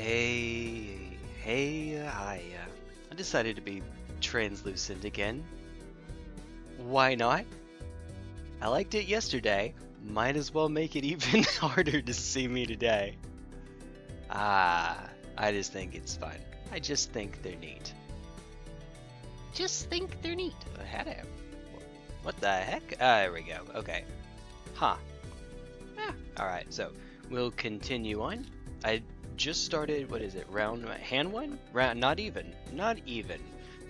Hi. I decided to be translucent again. Why not? I liked it yesterday. Might as well make it even harder to see me today. I just think it's fun. I just think they're neat. Just think they're neat. What the heck? There we go. Okay. Huh. Alright, so we'll continue on. I just started, what is it, hand one? Not even.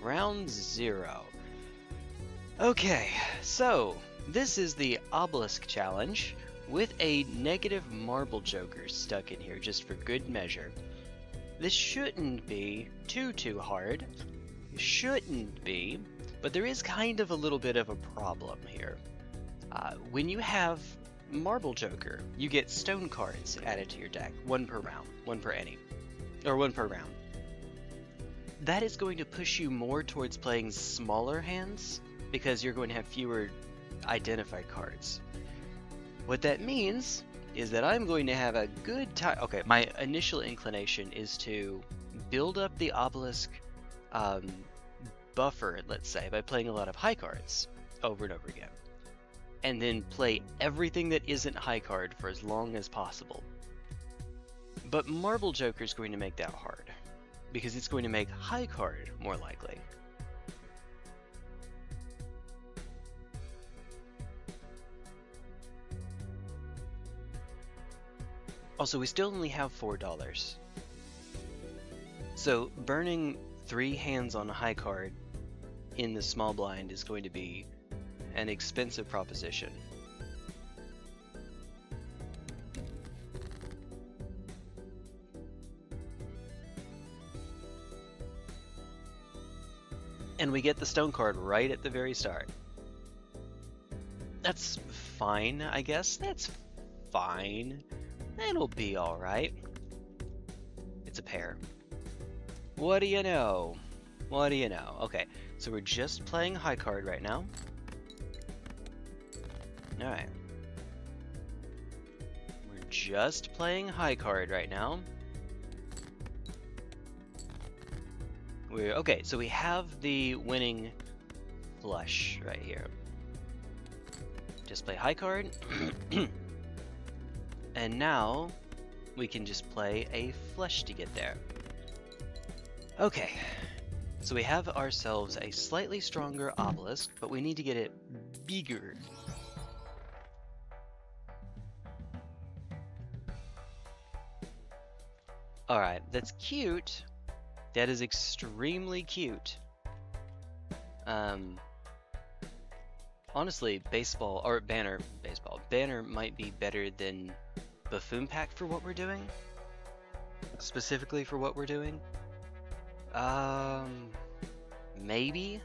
Round 0. Okay, so this is the obelisk challenge with a negative marble joker stuck in here just for good measure. This shouldn't be too hard. Shouldn't be, but there is kind of a little bit of a problem here. When you have Marble Joker, you get stone cards added to your deck, one per round, one per round. That is going to push you more towards playing smaller hands because you're going to have fewer identified cards. What that means is that I'm going to have a good time. Okay, my initial inclination is to build up the obelisk buffer, let's say, by playing a lot of high cards over and over again. And then play everything that isn't high card for as long as possible. But Marble Joker is going to make that hard, because it's going to make high card more likely. Also, we still only have $4. So burning 3 hands on a high card in the small blind is going to be an expensive proposition. And we get the stone card right at the very start. That's fine, I guess. That's fine. It'll be alright. It's a pair. What do you know? What do you know? Okay, so we're just playing high card right now. Alright. We're just playing high card right now. Okay, so we have the winning flush right here. Just play high card. And now we can just play a flush to get there. Okay, so we have ourselves a slightly stronger obelisk, but we need to get it bigger. Alright, that's cute. That is extremely cute. Honestly, Banner might be better than Buffoon Pack for what we're doing. Specifically for what we're doing. Maybe.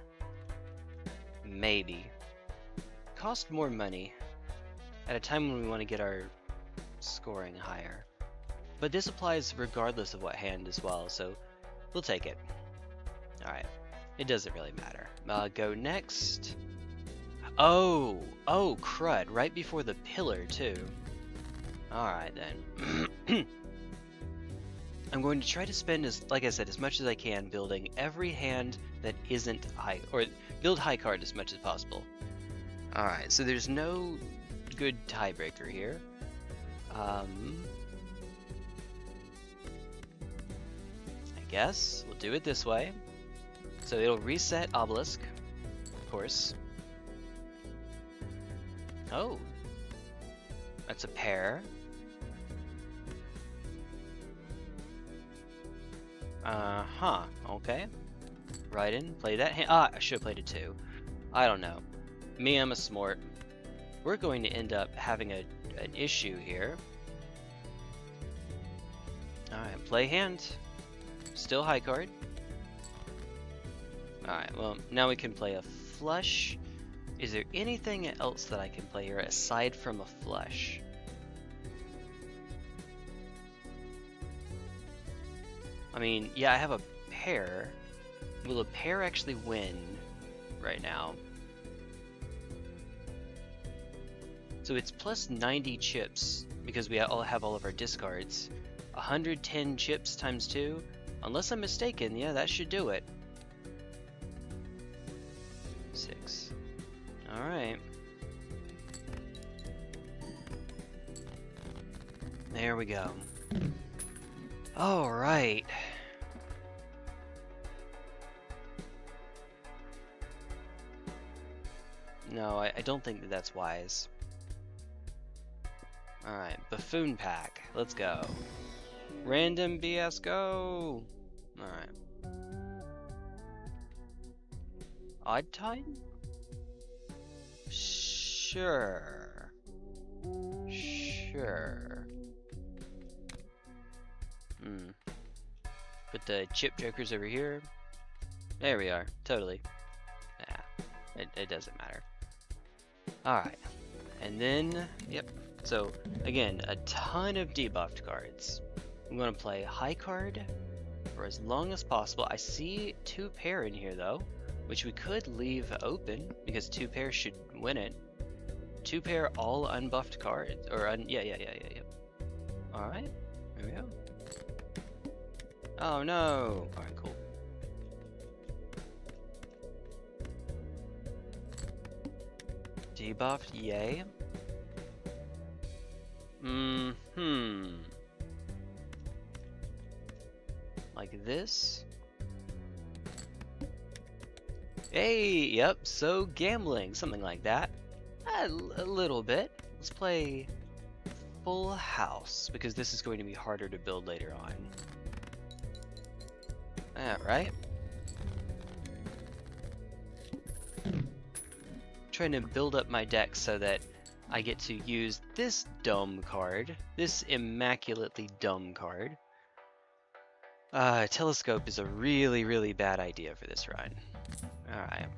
Cost more money at a time when we want to get our scoring higher. But this applies regardless of what hand as well, so we'll take it. Alright, it doesn't really matter. Go next. Oh, crud, right before the pillar too. Alright then. I'm going to try to spend, like I said, as much as I can building every hand that isn't high, or build high card as much as possible. Alright, so there's no good tiebreaker here. I guess we'll do it this way. So it'll reset obelisk, of course. Oh, that's a pair. Okay. Right in, play that hand. I should have played it too. I don't know. Me, I'm a smart. We're going to end up having an issue here. Alright, play hand. Still high card. Alright, well, now we can play a flush. Is there anything else that I can play here aside from a flush? I mean, yeah, I have a pair. Will a pair actually win right now? So it's plus 90 chips because we all have all of our discards. 110 chips times 2. Unless I'm mistaken, yeah, that should do it. 6. Alright. There we go. Alright. No, I don't think that that's wise. Alright, Buffoon Pack. Let's go. Random BS, go! Alright. Odd time? Sure. Sure. Put the chip jokers over here. There we are. Totally. Nah, it doesn't matter. Alright. And then, yep. So, again, a ton of debuffed cards. I'm going to play high card for as long as possible. I see 2 pair in here, though, which we could leave open, because 2 pair should win it. 2 pair all unbuffed cards. Or, yeah. Alright, there we go. Oh, no! Alright, cool. Debuffed, yay. Like this. Hey, yep, so gambling, something like that. A little bit. Let's play Full House, because this is going to be harder to build later on. Alright. Trying to build up my deck so that I get to use this dumb card, this immaculately dumb card. Telescope is a really bad idea for this run. Alright.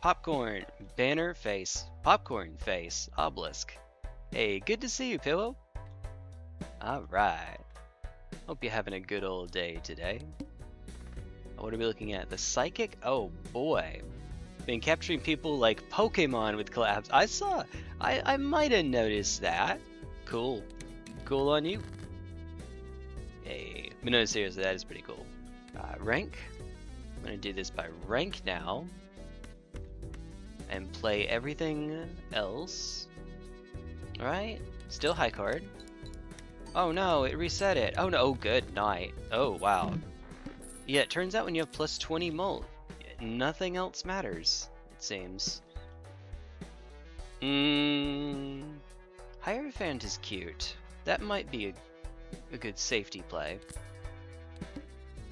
Popcorn, banner, face, popcorn, face, obelisk. Hey, good to see you, Pillow. Alright. Hope you're having a good old day today. What are we looking at? The Psychic? Oh boy. Been capturing people like Pokemon with collabs. I might have noticed that. Cool. Cool on you. Hey, but no, seriously, that is pretty cool. Rank. I'm gonna do this by rank now. And play everything else. Alright, still high card. Oh no, it reset it. Oh no, oh good night. Oh wow. Yeah, it turns out when you have plus 20 molt, nothing else matters, it seems. Hierophant is cute. That might be a good safety play.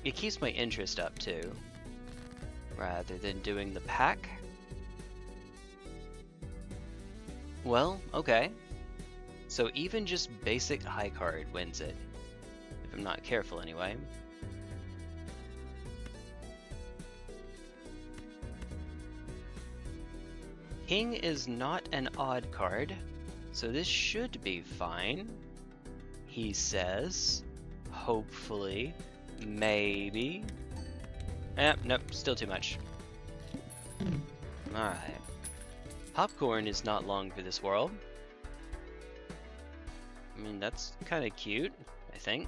It keeps my interest up too, rather than doing the pack. Well, okay. So even just basic high card wins it, if I'm not careful anyway. King is not an odd card, so this should be fine, he says. Hopefully. Maybe. Nope, still too much. Alright. Popcorn is not long for this world. I mean, that's kind of cute, I think.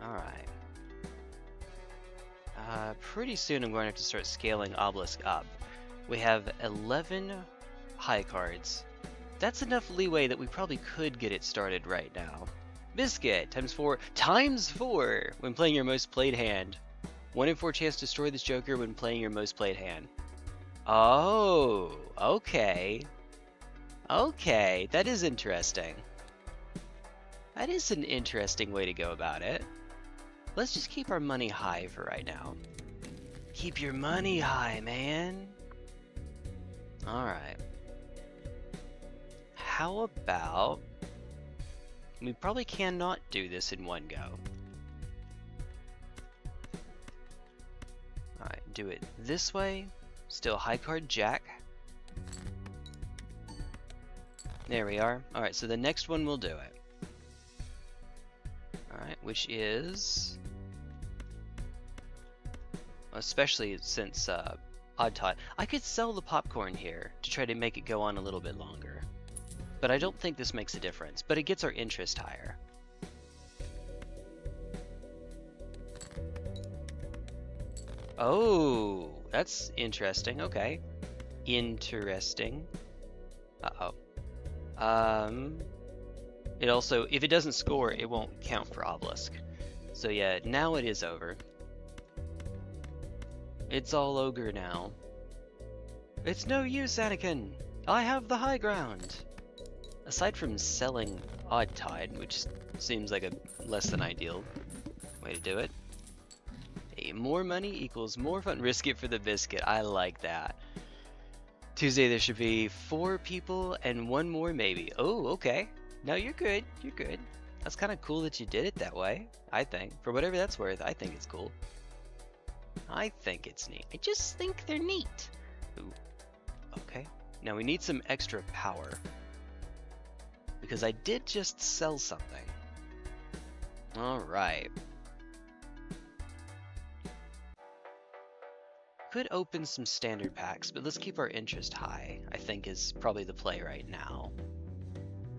Alright. Pretty soon I'm going to have to start scaling Obelisk up. We have 11 high cards. That's enough leeway that we probably could get it started right now. Biscuit, times 4 when playing your most played hand. 1 in 4 chance to destroy this Joker when playing your most played hand. Oh, okay. Okay, that is interesting. That is an interesting way to go about it. Let's just keep our money high for right now. Keep your money high, man. Alright. How about... We probably cannot do this in one go. Alright, do it this way. Still high card Jack. There we are. Alright, so the next one will do it. Alright, which is... Especially since Odd Tot. I could sell the popcorn here to try to make it go on a little bit longer. but I don't think this makes a difference, but it gets our interest higher. Oh, that's interesting. Okay. Interesting. Uh-oh. It also, if it doesn't score, it won't count for obelisk. So yeah, now it is over. It's all ogre now. It's no use, Anakin! I have the high ground! Aside from selling Odd Tide, which seems like a less than ideal way to do it. Hey, more money equals more fun. Risk it for the biscuit. I like that. Tuesday there should be 4 people and 1 more maybe. Oh, okay. No, you're good. You're good. That's kind of cool that you did it that way, I think. For whatever that's worth, I think it's cool. I think it's neat. I just think they're neat. Ooh. Okay. Now we need some extra power. Because I did just sell something. Alright. Could open some standard packs, but let's keep our interest high, I think is probably the play right now.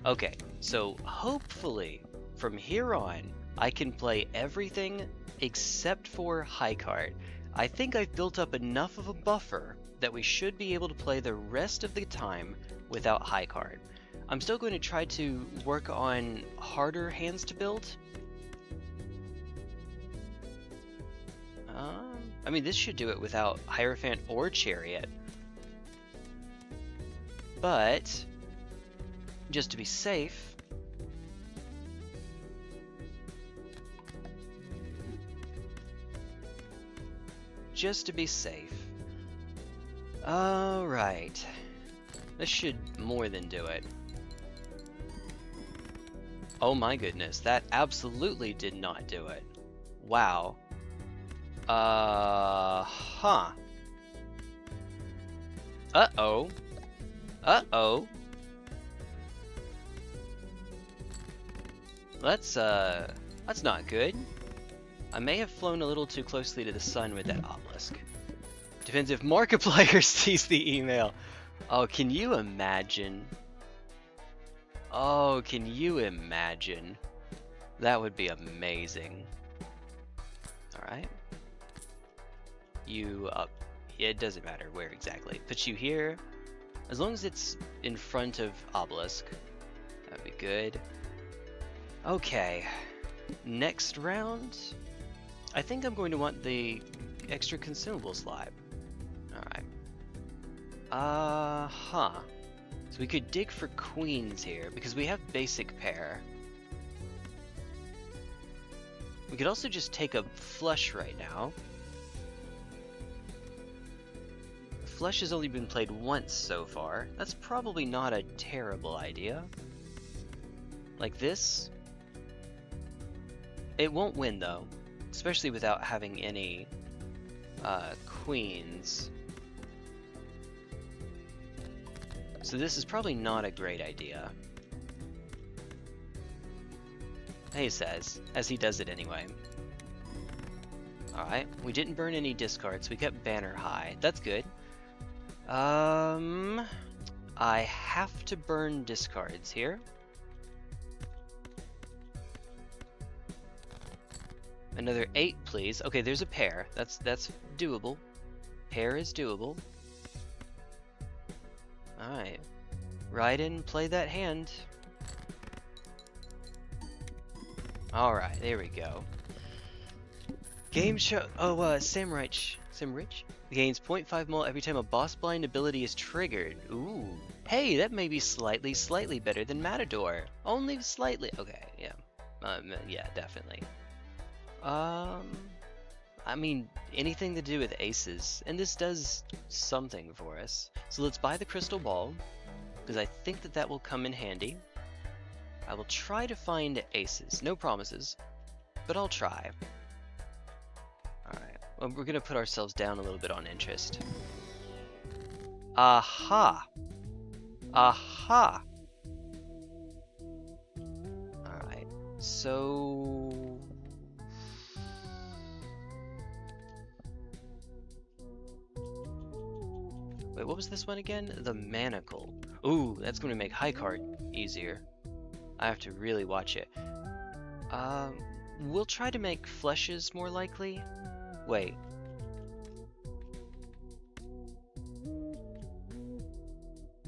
Okay, so hopefully from here on I can play everything except for high card. I think I've built up enough of a buffer that we should be able to play the rest of the time without high card. I'm still going to try to work on harder hands to build. I mean, this should do it without Hierophant or Chariot. But, just to be safe, alright. This should more than do it. Oh my goodness, that absolutely did not do it. Wow. Huh. Uh-oh. Uh-oh. That's not good. I may have flown a little too closely to the sun with that obelisk. Depends if Markiplier sees the email. Oh, can you imagine? Oh, can you imagine? That would be amazing. Alright. You up. It doesn't matter where exactly. Put you here. As long as it's in front of obelisk. That'd be good. Okay. Next round. I think I'm going to want the extra consumable slide. Alright. So we could dig for queens here, because we have basic pair. We could also just take a flush right now. Flush has only been played once so far. That's probably not a terrible idea. Like this. It won't win though, especially without having any queens. So this is probably not a great idea. He says, as he does it anyway. Alright, we didn't burn any discards, we kept banner high. That's good. I have to burn discards here. Another 8, please. Okay, there's a pair. That's doable. Pair is doable. Alright. Ride in, play that hand. Alright, there we go. Game show. Oh, Samrich. Gains 0.5 mul every time a boss blind ability is triggered. Ooh. Hey, that may be slightly better than Matador. Only slightly. Okay, yeah. Yeah, definitely. I mean, anything to do with aces, and this does something for us. So let's buy the crystal ball, because I think that will come in handy. I will try to find aces. No promises, but I'll try. Alright, well, we're gonna put ourselves down a little bit on interest. Aha! Aha! Alright, so... Wait, what was this one again? The Manacle. Ooh, that's going to make high card easier. I have to really watch it. We'll try to make fleshes more likely. Wait.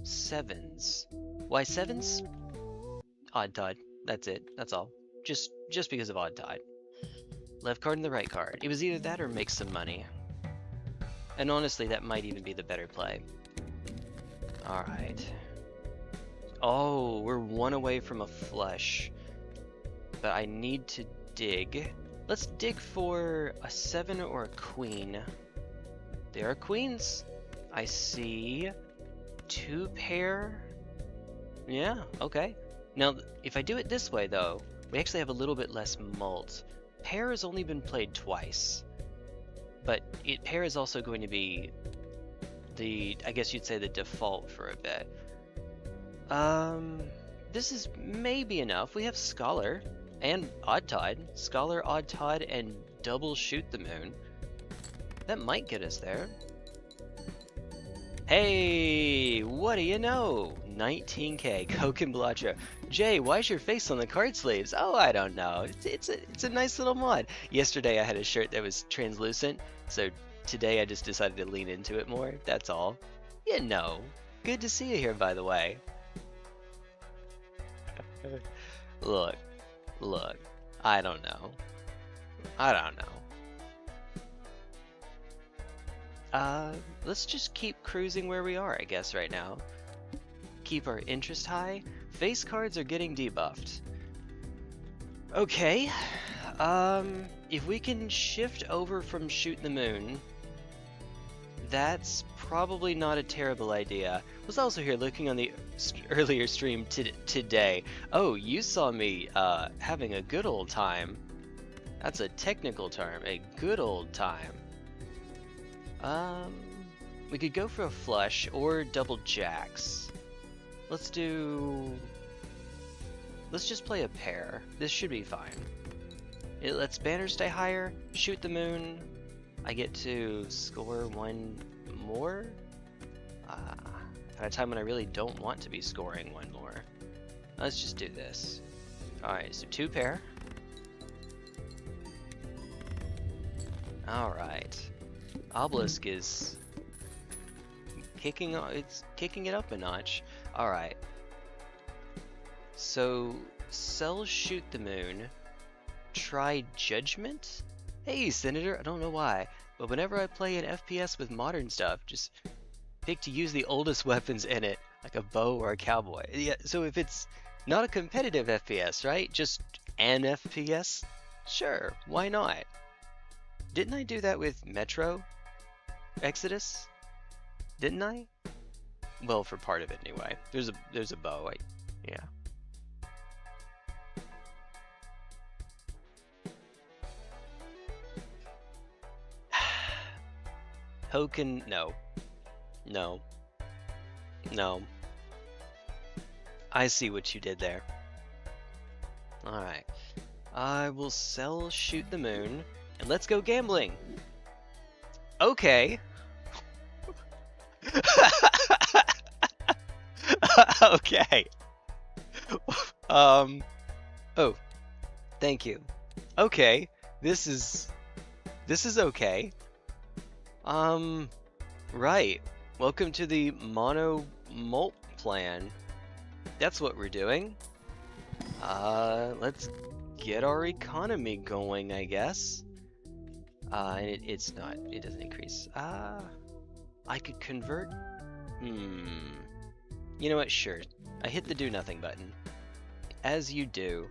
Sevens. Why sevens? Odd tide. That's it. That's all. Just because of odd tide. Left card and the right card. It was either that or make some money. And honestly, that might even be the better play. Alright. Oh, we're one away from a flush. But I need to dig. Let's dig for a 7 or a queen. There are queens. I see 2 pair. Yeah, okay. Now, if I do it this way, though, we actually have a little bit less mult. Pair has only been played twice. But pair is also going to be the, I guess you'd say, the default for a bit. This is maybe enough. We have Scholar and Odd Tide. Scholar, Odd Tide, and double Shoot the Moon. That might get us there. Hey, what do you know? 19k, Coke and Balatro. Jay, why's your face on the card sleeves? Oh, I don't know. It's a nice little mod. Yesterday I had a shirt that was translucent, so today I just decided to lean into it more. That's all. You know. Good to see you here, by the way. Look. I don't know. Let's just keep cruising where we are, I guess, right now. Keep our interest high. Face cards are getting debuffed. Okay. If we can shift over from Shoot the Moon, that's probably not a terrible idea. I was also here looking on the earlier stream today. Oh, you saw me having a good old time. That's a technical term, a good old time. We could go for a flush or double jacks. Let's just play a pair. This should be fine. It lets banner stay higher, Shoot the Moon. I get to score 1 more. At a time when I really don't want to be scoring 1 more. Let's just do this. Alright, so 2 pair. Alright. Obelisk is kicking it up a notch. Alright. So sell Shoot the Moon. Try Judgment? Hey Senator, I don't know why, but whenever I play an FPS with modern stuff, just pick to use the oldest weapons in it, like a bow or a cowboy. Yeah, so if it's not a competitive FPS, right? Just an FPS? Sure, why not? Didn't I do that with Metro Exodus? Didn't I? Well, for part of it anyway. There's a bow. Yeah. Token, no. I see what you did there. Alright. I will sell Shoot the Moon, and let's go gambling. Okay. Okay. Oh. Thank you. Okay. This is okay. Right. Welcome to the mono mult plan. That's what we're doing. Let's get our economy going, I guess. It's not, it doesn't increase. I could convert. You know what? Sure. I hit the do nothing button. As you do.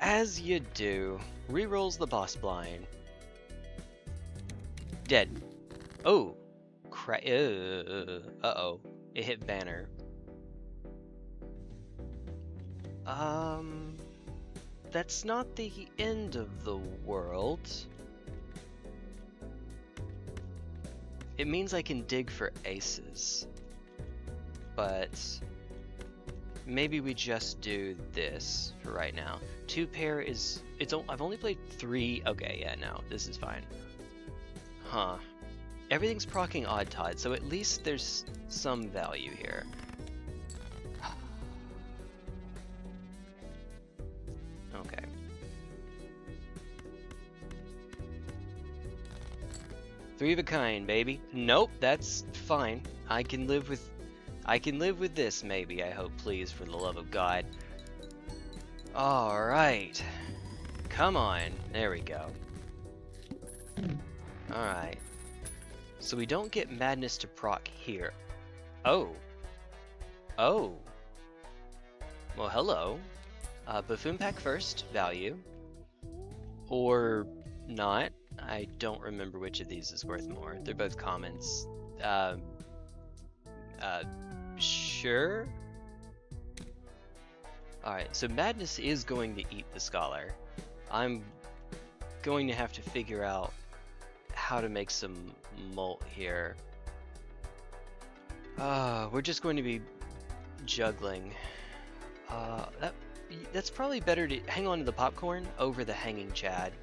As you do. Rerolls the boss blind. Dead. Oh. Uh-oh. It hit banner. That's not the end of the world. It means I can dig for aces. But maybe we just do this for right now. 2 pair is... I've only played 3... Okay, yeah, no, this is fine. Huh. everything's proccing Odd Tide, so at least there's some value here. Okay. Three of a kind, baby. Nope, that's fine. I can live with this, maybe, I hope, please, for the love of God. Alright. Come on. There we go. Alright. So we don't get Madness to proc here. Oh. Oh. Well, hello. Buffoon Pack first, value. Or not. I don't remember which of these is worth more. They're both commons. Sure? Alright, so Madness is going to eat the Scholar. I'm going to have to figure out how to make some molt here. We're just going to be juggling. That's probably better to hang on to the popcorn over the hanging Chad.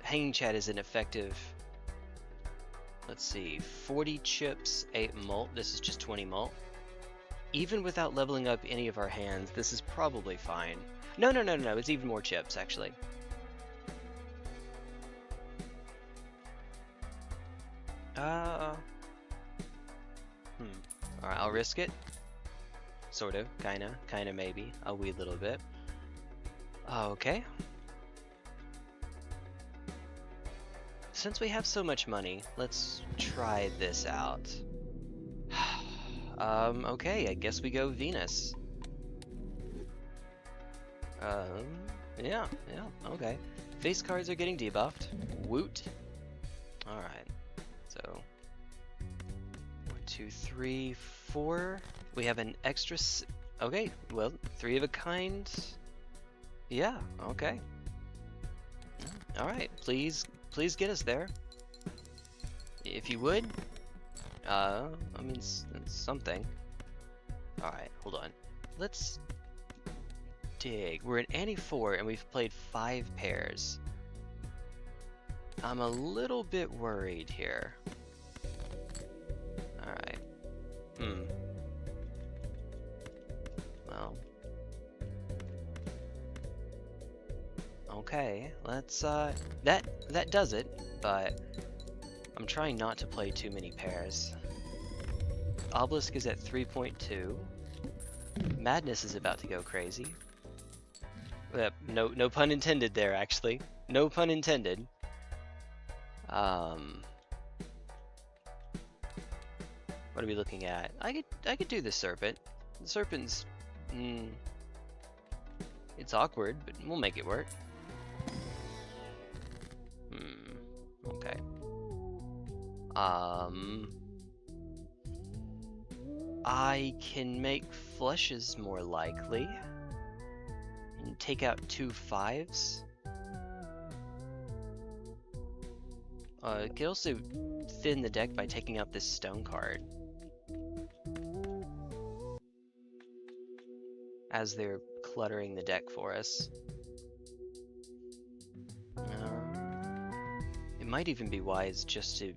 Hanging Chad is an effective, let's see, 40 chips, 8 molt. This is just 20 molt. Even without leveling up any of our hands, this is probably fine. No, it's even more chips, actually. Alright, I'll risk it. Sort of, kinda maybe, a wee little bit. Okay. Since we have so much money, let's try this out. Okay, I guess we go Venus. Yeah, okay. Face cards are getting debuffed. Woot. Alright, so 1, 2, 3, 4. We have an extra. Okay, well, 3 of a kind. Yeah, okay. Alright, please get us there. If you would. I mean, something. Alright, hold on. Let's dig. We're in Ante 4 and we've played 5 pairs. I'm a little bit worried here. Alright. Well. Okay, let's, that does it, but I'm trying not to play too many pairs. Obelisk is at 3.2. Madness is about to go crazy. No pun intended there, actually. No pun intended. What are we looking at? I could do the Serpent. The Serpent's, it's awkward, but we'll make it work. Okay. I can make flushes more likely and take out 2 5s. Could also thin the deck by taking out this stone card, as they're cluttering the deck for us. It might even be wise just to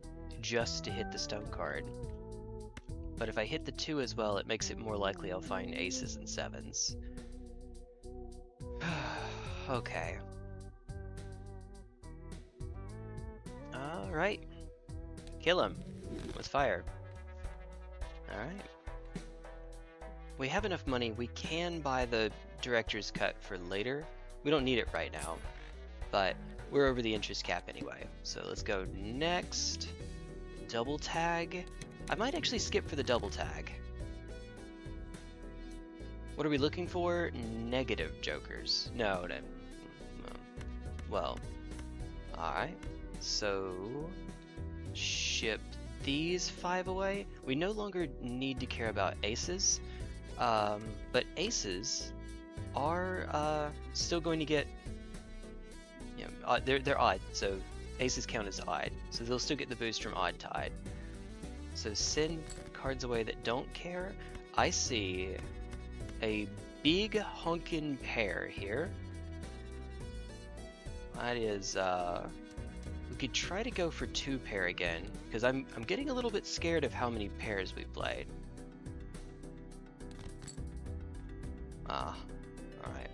hit the stone card. But if I hit the 2 as well, it makes it more likely I'll find aces and 7s. Okay. Alright. Kill him with fire. Alright. We have enough money. We can buy the director's cut for later. We don't need it right now, but we're over the interest cap anyway. So let's go next. Double tag. I might actually skip for the double tag. What are we looking for? Negative jokers. No. Well, alright. So, ship these 5 away. We no longer need to care about aces, but aces are still going to get, you know, they're odd, so aces count as odd, so they'll still get the boost from Odd Tide. So send cards away that don't care. I see a big honkin' pair here. That is We could try to go for 2 pair again, because I'm getting a little bit scared of how many pairs we've played. Ah, alright.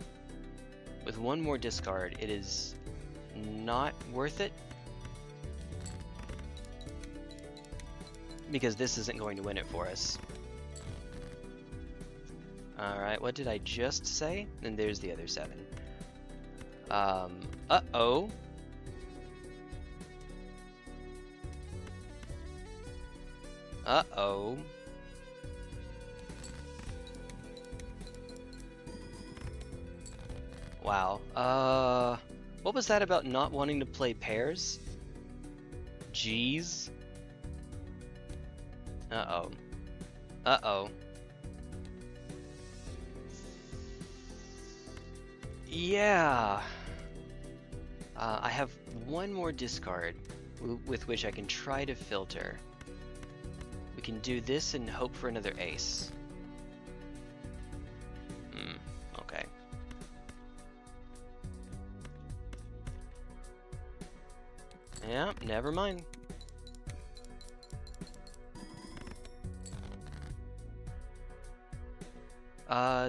With 1 more discard, it is not worth it. Because this isn't going to win it for us. Alright, what did I just say? And there's the other 7. Uh-oh. Uh-oh. Wow. What was that about not wanting to play pairs? Jeez. Uh-oh. Uh-oh. Yeah. I have 1 more discard with which I can try to filter. We can do this and hope for another ace. Okay. Yeah, never mind.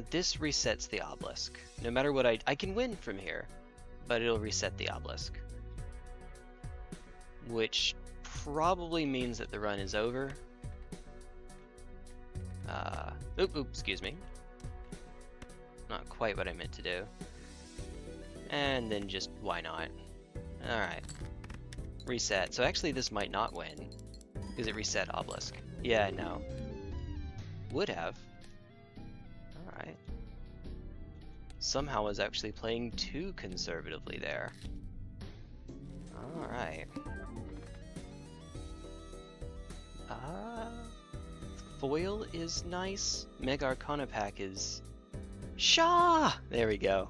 This resets the obelisk. No matter what I can win from here, but it'll reset the obelisk. Which probably means that the run is over. Excuse me. Not quite what I meant to do. And then just, why not? Alright. Reset. So actually this might not win, because it reset obelisk. Yeah, no. Would have. Alright. Somehow I was actually playing too conservatively there. Alright. Foil is nice. Mega Arcana pack is... Shah! There we go.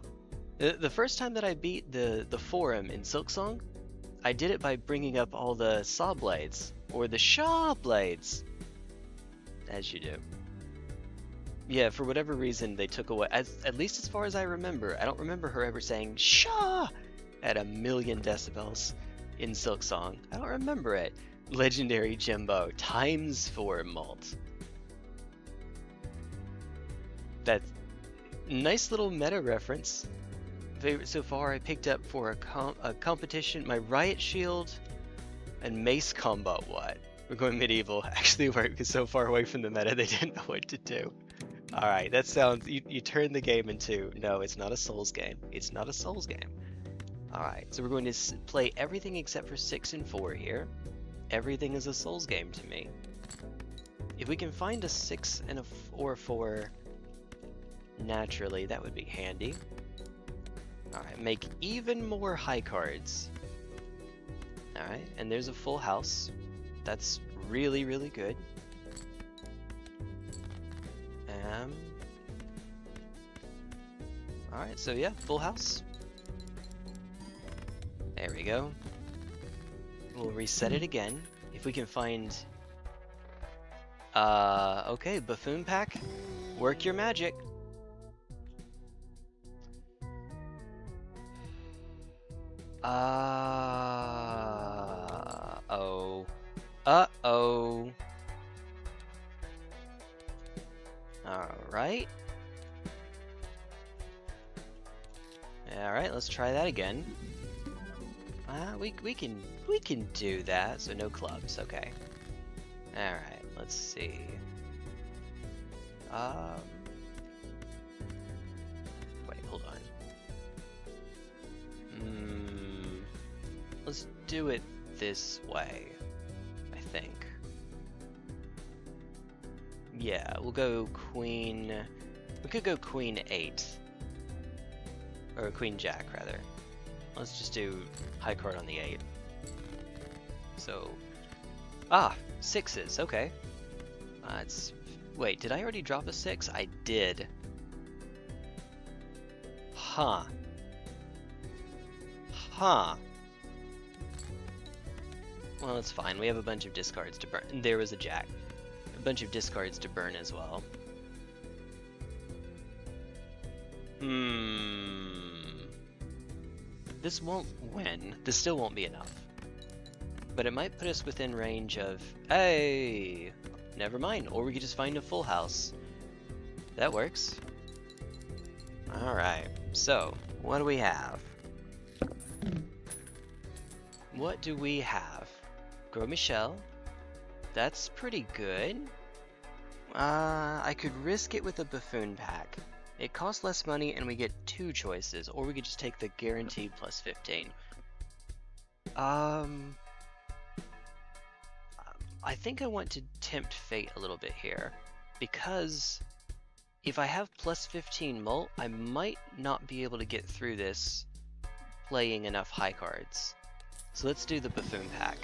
The first time that I beat the forum in Silksong, I did it by bringing up all the saw blades, or the Shah blades. As you do. Yeah, for whatever reason they took away, at least as far as I remember, I don't remember her ever saying Shah at 1,000,000 decibels in Silksong. I don't remember it. Legendary Jimbo ×4 mult. That's nice little meta reference. Favorite so far I picked up for a competition, my Riot Shield and Mace combo. What? We're going medieval. Actually worked because so far away from the meta they didn't know what to do. Alright, that sounds, you turn the game into, no, it's not a Souls game. It's not a Souls game. Alright, so we're going to play everything except for 6 and 4 here. Everything is a Souls game to me. If we can find a 6 and or 4 naturally, that would be handy. Alright, make even more high cards. Alright, and there's a full house. That's really, really good. Alright, so yeah, full house. There we go. We'll reset it again. If we can find... okay, Buffoon Pack. Work your magic. Uh-oh. Uh-oh. Alright. Alright, let's try that again. We can do that, so no clubs, okay. Alright, let's see. Wait, hold on. Let's do it this way, I think. Yeah, we'll go queen... We could go queen 8. Or queen jack, rather. Let's just do high card on the 8. So... Ah! 6s, okay. It's... Wait, did I already drop a 6? I did. Huh. Huh. Well, it's fine. We have a bunch of discards to burn. There was a jack. A bunch of discards to burn as well. This won't win. This still won't be enough. but it might put us within range of... Hey! Never mind, or we could just find a full house. That works. Alright, so, what do we have? What do we have? Gros Michel. That's pretty good. I could risk it with a buffoon pack. It costs less money and we get 2 choices, or we could just take the guaranteed plus 15. I think I want to tempt fate a little bit here, because if I have plus 15 mult, I might not be able to get through this playing enough high cards. So let's do the buffoon pack.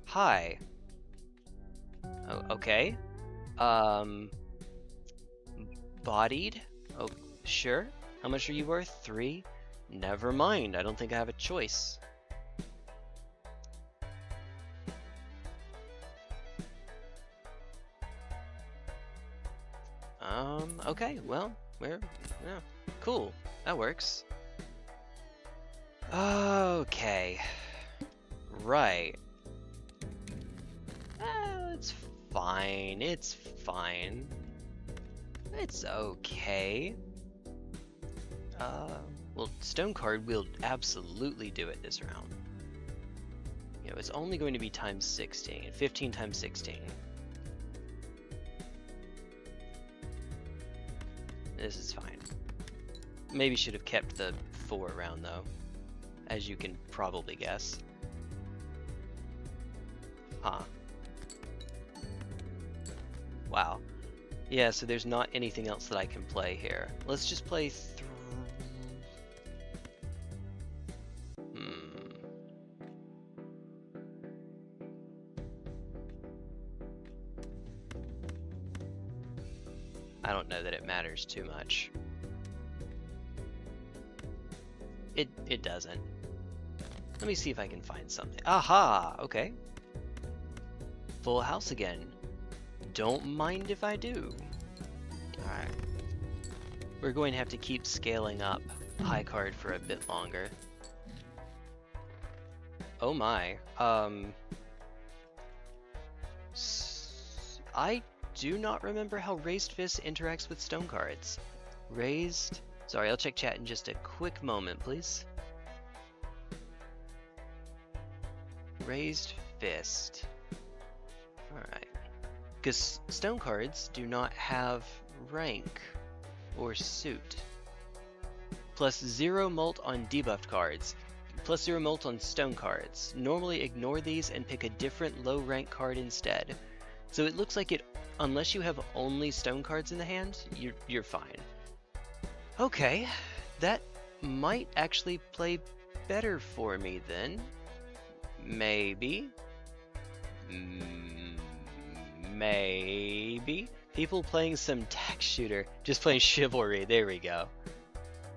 Hi. Oh, okay. Bodied? Oh, sure. How much are you worth? 3? Never mind, I don't think I have a choice. Okay, well, yeah, cool, that works. Okay, right. It's fine, it's fine. It's okay. Well, stone card will absolutely do it this round. You know, it's only going to be times 16, 15 times 16. This is fine. Maybe should have kept the 4 around though, as you can probably guess. Huh. Wow. Yeah, so there's not anything else that I can play here. Let's just play I don't know that it matters too much. It doesn't. Let me see if I can find something. Aha! Okay. Full house again. Don't mind if I do. Alright. We're going to have to keep scaling up high card for a bit longer. Oh my. I do not remember how Raised Fist interacts with stone cards. Raised... Sorry, I'll check chat in just a quick moment, please. Raised Fist. Alright. Because stone cards do not have rank or suit. Plus 0 mult on debuffed cards. Plus 0 mult on stone cards. Normally ignore these and pick a different low rank card instead. So it looks like it, unless you have only stone cards in the hand, you're fine. Okay, that might actually play better for me then. Maybe. Maybe. People playing some tax shooter, just playing chivalry. There we go.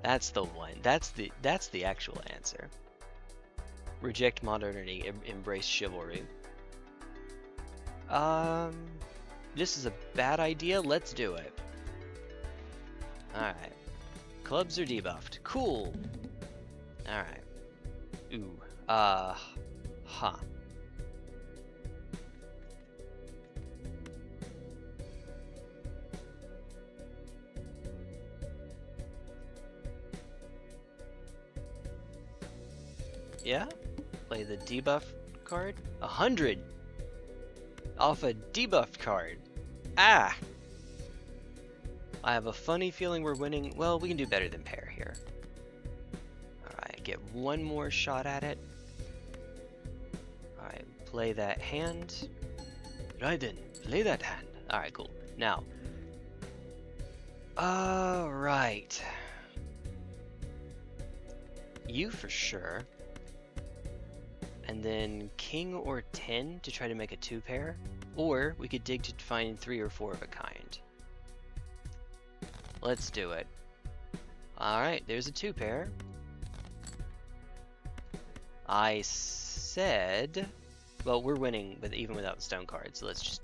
That's the one. That's the actual answer. Reject modernity, embrace chivalry. This is a bad idea. Let's do it. Alright. Clubs are debuffed. Cool. Alright. Ooh. Huh. Yeah? Play the debuff card? 100! Off a debuffed card. Ah! I have a funny feeling we're winning. Well, we can do better than pair here. Alright, get one more shot at it. Alright, play that hand. Right then, play that hand. Alright, cool. Now. Alright. You for sure. And then king or 10 to try to make a 2-pair. Or we could dig to find 3 or 4 of a kind. Let's do it. Alright, there's a 2-pair. I said... Well, we're winning with even without stone cards, so let's just...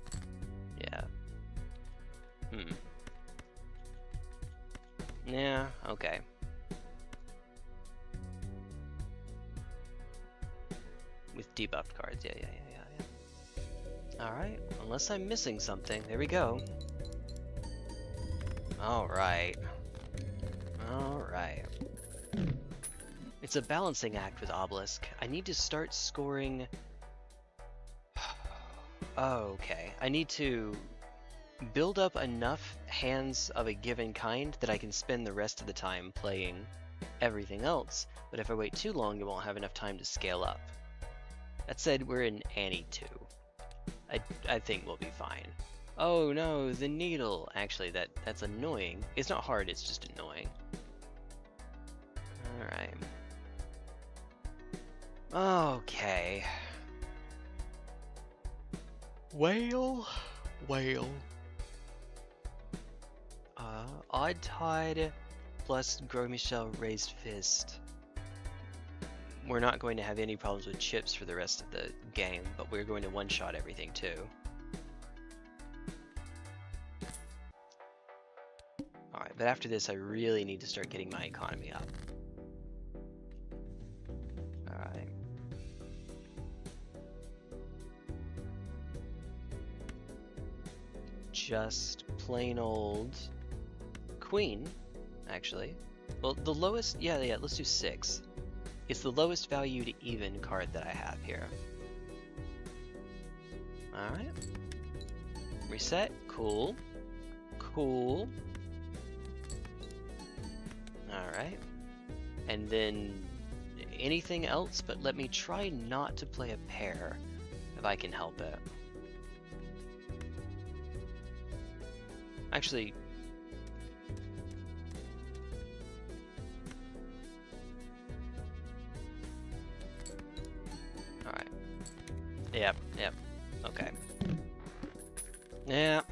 Yeah. Yeah, okay. with debuffed cards. Yeah. Alright, unless I'm missing something. There we go. Alright. Alright. It's a balancing act with Obelisk. I need to start scoring... Okay. I need to build up enough hands of a given kind that I can spend the rest of the time playing everything else, but if I wait too long, it won't have enough time to scale up. That said, we're in Annie 2. I think we'll be fine. Oh no, the needle! Actually, that's annoying. It's not hard, it's just annoying. Alright. Okay. Whale. Odd Tide plus Gros Michel Raised Fist. We're not going to have any problems with chips for the rest of the game, but we're going to one-shot everything too. Alright, but after this I really need to start getting my economy up. Alright. Just plain old Queen, actually. Well, the lowest, yeah, let's do 6. It's the lowest value to even card that I have here. Alright. Reset, cool. Alright. And then anything else, but let me try not to play a pair if I can help it. Actually, alright. Yep, okay. Yeah.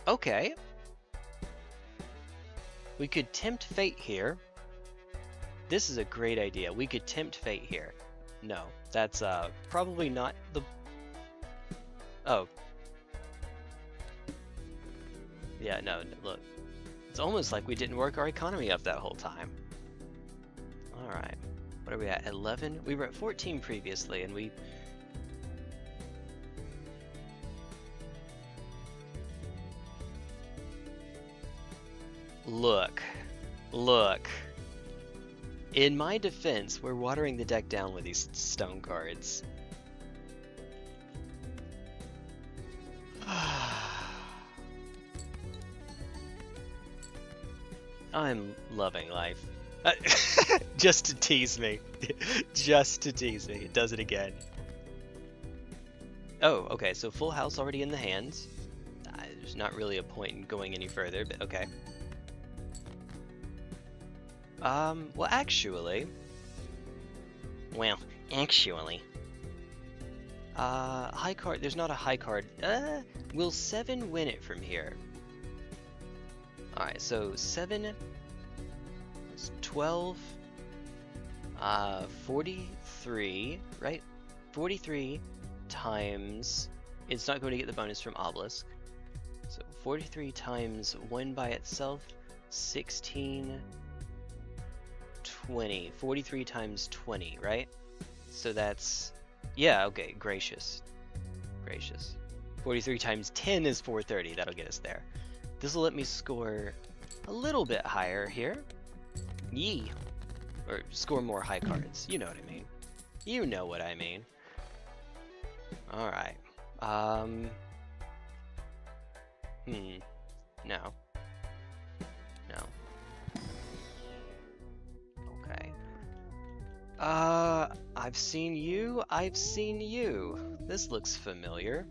Okay. We could tempt fate here. This is a great idea. We could tempt fate here. No, that's probably not the... Oh. Yeah, no, look. It's almost like we didn't work our economy up that whole time. Alright. What are we at? 11? We were at 14 previously, and we... Look. In my defense, we're watering the deck down with these stone cards. I'm loving life. Just to tease me. Just to tease me. It does it again. Oh, okay, so full house already in the hands. There's not really a point in going any further, but okay. Well, actually... high card, there's not a high card. Will 7 win it from here? Alright, so 7 is 12, 43, right? 43 times, it's not going to get the bonus from Obelisk. So 43 times 1 by itself, 16, 20. 43 times 20, right? So that's, yeah, okay, gracious. 43 times 10 is 430, that'll get us there. This will let me score a little bit higher here. Yee. Or score more high cards. You know what I mean. You know what I mean. Alright. No. Okay. I've seen you. This looks familiar.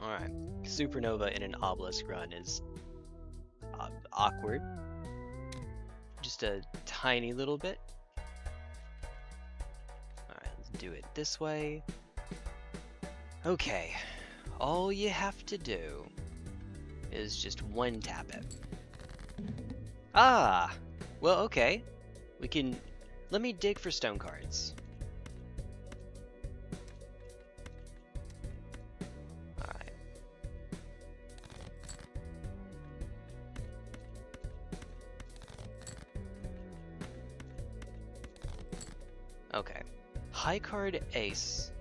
Alright. Supernova in an Obelisk run is awkward. Just a tiny little bit. Alright, let's do it this way. Okay. All you have to do is just one tap it. Ah! Well, okay. We can... Let me dig for stone cards. Alright. high card ace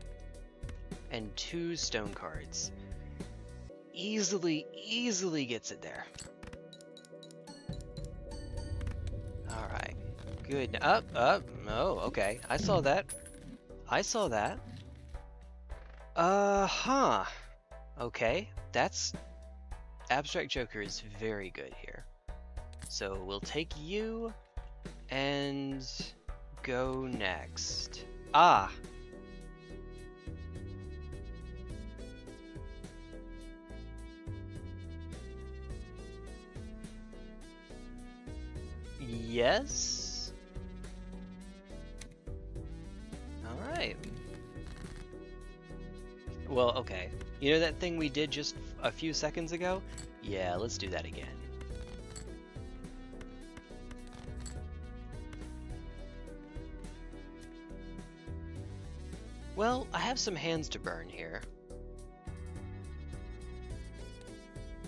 and 2 stone cards. Easily gets it there. Alright. Good. Up. Oh, okay. I saw that. Huh. Okay. That's... Abstract Joker is very good here. So we'll take you and go next. Ah! Yes? Alright. Well, okay. You know that thing we did just a few seconds ago? Yeah, let's do that again. Well, I have some hands to burn here.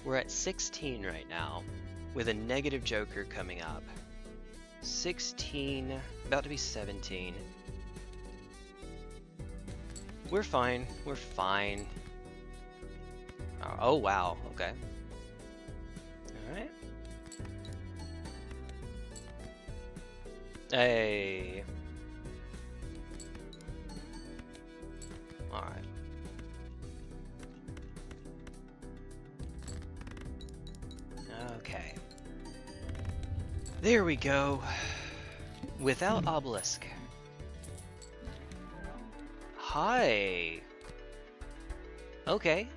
We're at 16 right now, with a negative joker coming up. 16, about to be 17. We're fine, we're fine. Oh wow, okay. Alright. Hey. Alright. Okay. There we go. Without obelisk. Hi. Okay.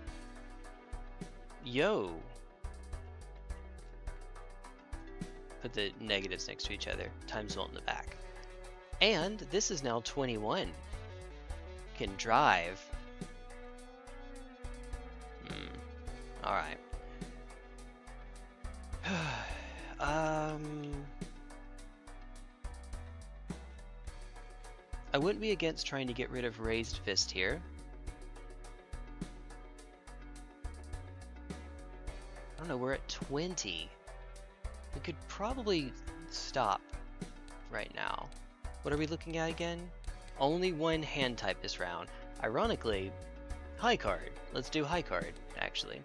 Yo. Put the negatives next to each other. Times volt in the back. And this is now 21. Can drive. Alright. I wouldn't be against trying to get rid of Raised Fist here. I don't know, we're at 20. We could probably stop right now. What are we looking at again? Only one hand type this round. Ironically, high card. Let's do high card, actually.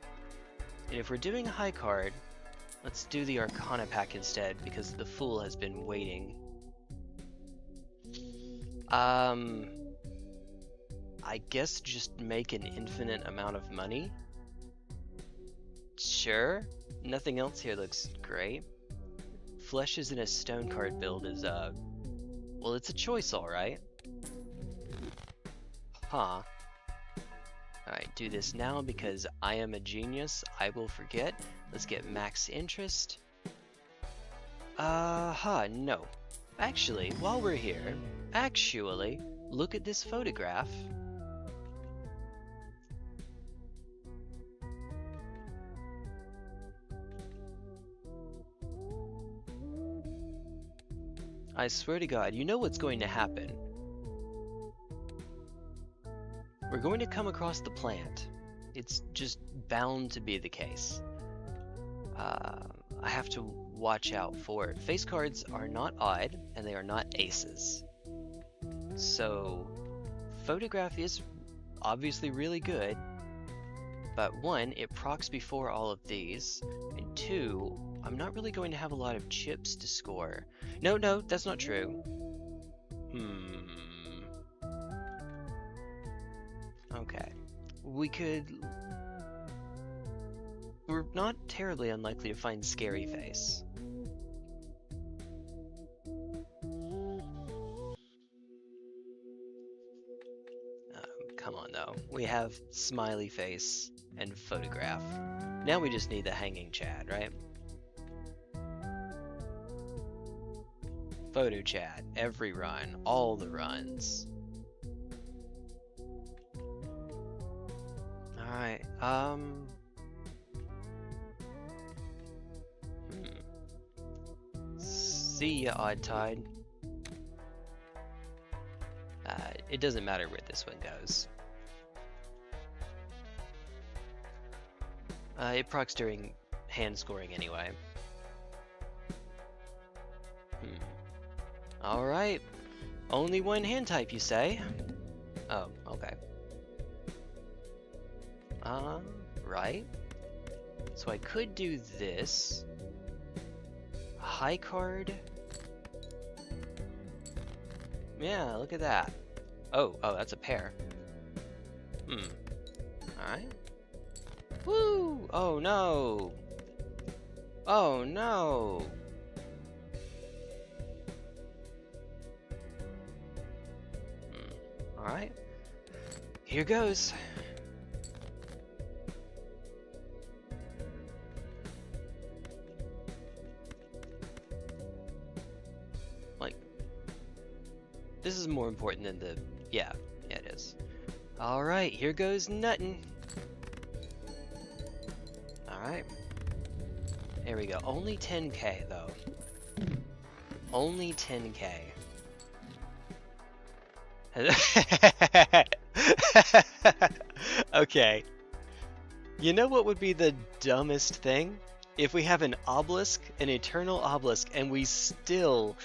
And if we're doing a high card, let's do the Arcana pack instead, because the Fool has been waiting. I guess just make an infinite amount of money. Sure. Nothing else here looks great. Fleshes in a stone card build is, well, it's a choice, alright. Huh. Alright, do this now because I am a genius. I will forget. Let's get max interest. No. Actually, while we're here, look at this photograph. I swear to God, you know what's going to happen. We're going to come across the plant. It's just bound to be the case. I have to watch out for it. Face cards are not odd, and they are not aces. So, photograph is obviously really good, but one, it procs before all of these, and two, I'm not really going to have a lot of chips to score. No, that's not true. Okay. We're not terribly unlikely to find Scary Face. Come on though. We have Smiley Face and Photograph. Now we just need the Hanging Chad, right? Photo Chad, every run, all the runs. Alright, See ya, Odd Tide. It doesn't matter where this one goes. It procs during hand scoring anyway. Alright. Only one hand type, you say? Oh, okay. Right. So I could do this. High card. Yeah, look at that. Oh, that's a pair. Alright. Woo! Oh no! Oh no! Alright. Here goes. Like, this is more important than the... Yeah, it is. Alright, here goes nuttin'. Alright. There we go. Only 10k though. Only 10k. Okay. You know what would be the dumbest thing? If we have an obelisk, an eternal obelisk, and we still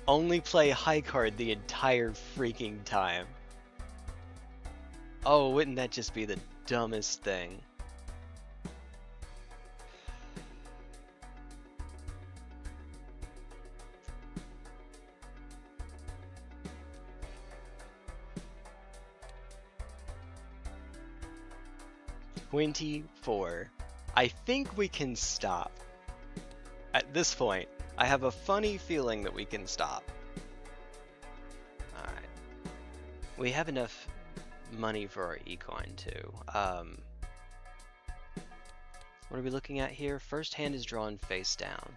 only play high card the entire freaking time. Oh, wouldn't that just be the dumbest thing? $24. I think we can stop. At this point, I have a funny feeling that we can stop. Alright. We have enough money for our ecoin too. What are we looking at here? First hand is drawn face down.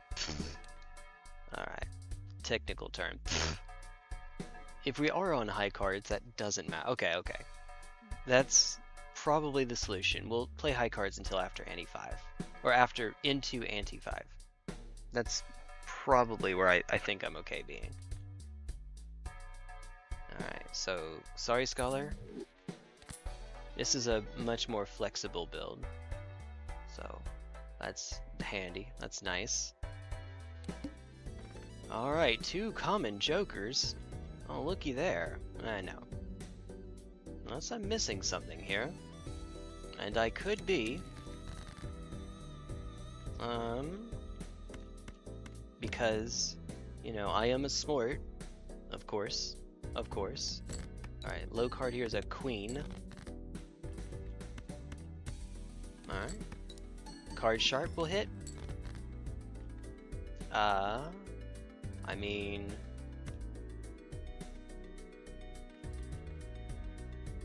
Alright. Technical term. If we are on high cards, that doesn't matter. Okay. That's probably the solution. We'll play high cards until after ante 5. Or after into ante 5. That's probably where I think I'm okay being. Alright, so sorry Scholar. This is a much more flexible build. So that's handy. That's nice. Alright, 2 common jokers. Oh, looky there. I know. Unless I'm missing something here. And I could be. Because, you know, I am a smart. Of course. Alright, low card here is a queen. Alright. Card sharp will hit. I mean...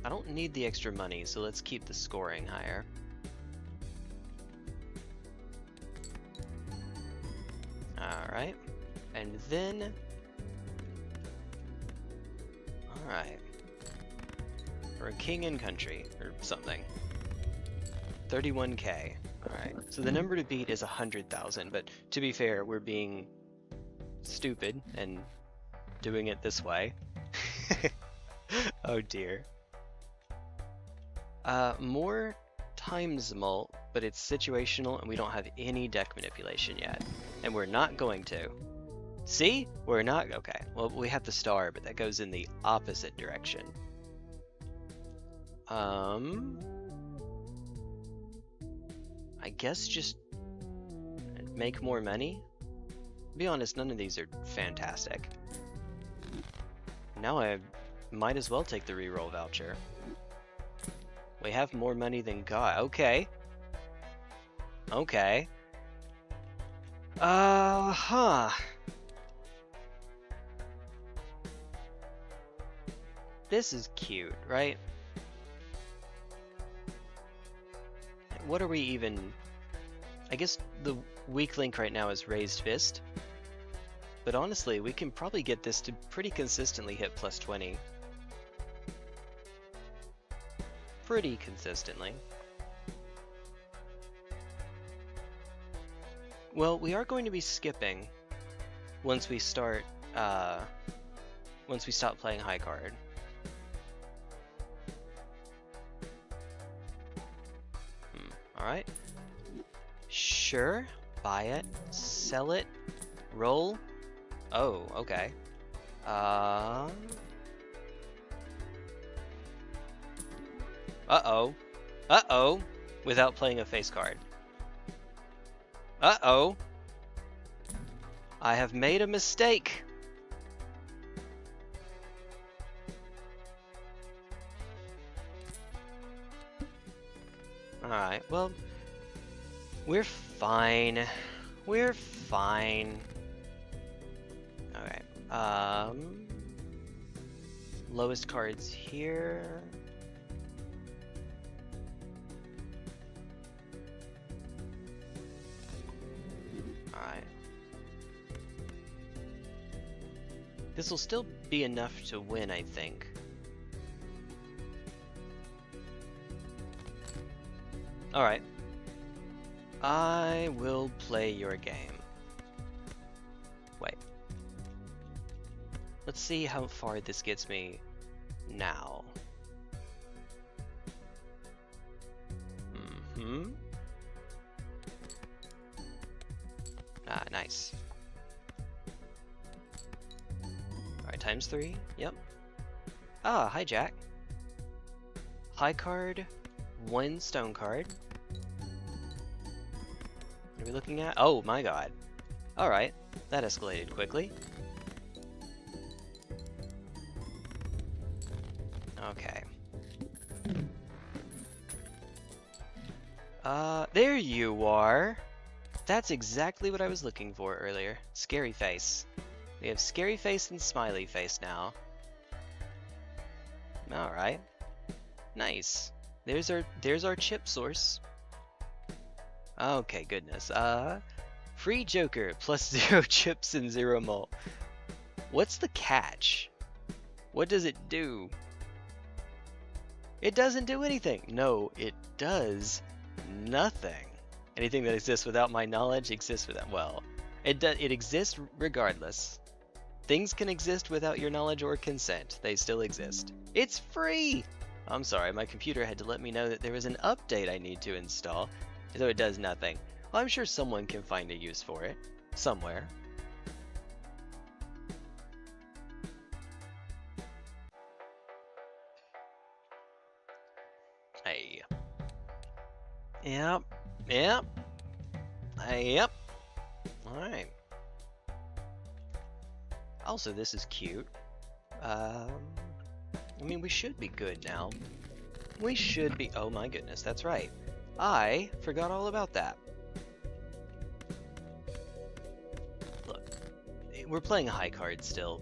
I don't need the extra money, so let's keep the scoring higher. Alright. And then... Alright. For a king and country, or something. 31k. Alright. So the number to beat is 100,000, but to be fair, we're being stupid and doing it this way. Oh dear. More times mult, but it's situational and we don't have any deck manipulation yet. And we're not going to. See? We're not... Okay. Well, we have the star, but that goes in the opposite direction. I guess just make more money? To be honest, none of these are fantastic. Now I might as well take the reroll voucher. We have more money than God. Okay. Okay. Huh. This is cute, right? What are we even... I guess the weak link right now is Raised Fist. But honestly, we can probably get this to pretty consistently hit plus 20. Pretty consistently. Well, we are going to be skipping once we start, once we stop playing high card. Alright. Sure. Buy it. Sell it. Roll. Oh, okay. Uh-oh. Uh-oh. Without playing a face card. Uh-oh. I have made a mistake. Alright, well, we're fine. We're fine. Alright, lowest cards here. Alright. This will still be enough to win, I think. Alright. I will play your game. Wait. Let's see how far this gets me now. Ah, nice. Alright, times 3. Yep. Ah, hi Jack. High card, 1 stone card. What are we looking at? Oh my god. Alright, that escalated quickly. Okay. There you are! That's exactly what I was looking for earlier. Scary face. We have scary face and smiley face now. Alright. Nice. There's our chip source. Okay, goodness. Free Joker, plus 0 chips and 0 mult. What's the catch? What does it do? It doesn't do anything. No, it does nothing. Anything that exists without my knowledge exists without, well, it exists regardless. Things can exist without your knowledge or consent. They still exist. It's free! I'm sorry, my computer had to let me know that there was an update I need to install, so it does nothing. Well, I'm sure someone can find a use for it. Somewhere. Hey. Yep. Yep. Yep. Alright. Also, this is cute. I mean, we should be good now. We should be... Oh my goodness, that's right. I forgot all about that. Look, we're playing a high card still.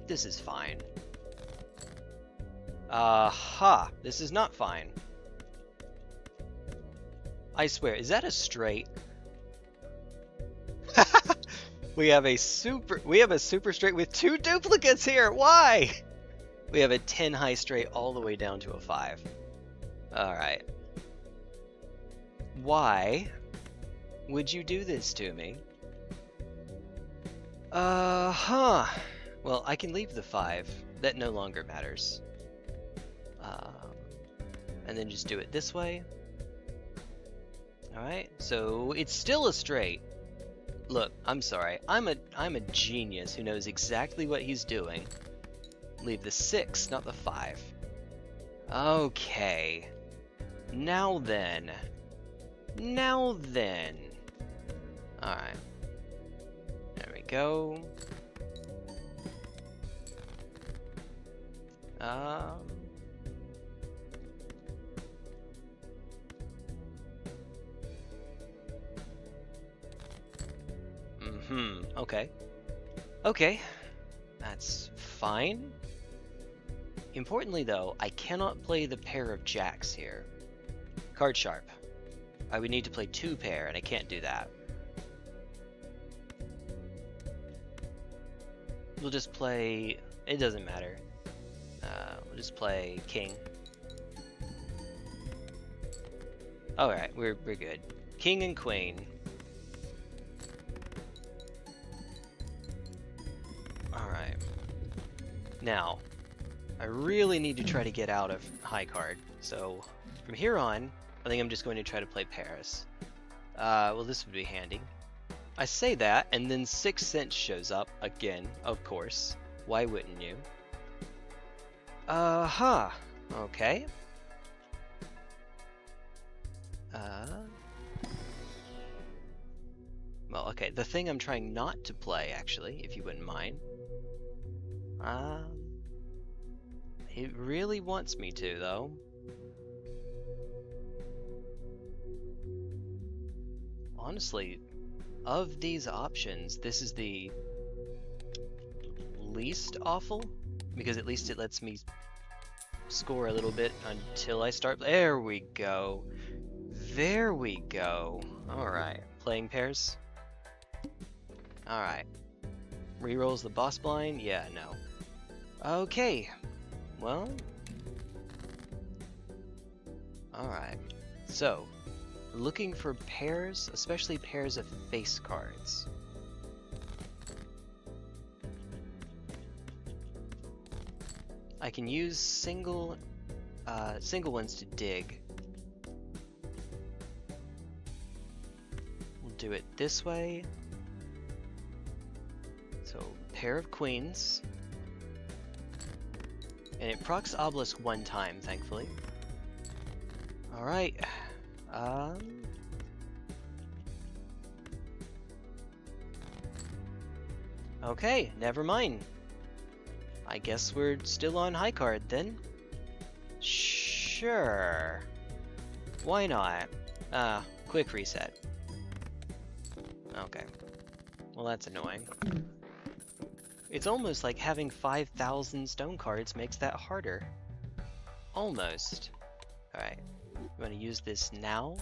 This is fine. Aha! This is not fine. I swear, is that a straight? We have a super straight with 2 duplicates here. Why? We have a 10 high straight all the way down to a 5. All right. Why would you do this to me? Well, I can leave the 5. That no longer matters. And then just do it this way. All right. So it's still a straight. Look, I'm sorry. I'm a genius who knows exactly what he's doing. Leave the 6, not the 5. Okay. Now then. Now then. Alright. There we go. Okay. Okay. That's fine. Importantly though, I cannot play the pair of jacks here. Card sharp. I would need to play 2 pair, and I can't do that. We'll just play... It doesn't matter. We'll just play king. Alright, we're good. King and queen. Alright. Now, I really need to try to get out of high card, so from here on, I think I'm just going to try to play Paris. Well, this would be handy. I say that, and then 6 cents shows up, again, of course. Why wouldn't you? Uh-huh. Okay. Well, okay, the thing I'm trying not to play, actually, if you wouldn't mind. It really wants me to, though. Honestly, of these options, this is the least awful, because at least it lets me score a little bit until I start. There we go. There we go. Alright. Playing pairs? Alright. Rerolls the boss blind? Yeah, no. Okay. Well. Alright. So, looking for pairs, especially pairs of face cards. I can use single ones to dig. We'll do it this way. So, pair of queens. And it procs obelisk one time, thankfully. Alright. Okay, never mind. I guess we're still on high card then. Sure. Why not? Quick reset. Okay. Well, that's annoying. It's almost like having 5,000 stone cards makes that harder. Almost. Alright. You want to use this now?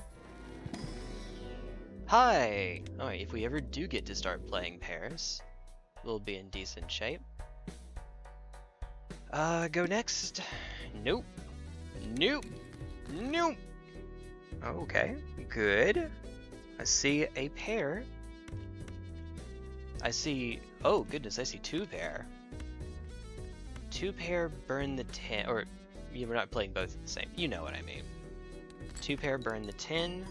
Hi! Alright, if we ever do get to start playing pairs, we'll be in decent shape. Go next. Nope. Nope. Nope. Okay, good. I see a pair. I see, oh goodness, I see two pair. Two pair burn the 10, or we're not playing both at the same, you know what I mean. Two pair burn the 10.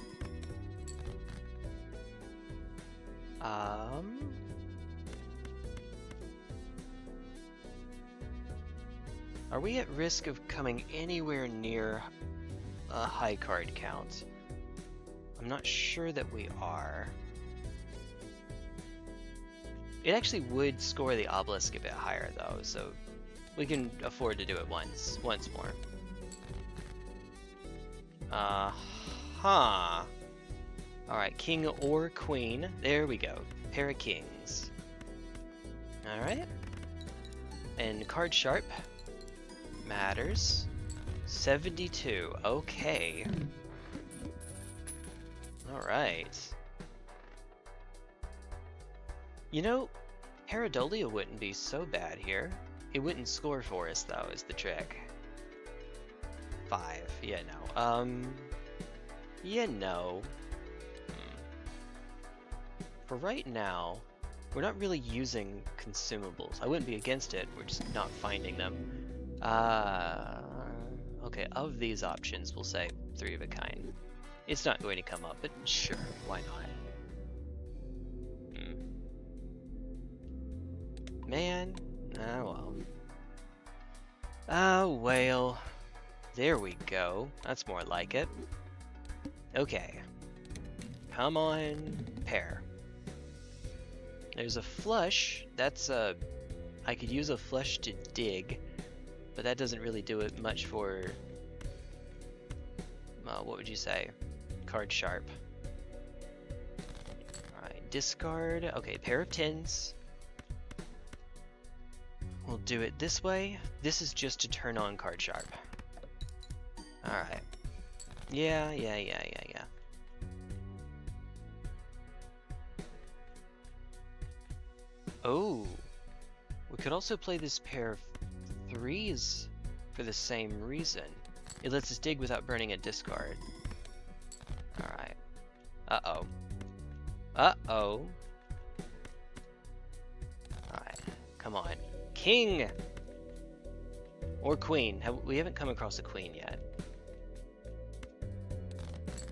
Are we at risk of coming anywhere near a high card count? I'm not sure that we are. It actually would score the obelisk a bit higher though, so we can afford to do it once more. Alright, king or queen. There we go. Pair of kings. Alright. And card sharp. Matters. 72. Okay. Alright. You know, Paradolia wouldn't be so bad here. It wouldn't score for us though, is the trick. 5. Yeah, no. Yeah, no. For right now, we're not really using consumables. I wouldn't be against it, we're just not finding them. Okay, of these options, we'll say 3 of a kind. It's not going to come up, but sure, why not? Man, well. Oh, well. There we go. That's more like it. Okay. Come on, pair. There's a flush. That's a... I could use a flush to dig, but that doesn't really do it much for... what would you say? Card sharp. Alright, discard. Okay, pair of 10s. We'll do it this way. This is just to turn on card sharp. Alright. Yeah. Oh, we could also play this pair of 3s for the same reason. It lets us dig without burning a discard. Alright. Uh-oh. Uh-oh. Alright, come on. King! Or queen. We haven't come across a queen yet.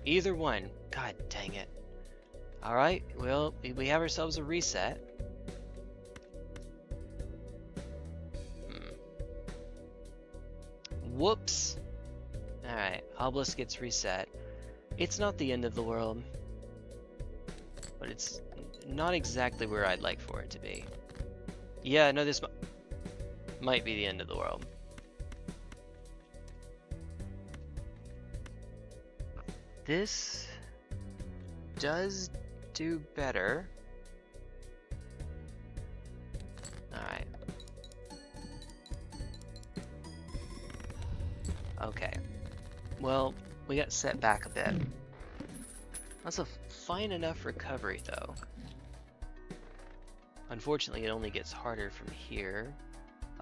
Either one. God dang it. Alright, well, we have ourselves a reset. Whoops. Alright, obelisk gets reset. It's not the end of the world, but it's not exactly where I'd like for it to be. Yeah, no, this might be the end of the world. This does do better. Alright. Okay. Well, we got set back a bit. That's a fine enough recovery, though. Unfortunately, it only gets harder from here.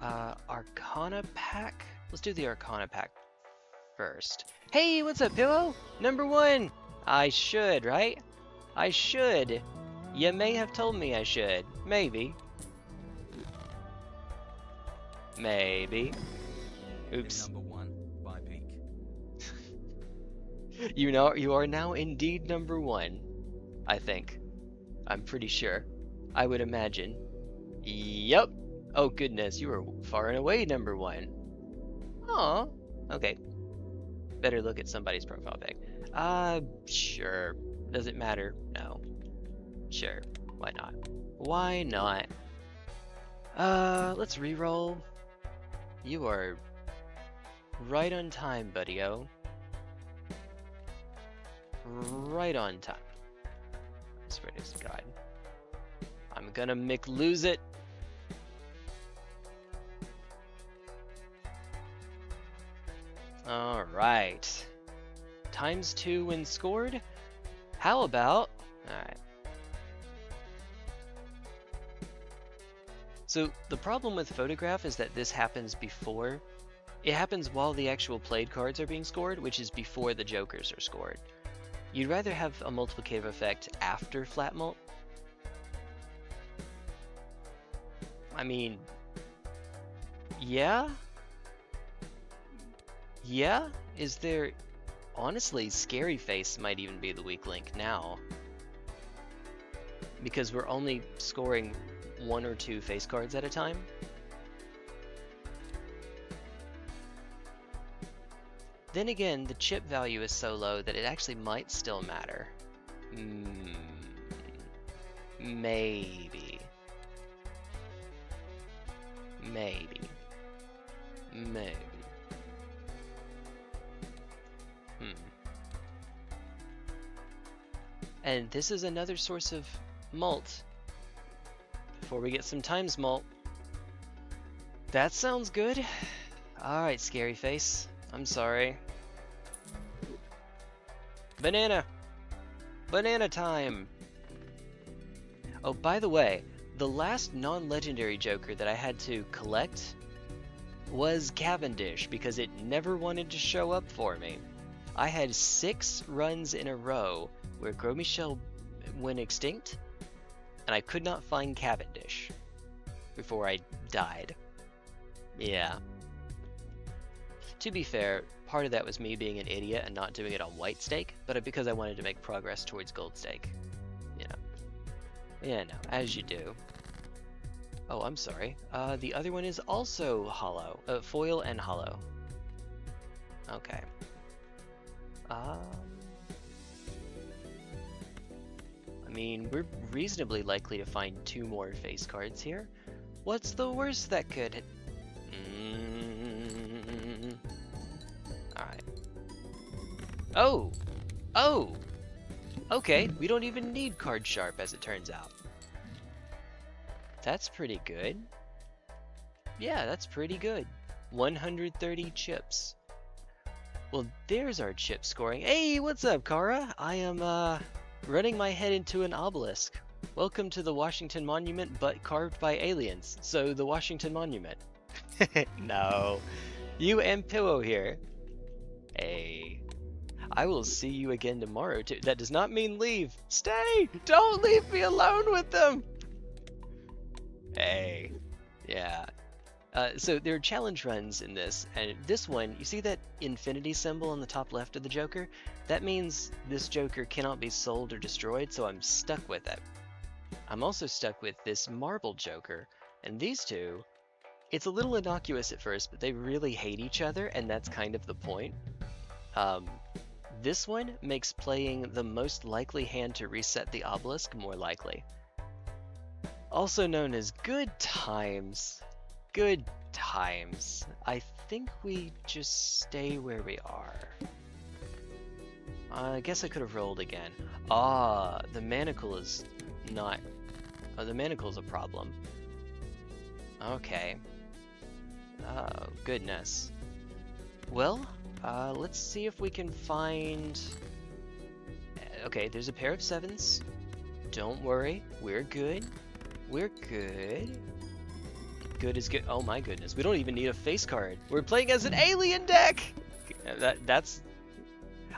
Arcana pack? Let's do the Arcana pack first. Hey, what's up, Pillow? Number 1! I should, right? I should. You may have told me I should. Maybe. Maybe. Oops. Number 1 by peak. You know, you are now indeed number 1. I think. I'm pretty sure. I would imagine. Yup. Oh goodness, you were far and away number 1. Aw. Okay. Better look at somebody's profile pic. Sure. Does it matter? No. Sure. Why not? Why not? Let's re-roll. You are right on time, buddy-o. Right on time. I swear to God. I'm gonna lose it. Alright. ×2 when scored? How about... Alright. So, the problem with photograph is that this happens before. It happens while the actual played cards are being scored, which is before the jokers are scored. You'd rather have a multiplicative effect after flat mult? I mean... Yeah? Yeah? Is there... Honestly, Scary Face might even be the weak link now. Because we're only scoring 1 or 2 face cards at a time. Then again, the chip value is so low that it actually might still matter. Maybe. Maybe. Maybe. And this is another source of mult. Before we get some times mult. That sounds good. Alright, Scary Face. I'm sorry. Banana! Banana time! Oh, by the way, the last non-legendary Joker that I had to collect was Cavendish because it never wanted to show up for me. I had 6 runs in a row where Gros Michel went extinct, and I could not find Cavendish before I died. Yeah. To be fair, part of that was me being an idiot and not doing it on white stake, but because I wanted to make progress towards gold stake. You know. Yeah, no, as you do. Oh, I'm sorry. The other one is also hollow. Foil and hollow. Okay. I mean, we're reasonably likely to find 2 more face cards here. What's the worst that could... Alright. Oh! Oh! Okay, we don't even need Card Sharp, as it turns out. That's pretty good. Yeah, that's pretty good. 130 chips. Well, there's our chip scoring. Hey, what's up, Kara? I am, running my head into an obelisk. Welcome to the Washington Monument, but carved by aliens. So, the Washington Monument. No. You and Pillow here. Hey. I will see you again tomorrow, too. That does not mean leave. Stay! Don't leave me alone with them! Hey. Yeah. So there are challenge runs in this, and this one, you see that infinity symbol on the top left of the Joker? That means this Joker cannot be sold or destroyed, so I'm stuck with it. I'm also stuck with this marble Joker, and these two, It's a little innocuous at first, but they really hate each other, and that's kind of the point. This one makes playing the most likely hand to reset the obelisk more likely. Also known as good times. Good times. I think we just stay where we are. I guess I could have rolled again. Ah, the manacle is not... Oh, the manacle is a problem. Okay. Oh, goodness. Well, let's see if we can find... Okay, there's a pair of 7s. Don't worry, we're good. We're good. Good is good. Oh my goodness, we don't even need a face card. We're playing as an alien deck! That's...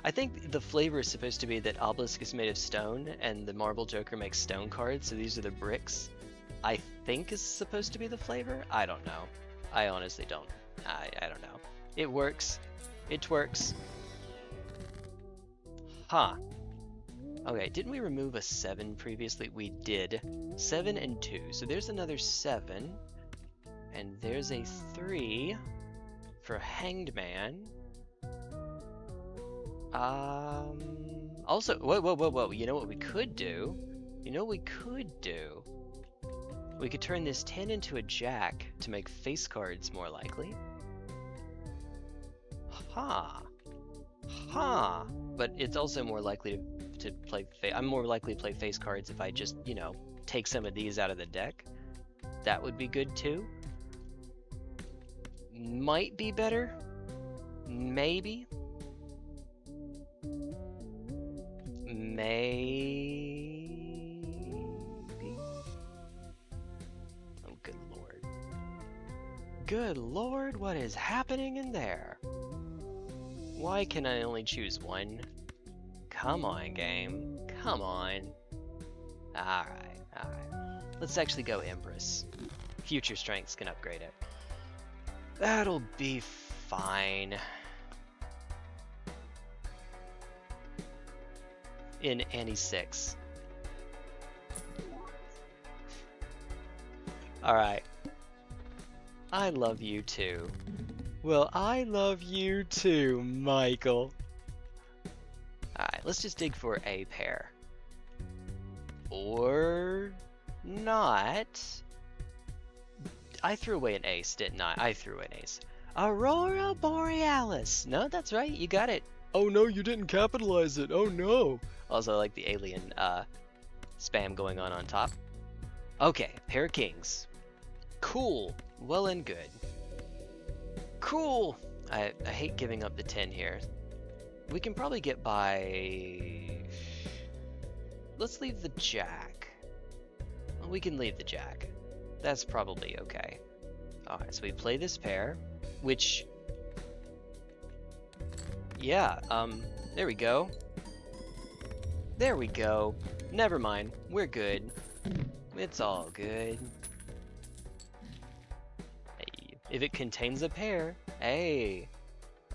I think the flavor is supposed to be that Obelisk is made of stone, and the Marble Joker makes stone cards, so these are the bricks. I think is supposed to be the flavor? I don't know. I honestly don't. I don't know. It works. It twerks. Huh. Okay, didn't we remove a 7 previously? We did. 7 and 2. So there's another 7. And there's a 3 for Hanged Man. Also, whoa. You know what we could do? We could turn this 10 into a jack to make face cards more likely. But it's also more likely to play... I'm more likely to play face cards if I just, you know, take some of these out of the deck. That would be good too. Might be better. Maybe. Oh, good lord. Good lord, what is happening in there? Why can I only choose one? Come on, game. Come on. Alright. Let's actually go Empress. Future Strengths can upgrade it. That'll be fine. In any 6. Alright. I love you too. Well, I love you too, Michael. Alright, let's just dig for a pair. Or not. I threw away an ace, didn't I? I threw an ace. Aurora Borealis! No, that's right, you got it. Oh no, you didn't capitalize it. Oh no. Also, I like the alien spam going on top. Okay, pair of kings. Cool. Well and good. Cool. I hate giving up the 10 here. We can probably get by... Let's leave the jack. Well, we can leave the jack. That's probably okay. Alright, so we play this pair, which... Yeah, there we go. There we go. Never mind. We're good. It's all good. Hey, if it contains a pair, hey.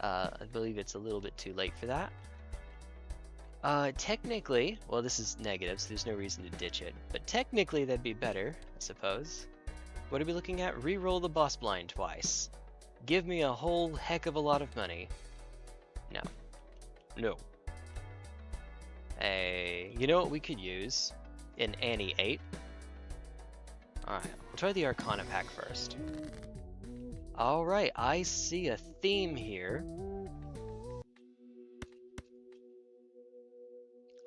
I believe it's a little bit too late for that. Technically, well, this is negative, so there's no reason to ditch it. But technically, that'd be better, I suppose. What are we looking at? Reroll the boss blind twice. Give me a whole heck of a lot of money. No. No. Hey, you know what we could use? An Annie 8. Alright, we'll try the Arcana pack first. Alright, I see a theme here.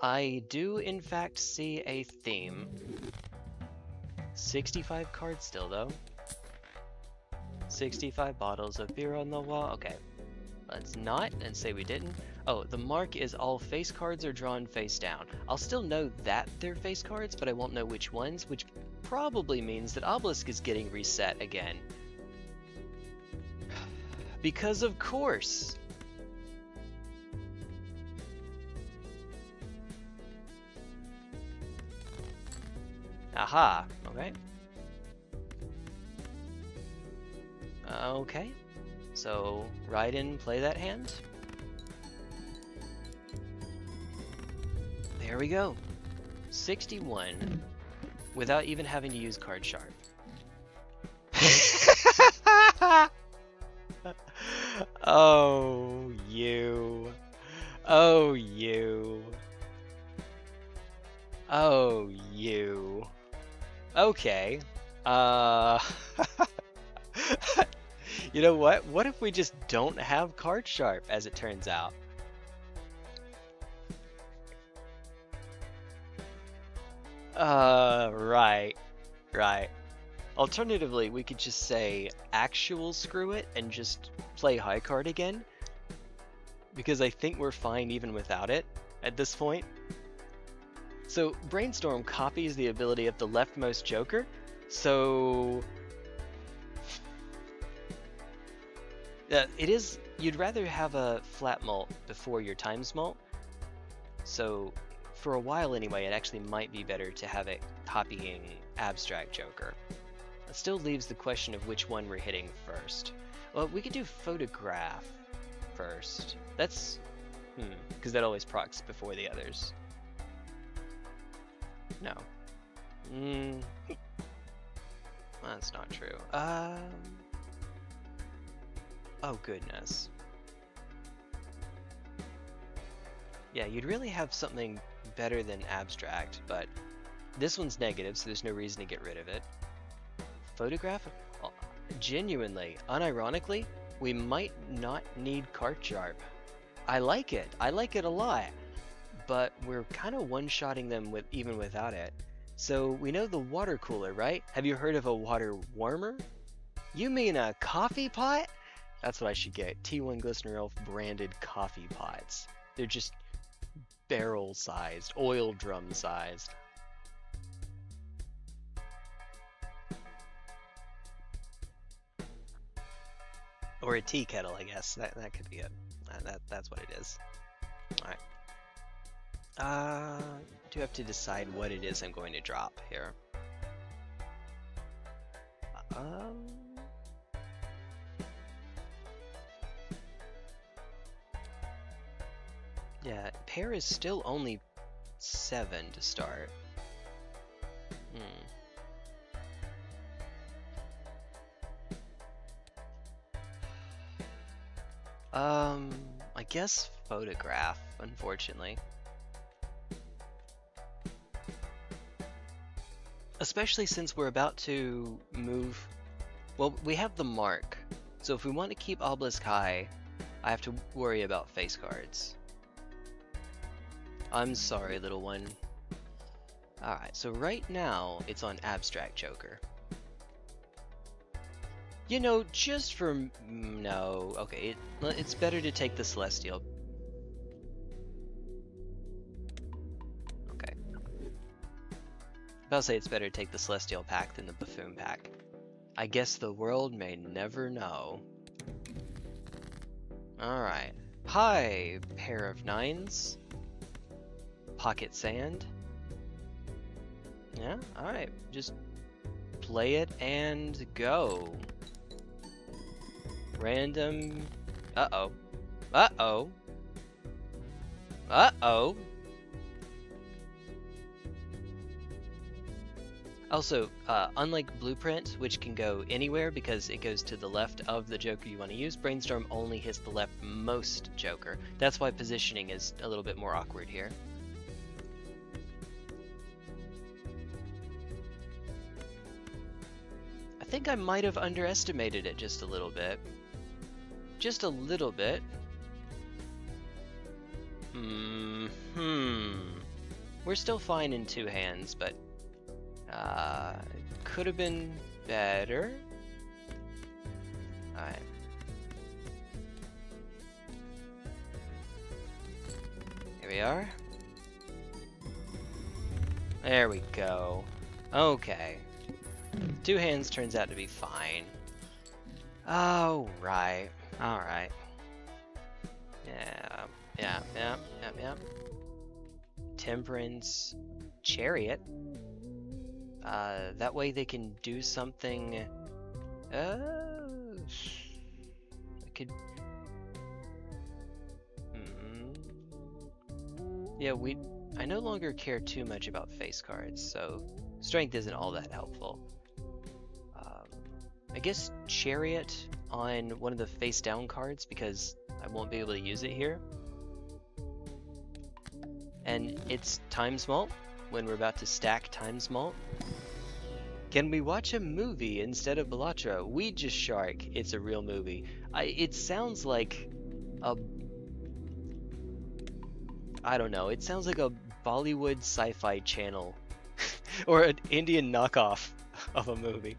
I do, in fact, see a theme. 65 cards still, though. 65 bottles of beer on the wall. Okay, let's not and say we didn't. Oh, the mark is all face cards are drawn face down. I'll still know that they're face cards, but I won't know which ones, which probably means that Obelisk is getting reset again. Because of course. Aha, okay. Okay, so ride in, play that hand. There we go. 61 without even having to use card sharp. Oh, you. Oh, you. Oh, you. Okay. Uh... You know what? What if we just don't have card sharp, as it turns out? Right. Right. Alternatively, we could just say actual screw it and just play high card again. Because I think we're fine even without it at this point. So Brainstorm copies the ability of the leftmost Joker. So it is, you'd rather have a flat mult before your times mult. So for a while anyway, it actually might be better to have it copying abstract Joker. It still leaves the question of which one we're hitting first. Well, we could do photograph first. That's, because that always procs before the others. No. That's not true. Oh goodness. Yeah, you'd really have something better than abstract, but this one's negative, so there's no reason to get rid of it. Photograph? Genuinely, unironically, we might not need card sharp. I like it. I like it a lot. But we're kind of one-shotting them with even without it. So we know the water cooler, right? Have you heard of a water warmer? You mean a coffee pot? That's what I should get. T1GlistenerElf branded coffee pots. They're just barrel-sized, oil drum-sized. Or a tea kettle, I guess. That could be it. That's what it is. Alright. Do have to decide what it is I'm going to drop here. Yeah, pair is still only 7 to start. I guess photograph, unfortunately. Especially since we're about to move... Well, we have the mark. So if we want to keep Obelisk high, I have to worry about face cards. I'm sorry, little one. Alright, so right now, it's on Abstract Joker. You know, just for... No, okay, it's better to take the Celestial. Okay. I'll say it's better to take the Celestial pack than the Buffoon pack. I guess the world may never know. Alright. Hi, pair of 9s. Pocket Sand. Yeah, alright. Just play it and go. Random. Uh-oh. Uh-oh. Uh-oh. Also, unlike Blueprint, which can go anywhere because it goes to the left of the Joker you want to use, Brainstorm only hits the leftmost Joker. That's why positioning is a little bit more awkward here. I think I might have underestimated it just a little bit. Just a little bit. We're still fine in 2 hands, but could have been better. Alright. Here we are. There we go. Okay. 2 hands turns out to be fine. Oh, right. Alright. Yeah. Temperance. Chariot. That way they can do something... I could... Yeah, I no longer care too much about face cards, so strength isn't all that helpful. I guess Chariot on one of the face down cards because I won't be able to use it here. And it's Times Malt when we're about to stack Times Malt. Can we watch a movie instead of Balatro? Ouija Shark. It's a real movie. It sounds like a... I don't know. It sounds like a Bollywood sci-fi channel. Or an Indian knockoff of a movie.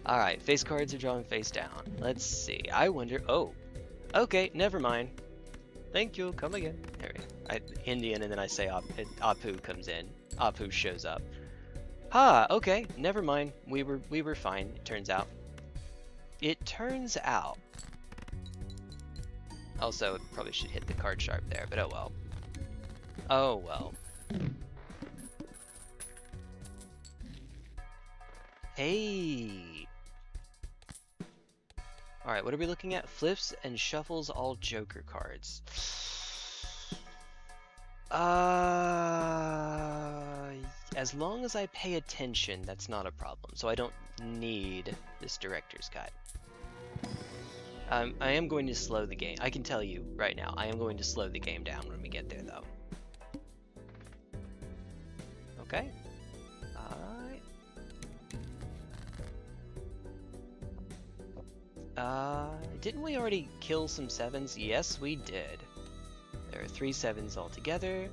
Alright, face cards are drawn face down. Let's see. I wonder... Oh. Okay, never mind. Thank you. Come again. There we go. Indian, and then I say Apu comes in. Apu shows up. Ha! Okay, never mind. We were fine, it turns out. It turns out. Also, probably should hit the card sharp there, but oh well. Oh well. Hey! Alright, what are we looking at? Flips and shuffles all Joker cards. As long as I pay attention, that's not a problem. So I don't need this director's cut. I am going to slow the game. I can tell you right now, I am going to slow the game down when we get there, though. Okay. Didn't we already kill some 7s? Yes, we did. There are 3 7s altogether.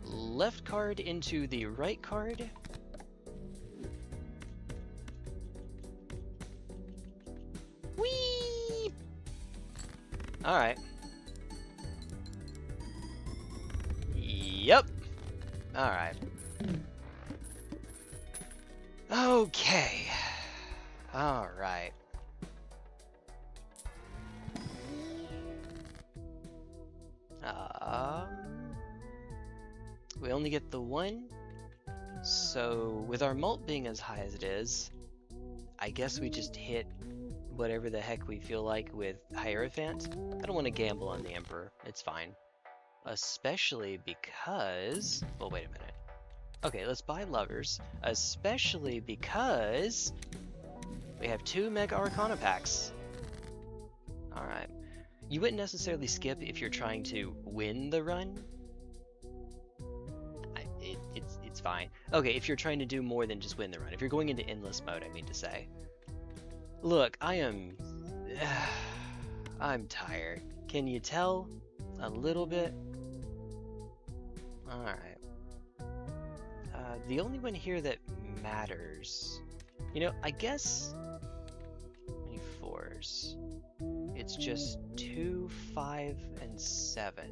Left card into the right card. Whee! Alright. Yep. Alright. Okay. Alright. We only get the 1, so with our mult being as high as it is, I guess we just hit whatever the heck we feel like with Hierophant. I don't want to gamble on the Emperor, it's fine. Especially because... well, wait a minute. Okay, let's buy Lovers, especially because we have 2 Mega Arcana packs. Alright. You wouldn't necessarily skip if you're trying to win the run. It's fine. Okay, if you're trying to do more than just win the run. If you're going into endless mode, I mean to say. Look, I'm tired. Can you tell? A little bit? Alright. The only one here that matters... You know, I guess... How many 4s? It's just 2, 5, and 7.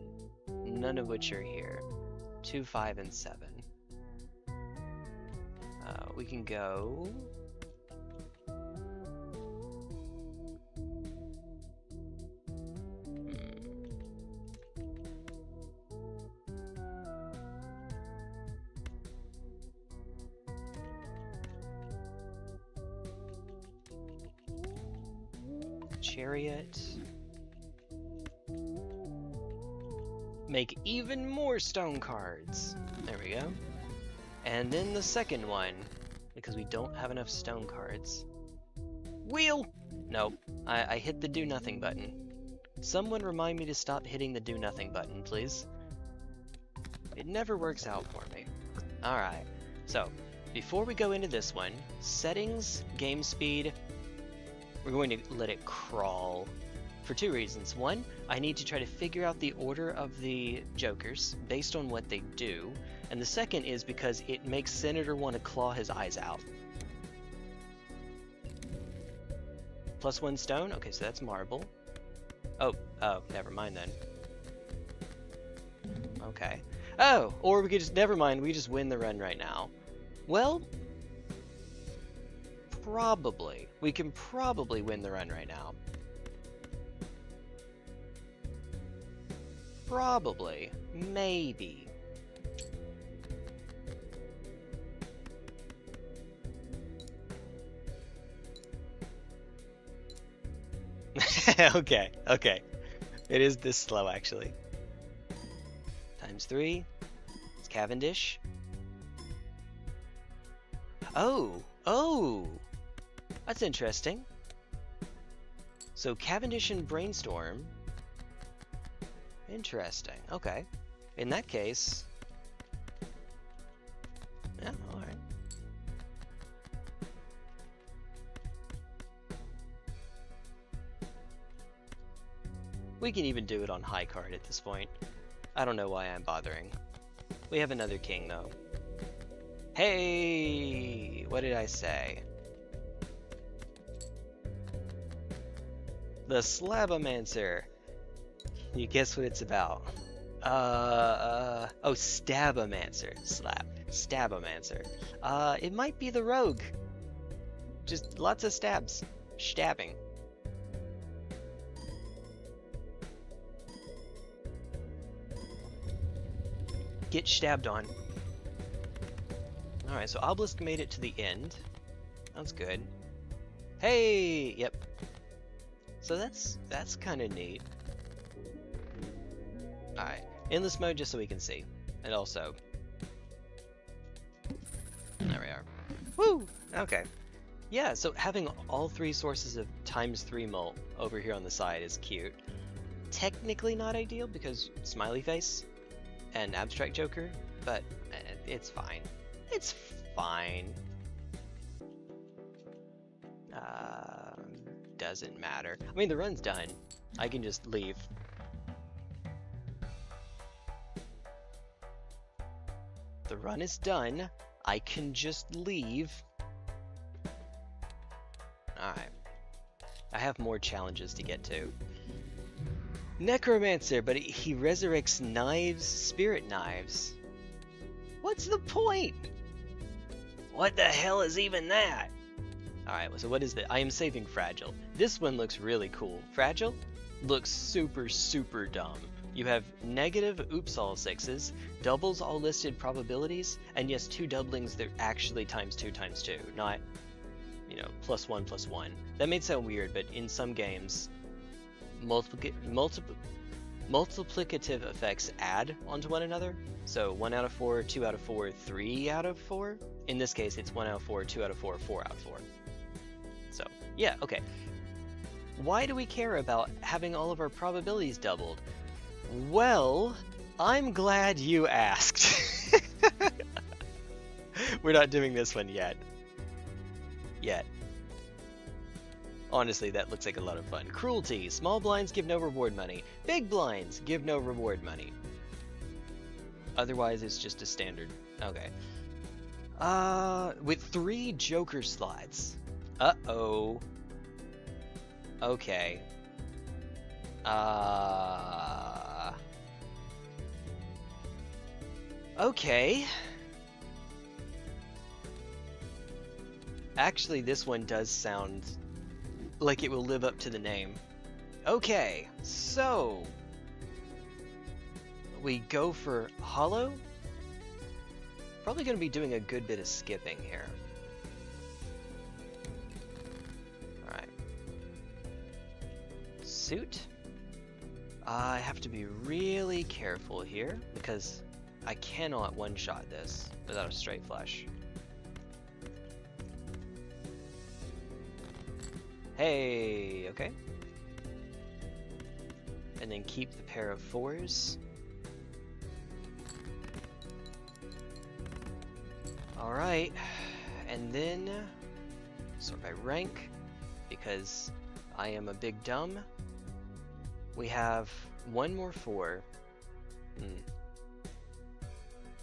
None of which are here. 2, 5, and 7. We can go... Chariot. Make even more stone cards. There we go. And then the second one, because we don't have enough stone cards. Wheel! Nope. I hit the do nothing button. Someone remind me to stop hitting the do nothing button, please. It never works out for me. Alright. So, before we go into this one, settings, game speed, we're going to let it crawl for 2 reasons. One, I need to try to figure out the order of the Jokers based on what they do. And the second is because it makes Senator want to claw his eyes out. +1 stone? Okay, so that's marble. Oh, never mind then. Okay. Oh, or we could just, never mind, we just win the run right now. Well, probably. We can probably win the run right now. Probably. Maybe. Okay, okay. It is this slow, actually. ×3. It's Cavendish. Oh, Oh, that's interesting. So Cavendish and Brainstorm. Interesting. Okay. In that case, yeah, all right. We can even do it on high card at this point. I don't know why I'm bothering. We have another king though. Hey, what did I say? The Slabomancer. Can you guess what it's about? Oh, Stabomancer. Stabomancer. It might be the rogue. Just lots of stabs. Stabbing. Get stabbed on. Alright, so Obelisk made it to the end. That's good. Hey! Yep. So that's kind of neat. Alright, endless mode just so we can see. And also... There we are. Woo! Okay. Yeah, so having all three sources of ×3 mult over here on the side is cute. Technically not ideal because smiley face and abstract Joker, but it's fine. It's fine. Doesn't matter. I mean, the run's done. I can just leave. The run is done. I can just leave. Alright. I have more challenges to get to. Necromancer, but he resurrects knives, spirit knives. What's the point? What the hell is even that? Alright, so what is that? I am saving Fragile. This one looks really cool. Fragile looks super, super dumb. You have negative oops all sixes, doubles all listed probabilities, and yes, 2 doublings that are actually ×2×2, not, you know, +1/+1. That may sound weird, but in some games, multiplicative effects add onto one another. So 1 out of 4, 2 out of 4, 3 out of 4. In this case, it's 1 out of 4, 2 out of 4, 4 out of 4. So, yeah, okay. Why do we care about having all of our probabilities doubled? Well, I'm glad you asked. We're not doing this one yet. Honestly, that looks like a lot of fun. Cruelty. Small blinds give no reward money. Big blinds give no reward money. Otherwise, it's just a standard. Okay. With 3 Joker slots. Uh-oh. Okay. Okay. Actually, this one does sound like it will live up to the name. Okay, so we go for Hollow. Probably going to be doing a good bit of skipping here. Alright. Suit. I have to be really careful here because I cannot one-shot this without a straight flush. Hey, okay. And then keep the pair of 4s. Alright, and then sort by rank, because I am a big dumb. We have 1 more 4.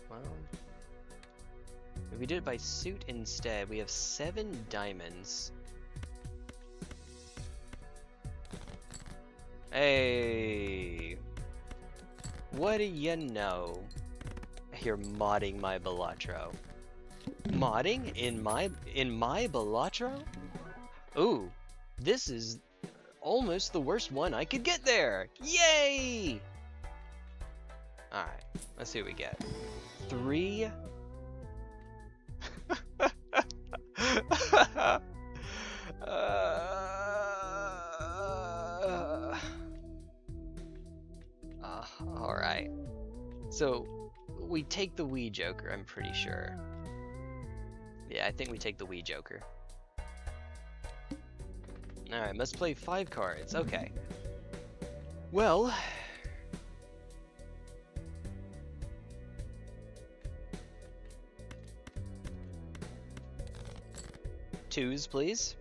Well, if we did it by suit instead, we have 7 diamonds. Hey, what do you know? You're modding my Balatro. Modding in my Balatro? Ooh, this is almost the worst one I could get there. Yay! All right, let's see what we get. 3. Alright. So, we take the Wii Joker, I'm pretty sure. Yeah, I think we take the Wii Joker. Alright, must play 5 cards. Okay. Well... twos, please.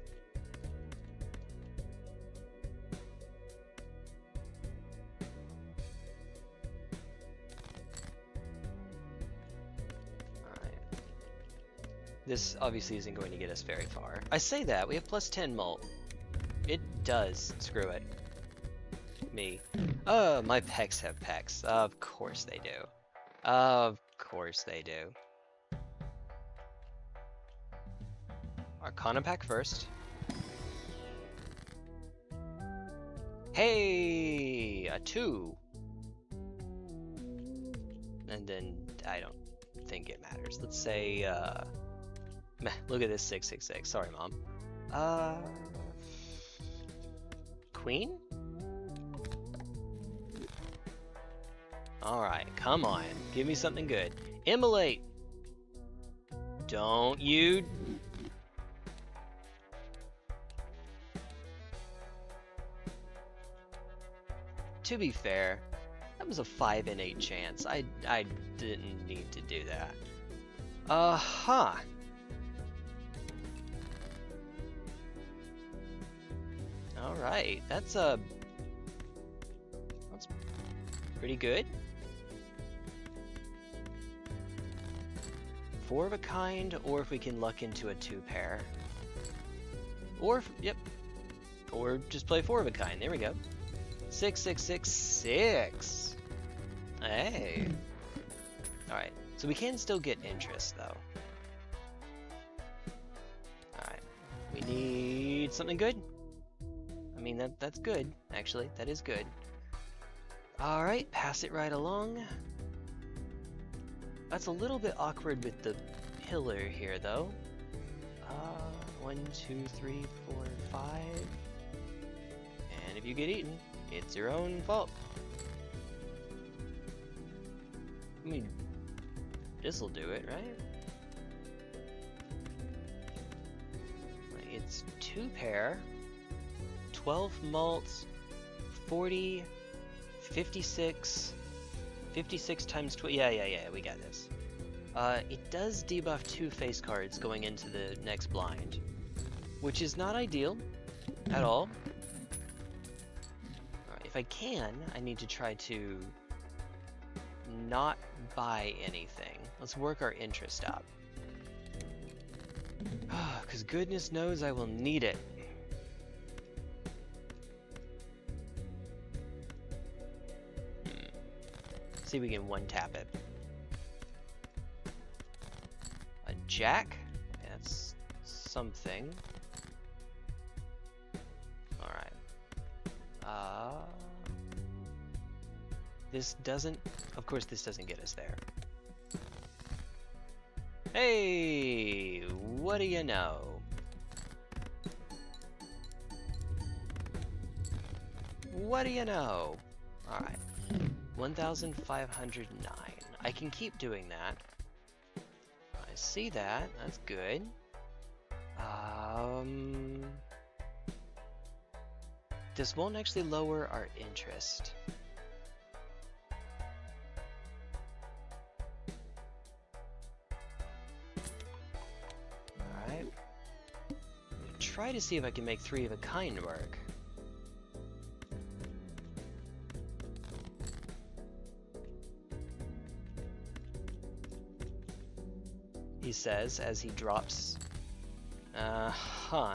This obviously isn't going to get us very far. I say that, we have plus 10 mult. It does. Screw it. Me. Oh, my pecs have pecs. Of course they do. Of course they do. Arcana pack first. Hey! A 2! And then, I don't think it matters. Let's say, look at this 666. Sorry, Mom. Queen? Alright, come on. Give me something good. Immolate! Don't you... To be fair, that was a 5 in 8 chance. I didn't need to do that. Uh-huh. Alright, that's pretty good. 4 of a kind, or if we can luck into a 2 pair. Or, yep. Or just play 4 of a kind. There we go. 6, 6, 6, 6. Hey. Alright, so we can still get interest, though. Alright, we need something good. I mean, that's good, actually. That is good. Alright, pass it right along. That's a little bit awkward with the pillar here, though. 1, 2, 3, 4, 5. And if you get eaten, it's your own fault. I mean, this'll do it, right? It's 2 pair, 12 malts, 40, 56, 56 times 12. Yeah, we got this. It does debuff 2 face cards going into the next blind, which is not ideal at all. Alright, if I can, I need to try to not buy anything. Let's work our interest up. Because goodness knows I will need it. See if we can one-tap it. A jack? That's something. Alright. This doesn't... Of course this doesn't get us there. Hey! What do you know? What do you know? Alright. 1,509. I can keep doing that. I see that. That's good. This won't actually lower our interest. Alright. Try to see if I can make 3 of a kind work. He says as he drops. I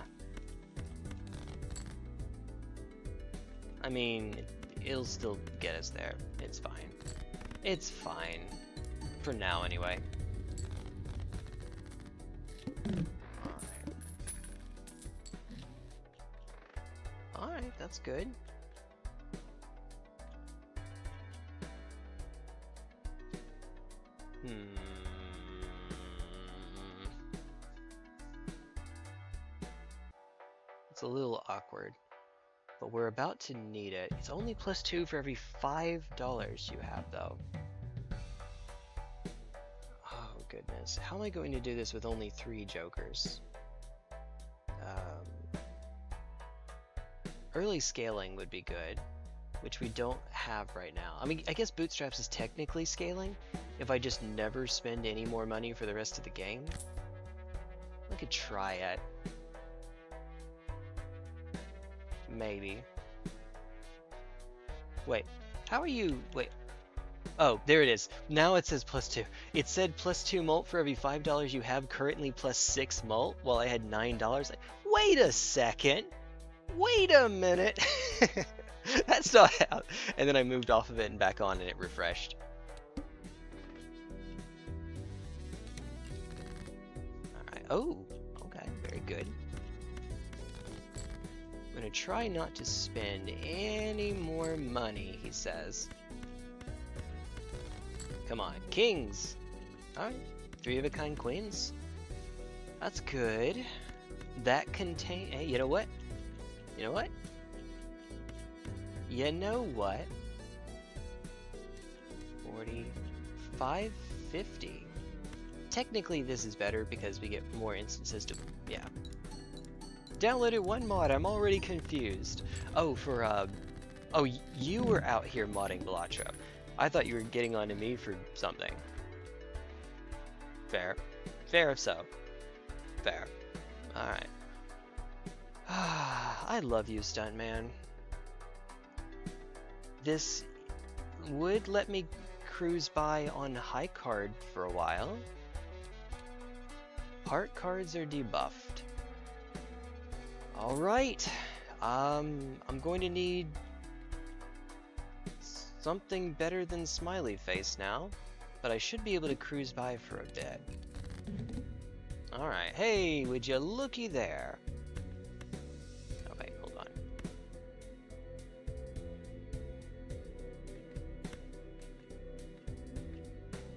mean, it'll still get us there. It's fine. It's fine. For now, anyway. Alright, that's good. It's a little awkward, but we're about to need it. It's only +2 for every $5 you have, though. Oh goodness. How am I going to do this with only 3 jokers? Early scaling would be good, which we don't have right now. I mean, I guess Bootstraps is technically scaling if I just never spend any more money for the rest of the game. I could try it. Maybe. Wait, how are you? Wait. Oh, there it is. Now it says +2. It said +2 mult for every $5 you have, currently +6 mult, while I had $9. Wait a second. Wait a minute. That's not how. And then I moved off of it and back on and it refreshed. Alright. Oh, okay. Very good. I'm gonna try not to spend any more money, he says. Come on. Kings. Alright. 3 of a kind queens. That's good. That contain. Hey, you know what? You know what? You know what? 45.50. Technically, this is better because we get more instances to. Yeah. Downloaded 1 mod. I'm already confused. Oh, for oh, you were out here modding Balatro. I thought you were getting on to me for something. Fair. Fair if so. Fair. Alright. I love you, Stuntman. This would let me cruise by on high card for a while. Heart cards are debuffed. Alright. I'm going to need something better than smiley face now, but I should be able to cruise by for a bit. Alright. Hey, would you looky there?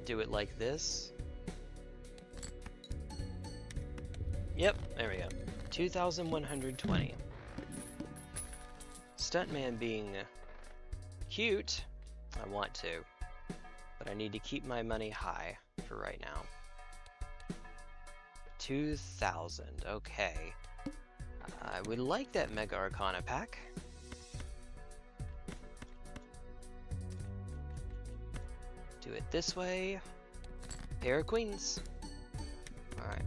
Do it like this. Yep, there we go. 2,120. Stuntman being cute, I want to, but I need to keep my money high for right now. 2,000, okay. I would like that Mega Arcana pack. Do it this way. Pair of queens. Alright.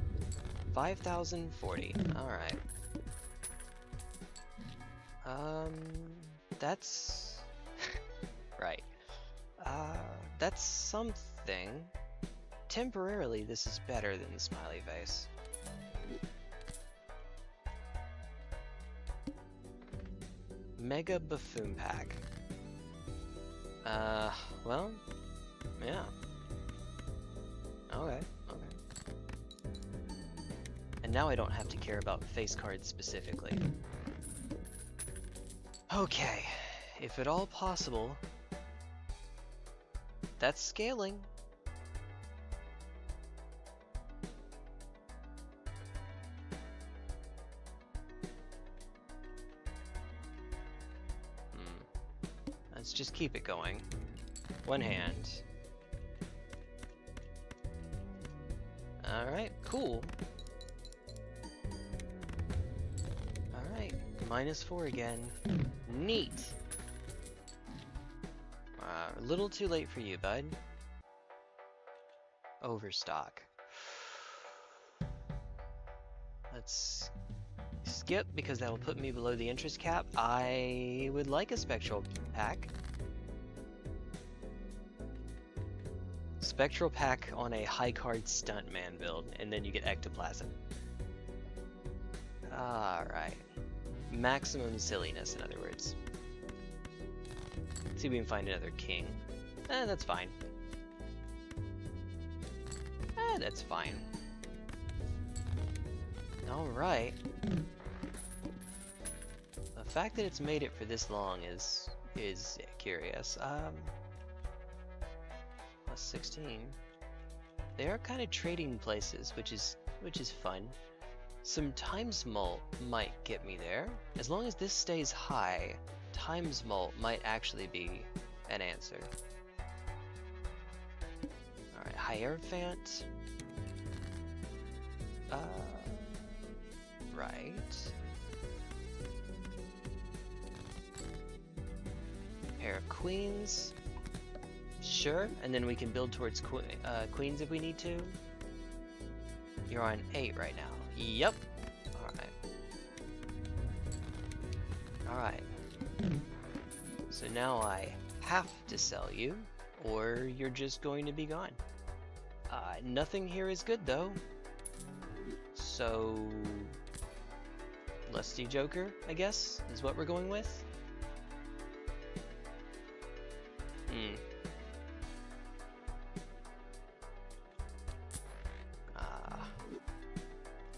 5,040. Alright. That's... right. That's something. Temporarily, this is better than the smiley face. Mega Buffoon Pack. Well... yeah. Okay, okay. And now I don't have to care about face cards specifically. Okay, if at all possible, that's scaling. Let's just keep it going. One hand. Alright, cool. Alright, -4 again. Neat. A little too late for you, bud. Overstock. Let's skip because that will put me below the interest cap. I would like a spectral pack. Spectral pack on a high card Stuntman build, and then you get ectoplasm. Alright. Maximum silliness, in other words. Let's see if we can find another king. That's fine. That's fine. Alright. The fact that it's made it for this long is curious. +16. They are kind of trading places, which is fun. Some times mult might get me there. As long as this stays high, times mult might actually be an answer. Alright, Hierophant. Right. Pair of queens. Sure, and then we can build towards queens if we need to. You're on 8 right now. Yep. Alright. So now I have to sell you, or you're just going to be gone. Nothing here is good though. So... Lusty Joker, I guess, is what we're going with.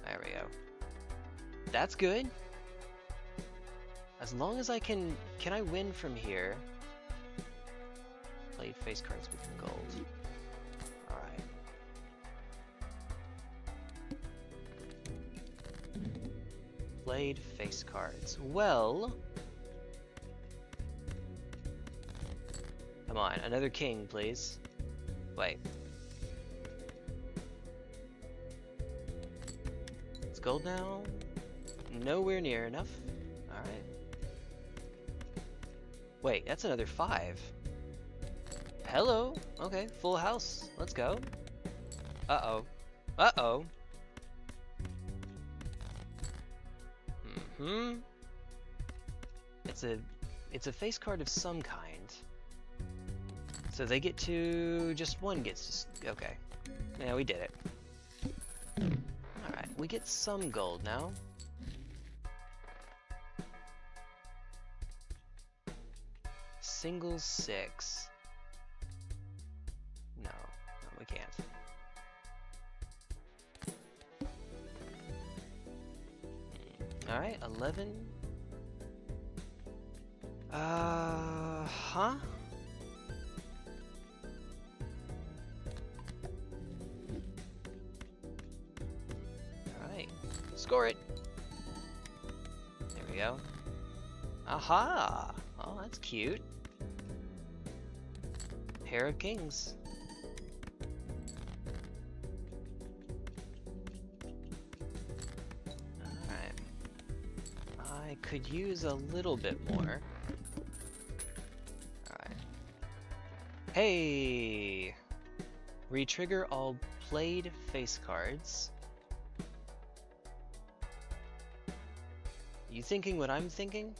There we go. That's good. As long as I can I win from here? Played face cards with gold. Alright. Played face cards. Well... Come on, another king, please. Wait. It's gold now? Nowhere near enough. Alright. Wait, that's another 5. Hello. Okay, full house. Let's go. Uh-oh. Uh-oh. It's a face card of some kind. So they get to... just one gets to... okay. Yeah, we did it. Alright, we get some gold now. Single 6. No, we can't. Alright, 11. Huh? Alright, score it. There we go. Aha! Oh, that's cute. Pair of kings. Alright. I could use a little bit more. Alright. Hey! Retrigger all played face cards. You thinking what I'm thinking?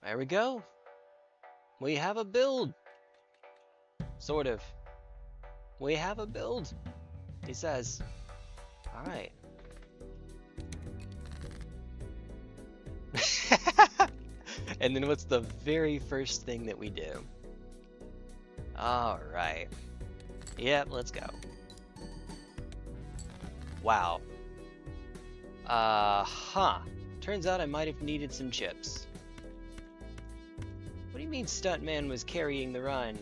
There we go. We have a build. Sort of. We have a build, he says. Alright. And then what's the very first thing that we do? Alright. Yep, let's go. Wow. Turns out I might have needed some chips. What do you mean Stuntman was carrying the run?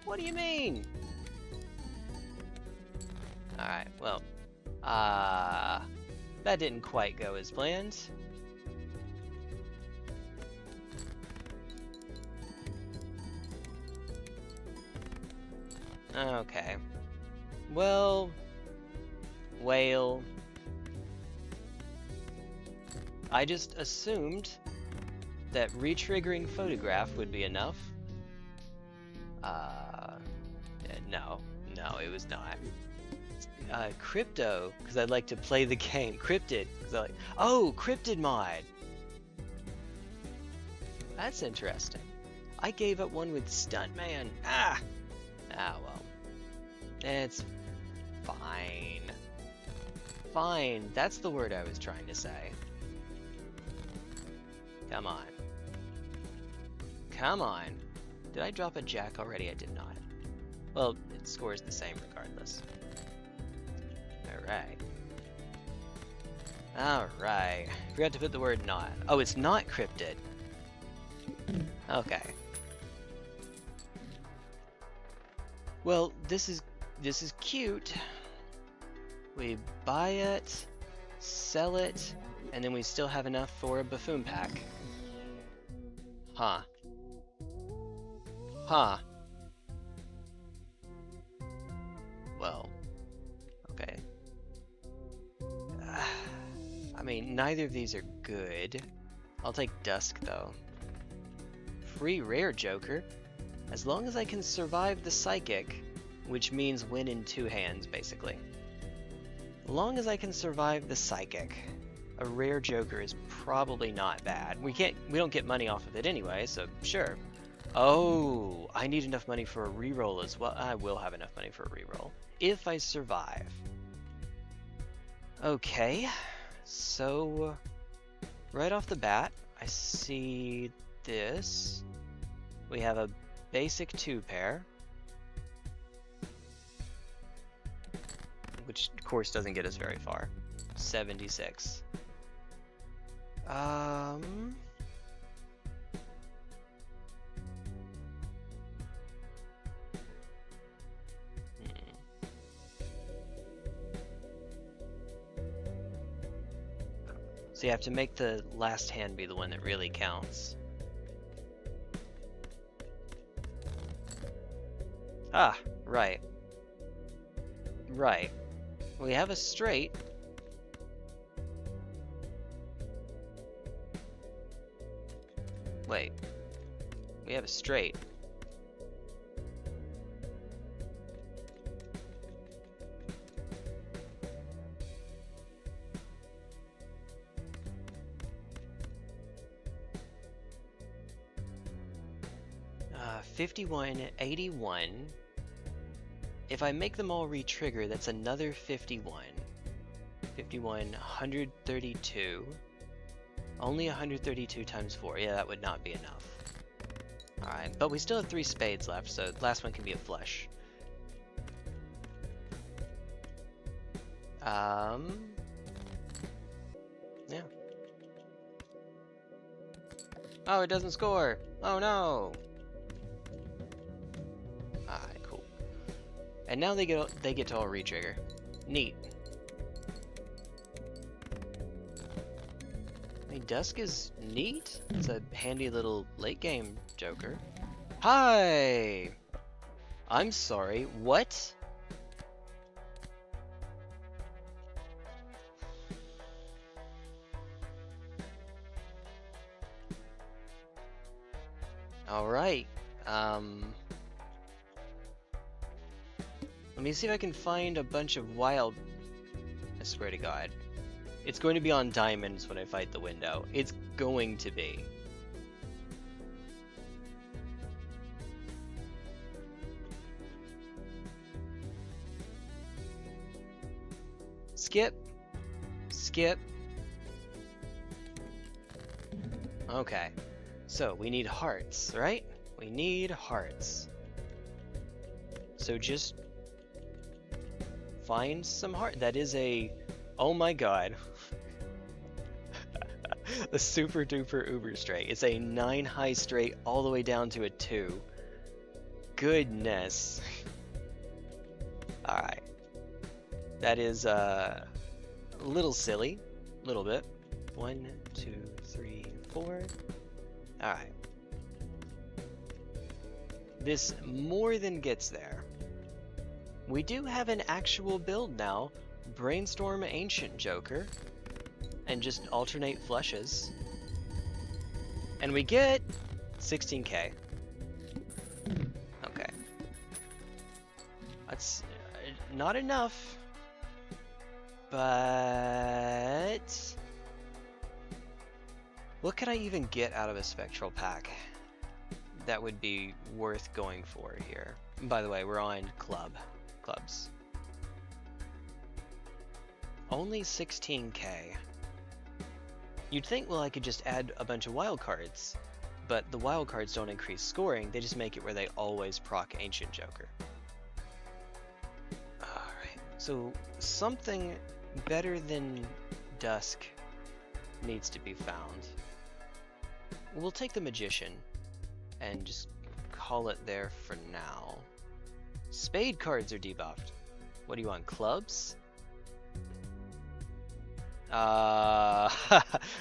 What do you mean? Alright, well. That didn't quite go as planned. Okay. Well... Whale. I just assumed that retriggering photograph would be enough. No, it was not. Crypto, because I'd like to play the game. Cryptid, because I like... Oh, Cryptid mod! That's interesting. I gave up one with Stuntman. Ah, well. It's fine. Fine, that's the word I was trying to say. Come on. Come on. Did I drop a jack already? I did not. Well, it scores the same regardless. Alright. Alright. Forgot to put the word not. Oh, it's not cryptid. Okay. Well, this is cute. We buy it, sell it, And then we still have enough for a buffoon pack. Huh. Huh. Well, okay. I mean, neither of these are good. I'll take Dusk, though. Free rare Joker. As long as I can survive the Psychic, which means win in 2 hands, basically. As long as I can survive the Psychic, a rare Joker is probably not bad. We don't get money off of it anyway, so sure. Oh, I need enough money for a reroll as well. I will have enough money for a reroll if I survive. Okay, so right off the bat, I see this. We have a basic 2-pair, which of course doesn't get us very far. 76. So you have to make the last hand be the one that really counts. Ah, right. Right. We have a straight. Wait. We have a straight. Uh, 51, 81. If I make them all re-trigger, that's another 51. 51, 132. Only 132 times 4. Yeah, that would not be enough. Alright, but we still have 3 spades left, so the last one can be a flush. Yeah. Oh, it doesn't score! Oh no! Alright, cool. And now they get to all re-trigger. Neat. I mean, Dusk is neat. It's a handy little late game Joker. Hi! I'm sorry, what? Alright, let me see if I can find a bunch of wild... I swear to God. It's going to be on diamonds when I fight the window. It's going to be. Skip. Skip. Okay. So, we need hearts, right? We need hearts. So just find some heart. That is a... Oh my god. A super duper uber straight. It's a 9 high straight all the way down to a 2. Goodness. Alright. That is a little silly. A little bit. 1, 2, 3, 4. Alright. This more than gets there. We do have an actual build now. Brainstorm Ancient Joker. And just alternate flushes. And we get 16k. Okay. That's not enough. But... what could I even get out of a spectral pack that would be worth going for here? By the way, we're on clubs. Only 16k. You'd think, well, I could just add a bunch of wild cards, but the wild cards don't increase scoring, they just make it where they always proc Ancient Joker. Alright, so something better than Dusk needs to be found. We'll take the Magician and just call it there for now. Spade cards are debuffed. What do you want, clubs?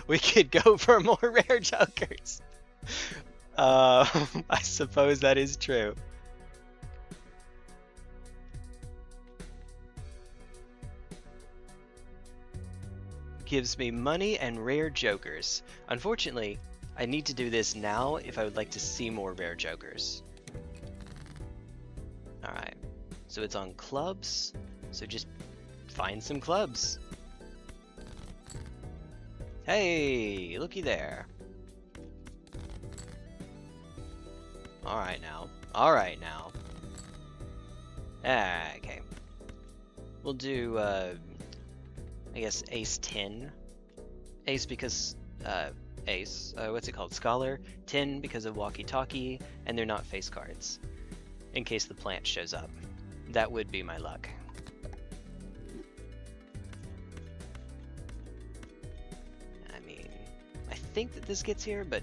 We could go for more rare jokers. I suppose that is true. Gives me money and rare jokers. Unfortunately, I need to do this now if I would like to see more rare jokers. Alright, so it's on clubs, so just find some clubs. Hey, looky there. Alright now. Alright now. Okay. We'll do, I guess ace 10. Ace because, ace, what's it called? Scholar. 10 because of walkie-talkie, and they're not face cards. In case the plant shows up. That would be my luck. I mean, I think that this gets here, but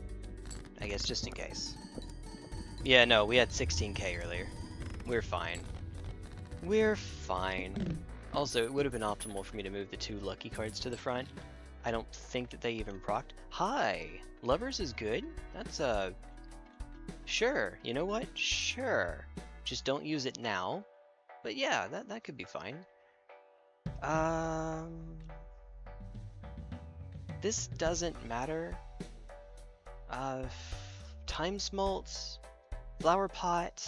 I guess just in case. Yeah, no, we had 16k earlier. We're fine. We're fine. Also, it would have been optimal for me to move the 2 lucky cards to the front. I don't think that they even procced. Hi! Lovers is good? That's, sure. You know what? Sure. Just don't use it now. But yeah, that could be fine. This doesn't matter. Time smolts. Flower pot.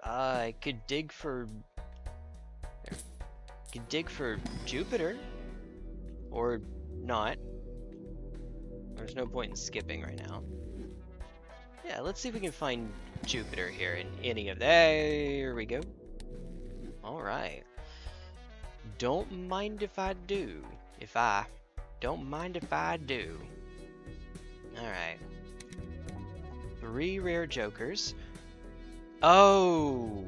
I could dig for Jupiter, or not. There's no point in skipping right now. Yeah, let's see if we can find Jupiter here in any of. There we go. All right. Don't mind if I do. Don't mind if I do. All right. 3 rare jokers. Oh!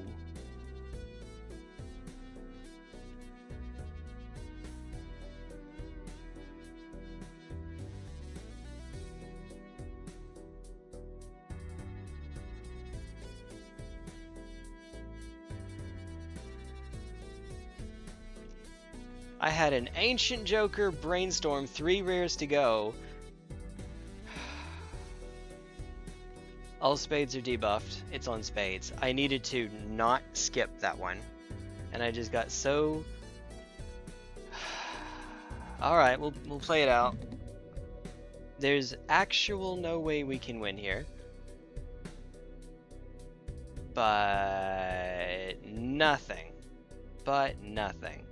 I had an ancient joker brainstorm, 3 rares to go. All spades are debuffed. It's on spades. I needed to not skip that one. And I just got so... Alright, we'll play it out. There's actual no way we can win here. But nothing. But nothing.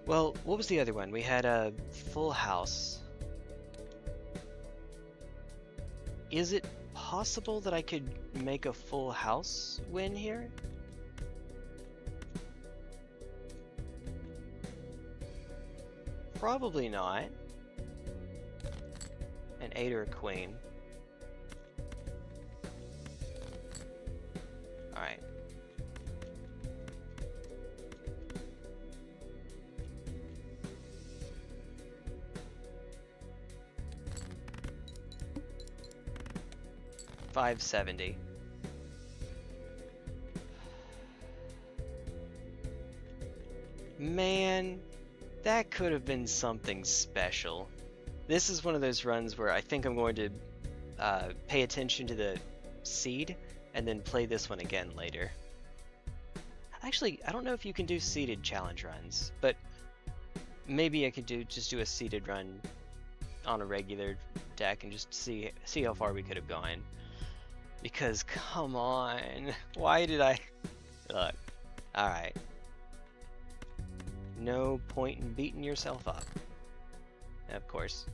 Well, what was the other one? We had a full house. Is it possible that I could make a full house win here? Probably not. An 8 or a queen. Alright. $570. Man, that could have been something special. This is one of those runs where I think I'm going to pay attention to the seed and then play this one again later. Actually, I don't know if you can do seeded challenge runs, but maybe I could just do a seeded run on a regular deck and just see how far we could have gone. Because, come on, why did I... Look, alright. No point in beating yourself up. Of course.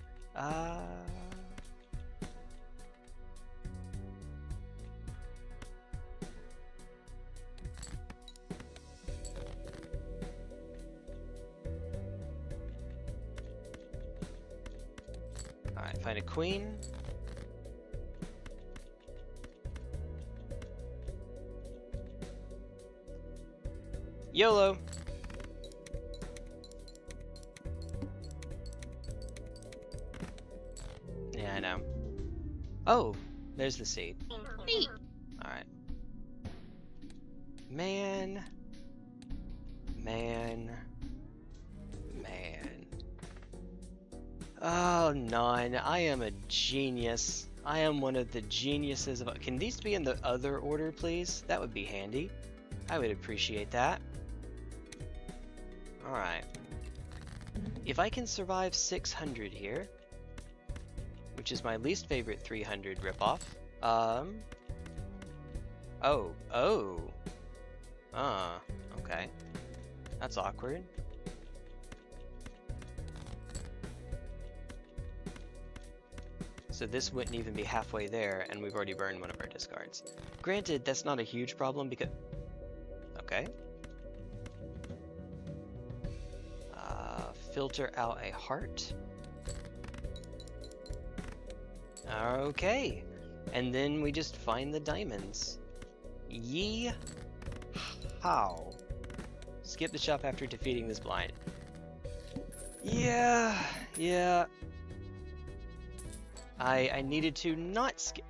Alright, find a queen. YOLO! Yeah, I know. Oh, there's the seed. Neat! Alright. Man. Oh, none. I am a genius. I am one of the geniuses of... Can these be in the other order, please? That would be handy. I would appreciate that. Alright. If I can survive 600 here, which is my least favorite 300 ripoff, okay. That's awkward. So this wouldn't even be halfway there, and we've already burned one of our discards. Granted, that's not a huge problem because... Okay. Filter out a heart. Okay. And then we just find the diamonds. How? Skip the shop after defeating this blind. Yeah. I needed to not skip.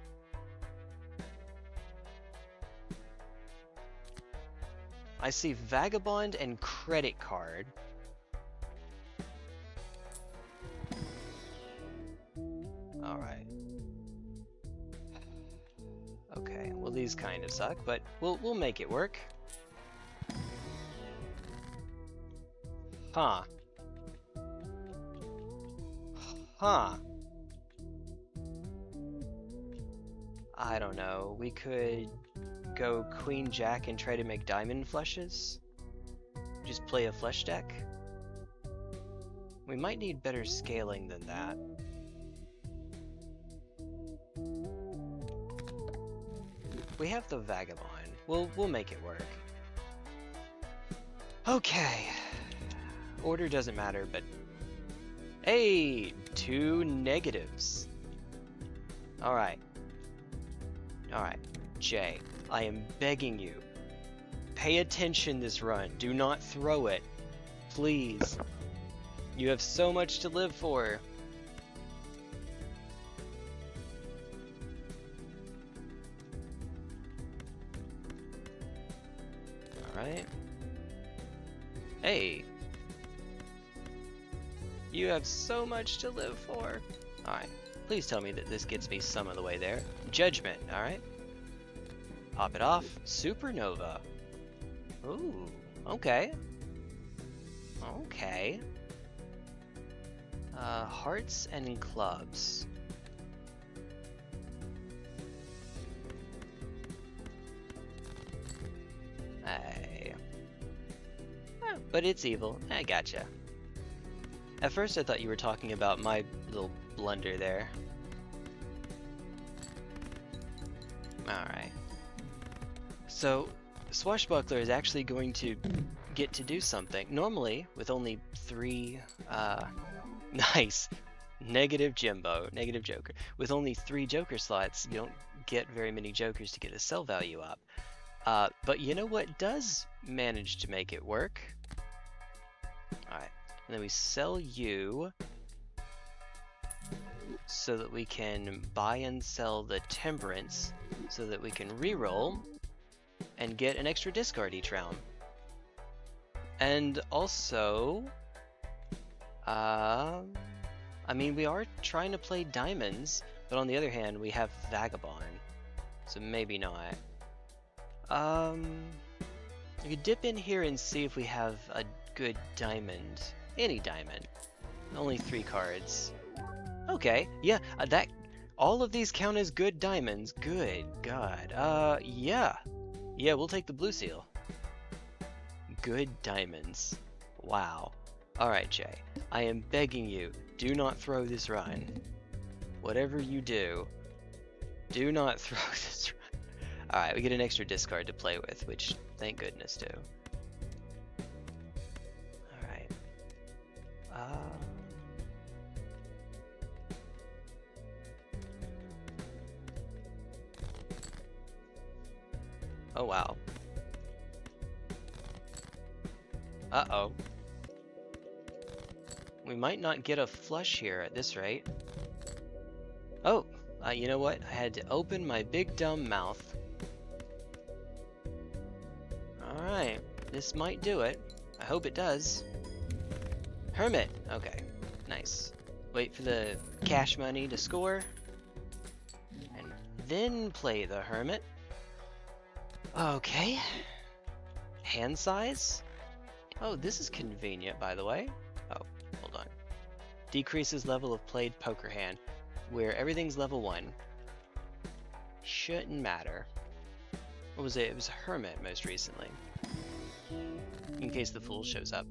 I see Vagabond and Credit Card. Alright. Okay, well these kind of suck, but we'll make it work. Huh. I don't know. We could go Queen Jack and try to make diamond flushes. Just play a flush deck. We might need better scaling than that. We have the Vagabond. We'll make it work. Okay. Order doesn't matter, but... Hey! 2 negatives. Alright. Alright. Jay, I am begging you. Pay attention this run. Do not throw it. Please. You have so much to live for. Alright. Hey. You have so much to live for. Alright. Please tell me that this gets me some of the way there. Judgment, alright. Pop it off. Supernova. Ooh, okay. Okay. Hearts and clubs. Hey. But it's evil. I gotcha. At first I thought you were talking about my little blunder there. Alright. So, Swashbuckler is actually going to get to do something. Normally, with only 3... nice! Negative Jimbo, negative Joker. With only 3 Joker slots, you don't get very many Jokers to get the sell value up. But you know what does manage to make it work? Alright. And then we sell you so that we can buy and sell the Temperance so that we can reroll and get an extra discard each round. And also, I mean, we are trying to play diamonds, but on the other hand, we have Vagabond, so maybe not. We could dip in here and see if we have a good diamond. Any diamond. Only 3 cards. Okay, yeah, that all of these count as good diamonds. Good God. Yeah. Yeah, we'll take the blue seal. Good diamonds. Wow. Alright, Jay. I am begging you, do not throw this run. Whatever you do, do not throw this run. Alright, we get an extra discard to play with, which thank goodness too. Alright. Oh wow. Uh-oh. We might not get a flush here at this rate. Oh, you know what? I had to open my big dumb mouth. Alright, this might do it. I hope it does. Hermit! Okay, nice. Wait for the cash money to score. And then play the Hermit. Okay. Hand size? Oh, this is convenient, by the way. Oh, hold on. Decreases level of played poker hand, where everything's level 1. Shouldn't matter. What was it? It was Hermit most recently. In case the Fool shows up.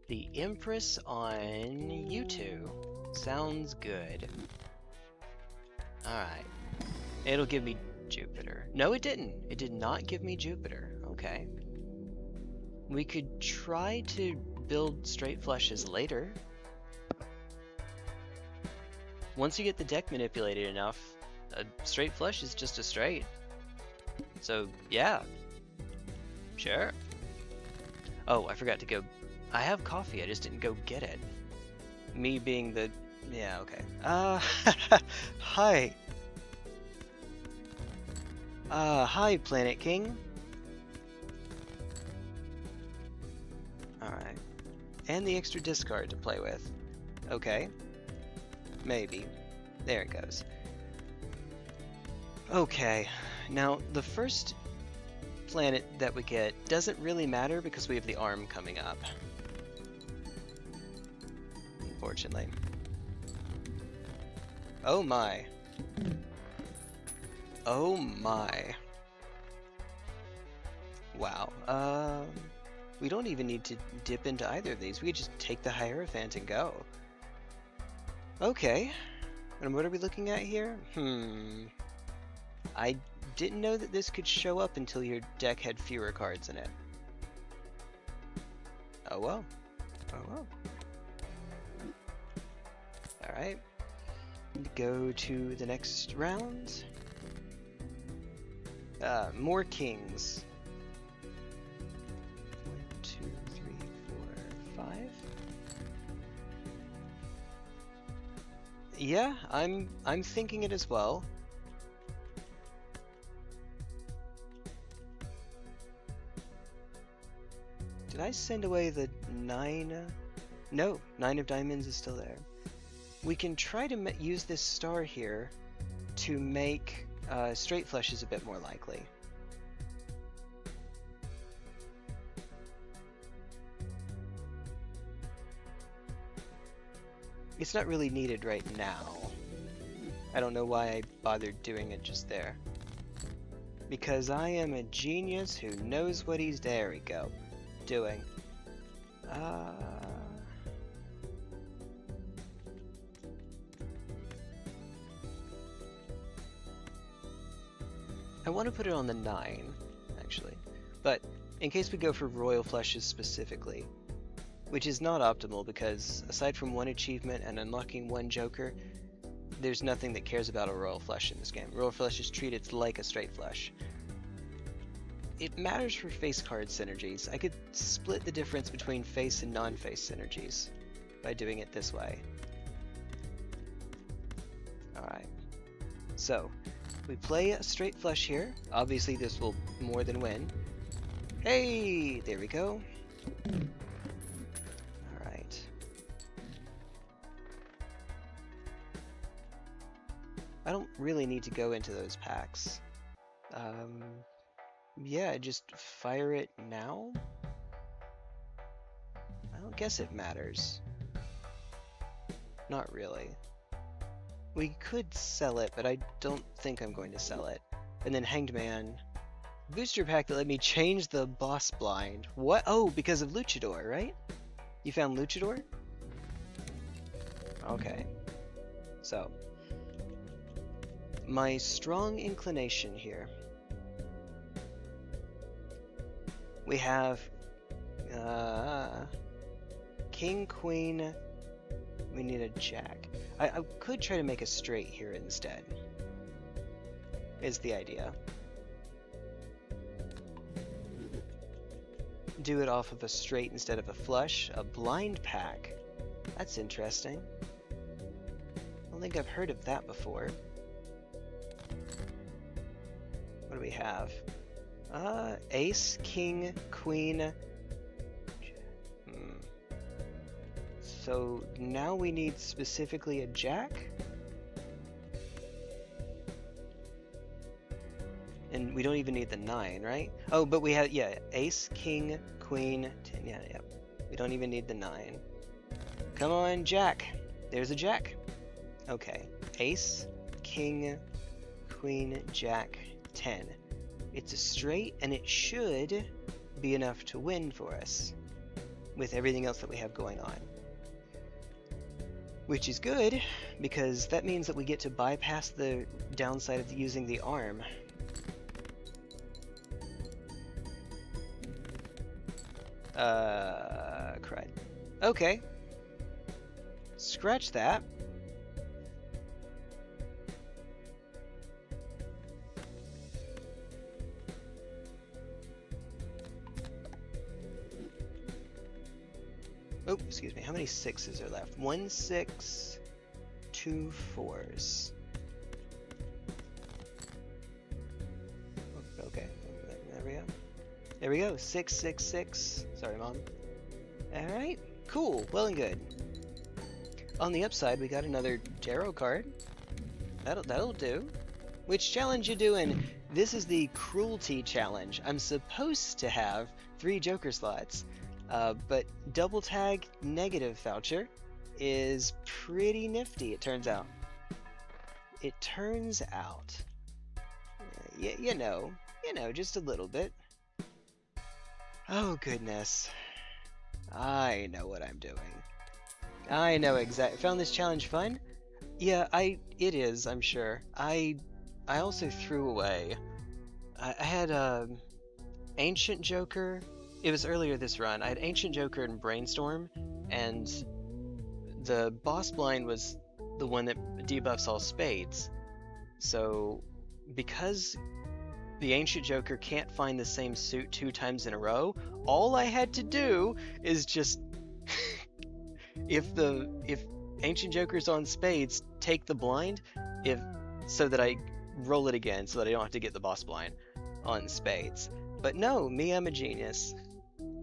The Empress on U2. Sounds good. Alright. It'll give me Jupiter. No, it didn't. It did not give me Jupiter. Okay. We could try to build straight flushes later. Once you get the deck manipulated enough, a straight flush is just a straight. So, yeah. Sure. Oh, I forgot to go. I have coffee, I just didn't go get it. Me being the... Yeah, okay. Hi. Hi, Planet King. Alright. And the extra discard to play with. Okay. Maybe. There it goes. Okay. Now, the first planet that we get doesn't really matter because we have the arm coming up. Unfortunately. Oh my. Oh my. Wow. We don't even need to dip into either of these. We could just take the Hierophant and go. Okay. And what are we looking at here? I didn't know that this could show up until your deck had fewer cards in it. Oh well. Oh well. Alright. Go to the next round. More kings. 1, 2, 3, 4, 5. Yeah, I'm thinking it as well. Did I send away the 9? No, 9 of diamonds is still there. We can try to use this star here to make straight flushes a bit more likely. It's not really needed right now. I don't know why I bothered doing it just there. Because I am a genius who knows what he's there we go. Doing. I want to put it on the 9, actually. But in case we go for royal flushes specifically, which is not optimal because aside from one achievement and unlocking one Joker, there's nothing that cares about a royal flush in this game. Royal flush is treated like a straight flush. It matters for face card synergies. I could split the difference between face and non-face synergies by doing it this way. Alright. So, we play a straight flush here. Obviously this will more than win. Hey! There we go. Alright. I don't really need to go into those packs. Yeah, just fire it now? I don't guess it matters. Not really. We could sell it, but I don't think I'm going to sell it. And then Hanged Man. Booster pack that let me change the boss blind. What? Oh, because of Luchador, right? You found Luchador? Okay. So. My strong inclination here. We have King, Queen. We need a Jack. I could try to make a straight here instead. Is the idea. Do it off of a straight instead of a flush. A blind pack. That's interesting. I don't think I've heard of that before. What do we have? Ace, King, Queen. So now we need specifically a jack. And we don't even need the 9, right? Oh, but we have, yeah, ace, king, queen, 10, yeah. We don't even need the 9. Come on, jack. There's a jack. Okay, ace, king, queen, jack, 10. It's a straight, and it should be enough to win for us with everything else that we have going on. Which is good, because that means that we get to bypass the downside of using the arm. Cried. Okay. Scratch that. Oh, excuse me. How many 6s are left? 1 6, 2 4s. Okay, there we go. There we go. 6 6 6. Sorry, Mom. All right, cool. Well and good. On the upside, we got another tarot card. That'll do. Which challenge you doing? This is the cruelty challenge. I'm supposed to have 3 Joker slots. But double tag negative voucher is pretty nifty, it turns out. It turns out. You know, just a little bit. Oh, goodness. I know what I'm doing. I know exactly. Found this challenge fun? Yeah, it is, I'm sure. I also threw away. I had Ancient Joker. It was earlier this run. I had Ancient Joker and Brainstorm, and the boss blind was the one that debuffs all spades. So, because the Ancient Joker can't find the same suit 2 times in a row, all I had to do is just if Ancient Joker's on spades, take the blind, so that I roll it again, so that I don't have to get the boss blind on spades. But no, me, I'm a genius.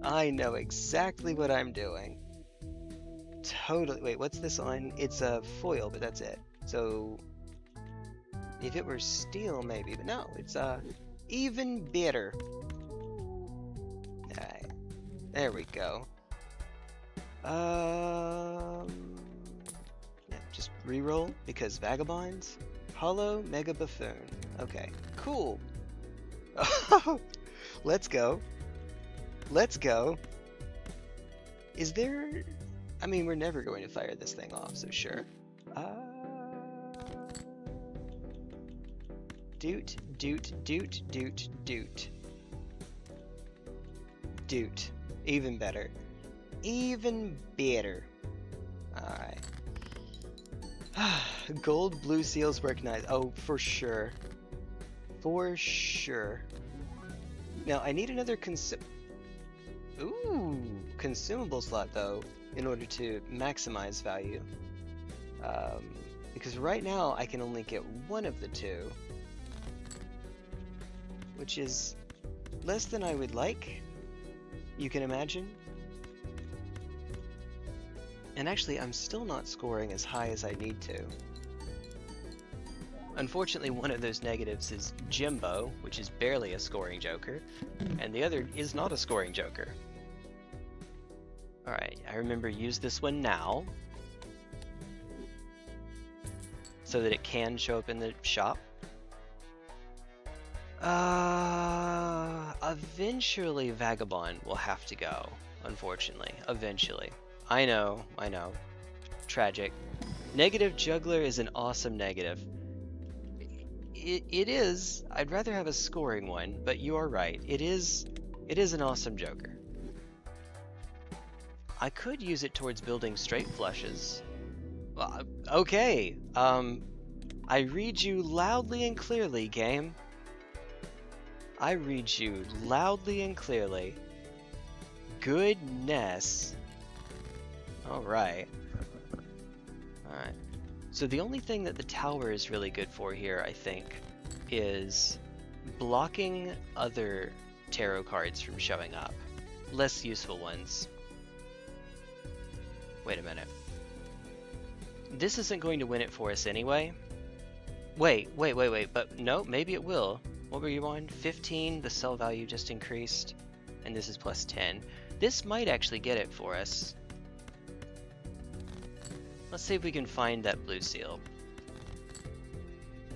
I know exactly what I'm doing. Totally. Wait, what's this on? It's a foil, but that's it. So if it were steel, maybe, but no, it's even better. Alright, there we go. Yeah, just reroll because vagabonds. Hollow Mega Buffoon. Okay, cool. Let's go. Let's go. Is there... I mean, we're never going to fire this thing off, so sure. Doot, doot, doot, doot, doot. Doot. Even better. Even better. Alright. Gold, blue seals work nice. Oh, for sure. For sure. Now, I need another consumable slot, though, in order to maximize value. Because right now, I can only get one of the 2. Which is less than I would like, you can imagine. And actually, I'm still not scoring as high as I need to. Unfortunately, one of those negatives is Jimbo, which is barely a scoring joker, and the other is not a scoring joker. Alright, I remember use this one now, so that it can show up in the shop. Eventually Vagabond will have to go, unfortunately. Eventually. I know. Tragic. Negative Juggler is an awesome negative. It is. I'd rather have a scoring one, but you are right. It is an awesome Joker. I could use it towards building straight flushes. Okay. I read you loudly and clearly, game. I read you loudly and clearly. Goodness. Alright. Alright. So the only thing that the tower is really good for here, I think, is blocking other tarot cards from showing up. Less useful ones. Wait a minute. This isn't going to win it for us anyway. Wait, but no, maybe it will. What were you on? 15, the sell value just increased, and this is plus 10. This might actually get it for us. Let's see if we can find that blue seal.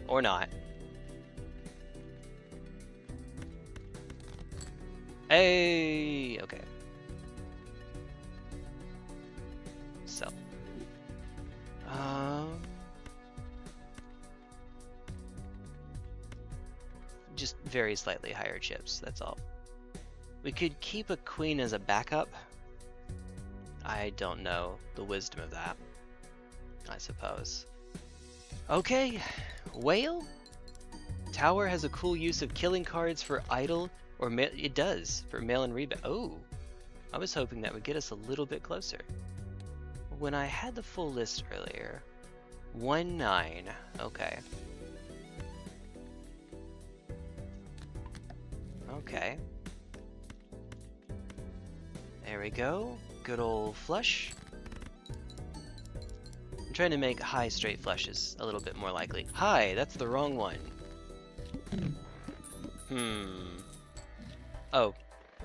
Or not. Hey, okay. So. Just very slightly higher chips, that's all. We could keep a queen as a backup. I don't know the wisdom of that, I suppose. Okay, whale? Tower has a cool use of killing cards for idle, or it does, for mail and rebound. Oh, I was hoping that would get us a little bit closer. When I had the full list earlier, 1-9, okay. Okay. There we go. Good old flush. I'm trying to make high straight flushes a little bit more likely. Hi, that's the wrong one. Oh,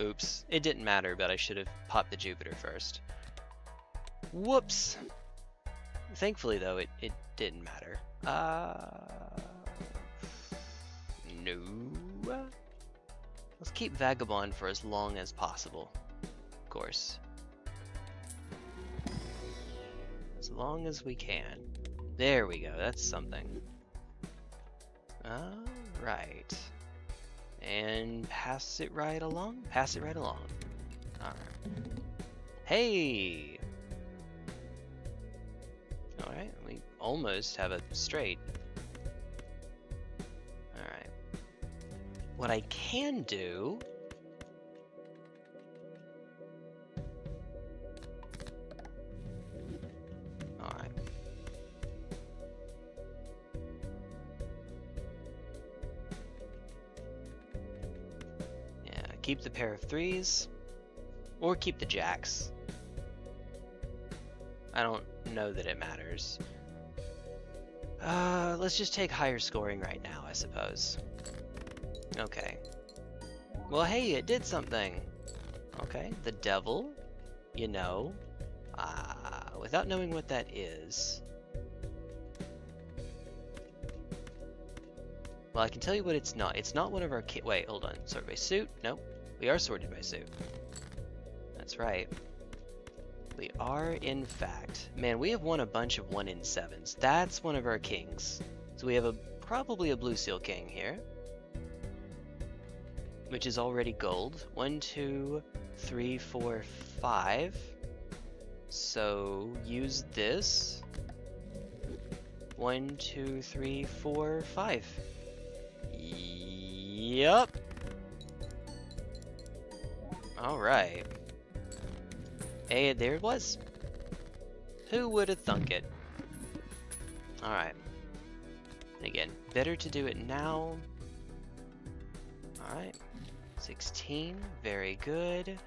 oops. It didn't matter, but I should have popped the Jupiter first. Whoops. Thankfully, though, it didn't matter. No. Let's keep Vagabond for as long as possible. Of course. As long as we can. There we go, that's something. Alright. And pass it right along? Pass it right along. Alright. Hey! Alright, we almost have a straight. Alright. What I can do... Alright. Yeah, keep the pair of threes. Or keep the jacks. I don't know that it matters. Let's just take higher scoring right now, I suppose. Okay. Well, hey, it did something. Okay, the devil, you know. Without knowing what that is. Well, I can tell you what it's not. It's not one of our wait, hold on. Sorted by suit? Nope. We are sorted by suit. That's right. We are, in fact. Man, we have won a bunch of 1-in-7s. That's one of our kings. So we have probably a blue seal king here. Which is already gold. 1, 2, 3, 4, 5. So use this. 1, 2, 3, 4, 5. Yup. Alright. Hey, there it was. Who would have thunk it? Alright. Again, better to do it now. Alright. 16, very good.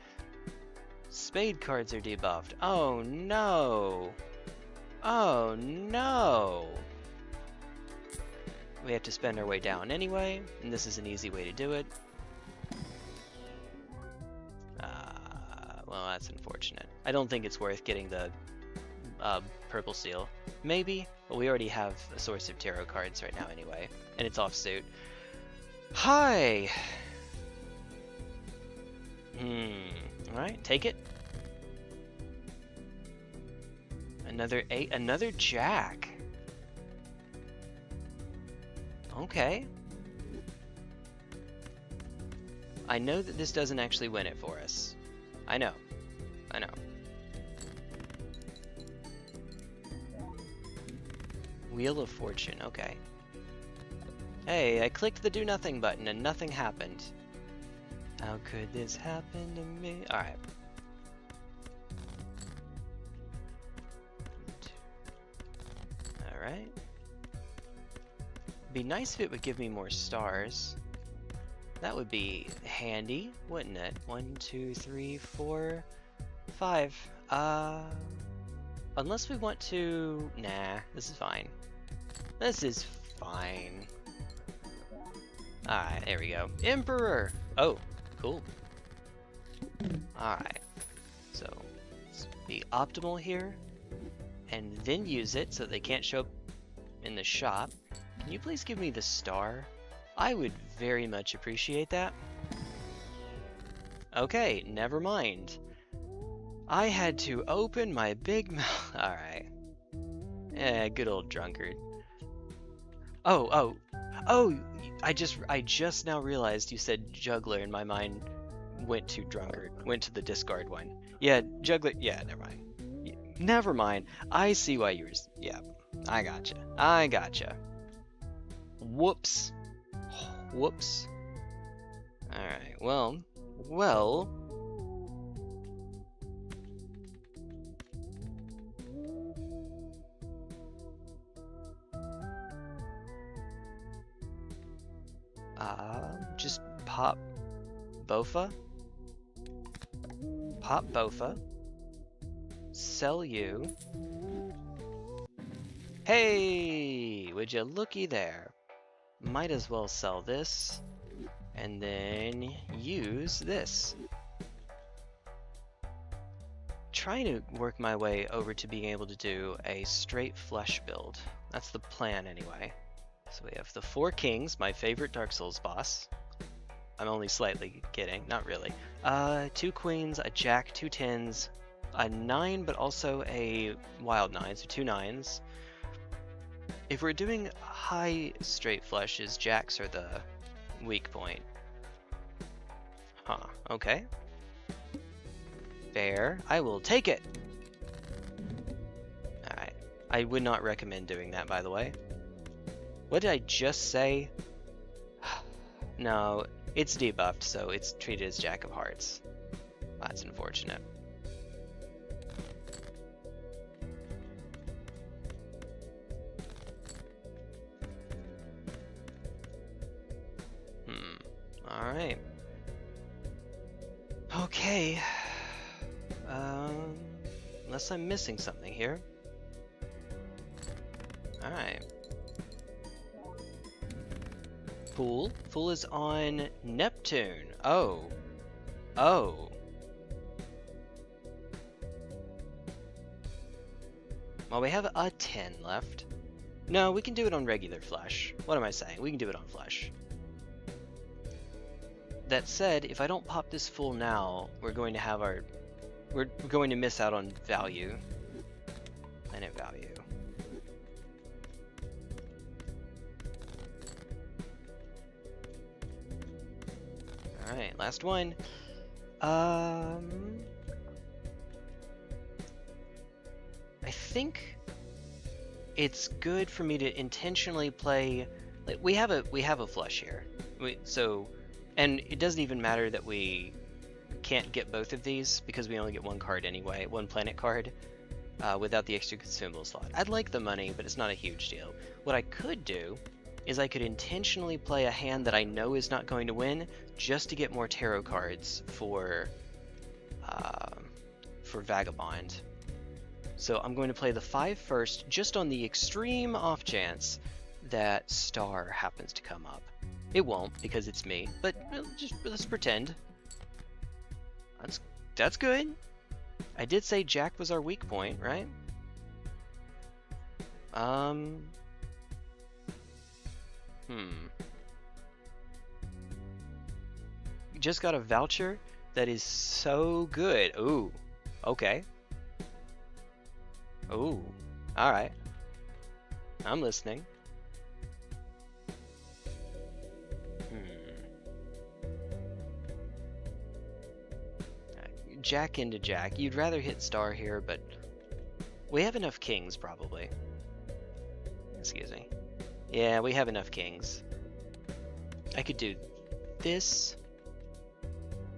Spade cards are debuffed. Oh no! Oh no! We have to spend our way down anyway, and this is an easy way to do it. Well, that's unfortunate. I don't think it's worth getting the purple seal. Maybe, but we already have a source of tarot cards right now anyway, and it's off suit. Hi! Alright, take it. Another 8, another jack. Okay. I know that this doesn't actually win it for us. I know. I know. Wheel of Fortune, okay. Hey, I clicked the do nothing button and nothing happened. How could this happen to me? Alright. Alright. Be nice if it would give me more stars. That would be handy, wouldn't it? 1, 2, 3, 4, 5. Unless we want to... Nah, this is fine. This is fine. Alright, there we go. Emperor! Oh, cool. Alright. So, let's be optimal here. And then use it so they can't show up in the shop. Can you please give me the star? I would very much appreciate that. Okay, never mind. I had to open my big mouth. Alright. Good old drunkard. Oh, I just now realized you said juggler and my mind went to drunkard. Went to the discard one. Yeah, juggler, yeah, never mind. Never mind. I see why you were, yeah. I gotcha. Whoops. Whoops. Alright, well. Just pop Bofa. Pop Bofa. Sell you. Hey! Would you looky there? Might as well sell this. And then use this. Trying to work my way over to being able to do a straight flush build. That's the plan anyway. So we have the 4 kings, my favorite Dark Souls boss. I'm only slightly kidding, not really. 2 queens, a jack, 2 10s, a 9 but also a wild 9, so 2 9s. If we're doing high straight flushes, jacks are the weak point. Huh, okay. Fair. I will take it! Alright. I would not recommend doing that, by the way. What did I just say? No, it's debuffed, so it's treated as Jack of Hearts. That's unfortunate. Alright. Okay. Unless I'm missing something here. Alright. Fool? Fool is on Neptune. Oh. Well, we have a 10 left. No, we can do it on regular flesh. What am I saying? We can do it on flesh. That said, if I don't pop this Fool now, we're going to have our... We're going to miss out on value. Planet value. Alright, last one. I think it's good for me to intentionally play. Like, we have a flush here. And it doesn't even matter that we can't get both of these because we only get 1 card anyway, 1 planet card, without the extra consumable slot. I'd like the money, but it's not a huge deal. What I could do is I could intentionally play a hand that I know is not going to win just to get more tarot cards for Vagabond. So I'm going to play the 5 first, just on the extreme off chance that Star happens to come up. It won't, because it's me, but let's pretend. That's good. I did say Jack was our weak point, right? Just got a voucher that is so good. Ooh, okay. Ooh, alright. I'm listening. Jack into Jack. You'd rather hit Star here, but we have enough kings, probably. Excuse me. Yeah, we have enough kings. I could do this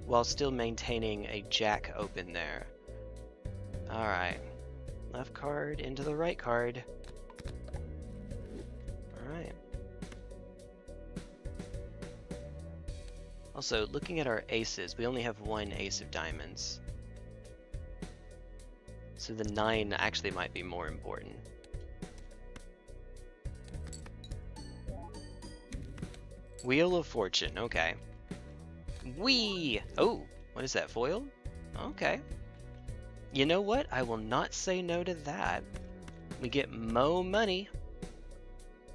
while still maintaining a Jack open there. Alright. Left card into the right card. Alright. Also, looking at our aces, we only have 1 ace of diamonds. So the 9 actually might be more important. Wheel of Fortune, okay. Whee! Oh, what is that, foil? Okay. You know what? I will not say no to that. We get mo money.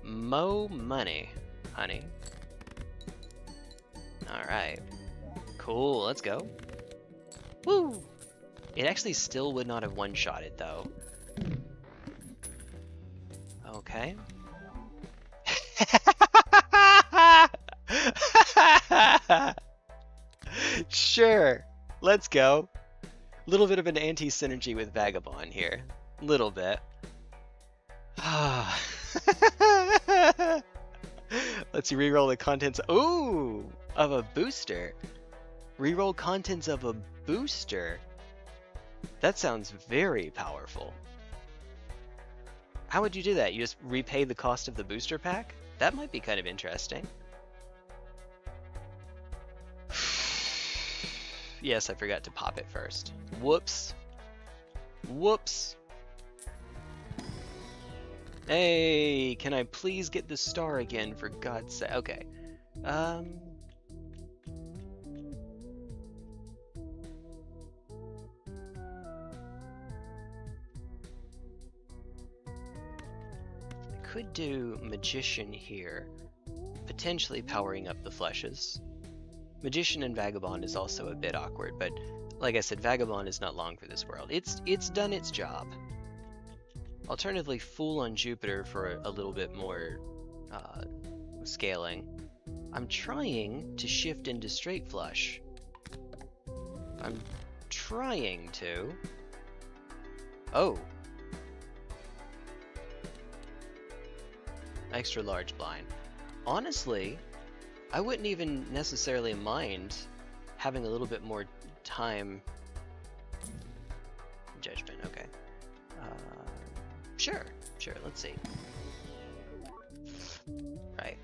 Mo money, honey. Alright. Cool, let's go. Woo! It actually still would not have one-shotted, though. Okay. Sure, let's go. Little bit of an anti-synergy with Vagabond here. Little bit. Let's see, reroll the contents. Ooh, of a booster. Reroll contents of a booster. That sounds very powerful. How would you do that? You just repay the cost of the booster pack? That might be kind of interesting. Yes, I forgot to pop it first. Whoops. Whoops. Hey, can I please get the star again, for God's sake? Okay. Could do Magician here, potentially powering up the fleshes. Magician and Vagabond is also a bit awkward, but like I said, Vagabond is not long for this world. It's done its job. Alternatively, Fool on Jupiter for a little bit more scaling. I'm trying to shift into Straight Flush. I'm trying to. Oh. Extra large blind. Honestly, I wouldn't even necessarily mind having a little bit more time. Judgment, okay. Sure, let's see. Right.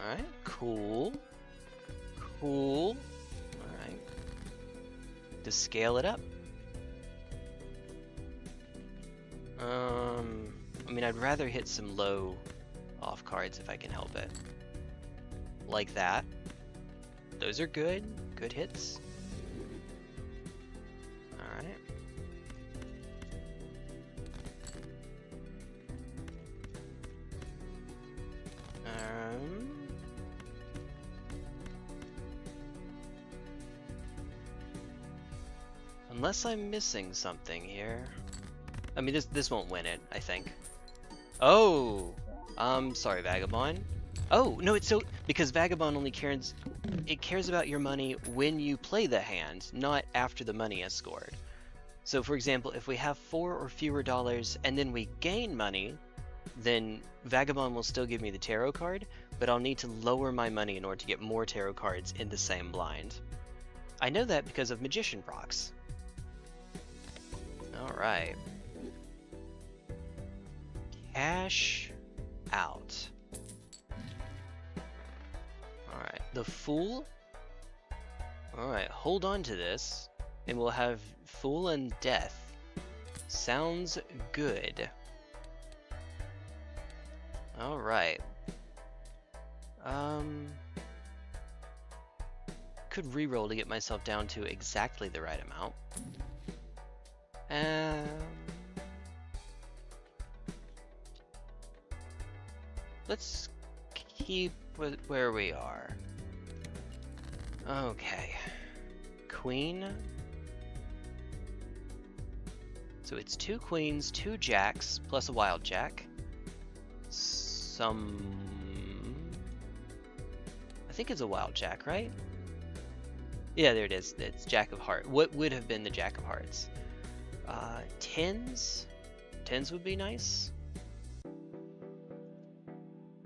Alright, cool. Cool. Alright. To scale it up. I mean, I'd rather hit some low off cards if I can help it. Like that. Those are good. Good hits. Alright. Unless I'm missing something here. I mean, this won't win it, I think. Oh! Sorry, Vagabond. Oh, no, it's so... Because Vagabond only cares... It cares about your money when you play the hand, not after the money is scored. So, for example, if we have 4 or fewer dollars and then we gain money, then Vagabond will still give me the tarot card, but I'll need to lower my money in order to get more tarot cards in the same blind. I know that because of Magician procs. Alright. Cash out. Alright, the Fool. Alright, hold on to this, and we'll have Fool and Death. Sounds good. Alright. Could reroll to get myself down to exactly the right amount. Let's keep with where we are. Okay. Queen. So it's 2 queens, 2 jacks, plus a wild jack. I think it's a wild jack, right? Yeah, there it is. It's Jack of Hearts. What would have been the Jack of Hearts? 10s? 10s would be nice.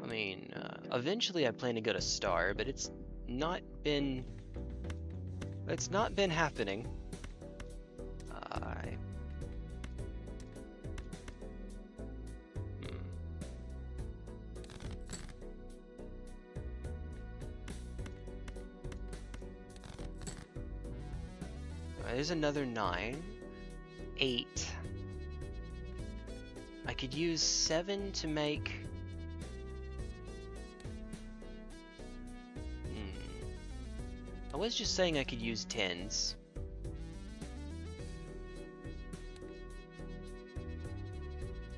I mean, eventually I plan to go to star, but it's not been happening. There's another 9. 8. I could use 7 to make... I was just saying I could use 10s.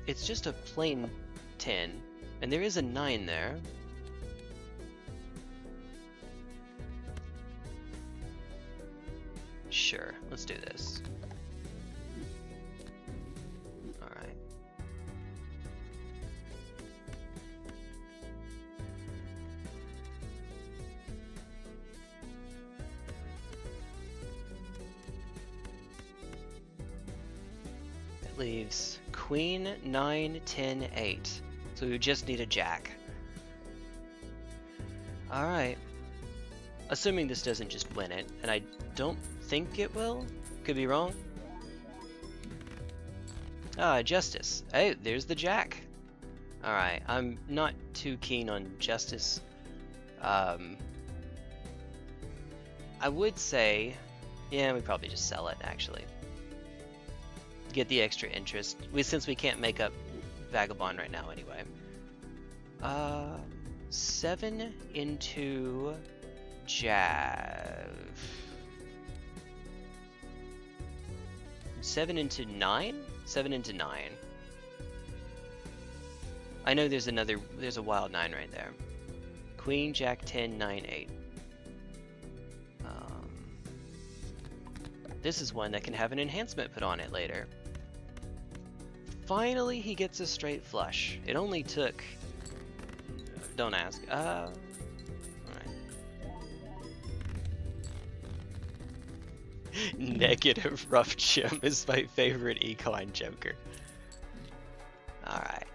It's just a plain 10, and there is a 9 there. Sure, let's do this. Alright. That leaves Queen, 9, 10, 8. So we just need a jack. Alright. Assuming this doesn't just win it, and I don't think it will. Could be wrong. Ah, justice. Oh, there's the jack. Alright, I'm not too keen on justice. I would say... Yeah, we probably just sell it, actually. Get the extra interest. Since we can't make up Vagabond right now anyway. 7 into... Jav. 7 into 9? 7 into 9. I know there's a wild 9 right there. Queen, Jack, 10, 9, 8. This is one that can have an enhancement put on it later. Finally, he gets a straight flush. It only took... Don't ask. Negative rough gem is my favorite econ Joker. Alright.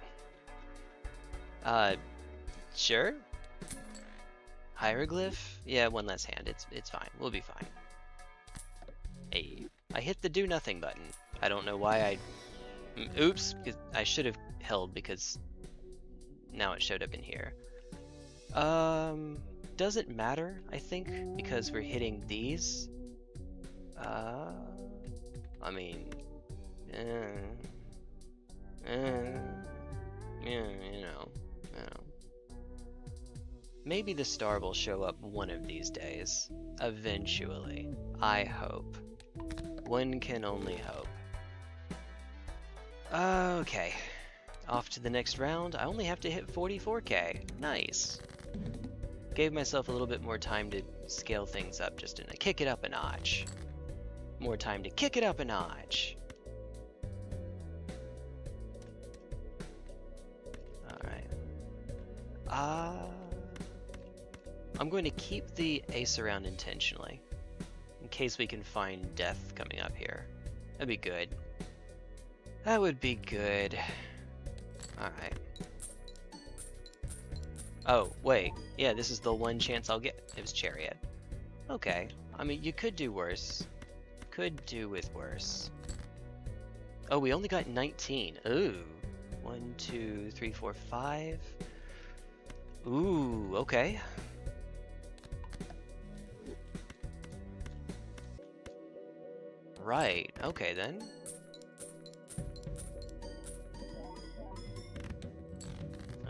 Sure? Hieroglyph? Yeah, one less hand. It's fine. We'll be fine. Hey, I hit the do nothing button. I don't know why I... Oops, I should have held because now it showed up in here. Doesn't matter, I think, because we're hitting these. I mean, yeah, you know. Maybe the star will show up one of these days. Eventually. I hope. One can only hope. Okay. Off to the next round. I only have to hit 44k. Nice. Gave myself a little bit more time to scale things up, just to kick it up a notch. More time to kick it up a notch. Alright. I'm going to keep the ace around intentionally, in case we can find death coming up here. That'd be good. That would be good. Alright. Oh, wait. Yeah, this is the one chance I'll get. It was Chariot. Okay. I mean, you could do worse. Could do with worse. Oh, we only got 19. Ooh. 1, 2, 3, 4, 5. Ooh, okay. Right. Okay, then.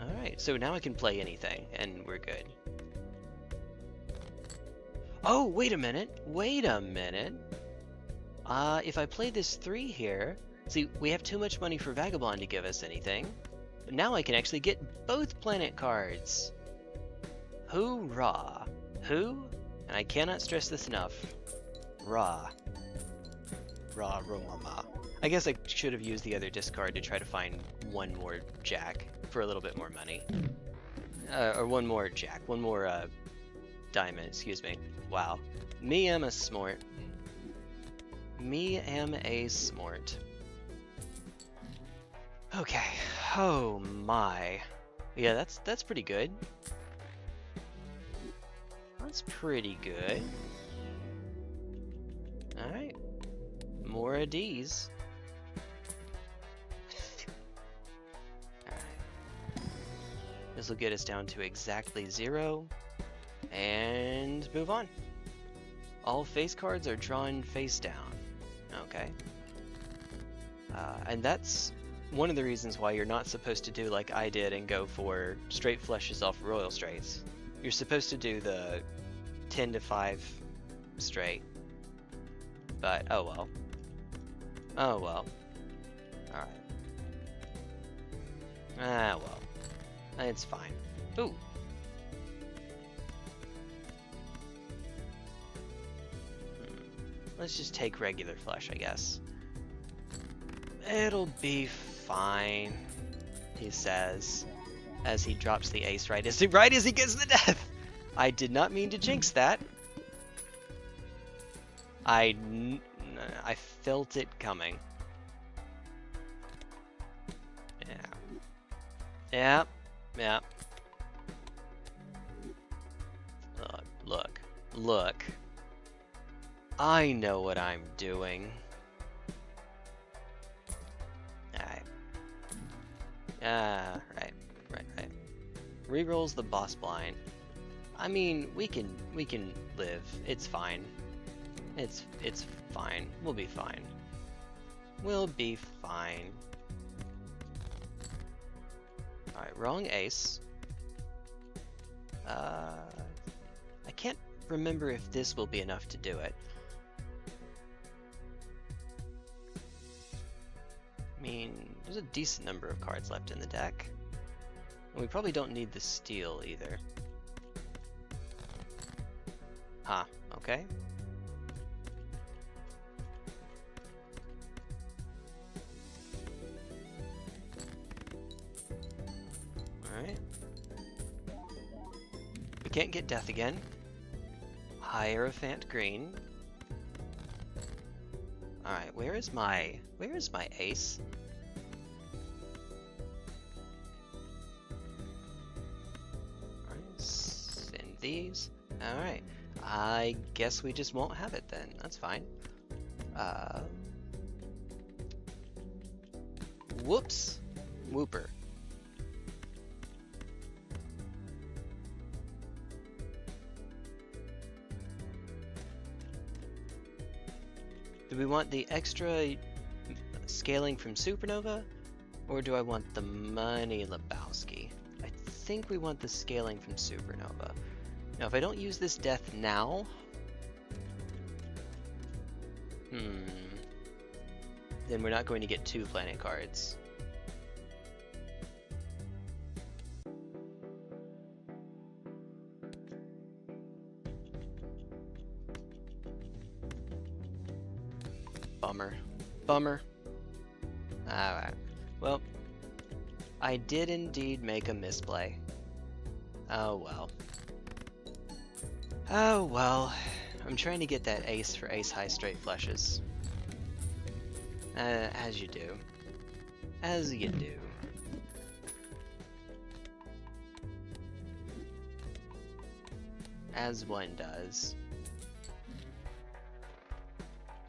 Alright, so now I can play anything, and we're good. Oh, wait a minute. Wait a minute. If I play this 3 here... See, we have too much money for Vagabond to give us anything. But now I can actually get both planet cards. Hoorah. Who? And I cannot stress this enough. Ra. Ra, Romama. I guess I should have used the other discard to try to find one more Jack for a little bit more money. Or one more Jack. One more, diamond, excuse me. Wow. Me am a smart. Me am a smart. Okay. Oh my. Yeah, that's pretty good. That's pretty good. Alright. More Ds. Alright. This will get us down to exactly 0. And move on. All face cards are drawn face down. Okay. And that's one of the reasons why you're not supposed to do like I did and go for straight flushes off royal straights. You're supposed to do the 10 to 5 straight. But oh well. Oh well. Alright. Ah well. It's fine. Ooh. Let's just take regular flesh, I guess. It'll be fine, he says, as he drops the ace right as he gets the death. I did not mean to jinx that. I felt it coming. Yeah. Yeah. Look. I know what I'm doing. Alright. Right. Rerolls the boss blind. I mean, we can live. It's fine. It's fine. We'll be fine. We'll be fine. Alright, wrong ace. I can't remember if this will be enough to do it. I mean, there's a decent number of cards left in the deck. And we probably don't need the steal either. Huh, okay. Alright. We can't get death again. Hierophant green. Alright, where is my ace? Alright, send these. Alright. I guess we just won't have it then. That's fine. Whoops. Whooper. Do we want the extra scaling from Supernova, or do I want the money Lebowski? I think we want the scaling from Supernova. Now, if I don't use this death now, then we're not going to get 2 planet cards. Bummer. Alright. Well, I did indeed make a misplay. Oh well. I'm trying to get that ace for ace high straight flushes. As you do. As you do. As one does.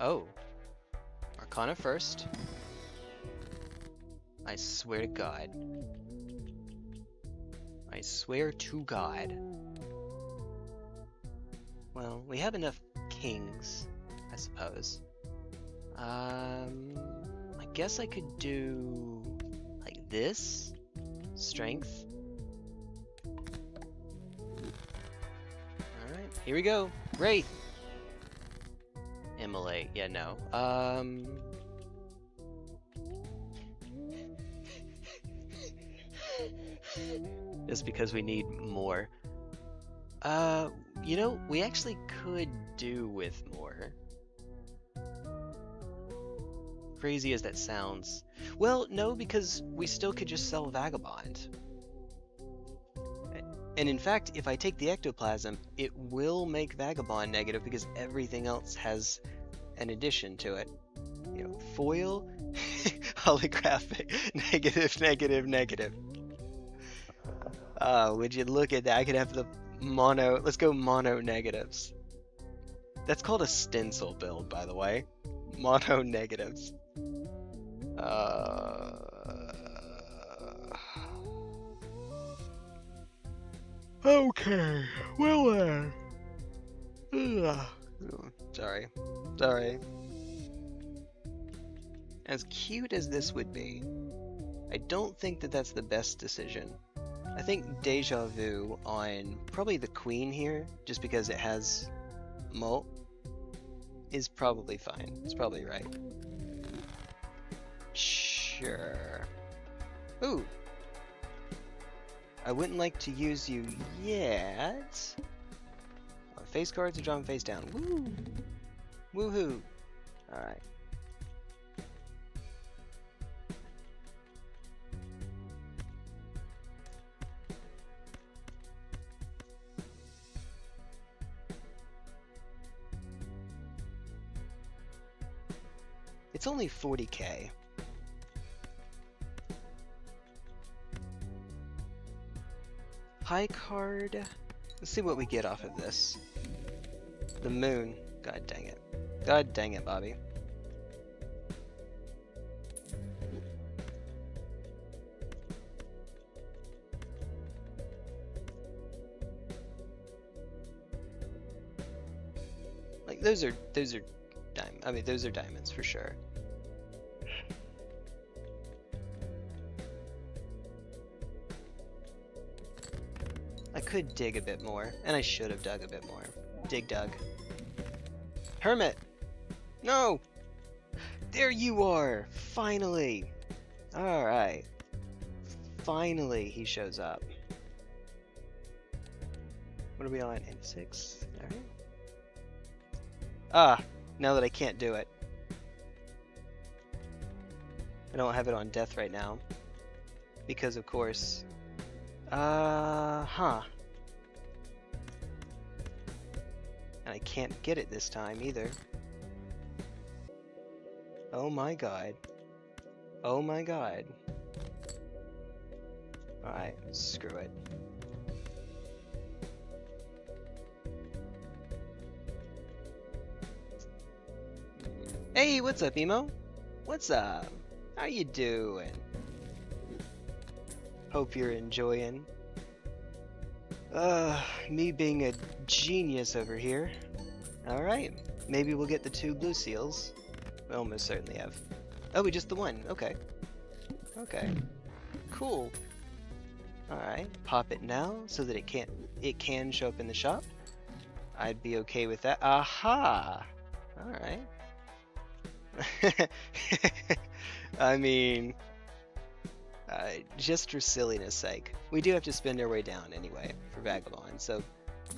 Oh. Arcana first. I swear to God. I swear to God. Well, we have enough kings, I suppose. I guess I could do like this. Strength. Alright, here we go. Wraith. Immolate. Yeah, no. Just because we need more. You know, we actually could do with more. Crazy as that sounds. Well, no, because we still could just sell Vagabond. And in fact, if I take the ectoplasm, it will make Vagabond negative because everything else has an addition to it. You know, foil, holographic, negative. Would you look at that? I could have the mono. Let's go mono negatives. That's called a stencil build, by the way. Mono negatives. Okay. Well Sorry. As cute as this would be, I don't think that that's the best decision. I think Deja Vu on probably the queen here, just because it has molt, is probably fine. It's probably right. Sure. Ooh. I wouldn't like to use you yet. Face cards are drawn face down. Woo! Woohoo! Alright. It's only 40k. High card. Let's see what we get off of this. The moon. God dang it. God dang it, Bobby. Like those are diamonds. I mean, those are diamonds for sure. I could dig a bit more, and I should have dug a bit more. Dug. Hermit! No! There you are! Finally! Alright. Finally he shows up. What are we on? 6? Alright. Ah! Now that I can't do it. I don't have it on death right now. Because of course... huh. And I can't get it this time either. Oh my god. Oh my god. Alright, screw it. Hey, what's up, Emo? What's up? How you doing? Hope you're enjoying. Me being a genius over here. Alright, maybe we'll get the 2 blue seals. We almost certainly have. Oh, we just the 1. Okay. Okay. Cool. Alright, pop it now so that it can show up in the shop. I'd be okay with that. Aha! Alright. I mean... just for silliness sake. We do have to spend our way down anyway for Vagabond, so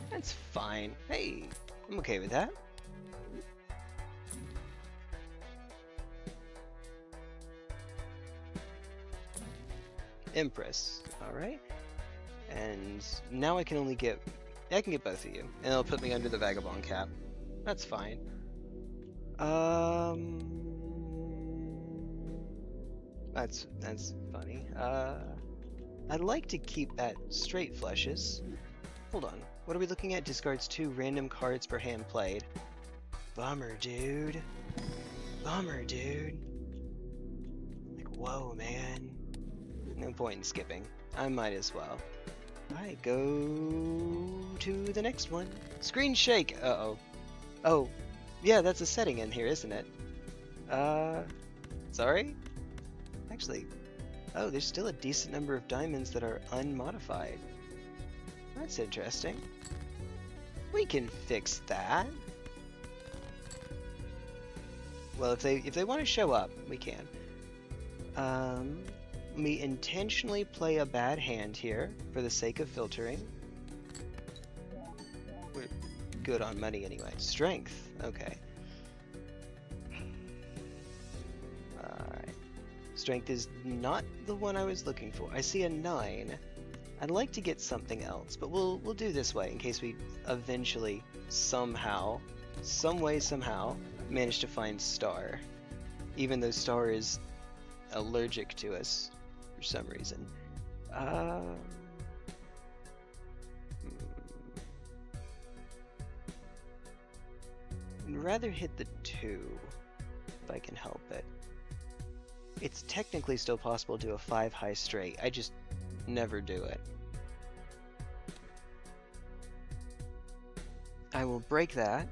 that's fine. Hey, I'm okay with that. Empress, alright. And now I can only get... I can get both of you, and it'll put me under the Vagabond cap. That's fine. That's funny. I'd like to keep at straight flushes. Hold on. What are we looking at? Discards 2 random cards per hand played. Bummer, dude. Bummer, dude. Like, whoa, man. No point in skipping. I might as well. Alright, go to the next one. Screen shake! Uh-oh. Oh, yeah, that's a setting in here, isn't it? Sorry? Actually, oh, there's still a decent number of diamonds that are unmodified. That's interesting. We can fix that. Well, if they want to show up, we can. We intentionally play a bad hand here for the sake of filtering. We're good on money anyway. Strength, okay. Alright. Strength is not the one I was looking for. I see a 9. I'd like to get something else, but we'll do this way in case we eventually somehow, some way, somehow manage to find Star, even though Star is allergic to us for some reason. I'd rather hit the 2 if I can help it. It's technically still possible to do a 5 high straight. I just never do it. I will break that.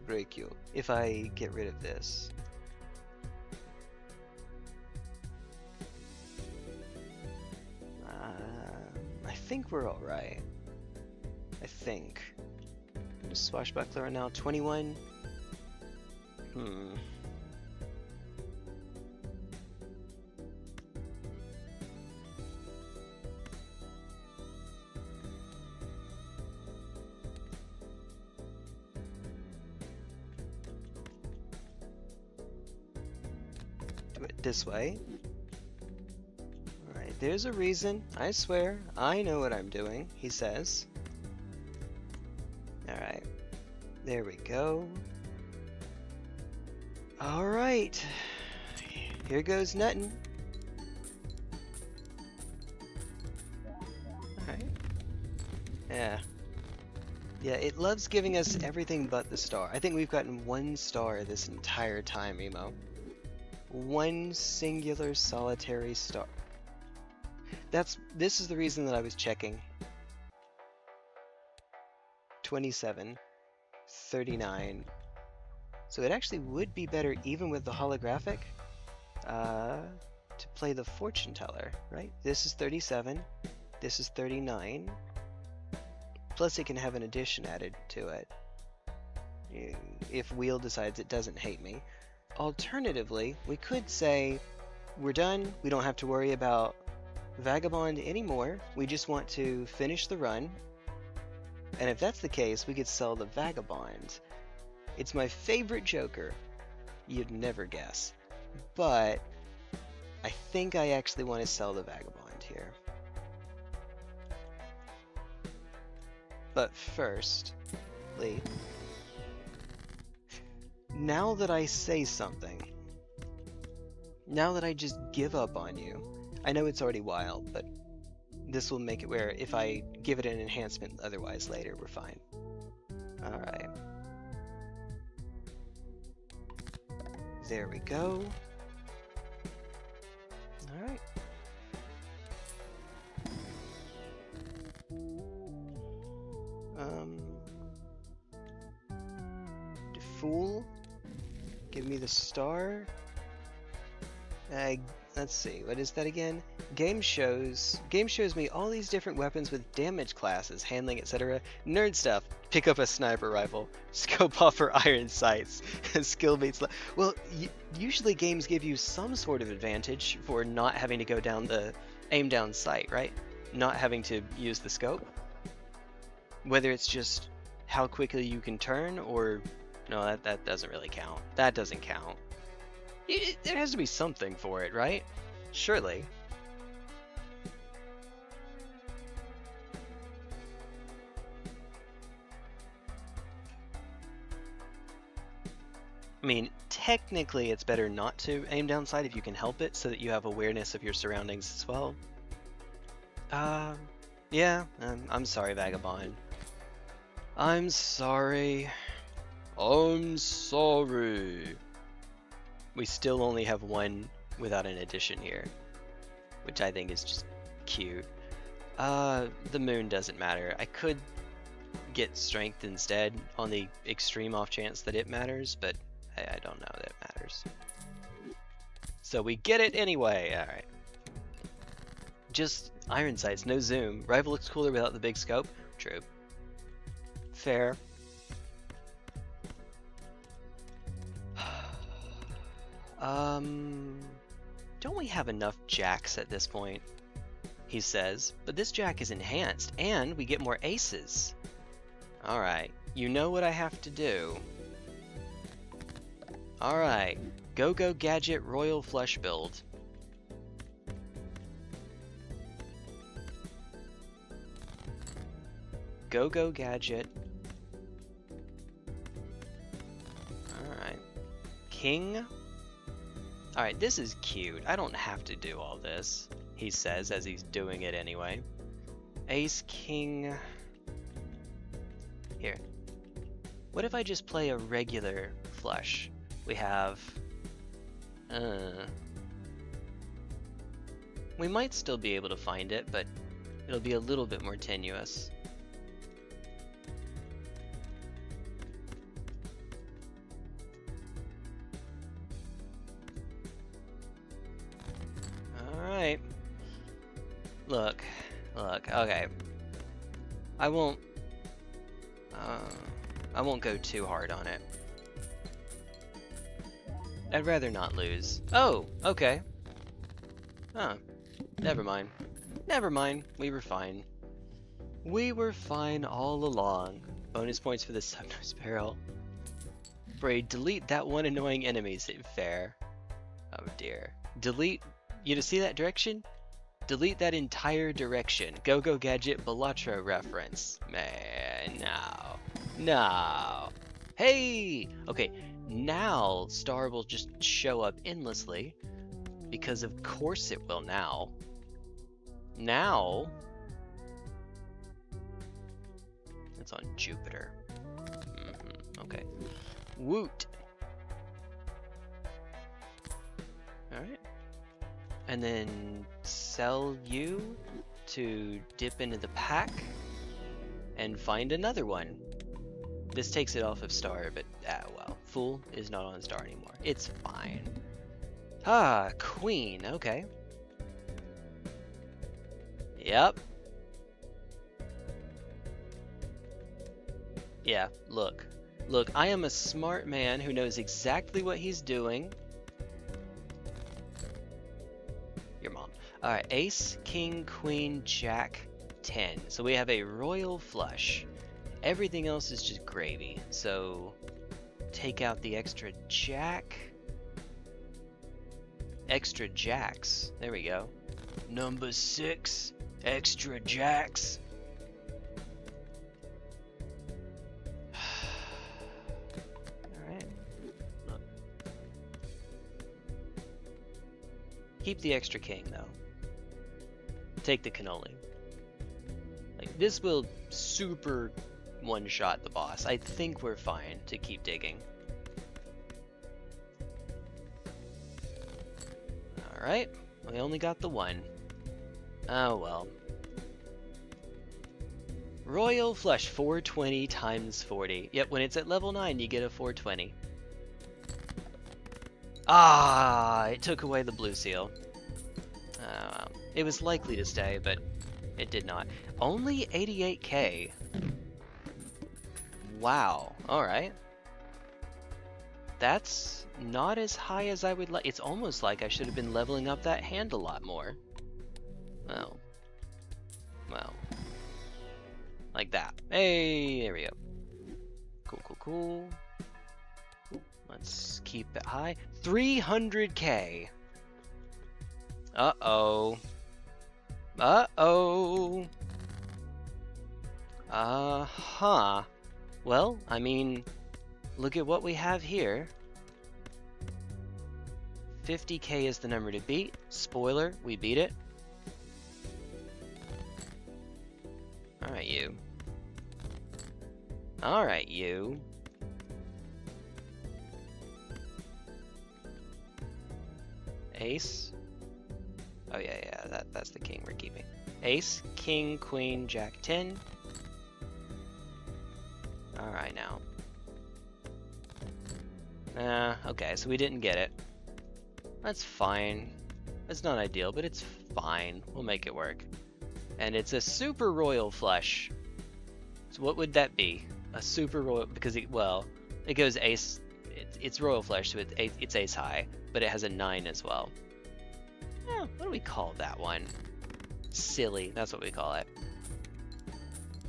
Break you if I get rid of this. think we're alright. I think. Just swashbuckler right now. 21. Do it this way. Alright, there's a reason. I swear. I know what I'm doing, he says. Alright. There we go. Alright. Here goes nuttin'. Alright. Yeah. Yeah, it loves giving us everything but the star. I think we've gotten 1 star this entire time, Emo. 1 singular solitary star. This is the reason that I was checking. 27. 39. So it actually would be better, even with the holographic, to play the fortune teller, right? This is 37. This is 39. Plus it can have an addition added to it, if Wheel decides it doesn't hate me. Alternatively, we could say, we're done, we don't have to worry about Vagabond anymore, we just want to finish the run. And if that's the case, we could sell the Vagabond. It's my favorite Joker. You'd never guess. But I think I actually want to sell the Vagabond here. But firstly, now that I say something, now that I just give up on you, I know it's already wild, but this will make it where if I give it an enhancement otherwise later, we're fine. Alright. There we go. Alright. Fool. Give me the star. Let's see, what is that again? Game shows me all these different weapons with damage classes, handling, etc. Nerd stuff. Pick up a sniper rifle. Scope offer iron sights. Skill beats. Well, usually games give you some sort of advantage for not having to go down the aim down sight, right? Not having to use the scope. Whether it's just how quickly you can turn, or no, that doesn't really count. That doesn't count. There has to be something for it, right? Surely. I mean, technically it's better not to aim down sight if you can help it, so that you have awareness of your surroundings as well. Yeah, I'm sorry, Vagabond. I'm sorry. I'm sorry. We still only have 1 without an addition here, which I think is just cute. The moon doesn't matter. I could get strength instead on the extreme off chance that it matters, but I don't know that it matters. So we get it anyway. Alright. Just iron sights, no zoom. Rival looks cooler without the big scope. True. Fair. Don't we have enough jacks at this point? He says, but this jack is enhanced, and we get more aces. Alright, you know what I have to do. Alright, Go Gadget Royal Flush build. Go Gadget. Alright. King. Alright, this is cute. I don't have to do all this, he says as he's doing it anyway. Ace, King. Here. What if I just play a regular flush? We have... We might still be able to find it, but it'll be a little bit more tenuous. Alright. Look. Look, okay. I won't go too hard on it. I'd rather not lose. Oh, okay. Huh. Never mind. Never mind. We were fine. We were fine all along. Bonus points for the Subnose Barrel. Braid, delete that one annoying enemy. Is it fair? Oh dear. Delete. You see that direction? Delete that entire direction. Go Gadget Balatro reference. Man, no. No. Hey! Okay, now Star will just show up endlessly. Because of course it will now. Now... It's on Jupiter. Okay. Woot! Alright. And then sell you to dip into the pack and find another one. This takes it off of Star, but well, Fool is not on Star anymore. It's fine. Ah, Queen, okay. Yep. Yeah, look. Look, I am a smart man who knows exactly what he's doing. Your mom. Alright, Ace, King, Queen, Jack, 10. So we have a royal flush. Everything else is just gravy. So take out the extra Jack. Extra Jacks. There we go. Number 6. Extra Jacks. Alright. Look. Keep the extra king though. Take the cannoli. Like this will super one-shot the boss. I think we're fine to keep digging. Alright, we only got the one. Oh well. Royal Flush 420 times 40. Yep, when it's at level 9 you get a 420. Ah, it took away the blue seal. It was likely to stay, but it did not. Only 88k. Wow, alright. That's not as high as I would like. It's almost like I should have been leveling up that hand a lot more. Well. Like that. Hey, there we go. Cool. Let's keep it high. 300k. Uh-oh. Uh-huh. Well, I mean, look at what we have here. 50k is the number to beat. Spoiler, we beat it. Alright, you. Alright, you. Ace. Oh yeah, that's the king we're keeping. Ace, King, Queen, Jack 10. Alright now. Okay, so we didn't get it. That's fine. It's not ideal, but it's fine. We'll make it work. And it's a super royal flush. So what would that be? A super royal, because it goes ace, it's royal flush, so it's ace high, but it has a 9 as well. What do we call that one? Silly, that's what we call it.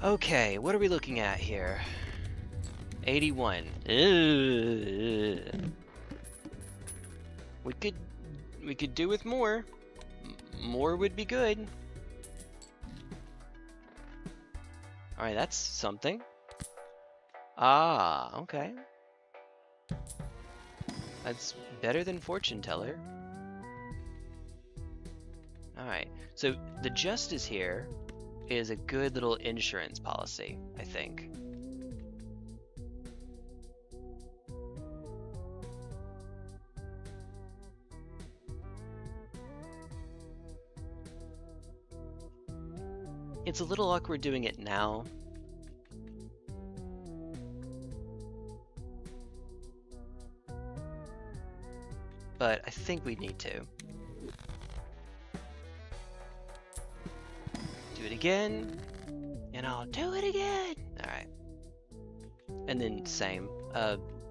Okay, what are we looking at here? 81. We could do with more. More would be good. Alright, that's something. Ah, okay. That's better than Fortune Teller. Alright, so the Justice here is a good little insurance policy, I think. It's a little awkward doing it now. But I think we need to. Do it again. And I'll do it again. Alright. And then same.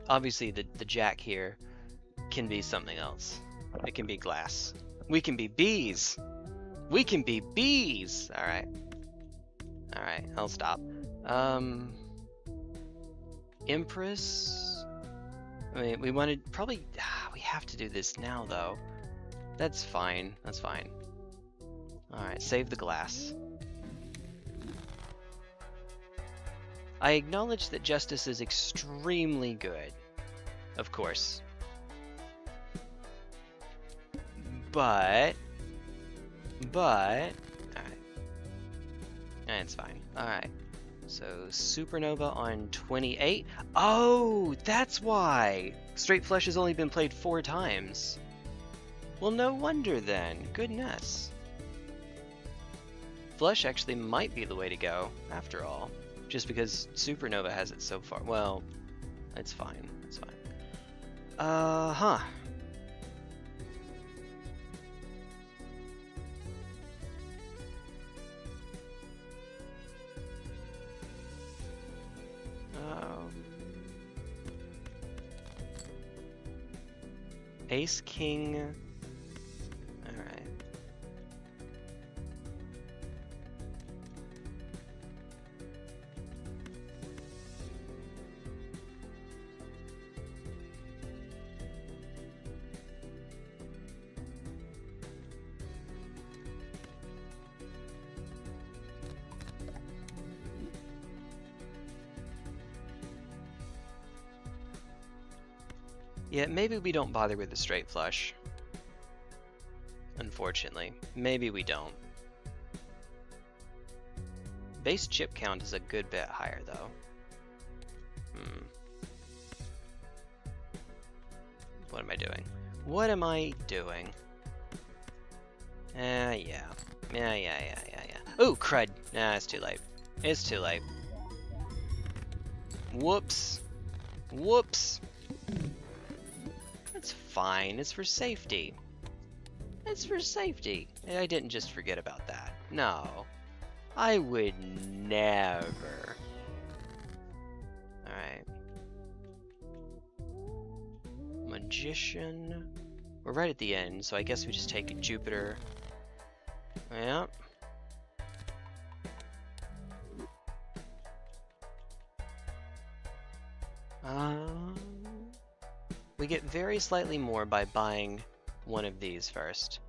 Obviously the jack here can be something else. It can be glass. We can be bees. We can be bees. Alright. Alright, I'll stop. Empress. I mean, we wanted probably. We have to do this now, though. That's fine. That's fine. Alright, save the glass. I acknowledge that justice is extremely good. Of course. But. Alright. It's fine. Alright. So, Supernova on 28. Oh, that's why! Straight Flush has only been played 4 times. Well, no wonder then. Goodness. Flush actually might be the way to go, after all. Just because Supernova has it so far. Well, it's fine. It's fine. Huh. Ace, King. Alright. Yeah, maybe we don't bother with the straight flush. Unfortunately. Maybe we don't. Base chip count is a good bit higher, though. What am I doing? What am I doing? Yeah. Ooh, crud. Nah, it's too late. It's too late. Whoops. Whoops. It's fine. It's for safety. It's for safety. I didn't just forget about that. No. I would never. Alright. Magician. We're right at the end, so I guess we just take Jupiter. Yep. We get very slightly more by buying one of these first.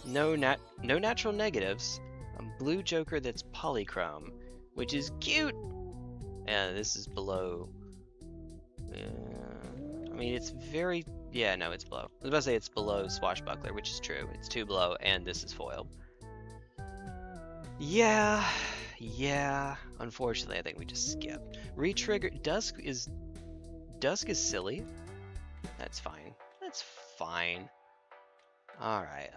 No natural negatives. A blue Joker that's polychrome, which is cute. Yeah, this is below. I mean, it's very. Yeah, no, it's below. I was about to say it's below Swashbuckler, which is true. It's 2 below, and this is foiled. Yeah. Unfortunately, I think we just skip. Retrigger. Dusk is silly. That's fine. That's fine. Alright,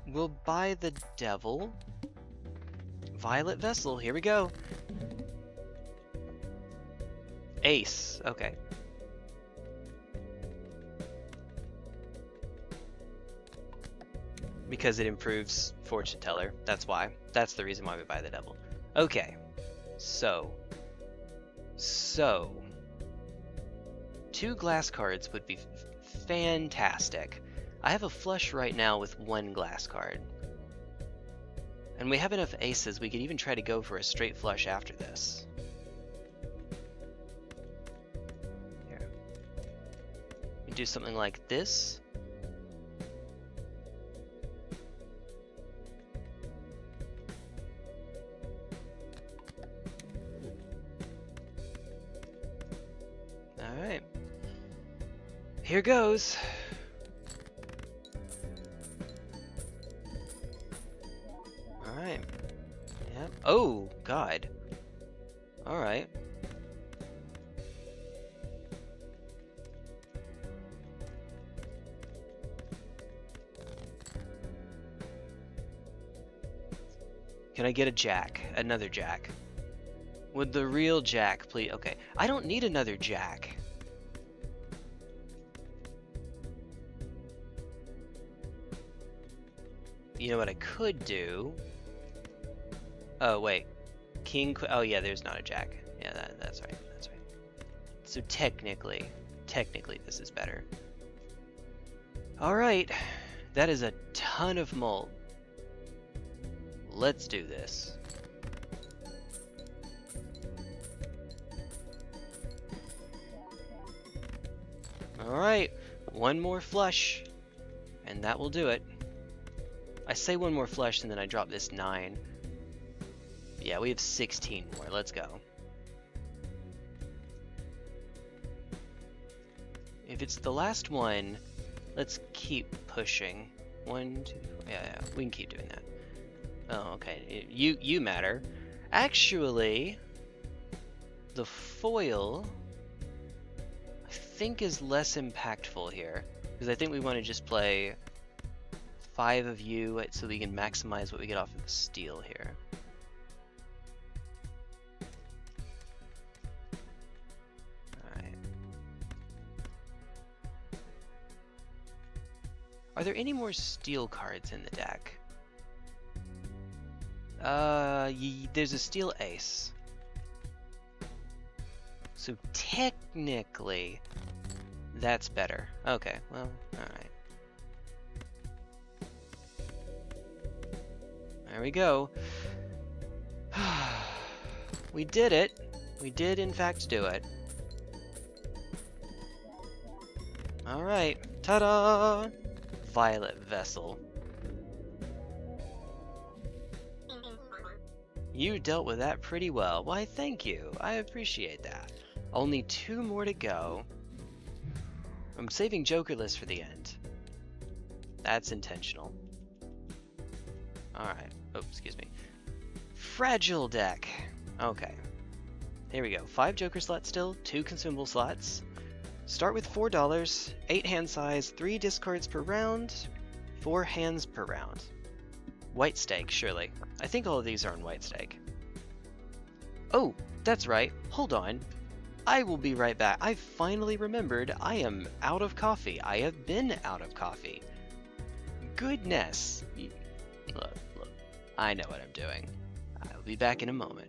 we'll buy the Devil. Violet Vessel, here we go. Ace, okay. Because it improves Fortune Teller, that's why. That's the reason why we buy the Devil. Okay, so 2 glass cards would be fantastic. I have a flush right now with 1 glass card. And we have enough aces, we could even try to go for a straight flush after this. Here. We do something like this. Alright. Here goes. Alright. Yep. Oh, God. Alright. Can I get a jack? Another jack. Would the real jack please? Okay. I don't need another jack. you know what I could do? Oh, wait. King, oh yeah, there's not a jack. Yeah, that's right, that's right. So technically this is better. Alright, that is a ton of mold. Let's do this. Alright, one more flush, and that will do it. I say one more flush and then I drop this 9. Yeah, we have 16 more. Let's go. If it's the last one, let's keep pushing. 1, 2, yeah, we can keep doing that. Oh, okay. You matter. Actually, the foil, I think, is less impactful here, because I think we want to just play 5 of you so we can maximize what we get off of the steel here. Are there any more steel cards in the deck? There's a steel ace. So technically, that's better. Okay, well, alright. There we go. We did it. We did, in fact, do it. Alright, ta-da! Violet Vessel. You dealt with that pretty well. Why, thank you. I appreciate that. Only 2 more to go. I'm saving Jokerless for the end. That's intentional. Alright. Oh, excuse me. Fragile deck. Okay. Here we go. 5 Joker slots still, 2 consumable slots. Start with $4, 8 hand size, 3 discards per round, 4 hands per round. White stake, surely. I think all of these are on white stake. Oh, that's right. Hold on. I will be right back. I finally remembered I am out of coffee. I have been out of coffee. Goodness. Look. I know what I'm doing. I'll be back in a moment.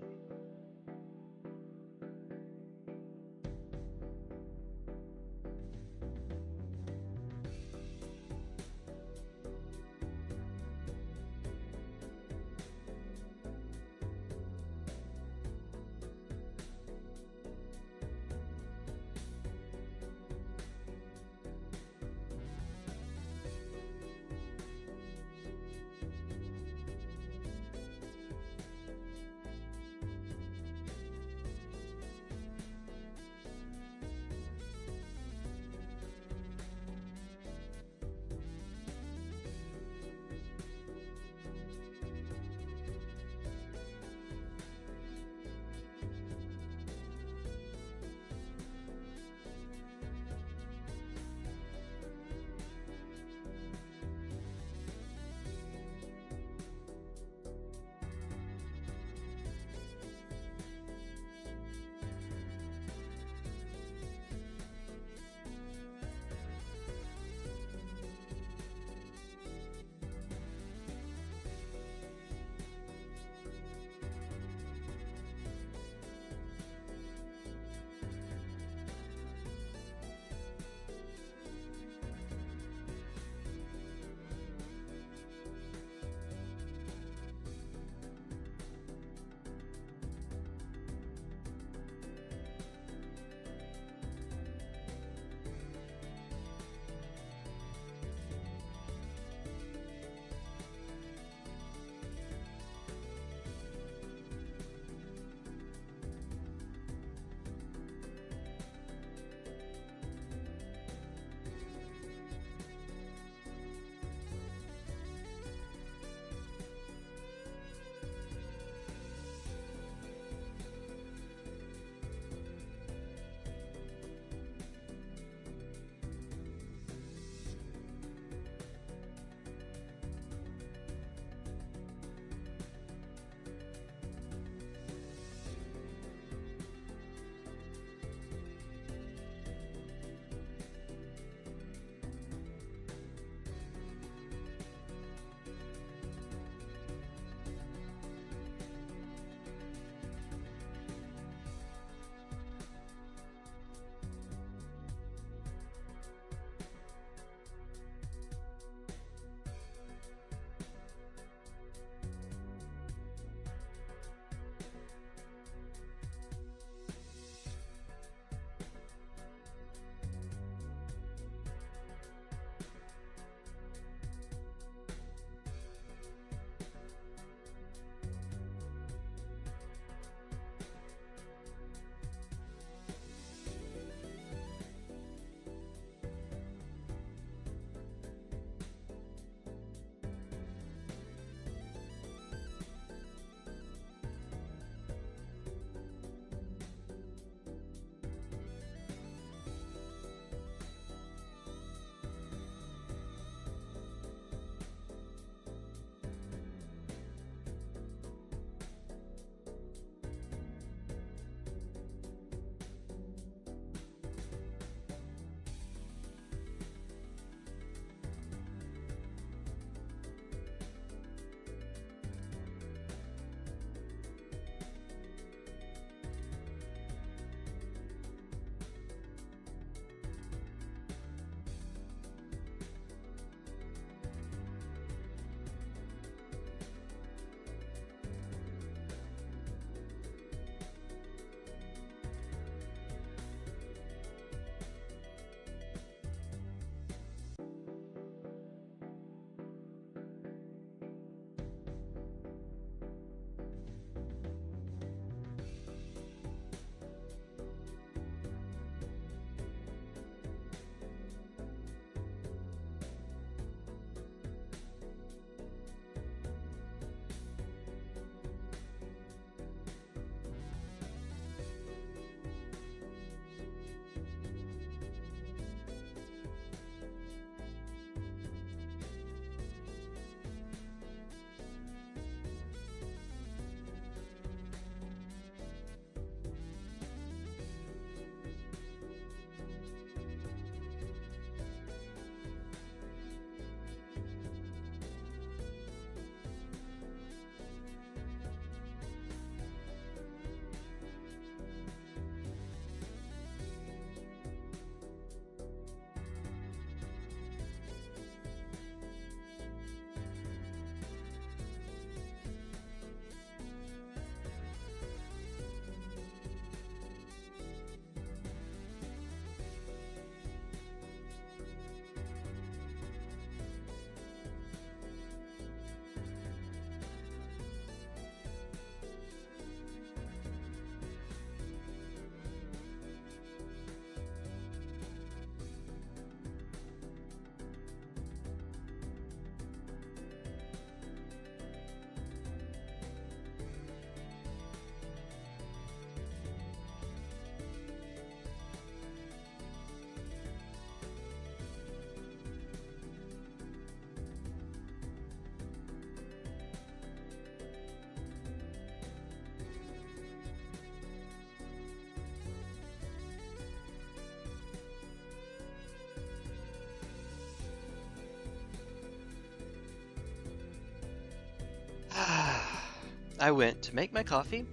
I went to make my coffee,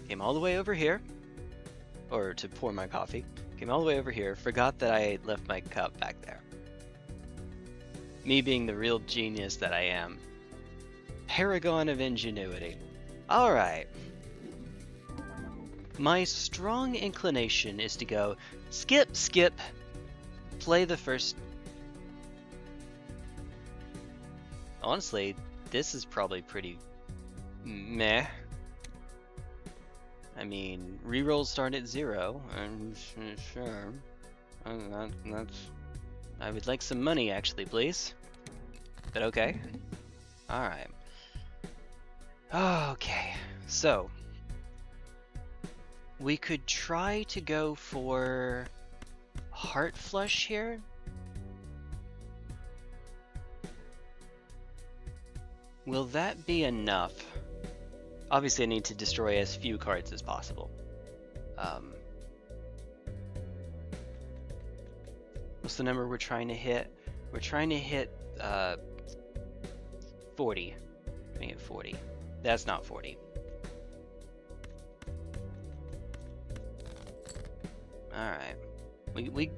came all the way over here, or to pour my coffee, came all the way over here, forgot that I left my cup back there. Me being the real genius that I am. Paragon of ingenuity. Alright. My strong inclination is to go skip, skip, play the first... Honestly, this is probably pretty meh. I mean, rerolls start at 0. I'm sure. I would like some money, actually, please. But okay. Alright. Okay, so we could try to go for Heart Flush here. Will that be enough? Obviously I need to destroy as few cards as possible. What's the number we're trying to hit? We're trying to hit 40. Make it 40. That's not 40. Alright. We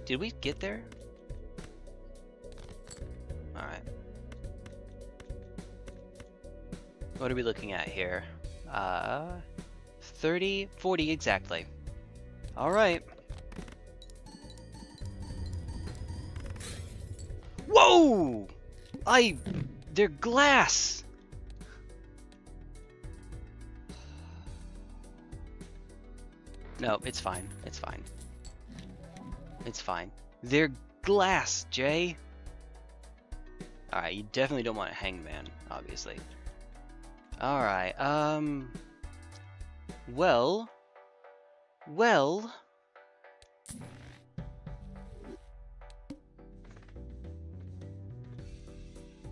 did we get there? Alright. What are we looking at here? 30, 40 exactly. Alright. Whoa! They're glass! No, it's fine. It's fine. It's fine. They're glass, Jay! Alright, you definitely don't want a Hangman, obviously. Alright, well...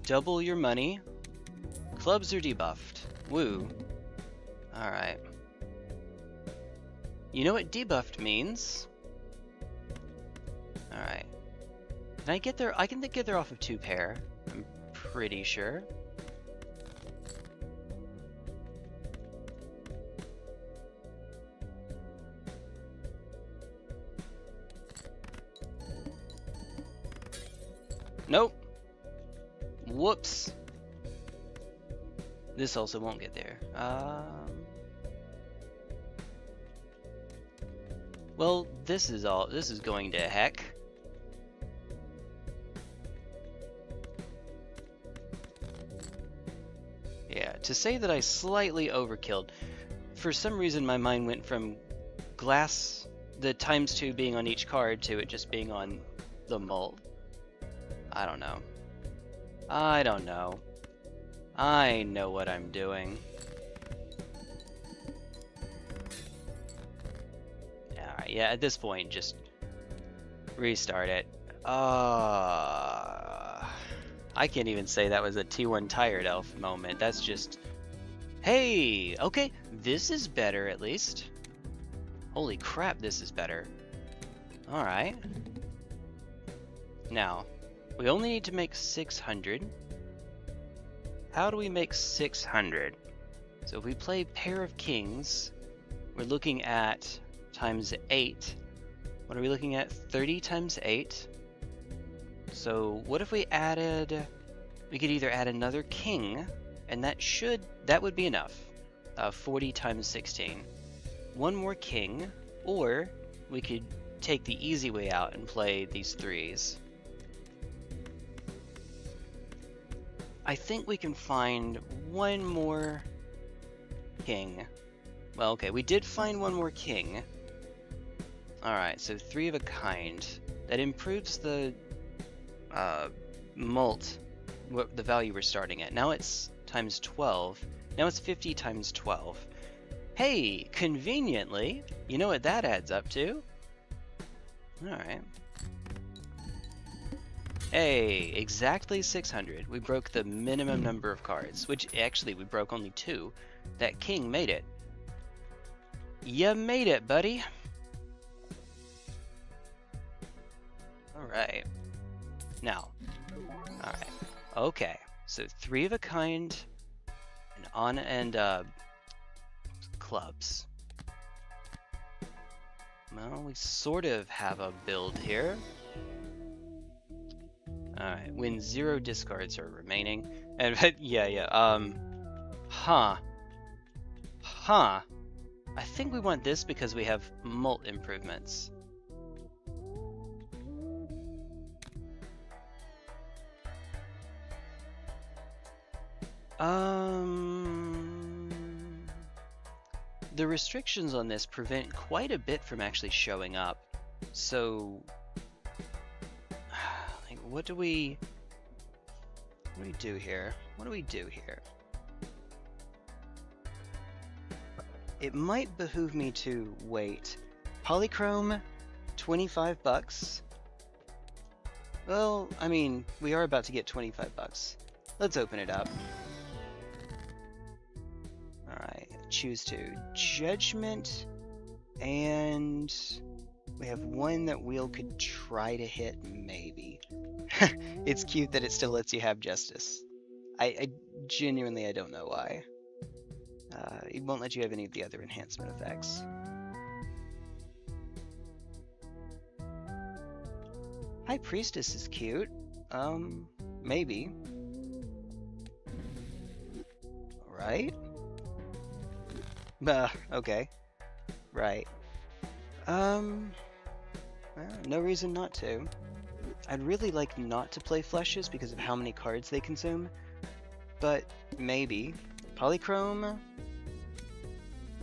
Double your money. Clubs are debuffed. Woo. Alright. You know what debuffed means? Alright. Can I get there? I can get there off of 2 pair. I'm pretty sure. Nope. Whoops. This also won't get there. Well, this is going to heck. Yeah, to say that I slightly overkilled. For some reason my mind went from glass, the ×2 being on each card, to it just being on the mult. I don't know. I don't know. I know what I'm doing. Alright, yeah, at this point, just restart it. I can't even say that was a T1 Tired Elf moment. That's just... Hey! Okay, this is better at least. Holy crap, this is better. Alright. Now, we only need to make 600. How do we make 600? So if we play Pair of Kings, we're looking at ×8. What are we looking at? 30 × 8. So what if we added... We could either add another king, and that would be enough. 40 × 16. One more king, or we could take the easy way out and play these 3s. I think we can find one more king. Well, okay, we did find one more king. Alright, so 3 of a kind. That improves the mult, the value we're starting at. Now it's ×12. Now it's 50 × 12. Hey, conveniently, you know what that adds up to? Alright. Hey, exactly 600. We broke the minimum number of cards, which actually we broke only 2. That king made it. You made it, buddy. Alright. Now. Alright. Okay. So 3 of a kind, and clubs. Well, we sort of have a build here. Alright, when 0 discards are remaining. And huh. I think we want this because we have mult improvements. The restrictions on this prevent quite a bit from actually showing up. So, like, what do we do here? What do we do here? It might behoove me to wait. Polychrome, 25 bucks. Well, I mean, we are about to get 25 bucks. Let's open it up. Alright, choose to Judgment, and we have one that Wheel could try to hit, maybe. It's cute that it still lets you have Justice. I genuinely, I don't know why. It won't let you have any of the other enhancement effects. High Priestess is cute. Maybe. Right? Okay. Right. Well, no reason not to. I'd really like not to play Flushes because of how many cards they consume, but maybe. Polychrome.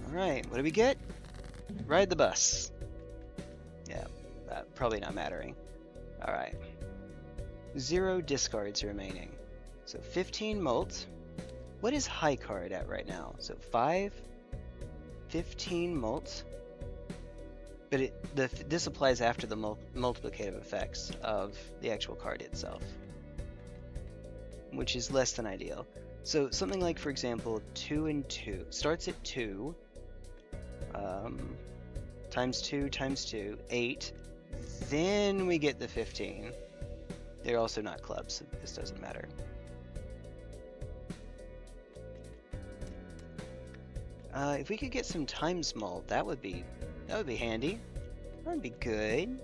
Alright, what do we get? Ride the bus. Yeah, probably not mattering. Alright. 0 discards remaining. So 15 mult. What is high card at right now? So 5, 15 mult. But this applies after the multiplicative effects of the actual card itself, which is less than ideal. So something like, for example, 2 and 2 starts at 2, times 2 times 2, 8. Then we get the 15. They're also not clubs, so this doesn't matter. If we could get some times mult, that would be handy. That'd be good.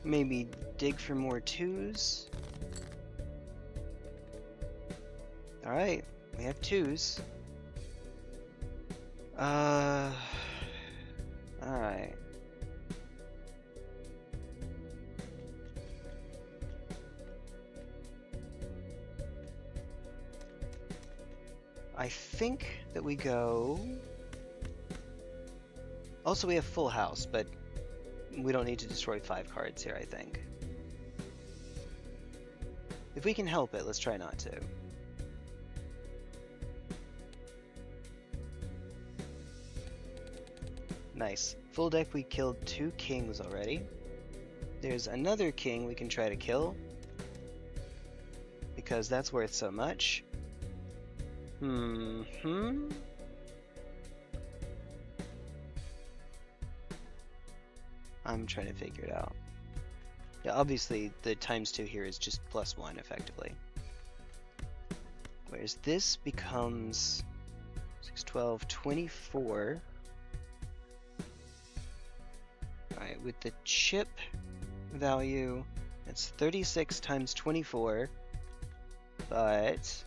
Maybe dig for more 2s. Alright, we have 2s. Alright. I think that we go... Also, we have full house, but we don't need to destroy 5 cards here, I think. If we can help it, let's try not to. Nice. Full deck, we killed 2 kings already. There's another king we can try to kill, because that's worth so much. I'm trying to figure it out. Yeah, obviously the times 2 here is just +1 effectively. Whereas this becomes 6, 12, 24. Alright, with the chip value, it's 36 times 24, but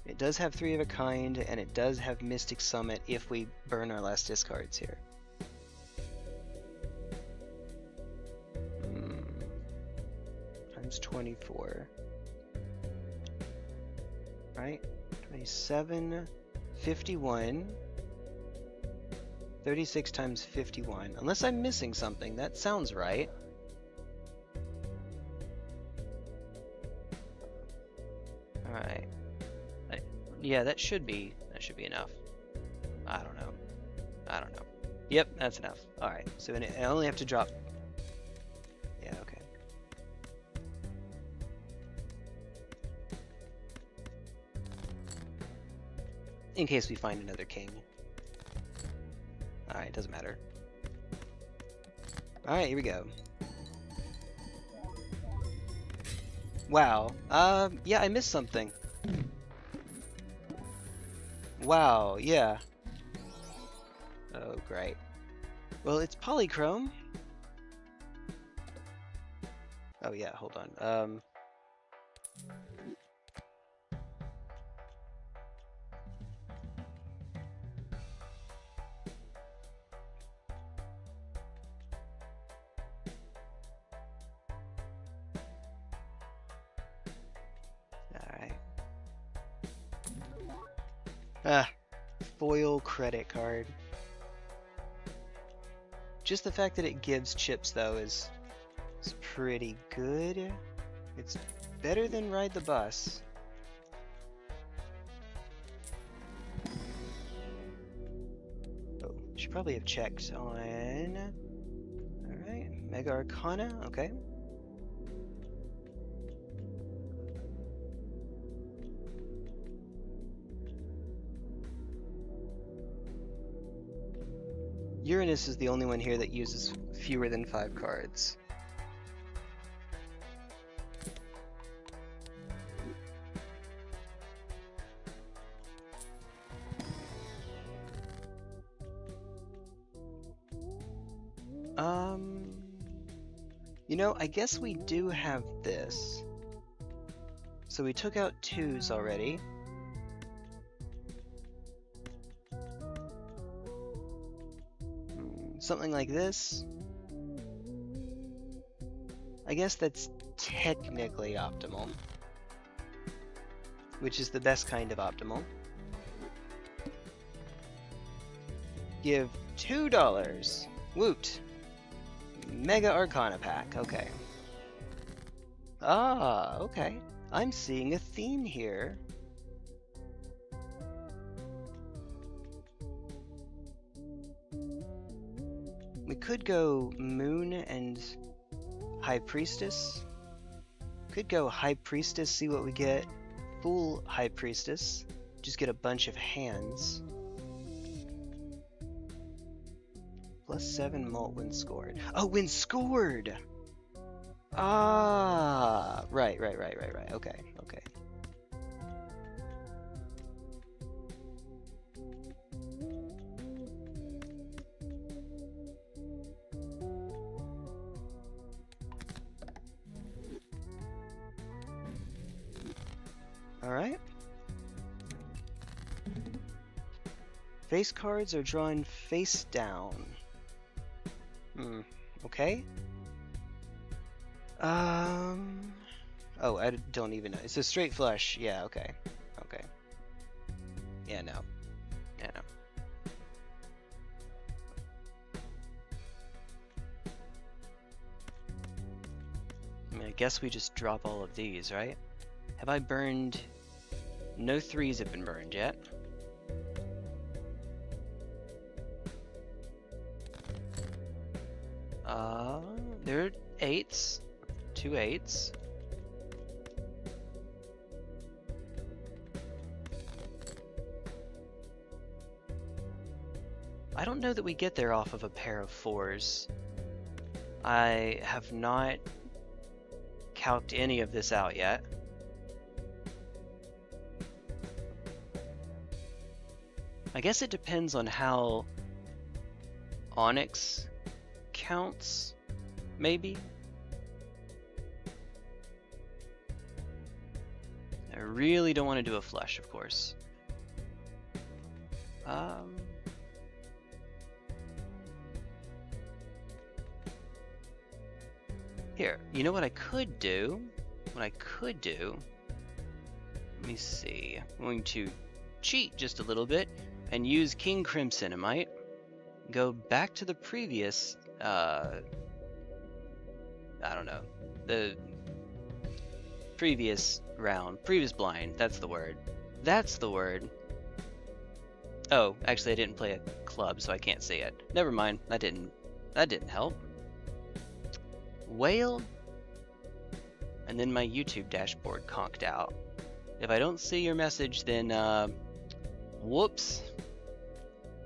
it does have 3 of a kind, and it does have Mystic Summit if we burn our last discards here. Times 24. Right? 27, 51. 36 times 51. Unless I'm missing something, that sounds right. Alright. Yeah, that should be enough. I don't know. Yep, that's enough. Alright, so I only have to drop... Yeah, okay. In case we find another king. Alright, doesn't matter. Alright, here we go. Wow. Yeah, I missed something. Wow, yeah. Oh, great. Well, it's polychrome. Oh, yeah, hold on. Alright. Ah, foil credit card. Just the fact that it gives chips, though, is pretty good. It's better than Ride the Bus. Oh, should probably have checked on... Alright, Mega Arcana, okay. Uranus is the only one here that uses fewer than 5 cards. You know, I guess we do have this. So we took out 2s already. Something like this. I guess that's technically optimal. Which is the best kind of optimal. Give $2. Woot. Mega Arcana pack, okay. Ah, okay. I'm seeing a theme here. We could go Moon and High Priestess. Could go High Priestess, see what we get. Full High Priestess. Just get a bunch of hands. +7 mult when scored. Oh, when scored! Ah, right. Okay. Alright. Face cards are drawn face down. Okay. Oh, I don't even know. It's a straight flush. Yeah, okay. Yeah, no. I mean, I guess we just drop all of these, right? Have I burned... No 3s have been burned yet. There are 8s. 2 8s. I don't know that we get there off of a pair of 4s. I have not calced any of this out yet. I guess it depends on how Onyx counts, maybe. I really don't want to do a flush, of course. Here, you know what I could do? Let me see. I'm going to cheat just a little bit and use King Crimsonamite. Go back to the previous, I don't know, the previous round, previous blind, that's the word. Oh, actually I didn't play a club, so I can't see it. Never mind, that didn't help. Whale, and then my YouTube dashboard conked out. If I don't see your message, then, whoops.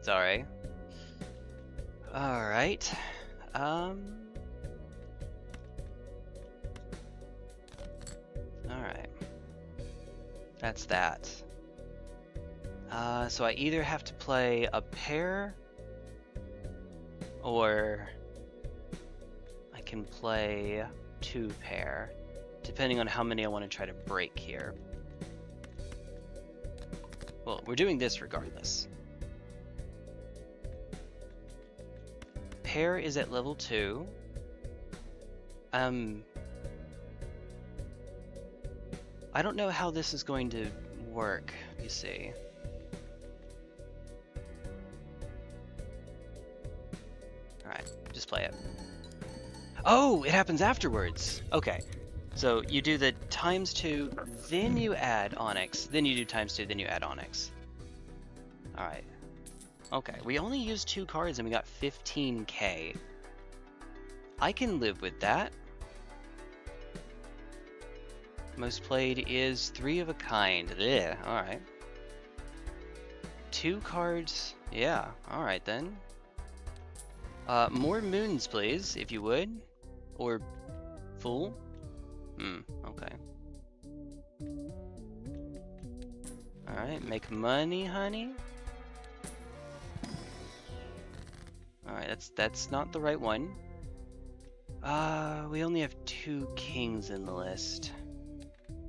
Sorry. Alright. That's that. So I either have to play a pair, or I can play 2 pair, depending on how many I want to try to break here. Well, we're doing this regardless. Pair is at level 2. I don't know how this is going to work, you see. Alright, just play it. Oh, it happens afterwards! Okay, so you do the ×2, then you add Onyx, then you do ×2, then you add Onyx. Alright. Okay, we only used 2 cards and we got 15k. I can live with that. Most played is 3 of a kind. Yeah, alright. 2 cards. Yeah, alright then. More moons, please, if you would. Or full. Okay. Alright, make money, honey. Alright, that's not the right one. We only have 2 kings in the list.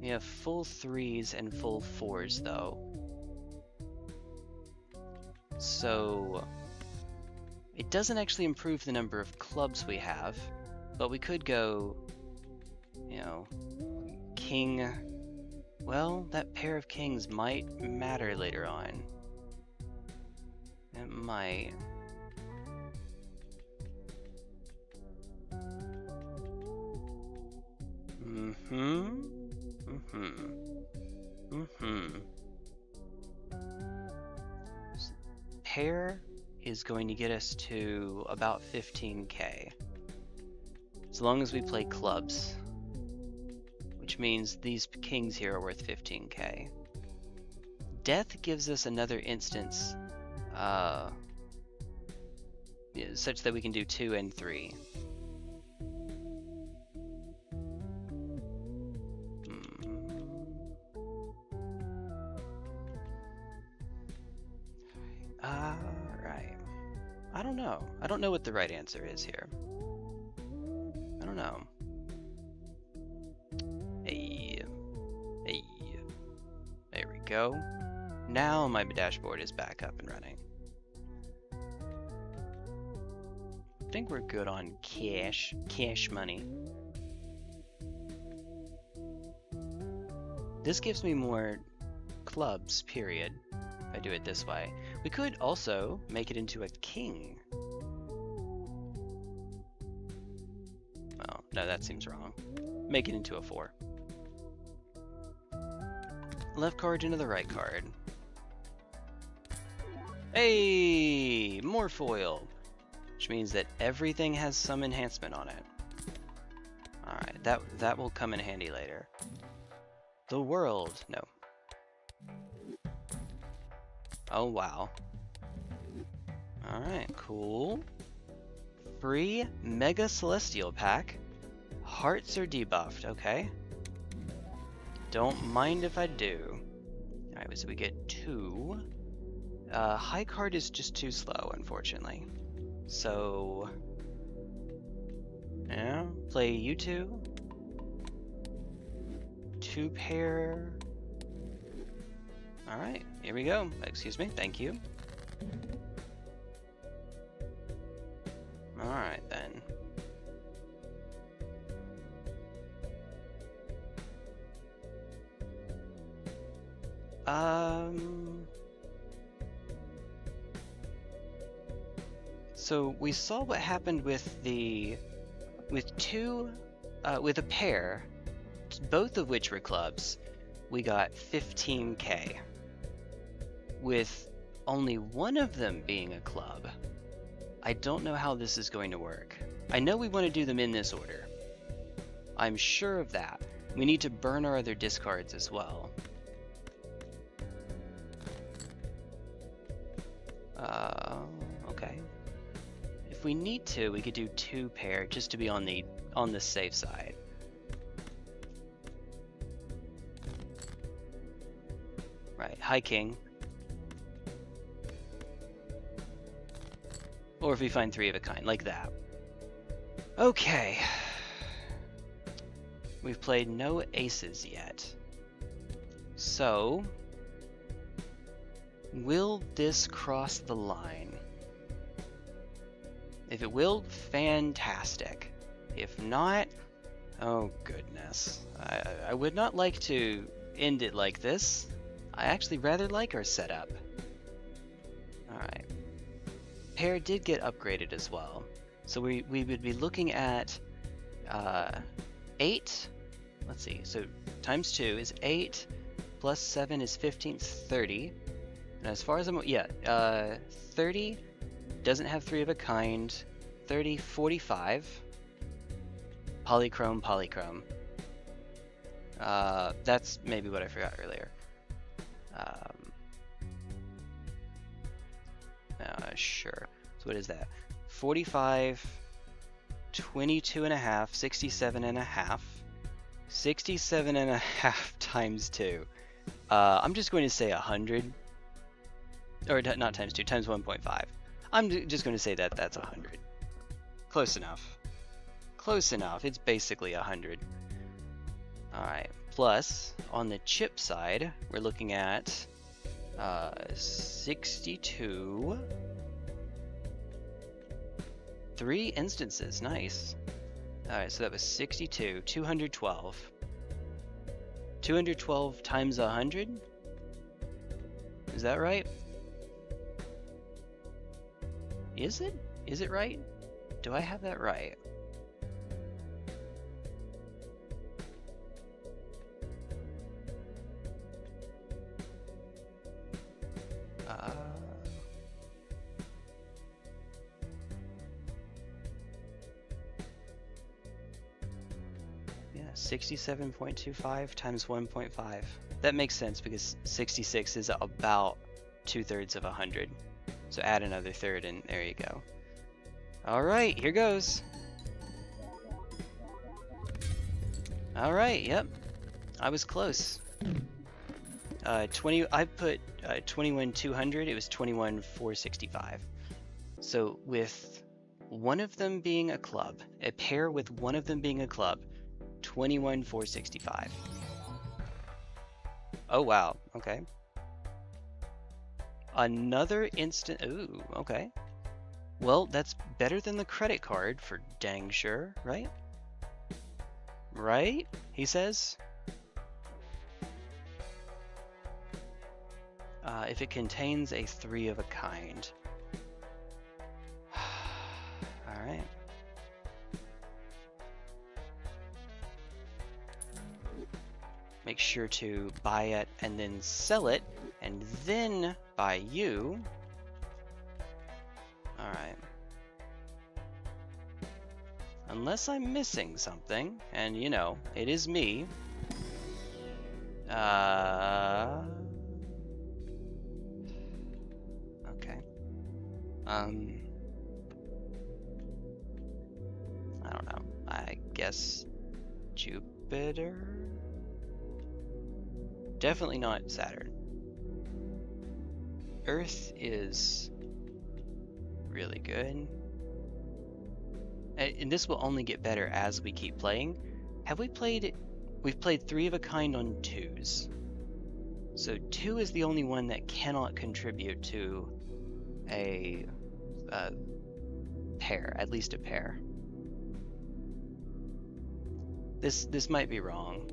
We have full 3s and full 4s, though. So it doesn't actually improve the number of clubs we have, but we could go, you know, king. Well, that pair of kings might matter later on. It might. Pair is going to get us to about 15k. As long as we play clubs. Which means these kings here are worth 15k. Death gives us another instance, such that we can do 2 and 3. Right. I don't know. I don't know what the right answer is here. I don't know. Hey. There we go. Now my dashboard is back up and running. I think we're good on cash money. This gives me more clubs, period, if I do it this way. We could also make it into a king. Well, no, that seems wrong. Make it into a 4. Left card into the right card. Hey, more foil, which means that everything has some enhancement on it. Alright, that will come in handy later. The world, no. Oh wow. Alright, cool. Free Mega Celestial Pack. Hearts are debuffed, okay. Don't mind if I do. Alright, so we get 2. High card is just too slow, unfortunately. So, yeah, play you 2. 2 pair. Alright, here we go. Excuse me, thank you. Alright then. So we saw what happened with a pair, both of which were clubs. We got 15k. With only one of them being a club, I don't know how this is going to work. I know we want to do them in this order. I'm sure of that. We need to burn our other discards as well. Okay. If we need to, we could do 2 pair just to be on the safe side. Right, high king. Or if we find 3 of a kind, like that. Okay. We've played no aces yet. So, will this cross the line? If it will, fantastic. If not, oh goodness. I would not like to end it like this. I actually rather like our setup. Alright. Pair did get upgraded as well. So we would be looking at 8. Let's see, so times 2 is 8, plus 7 is 15, 30. And as far as I'm, 30 doesn't have 3 of a kind. 30, 45. Polychrome, polychrome. That's maybe what I forgot earlier. Sure. So what is that? 45, 22 and a half, 67 and a half. 67 and a half times 2. I'm just going to say 100. Or not times 2, times 1.5. I'm just going to say that that's 100. Close enough. Close enough. It's basically 100. Alright. Plus, on the chip side, we're looking at 62. 3 instances. Nice. Alright, so that was 62. 212. 212 times 100? Is that right? Is it? Is it right? Do I have that right? Yeah, 67.25 times 1.5. That makes sense because 66 is about 2/3 of 100. So add another third and there you go. Alright, here goes. Alright, yep. I was close. I put 21,200, it was 21,465. So with one of them being a club, a pair with one of them being a club, 21,465. Oh wow, okay. Another instant, ooh, okay. Well, that's better than the credit card for dang sure, right? Right? He says. If it contains a 3 of a kind. Alright. Make sure to buy it and then sell it, and then buy you. Alright. Unless I'm missing something, and you know, it is me. Okay. I don't know. I guess Jupiter? Definitely not Saturn. Earth is really good. And this will only get better as we keep playing. We've played 3 of a kind on 2s. So 2 is the only one that cannot contribute to a pair, at least a pair. This might be wrong.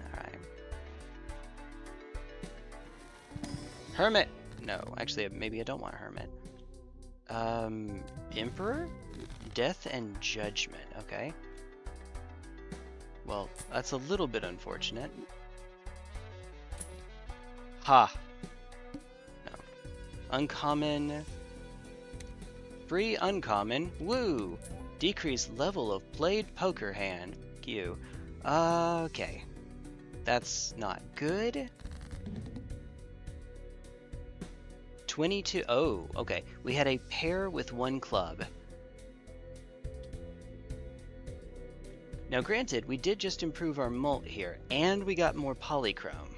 Alright. Hermit! No, actually maybe I don't want Hermit. Emperor? Death and Judgment, okay. Well, that's a little bit unfortunate. Ha! No. Uncommon. Free uncommon. Woo! Decrease level of played poker hand. Q. Okay. That's not good. 22. Oh, okay. We had a pair with 1 club. Now granted, we did just improve our mult here, and we got more polychrome.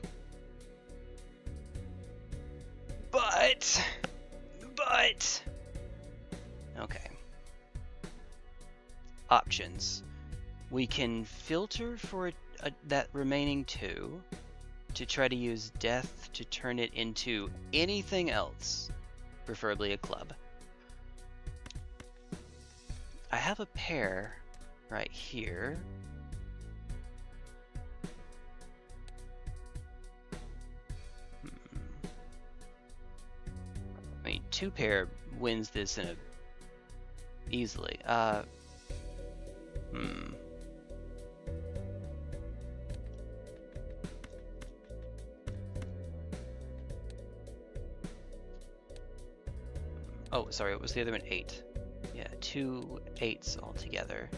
But... Okay. Options. We can filter for that remaining 2 to try to use death to turn it into anything else, preferably a club. I have a pair right here. I mean, 2 pair wins this in a easily. Oh, sorry, what was the other one? 8. Yeah, 2 8s altogether.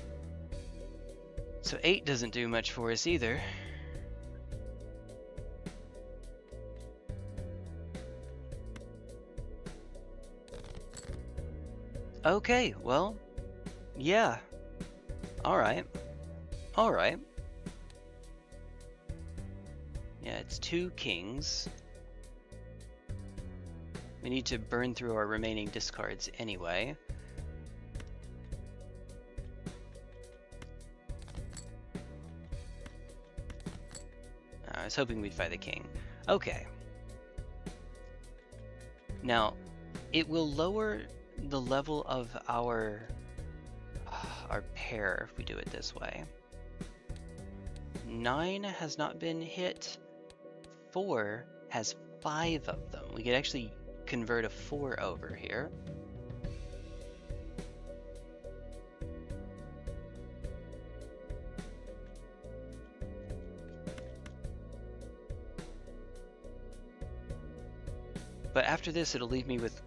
So 8 doesn't do much for us either. Okay, well, yeah. Alright. Alright. Yeah, it's 2 kings. We need to burn through our remaining discards anyway. I was hoping we'd fight the king. Okay. Now, it will lower the level of our pair if we do it this way. 9 has not been hit. 4 has 5 of them. We could actually convert a 4 over here. But after this, it'll leave me with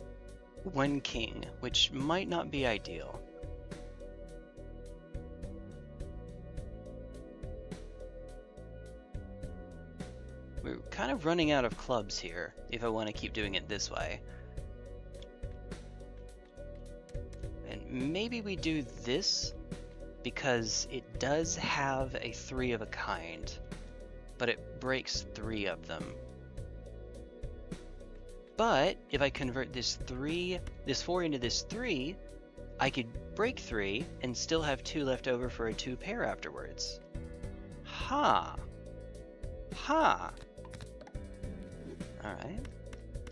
1 king, which might not be ideal. We're kind of running out of clubs here, if I want to keep doing it this way. And maybe we do this, because it does have a 3 of a kind, but it breaks 3 of them. But if I convert this 4 into this 3, I could break 3 and still have 2 left over for a 2 pair afterwards. Ha! Ha! Alright.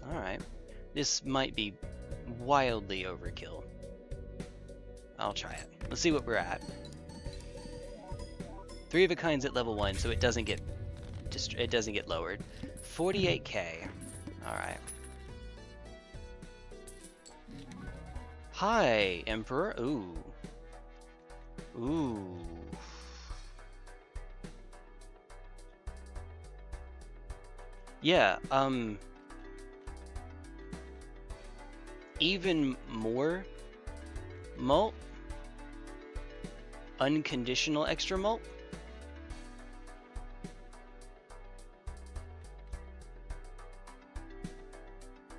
Alright. This might be wildly overkill. I'll try it. Let's see what we're at. 3 of a kind's at level 1, so it doesn't get lowered. 48k. Alright. Hi, Emperor. Ooh. Ooh. Yeah, even more mult? Unconditional extra mult?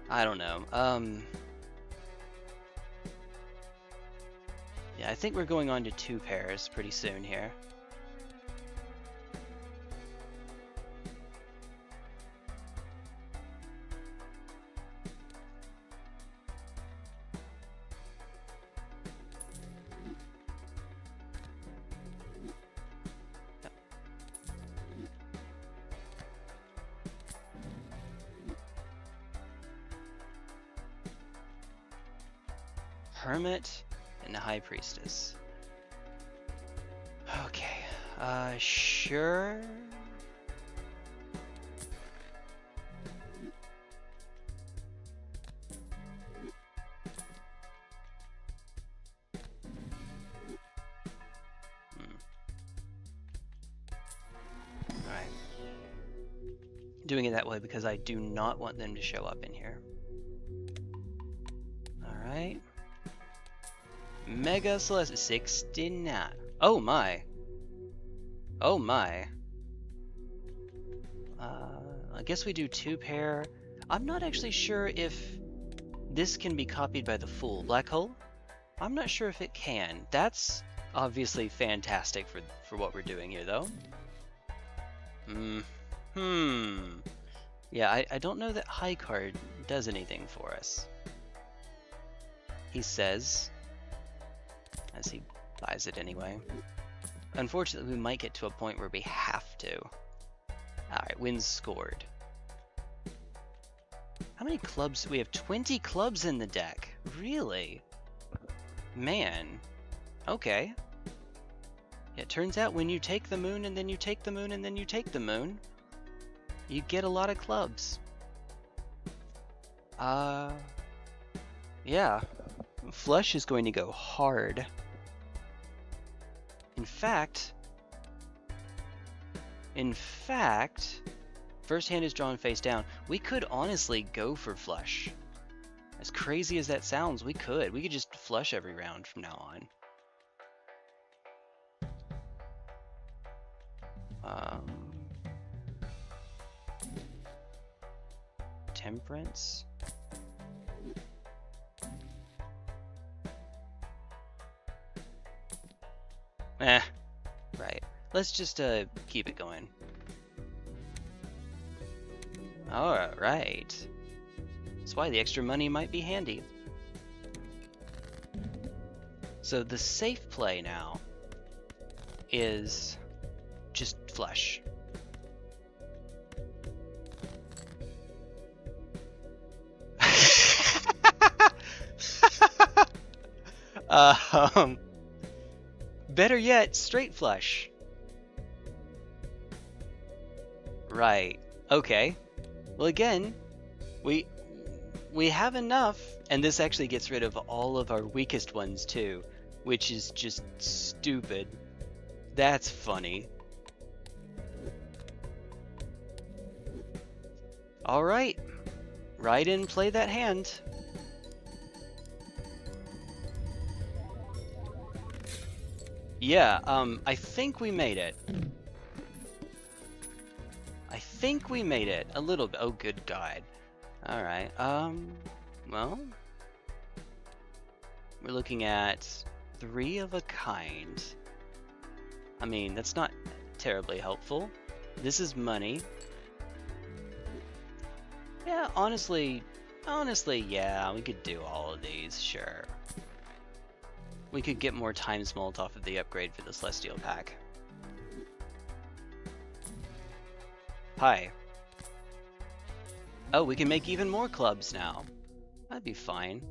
I don't know. Yeah, I think we're going on to 2 pairs pretty soon here. Hermit and the High Priestess. Okay, sure. Alright. Doing it that way because I do not want them to show up in here. Alright. Mega Celeste 69. Oh my. Oh my. I guess we do 2 pair. I'm not actually sure if this can be copied by the Fool. Black Hole? I'm not sure if it can. That's obviously fantastic for what we're doing here though. Yeah, I don't know that high card does anything for us. He says, as he buys it anyway. Unfortunately, we might get to a point where we have to. Alright, wins scored. How many clubs? We have 20 clubs in the deck. Really? Man. Okay. It turns out when you take the moon and then you take the moon and then you take the moon, you get a lot of clubs. Yeah. Flush is going to go hard. In fact, first hand is drawn face down. We could honestly go for flush. As crazy as that sounds, we could. We could just flush every round from now on. Temperance. Right. Let's just keep it going. Alright. That's why the extra money might be handy. So the safe play now is just flush. Better yet, straight flush. Right. Okay. Well, again, we have enough, and this actually gets rid of all of our weakest ones too, which is just stupid. That's funny. All right. Right in, play that hand. Yeah, I think we made it. I think we made it. A little bit. Oh, good God. Alright, well, we're looking at 3 of a kind. I mean, that's not terribly helpful. This is money. Yeah, honestly, yeah, we could do all of these, sure. We could get more time smalt off of the upgrade for the Celestial pack. Hi. Oh, we can make even more clubs now. That'd be fine.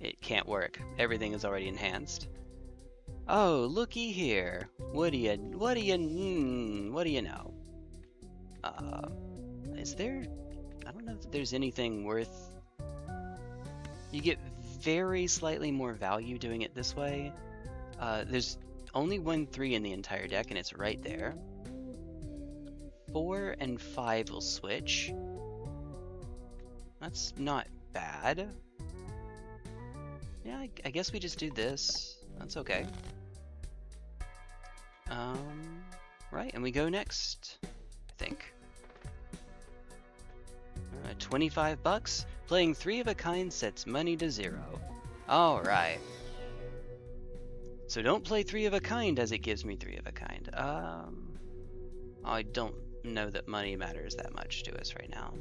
It can't work. Everything is already enhanced. Oh, looky here. What do you know? Is there? I don't know if there's anything worth. You get very slightly more value doing it this way. There's only 1 3 in the entire deck, and it's right there. 4 and 5 will switch. That's not bad. Yeah, I guess we just do this. That's okay. Right, and we go next, I think. 25 bucks. Playing 3 of a kind sets money to 0. Alright. So don't play 3 of a kind as it gives me 3 of a kind. I don't know that money matters that much to us right now.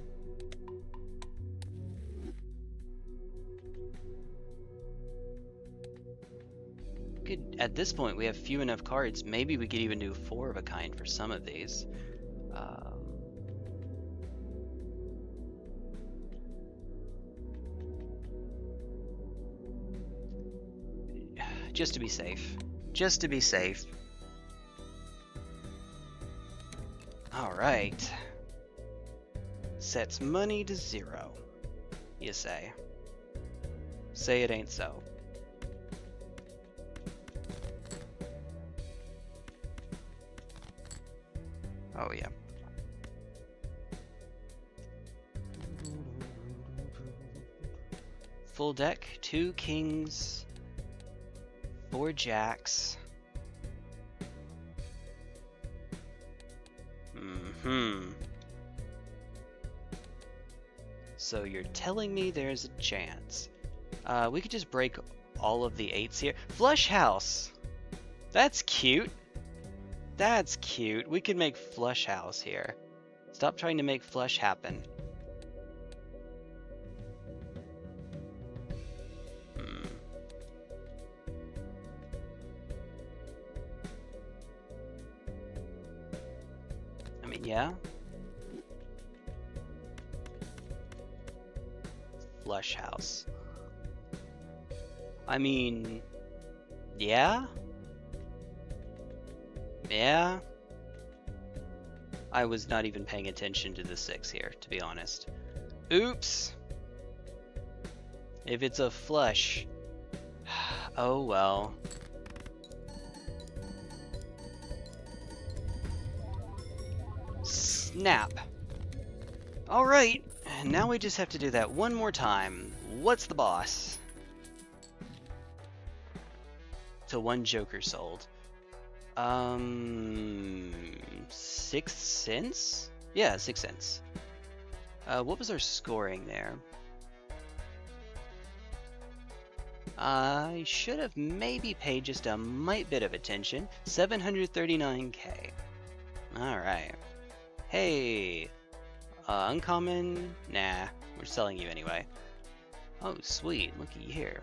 At this point, we have few enough cards. Maybe we could even do 4 of a kind for some of these. Just to be safe. Just to be safe. Alright. Sets money to 0. You say. Say it ain't so. Oh yeah. Full deck, 2 kings, 4 jacks. So you're telling me there's a chance. We could just break all of the 8s here. Flush house! That's cute. That's cute. We could make flush house here. Stop trying to make flush happen. I mean, yeah. Flush house. I mean, yeah. Yeah. I was not even paying attention to the 6 here, to be honest. Oops. If it's a flush, oh well. Snap. Alright, now we just have to do that one more time. What's the boss? So 1 Joker sold. 6 cents? Yeah, 6 cents. What was our scoring there? I should have maybe paid just a mite bit of attention. 739k. Alright. Hey! Uncommon? Nah, we're selling you anyway. Oh, sweet. Looky here.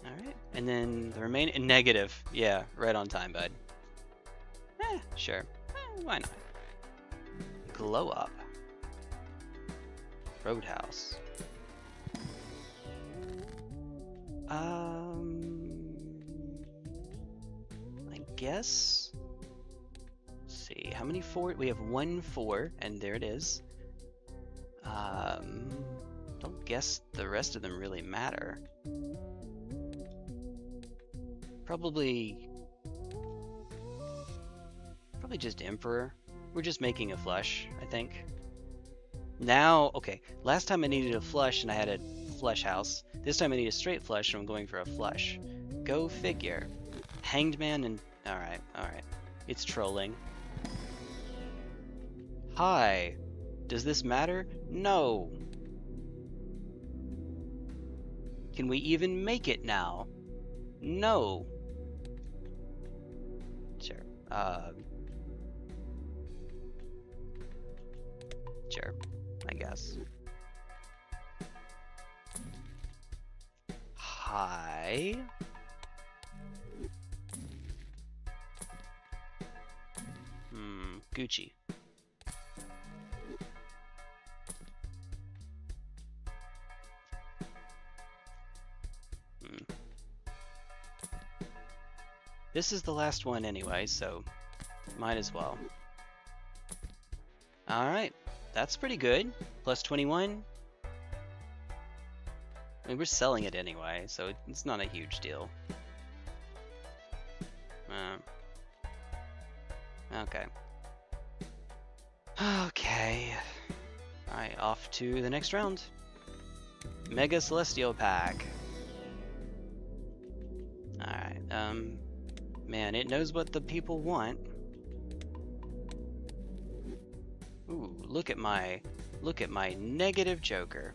Alright, and then the remaining negative. Yeah, right on time, bud. Sure. Why not? Glow up. Roadhouse. I guess. Let's see, how many 4? We have 1 4, and there it is. Don't guess the rest of them really matter. Probably just Emperor. We're just making a flush, I think. Now, okay, last time I needed a flush and I had a flush house. This time I need a straight flush and I'm going for a flush. Go figure. Hanged Man and... Alright. It's trolling. Hi. Does this matter? No. Can we even make it now? No. Sure. Sure, I guess. Hi. Gucci. This is the last one anyway, so might as well. Alright, that's pretty good. Plus 21. I mean, we're selling it anyway, so it's not a huge deal. Okay. Okay. Alright, off to the next round. Mega Celestial Pack. Alright, man, it knows what the people want. Ooh, look at my negative Joker.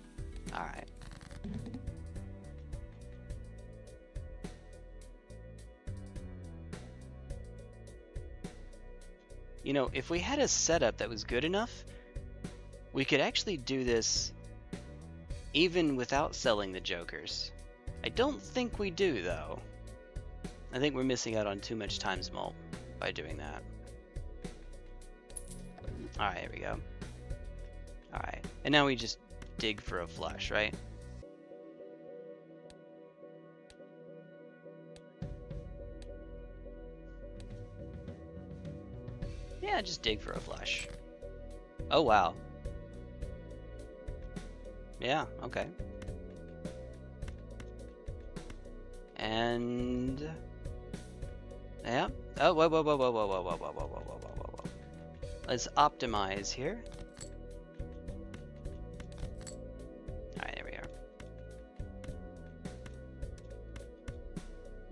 Alright. You know, if we had a setup that was good enough, we could actually do this even without selling the Jokers. I don't think we do, though. I think we're missing out on too much times mult by doing that. Alright, here we go. Alright, and now we just dig for a flush, right? Yeah, just dig for a flush. Oh, wow. Yeah, okay. And... yeah. Oh, whoa. Let's optimize here. Alright, there we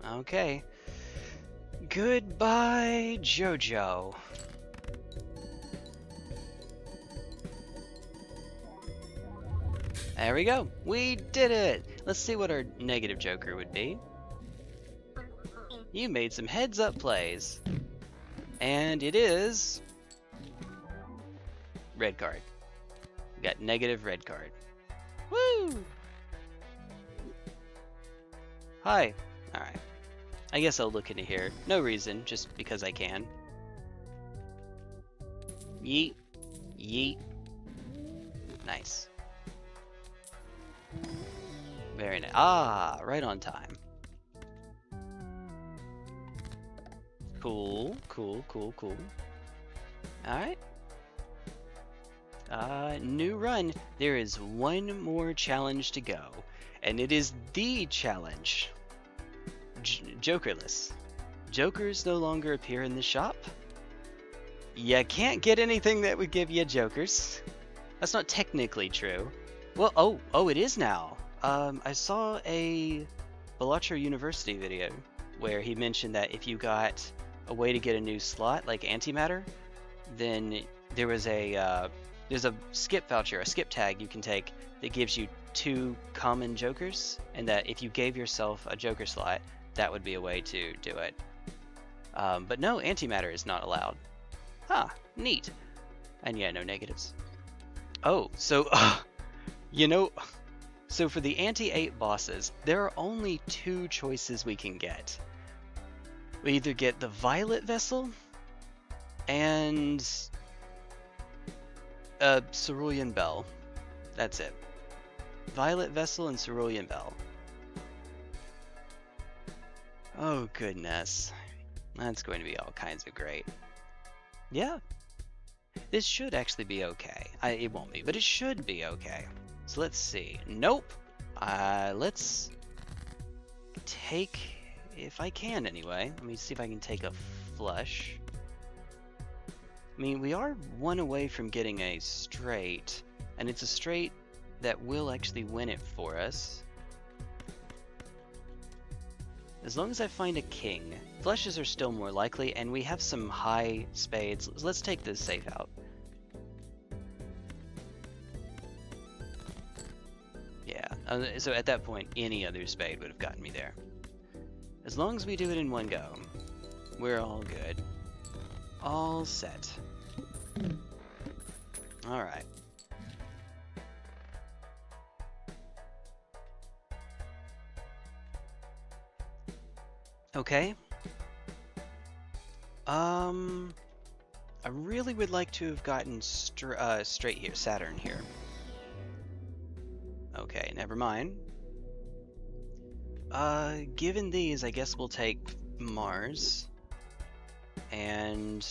are. Okay. Goodbye, JoJo. There we go. We did it. Let's see what our negative Joker would be. You made some heads-up plays. And it is... red card. We got negative red card. Woo! Hi. Alright. I guess I'll look into here. No reason, just because I can. Yeet. Yeet. Nice. Very nice. Ah, right on time. Cool, cool, cool, cool. Alright. New run. There is one more challenge to go, and it is the challenge. Jokerless. Jokers no longer appear in the shop. You can't get anything that would give you jokers. That's not technically true. Well, oh, it is now. I saw a Balatro University video where he mentioned that if you got a way to get a new slot, like antimatter, then there was there's a skip voucher, a skip tag you can take that gives you 2 common jokers, and that if you gave yourself a joker slot, that would be a way to do it. But no, antimatter is not allowed. Huh, neat. And yeah, no negatives. Oh, so, you know, so for the anti-8 bosses, there are only 2 choices we can get. We either get the Violet Vessel and Cerulean Bell. That's it. Violet Vessel and Cerulean Bell. Oh goodness. That's going to be all kinds of great. Yeah. This should actually be okay. It won't be, but it should be okay. So let's see. Nope. Let's take, if I can anyway, let me see if I can take a flush. I mean, we are 1 away from getting a straight, and it's a straight that will actually win it for us. As long as I find a king. Flushes are still more likely, and we have some high spades. Let's take this safe out. Yeah, so at that point, any other spade would have gotten me there. As long as we do it in 1 go, we're all good. All set. Alright. Okay. I really would like to have gotten straight here, Saturn here. Okay, never mind. Given these, I guess we'll take Mars. And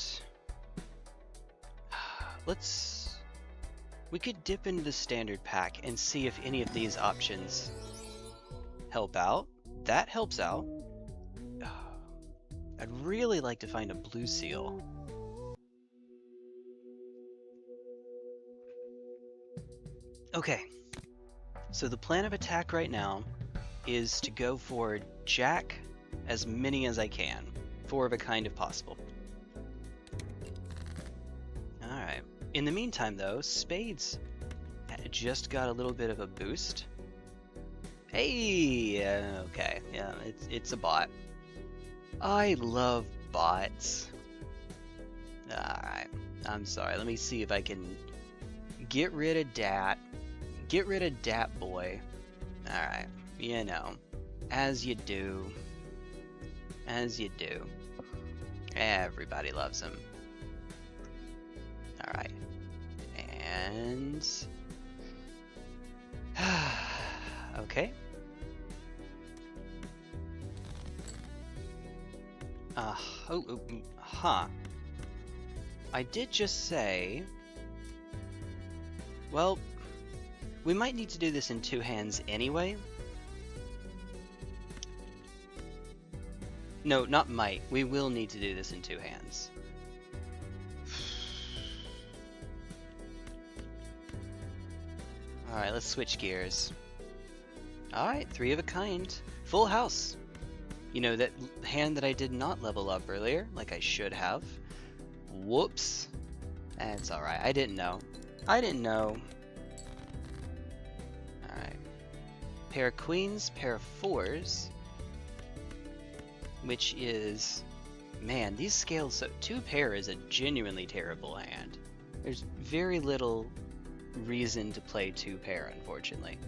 we could dip into the standard pack and see if any of these options help out. That helps out. I'd really like to find a blue seal. Okay, so the plan of attack right now is to go for Jack, as many as I can. 4 of a kind if possible. Alright. In the meantime though, spades just got a little bit of a boost. Hey! Okay, yeah, it's a bot. I love bots. Alright, I'm sorry. Let me see if I can get rid of Dat. Get rid of Dat boy. Alright, you know, as you do. As you do. Everybody loves him. Alright. And... okay. Huh. I did just say... well, we might need to do this in 2 hands anyway. No, not might. We will need to do this in 2 hands. Alright, let's switch gears. Alright, 3 of a kind. Full house. You know, that hand that I did not level up earlier, like I should have. Whoops. That's alright. I didn't know. I didn't know. Alright. Pair of queens, pair of 4s. Which is... man, these scales... so 2 pair is a genuinely terrible hand. There's very little reason to play 2 pair, unfortunately.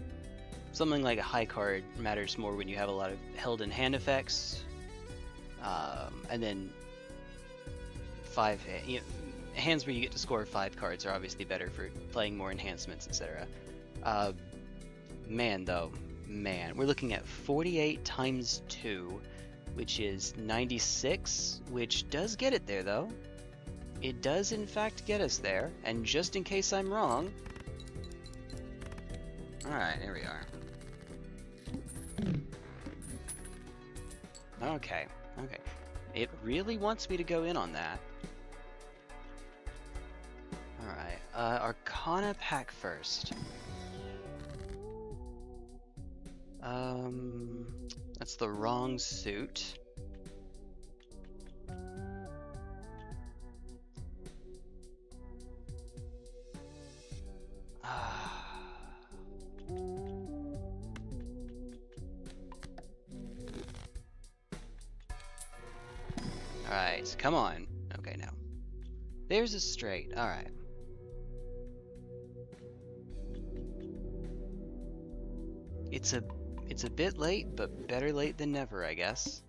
Something like a high card matters more when you have a lot of held in hand effects, and then 5 hands where you get to score 5 cards are obviously better for playing more enhancements, etc. Man, we're looking at 48 times 2, which is 96, which does get it there though. It does in fact get us there, and just in case I'm wrong... Alright, here we are. Okay. It really wants me to go in on that. Alright, Arcana pack first. That's the wrong suit. Alright, come on. Okay, now. There's a straight. Alright. It's a bit late, but better late than never, I guess.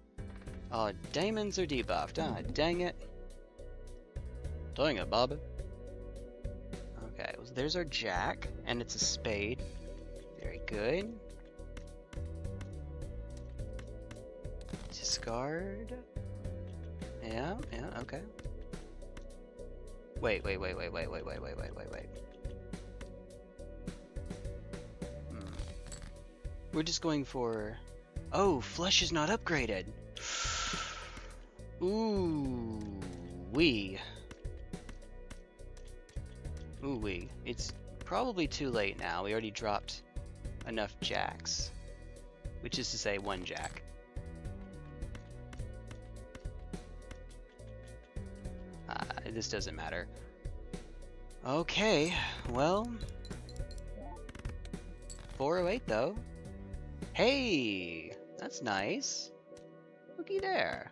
Oh, diamonds are debuffed. Ah, dang it. Dang it, Bob. Okay, well, there's our jack, and it's a spade. Very good. Discard. Yeah, okay. Wait. We're just going for... Oh, flush is not upgraded. Ooh-wee. Ooh-wee. It's probably too late now. We already dropped enough jacks. Which is to say, 1 jack. This doesn't matter. Okay, well... 408 though. Hey! That's nice. Looky there.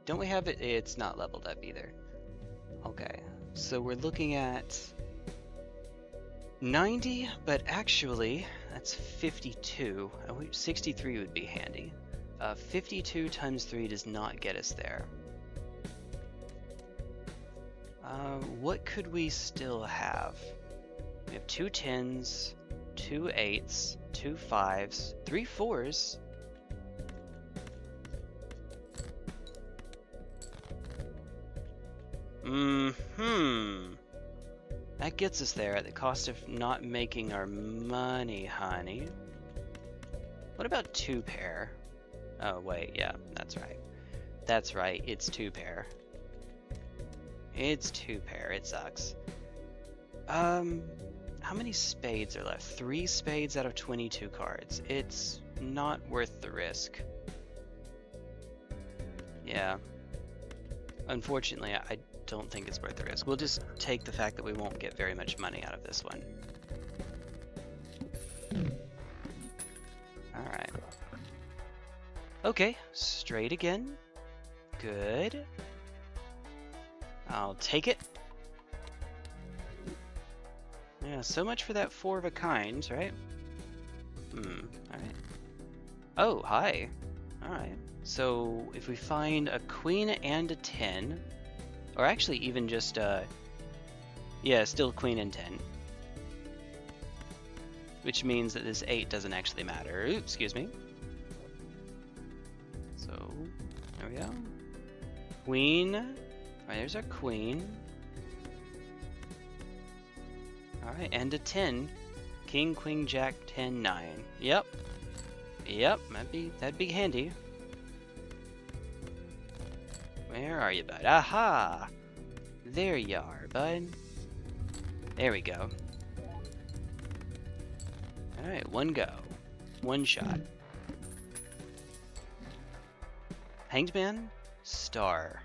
Don't we have it? It's not leveled up either. Okay, so we're looking at 90, but actually that's 52. 63 would be handy. 52 times 3 does not get us there. What could we still have? We have 2 10s, 2 8s, 2 5s, 3 4s. That gets us there at the cost of not making our money, honey. What about 2 pair? Oh, wait, yeah, that's right. That's right, it's 2 pair. It's 2 pair, it sucks. How many spades are left? 3 spades out of 22 cards. It's not worth the risk. Yeah. Unfortunately, I don't think it's worth the risk. We'll just take the fact that we won't get very much money out of this one. Alright. Okay, straight again. Good. I'll take it. Yeah, so much for that 4 of a kind, right? Alright. Oh, hi. Alright. So, if we find a queen and a 10, or actually even just, yeah, still queen and 10. Which means that this 8 doesn't actually matter. Oops, excuse me. So, there we go. Queen. Alright, there's our queen. Alright, and a 10. King, queen, jack, 10, 9. Yep. Yep, that'd be handy. Where are you, bud? Aha! There you are, bud. There we go. Alright, 1 go. 1 shot. Hanged Man? Star.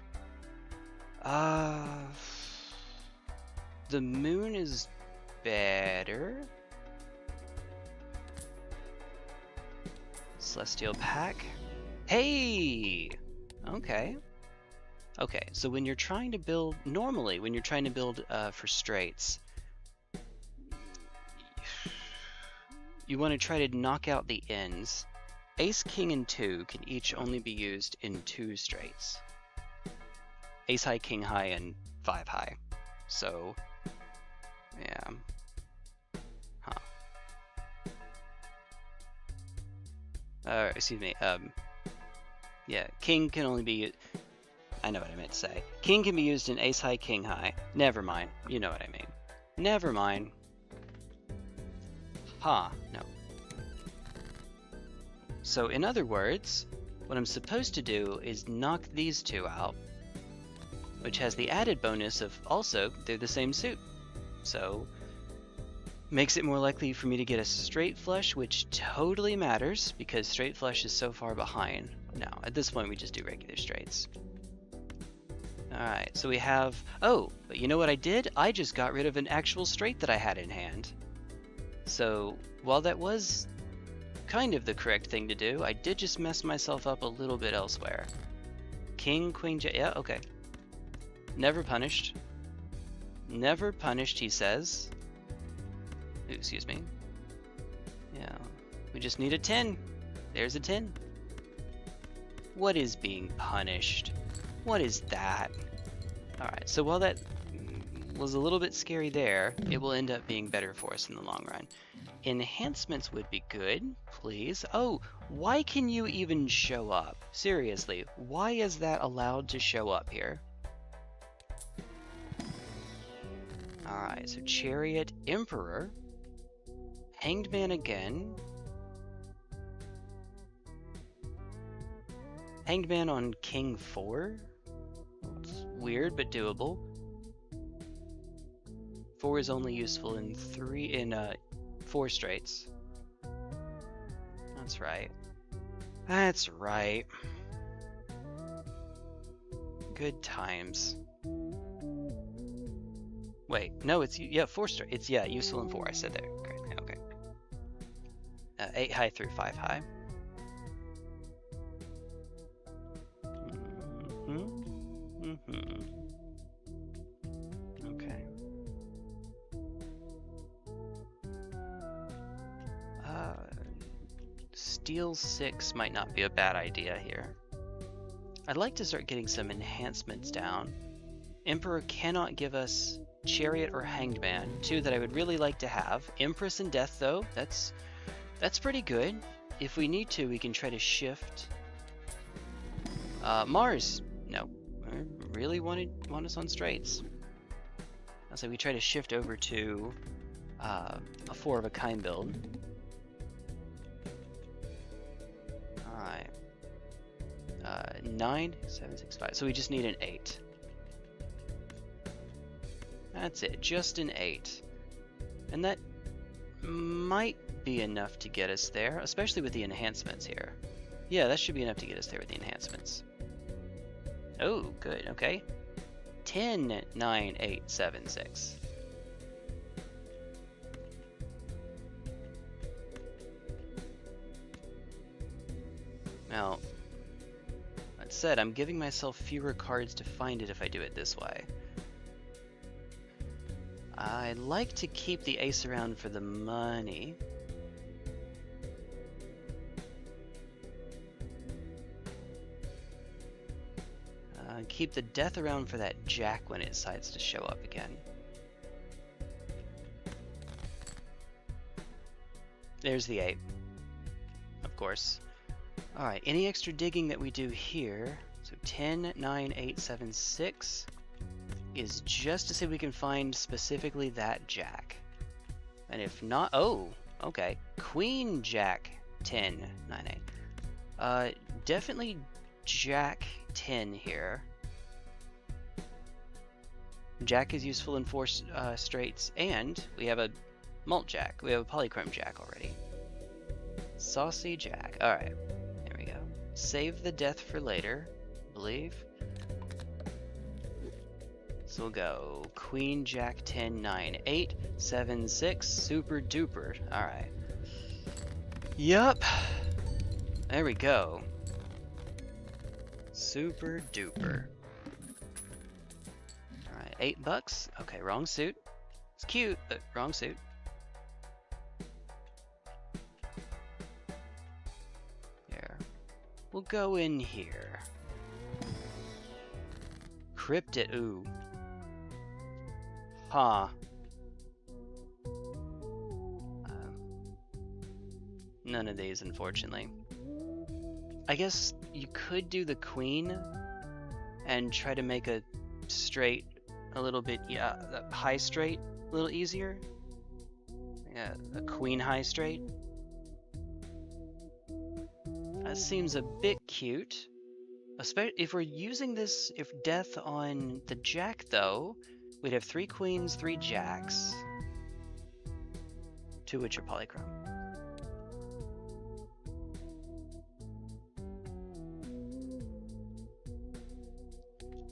The moon is better. Celestial Pack. Hey! Okay. Okay, so when you're trying to build, normally when you're trying to build for straights, you want to try to knock out the ends. Ace, king, and 2 can each only be used in 2 straights. Ace high, king high, and 5 high. So, yeah. Excuse me. Yeah, king can only be. I know what I meant to say. King can be used in ace high, king high. Never mind. You know what I mean. Never mind. No. So in other words, what I'm supposed to do is knock these 2 out, which has the added bonus of also they're the same suit. So makes it more likely for me to get a straight flush, which totally matters because straight flush is so far behind. No, at this point we just do regular straights. Alright, so we have... Oh, but you know what I did? I just got rid of an actual straight that I had in hand. So, while that was kind of the correct thing to do, I did just mess myself up a little bit elsewhere. King, queen, yeah, okay. Never punished. Never punished, he says. Ooh, excuse me. Yeah, we just need a 10. There's a 10. What is being punished? What is that? Alright, so while that was a little bit scary there, it will end up being better for us in the long run. Enhancements would be good, please. Oh, why can you even show up? Seriously, why is that allowed to show up here? Alright, so Chariot, Emperor, Hanged Man again. Hanged Man on King 4? It's weird, but doable. 4 is only useful in 4 straights. That's right. That's right. Good times. Wait, no, it's, yeah, 4 straight. It's, yeah, useful in 4. I said there. Great, okay. 8 high through 5 high. Okay. Steel 6 might not be a bad idea here. I'd like to start getting some enhancements down. Emperor cannot give us Chariot or Hanged Man, 2 that I would really like to have. Empress and Death, though, that's pretty good. If we need to, we can try to shift. Mars, no. I really want us on straights. I'll say we try to shift over to a 4 of a kind build. Alright. 9, 7, 6, 5. So we just need an 8. That's it, just an 8. And that might be enough to get us there, especially with the enhancements here. Yeah, that should be enough to get us there with the enhancements. Oh, good, okay. 10, 9, 8, 7, 6. Now, that said, I'm giving myself fewer cards to find it if I do it this way. I like to keep the ace around for the money. Keep the death around for that jack when it decides to show up again. There's the 8, of course. Alright, any extra digging that we do here, so 10, 9, 8, 7, 6, is just to see if we can find specifically that jack. And if not, oh, okay, Queen, Jack, 10, 9, 8. Definitely Jack 10 here. Jack is useful in 4 straights, and we have a malt jack. We have a polychrome jack already. Saucy Jack. Alright, there we go. Save the death for later, I believe. So we'll go Queen, Jack, 10, 9, 8, 7, 6, super duper. Alright. Yup. There we go. Super duper. $8. Okay, wrong suit. It's cute, but wrong suit. Here. We'll go in here. Cryptid. Ooh. Huh. None of these, unfortunately. I guess you could do the queen and try to make a straight a little bit, yeah, the high straight a little easier. Yeah, a queen high straight. That seems a bit cute. Especially if we're using this, if death on the jack though, we'd have 3 queens, 3 jacks, 2 which are polychrome.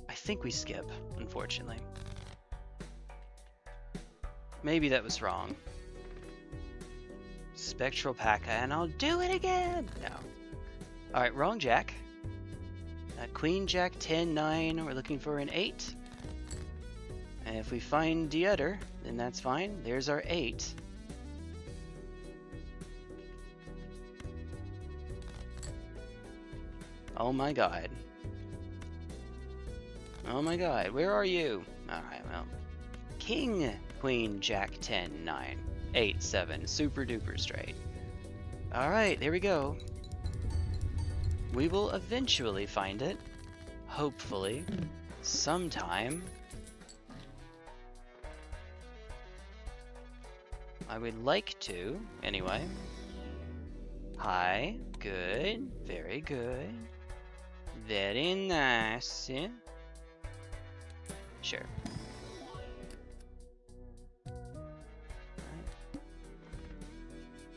I think we skip, unfortunately. Maybe that was wrong. Spectral pack, and I'll do it again! No. Alright, wrong jack. Queen, jack, 10, 9, we're looking for an 8. And if we find the other, then that's fine. There's our 8. Oh my god. Oh my god, where are you? Alright, well. King, queen, jack, 10, 9, 8, 7. Super duper straight. Alright, there we go. We will eventually find it. Hopefully. Sometime. I would like to, anyway. Hi. Good. Very good. Very nice. Yeah. Sure.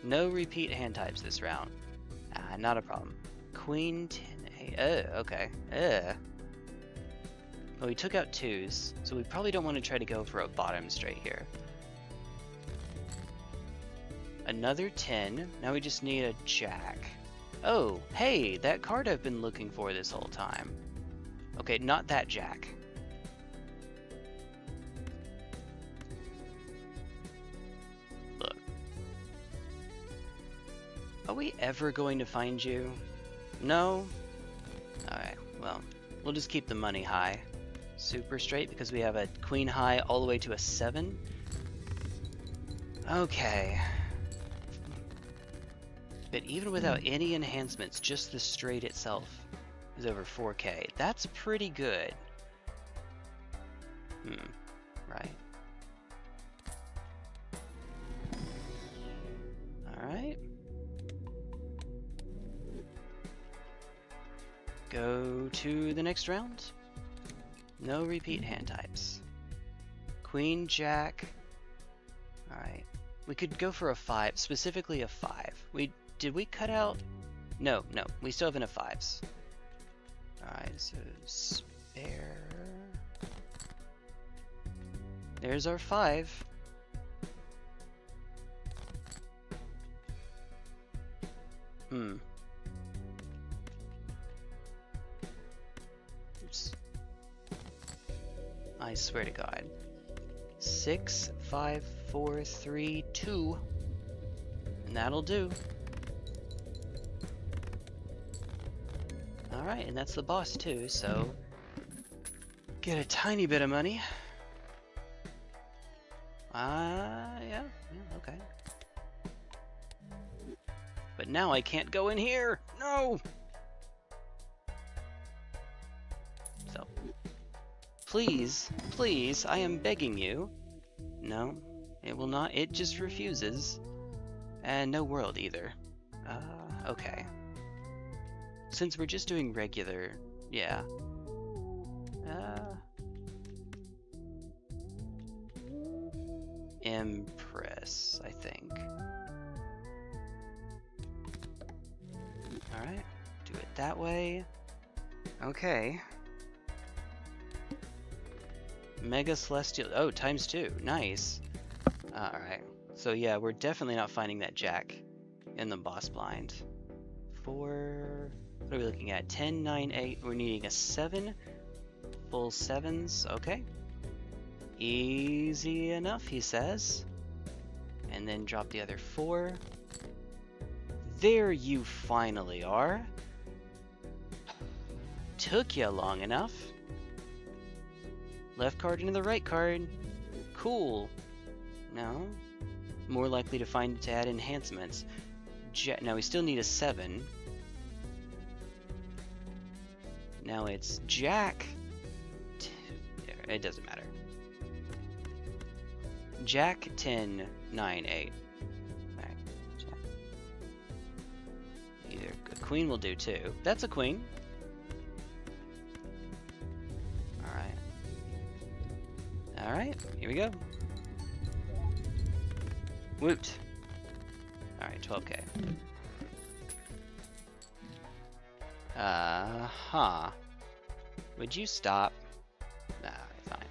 No repeat hand types this round. Not a problem. Queen 10, 8. Okay. Well, we took out 2s, so we probably don't want to try to go for a bottom straight here. Another 10. Now we just need a jack. Oh, hey, that card I've been looking for this whole time. Okay, not that jack. Look. Are we ever going to find you? No? Alright, well, we'll just keep the money high. Super straight because we have a queen high all the way to a 7. Okay. But even without any enhancements, just the straight itself is over 4K. That's pretty good. Right. Alright. Go to the next round. No repeat hand types. Queen, jack. Alright. We could go for a 5, specifically a 5. Did we cut out? No, we still have enough 5s. Alright, so spare. There's our 5. Oops. I swear to God. 6, 5, 4, 3, 2. And that'll do. Alright, and that's the boss too, so get a tiny bit of money. Yeah, okay. But now I can't go in here! No! So, please, I am begging you. No, it will not, it just refuses. And no world either. Okay. Since we're just doing regular, yeah. Empress, I think. Alright, do it that way. Okay. Mega Celestial, oh, ×2, nice. Alright, so yeah, we're definitely not finding that jack in the boss blind. 4, what are we looking at? 10, 9, 8, we're needing a 7. Full 7s, okay. Easy enough, he says. And then drop the other 4. There you finally are. Took you long enough. Left card into the right card. Cool. No. More likely to find to add enhancements. Now we still need a 7. Now it's Jack. It doesn't matter. Jack 10 9 8. Right. Either a queen will do too. That's a queen. All right. All right. Here we go. Woot. All right. 12K. Would you stop? Nah, fine.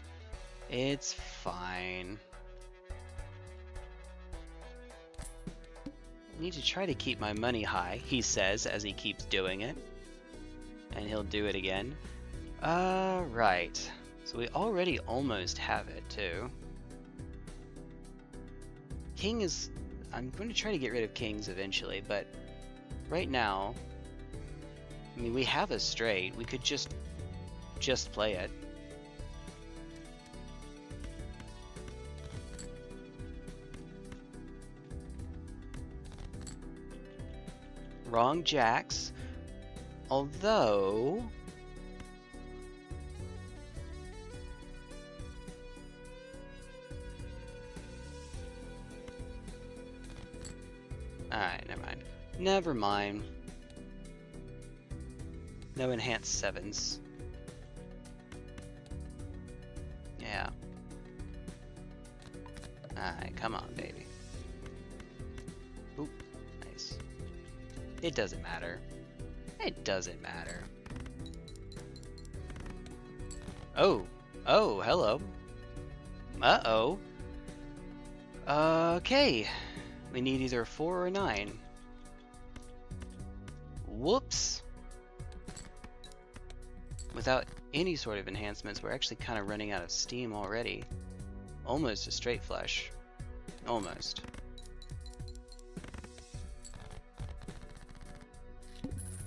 It's fine. I need to try to keep my money high, he says as he keeps doing it. And he'll do it again. Right. So we already almost have it, too. King is... I'm going to try to get rid of kings eventually, but right now... I mean, we have a straight. We could just play it. Wrong jacks. Although... Alright, never mind. Never mind. No enhanced 7s. Yeah. Alright, come on, baby. Oop, nice. It doesn't matter. It doesn't matter. Oh. Oh, hello. Uh-oh. Okay. We need either 4 or 9. Whoops. Without any sort of enhancements, we're actually kind of running out of steam already. Almost a straight flush. Almost.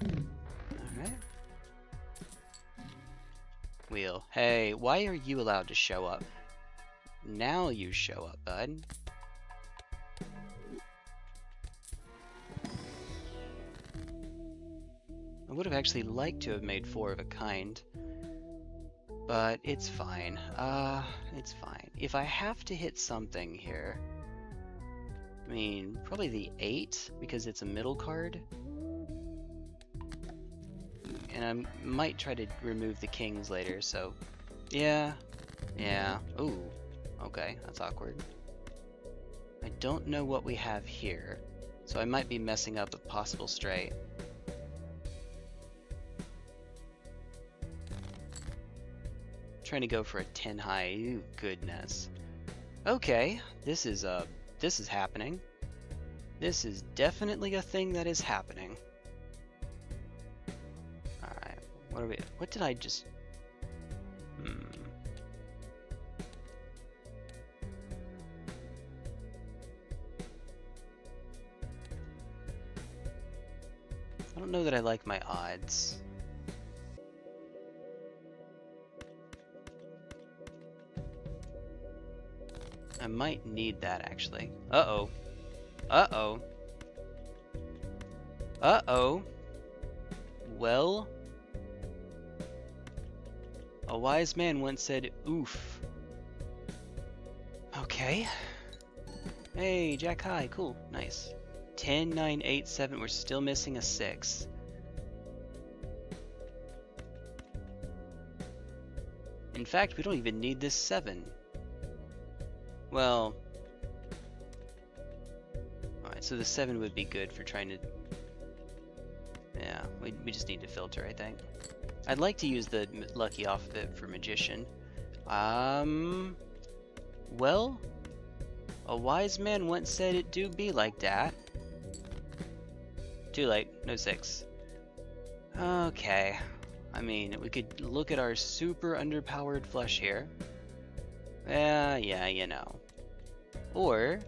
Alright. Wheel. Hey, why are you allowed to show up? Now you show up, bud. I would have actually liked to have made 4 of a kind, but it's fine. It's fine. If I have to hit something here, I mean, probably the 8, because it's a middle card. And I might try to remove the kings later, so... Yeah. Ooh. Okay, that's awkward. I don't know what we have here, so I might be messing up a possible straight. Trying to go for a 10 high. Ooh, goodness. Okay, this is happening. This is definitely a thing that is happening. Alright, what did I just... I don't know that I like my odds. I might need that, actually. Uh-oh. Uh-oh. Uh-oh. Well... A wise man once said, oof. Okay. Hey, Jack high. Cool. Nice. 10, 9, 8, 7. We're still missing a 6. In fact, we don't even need this 7. Well, alright, so the 7 would be good for trying to... Yeah, we just need to filter, I think. I'd like to use the lucky off of it for Magician. Well, a wise man once said it do be like that. Too late, no 6. Okay, I mean, we could look at our super underpowered flush here. Yeah, you know. Or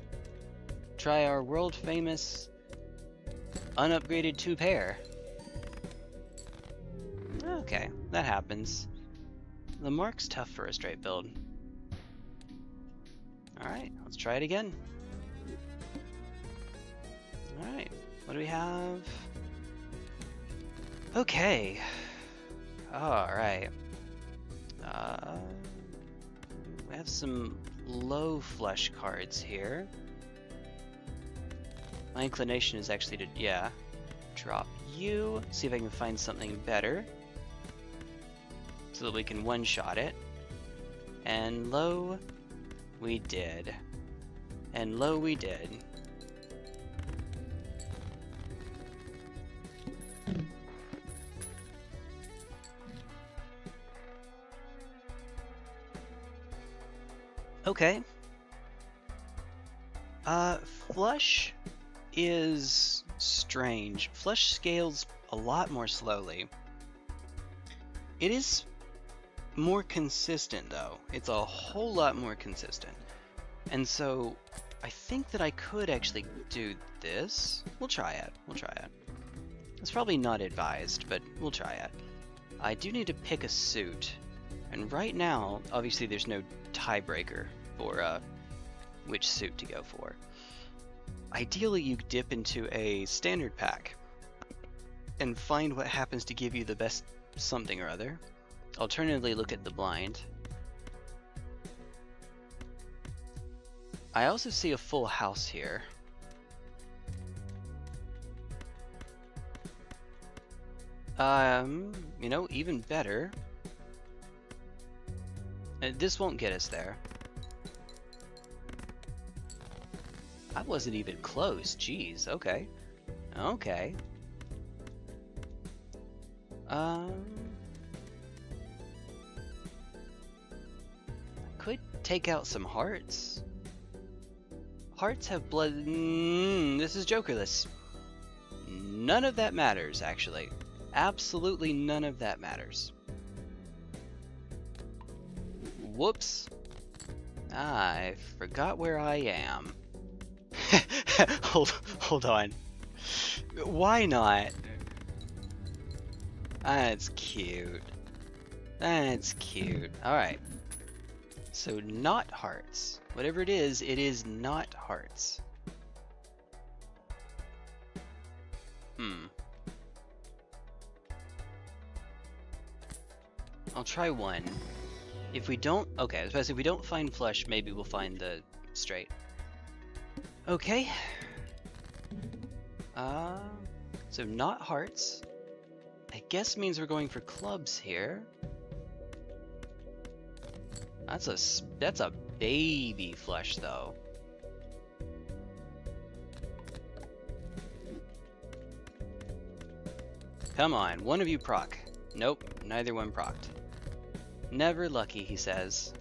try our world famous unupgraded 2-pair. Okay, that happens. The mark's tough for a straight build. Alright, let's try it again. Alright, what do we have? Okay. Alright. We have some low flush cards here. My inclination is actually to, yeah, drop you, see if I can find something better, so that we can one-shot it. And low, we did. And low, we did. Okay. Flush is strange. Flush scales a lot more slowly. It is more consistent though. It's a whole lot more consistent. And so I think that I could actually do this. We'll try it. We'll try it. It's probably not advised, but we'll try it. I do need to pick a suit. And right now, obviously there's no tiebreaker for which suit to go for. Ideally, you dip into a standard pack and find what happens to give you the best something or other. Alternatively, look at the blind. I also see a full house here. You know, even better. This won't get us there. I wasn't even close, jeez, okay. Okay. Could take out some hearts. Hearts have blood. This is Jokerless. None of that matters, actually. Absolutely none of that matters. Whoops. I forgot where I am. Hold on. Why not? That's cute. That's cute. Alright. So not hearts. Whatever it is not hearts. I'll try one. If we don't, okay, if we don't find flush, maybe we'll find the straight. Okay. So not hearts. I guess means we're going for clubs here. That's a baby flush though. Come on, one of you proc. Nope, neither one procced. Never lucky, he says.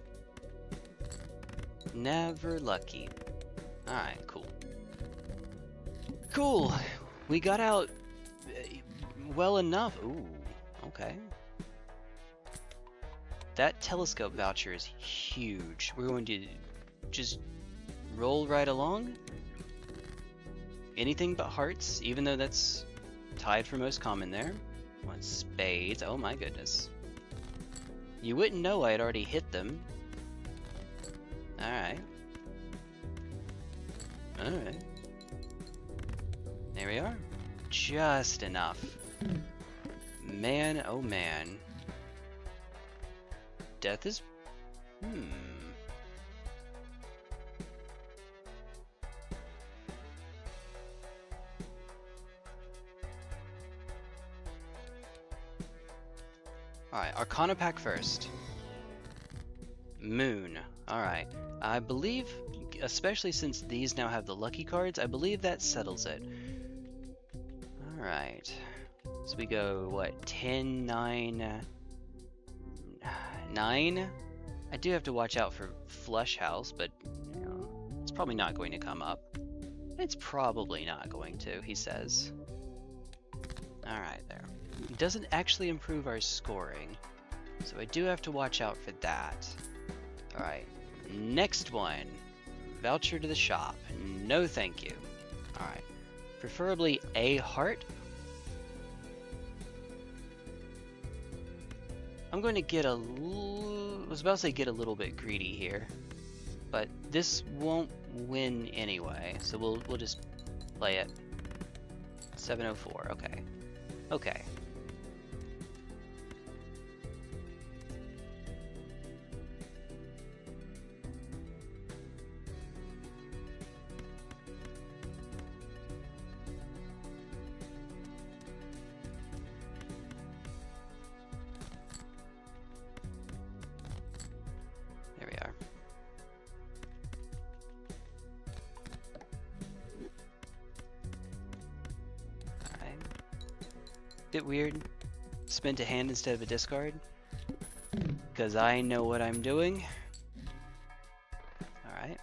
Never lucky. Alright, cool. Cool! We got out well enough. Ooh, okay. That telescope voucher is huge. We're going to just roll right along. Anything but hearts, even though that's tied for most common there. One spades. Oh my goodness. You wouldn't know I had already hit them. Alright. Alright. There we are. Just enough. Man, oh man. Death is... Alright, Arcana pack first. Moon. Alright. I believe, especially since these now have the lucky cards, I believe that settles it. Alright. So we go, what, 10, 9... 9? I do have to watch out for Flush House, but you know, it's probably not going to come up. It's probably not going to, he says. Alright, there. It doesn't actually improve our scoring, so I do have to watch out for that. Alright, next one. Voucher to the shop. No thank you. Alright. Preferably a heart. I'm going to get I was about to say get a little bit greedy here. But this won't win anyway, so we'll just play it. 704, okay. Okay. There we are. Bit weird. Spent a hand instead of a discard. Because I know what I'm doing. Alright.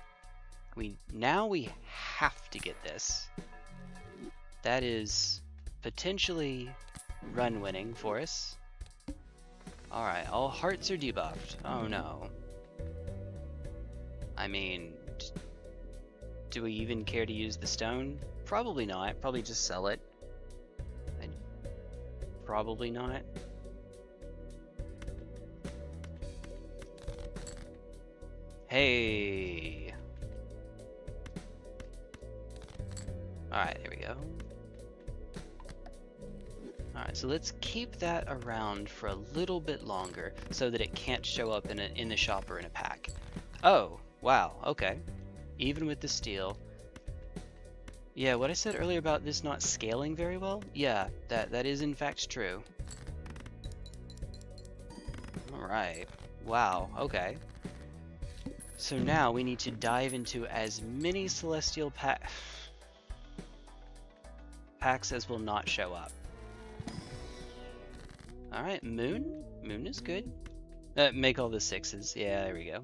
Now we have to get this. That is potentially run winning for us. Alright, all hearts are debuffed. Oh no. I mean, do we even care to use the stone? Probably not. Probably just sell it. Probably not. Hey. Alright, there we go. Alright, so let's keep that around for a little bit longer so that it can't show up in the shop or in a pack. Oh, wow, okay. Even with the steel. Yeah, what I said earlier about this not scaling very well, yeah, that is in fact true. Alright, wow, okay. So now we need to dive into as many celestial packs as will not show up. Alright, moon? Moon is good. Make all the 6s, yeah, there we go.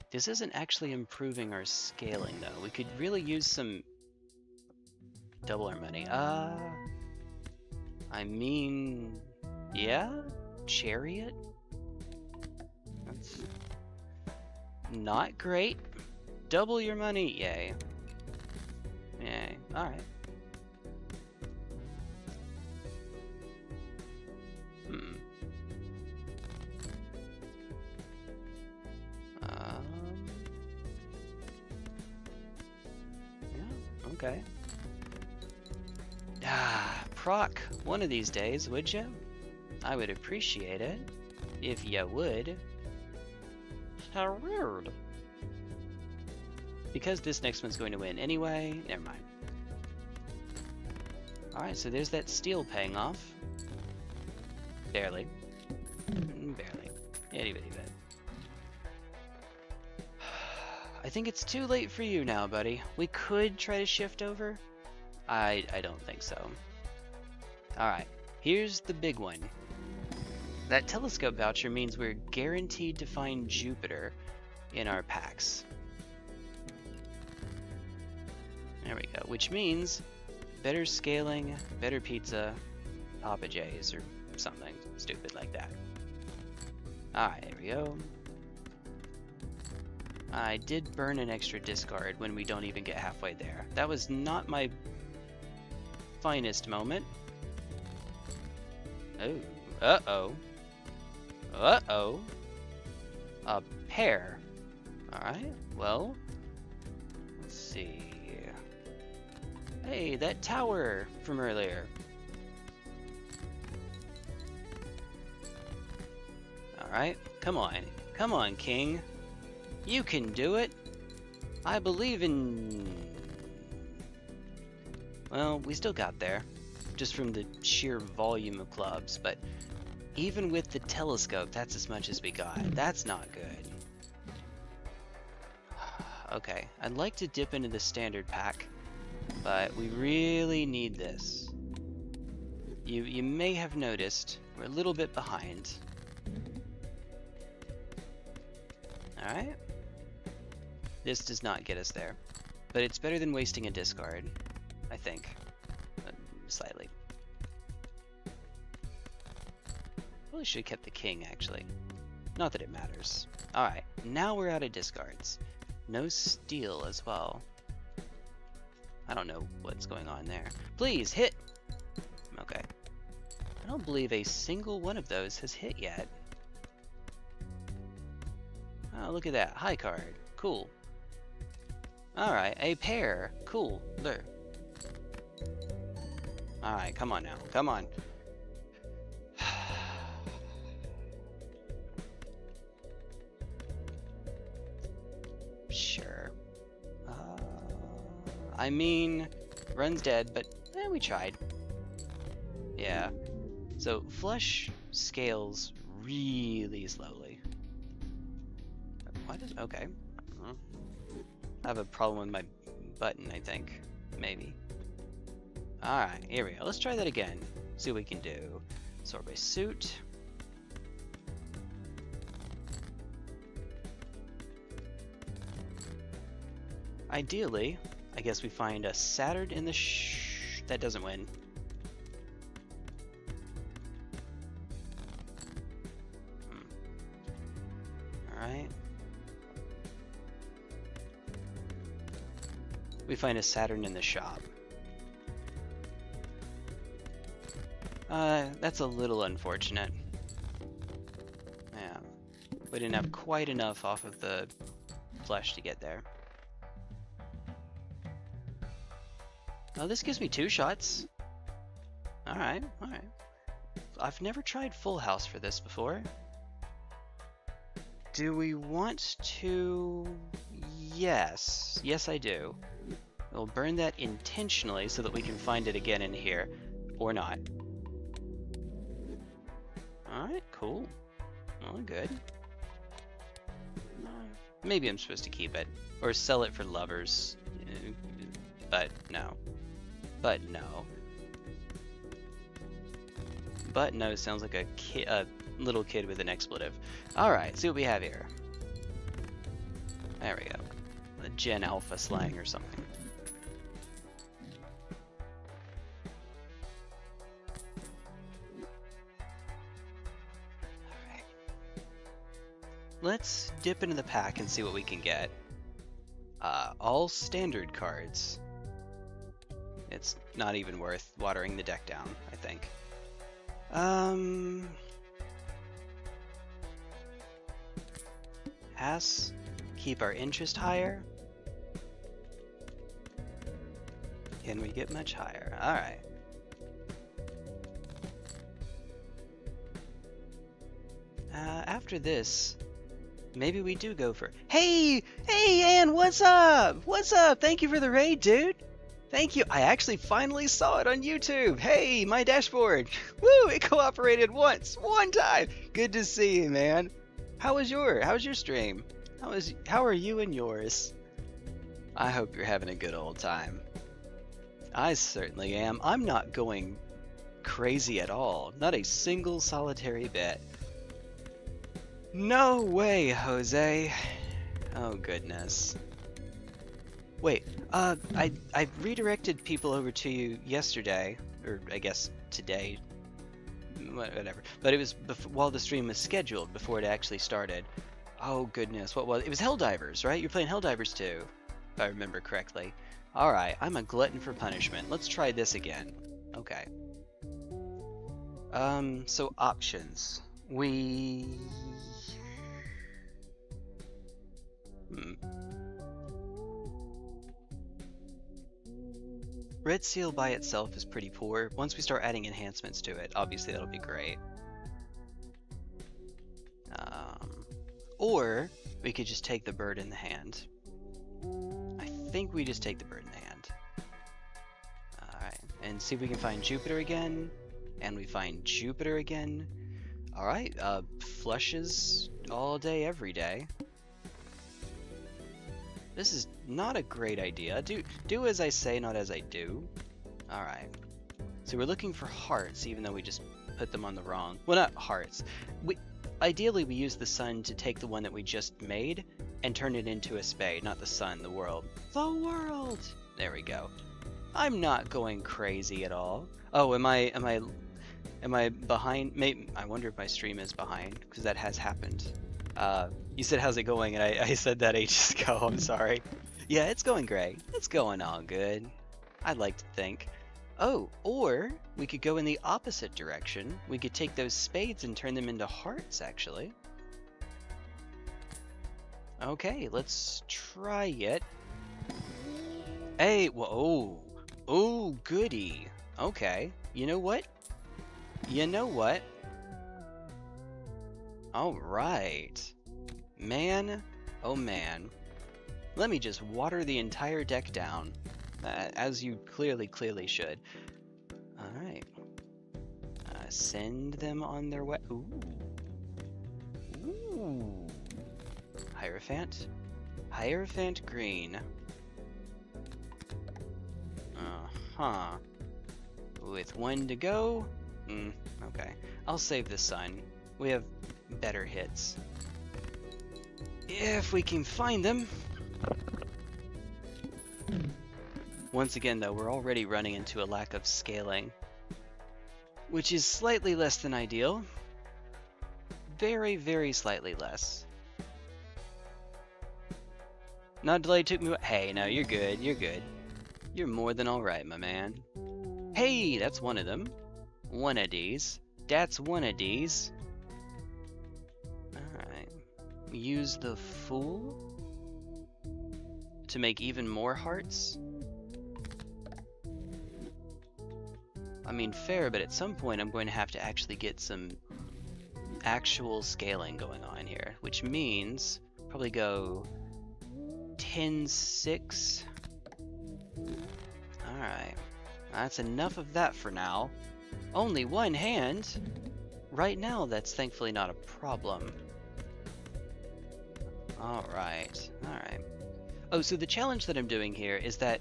This isn't actually improving our scaling, though. We could really use some... double our money. I mean... yeah? Chariot? That's... not great. Double your money, yay. Yay, alright. Okay. Proc, one of these days, would you? I would appreciate it, if you would. How rude. Because this next one's going to win anyway, never mind. Alright, so there's that steel paying off. Barely. Barely. Itty bitty bit. I think it's too late for you now, buddy. We could try to shift over. I don't think so. Alright, here's the big one. That telescope voucher means we're guaranteed to find Jupiter in our packs. There we go, which means better scaling, better pizza, Papa J's, or something stupid like that. Alright, there we go. I did burn an extra discard when we don't even get halfway there. That was not my finest moment. Oh, uh-oh. Uh-oh. A pair. Alright, well, let's see. Hey, that tower from earlier. Alright, come on, King. You can do it. I believe in... Well, we still got there, just from the sheer volume of clubs, but even with the telescope, that's as much as we got. That's not good. Okay, I'd like to dip into the standard pack, but we really need this. You may have noticed we're a little bit behind. Alright. This does not get us there, but it's better than wasting a discard, I think. Slightly. Probably should have kept the king, actually. Not that it matters. Alright, now we're out of discards. No steel as well. I don't know what's going on there. Please, hit! Okay. I don't believe a single one of those has hit yet. Oh, look at that. High card. Cool. Alright, a pair. Cool. There. Alright, come on now. Come on. Sure. I mean, run's dead, but we tried. Yeah. So, flush scales really slowly. Why does... Okay. I have a problem with my button, I think. Maybe. Alright, here we go. Let's try that again. See what we can do. Sort by suit. Ideally, I guess we find a Saturn in the that doesn't win. Alright. We find a Saturn in the shop. That's a little unfortunate. Yeah. We didn't have quite enough off of the flesh to get there. Oh, this gives me 2 shots. Alright, alright. I've never tried full house for this before. Do we want to... Yes. Yes, I do. We'll burn that intentionally so that we can find it again in here. Or not. Alright, cool. Well, good. Maybe I'm supposed to keep it. Or sell it for lovers. But no. But no. But no sounds like a little kid with an expletive. Alright, see what we have here. There we go. A Gen Alpha slang or something. Alright. Let's dip into the pack and see what we can get. All standard cards. It's not even worth watering the deck down, I think. Has keep our interest higher. Can we get much higher? Alright. After this, maybe we do go for... Hey! Hey, Ann, what's up? What's up? Thank you for the raid, dude! Thank you. I actually finally saw it on YouTube. Hey, my dashboard. Woo, it cooperated once. One time. Good to see you, man. How's your stream? How are you and yours? I hope you're having a good old time. I certainly am. I'm not going crazy at all. Not a single solitary bit. No way, Jose. Oh, goodness. Wait, I redirected people over to you yesterday, or I guess today, whatever. But it was while the stream was scheduled, before it actually started. Oh goodness, what was it? It was Helldivers, right? You're playing Helldivers 2, if I remember correctly. Alright, I'm a glutton for punishment. Let's try this again. Okay. So options. Red Seal by itself is pretty poor. Once we start adding enhancements to it, obviously that'll be great. Or we could just take the bird in the hand. I think we just take the bird in the hand. Alright, and see if we can find Jupiter again. And we find Jupiter again. Alright, flushes all day, every day. This is not a great idea. Do as I say, not as I do. Alright. So we're looking for hearts, even though we just put them on the wrong... Well, not hearts. Ideally, we use the sun to take the one that we just made and turn it into a spade. Not the sun, the world. The world! There we go. I'm not going crazy at all. Oh, am I behind? Maybe, I wonder if my stream is behind, because that has happened. You said, how's it going? And I said that ages ago. I'm sorry. Yeah, it's going great. It's going all good. I'd like to think. Oh, or we could go in the opposite direction. We could take those spades and turn them into hearts, actually. Okay, let's try it. Hey, whoa. Oh, goody. Okay. You know what? You know what? All right. Man, oh man. Let me just water the entire deck down, as you clearly should. All right. Send them on their way. Ooh. Ooh. Hierophant. Hierophant green. Uh-huh. With one to go. Okay. I'll save the sun. We have better hits. If we can find them. Once again, though, we're already running into a lack of scaling, which is slightly less than ideal. Very slightly less. Not delay took me. Hey, no, you're good. You're good. You're more than all right, my man. Hey, that's one of them. One of these. That's one of these. Alright. Use the Fool to make even more hearts. I mean, fair, but at some point I'm going to have to actually get some actual scaling going on here, which means probably go 10-6. Alright. That's enough of that for now. Only one hand. Right now, that's thankfully not a problem. Alright. Alright. Oh, so the challenge that I'm doing here is that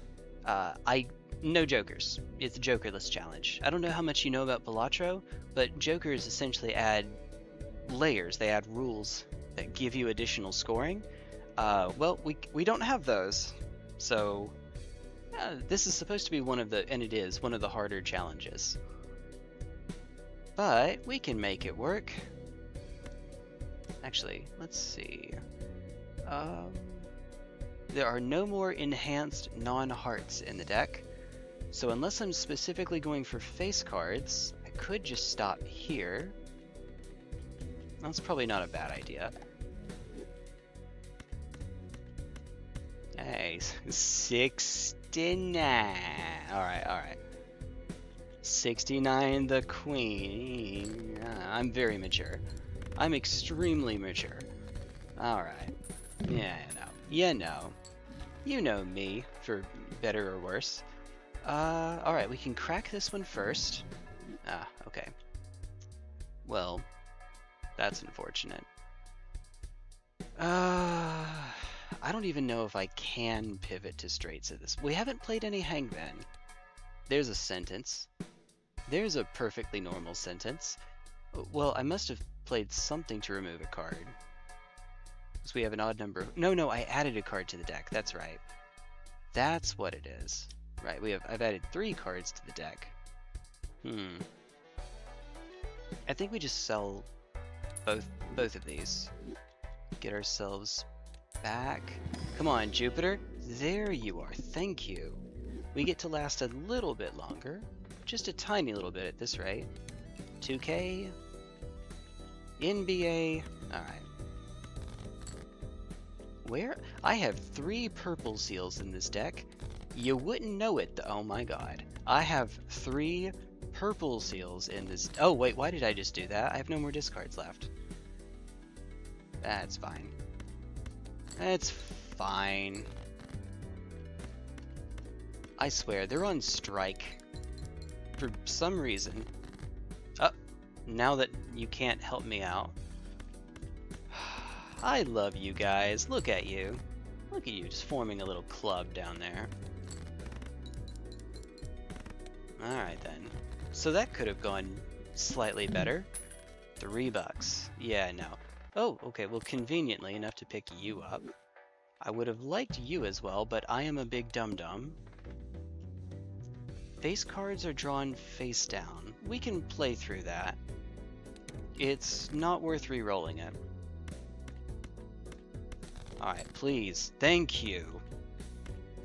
no jokers. It's a Jokerless challenge. I don't know how much you know about Balatro, but jokers essentially add layers. They add rules that give you additional scoring. Well, we don't have those, so this is supposed to be one of the, and it is, one of the harder challenges. But we can make it work. Actually, let's see. There are no more enhanced non-hearts in the deck, so unless I'm specifically going for face cards, I could just stop here. That's probably not a bad idea. Hey, 69. Alright. 69 the queen. I'm very mature. I'm extremely mature. Alright. Yeah, you know me, for better or worse. Alright, we can crack this one first. Okay. Well, that's unfortunate. I don't even know if I can pivot to straights at this. We haven't played any Hangman. There's a sentence. There's a perfectly normal sentence. Well, I must have played something to remove a card. Because we have an odd number. No, I added a card to the deck. That's right. That's what it is. Right, I've added 3 cards to the deck. I think we just sell both of these. Get ourselves back. Come on, Jupiter. There you are. Thank you. We get to last a little bit longer. Just a tiny little bit at this rate. 2K. NBA. Alright. Where? I have 3 purple seals in this deck. You wouldn't know it, though. Oh my god. I have 3 purple seals in this. Oh, wait, why did I just do that? I have no more discards left. That's fine. That's fine. I swear, they're on strike. For some reason. Oh, now that you can't help me out. I love you guys. Look at you. Look at you, just forming a little club down there. Alright then. So that could have gone slightly better. $3. Yeah, no. Oh, okay, well, conveniently enough to pick you up. I would have liked you as well, but I am a big dum-dum. Face cards are drawn face down. We can play through that. It's not worth re-rolling it. Alright, please. Thank you.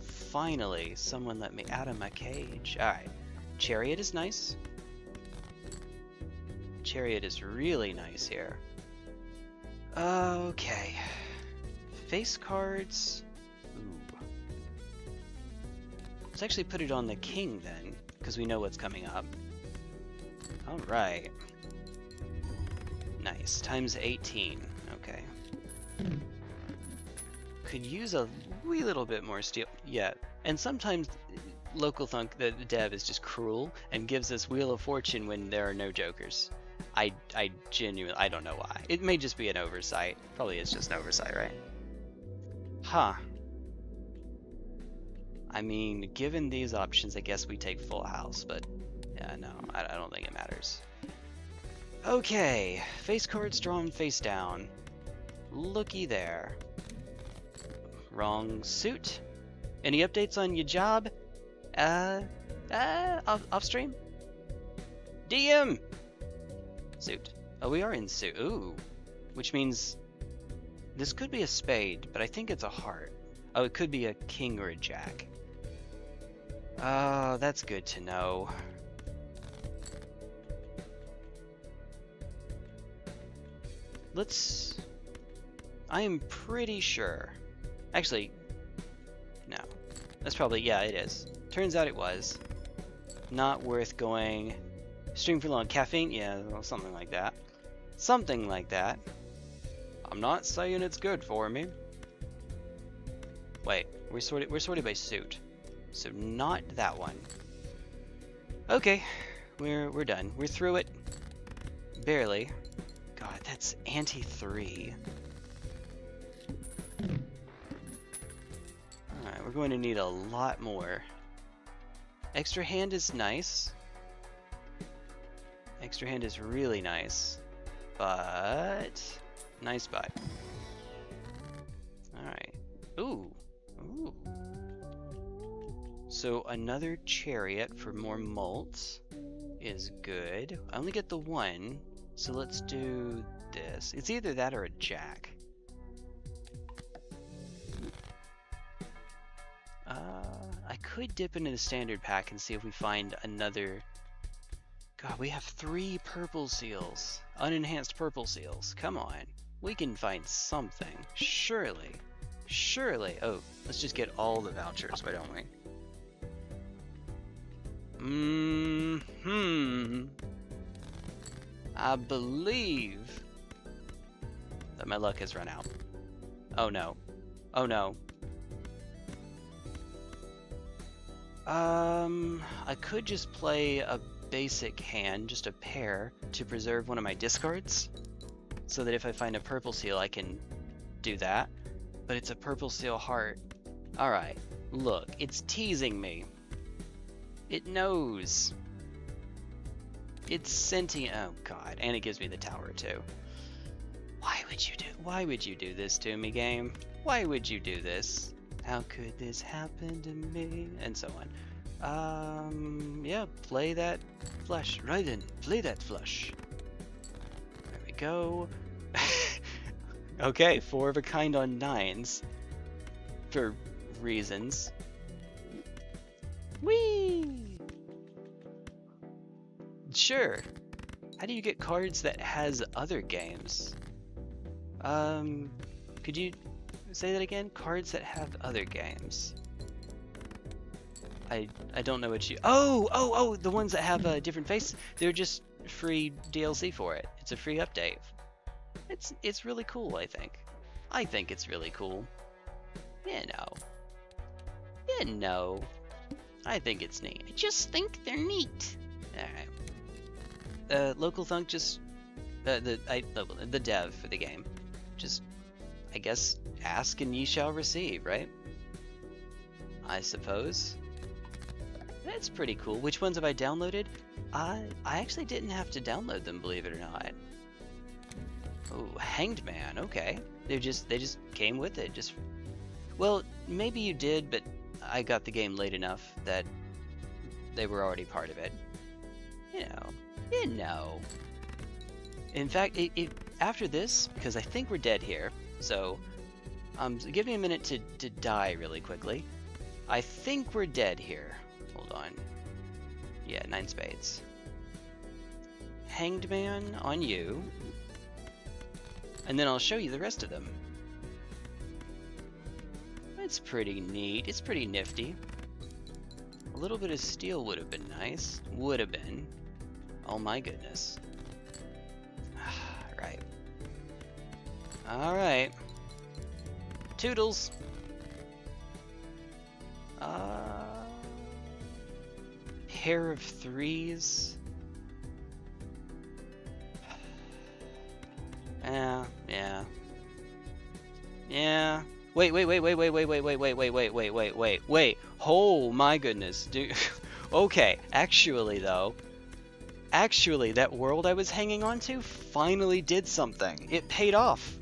Finally, someone let me out of my cage. Alright. Chariot is nice. Chariot is really nice here. Okay. Face cards. Ooh. Let's actually put it on the king then, because we know what's coming up. Alright. Nice. Times 18. Okay. Could use a wee little bit more steel. Yeah. And sometimes Local Thunk, the dev, is just cruel and gives us Wheel of Fortune when there are no jokers. I genuinely, I don't know why. It may just be an oversight. Probably is just an oversight, right? Huh. I mean, given these options, I guess we take full house, but yeah, no, I don't think it matters. Okay, face cards drawn face down. Looky there. Wrong suit. Any updates on your job? Off stream? DM! Suit. Oh, we are in suit. Ooh. Which means this could be a spade, but I think it's a heart. Oh, it could be a king or a jack. Oh, that's good to know. Let's... I am pretty sure. Actually, no. That's probably, yeah, it is. Turns out it was. Not worth going. Stream for long. Caffeine? Yeah, well, something like that. Something like that. I'm not saying it's good for me. Wait, we're sorted by suit. So not that one. Okay, we're done. We're through it. Barely. God, that's anti-3. Alright, we're going to need a lot more. Extra hand is nice. Extra hand is really nice. But... nice buy. Alright. Ooh. Ooh. So another chariot for more malts is good. I only get the one, so let's do this. It's either that or a jack. I could dip into the standard pack and see if we find another... God, we have 3 purple seals. Unenhanced purple seals. Come on. We can find something. Surely. Surely. Oh, let's just get all the vouchers, why don't we? I believe that my luck has run out. Oh no. Oh no. I could just play a basic hand, just a pair, to preserve one of my discards, so that if I find a purple seal I can do that. But it's a purple seal heart. Alright, look, it's teasing me. It knows. It's sentient. Oh god, and it gives me the tower too. Why would you do this to me, game? Why would you do this? How could this happen to me? And so on. Yeah, play that flush. Right then, play that flush. There we go. Okay, 4 of a kind on 9s. For reasons. Whee! Sure. How do you get cards that has other games? Could you say that again? Cards that have other games. I don't know what you... Oh! The ones that have a different face. They're just free DLC for it. It's a free update. It's really cool, I think. I think it's really cool. You know. I think it's neat. I just think they're neat. Alright. Local Thunk just... the dev for the game. Just, I guess, ask and ye shall receive, right? I suppose. That's pretty cool. Which ones have I downloaded? I actually didn't have to download them, believe it or not. Oh, Hanged Man, okay. They just came with it. Just, well, maybe you did, but I got the game late enough that they were already part of it. You know. In fact, after this, because I think we're dead here, so Give me a minute to die really quickly. I think we're dead here. Hold on. Yeah, 9 spades. Hanged Man on you. And then I'll show you the rest of them. It's pretty neat. It's pretty nifty. A little bit of steel would have been nice. Would have been. Oh my goodness. Right. Alright. Toodles. Pair of 3s. Yeah. Wait. Oh my goodness, dude. Okay, actually though, that world I was hanging on to finally did something. It paid off.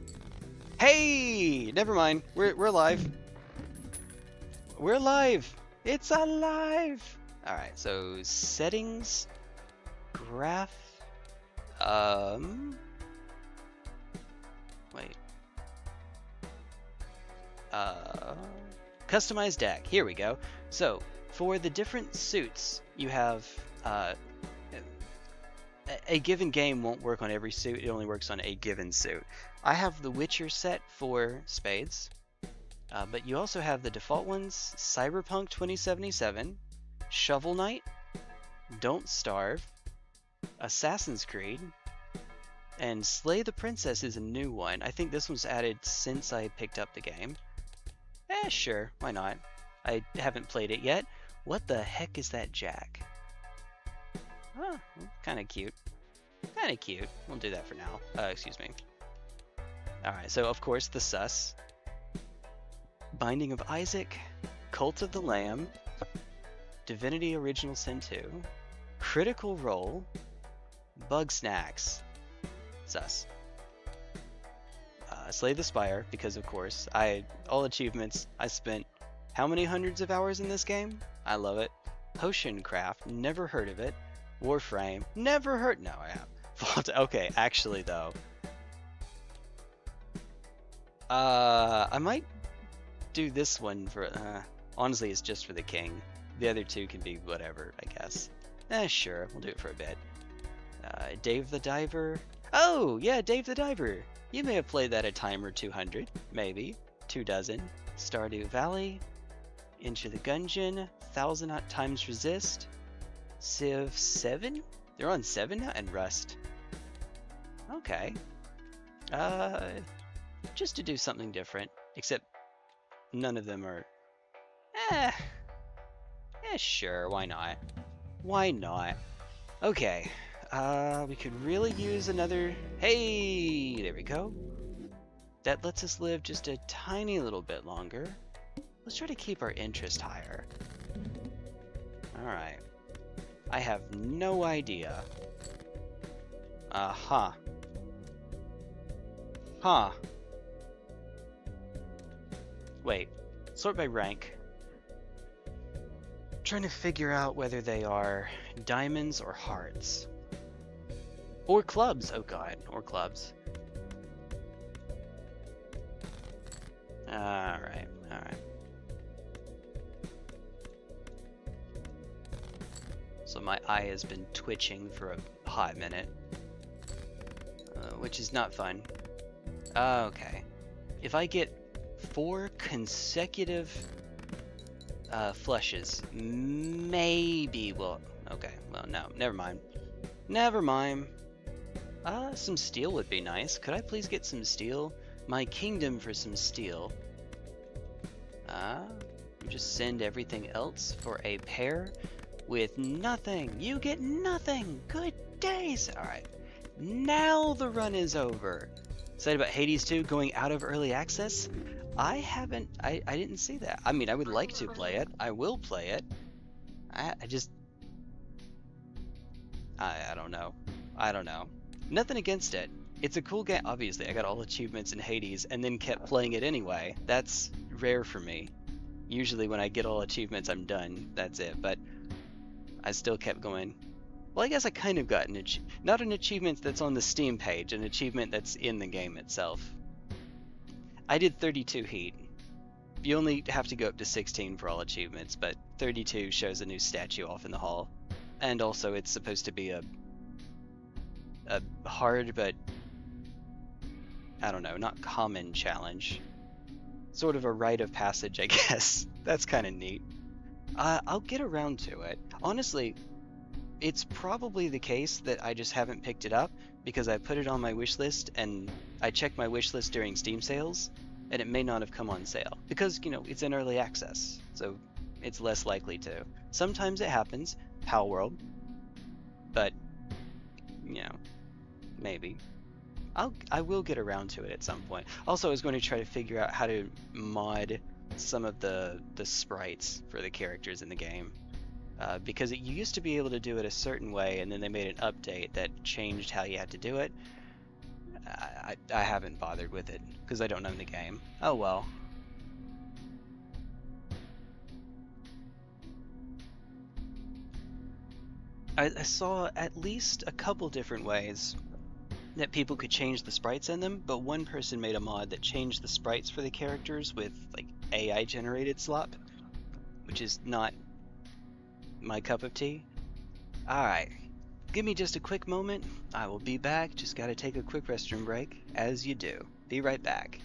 Hey, never mind. We're alive. We're alive. It's alive. All right. So settings, graph. Wait. Customize deck. Here we go. So for the different suits, you have a given game won't work on every suit. It only works on a given suit. I have the Witcher set for spades, but you also have the default ones: Cyberpunk 2077, Shovel Knight, Don't Starve, Assassin's Creed, and Slay the Princess is a new one. I think this was added since I picked up the game. Sure, why not? I haven't played it yet. What the heck is that jack? Oh, kind of cute. Kind of cute. We'll do that for now. Excuse me. Alright, so of course the sus. Binding of Isaac, Cult of the Lamb, Divinity Original Sin 2, Critical Role, Bug Snacks, sus. Slay the Spire, because of course, all achievements, I spent how many hundreds of hours in this game? I love it. Potion Craft, never heard of it. Warframe, never heard, no I have. Okay, actually though. I might do this one for, honestly it's just for the king. The other two can be whatever, I guess. Sure, we'll do it for a bit. Dave the Diver. Oh, yeah, Dave the Diver. You may have played that a time or 200, maybe. 24. Stardew Valley. Enter the Gungeon. 1000 Times Resist. Civ 7? They're on 7 now? And Rust. Okay. Just to do something different. Except none of them are... sure, why not? Why not? Okay. We could really use another... Hey! There we go. That lets us live just a tiny little bit longer. Let's try to keep our interest higher. Alright. I have no idea. Huh. Wait. Sort by rank. Trying to figure out whether they are diamonds or hearts. Or clubs, oh god, or clubs. Alright. So my eye has been twitching for a hot minute. Which is not fun. Okay. If I get 4 consecutive flushes, maybe we'll... Okay, well no, never mind. Some steel would be nice. Could I please get some steel? My kingdom for some steel. Just send everything else for a pair with nothing. You get nothing. Good days. Alright. Now the run is over. Excited about Hades 2 going out of early access? I didn't see that. I mean, I would like to play it. I will play it. I don't know. Nothing against it. It's a cool game. Obviously, I got all achievements in Hades and then kept playing it anyway. That's rare for me. Usually when I get all achievements, I'm done. That's it. But I still kept going. Well, I guess I kind of got not an achievement that's on the Steam page, an achievement that's in the game itself. I did 32 heat. You only have to go up to 16 for all achievements, but 32 shows a new statue off in the hall. And also it's supposed to be a hard, but I don't know, not common challenge. Sort of a rite of passage, I guess. That's kind of neat. I'll get around to it. Honestly, it's probably the case that I just haven't picked it up because I put it on my wish list and I checked my wish list during Steam sales, and it may not have come on sale because, you know, it's in early access, so it's less likely to. Sometimes it happens, Pal World, but, you know, maybe. I will get around to it at some point. Also, I was going to try to figure out how to mod some of the sprites for the characters in the game. Because you used to be able to do it a certain way, and then they made an update that changed how you had to do it. I haven't bothered with it because I don't own the game. Oh well. I saw at least a couple different ways that people could change the sprites in them, but one person made a mod that changed the sprites for the characters with like AI generated slop, which is not my cup of tea. Alright, give me just a quick moment. I will be back. Just gotta take a quick restroom break, as you do. Be right back.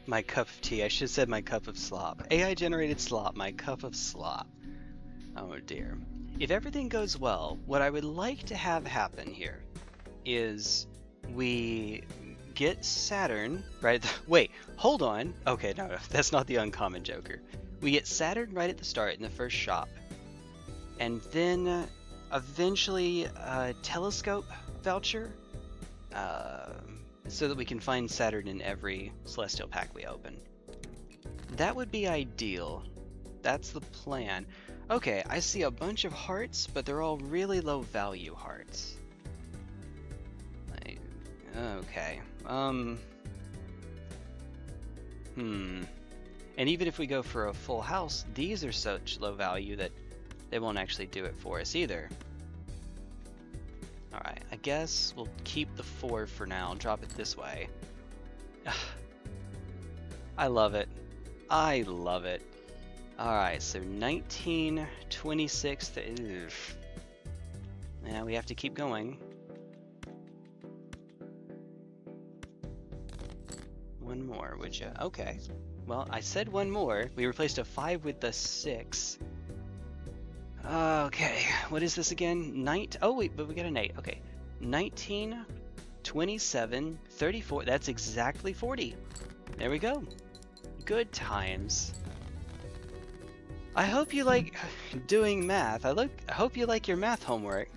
My cup of tea. I should have said my cup of slop. AI generated slop. My cup of slop. Oh dear. If everything goes well, what I would like to have happen here is we get Saturn, right? Wait, hold on. Okay, no, that's not the uncommon Joker. We get Saturn right at the start in the first shop. And then eventually a telescope voucher. So that we can find Saturn in every Celestial pack we open. That would be ideal. That's the plan. Okay, I see a bunch of hearts, but they're all really low value hearts. Okay. And even if we go for a full house, these are such low value that they won't actually do it for us either. Alright, I guess we'll keep the 4 for now, drop it this way. I love it. I love it. Alright, so 19, 26, now we have to keep going. One more, would you? Okay. Well, I said one more. We replaced a 5 with the 6. Okay, what is this again? Oh wait, but we got an 8. Okay, 19, 27, 34. That's exactly 40. There we go. Good times. I hope you like doing math. I hope you like your math homework.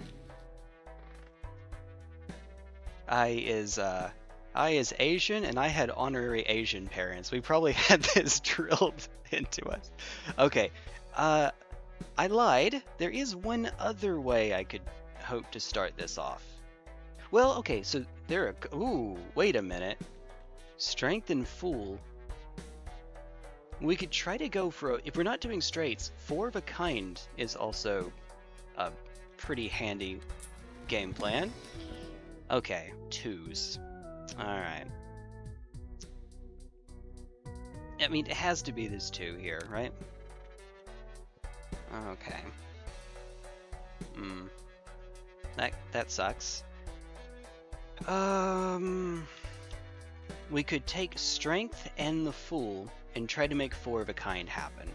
I is Asian, and I had honorary Asian parents. We probably had this drilled into us. Okay, I lied. There is one other way I could hope to start this off. Well, okay, so ooh, wait a minute. Strength and Fool. We could try to go for, if we're not doing straights, 4 of a kind is also a pretty handy game plan. Okay, 2s. Alright. I mean, it has to be this 2 here, right? Okay. That sucks. We could take Strength and the Fool and try to make 4 of a kind happen.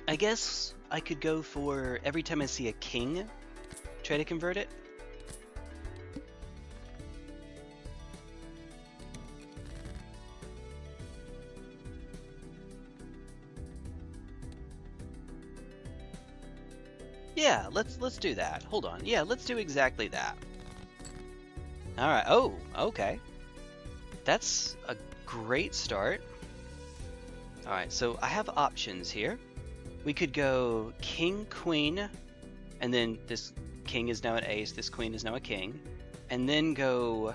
I guess I could go for every time I see a king, try to convert it. Yeah, let's do that. Hold on. Yeah, let's do exactly that. All right. Oh, okay. That's a great start. All right, so I have options here. We could go king, queen, and then this king is now an ace, this queen is now a king, and then go...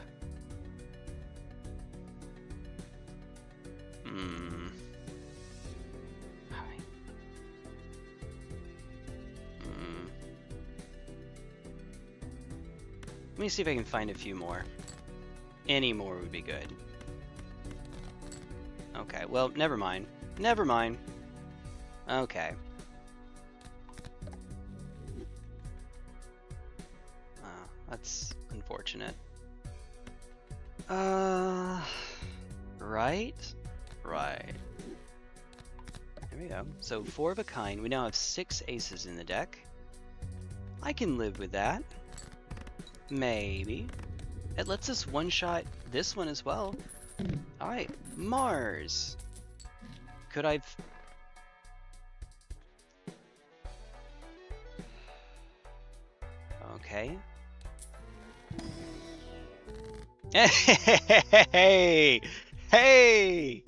Let me see if I can find a few more. Any more would be good. Okay, well, never mind. Never mind. Okay. That's unfortunate. Right? Right. There we go. So 4 of a kind. We now have 6 aces in the deck. I can live with that. Maybe. It lets us one-shot this one as well. Alright, Mars. Could I... Okay. Hey! Hey!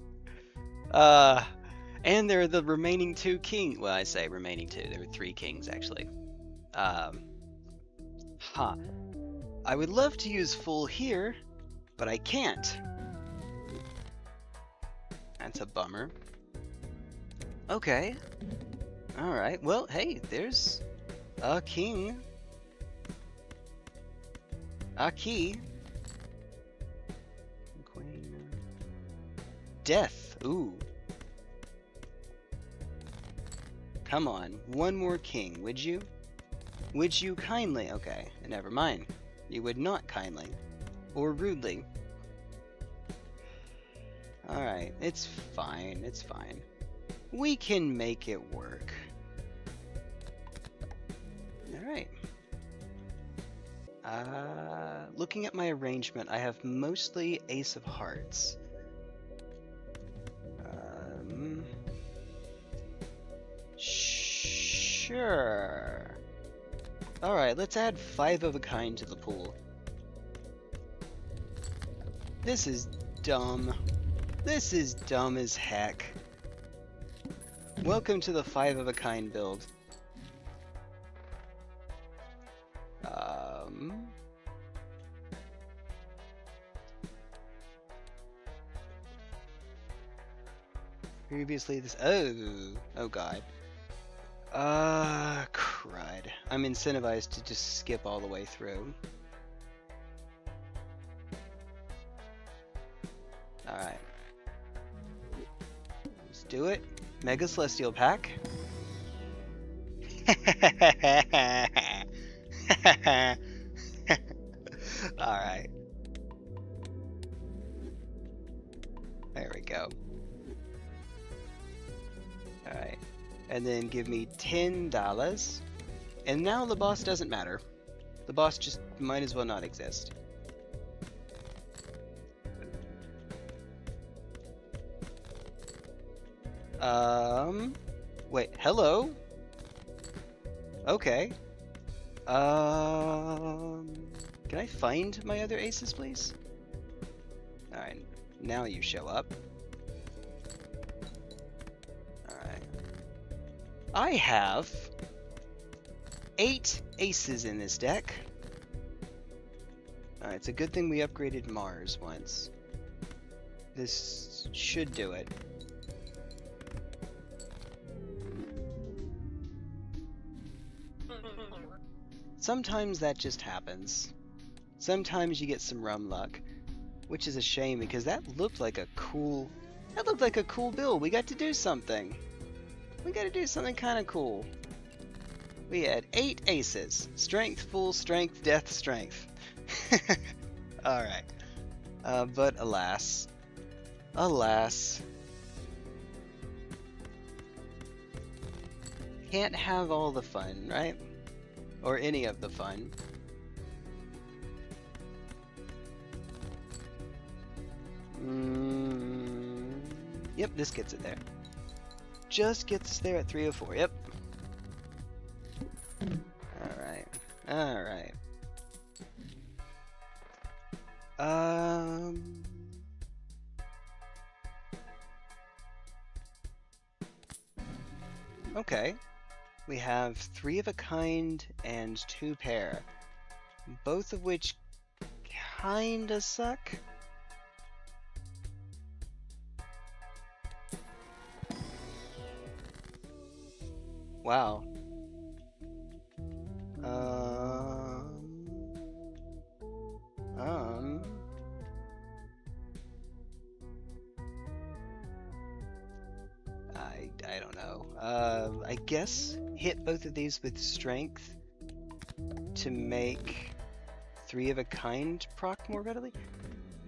And there are the remaining 2 kings. Well, I say remaining 2. There were 3 kings, actually. Huh. I would love to use Fool here, but I can't. That's a bummer. Okay. Alright, well, hey, there's a king. A key. Queen. Death. Ooh. Come on, one more king, would you? Would you kindly? Okay, never mind. You would not kindly. Or rudely. Alright, it's fine, it's fine. We can make it work. Alright. Looking at my arrangement, I have mostly Ace of Hearts. Sure. Alright, let's add 5 of a kind to the pool. This is dumb. This is dumb as heck. Welcome to the 5 of a kind build. Previously this... Oh god. Crud. I'm incentivized to just skip all the way through. Alright. Let's do it. Mega Celestial Pack. Alright. There we go. Alright. And then give me $10. And now the boss doesn't matter. The boss just might as well not exist. Wait, hello? Okay. Can I find my other aces, please? Alright, now you show up. Alright. I have 8 aces in this deck. Alright, it's a good thing we upgraded Mars once. This should do it. Sometimes that just happens. Sometimes you get some rum luck, which is a shame because that looked like a cool That looked like a cool build. We got to do something. We got to do something kind of cool. We had 8 aces. Strength, full strength, death, strength. Alright. But alas. Alas. Can't have all the fun, right? Or any of the fun. Yep, this gets it there. Just gets us there at 304, yep. Alright. Alright. Okay. We have 3 of a kind and 2 pair. Both of which kinda suck. Wow. I don't know. I guess hit both of these with strength to make 3 of a kind proc more readily.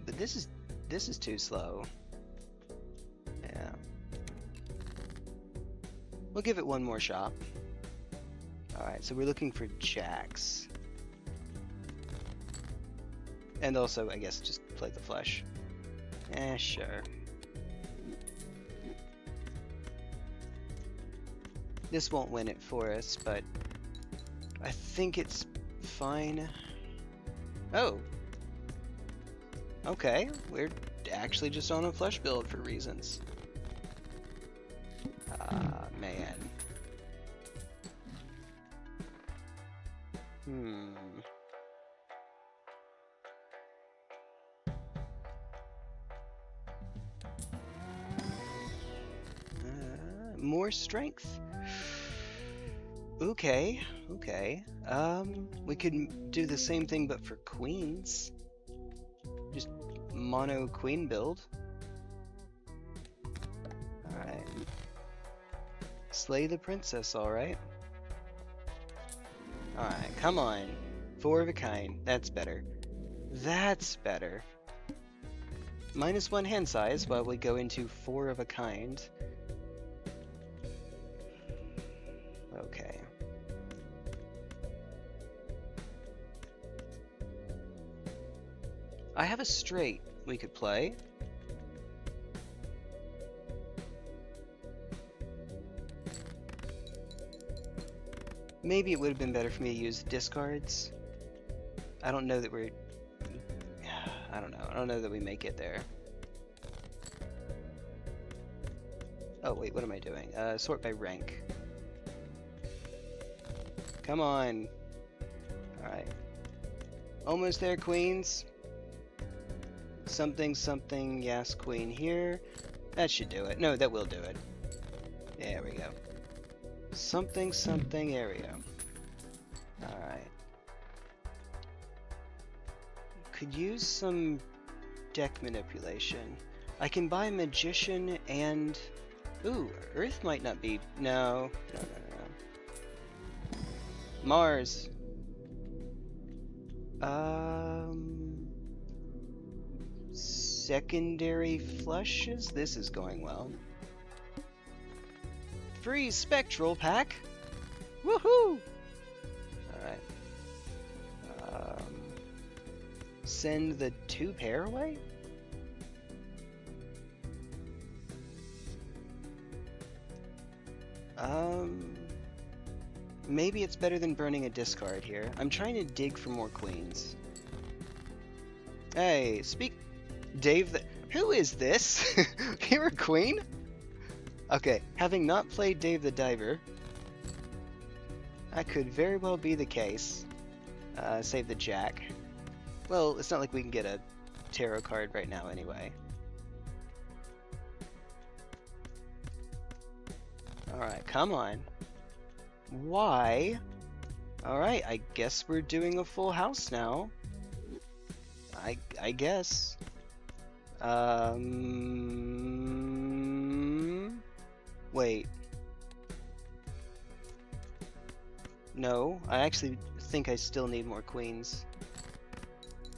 But this is too slow. Yeah. We'll give it one more shot. Alright, so we're looking for jacks. And also, I guess, just play the flush. Sure. This won't win it for us, but I think it's fine. Oh. Okay, we're actually just on a flush build for reasons. Man. More strength. Okay, okay. We could do the same thing but for queens. Just mono queen build. Alright. Slay the princess, alright. Alright, come on. 4 of a kind. That's better. That's better. -1 hand size while we go into 4 of a kind. Okay. I have a straight we could play. Maybe it would have been better for me to use discards. I don't know that we're... I don't know. I don't know that we make it there. Oh, wait, what am I doing? Sort by rank. Come on. Alright. Almost there, queens. Something, something, yes, queen here. That should do it. No, that will do it. There we go. Something, something, there we go. Alright. Could use some deck manipulation. I can buy Magician and... Ooh, Earth might not be... No. No. Mars. Secondary flushes? This is going well. Free spectral pack! Woohoo! Alright. Send the 2 pair away? Maybe it's better than burning a discard here. I'm trying to dig for more queens. Hey, Dave the... Who is this? You're a queen? Okay, having not played Dave the Diver, that could very well be the case. Save the jack. Well, it's not like we can get a tarot card right now anyway. Alright, come on. Why? Alright, I guess we're doing a full house now. I guess. Wait. No, I actually think I still need more queens.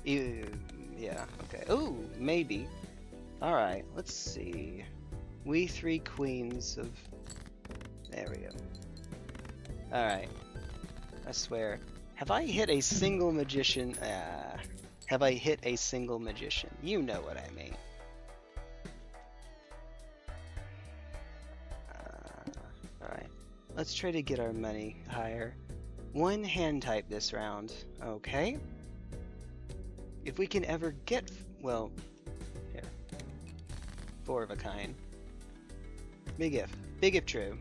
Yeah, okay. Oh, maybe. Alright, let's see. We 3 queens of... There we go. Alright. I swear. Have I hit a single magician? Have I hit a single magician? You know what I mean. Alright. Let's try to get our money higher. 1 hand type this round. Okay. If we can ever get... Well... Here. 4 of a kind. Big if. Big if true.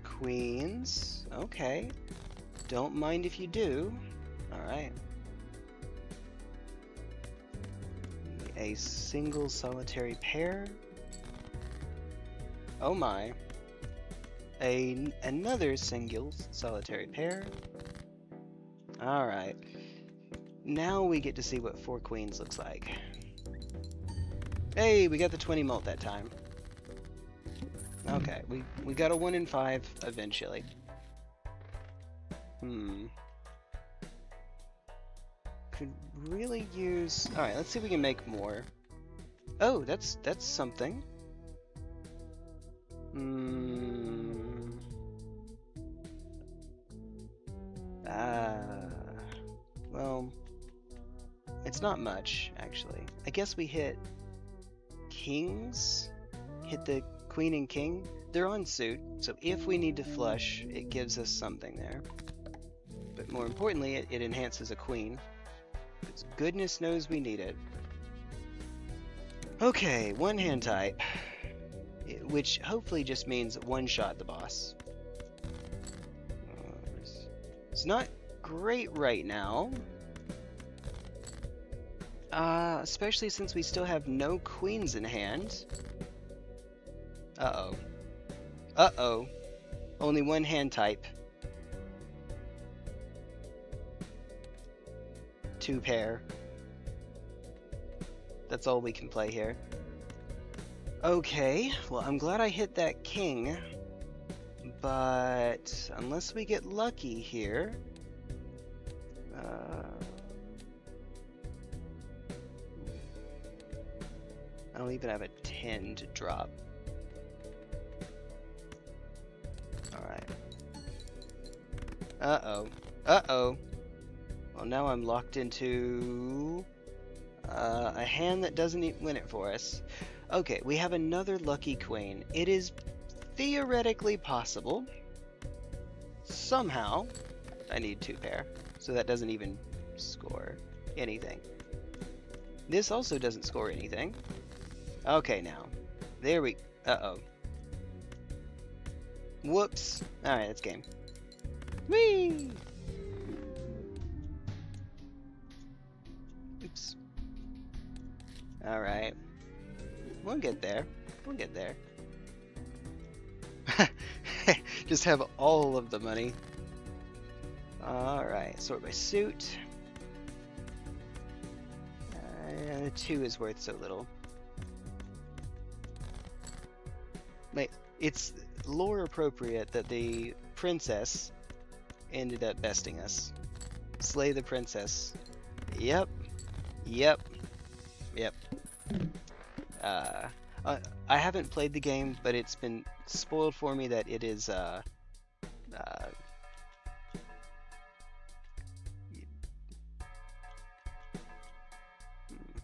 Queens. Okay. Don't mind if you do. Alright. A single solitary pair. Oh my. Another single solitary pair. Alright. Now we get to see what 4 queens looks like. Hey, we got the 20 mult that time. Okay, we got a 1 in 5 eventually. Could really use... Alright, let's see if we can make more. Oh, that's something. Well, it's not much, actually. I guess we hit kings? Hit the queen and king? They're on suit, so if we need to flush, it gives us something there. But more importantly, it enhances a queen. Because goodness knows we need it. Okay, 1 hand type. Which hopefully just means one-shot the boss. It's not great right now. Especially since we still have no queens in hand. Uh-oh. Uh-oh. Only 1 hand type. 2 pair. That's all we can play here. Okay, well, I'm glad I hit that king. But unless we get lucky here... I don't even have a 10 to drop. Alright. Uh-oh. Uh-oh. Well, now I'm locked into... a hand that doesn't win it for us. Okay, we have another lucky queen. It is theoretically possible. Somehow. I need 2 pair. So that doesn't even score anything. This also doesn't score anything. Okay, now. There we... Uh-oh. Whoops. Alright, that's game. Whee! Oops. Alright. We'll get there. We'll get there. Just have all of the money. Alright, sort by suit. 2 is worth so little. Wait, it's lore appropriate that the princess ended up besting us. Slay the princess. Yep. Yep. Yep. I haven't played the game, but it's been spoiled for me that it is,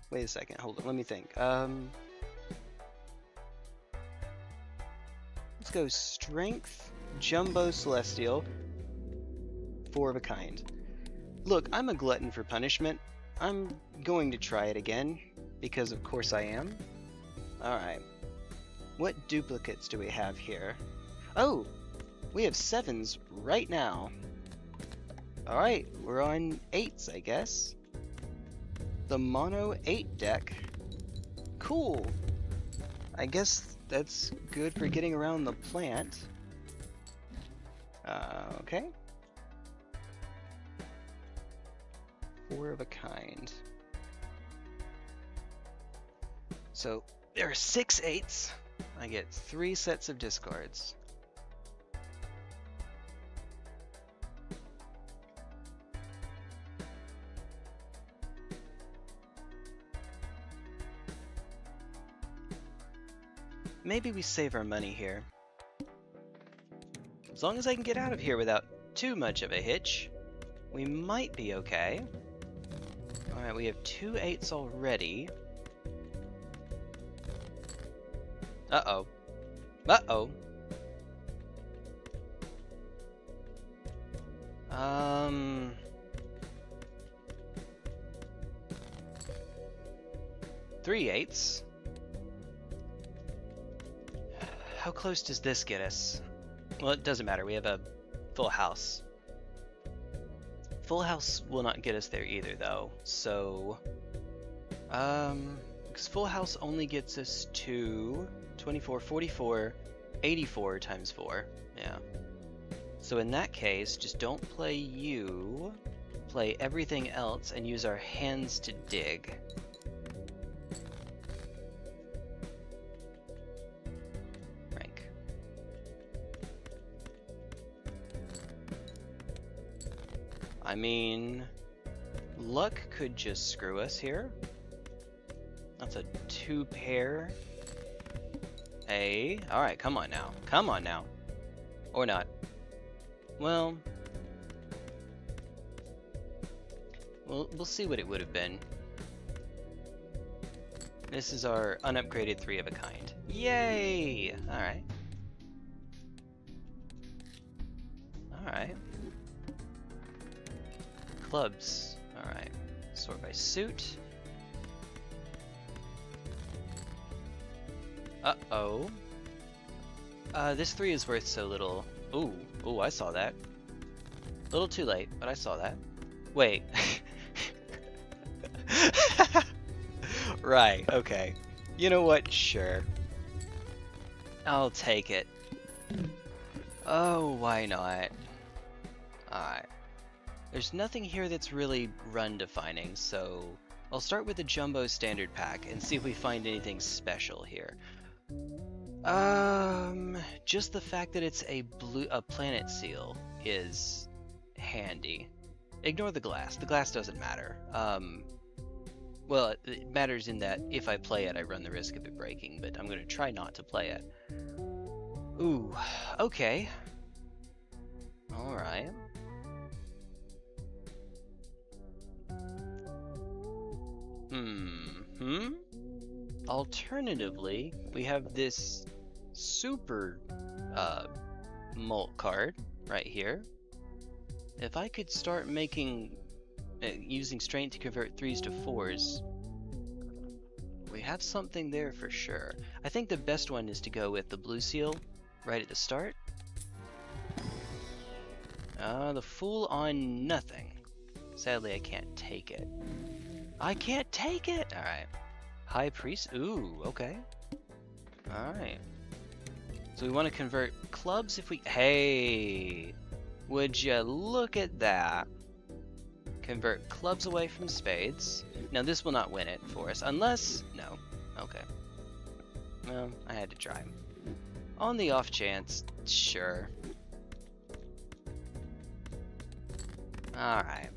wait a second, hold on, let me think. Let's go Strength, Jumbo Celestial, 4 of a kind. Look, I'm a glutton for punishment. I'm going to try it again, because of course I am. Alright. What duplicates do we have here? Oh! We have 7s right now. Alright, we're on 8s, I guess. The Mono 8 deck. Cool! I guess that's good for getting around the plant. Okay. 4 of a kind. So there are 6 8s. I get 3 sets of discards. Maybe we save our money here. As long as I can get out of here without too much of a hitch, we might be okay. Alright, we have 2 8s already. Uh-oh. Uh-oh. Three 8s. How close does this get us? Well, it doesn't matter. We have a full house. Full house will not get us there either, though. So, because full house only gets us to 24, 44, 84 times 4. Yeah. So in that case, just don't play you. Play everything else and use our hands to dig. I mean, luck could just screw us here. That's a 2 pair. Hey, alright, come on now. Come on now. Or not. Well, we'll see what it would have been. This is our unupgraded 3 of a kind. Yay! Alright. Alright. Clubs. Alright. Sort by suit. Uh-oh. This 3 is worth so little. Ooh. Ooh, I saw that. A little too late, but I saw that. Wait. Right, okay. You know what? Sure. I'll take it. Oh, why not? Alright. There's nothing here that's really run defining, so I'll start with the Jumbo Standard Pack and see if we find anything special here. Just the fact that it's a planet seal is handy. Ignore the glass. The glass doesn't matter. Well, it matters in that if I play it, I run the risk of it breaking, but I'm going to try not to play it. Ooh, okay. Alright. Alternatively, we have this super molt card right here. If I could start making using strength to convert 3s to 4s, we have something there for sure. I think the best one is to go with the blue seal right at the start. The Fool on nothing. Sadly, I can't take it. I can't take it! Alright. High Priest? Ooh, okay. Alright. So we want to convert clubs if we... Hey! Would you look at that? Convert clubs away from spades. Now this will not win it for us, unless... No. Okay. Well, I had to try. On the off chance, sure. Alright.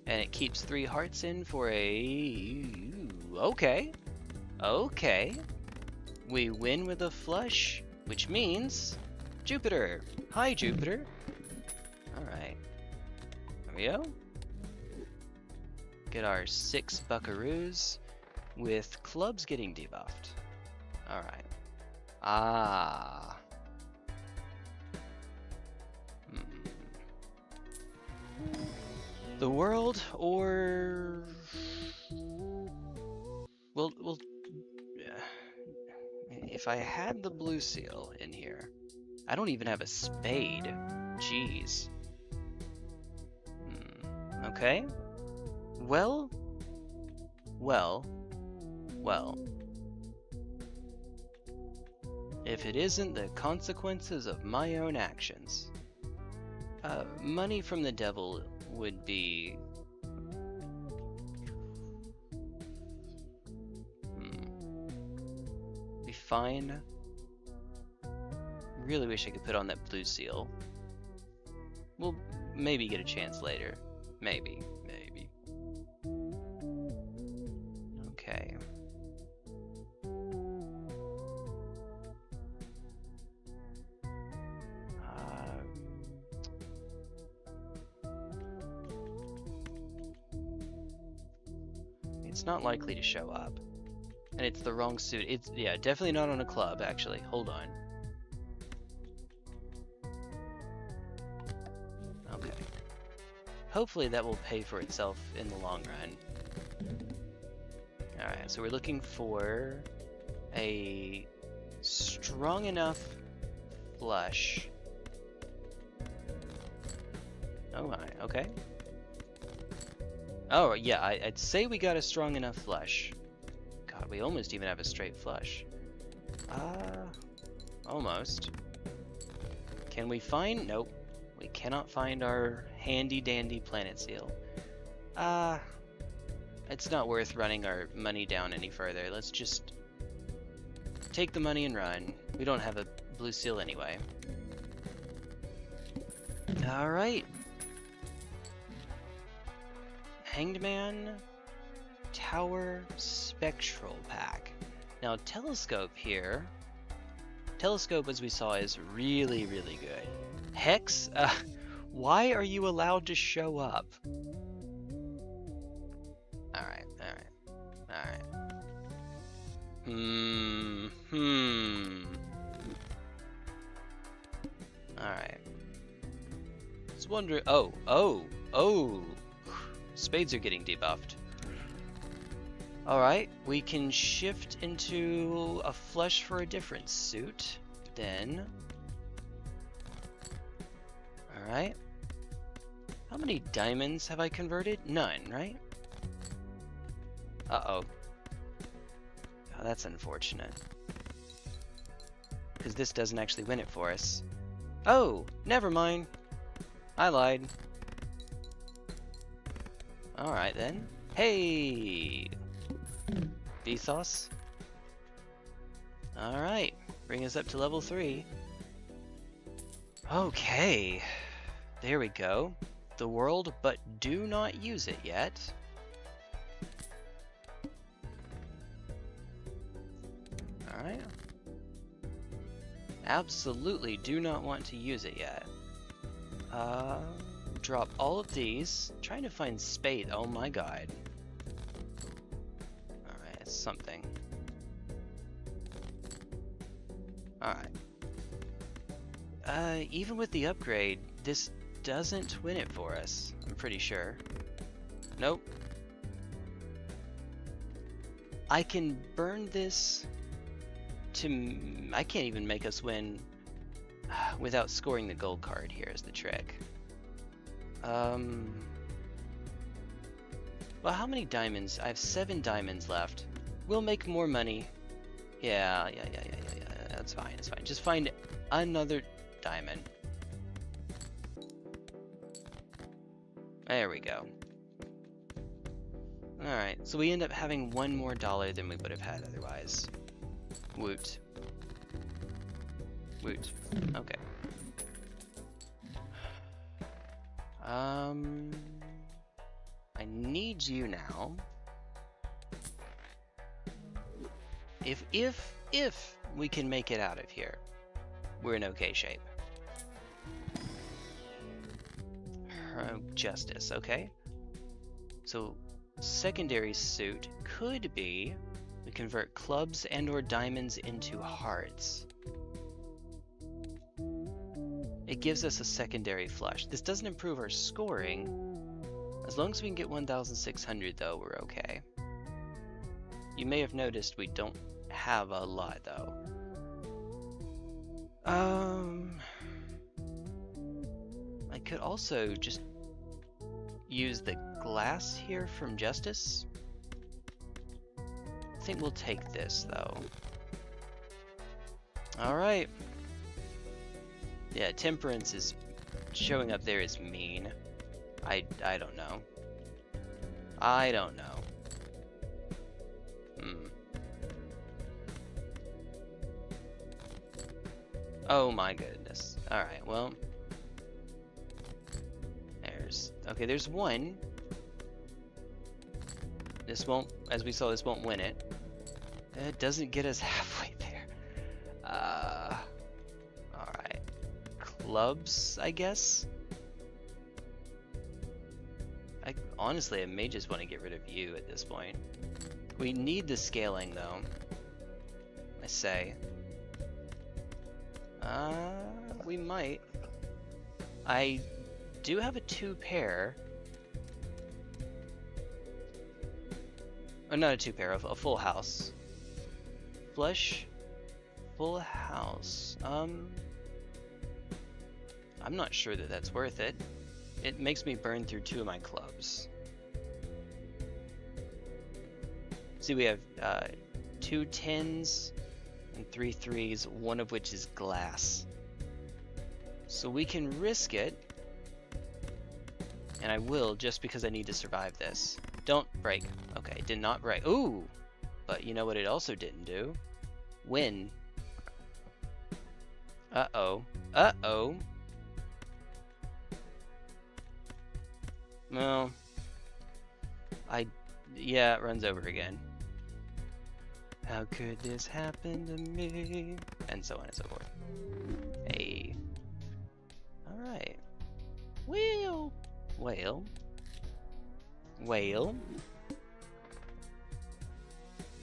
And it keeps 3 hearts in for a... Okay. Okay. We win with a flush, which means... Jupiter! Hi, Jupiter! Alright. There we go. Get our 6 buckaroos with clubs getting debuffed. Alright. Ah. The world, or... Well, if I had the blue seal in here, I don't even have a spade. Jeez. Okay. Well. If it isn't the consequences of my own actions. Money from the devil would be fine. Really wish I could put on that blue seal. We'll maybe get a chance later. Maybe. Okay. It's not likely to show up. And it's the wrong suit. It's, yeah, definitely not on a club, actually. Hold on. Okay. Hopefully that will pay for itself in the long run. Alright, so we're looking for a strong enough flush. Oh my, okay. Oh, yeah, I'd say we got a strong enough flush. God, we almost even have a straight flush. Almost. Can we find? Nope. We cannot find our handy-dandy planet seal. It's not worth running our money down any further. Let's just take the money and run. We don't have a blue seal anyway. Alright. Hanged Man Tower Spectral Pack. Now, Telescope here. Telescope, as we saw, is really, really good. Hex, why are you allowed to show up? Alright. Alright. Just wondering. Oh! Spades are getting debuffed. Alright, we can shift into a flush for a different suit, then. Alright. How many diamonds have I converted? None, right? Uh-oh. Oh, that's unfortunate. Because this doesn't actually win it for us. Oh, never mind. I lied. Alright then. Hey! Ethos. Alright, bring us up to level 3. Okay, there we go. The world, but do not use it yet. Alright. Absolutely do not want to use it yet. Drop all of these. Trying to find spade. Oh my god. Alright, it's something. Alright. Even with the upgrade, this doesn't win it for us. I'm pretty sure. Nope. I can burn this to... I can't even make us win without scoring the gold card here is the trick. Well, how many diamonds? I have 7 diamonds left. We'll make more money. Yeah. That's fine, it's fine. Just find another diamond. There we go. Alright, so we end up having $1 more than we would have had otherwise. Woot. Woot. Okay. I need you now. If we can make it out of here, we're in okay shape. Justice, okay. So, secondary suit could be we convert clubs and or diamonds into hearts. It gives us a secondary flush. This doesn't improve our scoring. As long as we can get 1,600 though, we're okay. You may have noticed we don't have a lot though. I could also just use the glass here from Justice. I think we'll take this though. Alright. Yeah, Temperance is showing up there as mean. I don't know. I don't know. Oh my goodness. Alright, well. Okay, there's one. This won't, as we saw, this won't win it. It doesn't get us halfway there. Alright. Clubs, I guess? Honestly, I may just want to get rid of you at this point. We need the scaling, though. I say. We might. I do have a 2-pair. Oh, not a 2-pair, a full house. Flush, full house. I'm not sure that that's worth it. It makes me burn through 2 of my clubs. See, we have 2 10s and 3 3s, one of which is glass. So we can risk it. And I will, just because I need to survive this. Don't break. Okay, did not break. Ooh! But you know what it also didn't do? Win. Uh-oh. Uh-oh. Well, yeah, it runs over again. How could this happen to me? And so on and so forth. Hey. Alright. Whale. Whale. Whale.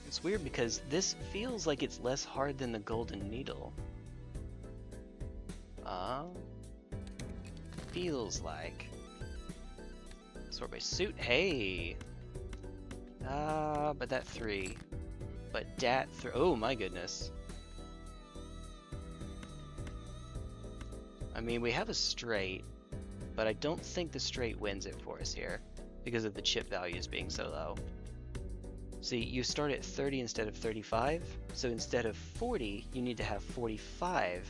It's weird because this feels like it's less hard than the golden needle. Feels like. Sort by suit. Hey. But that 3. But dat 3. Oh my goodness. I mean, we have a straight, but I don't think the straight wins it for us here because of the chip values being so low. See, you start at 30 instead of 35, so instead of 40, you need to have 45,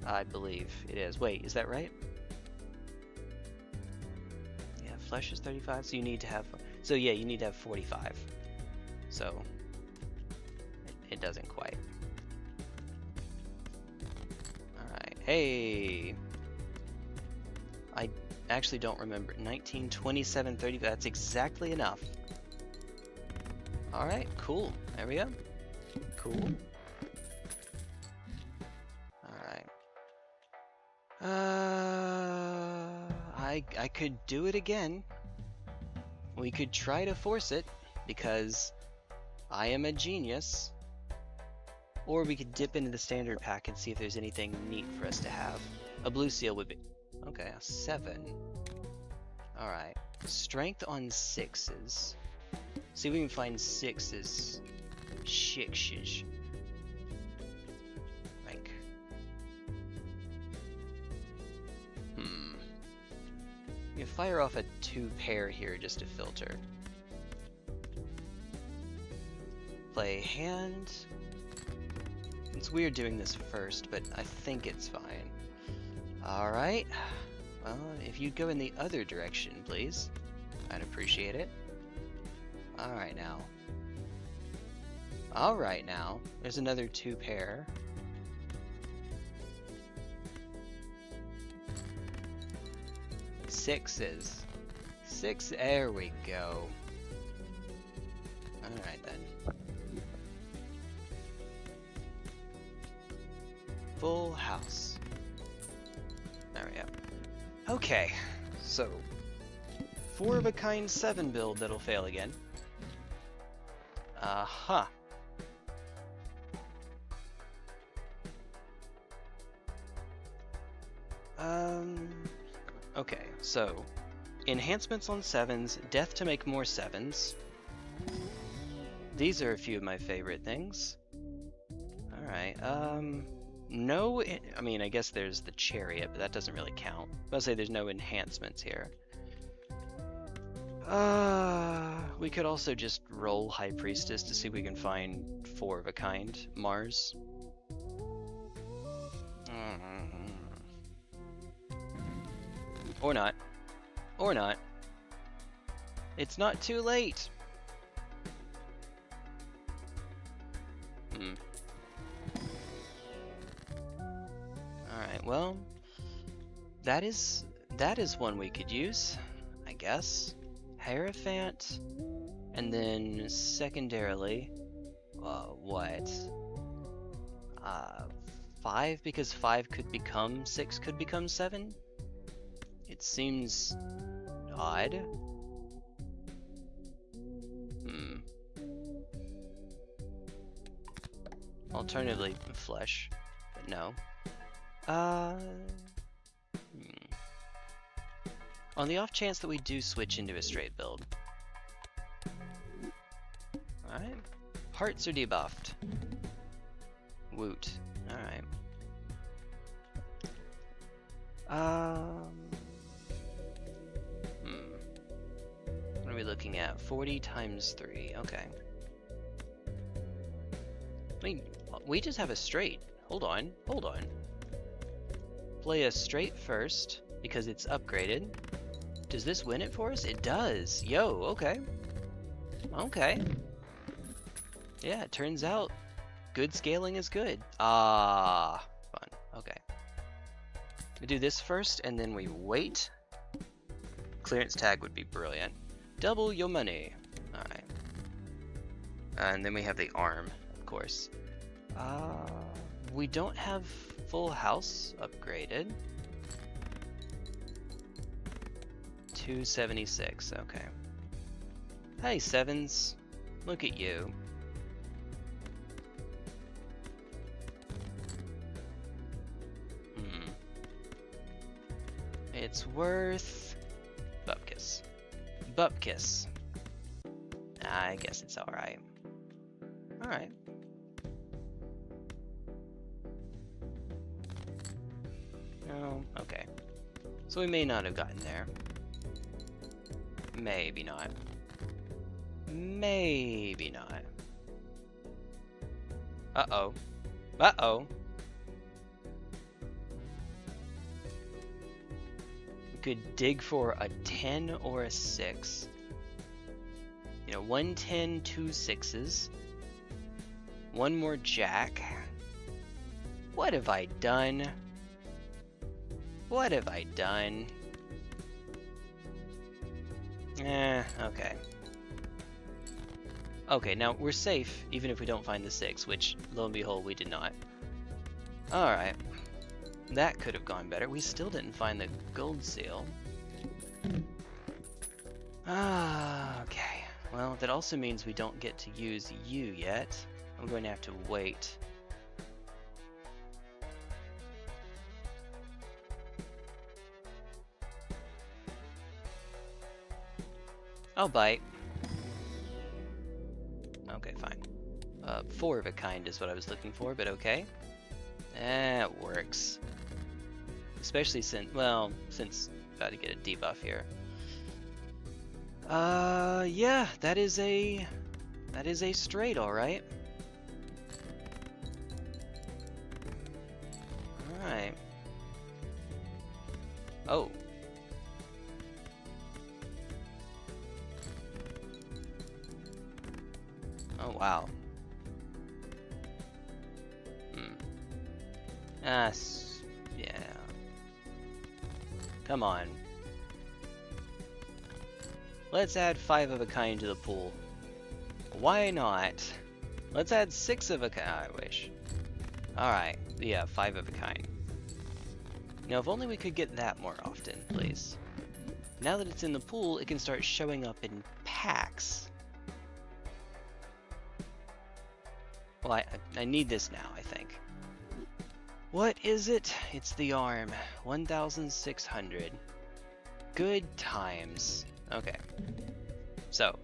I believe it is. Wait, is that right? Yeah, flesh is 35, so you need to have, so yeah, you need to have 45. So, it doesn't quite. Alright, hey! I actually don't remember. 19, 27, 30, that's exactly enough. Alright, cool. There we go. Cool. Alright. I could do it again. We could try to force it, because I am a genius. Or we could dip into the standard pack and see if there's anything neat for us to have. A blue seal would be... Okay, a 7. Alright. Strength on 6s. See if we can find 6s. Shixes. Like. You fire off a 2-pair here just to filter. Play hand. It's weird doing this first, but I think it's fine. Alright. Well, if you'd go in the other direction, please. I'd appreciate it. Alright now. Alright now. There's another 2-pair. Sixes. 6, there we go. Alright then. Full house. There we go. Okay, so 4 of a kind 7 build that'll fail again. Okay, so enhancements on 7s, death to make more 7s. These are a few of my favorite things. Alright, no, I mean, I guess there's the chariot, but that doesn't really count. I'll say there's no enhancements here. We could also just roll High Priestess to see if we can find 4 of a kind Mars. Or not. Or not. It's not too late! well, that is one we could use, I guess. Hierophant, and then secondarily, what? 5, because 5 could become 6, could become 7? It seems odd. Alternatively, flesh, but no. On the off chance that we do switch into a straight build. Alright. Hearts are debuffed. Woot. Alright. What are we looking at? 40 times 3. Okay. I mean, we just have a straight. Hold on. Play a straight first, because it's upgraded. Does this win it for us? It does. Yo, okay. Okay. Yeah, it turns out good scaling is good. Fun. Okay. We do this first, and then we wait. Clearance tag would be brilliant. Double your money. Alright. And then we have the arm, of course. We don't have full house upgraded. 276, okay. Hey, sevens. Look at you. It's worth... Bupkis. Bupkis. I guess it's alright. Alright. Oh, okay. So we may not have gotten there. Maybe not. Maybe not. Uh-oh. Uh-oh. We could dig for a 10 or a 6. You know, 1 10, 2 6s. One more jack. What have I done? What have I done? Okay. Okay, now we're safe, even if we don't find the 6, which, lo and behold, we did not. Alright. That could have gone better. We still didn't find the gold seal. Okay. Well, that also means we don't get to use you yet. I'm going to have to wait. I'll bite. Okay, fine. 4 of a kind is what I was looking for, but okay. It works. Especially since, well, since about to get a debuff here. Yeah, that is a straight, alright. Alright. Oh. Oh, wow. Yeah. Come on. Let's add 5 of a kind to the pool. Why not? Let's add 6 of a kind. I wish. Alright. Yeah, 5 of a kind. Now, if only we could get that more often, please. Now that it's in the pool, it can start showing up in packs. Well, I need this now, I think. What is it? It's the arm. 1,600. Good times. Okay. So,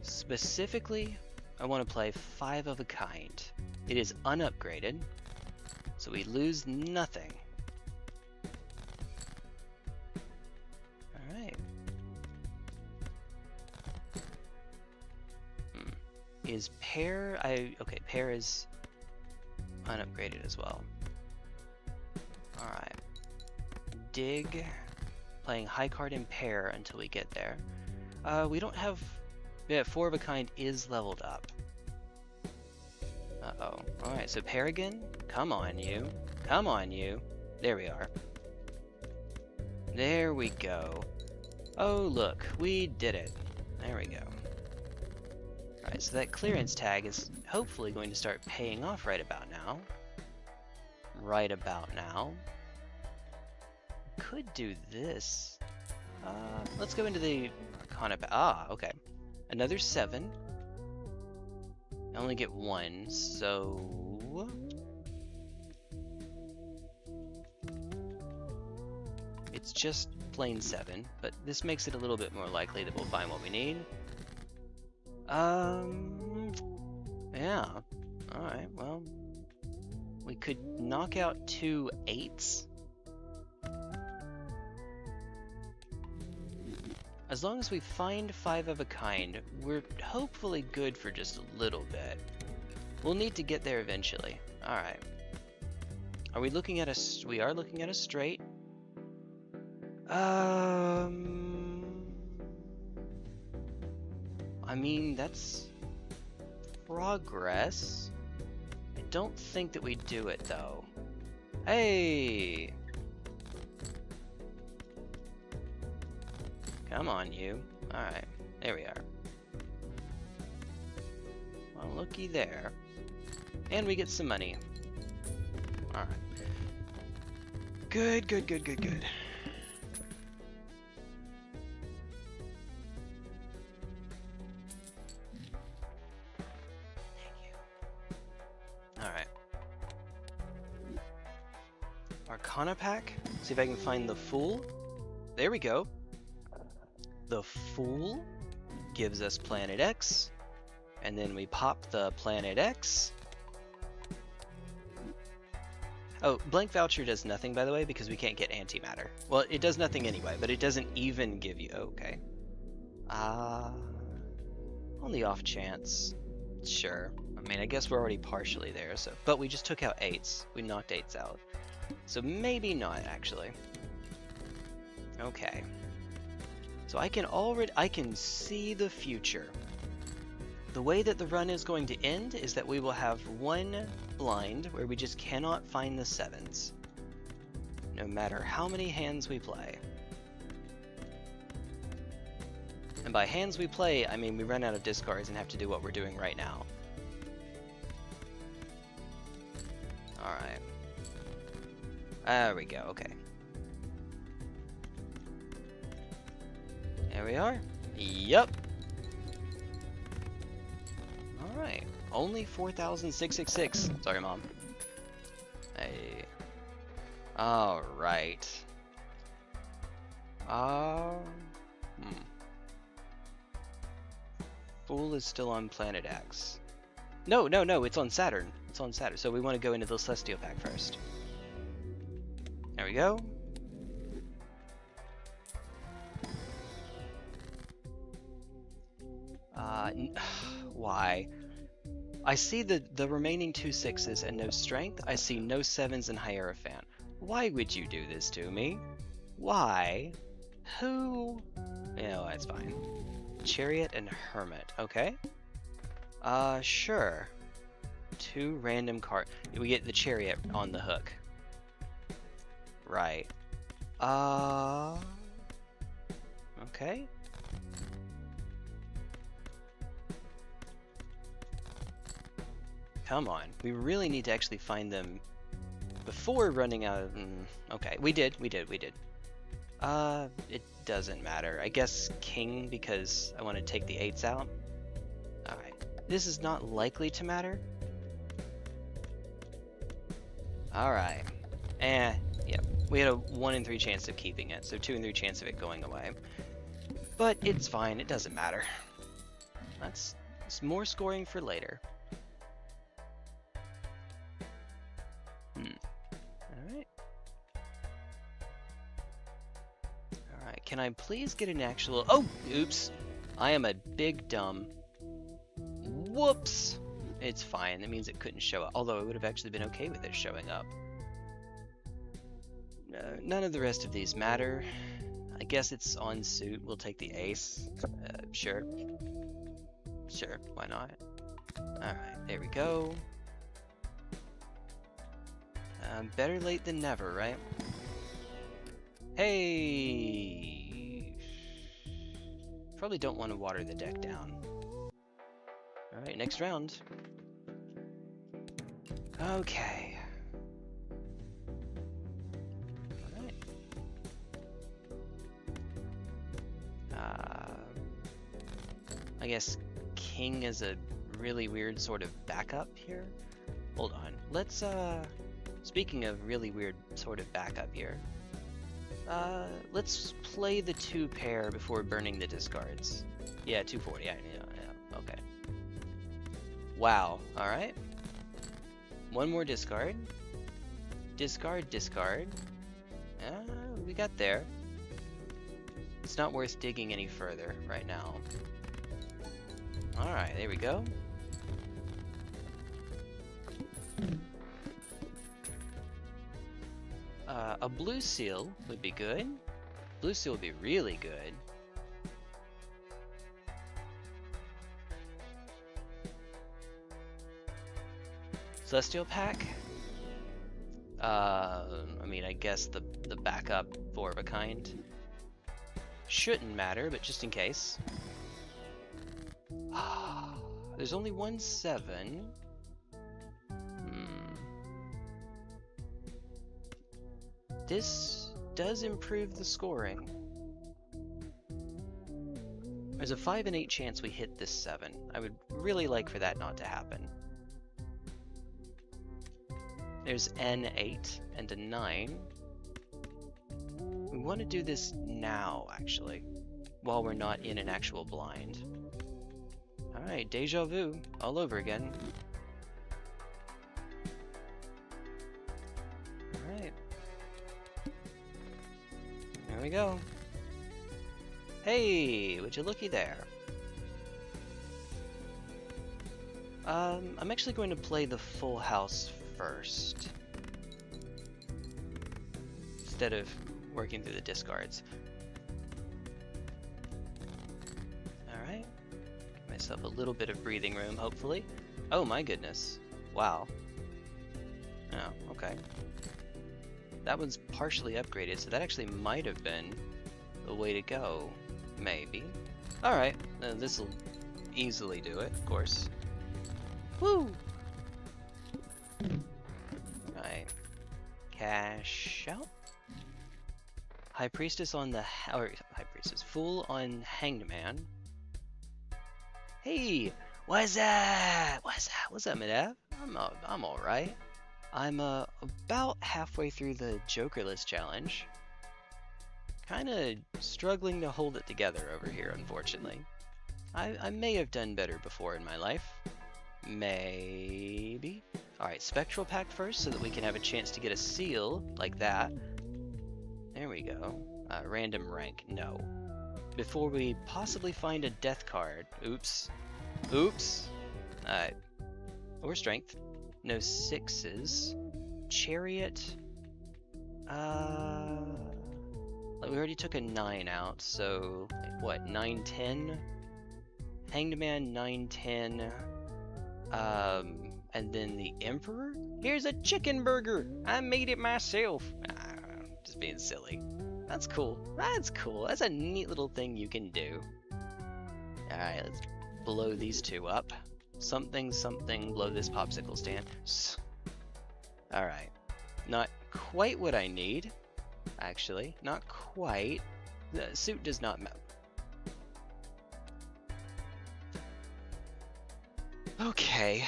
specifically, I want to play 5 of a kind. It is unupgraded, so we lose nothing. Alright. Is pair... okay, pair is unupgraded as well. Alright. Dig. Playing high card in pair until we get there. We don't have... Yeah, 4 of a kind is leveled up. Uh-oh. Alright, so Paragon, come on you. Come on you. There we are. There we go. Oh look, we did it. There we go. Alright, so that clearance tag is hopefully going to start paying off right about now. Right about now. Could do this. Let's go into the Arcana. Okay. Another 7. I only get 1, so... It's just plain 7, but this makes it a little bit more likely that we'll find what we need. Yeah. Alright, well... We could knock out 2 8s. As long as we find 5 of a kind, we're hopefully good for just a little bit. We'll need to get there eventually. Alright. Are we looking at a... We are looking at a straight. I mean, that's... progress. I don't think that we do it, though. Hey! Come on, you. Alright, there we are. Well, looky there. And we get some money. Alright. Good, good, good, good, good. Thank you. Alright. Arcana pack. See if I can find the Fool. There we go. The Fool gives us Planet X, and then we pop the Planet X. Oh, Blank Voucher does nothing, by the way, because we can't get antimatter. Well, it does nothing anyway, but it doesn't even give you... Okay. On the off chance. Sure. I mean, I guess we're already partially there, so... But we just took out 8s. We knocked 8s out. So maybe not, actually. Okay. So I can see the future. The way that the run is going to end is that we will have 1 blind where we just cannot find the 7s. No matter how many hands we play. And by hands we play, I mean we run out of discards and have to do what we're doing right now. Alright. There we go, okay. There we are. Yup. Alright. Only 4,666. Sorry, Mom. Hey. Alright. Fool is still on Planet X. No, it's on Saturn. It's on Saturn. So we want to go into the Celestial Pack first. There we go. Why? I see the remaining 2 6s and no strength. I see no 7s and Hierophant. Why would you do this to me? Why? Who? No, that's fine. Chariot and Hermit. Okay. Sure. 2 random cards. We get the Chariot on the hook. Right. Okay. Come on, we really need to actually find them before running out of... okay, we did. It doesn't matter. I guess King, because I want to take the 8s out. Alright, this is not likely to matter. Alright, yeah, we had a 1 in 3 chance of keeping it, so 2 in 3 chance of it going away. But it's fine, it doesn't matter. It's more scoring for later. Alright, can I please get an actual... Oh, oops. I am a big dumb. Whoops. It's fine, that means it couldn't show up. Although I would have actually been okay with it showing up. None of the rest of these matter. I guess it's on suit. We'll take the ace. Sure. Sure, why not? Alright, there we go. Better late than never, right? Hey! Probably don't want to water the deck down. Alright, next round. Okay. Alright. I guess king is a really weird sort of backup here. Hold on. Let's, speaking of really weird sort of backup here, let's play the 2 pair before burning the discards. Yeah, 240, yeah, okay. Wow, alright. One more discard. Discard, discard. We got there. It's not worth digging any further right now. Alright, there we go. A blue seal would be good. Blue seal would be really good. Celestial pack? I mean, I guess the backup 4 of a kind. Shouldn't matter, but just in case. There's only 1 7. This does improve the scoring. There's a 5 in 8 chance we hit this 7. I would really like for that not to happen. There's N8 and a 9. We want to do this now, actually, while we're not in an actual blind. Alright, deja vu, all over again. Alright. There we go. Hey, would you looky there? I'm actually going to play the full house first, instead of working through the discards. Alright. Give myself a little bit of breathing room, hopefully. Oh my goodness. Wow. Oh, okay. That one's partially upgraded, so that actually might have been the way to go. Maybe. Alright, this'll easily do it, of course. Woo! Right. Cash out. High Priestess on the High Priestess. Fool on Hanged Man. Hey! What's up? What's up? What's up, Madav? I'm alright. I'm about halfway through the Jokerless challenge. Kinda struggling to hold it together over here, unfortunately. I may have done better before in my life. Maybe. Alright, Spectral Pack first so that we can have a chance to get a seal like that. There we go. Random rank, no. Before we possibly find a death card. Oops. Oops. Or strength. No 6s. Chariot. We already took a 9 out, so what, 9, 10? Hanged Man, 9, 10. And then the Emperor? Here's a chicken burger! I made it myself! Just being silly. That's cool. That's cool. That's a neat little thing you can do. Alright, let's blow these 2 up. Something, something, blow this popsicle stand. Alright. Not quite what I need. Actually, not quite. The suit does not matter. Okay.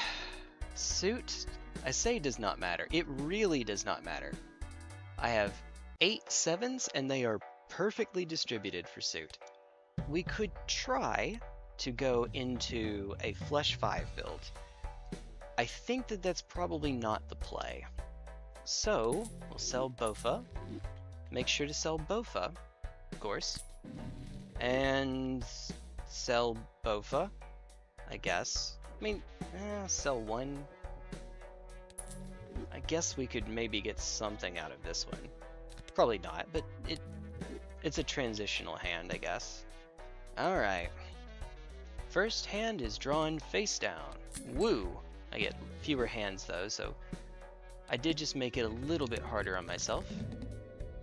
Suit, I say does not matter. It really does not matter. I have 8 7s and they are perfectly distributed for suit. We could try to go into a flush 5 build. I think that that's probably not the play. So, we'll sell Bofa. Make sure to sell Bofa, of course. And sell Bofa, I guess. I mean, sell 1. I guess we could maybe get something out of this one. Probably not, but it's a transitional hand, I guess. Alright. First hand is drawn face down. Woo! I get fewer hands though, so I did just make it a little bit harder on myself,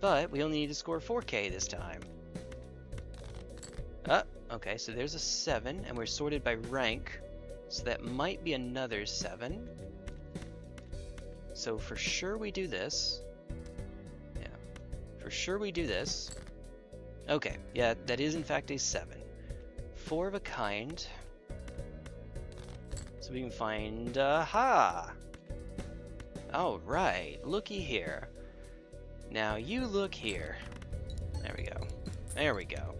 but we only need to score 4K this time. Okay, so there's a 7, and we're sorted by rank, so that might be another 7. So for sure we do this. Yeah, for sure we do this. Okay, yeah, that is in fact a 7. 4 of a kind. So we can find, aha! Alright, looky here. Now you look here. There we go. There we go.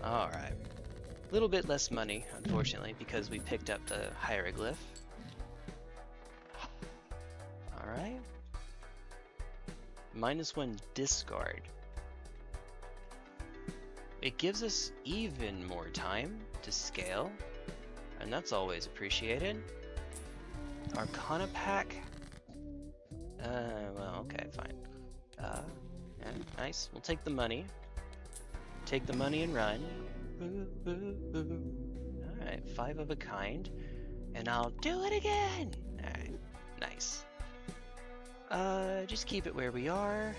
Alright. A little bit less money, unfortunately, because we picked up the hieroglyph. Alright. -1 discard. It gives us even more time to scale, and that's always appreciated. Arcana pack. Well, okay, fine. Yeah, nice. We'll take the money. Take the money and run. Alright, 5 of a kind. And I'll do it again! Alright, nice. Just keep it where we are.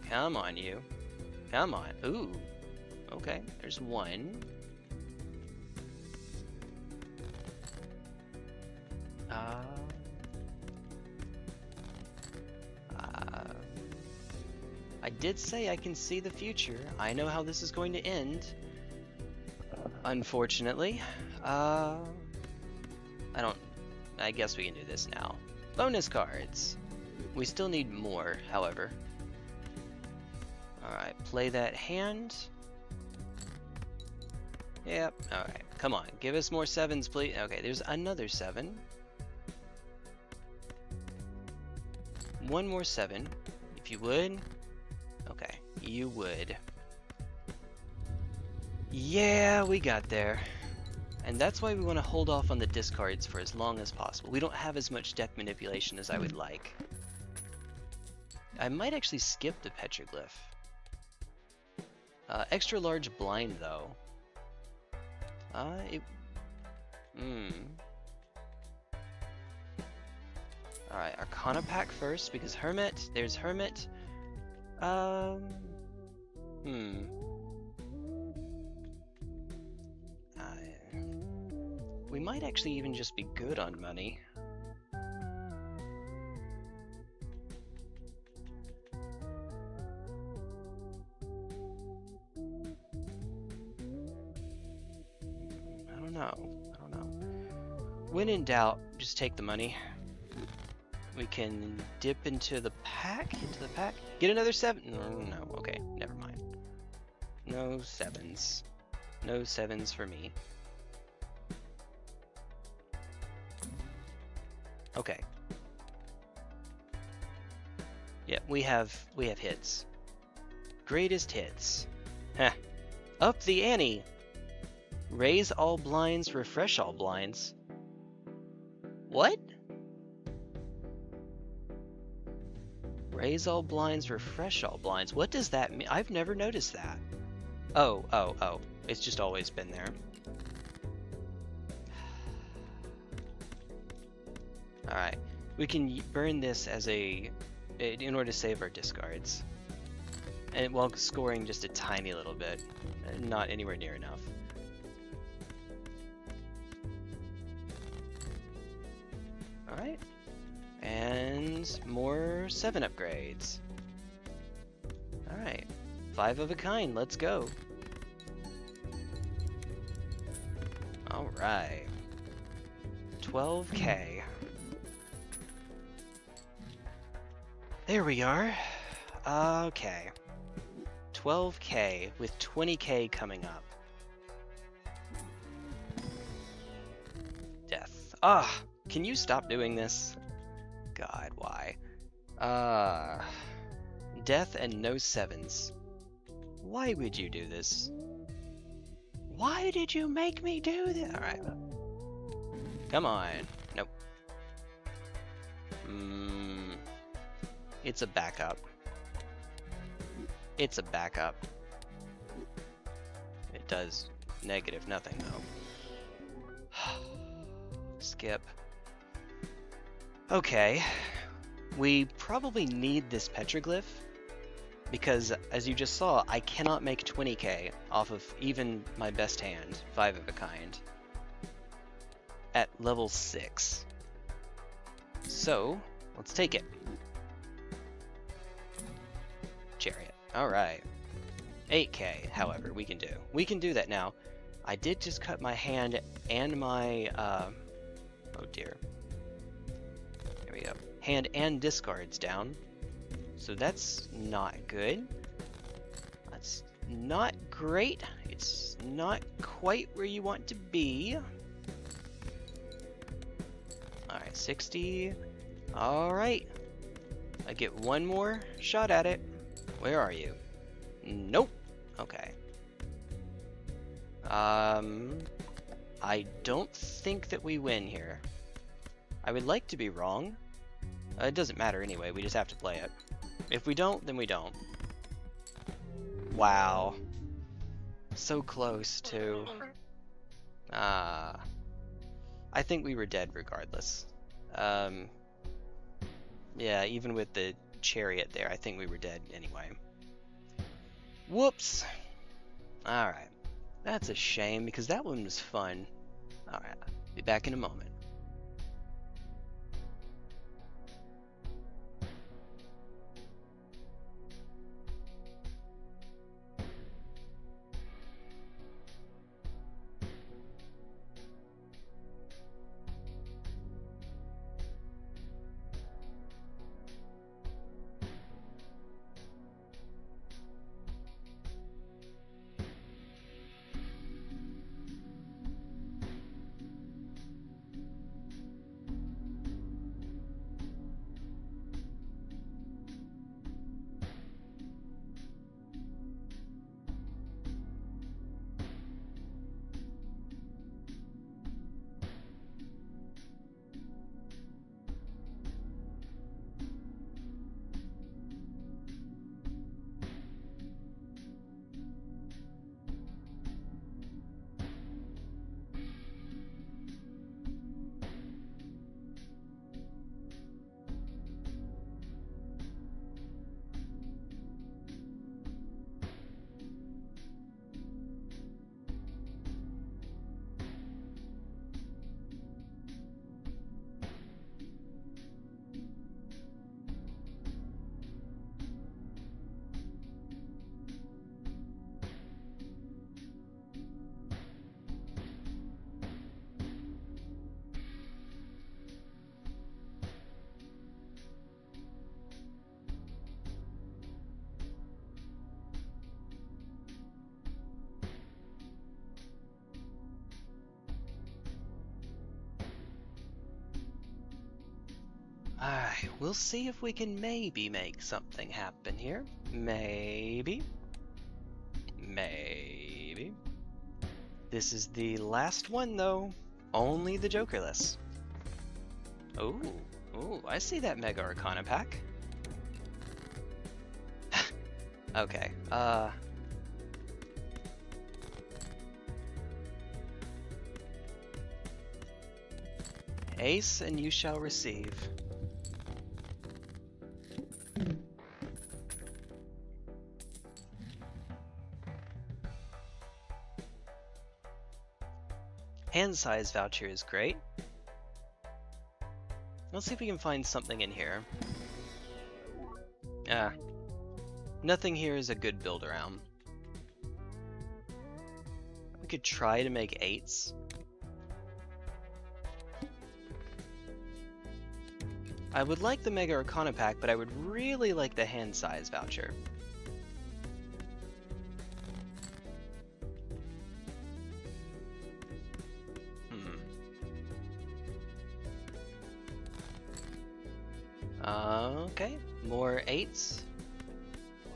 Come on, you. Come on. Ooh. Okay, there's 1. I did say I can see the future. I know how this is going to end. Unfortunately. I guess we can do this now. Bonus cards. We still need more, however. Alright, play that hand. Yep, alright. Come on, give us more 7s, please. Okay, there's another 7. 1 more 7, if you would. Okay, you would. Yeah, we got there. And that's why we want to hold off on the discards for as long as possible. We don't have as much deck manipulation as I would like. I might actually skip the petroglyph. Extra large blind, though. Alright, Arcana pack first, because Hermit, there's Hermit. We might actually even just be good on money. I don't know. When in doubt, just take the money. We can dip into the pack, Get another 7. No, okay, never mind. No 7s. No 7s for me. Okay. Yeah, we have hits. Greatest hits. Heh. Up the ante. Raise all blinds, refresh all blinds. What? Raise all blinds, refresh all blinds. What does that mean? I've never noticed that. Oh. It's just always been there. Alright. We can burn this as in order to save our discards. And while scoring just a tiny little bit. Not anywhere near enough. Alright. And more 7 upgrades. Alright. 5 of a kind, let's go. Alright. 12K. There we are. Okay. 12K with 20K coming up. Death. Can you stop doing this? God, why? Death and no 7s. Why would you do this? Why did you make me do this? Alright. Come on. Nope. It's a backup. It's a backup. It does negative nothing, though. Skip. Okay, we probably need this petroglyph because, as you just saw, I cannot make 20k off of even my best hand, 5 of a kind, at level 6. So, let's take it. Chariot. Alright. 8k, however, we can do. We can do that now. I did just cut my hand and my, oh dear. There we go. Hand and discards down. So that's not good. That's not great. It's not quite where you want to be. Alright, 60. Alright. I get one more shot at it. Where are you? Nope. Okay. I don't think that we win here. I would like to be wrong. It doesn't matter anyway, we just have to play it. If we don't, then we don't. Wow. So close to... I think we were dead regardless. Yeah, even with the chariot there, I think we were dead anyway. Whoops! Alright. That's a shame, because that one was fun. Alright, be back in a moment. Alright, we'll see if we can maybe make something happen here. Maybe. Maybe. This is the last one, though. Only the Jokerless. Oh, I see that Mega Arcana pack. Okay, Ace, and you shall receive. Hand size voucher is great. Let's see if we can find something in here. Nothing here is a good build around. We could try to make 8s. I would like the Mega Arcana pack, but I would really like the hand size voucher. Okay, more 8s.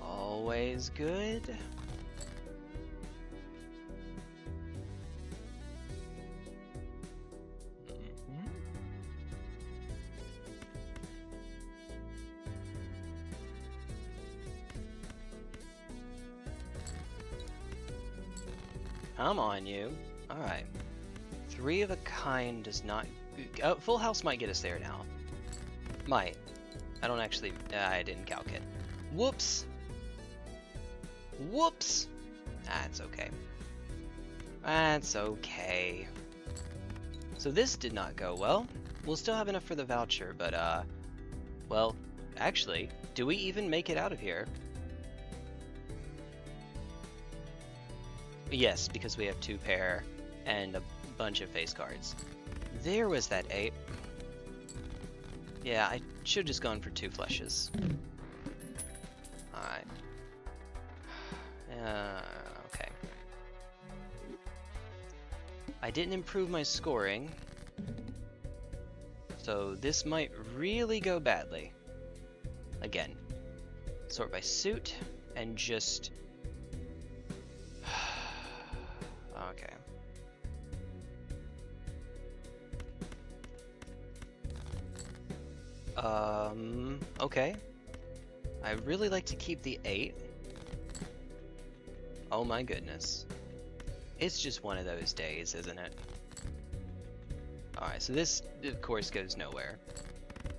Always good. Come on, you. Alright. 3 of a kind does not... Full House might get us there now. Might. I don't actually... I didn't calc it. Whoops! Whoops! That's okay. That's okay. So this did not go well. We'll still have enough for the voucher, but, well, actually, do we even make it out of here? Yes, because we have 2 pair and a bunch of face cards. There was that 8. Yeah, I should have just gone for 2 flushes. Alright. Okay. I didn't improve my scoring, so this might really go badly. Again, sort by suit and just... okay. Okay. I really like to keep the 8. Oh my goodness. It's just one of those days, isn't it? Alright, so this, of course, goes nowhere.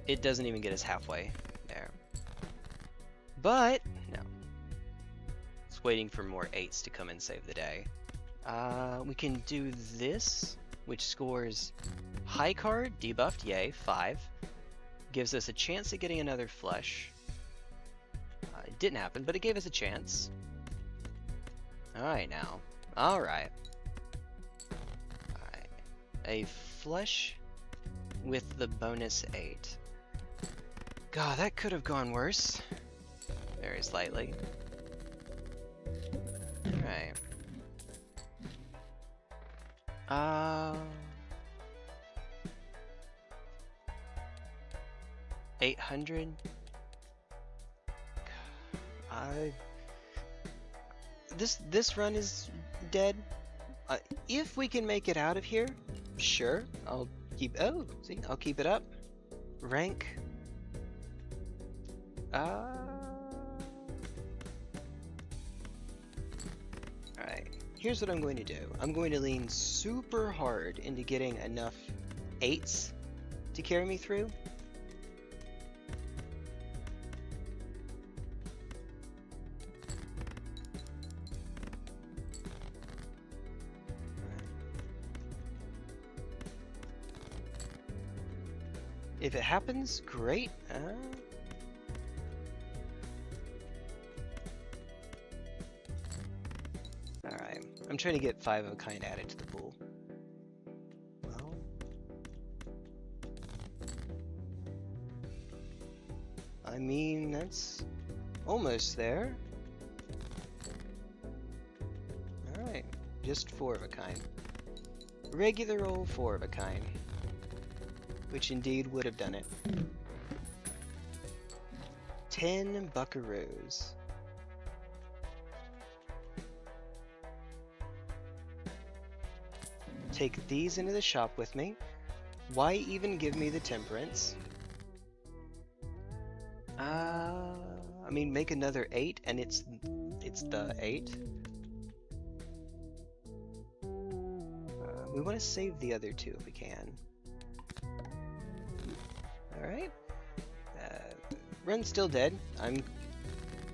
It doesn't even get us halfway there. But, no. It's waiting for more 8s to come and save the day. We can do this, which scores high card, debuffed, yay, 5. Gives us a chance at getting another flush. It didn't happen, but it gave us a chance. Alright now. Alright. Alright. A flush with the bonus 8. God, that could have gone worse. Very slightly. Alright. 800. This run is dead. If we can make it out of here, sure. I'll keep. Oh, see, I'll keep it up. Rank. Alright. Here's what I'm going to do. I'm going to lean super hard into getting enough 8s to carry me through. If it happens, great. Alright, I'm trying to get 5 of a kind added to the pool. Well, I mean, that's almost there. Alright, just 4 of a kind. Regular old 4 of a kind. Which indeed would have done it. 10 buckaroos. Take these into the shop with me. Why even give me the temperance? I mean, make another 8 and it's the 8. We want to save the other 2 if we can. Alright. Run's still dead. I'm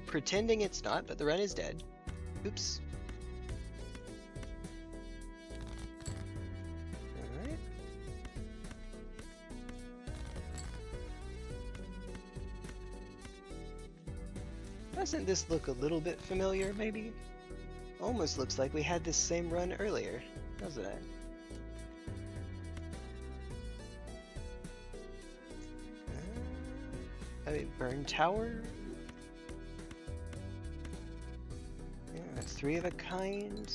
pretending it's not, but the run is dead. Oops. Alright. Doesn't this look a little bit familiar, maybe? Almost looks like we had this same run earlier, doesn't it? I mean, Burn Tower? Yeah, 3 of a kind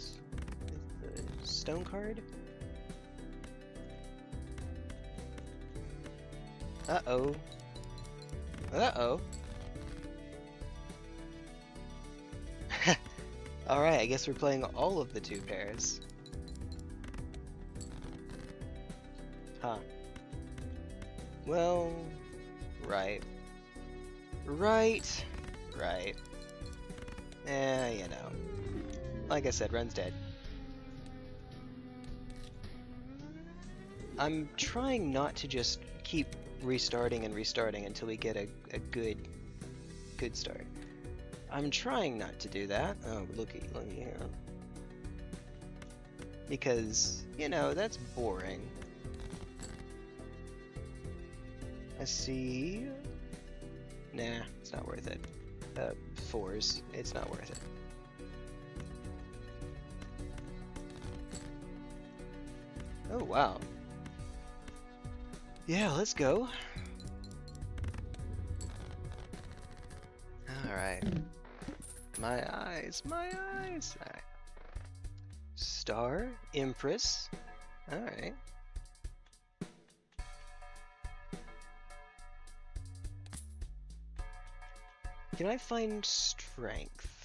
with the stone card. Uh-oh. Uh-oh. Alright, I guess we're playing all of the 2 pairs. Huh. Well, right. Right. You know. Like I said, run's dead. I'm trying not to just keep restarting and restarting until we get a good start. I'm trying not to do that. Oh, looky here. Because, you know, that's boring. Let's see. Nah, it's not worth it. 4s, it's not worth it. Oh, wow. Yeah, let's go. Alright. My eyes, my eyes. Alright. Star, Empress. Alright. Can I find strength?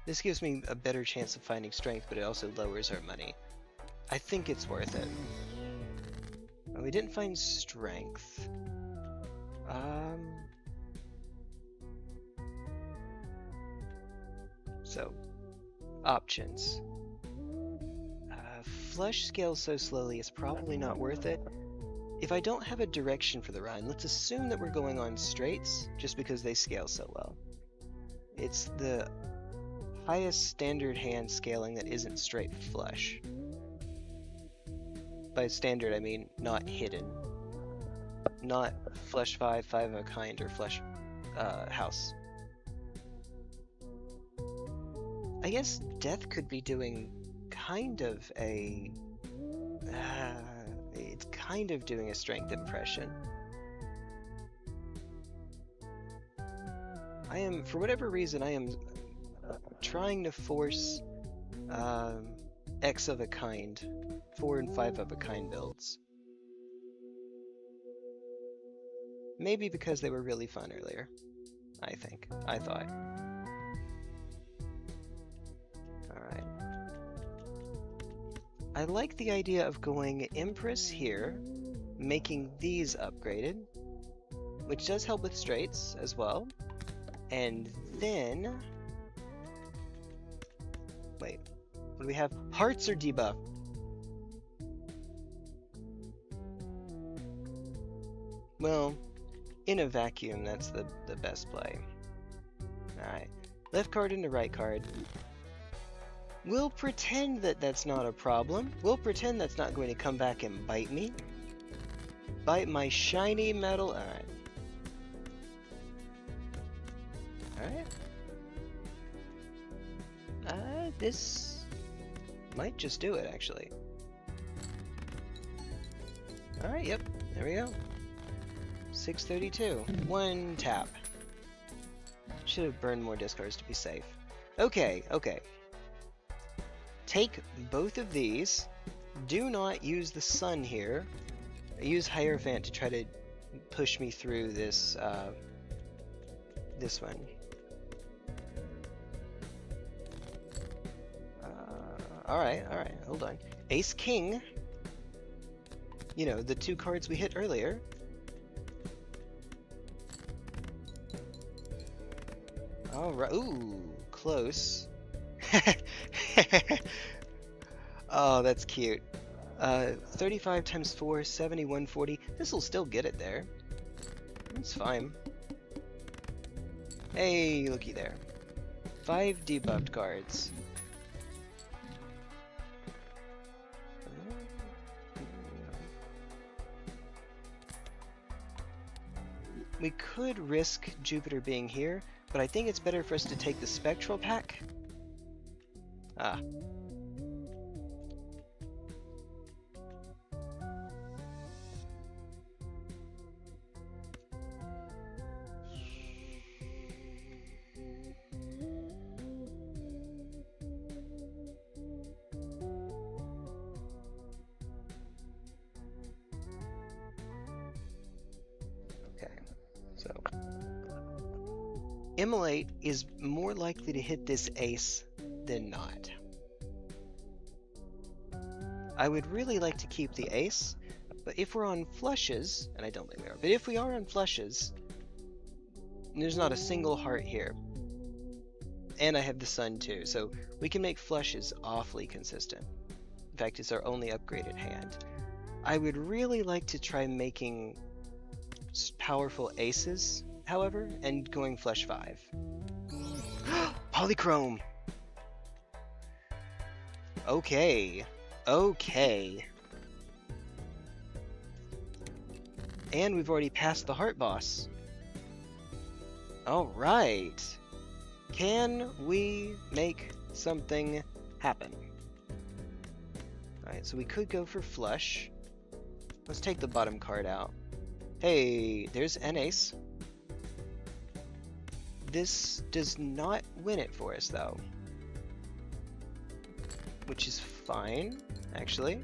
This gives me a better chance of finding strength, but it also lowers our money. I think it's worth it. Oh, we didn't find strength. So, options. Flush scales so slowly it's probably not worth it. If I don't have a direction for the run, let's assume that we're going on straights, just because they scale so well. It's the highest standard hand scaling that isn't straight flush. By standard, I mean not hidden. Not flush 5, 5 of a kind, or flush house. I guess Death could be doing kind of a... it's kind of doing a strength impression. For whatever reason, I am trying to force X of a kind, 4 and 5 of a kind builds. Maybe because they were really fun earlier, I thought. Alright. I like the idea of going Empress here, making these upgraded, which does help with straights as well. And then... Wait, what do we have? Hearts or debuff? Well, in a vacuum, that's the best play. Alright, left card into right card. We'll pretend that that's not a problem. We'll pretend that's not going to come back and bite me. Bite my shiny metal. Alright. Alright. This might just do it, actually. Alright, yep. There we go. 632. 1 tap. Should have burned more discards to be safe. Okay. Take both of these. Do not use the sun here. Use Hierophant to try to push me through this this one. Alright, hold on. Ace King. You know, the 2 cards we hit earlier. Alright, ooh, close. Oh, that's cute. 35 times 4, 70, 140. This will still get it there. It's fine. Hey, looky there. 5 debuffed cards. We could risk Jupiter being here, but I think it's better for us to take the Spectral pack. Ah. So, Immolate is more likely to hit this ace than not. I would really like to keep the ace, but if we're on flushes, and I don't think we are, but if we are on flushes, there's not a single heart here. And I have the sun too, so we can make flushes awfully consistent. In fact, it's our only upgraded hand. I would really like to try making powerful aces, however, and going flush 5. Polychrome! Okay. Okay. And we've already passed the heart boss. Alright. Can we make something happen? Alright, so we could go for flush. Let's take the bottom card out. Hey, there's an ace. This does not win it for us, though. Which is fine, actually.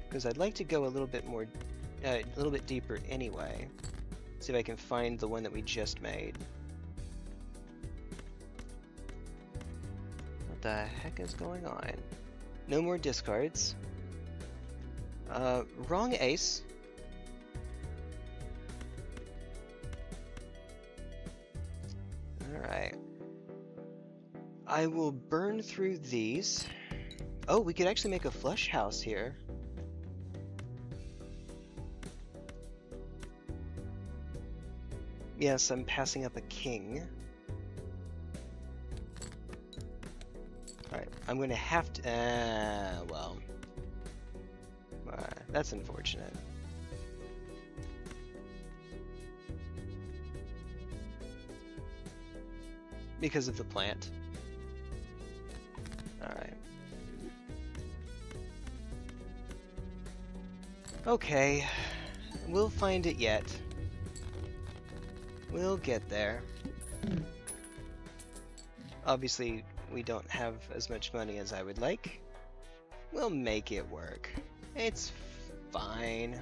Because I'd like to go a little bit more, a little bit deeper anyway. See if I can find the one that we just made. What the heck is going on? No more discards. Wrong ace. Alright. I will burn through these. Oh, we could actually make a flush house here. Yes, I'm passing up a king. Alright, I'm gonna have to... well... that's unfortunate. Because of the plant. Alright. Okay, we'll find it yet. We'll get there. Obviously, we don't have as much money as I would like. We'll make it work. It's fine.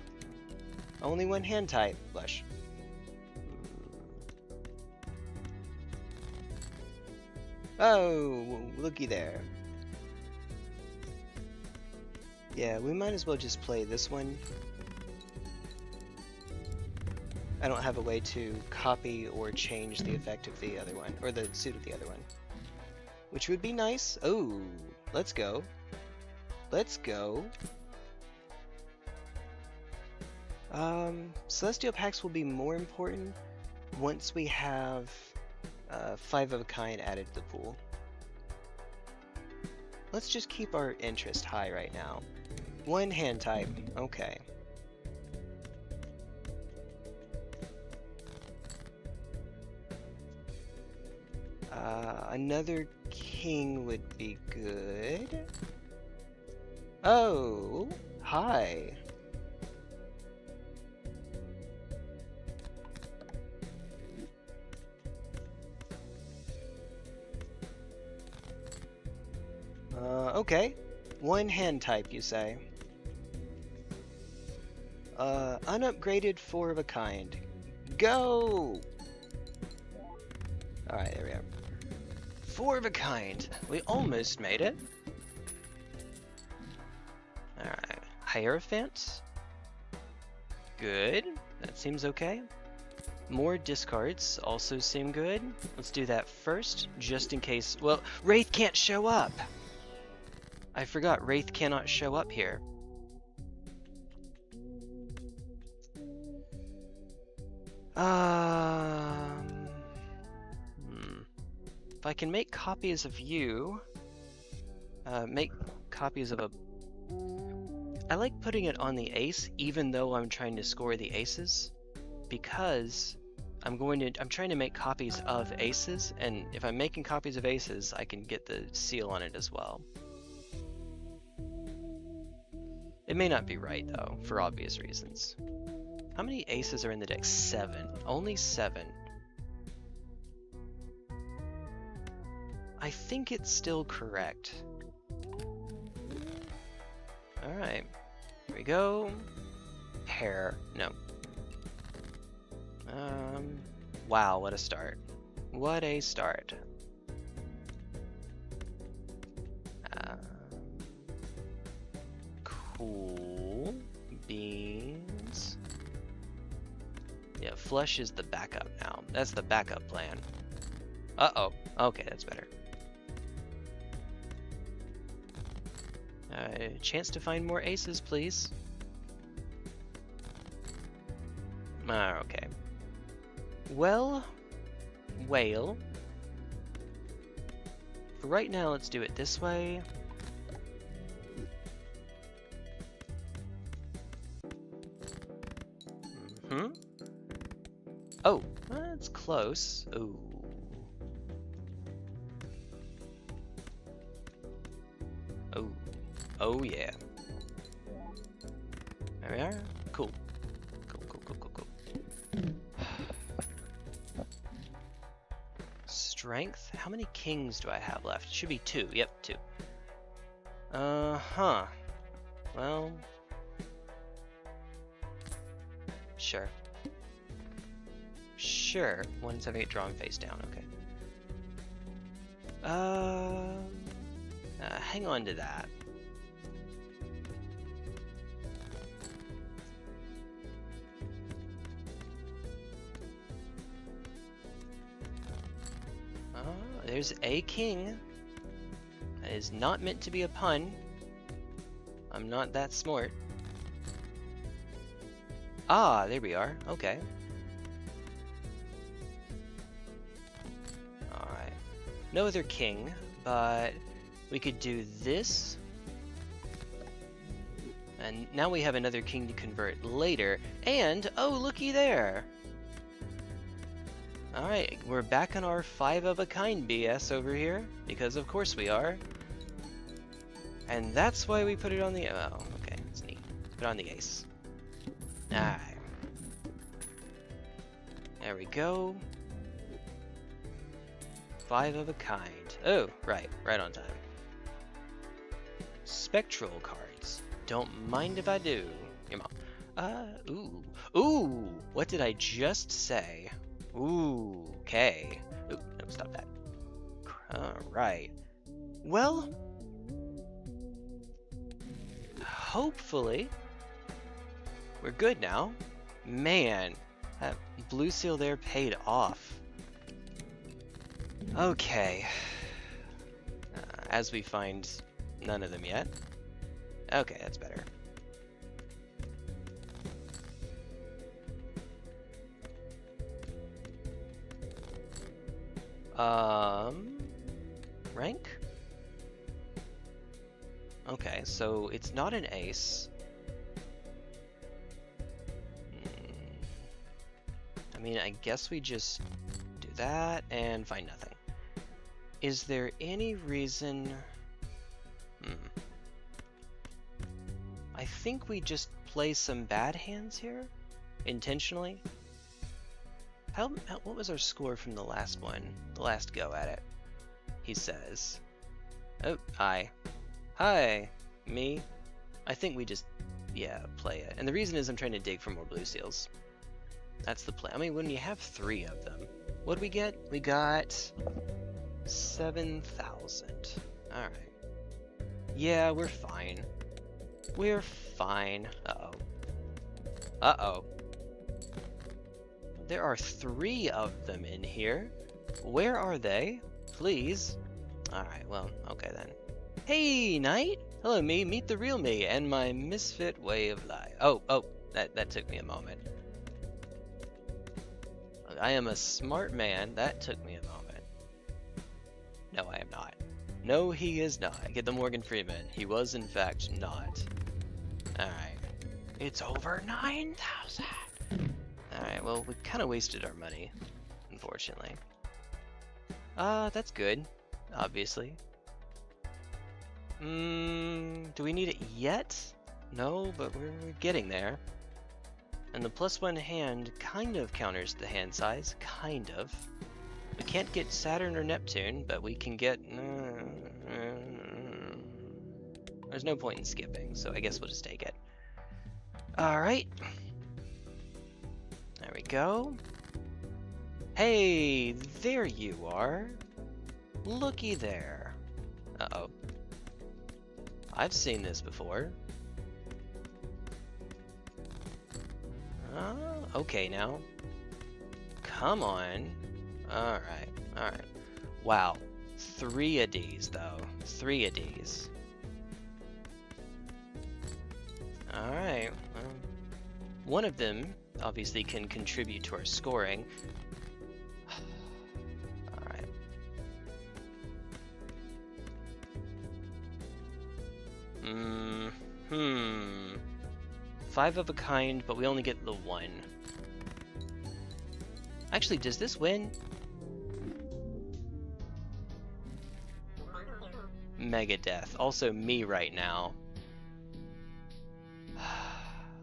Only one hand type. Flush. Oh, looky there. Yeah, we might as well just play this one. I don't have a way to copy or change the effect of the other one, or the suit of the other one. Which would be nice. Oh, let's go. Let's go. Celestial packs will be more important once we have 5 of a kind added to the pool. Let's just keep our interest high right now. One hand type, okay. Another king would be good. Oh, hi. Okay. One hand type, you say. Unupgraded 4 of a kind. Go! Alright, there we are. 4 of a kind. We almost made it. Alright. Hierophant. Good. That seems okay. More discards also seem good. Let's do that first, just in case. Well, Wraith can't show up! I forgot, Wraith cannot show up here. If I can make copies of you, make copies of a... I like putting it on the ace, even though I'm trying to score the aces, because I'm trying to make copies of aces, and if I'm making copies of aces, I can get the seal on it as well. It may not be right, though, for obvious reasons. How many aces are in the deck? 7. Only 7. I think it's still correct. Alright. Here we go. Pair. No. Wow, what a start. What a start. Cool beans. Yeah, flush is the backup now. That's the backup plan. Uh-oh. Okay, that's better. Chance to find more aces, please. Okay. Well, whale. For right now, let's do it this way. Oh, that's close. Ooh. Oh. Oh, yeah. There we are. Cool. Cool. Strength? How many kings do I have left? Should be 2. Yep, 2. Huh. Well... Sure. Sure. 178 drawing face down, okay. Hang on to that. There's a king. That is not meant to be a pun. I'm not that smart. Ah, there we are. Okay. Alright. No other king, but we could do this. And now we have another king to convert later. And, oh, looky there! Alright, we're back on our 5 of a kind BS over here, because of course we are. And that's why we put it on the... Oh, okay, it's neat. Put it on the ace. Alright. There we go. 5 of a kind. Oh, right on time. Spectral cards. Don't mind if I do. Come on. Ooh, what did I just say? Ooh, okay. Ooh, no, stop that. Alright. Well, hopefully, we're good now. Man, that blue seal there paid off. Okay. As we find none of them yet. Okay, that's better. Rank? Okay, so it's not an ace. I mean, I guess we just do that and find nothing. Is there any reason... I think we just play some bad hands here? Intentionally? What was our score from the last one? The last go at it? He says. Oh, hi. Hi, me. I think we just, play it. And the reason is I'm trying to dig for more blue seals. That's the plan. I mean, when you have 3 of them, what did we get? We got 7,000. Alright. Yeah, we're fine. We're fine. Uh-oh. Uh-oh. There are 3 of them in here. Where are they? Please. Alright, well, okay then. Hey, Knight! Hello, me. Meet the real me and my misfit way of life. Oh, that took me a moment. I am a smart man. That took me a moment. No, I am not. No, he is not. Get the Morgan Freeman. He was, in fact, not. Alright. It's over 9,000! Alright, well, we kind of wasted our money, unfortunately. That's good, obviously. Do we need it yet? No, but we're getting there. And the +1 hand kind of counters the hand size, kind of. We can't get Saturn or Neptune, but we can get... There's no point in skipping, so I guess we'll just take it. Alright. There we go. Hey, there you are. Looky there. Uh-oh. I've seen this before. Okay now. Come on. Alright. Wow. 3 of these, though. 3 of these. Alright, well, one of them obviously can contribute to our scoring. Alright. Hmm. 5 of a kind, but we only get the 1. Actually, does this win? Mega Death. Also me right now.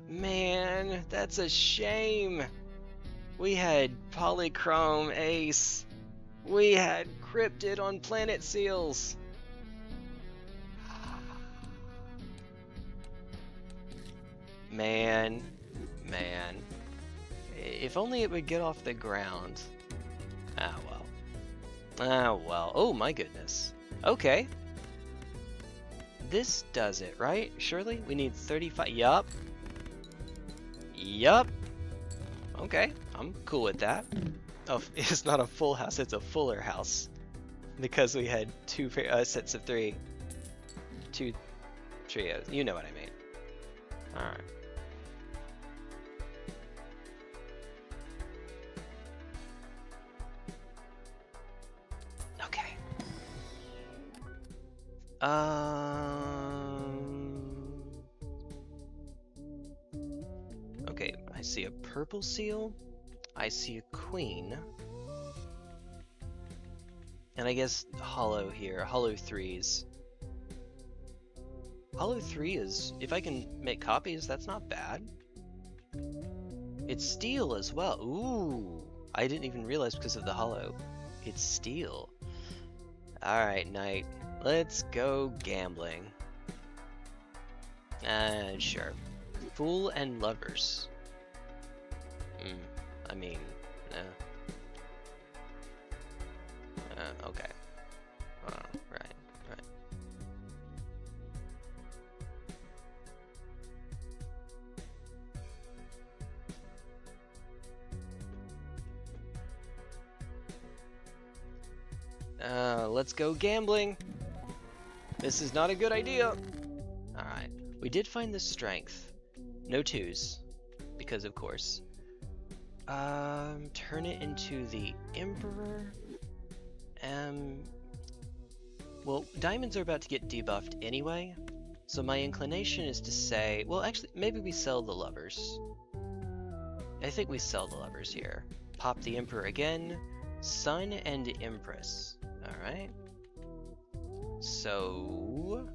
Man, that's a shame. We had Polychrome Ace. We had Cryptid on Planet Seals. Man. If only it would get off the ground. Ah well. Oh my goodness. Okay. This does it, right? Surely? We need 35. Yup. Okay, I'm cool with that. Oh, it's not a full house, it's a fuller house. Because we had 2 sets of 3. 2 trios. You know what I mean. Alright. Okay. Okay, I see a purple seal. I see a queen. And I guess hollow here, hollow 3s. Hollow 3 is, if I can make copies, that's not bad. It's steel as well. Ooh, I didn't even realize because of the hollow. It's steel. Alright, Knight. Let's go gambling. Sure. Fool and Lovers. I mean, okay. Right. Let's go gambling. This is not a good idea. Alright. We did find the strength. No 2s. Because of course. Turn it into the Emperor. Well, diamonds are about to get debuffed anyway. So my inclination is to say, well, actually, maybe we sell the Lovers. I think we sell the Lovers here. Pop the Emperor again. Sun and Empress. Alright. So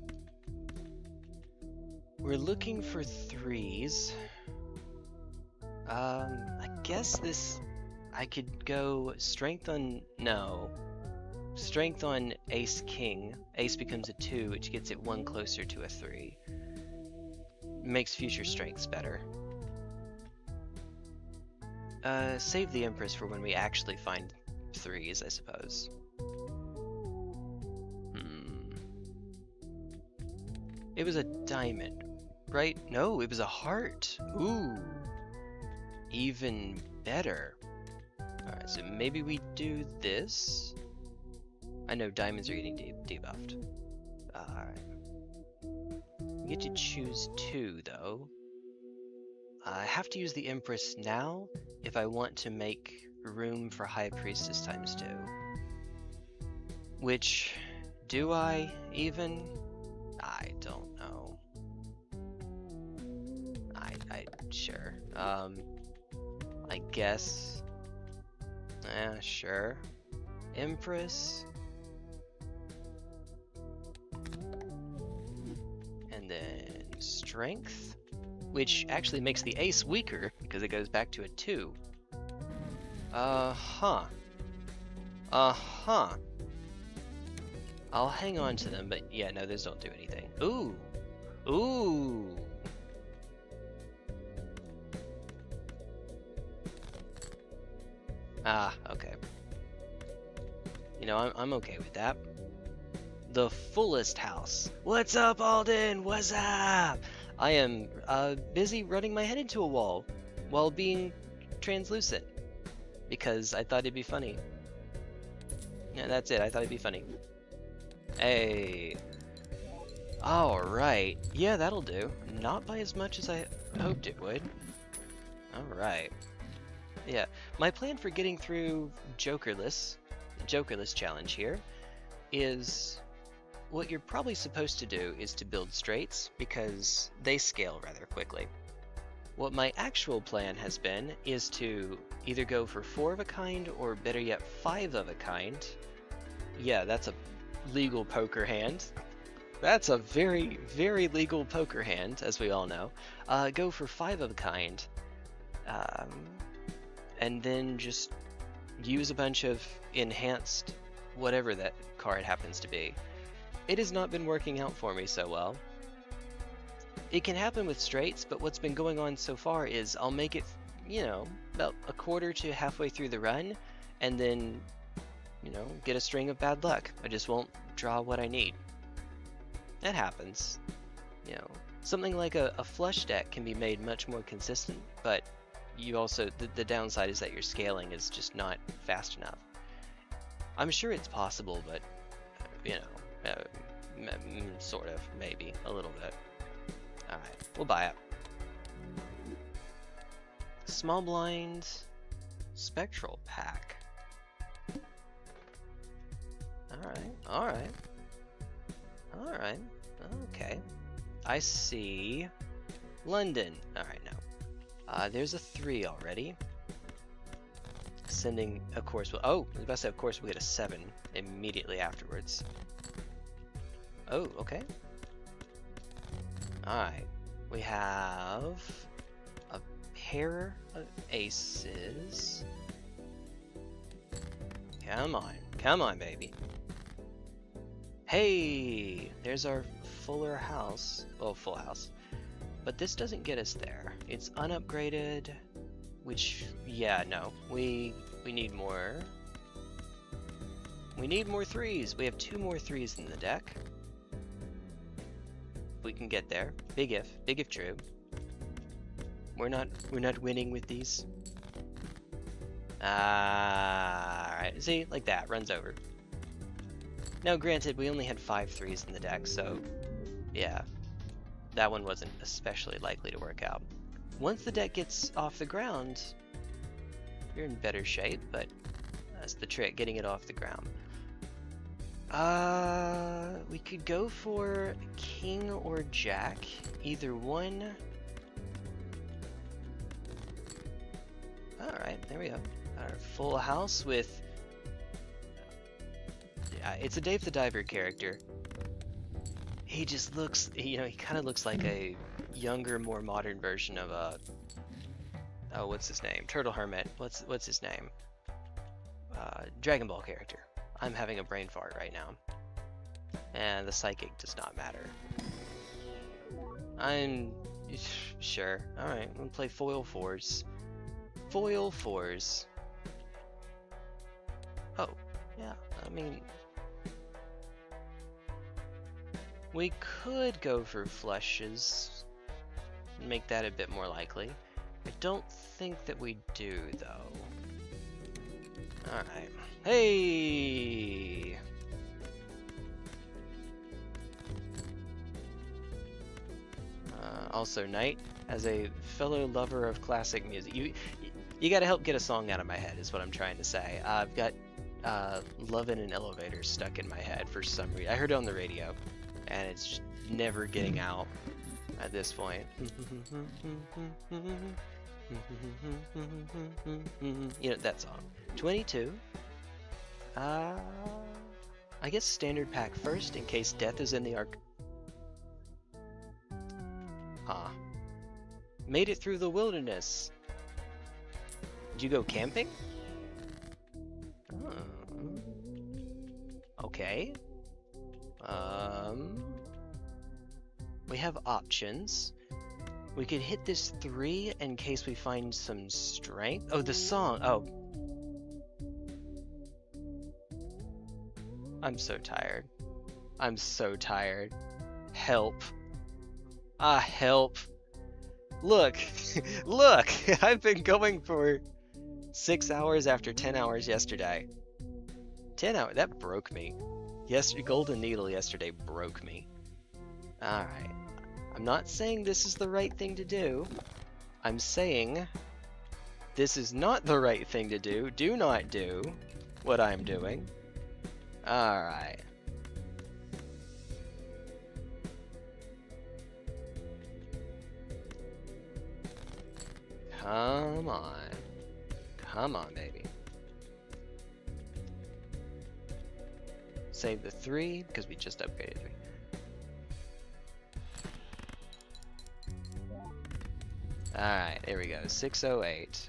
we're looking for 3s. I guess this, I could go strength on, no. Strength on Ace King. Ace becomes a 2, which gets it 1 closer to a 3. Makes future strengths better. Save the Empress for when we actually find 3s, I suppose. It was a diamond, right? No, it was a heart. Ooh. Even better. Alright, so maybe we do this. I know diamonds are getting debuffed. Alright. We get to choose 2, though. I have to use the Empress now if I want to make room for High Priestess times 2. Which, do I even? I don't know. Sure. I guess. Sure. Empress. And then strength, which actually makes the ace weaker because it goes back to a 2. I'll hang on to them, but yeah, no, those don't do anything. Ooh. Okay. You know, I'm okay with that. The fullest house. What's up, Alden? What's up? I am busy running my head into a wall while being translucent because I thought it'd be funny. Yeah, that's it. I thought it'd be funny. Hey. Alright. Yeah, that'll do. Not by as much as I hoped it would. Alright. Yeah. My plan for getting through Jokerless, the Jokerless challenge here, is what you're probably supposed to do is to build straights, because they scale rather quickly. What my actual plan has been is to either go for 4 of a kind, or better yet 5 of a kind. Yeah, that's a legal poker hand. That's a very, very legal poker hand, as we all know. Go for 5 of a kind, and then just use a bunch of enhanced whatever that card happens to be. It has not been working out for me so well. It can happen with straights, but what's been going on so far is I'll make it, you know, about a quarter to halfway through the run, and then, you know, get a string of bad luck. I just won't draw what I need. That happens. You know, something like a flush deck can be made much more consistent, but you also, the downside is that your scaling is just not fast enough. I'm sure it's possible, but, you know, sort of, maybe, a little bit. Alright, we'll buy it. Small blind spectral pack. Alright. Okay. I see London. Alright, no. There's a 3 already. Sending, of course, I was about to say, of course, we'll get a 7 immediately afterwards. Oh, okay. Alright. We have a pair of aces. Come on, baby. Hey, there's our fuller house. Well, full house. But this doesn't get us there. It's unupgraded, which, yeah, no. We need more. We need more 3s. We have 2 more 3s in the deck. We can get there. Big if true. We're not winning with these. Alright, see, like that, runs over. Now granted, we only had 5 3s in the deck, so yeah, that one wasn't especially likely to work out. Once the deck gets off the ground, you're in better shape, but that's the trick, getting it off the ground. We could go for king or jack, either one. Alright, there we go. Our full house with... it's a Dave the Diver character. He just looks, you know, he kind of looks like a younger, more modern version of a... Oh, what's his name? Turtle Hermit. What's his name? Dragon Ball character. I'm having a brain fart right now. And the psychic does not matter. I'm... Sure. Alright, we'll play foil 4s. Foil 4s. Oh, yeah, I mean... We could go for flushes. Make that a bit more likely. I don't think that we do, though. Alright. Hey! Also, Knight, as a fellow lover of classic music, you gotta help get a song out of my head, is what I'm trying to say. I've got Love in an Elevator stuck in my head for some reason. I heard it on the radio, and it's just never getting out at this point. You know, that song. 22. I guess standard pack first, in case death is in the arc. Huh. Made it through the wilderness. Did you go camping? Okay. We have options. We could hit this 3 in case we find some strength. Oh, the song. Oh. I'm so tired. I'm so tired. Help. Help. Look. Look. I've been going for 6 hours after 10 hours yesterday. 10 hours. That broke me. Yes, Golden Needle yesterday broke me. Alright. I'm not saying this is the right thing to do. I'm saying this is not the right thing to do. Do not do what I'm doing. Alright. Come on. Come on, baby. Save the 3, because we just upgraded 3. Alright, there we go. 608.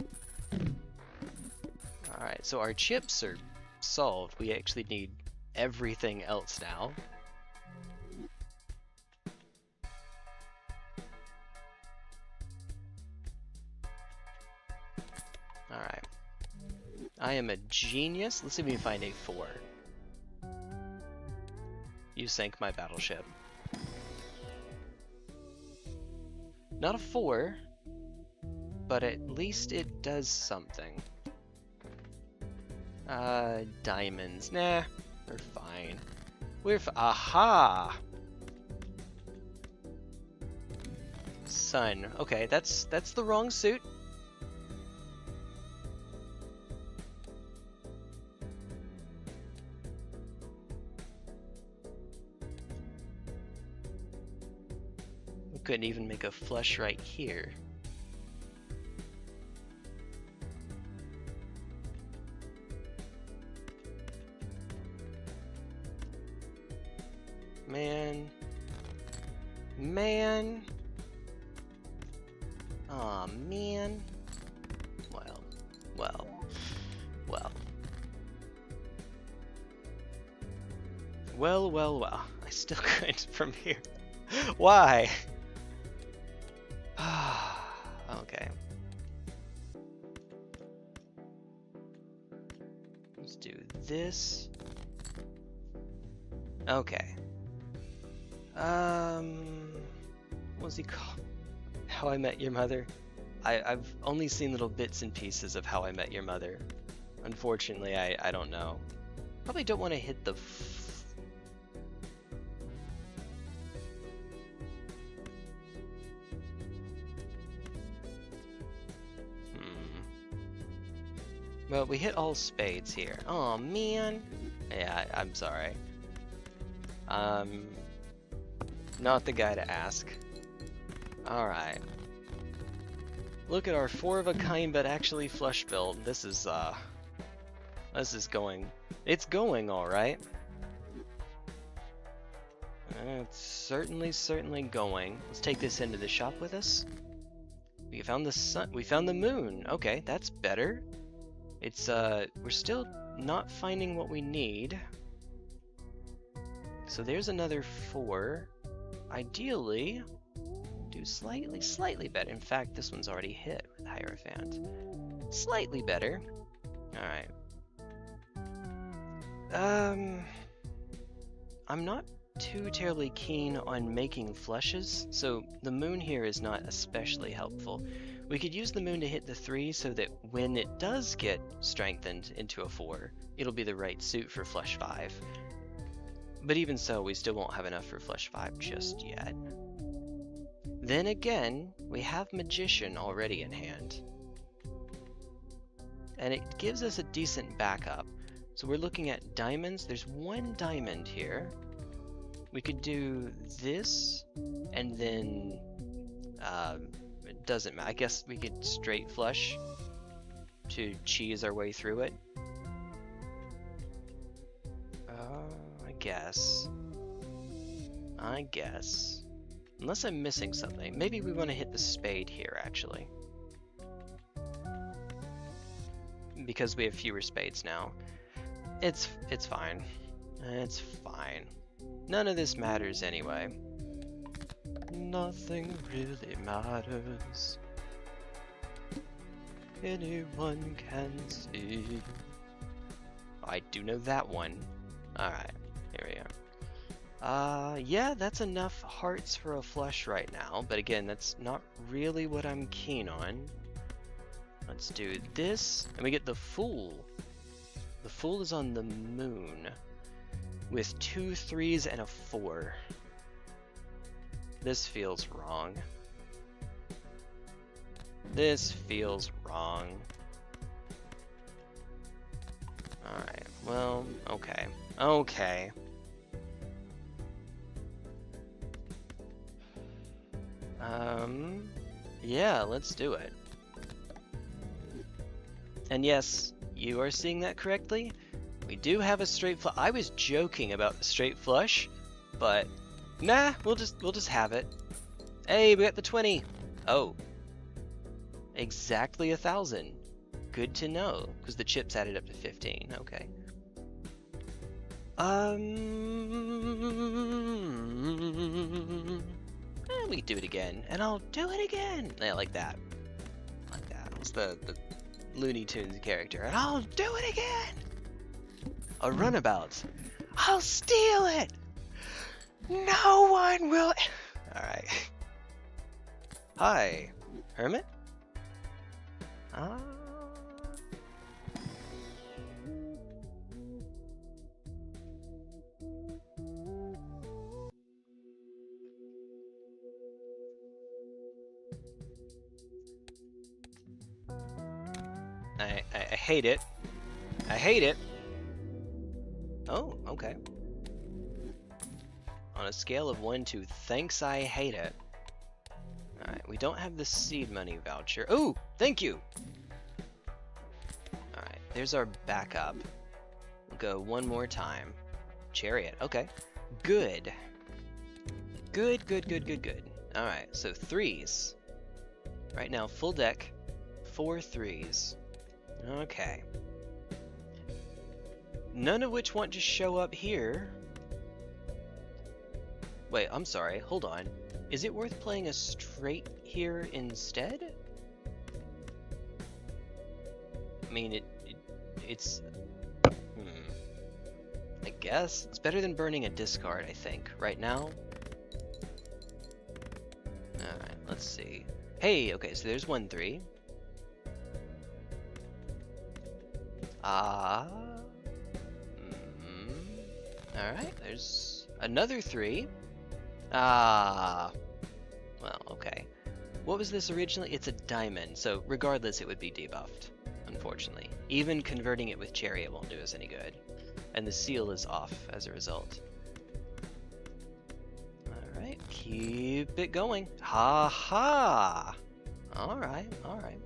Alright, so our chips are solved. We actually need everything else now. Alright. I am a genius. Let's see if we can find a 4. You sank my battleship. Not a 4, but at least it does something. Diamonds. Nah, we're fine. Aha! Sun. Okay, that's the wrong suit. We couldn't even make a flush right here. Man. Aw, man. Well. I still couldn't from here. Why? Okay. Let's do this. Okay. What's he called? How I Met Your Mother? I've only seen little bits and pieces of How I Met Your Mother. Unfortunately, I don't know. Probably don't want to hit the... Well, we hit all spades here. Oh man. Yeah, I'm sorry. Not the guy to ask. Alright. Look at our 4 of a kind but actually flush build. This is going. It's going alright. It's certainly going. Let's take this into the shop with us. We found the sun. We found the moon. Okay, that's better. It's we're still not finding what we need. So there's another 4. Ideally, do slightly better. In fact, this one's already hit with Hierophant. Slightly better. Alright. I'm not too terribly keen on making flushes, so the moon here is not especially helpful. We could use the moon to hit the 3 so that when it does get strengthened into a 4, it'll be the right suit for flush 5. But even so, we still won't have enough for flush 5 just yet. Then again, we have Magician already in hand. And it gives us a decent backup. So we're looking at diamonds. There's 1 diamond here. We could do this, and then it doesn't matter. I guess we could straight flush to cheese our way through it. I guess. Unless I'm missing something. Maybe we want to hit the spade here, actually. Because we have fewer spades now. It's fine. It's fine. None of this matters anyway. Nothing really matters. Anyone can see. Oh, I do know that one. Alright, here we are. Yeah, that's enough hearts for a flush right now, but again, that's not really what I'm keen on. Let's do this, and we get the Fool. The Fool is on the moon with 2 3s and a 4. This feels wrong. This feels wrong. Alright, well, okay. Okay. Yeah, let's do it. And yes, you are seeing that correctly. We do have a straight flush. I was joking about the straight flush, but nah, we'll just have it. Hey, we got the 20. Oh, exactly 1,000. Good to know, because the chips added up to 15. Okay. We can do it again, and I'll do it again. Yeah, like that. Like that. It's the Looney Tunes character, and I'll do it again. A runabout. I'll steal it. No one will. All right. Hi, Hermit. I hate it. I hate it. Oh, okay. On a scale of 1 to thanks, I hate it. Alright, we don't have the seed money voucher. Ooh, thank you! Alright, there's our backup. We'll go one more time. Chariot, okay. Good. Good, good, good, good, good. Alright, so 3s. Right now, full deck, 4 3s. Okay. None of which want to show up here. Wait, I'm sorry, hold on. Is it worth playing a straight here instead? I mean, it's... I guess. It's better than burning a discard, I think. Right now? Alright, let's see. Hey, okay, so there's 1 3. Alright, there's another 3. Well, okay. What was this originally? It's a diamond, so regardless it would be debuffed, unfortunately. Even converting it with Chariot won't do us any good. And the seal is off as a result. Alright, keep it going. Ha ha! Alright, alright.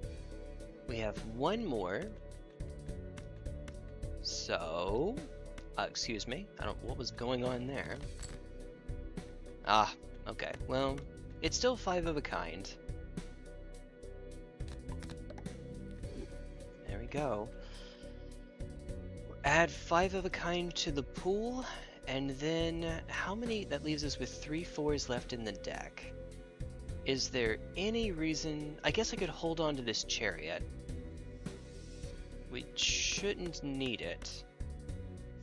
We have 1 more. So... excuse me, what was going on there? Ah, okay, well, it's still 5 of a kind. There we go. Add 5 of a kind to the pool, and then how many? That leaves us with 3 4s left in the deck. Is there any reason? I guess I could hold on to this Chariot. We shouldn't need it.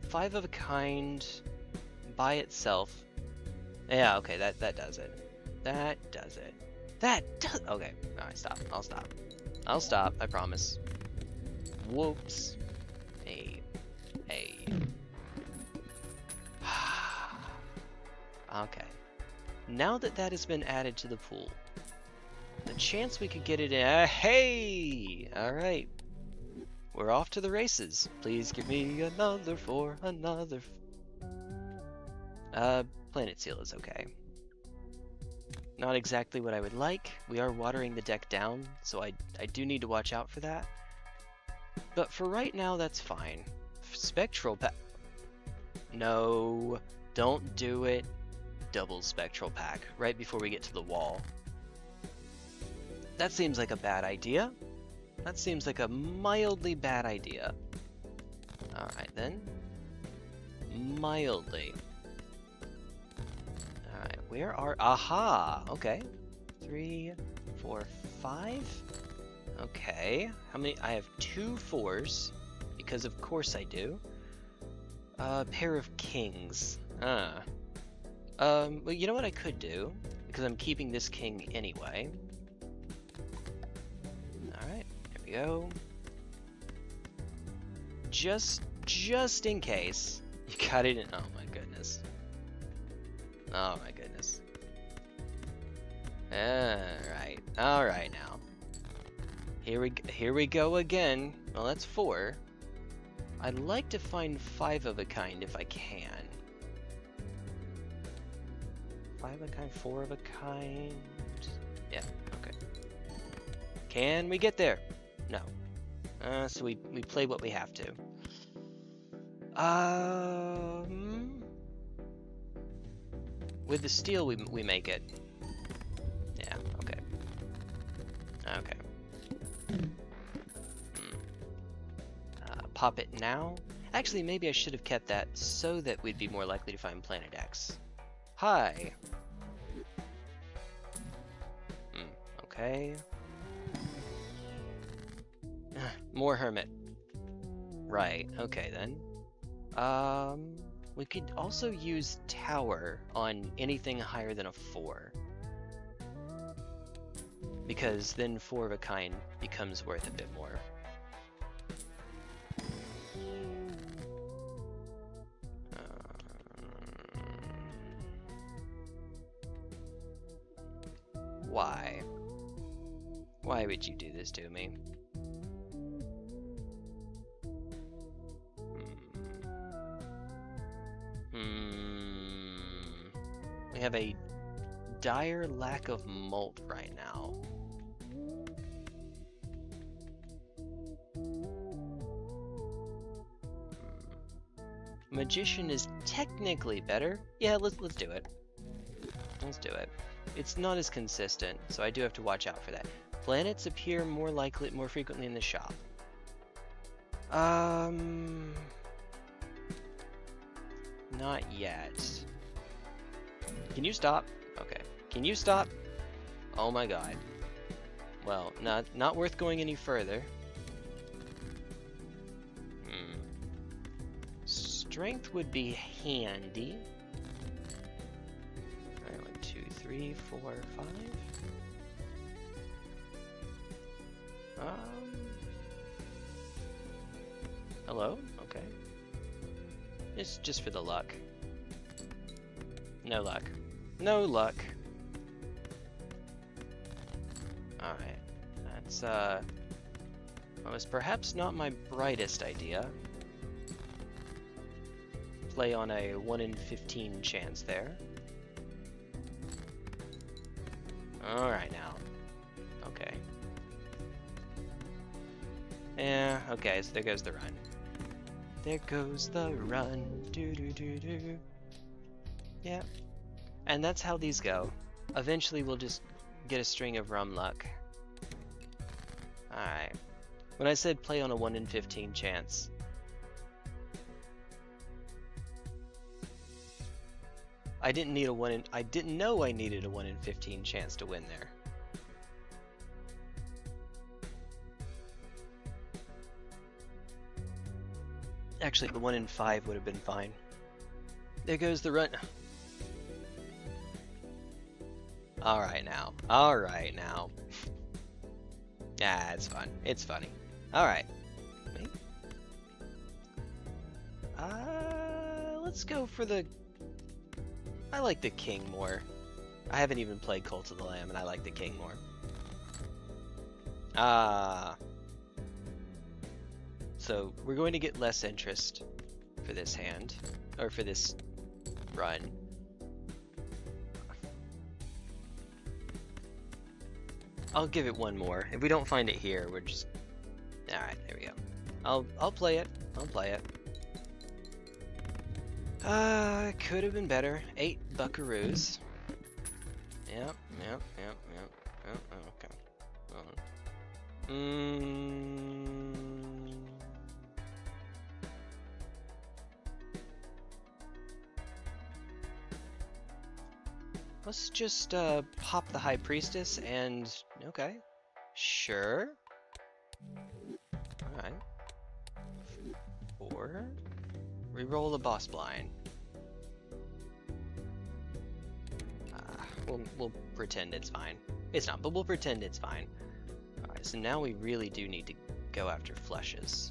5 of a kind by itself. Yeah, okay, that does it. That does it. That does. Okay, alright, stop. I'll stop. I'll stop. I promise. Whoops. Hey. Okay. Now that that has been added to the pool, the chance we could get it in. Hey! Alright. We're off to the races. Please give me another for another. Planet Seal is okay. Not exactly what I would like. We are watering the deck down, so I do need to watch out for that. But for right now, that's fine. Spectral Pack. No, don't do it. Double Spectral Pack right before we get to the wall. That seems like a bad idea. That seems like a mildly bad idea. Alright then. Mildly. Alright, where are... Aha! Okay. 3, 4, 5. Okay. How many? I have 2 4s. Because of course I do. Pair of kings. Well, you know what I could do? Because I'm keeping this king anyway. Alright. There we go. Just just in case, you got it in. Oh my goodness. Oh my goodness. All right now. Here we go again. Well, that's 4. I'd like to find 5 of a kind if I can. 5 of a kind, 4 of a kind. Yeah, okay. Can we get there? No. So we play what we have to. With the steel, we make it. Yeah. Okay. Okay. Pop it now. Actually, maybe I should have kept that so that we'd be more likely to find Planet X. Hi. Okay. More hermit. Right. Okay then. We could also use tower on anything higher than a 4. Because then 4 of a kind becomes worth a bit more. Why? Why would you do this to me? We have a dire lack of molt right now. Magician is technically better. Yeah, let's do it. Let's do it. It's not as consistent, so I do have to watch out for that. Planets appear more frequently in the shop. Not yet. Can you stop? Okay. Can you stop? Oh my god. Well, not worth going any further. Strength would be handy. Alright, 1, 2, 3, 4, 5. Hello? Okay. It's just for the luck. No luck. No luck. Alright. That's, was perhaps not my brightest idea. Play on a 1 in 15 chance there. Alright now. Okay. Yeah, okay, so there goes the run. There goes the run. Do. Yeah. And that's how these go. Eventually we'll just get a string of rum luck. Alright. When I said play on a 1 in 15 chance, I didn't know I needed a 1 in 15 chance to win there. Actually, the 1 in 5 would have been fine. There goes the run. Alright now. Alright now. Yeah, it's fun. It's funny. Alright. Let's go for the... I like the king more. I haven't even played Cult of the Lamb, and I like the king more. So we're going to get less interest for this hand, or for this run. I'll give it one more. If we don't find it here, we're just... Alright, there we go. I'll play it. I'll play it. Could have been better. 8 buckaroos. Yep. Okay. Let's just pop the High Priestess and... Okay. Sure. Alright. 4. Reroll the boss blind. We'll pretend it's fine. It's not, but we'll pretend it's fine. Alright, so now we really do need to go after flushes.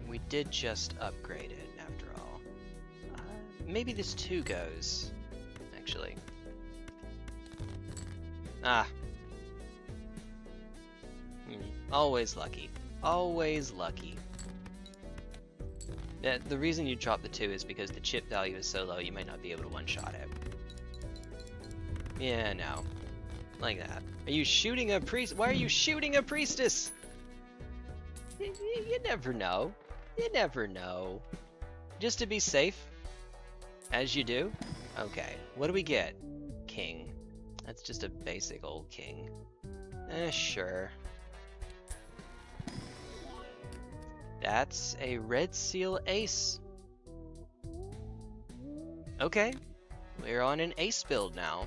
We did just upgrade it, after all. Maybe this 2 goes, actually. Ah. Always lucky. Always lucky. The reason you drop the 2 is because the chip value is so low you might not be able to one-shot it. Yeah, no. Like that. Are you shooting a priest? Why are you shooting a priestess? You never know. You never know. Just to be safe. As you do. Okay. What do we get? King. That's just a basic old king. Sure. That's a red seal ace. Okay. We're on an ace build now.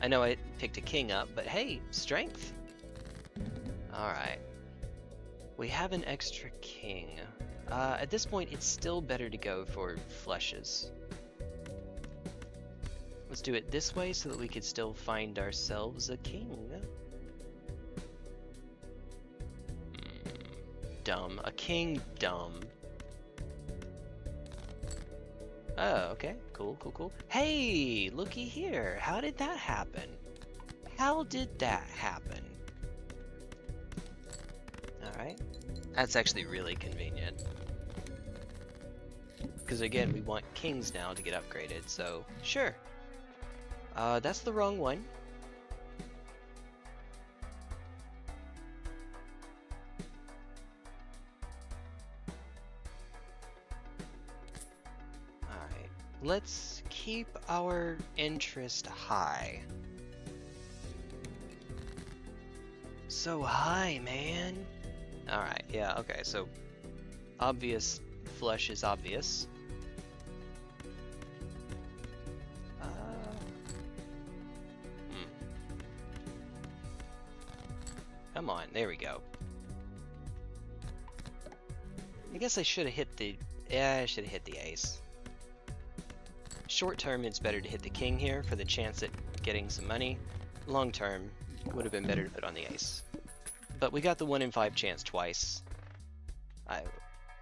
I know I picked a king up, but hey, strength. Alright. We have an extra king. At this point, it's still better to go for flushes. Let's do it this way so that we could still find ourselves a king. Dumb. A king, dumb. Oh, okay. Cool, cool, cool. Hey, looky here. How did that happen? How did that happen? Alright. That's actually really convenient. Because again, we want kings now to get upgraded, so sure. That's the wrong one. Alright. Let's keep our interest high. So high, man. Alright, yeah, okay, so obvious flush is obvious. Come on, there we go. I guess I should have hit the... Yeah, I should have hit the ace. Short term, it's better to hit the king here for the chance at getting some money. Long term, would have been better to put on the ace. But we got the 1 in 5 chance twice.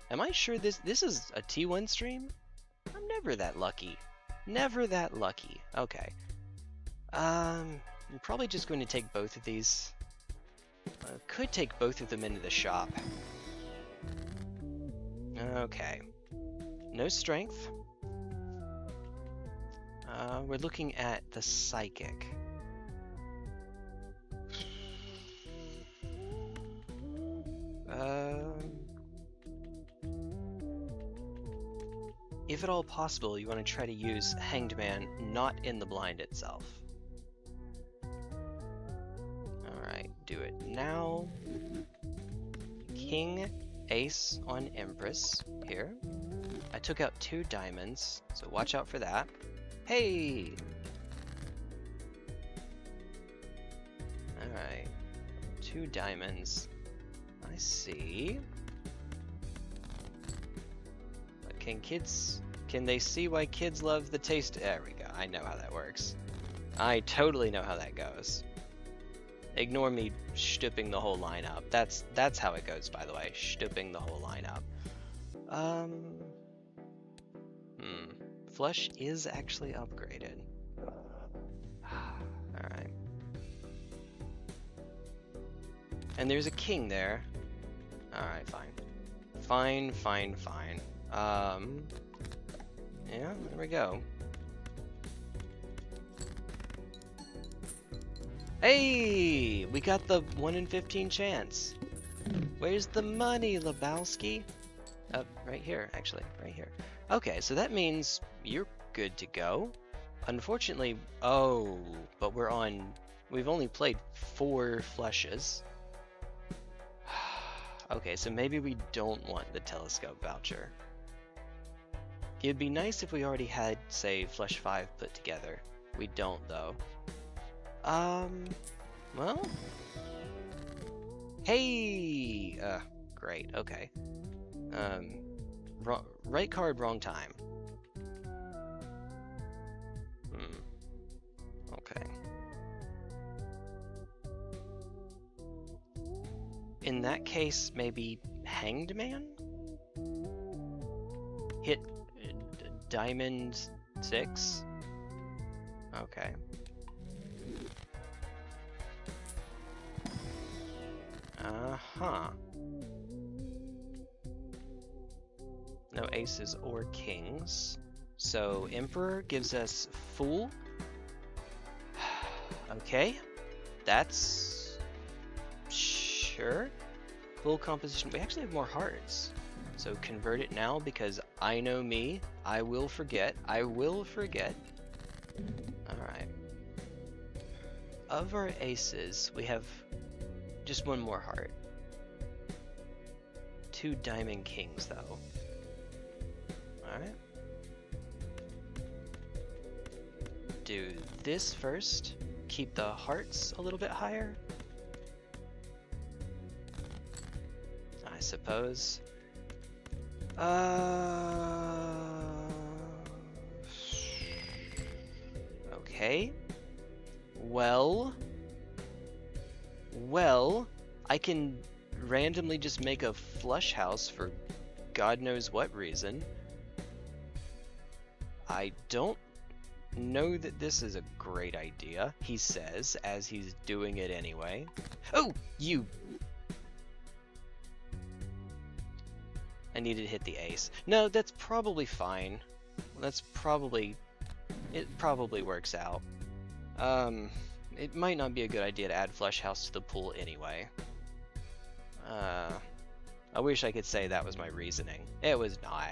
Am I sure this is a T1 stream? I'm never that lucky. Never that lucky. Okay. I'm probably just going to take both of these. Could take both of them into the shop. Okay. No strength. We're looking at the psychic. If at all possible, you want to try to use Hanged Man not in the blind itself. Alright, do it now. King, ace on Empress here. I took out 2 diamonds, so watch out for that. Hey! Alright, 2 diamonds. I see. But can they see why kids love the taste? There we go, I know how that works. I totally know how that goes. Ignore me stooping the whole line up. That's how it goes, by the way. Stooping the whole line up. Flush is actually upgraded. Alright. And there's a king there. Alright, fine. Fine. Yeah, there we go. Hey! We got the 1 in 15 chance. Where's the money, Lebowski? Right here, actually. Right here. Okay, so that means you're good to go. Unfortunately, but we've only played 4 flushes. Okay, so maybe we don't want the telescope voucher. It'd be nice if we already had, say, flush 5 put together. We don't, though. Well? Hey! Great, okay. Right card, wrong time. Okay. In that case, maybe Hanged Man? hit diamond 6? Okay. Uh-huh. No aces or kings. So Emperor gives us Fool. Okay. That's... sure. Full composition. We actually have more hearts. So convert it now because I know me. I will forget. I will forget. Alright. Of our aces, we have just one more heart. 2 diamond kings though. Alright. Do this first. Keep the hearts a little bit higher. I suppose. Okay. Well, I can randomly just make a flush house for God knows what reason. I don't know that this is a great idea, he says, as he's doing it anyway. Oh, you! I needed to hit the ace. No, that's probably fine. That's probably... it probably works out. It might not be a good idea to add flush house to the pool anyway. I wish I could say that was my reasoning. It was not.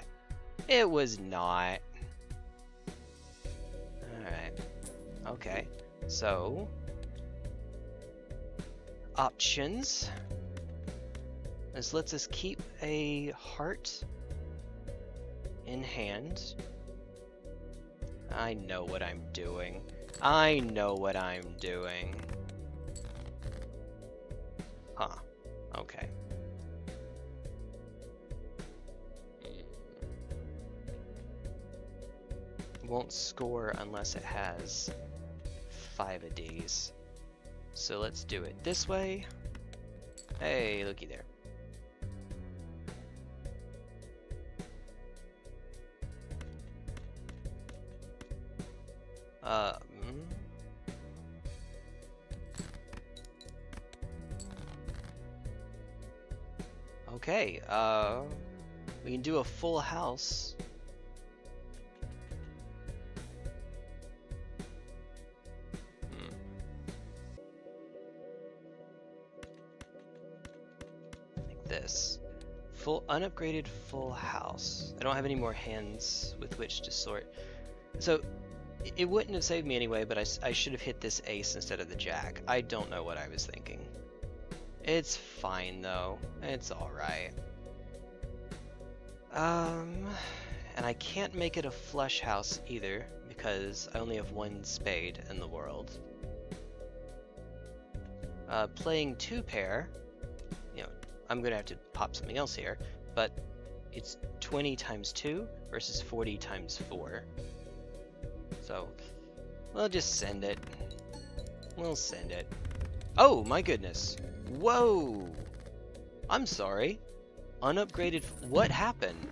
It was not. Alright. Okay. So... options. This lets us keep a heart in hand. I know what I'm doing. I know what I'm doing. Huh. Okay. Won't score unless it has 5 of these. So let's do it this way. Hey, looky there. Okay, we can do a full house. Like this. Full, unupgraded full house. I don't have any more hands with which to sort. So, it wouldn't have saved me anyway, but I should have hit this ace instead of the jack. I don't know what I was thinking. It's fine though. It's alright. And I can't make it a flush house either because I only have 1 spade in the world. Playing 2 pair, you know, I'm gonna have to pop something else here, but it's 20 times 2 versus 40 times 4. So, we'll just send it. We'll send it. Oh my goodness. Whoa! I'm sorry. Unupgraded. What happened?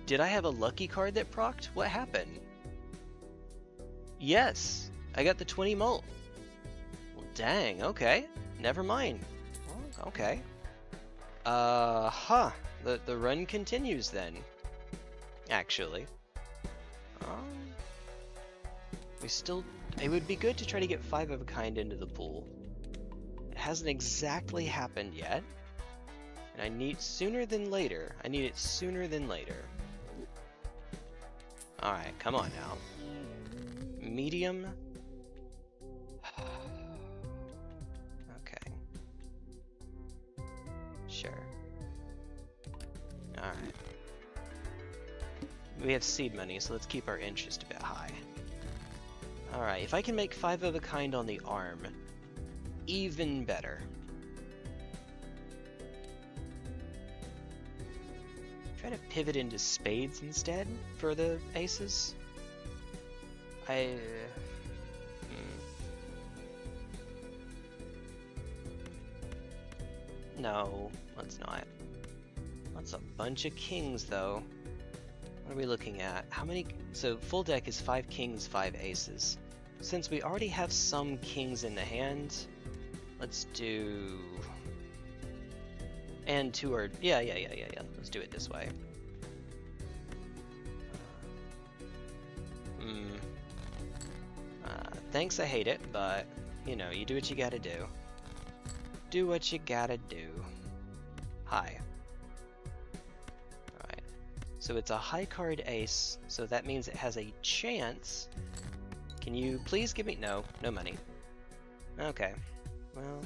Did I have a lucky card that procced? What happened? Yes, I got the 20 mult. Well, dang, okay. Never mind. Well, okay. The run continues then. Actually. We still... it would be good to try to get 5 of a kind into the pool. It hasn't exactly happened yet. And I need sooner than later. I need it sooner than later. Alright, come on now. Medium. Okay. Sure. Alright. We have seed money, so let's keep our interest a bit high. Alright, if I can make 5 of a kind on the arm, even better. Try to pivot into spades instead for the aces. No, let's not. That's a bunch of kings, though. What are we looking at? How many? So full deck is 5 kings, 5 aces. Since we already have some kings in the hand, let's do... And 2 are... Yeah. Let's do it this way. Thanks, I hate it, but, you know, you do what you gotta do. Do what you gotta do. High. Alright. So it's a high card ace, so that means it has a chance. Can you please give me... No money. Okay. Well...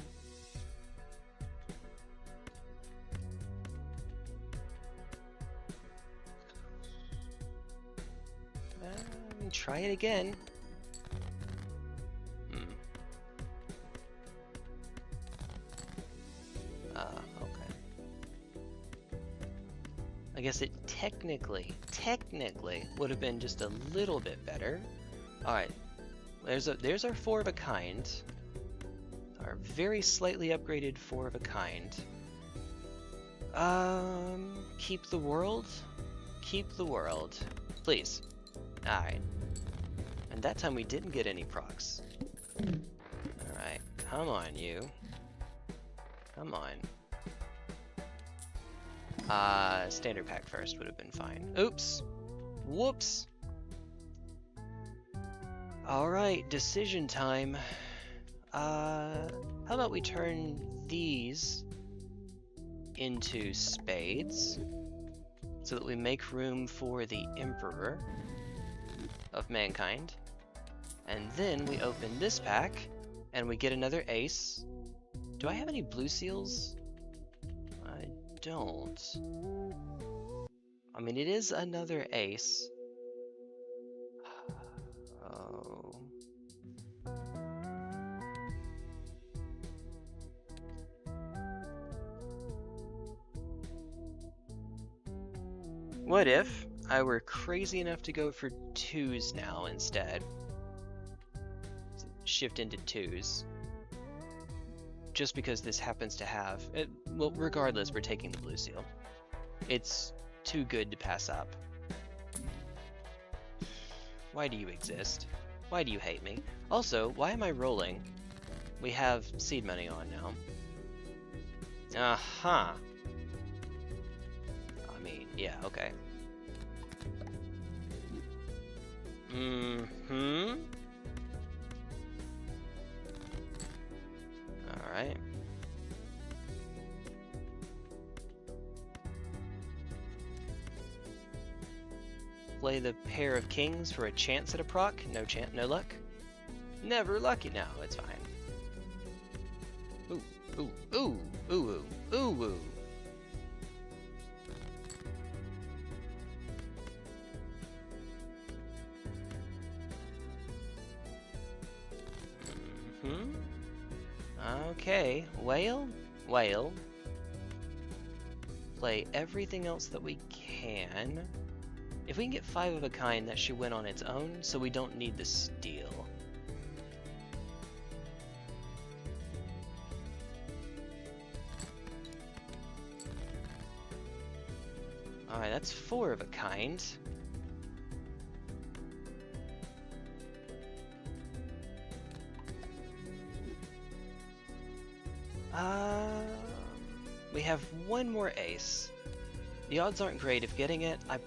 try it again. Okay. I guess it technically would have been just a little bit better. Alright. There's our 4 of a kind. Our very slightly upgraded 4 of a kind. Keep the world? Keep the world. Please. Alright. And that time we didn't get any procs. Alright. Come on, you. Come on. Standard pack first would have been fine. Oops. Whoops. Alright, decision time. How about we turn these into spades so that we make room for the Emperor of Mankind. And then we open this pack and we get another ace. Do I have any blue seals? I don't. I mean, it is another ace. Oh. What if I were crazy enough to go for 2s now instead? Shift into 2s. Just because this happens to have... well, regardless, we're taking the blue seal. It's too good to pass up. Why do you exist? Why do you hate me? Also, why am I rolling? We have seed money on now. Aha! I mean, yeah, okay. Alright. Play the pair of kings for a chance at a proc. No chance, no luck. Never lucky. No, it's fine. Ooh, ooh, ooh, ooh, ooh, ooh, ooh. Okay, whale. Play everything else that we can. If we can get 5 of a kind, that should win on its own, so we don't need the steal. Alright, that's 4 of a kind. We have 1 more ace. The odds aren't great of getting it. I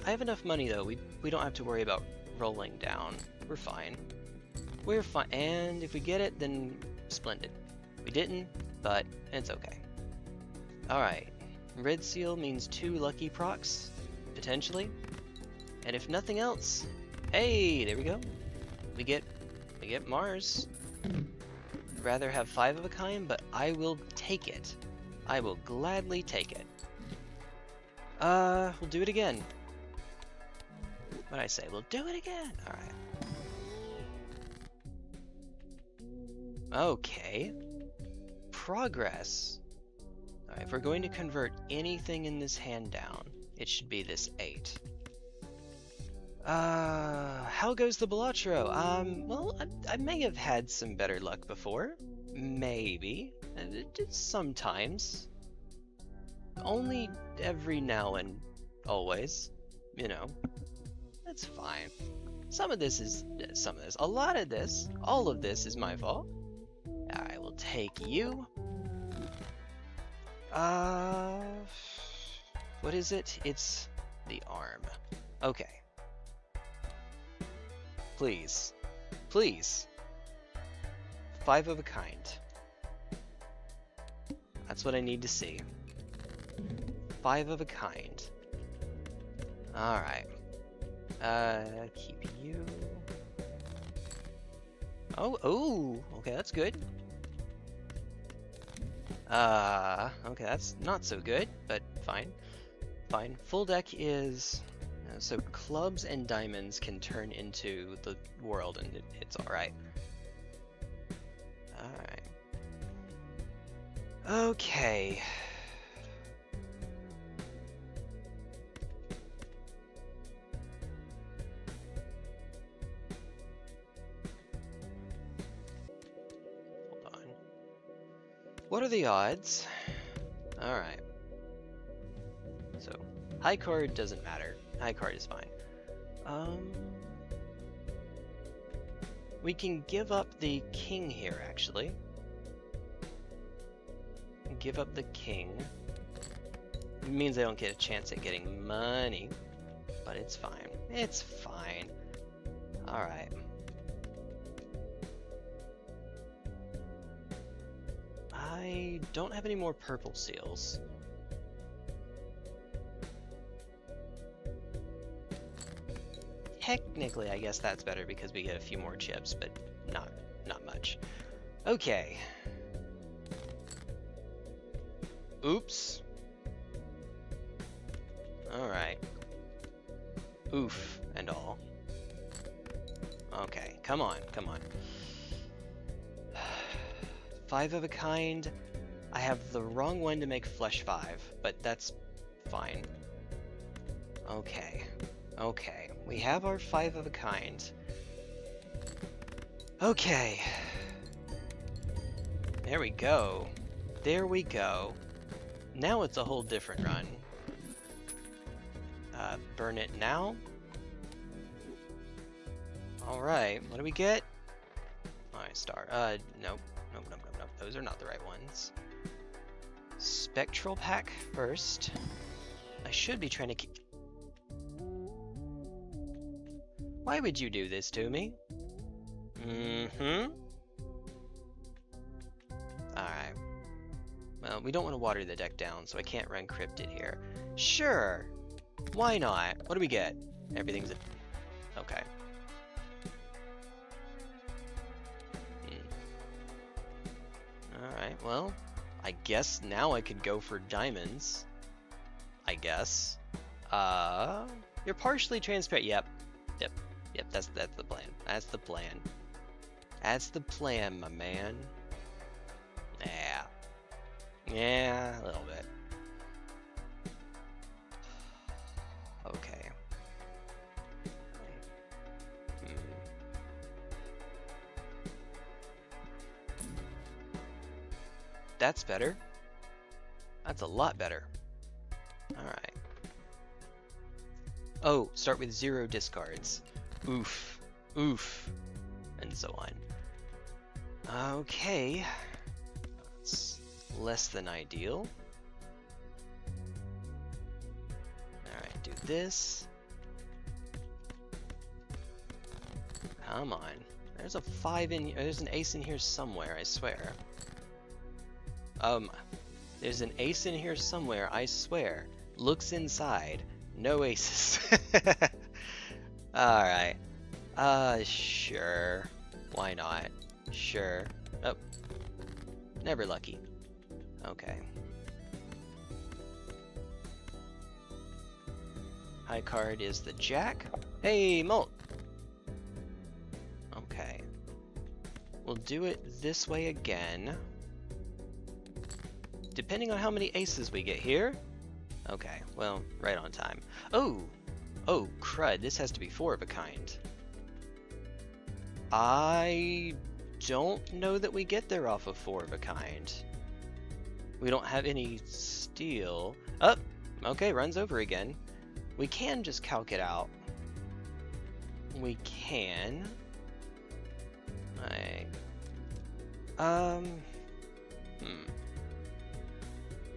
have enough money though. We don't have to worry about rolling down. We're fine. We're fine. And if we get it, then splendid. We didn't, but it's okay. Alright. Red seal means 2 lucky procs, potentially. And if nothing else, hey, there we go. We get Mars. I'd rather have 5 of a kind, but I will take it. I will gladly take it. We'll do it again. What'd I say? We'll do it again. Alright. Okay. Progress. Alright, if we're going to convert anything in this hand down, it should be this 8. How goes the Balatro? Well, I may have had some better luck before. Maybe. Sometimes. only every now and always, you know. That's fine. Some of this, a lot of this, all of this is my fault. I will take you. What is it? It's the arm. Okay. Please. Please. 5 of a kind. That's what I need to see. 5 of a kind. Alright. Keep you. Oh, okay, that's good. Okay, that's not so good, but fine. Fine. Full deck is... so clubs and diamonds can turn into the world, and it's alright. Alright. Okay. Hold on. What are the odds? Alright. So, high card doesn't matter. High card is fine. We can give up the king here, actually. Give up the king. It means I don't get a chance at getting money, but it's fine. It's fine. Alright. I don't have any more purple seals. Technically, I guess that's better because we get a few more chips, but not much. Okay. Oops. Alright. Oof, and all. Okay, come on, come on. 5 of a kind. I have the wrong one to make flesh 5, but that's fine. Okay. Okay, we have our 5 of a kind. Okay. There we go. There we go. Now it's a whole different run. Burn it now. Alright, what do we get? Alright, star. Nope. Nope. Those are not the right ones. Spectral pack first. I should be trying to keep... Why would you do this to me? Mm-hmm. Alright. Well, we don't want to water the deck down, so I can't run Cryptid here. Sure! Why not? What do we get? Everything's... Okay. Alright, well, I guess now I could go for diamonds. I guess. You're partially transparent. Yep, that's the plan. That's the plan. That's the plan, my man. Yeah, a little bit. Okay. That's better. That's a lot better. Alright. Oh, start with 0 discards. Oof. Oof. And so on. Okay. That's less than ideal. Alright, do this. Come on. There's a 5 in here. There's an ace in here somewhere, I swear. There's an ace in here somewhere, I swear. Looks inside. No aces. Alright. Sure. Why not? Sure. Oh. Never lucky. Okay. High card is the jack. Hey, Molt! Okay. We'll do it this way again. Depending on how many aces we get here. Okay, well, right on time. Oh, crud, this has to be 4 of a kind. I don't know that we get there off of 4 of a kind. We don't have any steel. Oh, okay, runs over again. We can just calc it out. We can.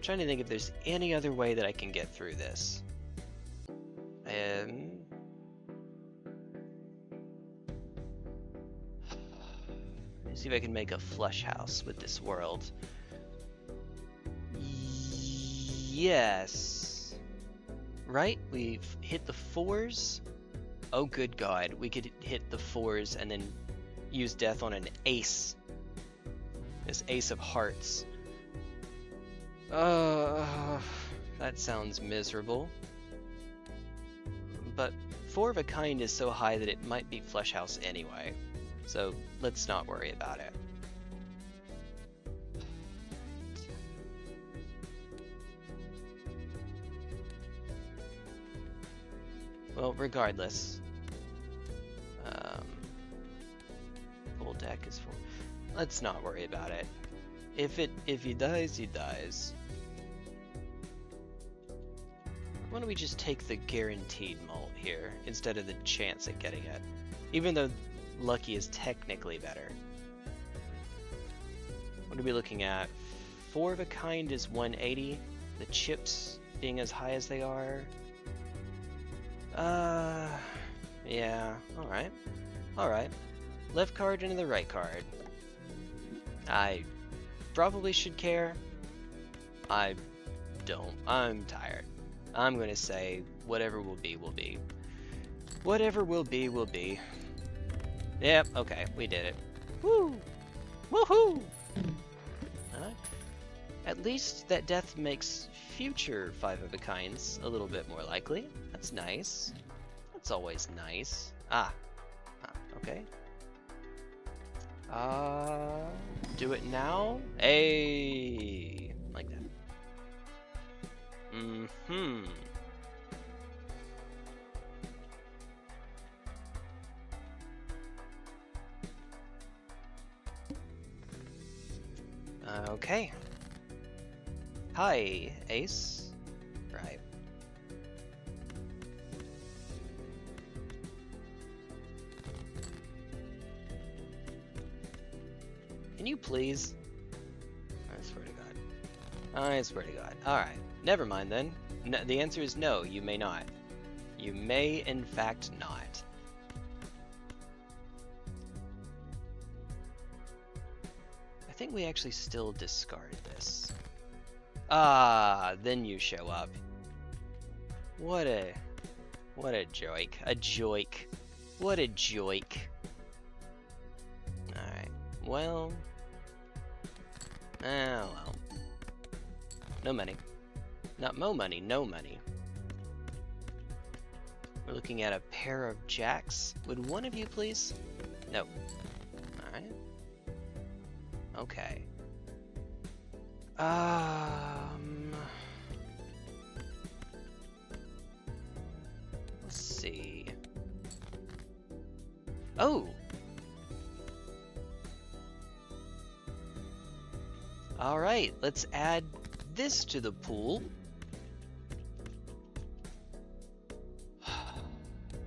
Trying to think if there's any other way that I can get through this. Let's see if I can make a flush house with this world. Yes. Right? We've hit the 4s. Oh, good God. We could hit the 4s and then use death on an ace. This ace of hearts. That sounds miserable. But 4 of a kind is so high that it might beat Flush House anyway. So let's not worry about it. Well, regardless. Full deck is full. Let's not worry about it. If he dies, he dies. Why don't we just take the guaranteed molt here instead of the chance at getting it? Even though lucky is technically better. What are we looking at? 4 of a kind is 180. The chips being as high as they are. Yeah, alright. Alright. Left card into the right card. I probably should care. I don't. I'm tired. I'm gonna say whatever will be, will be. Whatever will be, will be. Yep, okay, we did it. Woo! Woohoo! At least that death makes future 5 of a kinds a little bit more likely. That's nice. That's always nice. Okay. Do it now? Hey, like that. Okay. Hi, Ace. Right. Can you please? I swear to God. I swear to God. Alright. Never mind then. No, the answer is no, you may not. You may, in fact, not. I think we actually still discard this. Then you show up. What a joik. A joik. What a joik. Alright. Well. Well. No money. Not mo money, no money. We're looking at a pair of jacks. Would one of you please? No. Alright. Okay. Let's see. Oh! Alright, let's add this to the pool.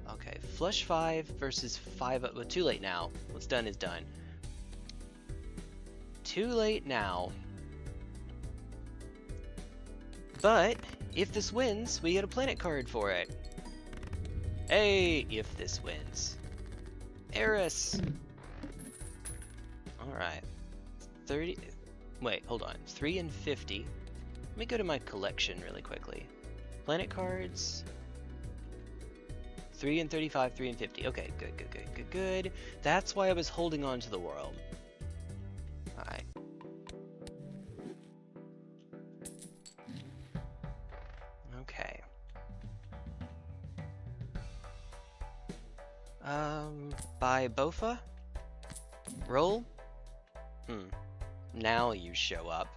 Okay, flush 5 versus 5. Well, too late now. What's done is done. Too late now. But if this wins, we get a planet card for it. Hey, if this wins. Eris. Alright. 30. Wait, hold on. 3 and 50. Let me go to my collection really quickly. Planet cards. 3 and 35, 3 and 50. Okay, good. That's why I was holding on to the world. Alright. Okay. By Bofa? Roll? Now you show up.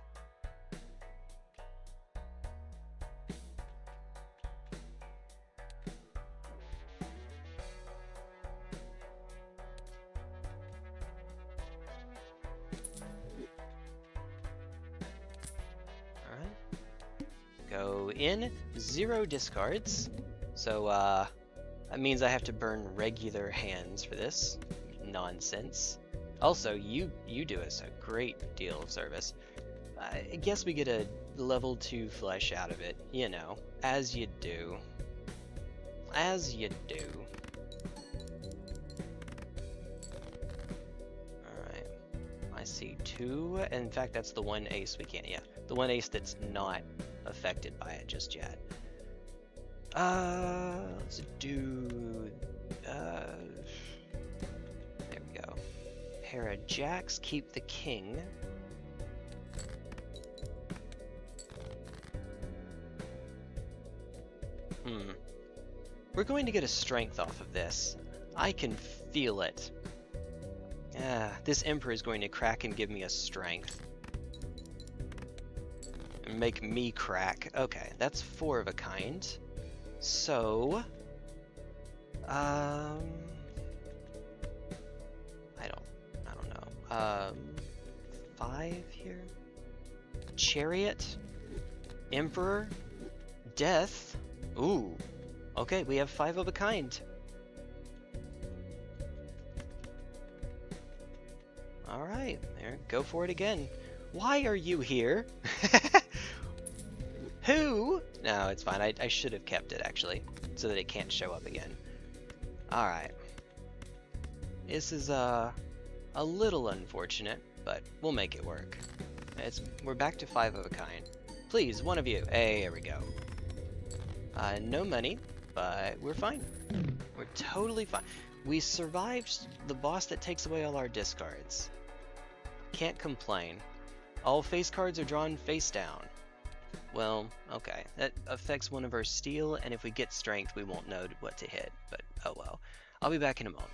Go in, 0 discards. So that means I have to burn regular hands for this. Nonsense. Also, you do us a great deal of service. I guess we get a level 2 flesh out of it, you know, as you do. As you do. Alright. I see 2. In fact, that's the one ace we can't, yeah. The one ace that's not affected by it just yet. Let's do... there we go. Pair of jacks, keep the king. We're going to get a strength off of this. I can feel it. This Emperor is going to crack and give me a strength. And make me crack. Okay, that's 4 of a kind. So... I don't know. 5 here? Chariot? Emperor? Death? Ooh. Okay, we have 5 of a kind. Alright, there, go for it again. Why are you here? Who? No, it's fine. I should have kept it, actually, so that it can't show up again. Alright. This is, a little unfortunate, but we'll make it work. We're back to 5 of a kind. Please, one of you. Hey, there we go. No money, but we're fine. We're totally fine. We survived the boss that takes away all our discards. Can't complain. All face cards are drawn face down. Well, okay. That affects one of our steel, and if we get strength, we won't know what to hit. But, oh well. I'll be back in a moment.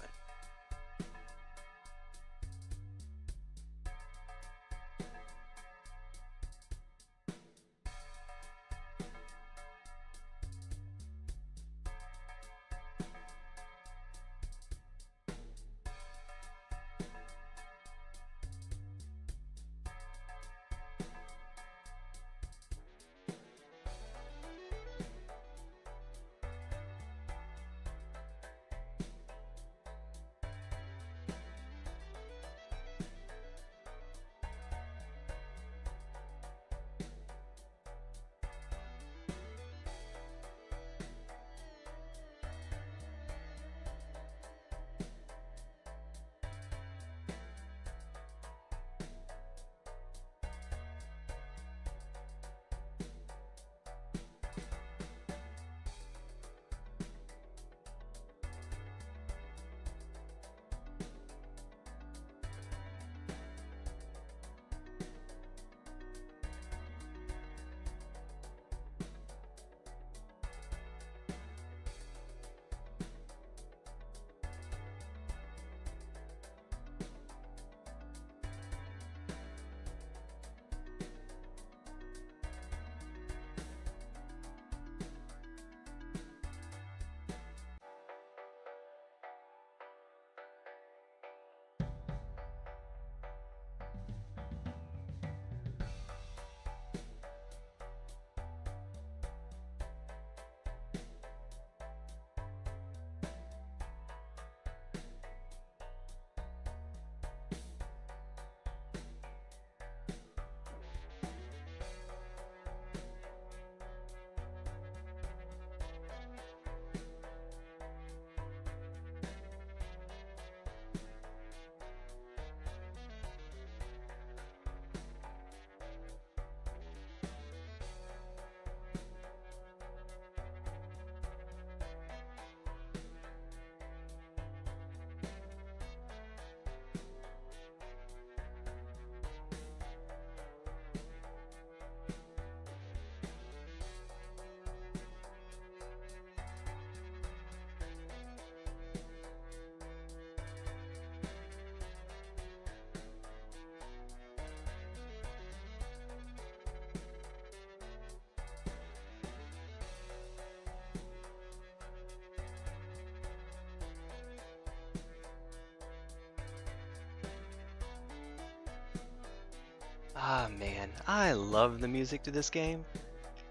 Ah man, I love the music to this game.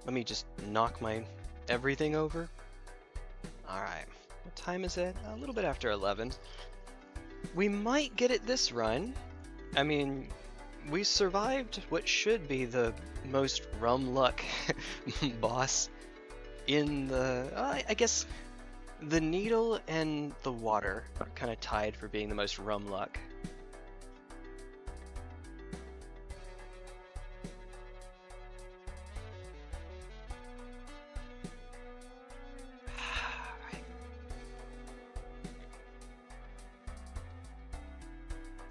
Let me just knock my everything over. Alright, what time is it? A little bit after 11. We might get it this run. I mean, we survived what should be the most rum luck boss in the... I guess the needle and the water are kind of tied for being the most rum luck.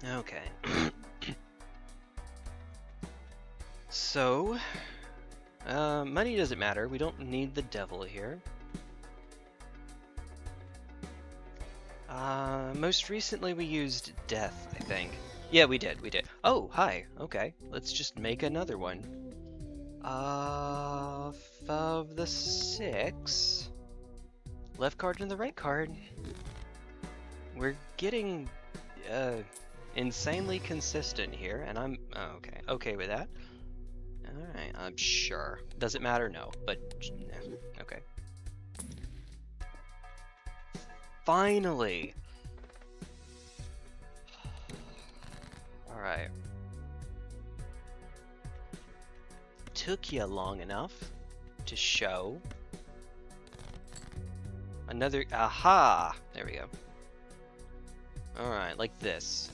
Okay. So, money doesn't matter. We don't need the devil here. Most recently we used death, I think. Yeah, we did. Oh, hi. Okay, let's just make another one. Of the 6. Left card and the right card. We're getting, insanely consistent here, and I'm okay with that. Alright, I'm sure. Does it matter? No, but okay. Finally! Alright. Took you long enough to show. Another, aha! There we go. Alright, like this.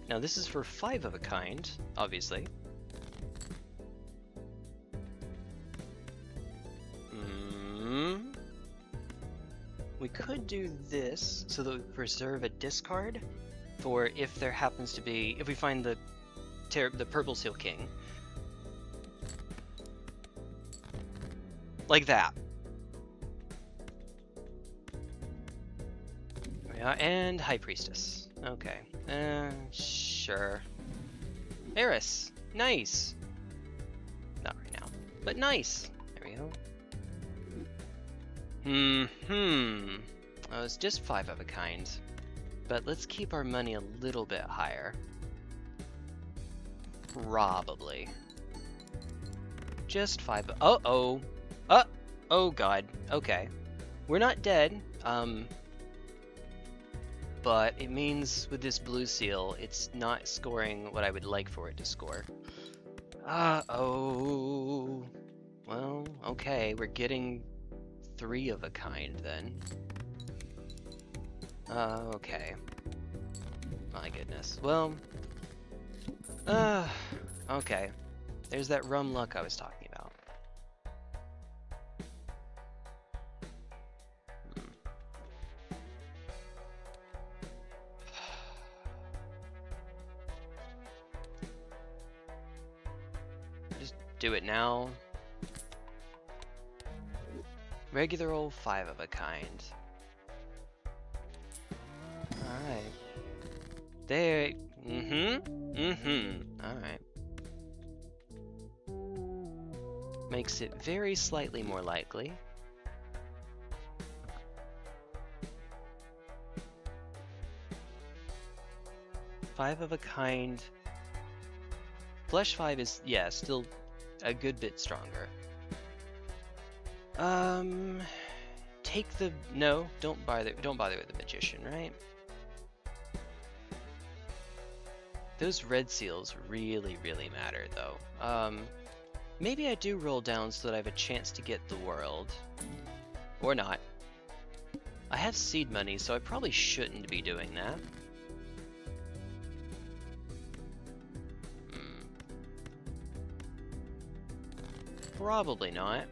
Now this is for 5 of a kind, obviously. We could do this so that we preserve a discard for if there happens to be, if we find the Purple Seal King. Like that. Yeah, and High Priestess. Okay. Sure. Eris. Nice. Not right now, but nice. There we go. Oh, it's just 5 of a kind. But let's keep our money a little bit higher. Probably. Just 5. Uh-oh. Oh god. Okay. We're not dead. But it means with this blue seal, it's not scoring what I would like for it to score. Uh-oh. Well, okay, we're getting 3 of a kind then. Okay. My goodness. Well, okay. There's that rum luck I was talking about. Just do it now. Regular old 5 of a kind. Alright. There. Alright. Makes it very slightly more likely. Five of a kind. Flesh 5 is, yeah, still a good bit stronger. Take the, no, don't bother with the magician, right? Those red seals really matter though. Maybe I do roll down so that I have a chance to get the world. Or not. I have seed money, so I probably shouldn't be doing that. Probably not.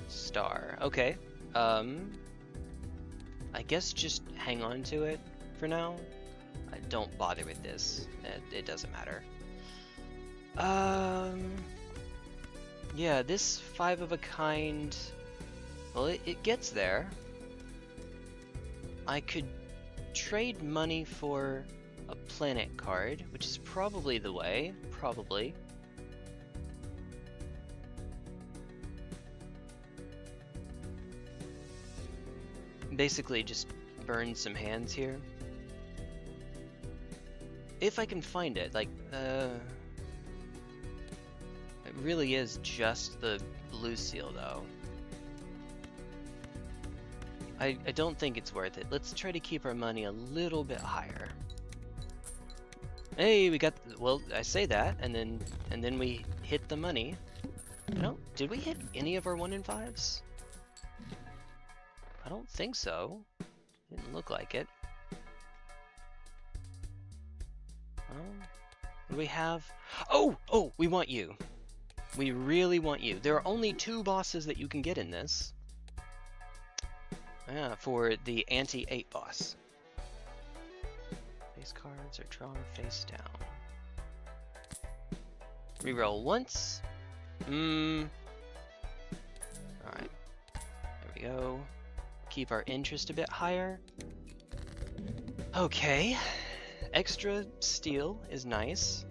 Star. Okay. I guess just hang on to it for now. Don't bother with this. It doesn't matter. Yeah, this 5 of a kind. Well, it gets there. I could trade money for a planet card, which is probably the way. Probably. basically just burn some hands here. If I can find it, like, it really is just the blue seal, though. I don't think it's worth it. Let's try to keep our money a little bit higher. Hey, we got, well, I say that, and then we hit the money. No, did we hit any of our 1 in 5s? I don't think so. Didn't look like it. What do we have? Oh, we want you. We really want you. There are only 2 bosses that you can get in this. Yeah, for the anti-8 boss. Face cards are drawn face down. Reroll once. Alright. There we go. Keep our interest a bit higher. Okay. Extra steel is nice.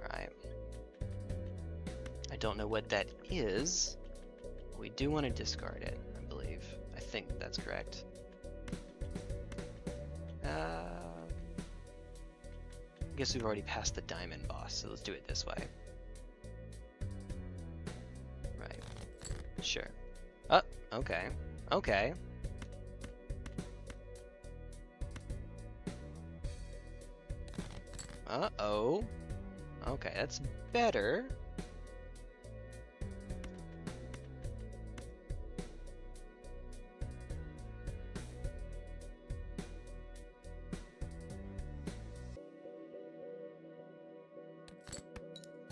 Alright. I don't know what that is. But we do want to discard it, I believe. I think that's correct. I guess we've already passed the diamond boss, so let's do it this way. Right. Sure. Oh, okay. Okay. Uh-oh. Okay, that's better.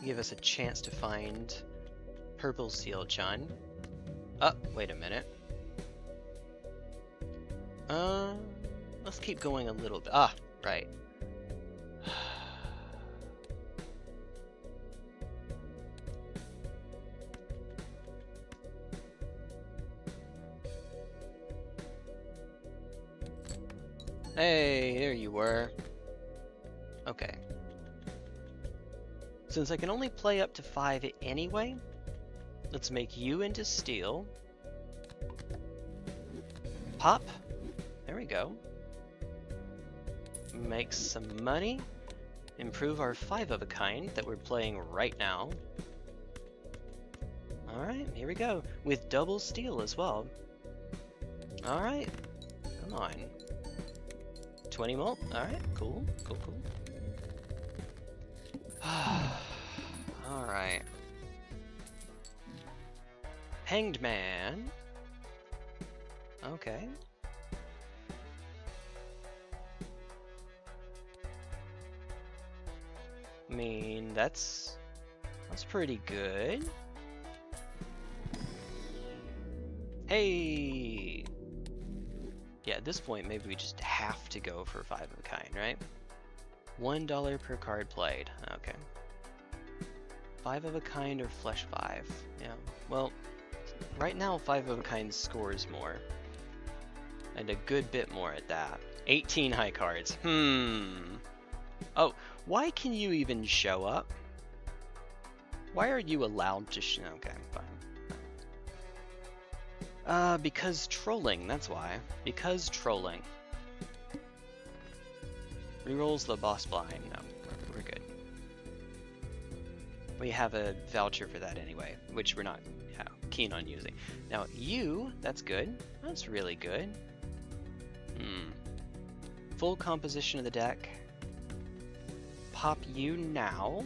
Give us a chance to find purple seal chun. Oh, wait a minute. Let's keep going a little bit. Ah, right. Hey, there you were. Okay. Since I can only play up to 5 anyway, let's make you into steel. Pop. There we go. Make some money. Improve our 5 of a kind that we're playing right now. Alright, here we go. With double steel as well. Alright. Come on. 20 mult. Alright, cool. Cool, cool. Alright. Hanged Man. Okay. I mean, that's pretty good. Hey! Yeah, at this point, maybe we just have to go for 5 of a kind, right? $1 per card played. Okay. 5 of a kind or flesh 5. Yeah. Well, right now 5 of a kind scores more. And a good bit more at that. 18 high cards. Oh, why can you even show up? Why are you allowed to okay, fine. Because trolling, that's why. Because trolling. Rerolls the boss blind. No, we're good. We have a voucher for that anyway, which we're not keen on using. Now you, that's good. That's really good. Full composition of the deck. Pop you now.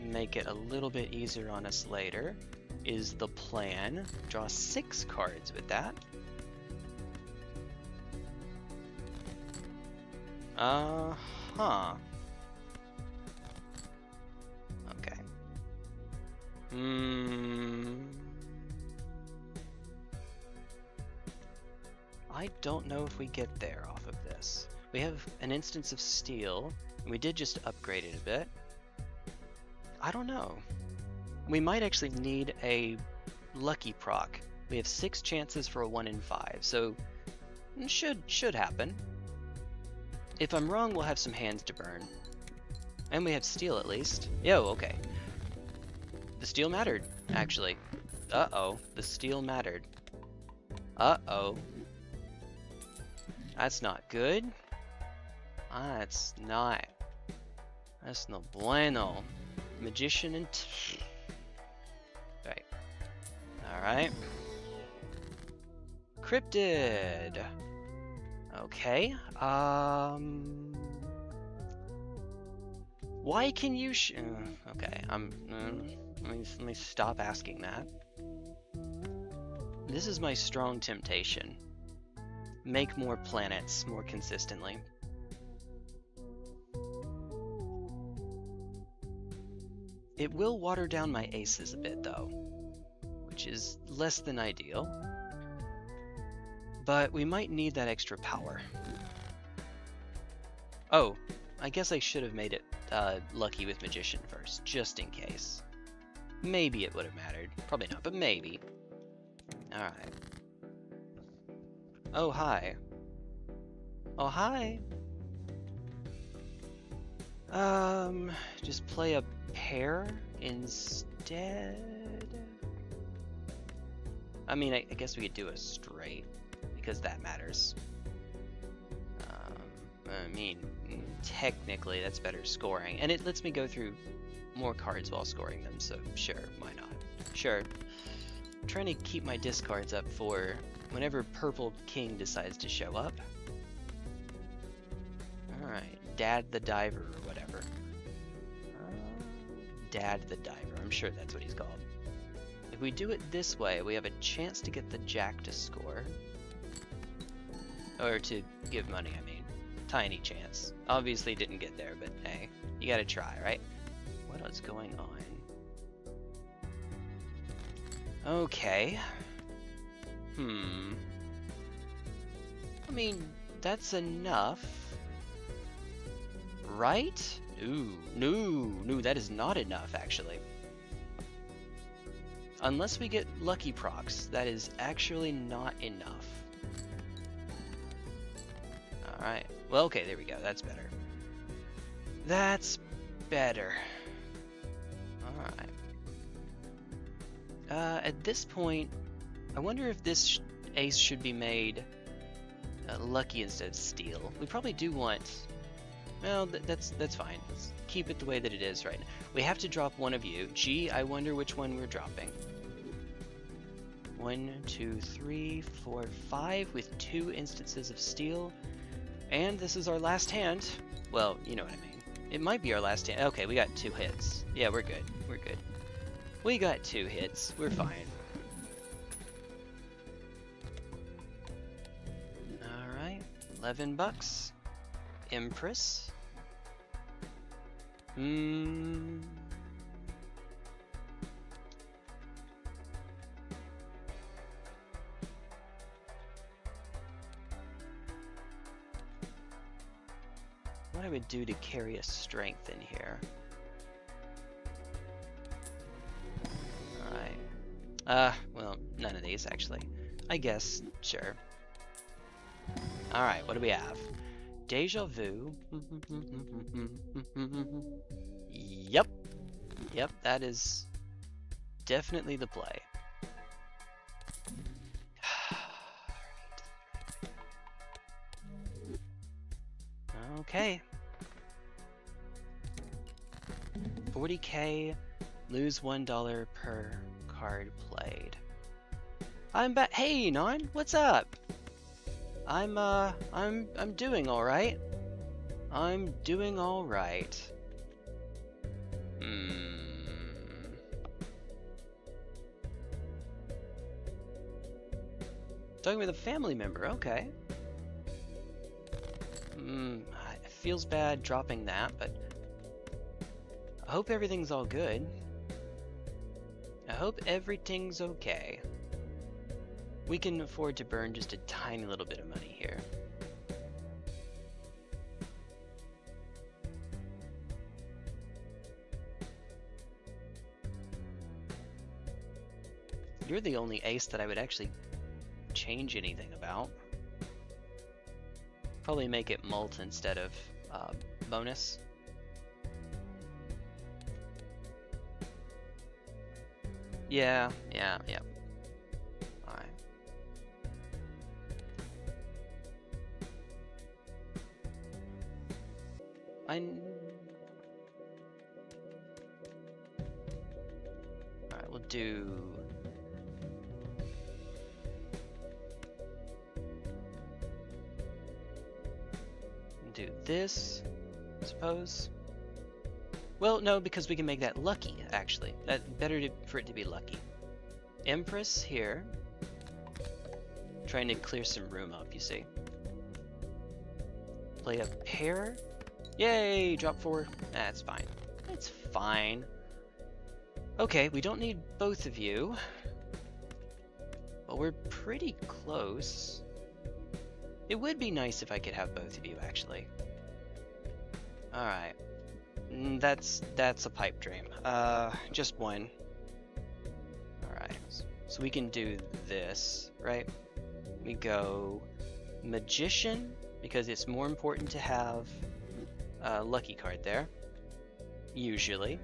Make it a little bit easier on us later. Is the plan. Draw 6 cards with that. Okay. I don't know if we get there off of this. We have an instance of steel, and we did just upgrade it a bit. I don't know. We might actually need a lucky proc. We have 6 chances for a 1 in 5, so it should happen. If I'm wrong, we'll have some hands to burn. And we have steel at least. Yo, okay. The steel mattered, actually. Uh-oh, the steel mattered. Uh-oh. That's not good. That's not bueno. Magician and... Right. Alright. Cryptid. Okay. Why can you okay, let me stop asking that. This is my strong temptation. Make more planets more consistently. It will water down my aces a bit though, which is less than ideal. But we might need that extra power. Oh, I guess I should have made it lucky with Magician first, just in case. Maybe it would have mattered. Probably not, but maybe. Alright. Oh, hi. Oh, hi. Just play a pair instead. I mean, I guess we could do a straight, because that matters. I mean, technically that's better scoring, and it lets me go through more cards while scoring them, so sure, why not? Sure. I'm trying to keep my discards up for whenever Purple King decides to show up. Alright, Dad the Diver or whatever. Dad the Diver, I'm sure that's what he's called. If we do it this way, we have a chance to get the Jack to score. Or to give money, I mean. Tiny chance. Obviously didn't get there, but hey, you gotta try, right? What is going on? Okay. I mean, that's enough. Right? Ooh, no, that is not enough, actually. Unless we get lucky procs, that is actually not enough. Alright. Well, okay, there we go. That's better. That's better. Alright. At this point, I wonder if this ace should be made lucky instead of steel. We probably do want... Well, that's fine. Let's keep it the way that it is right now. We have to drop one of you. Gee, I wonder which one we're dropping. 1, 2, 3, 4, 5 with 2 instances of steel. And this is our last hand. Well, you know what I mean. It might be our last hand. Okay, we got 2 hits. Yeah, we're good. We're good. We got 2 hits. We're fine. Alright. $11. Empress. What I would do to carry a strength in here. Alright. Well, none of these actually. I guess, sure. Alright, what do we have? Deja vu. Yep. Yep, that is definitely the play. Okay. 40k, lose $1 per card played. I'm back. Hey, Non, what's up? I'm doing all right. I'm doing all right. Talking with a family member, okay. It feels bad dropping that, but I hope everything's all good. I hope everything's okay. We can afford to burn just a tiny little bit of money here. You're the only ace that I would actually change anything about. Probably make it mult instead of bonus. Yeah, yeah, yeah. Alright. Alright, we'll do... do this, I suppose. Well, no, because we can make that lucky, actually. Better for it to be lucky. Empress here. Trying to clear some room up, you see. Play a pair. Yay! Drop 4. That's fine. That's fine. Okay, we don't need both of you. Well, we're pretty close. It would be nice if I could have both of you, actually. Alright. That's a pipe dream. Just one. Alright. So we can do this, right? We go Magician, because it's more important to have a lucky card there. Usually.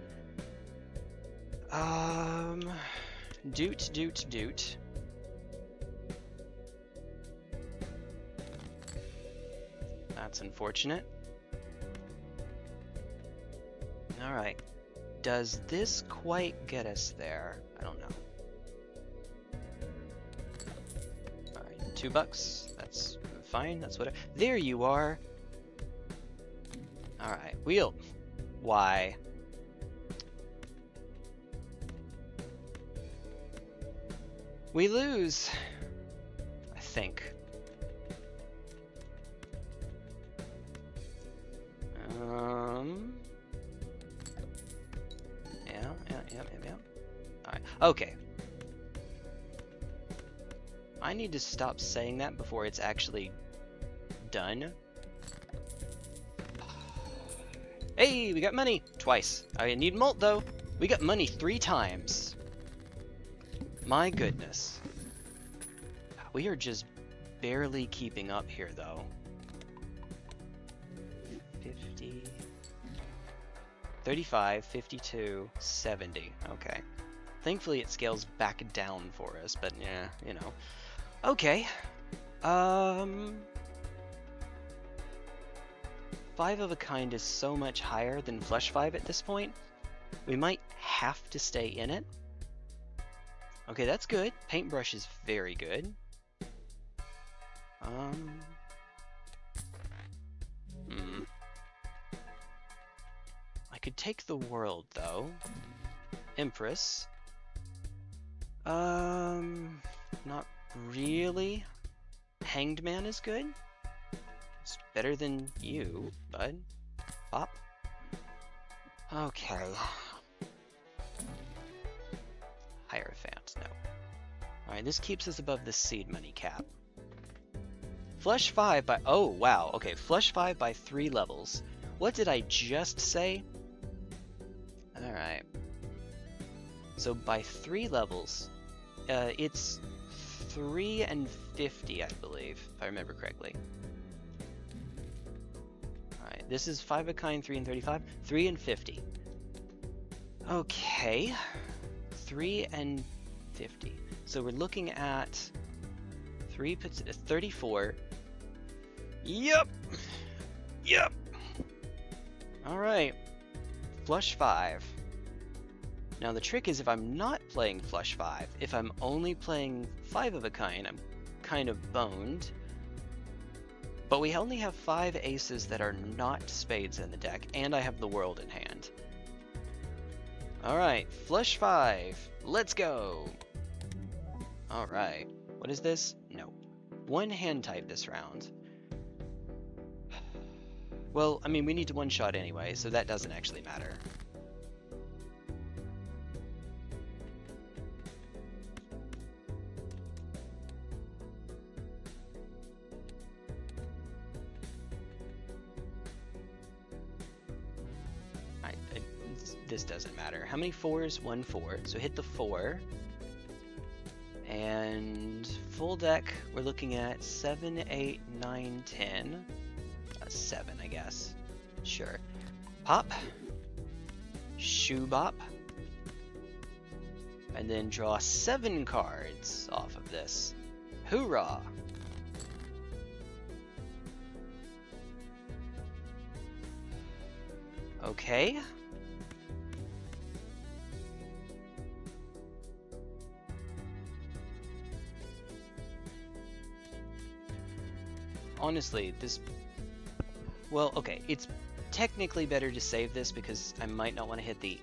Doot. That's unfortunate. Alright. Does this quite get us there? I don't know. Alright, $2. That's fine. That's what. There you are. Alright, wheel. Why? We lose. I think. Yeah. Alright, okay. I need to stop saying that before it's actually done. Hey, we got money! Twice. I need mult, though. We got money 3 times. My goodness. We are just barely keeping up here, though. 50... 35, 52, 70. Okay. Thankfully it scales back down for us, but yeah, you know. Okay. 5 of a kind is so much higher than Flush 5 at this point. We might have to stay in it. Okay, that's good. Paintbrush is very good. I could take the world, though. Empress. Not really. Hanged Man is good. It's better than you, bud. Pop. Okay. Hierophant, no. Alright, this keeps us above the seed money cap. Flush 5 by... oh, wow. Okay, Flush 5 by 3 levels. What did I just say? Alright. So by 3 levels, it's 3 and 50, I believe, if I remember correctly. Alright, this is 5 of a kind, 3 and 35, 3 and 50. Okay, 3 and 50. So we're looking at 34. Yep. Alright. Flush 5. Now the trick is if I'm not playing Flush 5, if I'm only playing 5 of a kind, I'm kind of boned. But we only have 5 aces that are not spades in the deck, and I have the world in hand. Alright, Flush 5. Let's go! Alright. What is this? No. 1 hand type this round. Well, I mean, we need to one-shot anyway, so that doesn't actually matter. This doesn't matter. How many 4s? 1 4. So hit the 4. And full deck, we're looking at 7, 8, 9, 10. 7, I guess. Sure. Pop. Shoe bop. and then draw 7 cards off of this. Hoorah! Okay. Honestly, this... Well, okay, it's technically better to save this because I might not want to hit the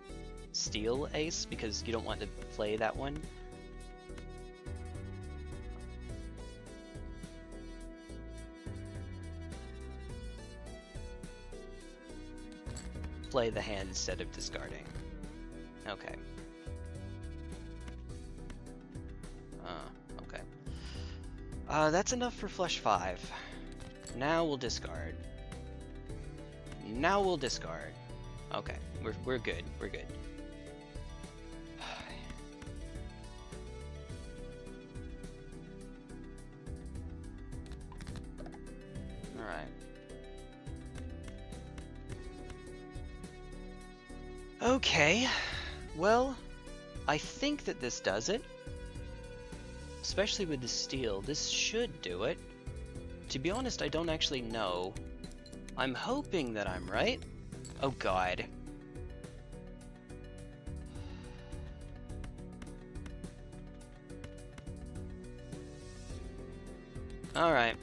steel ace because you don't want to play that one. Play the hand instead of discarding. Okay. Okay. That's enough for flush 5. Now we'll discard. Now we'll discard. Okay, we're good. We're good. All right. Okay. Well, I think that this does it. Especially with the steel, this should do it. To be honest, I don't actually know. I'm hoping that I'm right. Oh god. Alright.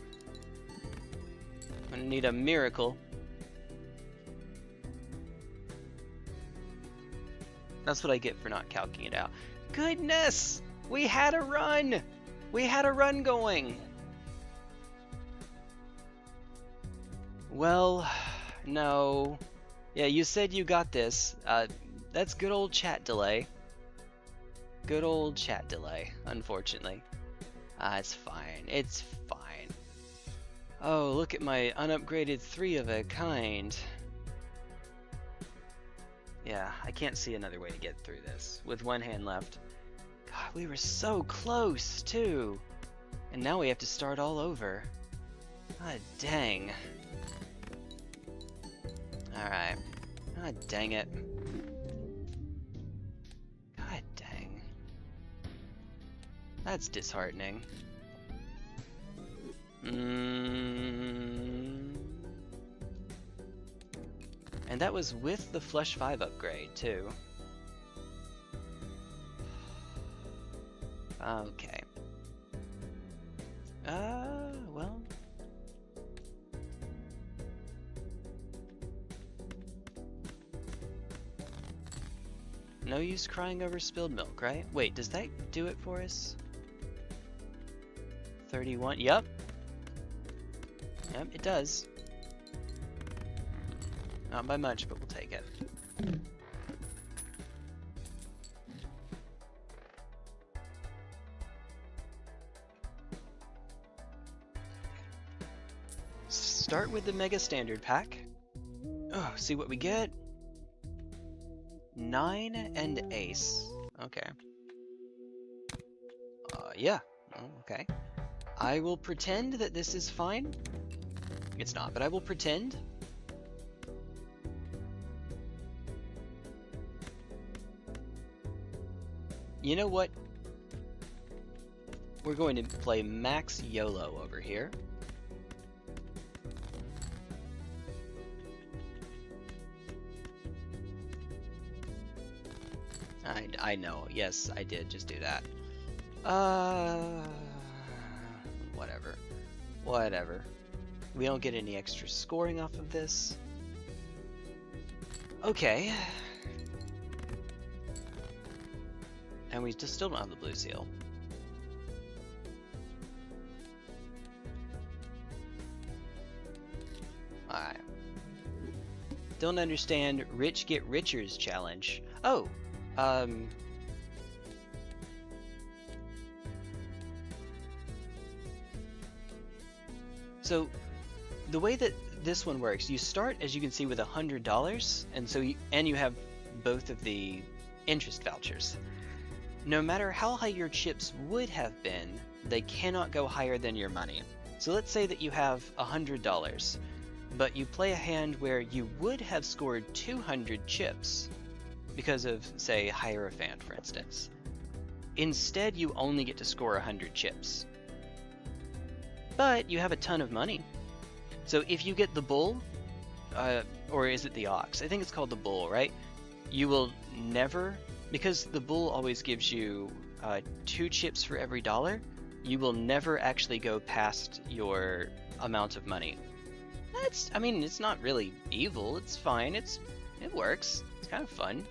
I'm gonna need a miracle. That's what I get for not calculating it out. Goodness! We had a run! We had a run going! Well, no. Yeah, you said you got this. That's good old chat delay. Good old chat delay, unfortunately. It's fine. It's fine. Oh, look at my unupgraded 3 of a kind. Yeah, I can't see another way to get through this with one hand left. God, we were so close, too. And now we have to start all over. God dang. Alright. God dang it. God dang. That's disheartening. And that was with the Flush 5 upgrade, too. Okay. Well. No use crying over spilled milk, right? Wait, does that do it for us? 31, yep. Yep, it does. Not by much, but we'll take it. Start with the Mega Standard Pack. Oh, see what we get. 9 and Ace. Okay. Yeah. Oh, okay. I will pretend that this is fine. It's not, but I will pretend. You know what? We're going to play Max YOLO over here. I know. Yes, I did just do that. Whatever. Whatever. We don't get any extra scoring off of this. Okay. And we just still don't have the blue seal. Alright. Don't understand rich get richer's challenge. Oh, so the way that this one works, you start, as you can see, with $100, and so you have both of the interest vouchers. No matter how high your chips would have been, they cannot go higher than your money. So let's say that you have $100, but you play a hand where you would have scored 200 chips because of, say, Hierophant, for instance. Instead, you only get to score 100 chips. But you have a ton of money. So if you get the bull, or is it the ox? I think it's called the bull, right? You will never, because the bull always gives you 2 chips for every $1, you will never actually go past your amount of money. I mean, it's not really evil, it's fine, it works, it's kind of fun.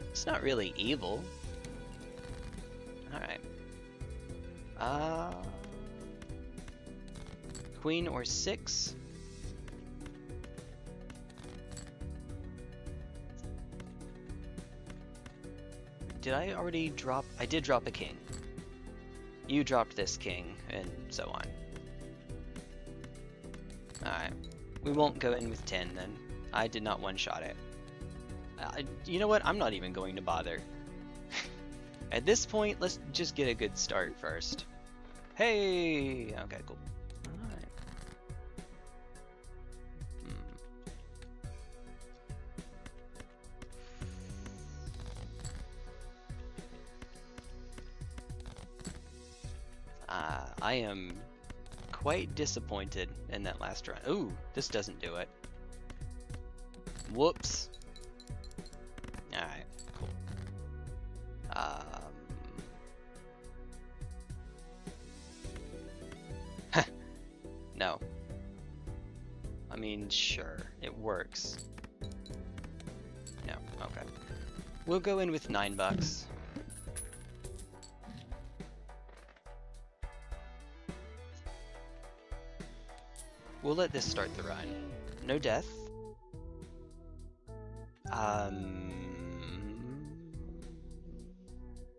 It's not really evil. Alright. Queen or 6? Did I already drop? I did drop a king. You dropped this king, and so on. Alright. We won't go in with 10 then. I did not one-shot it. You know what? I'm not even going to bother. At this point, let's just get a good start first. Hey! Okay, cool. Alright. I am quite disappointed in that last run. Ooh, this doesn't do it. Whoops. Alright, cool. No. I mean, sure, it works. No, okay. We'll go in with $9. We'll let this start the run. No death.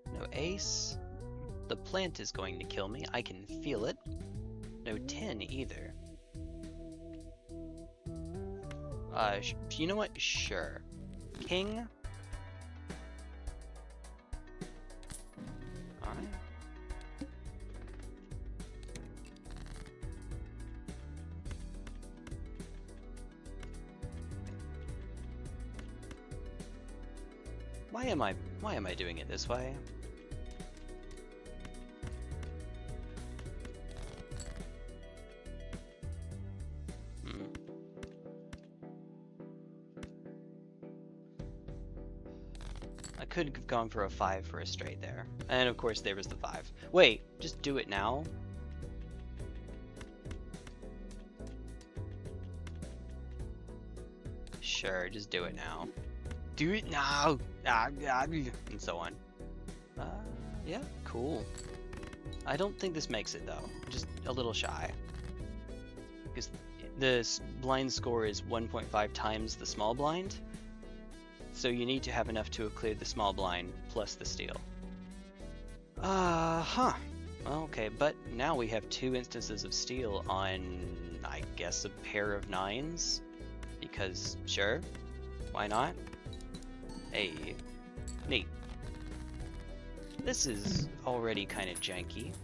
No ace. The plant is going to kill me. I can feel it. No 10 either. You know what? Sure. King. Alright. Why am I doing it this way? I could have gone for a 5 for a straight there. And of course there was the 5. Wait, just do it now? Sure, just do it now. Do it now! And so on. Yeah, cool. I don't think this makes it though. I'm just a little shy. Because the blind score is 1.5 times the small blind. So you need to have enough to have cleared the small blind plus the steal. Well, okay, but now we have 2 instances of steal on, I guess, a pair of 9s. Because, sure, why not? Hey, neat. This is already kind of janky.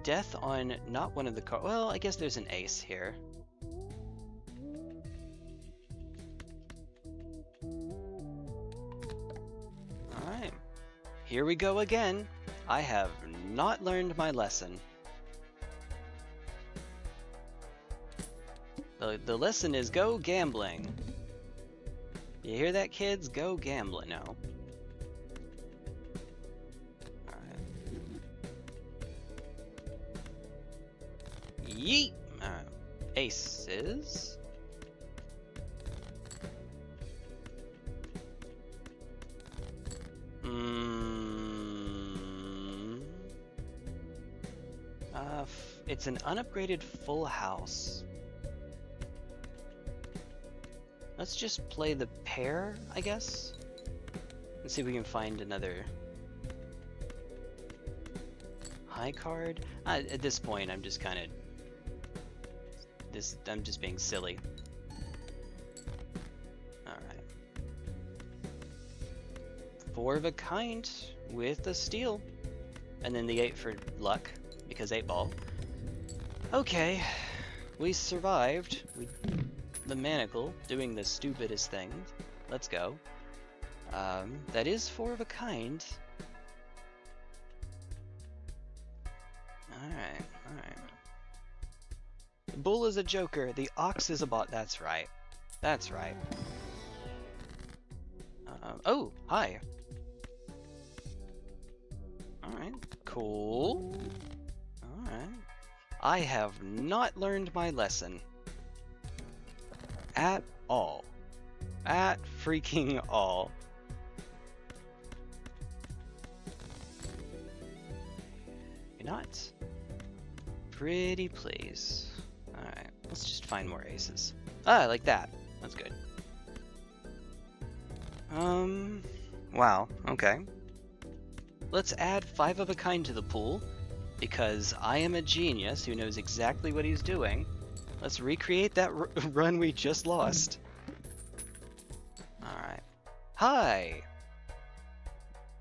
Death on not one of the cards. Well, I guess there's an ace here. Alright. Here we go again. I have not learned my lesson. The lesson is go gambling. You hear that, kids? Go gambling now. Yeet! Aces. It's an unupgraded full house. Let's just play the pair, I guess. Let's see if we can find another high card. At this point, I'm just kind of I'm just being silly. Alright. 4 of a kind with a steal. And then the 8 for luck, because 8 ball. Okay, we survived. The manacle doing the stupidest thing. Let's go. That is 4 of a kind. Alright, alright. The bull is a joker, the ox is a bot. That's right. That's right. Oh, hi. Alright, cool. Alright. I have not learned my lesson. At all. At freaking all. You're not. Pretty please. Alright, let's just find more aces. Ah, like that. That's good. Wow, okay. Let's add 5 of a kind to the pool, because I am a genius who knows exactly what he's doing. Let's recreate that run we just lost. Alright. Hi!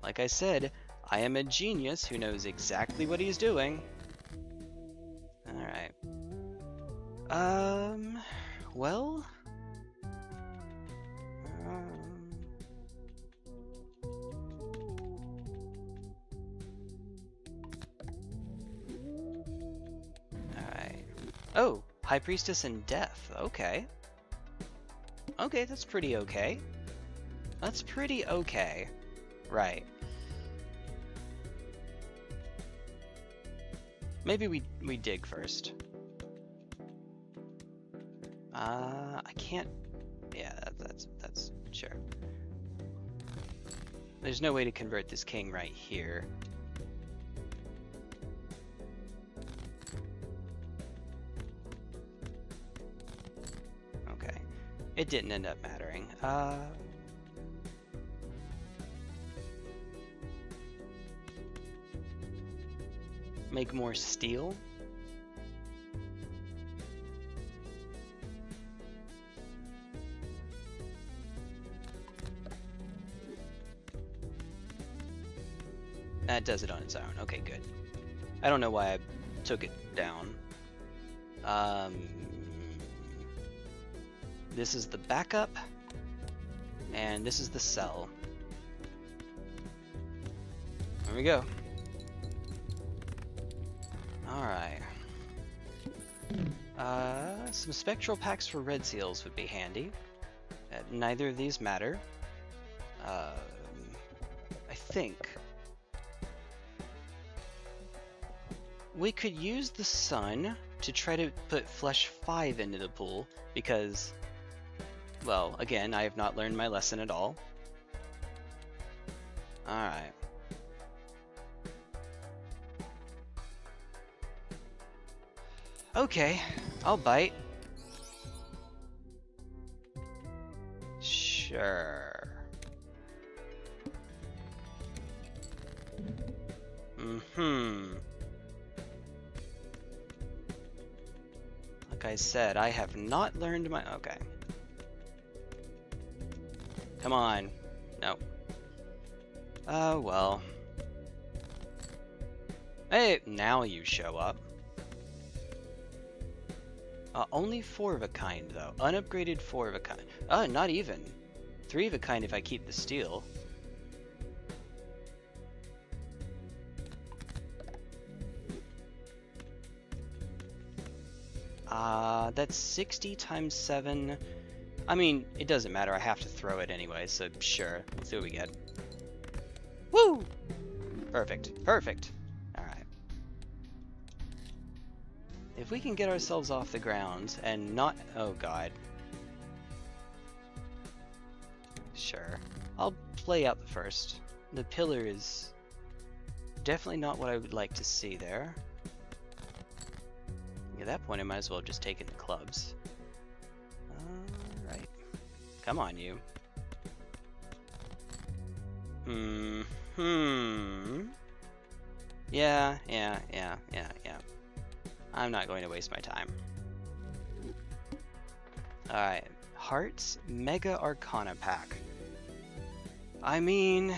Like I said, I am a genius who knows exactly what he's doing. Alright. Well... Alright. Oh! High Priestess and Death. Okay. Okay, that's pretty okay. That's pretty okay. Right. Maybe we dig first. I can't... Yeah, that's sure. There's no way to convert this king right here. Okay. It didn't end up mattering. Make more steel. That does it on its own. Okay, good. I don't know why I took it down. This is the backup, and this is the cell. There we go. Alright. Some spectral packs for red seals would be handy. Neither of these matter. I think we could use the sun to try to put flesh 5 into the pool, because, well, again, I have not learned my lesson at all. Alright. Okay, I'll bite. Sure. Like I said, I have not learned my... Okay. Come on. No. Well. Hey, now you show up. Only 4 of a kind, though. Unupgraded 4 of a kind. Not even. 3 of a kind if I keep the steel. That's 60 times 7. I mean, it doesn't matter. I have to throw it anyway, so sure. Let's see what we get. Woo! Perfect. Perfect. Alright. If we can get ourselves off the ground and not... Oh, God. Sure. I'll play out the first. The pillar is definitely not what I would like to see there. At that point, I might as well have just taken the clubs. Alright. Come on, you. Yeah. I'm not going to waste my time. Alright. Hearts Mega Arcana Pack. I mean...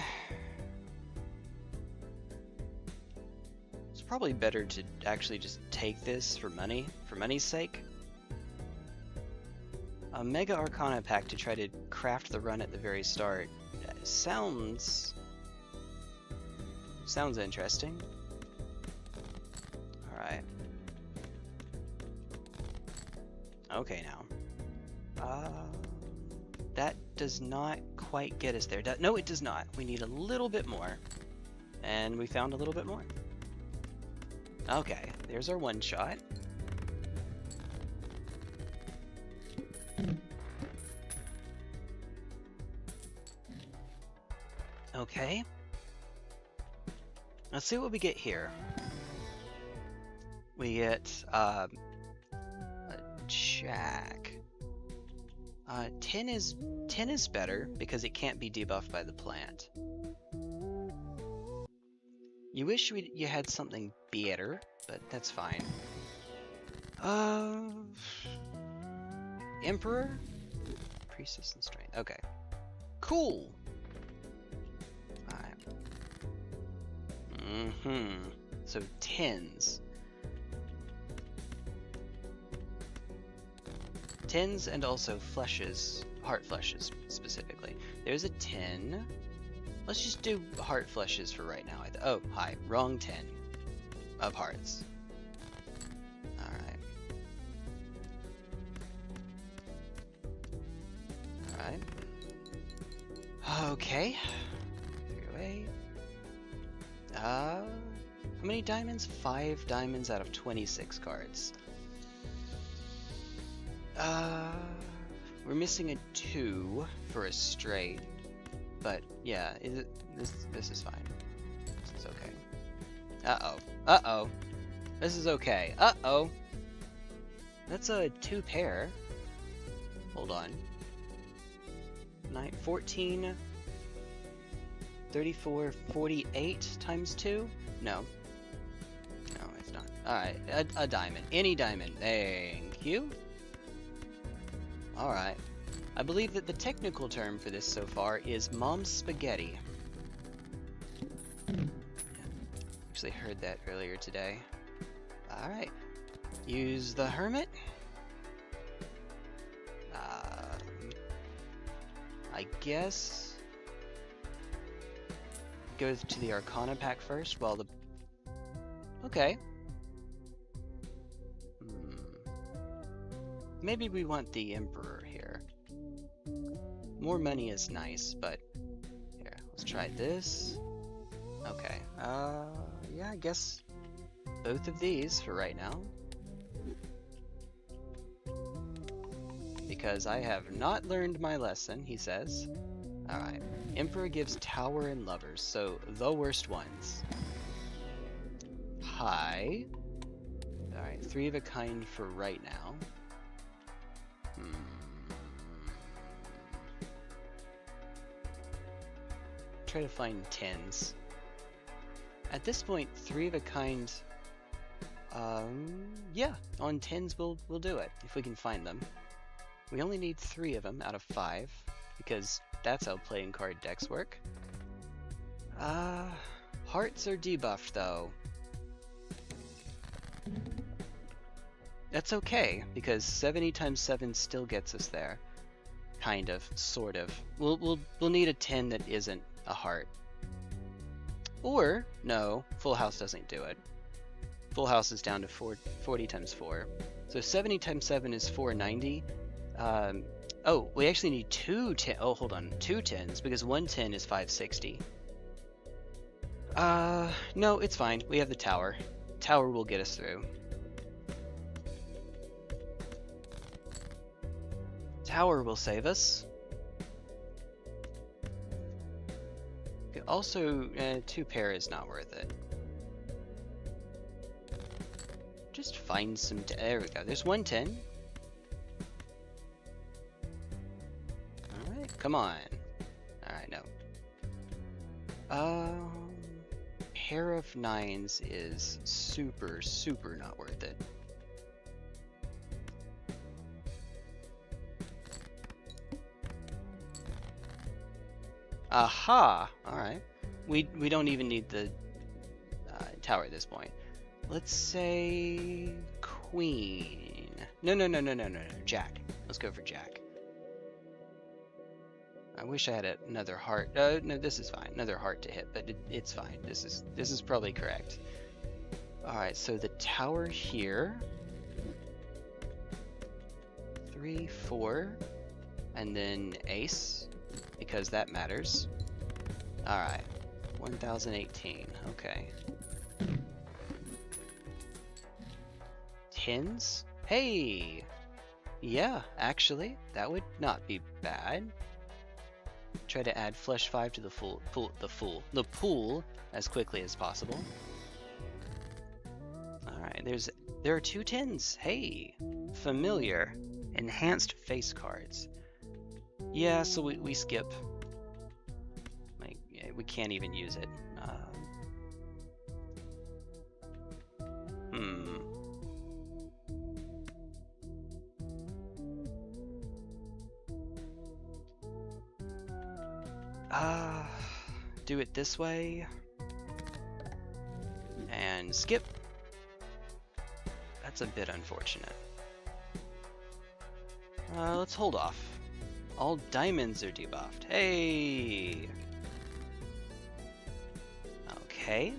it's probably better to actually just take this for money's sake. A Mega Arcana pack to try to craft the run at the very start sounds interesting. Alright. Okay now. That does not quite get us there. No, it does not. We need a little bit more. And we found a little bit more. Okay, there's our one shot. Okay. Let's see what we get here. We get a Jack. 10 is better because it can't be debuffed by the plant. You wish you had something better, but that's fine. Emperor? Priestess and Strength. Okay. Cool! Alright. So 10s. 10s and also fleshes, heart fleshes specifically. There's a 10. Let's just do heart fleshes for right now. Oh, hi, wrong 10 of hearts. Alright. Alright. Okay. 308. How many diamonds? 5 diamonds out of 26 cards. We're missing a 2 for a straight, but yeah, this is fine. This is okay. Uh-oh. This is okay. Uh-oh. That's a 2 pair. Hold on. 9, 14, 34, 48 times 2? No. No, it's not. Alright, a diamond. Any diamond. Thank you. Alright. I believe that the technical term for this so far is Mom's Spaghetti. Actually heard that earlier today. Alright. Use the Hermit. I guess go to the Arcana pack first while the... Okay. Maybe we want the Emperor here. More money is nice, but here, let's try this. Okay. Yeah, I guess both of these for right now. Because I have not learned my lesson, he says. Alright. Emperor gives Tower and Lovers, so the worst ones. Hi. Alright, 3 of a kind for right now. Try to find 10s. At this point, 3 of a kind. Yeah, on 10s we'll do it if we can find them. We only need 3 of them out of 5 because that's how playing card decks work. Hearts are debuffed though. That's okay because 70 times 7 still gets us there. Kind of, sort of. We'll need a 10 that isn't a heart. Or, no, Full House doesn't do it. Full House is down to 40 times 4. So 70 times 7 is 490. Oh, we actually need 2 10. Oh, hold on, 2 10s because 1 10 is 560. No, it's fine. We have the Tower. Tower will get us through. Tower will save us. Also, 2 pair is not worth it. Just find some... There we go. There's 1 10. Alright, come on. Alright, no. Pair of 9s is super, super not worth it. Aha! Alright. We don't even need the tower at this point. Let's say queen. No, Jack. Let's go for Jack. I wish I had another heart. No, this is fine. Another heart to hit, but it's fine. This is probably correct. All right, so the tower here. 3, 4, and then ace, because that matters. All right, 1018. Okay. Tens? Hey! Yeah, actually, that would not be bad. Try to add flesh 5 to the pool as quickly as possible. Alright, there are 2 tens. Hey! Familiar. Enhanced face cards. Yeah, so we skip. Like, yeah, we can't even use it. Do it this way. And skip. That's a bit unfortunate. Let's hold off. All diamonds are debuffed. Hey! Okay.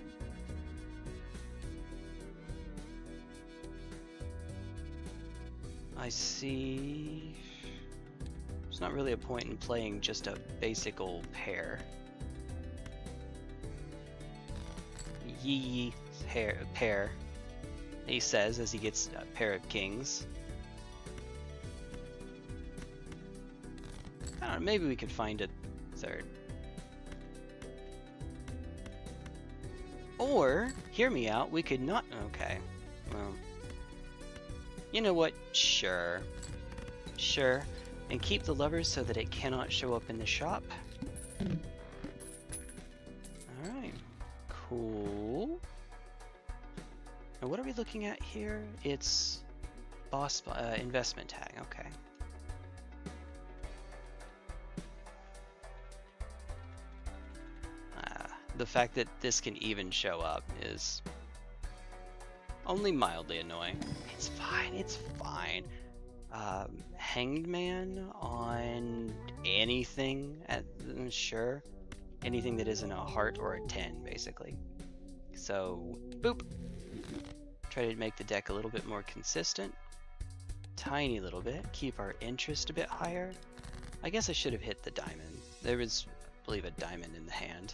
I see. There's not really a point in playing just a basic old pair. Yee pair, he says as he gets a pair of kings. I don't know, maybe we could find a third. Or, hear me out, we could not. Okay, well. You know what? Sure. Sure. And keep the lovers so that it cannot show up in the shop. Alright. Cool. Now what are we looking at here? It's boss investment tag. Okay. The fact that this can even show up is only mildly annoying. It's fine, it's fine. Hanged Man on anything, sure. Anything that isn't a heart or a 10, basically. So, boop. Try to make the deck a little bit more consistent. Tiny little bit. Keep our interest a bit higher. I guess I should have hit the diamond. There was, I believe, a diamond in the hand.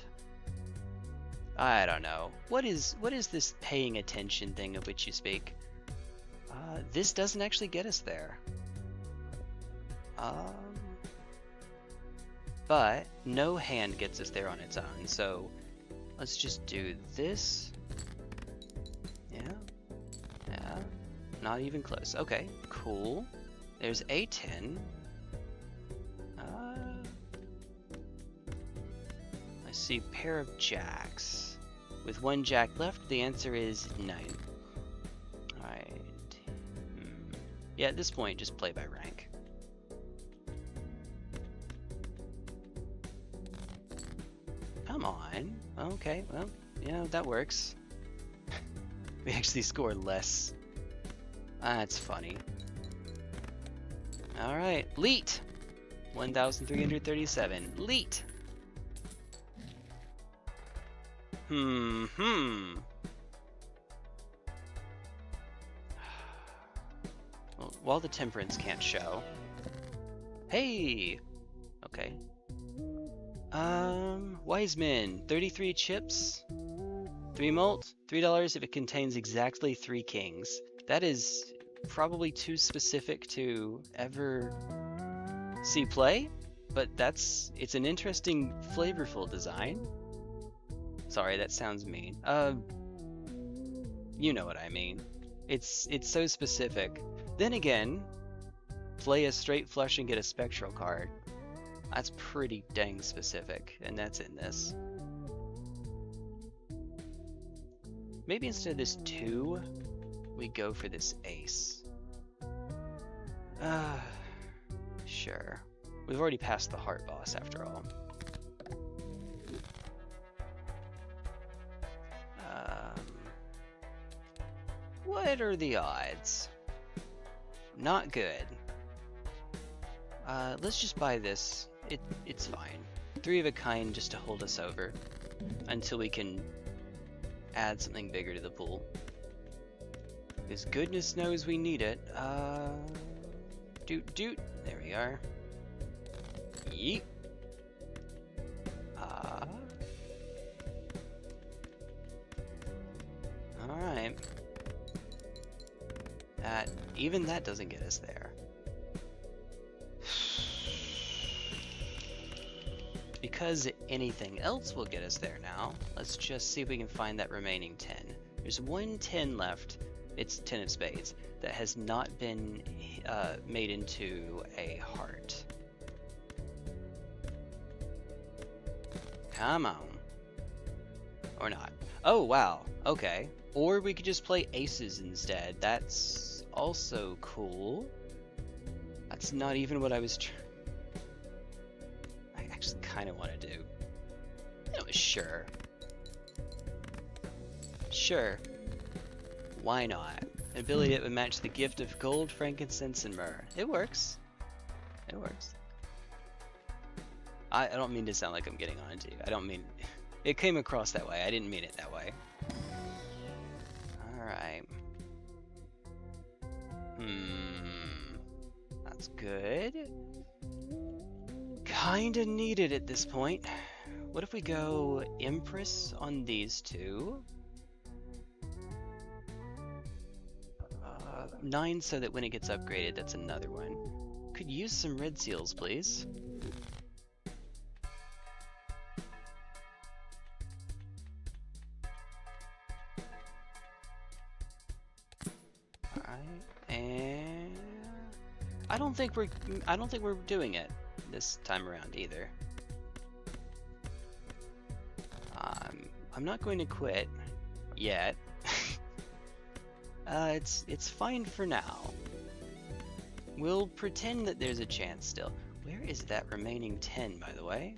I don't know. What is this paying attention thing of which you speak? This doesn't actually get us there. But no hand gets us there on its own, so let's just do this. Yeah. Yeah. Not even close. Okay, cool. There's a 10. I see pair of jacks. With 1 jack left, the answer is 9. Alright. Yeah, at this point, just play by rank. Come on. Okay, well, yeah, that works. We actually score less. That's funny. Alright, Leet! 1,337. Leet! Well, while the temperance can't show. Hey! Okay. Wise Men, 33 chips, 3 malt, $3 if it contains exactly 3 kings. That is probably too specific to ever see play, but it's an interesting, flavorful design. Sorry, that sounds mean. You know what I mean. It's so specific. Then again, play a straight flush and get a spectral card. That's pretty dang specific, and that's in this. Maybe instead of this 2, we go for this ace. Sure. We've already passed the heart boss after all. What are the odds? Not good. Let's just buy this. It's fine. 3 of a kind just to hold us over until we can add something bigger to the pool. Because goodness knows we need it. Doot doot. There we are. Yeet. Alright. Even that doesn't get us there. Because anything else will get us there now, let's just see if we can find that remaining 10. There's 1 10 left, it's 10 of spades, that has not been made into a heart. Come on. Or not. Oh, wow. Okay. Or we could just play aces instead. That's also cool. That's not even what I was I actually kind of want to do. You know, sure. Sure. Why not? An ability that would match the gift of gold, frankincense, and myrrh. It works. It works. I don't mean to sound like I'm getting on to you. I don't mean... It came across that way. I didn't mean it that way. Alright. That's good. Kinda needed at this point. What if we go Empress on these 2? 9 so that when it gets upgraded, that's another one. Could use some red seals, please. And I don't think we're doing it this time around either. I'm not going to quit yet. It's fine for now. We'll pretend that there's a chance still. Where is that remaining 10, by the way?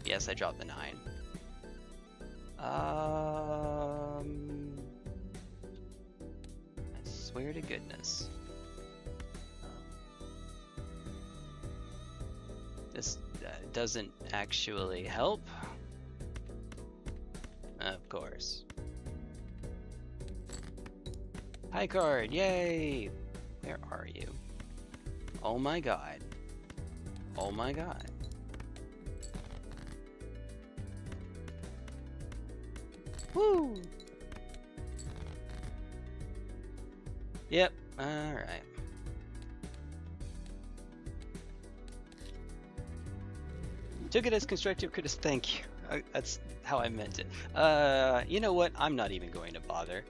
Yes, I dropped the 9. I swear to goodness. This doesn't actually help. Of course. High card, yay! Where are you? Oh my god. Oh my god. Woo! Yep, alright. Took it as constructive criticism. Thank you. That's how I meant it. You know what? I'm not even going to bother.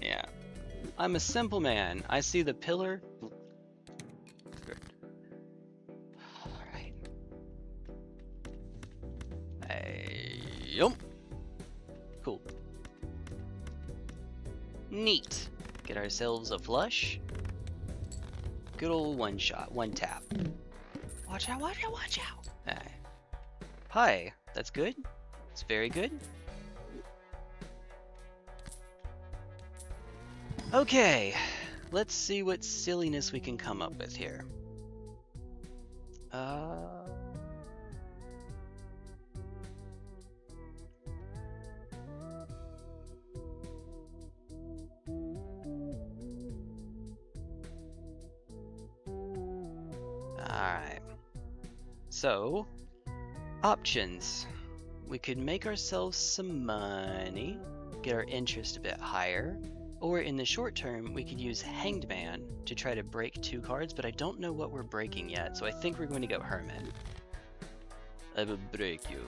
Yeah. I'm a simple man. I see the pillar. Alright. Yup. Cool. Neat. Get ourselves a flush. Good old one shot, one tap. Watch out, watch out, watch out. Hi, that's good. It's very good. Okay, let's see what silliness we can come up with here. Alright. So, options. We could make ourselves some money, get our interest a bit higher, or in the short term, we could use Hanged Man to try to break 2 cards, but I don't know what we're breaking yet, so I think we're going to go Hermit. I will break you.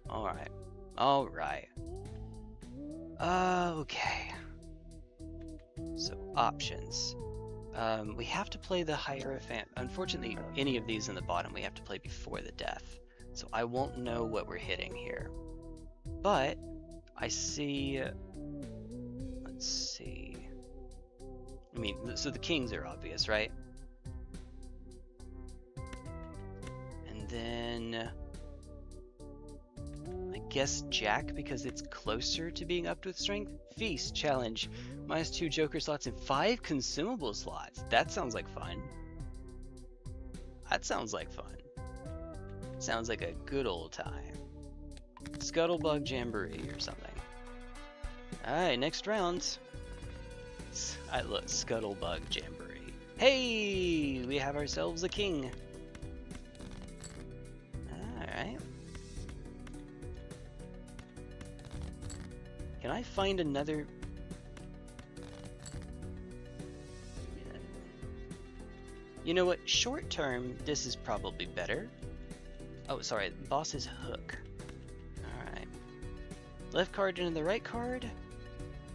Alright. Alright. Okay. So, options. We have to play the Hierophant. Unfortunately, any of these in the bottom we have to play before the death. So I won't know what we're hitting here. But, I see... Let's see... I mean, so the kings are obvious, right? And then... I guess Jack because it's closer to being upped with strength. Feast challenge. -2 Joker slots and 5 consumable slots. That sounds like fun. That sounds like fun. Sounds like a good old time. Scuttlebug Jamboree or something. Alright, next round. Look, Scuttlebug Jamboree. Hey! We have ourselves a king. Alright. Can I find another... You know what? Short term, this is probably better. Oh, sorry. Boss's hook. Alright. Left card into the right card.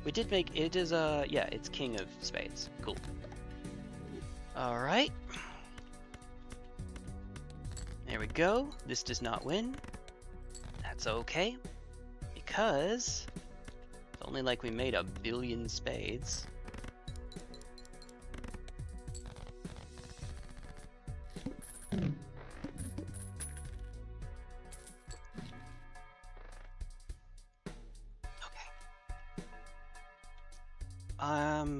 We did make... It is, yeah, it's King of Spades. Cool. Alright. There we go. This does not win. That's okay. Because... It's only like we made 1 billion spades.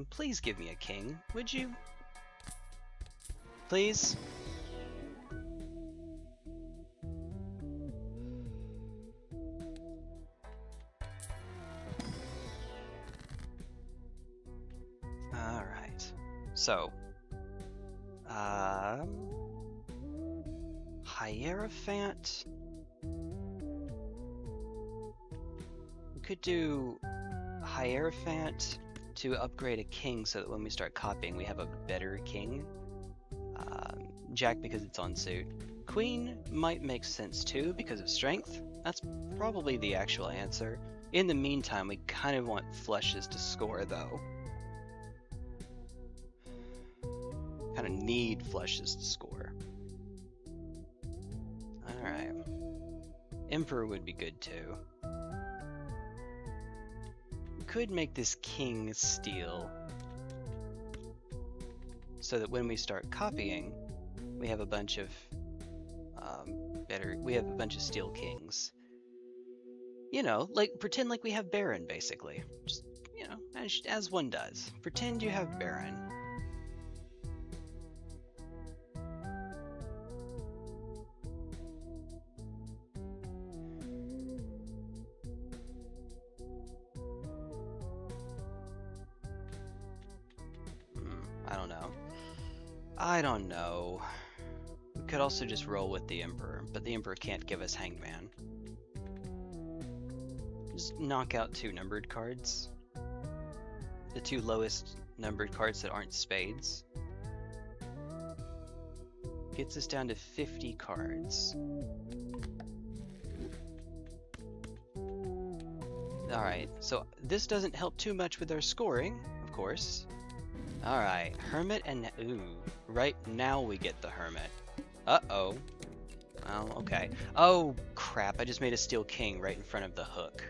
Please give me a king, would you? Please? Alright. So. Hierophant. We could do Hierophant to upgrade a king so that when we start copying we have a better king. Jack because it's on suit. Queen might make sense too because of strength. That's probably the actual answer. In the meantime, we kind of want flushes to score though. Kind of need flushes to score. Alright. Emperor would be good too. Could make this king steal so that when we start copying we have a bunch of we have a bunch of steel kings. You know, like pretend like we have Baron basically. Just, you know, as one does. Pretend you have Baron. I don't know. We could also just roll with the Emperor, but the Emperor can't give us Hangman. Just knock out 2 numbered cards. The 2 lowest numbered cards that aren't spades. Gets us down to 50 cards. Alright, so this doesn't help too much with our scoring, of course. Alright, Hermit and... Ooh, right now we get the Hermit. Uh-oh. Well, okay. Oh, crap, I just made a steel king right in front of the hook.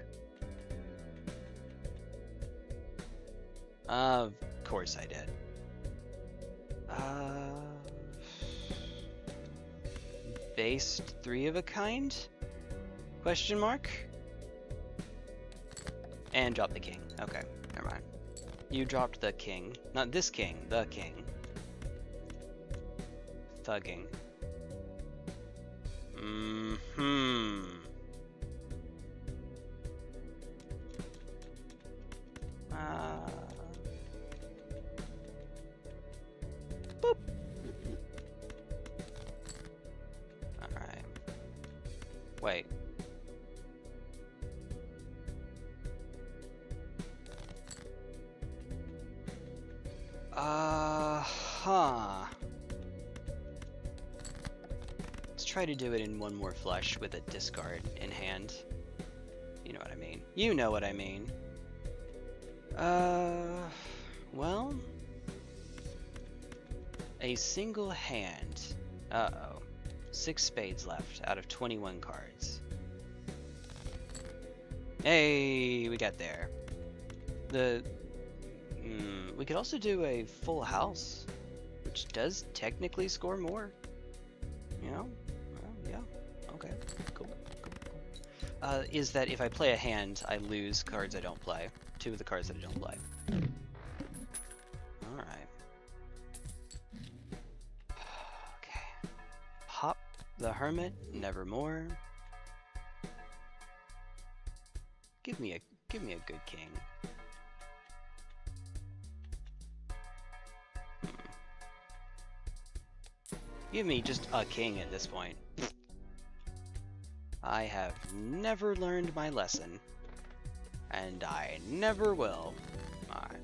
Of course I did. Based 3 of a kind? Question mark? And drop the king. Okay, never mind. You dropped the king. Not this king, the king. Thugging. Boop. Alright. Wait. Let's try to do it in one more flush with a discard in hand. You know what I mean. You know what I mean. Well... A single hand. Uh-oh. 6 spades left out of 21 cards. Hey, we got there. We could also do a full house, which does technically score more. You know? Well, yeah. Okay. Cool. is that if I play a hand, I lose cards I don't play. 2 of the cards that I don't play. Alright. Okay. Pop the Hermit, nevermore. Give me a good king. Give me just a king at this point. I have never learned my lesson. And I never will. Alright.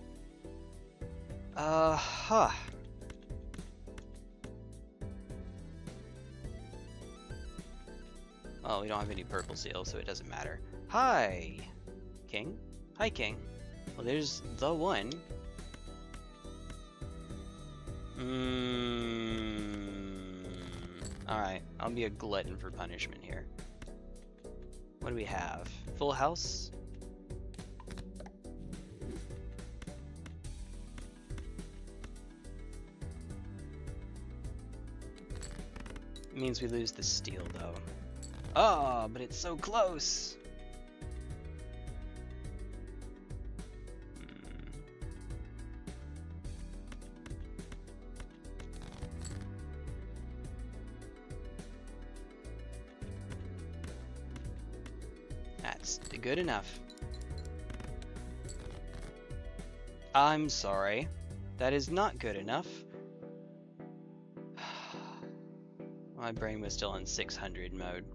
Oh, we don't have any purple seal, so it doesn't matter. Hi, king. Hi, king. Well, there's the one. Alright, I'll be a glutton for punishment here. What do we have? Full house? It means we lose the steel, though. Oh, but it's so close! That's good enough. I'm sorry. That is not good enough. My brain was still in 600 mode.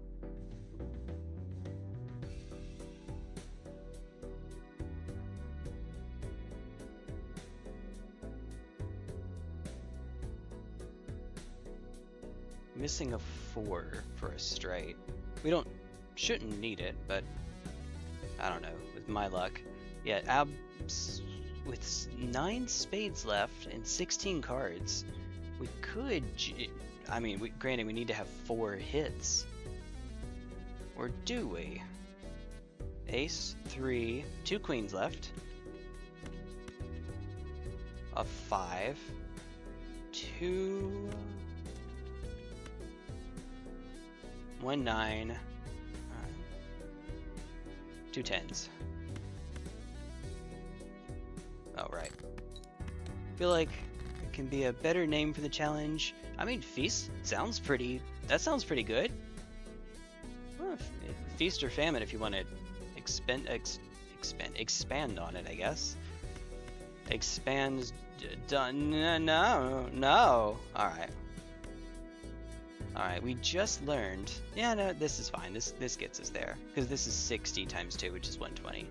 Missing a 4 for a straight. We shouldn't need it, but I don't know, with my luck. Yeah, with 9 spades left and 16 cards, we could, I mean, granted we need to have 4 hits. Or do we? Ace, 3, 2 queens left. A 5, 2, 1 9, 2 10s. Oh, right. Feel like it can be a better name for the challenge. I mean, Feast sounds pretty. That sounds pretty good. Well, Feast or Famine, if you want to expand on it, I guess. Expand. No. All right. Alright, we just learned. Yeah, no, this is fine. This gets us there. Because this is 60 times 2, which is 120.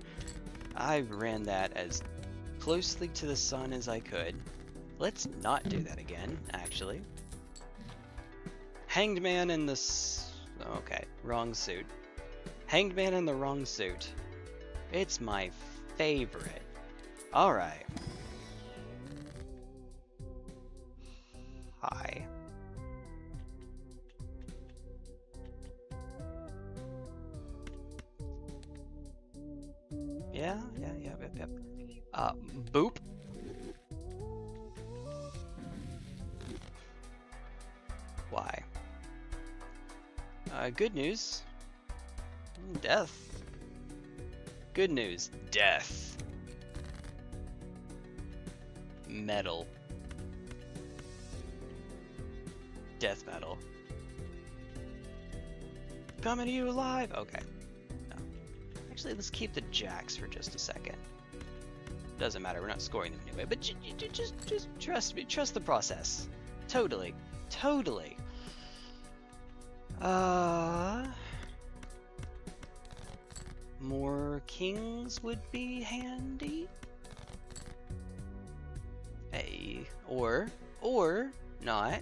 I ran that as closely to the sun as I could. Let's not do that again, actually. Hanged Man in the... Okay, wrong suit. Hanged Man in the wrong suit. It's my favorite. Alright. Hi. Yep. Boop. Why? Good news. Death. Good news. Death. Metal. Death metal. Coming to you live. Okay. No. Actually, let's keep the jacks for just a second. Doesn't matter. We're not scoring them anyway. But just trust me. Trust the process. Totally. More kings would be handy. Hey, or not.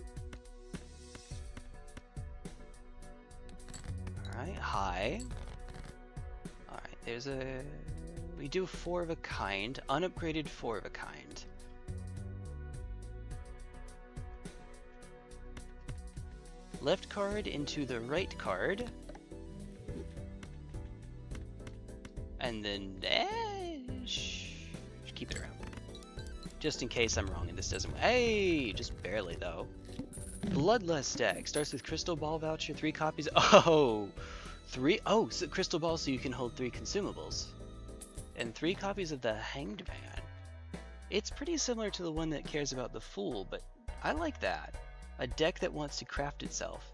Alright, high. Alright, there's we do 4 of a kind, unupgraded 4 of a kind. Left card into the right card. And then, keep it around. Just in case I'm wrong and this doesn't, hey, just barely though. Bloodlust deck, starts with Crystal Ball Voucher, 3 copies, oh, 3. Oh, so crystal ball, so you can hold 3 consumables. And 3 copies of the Hanged Man. It's pretty similar to the one that cares about the Fool, but I like that. A deck that wants to craft itself.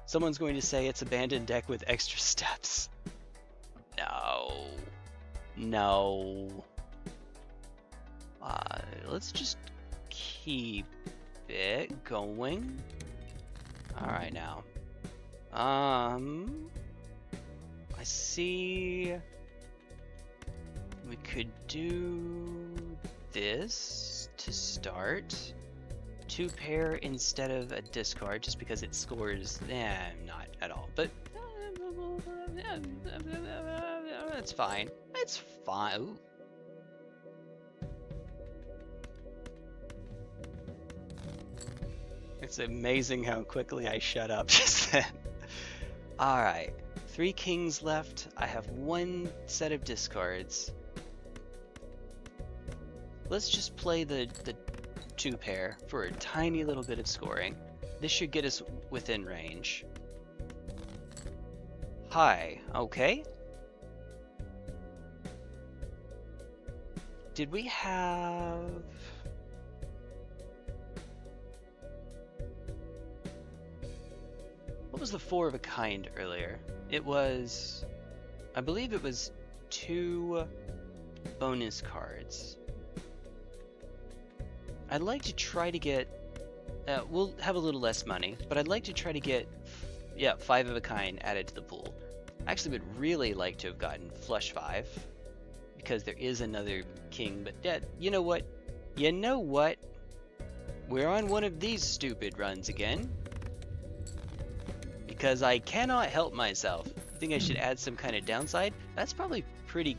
Someone's going to say it's abandoned deck with extra steps. No. No. Let's just keep it going. Alright now. I see we could do this to start. 2 pair instead of a discard, just because it scores, not at all, but that's fine. It's fine. Ooh. It's amazing how quickly I shut up just then. Alright, 3 kings left. I have 1 set of discards. Let's just play the 2 pair for a tiny little bit of scoring. This should get us within range. Hi, okay. Did we have... What was the 4 of a kind earlier? It was... I believe it was 2 bonus cards. I'd like to try to get... we'll have a little less money, but I'd like to try to get 5 of a kind added to the pool. I actually would really like to have gotten flush 5, because there is another king, but you know what? You know what? We're on one of these stupid runs again. Because I cannot help myself. I think I should add some kind of downside. That's probably pretty...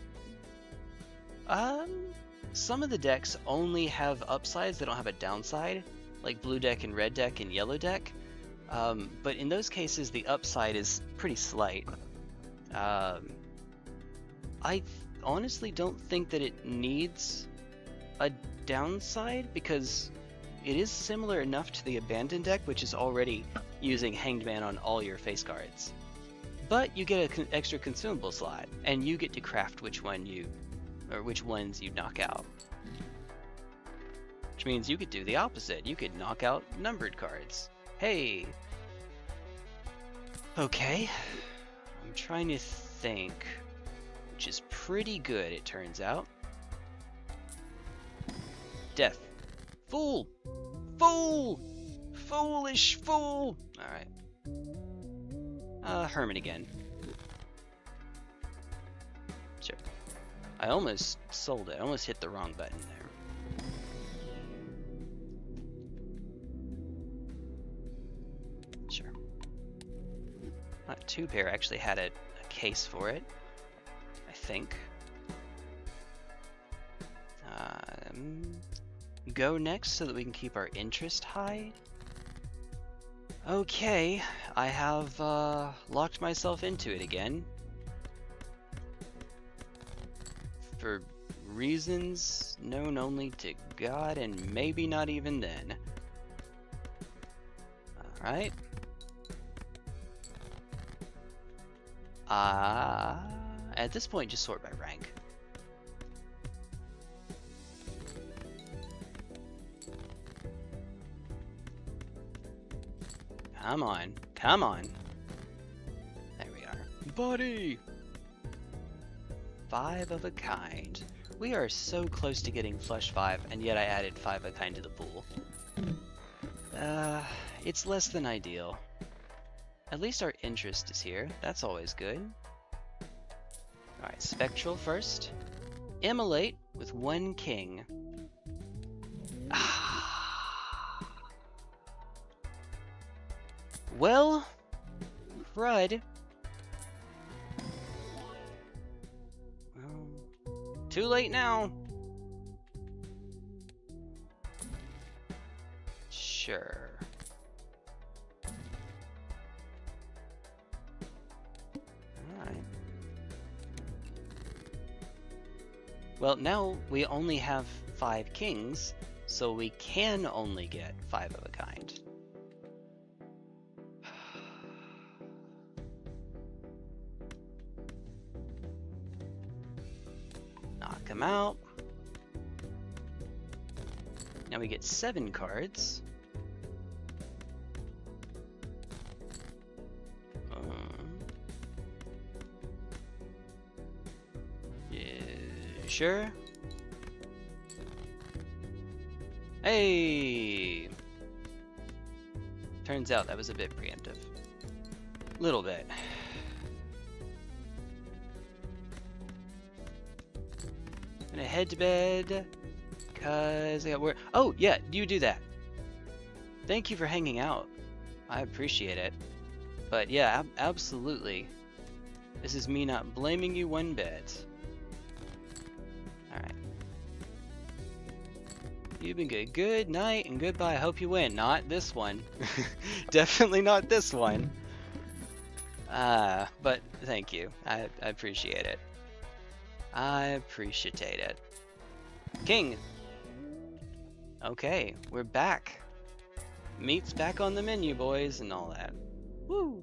Some of the decks only have upsides, they don't have a downside. Like blue deck and red deck and yellow deck. But in those cases, the upside is pretty slight. I honestly don't think that it needs a downside, because it is similar enough to the abandoned deck, which is already using Hanged Man on all your face cards. But you get an extra consumable slot, and you get to craft which ones you knock out. Which means you could do the opposite. You could knock out numbered cards. Hey! Okay. I'm trying to think, which is pretty good, it turns out. Death. Fool! Fool! Foolish fool! Alright. Hermit again. Sure. I almost sold it. I almost hit the wrong button there. Sure. 2 pair actually had a case for it, I think. Go next so that we can keep our interest high. Okay, I have locked myself into it again. For reasons known only to God, and maybe not even then. Alright. At this point, just sort by rank. Come on, come on. There we are. Buddy! 5 of a kind. We are so close to getting flush 5, and yet I added 5 of a kind to the pool. It's less than ideal. At least our interest is here. That's always good. Alright, Spectral first. Immolate with 1 king. Well, crud. Well, too late now. Sure. Alright. Well, now we only have 5 kings, so we can only get 5 of a kind. come out. Now we get 7 cards. Yeah, sure. Hey! Turns out that was a bit preemptive. Little bit. Gonna head to bed, cause I got work. Oh, yeah, you do that. Thank you for hanging out. I appreciate it. But yeah, absolutely. This is me not blaming you one bit. Alright. You've been good. Good night and goodbye. I hope you win. Not this one. Definitely not this one. But thank you. I appreciate it. I appreciate it. King! Okay, we're back. Meat's back on the menu, boys, and all that. Woo!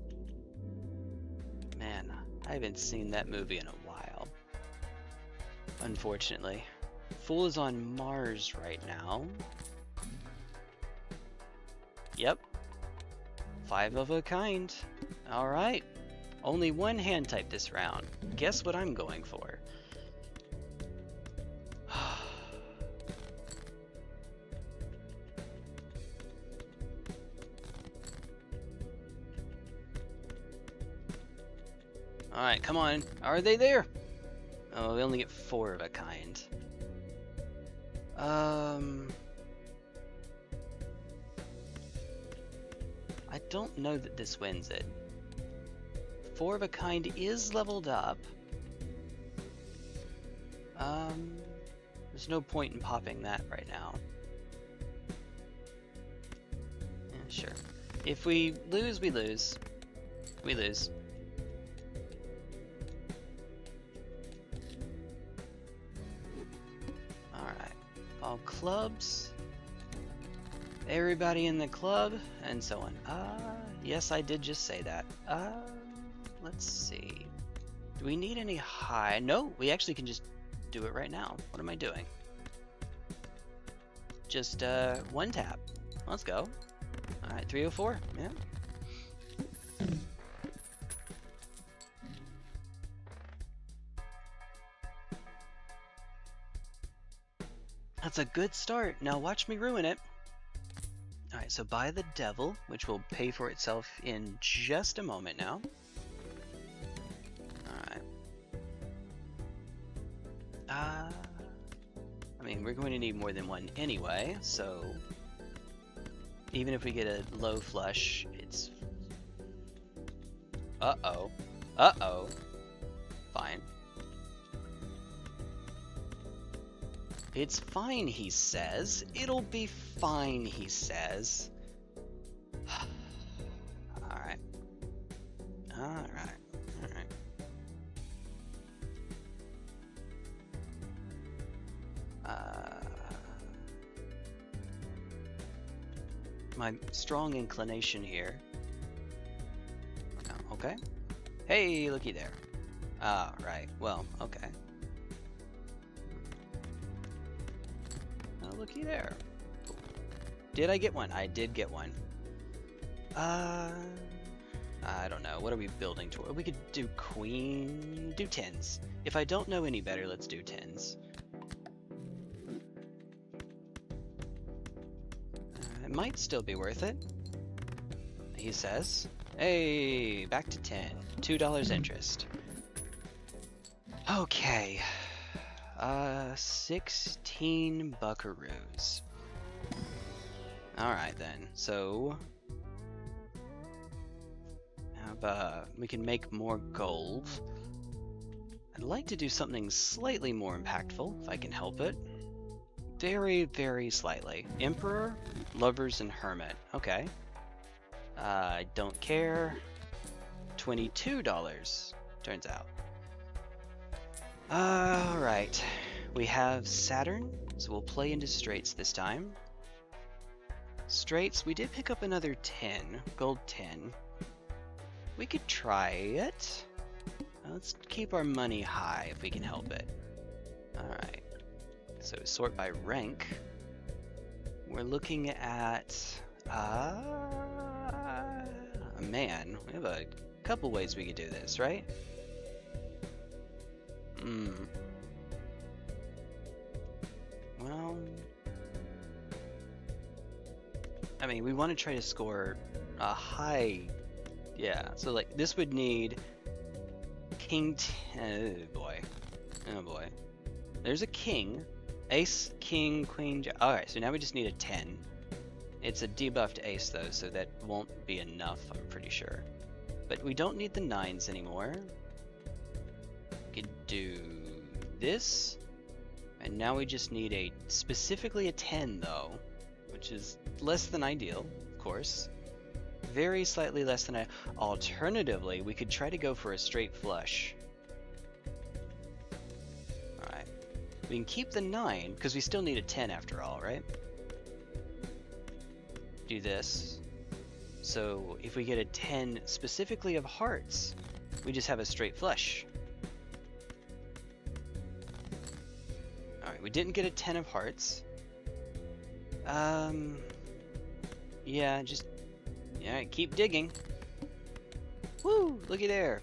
Man, I haven't seen that movie in a while. Unfortunately. Fool is on Mars right now. Yep. 5 of a kind. Alright. Only one hand type this round. Guess what I'm going for? Alright, come on. Are they there? Oh, we only get 4 of a kind. I don't know that this wins it. 4 of a kind is leveled up. There's no point in popping that right now. Yeah, sure. If we lose, we lose. We lose. Alright. All clubs. Everybody in the club, and so on. Yes, I did just say that. Let's see. Do we need any high? No, we actually can just do it right now. What am I doing? Just, 1 tap. Let's go. Alright, 304. Yeah. That's a good start. Now watch me ruin it. Alright, so buy the devil, which will pay for itself in just a moment now. Alright. I mean, we're going to need more than 1 anyway, so even if we get a low flush, it's... Uh-oh. Uh-oh. Fine. It's fine, he says. It'll be fine, he says. Alright. Alright. Alright. My strong inclination here. Oh, okay. Hey, looky there. Ah, right. Well, okay. Looky there. Cool. Did I get one? I did get one. I don't know. What are we building toward? We could do queen. Do 10s. If I don't know any better, let's do 10s. It might still be worth it. He says. Hey, back to 10. $2 interest. Okay. 16 buckaroos. Alright then, so... we can make more gold. I'd like to do something slightly more impactful, if I can help it. Very, very slightly. Emperor, Lovers, and Hermit. Okay. I don't care. $22, turns out. Alright, we have Saturn, so we'll play into straights this time. Straights, we did pick up another 10, gold 10. We could try it. Let's keep our money high if we can help it. Alright. So sort by rank. We're looking at... man, we have a couple ways we could do this, right? Well... I mean, we want to try to score a high... Yeah, so like, this would need... King... Oh boy. Oh boy. There's a king. Ace, king, queen... Alright, so now we just need a 10. It's a debuffed ace though, so that won't be enough, I'm pretty sure. But we don't need the 9s anymore. We could do this. And now we just need specifically a 10 though, which is less than ideal, of course. Very slightly less than Alternatively, we could try to go for a straight flush. Alright. We can keep the 9, because we still need a 10 after all, right? Do this. So if we get a 10 specifically of hearts, we just have a straight flush. Alright, we didn't get a 10 of hearts. Yeah, just... Alright, keep digging. Woo! Looky there.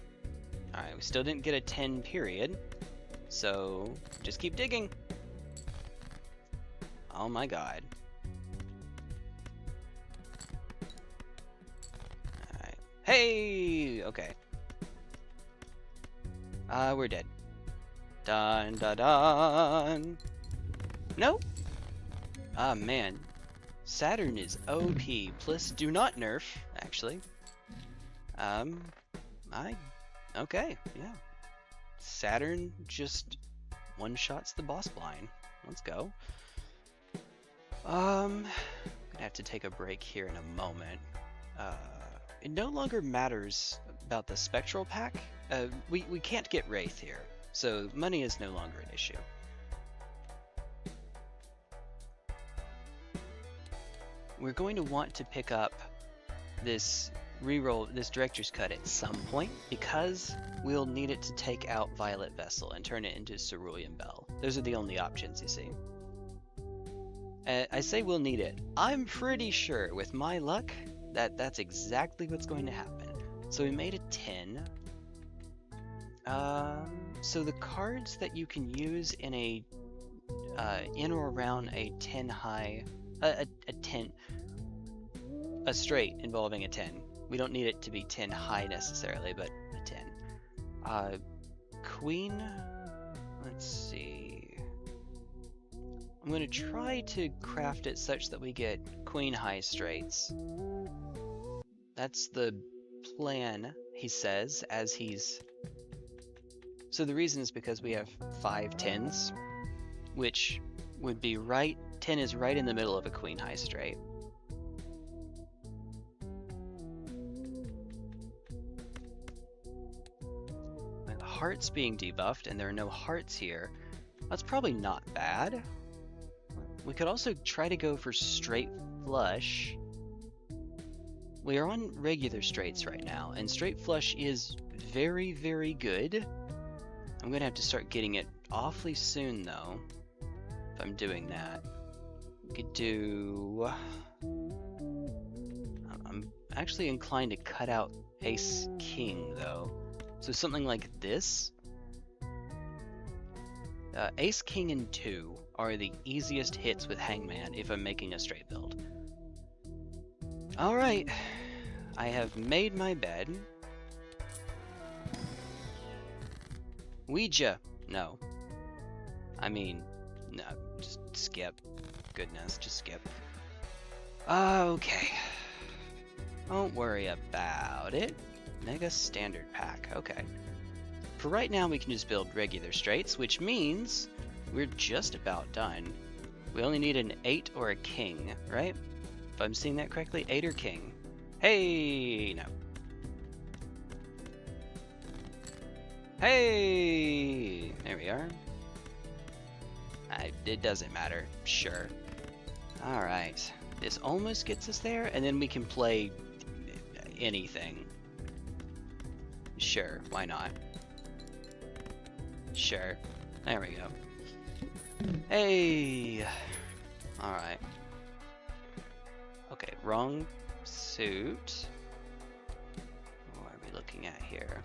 Alright, we still didn't get a 10 period. So, just keep digging. Oh my god. Alright. Hey! Okay. We're dead. Dun dun dun! Nope! Ah, man. Saturn is OP, plus do not nerf, actually. Okay, yeah. Saturn just one-shots the boss blind. Let's go. Gonna have to take a break here in a moment. It no longer matters about the spectral pack. We can't get Wraith here, so money is no longer an issue. We're going to want to pick up this reroll, this director's cut at some point, because we'll need it to take out Violet Vessel and turn it into Cerulean Bell. Those are the only options, you see. I say we'll need it. I'm pretty sure, with my luck, that that's exactly what's going to happen. So we made a 10. So the cards that you can use in a in or around a 10 high, a 10, a straight involving a 10. We don't need it to be 10 high necessarily, but a 10. Queen, let's see. I'm going to try to craft it such that we get queen high straights. That's the plan, he says, as he's... So the reason is because we have 5 10s, which would be right... 10 is right in the middle of a queen high straight. With hearts being debuffed, and there are no hearts here, that's probably not bad. We could also try to go for straight flush. We are on regular straights right now, and straight flush is very, very good. I'm going to have to start getting it awfully soon, though, if I'm doing that. We could do... I'm actually inclined to cut out Ace King, though. So something like this. Ace King and 2 are the easiest hits with Hangman if I'm making a straight build. Alright, I have made my bed. Ouija! No. I mean, no, just skip. Goodness, just skip. Okay. Don't worry about it. Mega Standard Pack, okay. For right now, we can just build regular straights, which means we're just about done. We only need an 8 or a king, right? If I'm seeing that correctly, 8 or king. Hey, no. Hey! There we are. It doesn't matter. Sure. Alright. This almost gets us there, and then we can play anything. Sure, why not? Sure. There we go. Hey! Alright. Okay, wrong suit. What are we looking at here?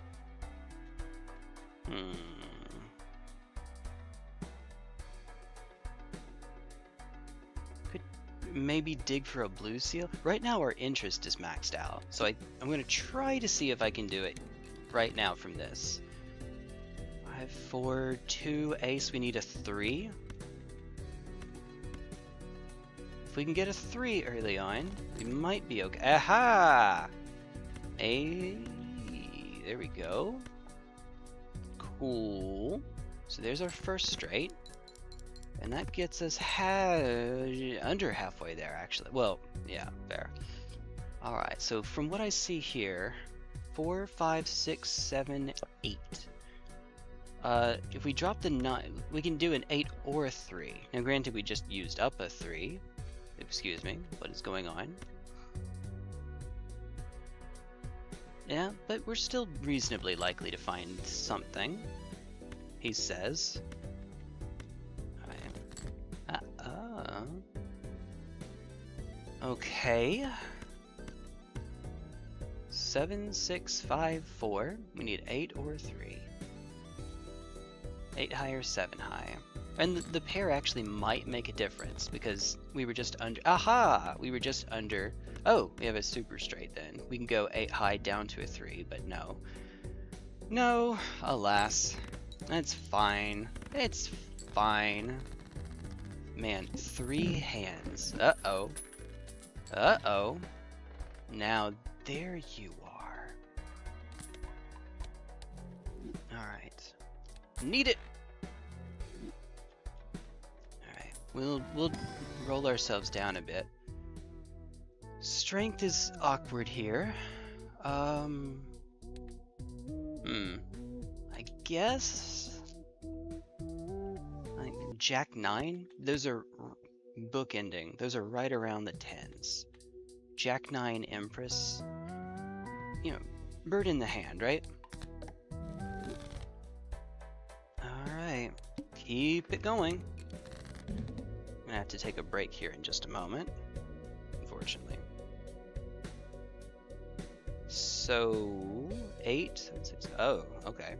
Could maybe dig for a blue seal? Right now our interest is maxed out, so I'm going to try to see if I can do it right now from this. 5, 4, 2, ace, we need a 3. If we can get a 3 early on, we might be okay. Aha! There we go. Cool. So there's our first straight. And that gets us under halfway there, actually. Well, yeah, fair. Alright, so from what I see here, 4, 5, 6, 7, 8. If we drop the 9, we can do an 8 or a 3. Now granted, we just used up a 3. Excuse me, what is going on? Yeah, but we're still reasonably likely to find something, he says. Okay. 7, 6, 5, 4. We need 8 or 3. 8 high or 7 high. And the pair actually might make a difference because we were just under. Aha! We were just under. Oh, we have a super straight then. We can go 8 high down to a 3, but no. No, alas. That's fine. It's fine. Man, 3 hands. Uh-oh. Uh-oh. Now, there you are. Alright. Need it! Alright, we'll roll ourselves down a bit. Strength is awkward here. I guess... like Jack 9? Those are bookending. Those are right around the 10s. Jack 9 Empress. You know, bird in the hand, right? Alright. Keep it going. I'm gonna have to take a break here in just a moment, unfortunately. So 8, 7, 6. Oh, okay.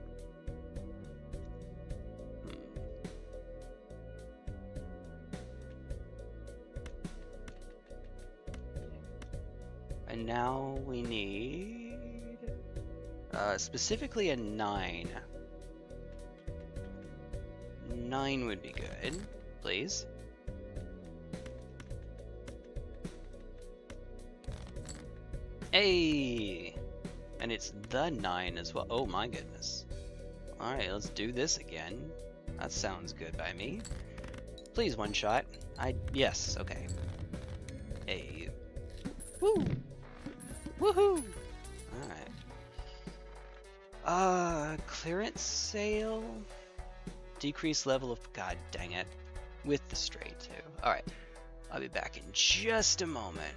And now we need specifically a 9. 9 would be good, please. Hey! And it's the 9 as well. Oh my goodness. Alright, let's do this again. That sounds good by me. Please, one shot. Yes, okay. Hey. Woo! Woohoo! Alright. Clearance sale? Decrease level of... God dang it. With the straight, too. Alright. I'll be back in just a moment.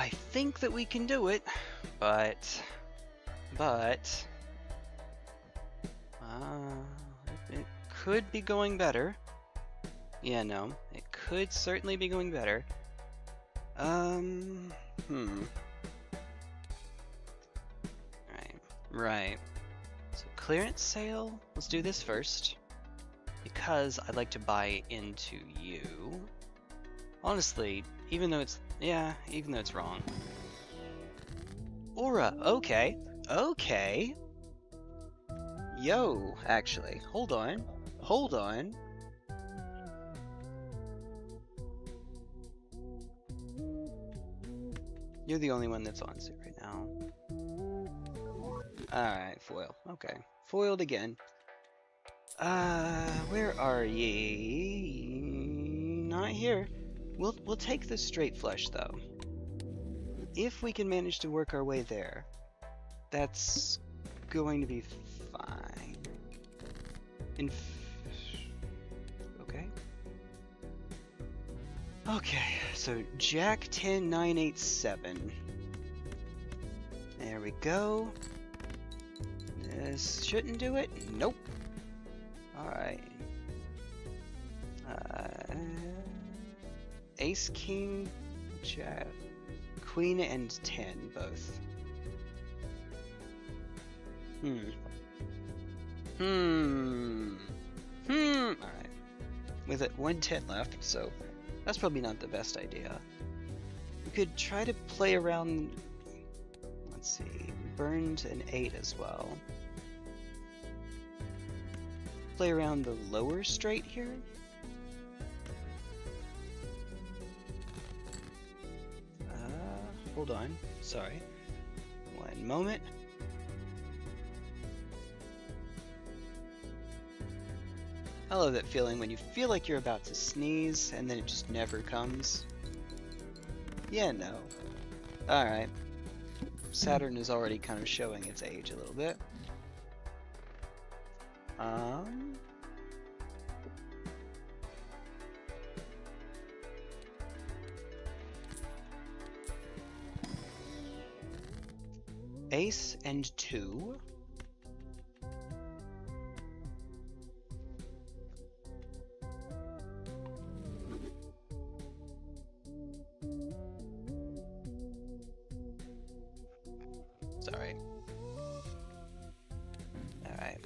I think that we can do it, but it could be going better. Yeah, no, it could certainly be going better. Right. So clearance sale, let's do this first. Because I'd like to buy into you. Honestly, even though it's wrong. Aura, okay. Yo, actually, hold on. You're the only one that's on suit right now. Alright, foil. Okay. Foiled again. Where are ye? Not here. We'll take the straight flush though. If we can manage to work our way there, that's going to be fine. Okay. Okay, so Jack 10 987. There we go. This shouldn't do it. Nope. Alright. Ace, King, Jack, Queen, and 10 both. Alright. With it 110 left, so that's probably not the best idea. We could try to play around. Let's see. We burned an 8 as well. Play around the lower straight here. Hold on. Sorry. One moment. I love that feeling when you feel like you're about to sneeze and then it just never comes. Yeah, no. Alright. Saturn is already kind of showing its age a little bit. Ace and 2. Sorry. Alright.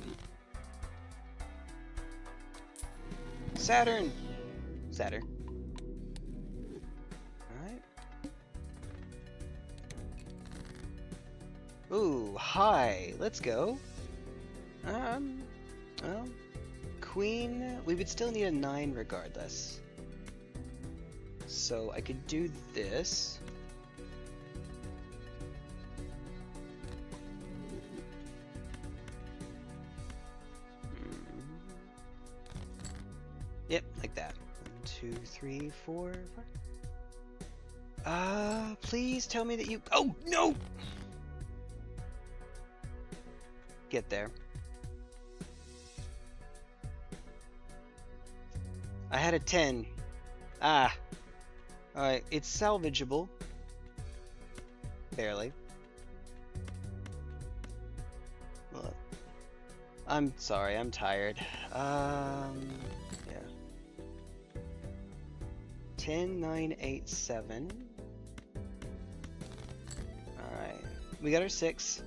Saturn! Alright. Ooh, hi! Let's go. Well, Queen, we would still need a 9 regardless. So I could do this. Yep, like that. 1, 2, 3, 4, 5. Please tell me that you. Oh no! Get there. I had a 10. Alright, it's salvageable. Barely. Look. I'm sorry, I'm tired. Yeah. 10, 9, 8, 7. Alright. We got our 6.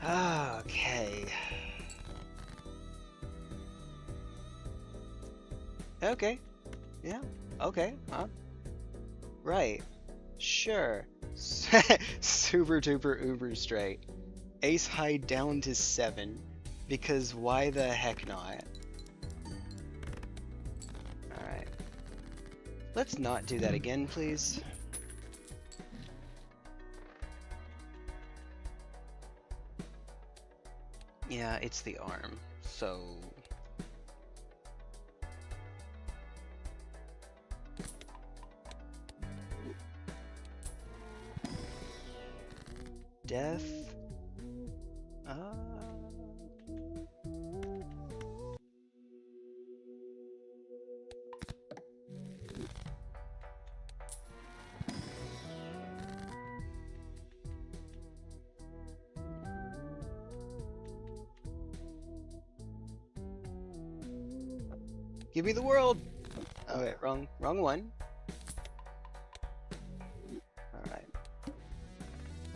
Alright. Okay. Okay. Yeah. Okay. Huh? Right. Sure. Super duper uber straight. Ace high down to 7. Because why the heck not? Alright. Let's not do that again, please. Yeah, it's the arm, so... Death... Give me the world! Okay, wrong one. Alright.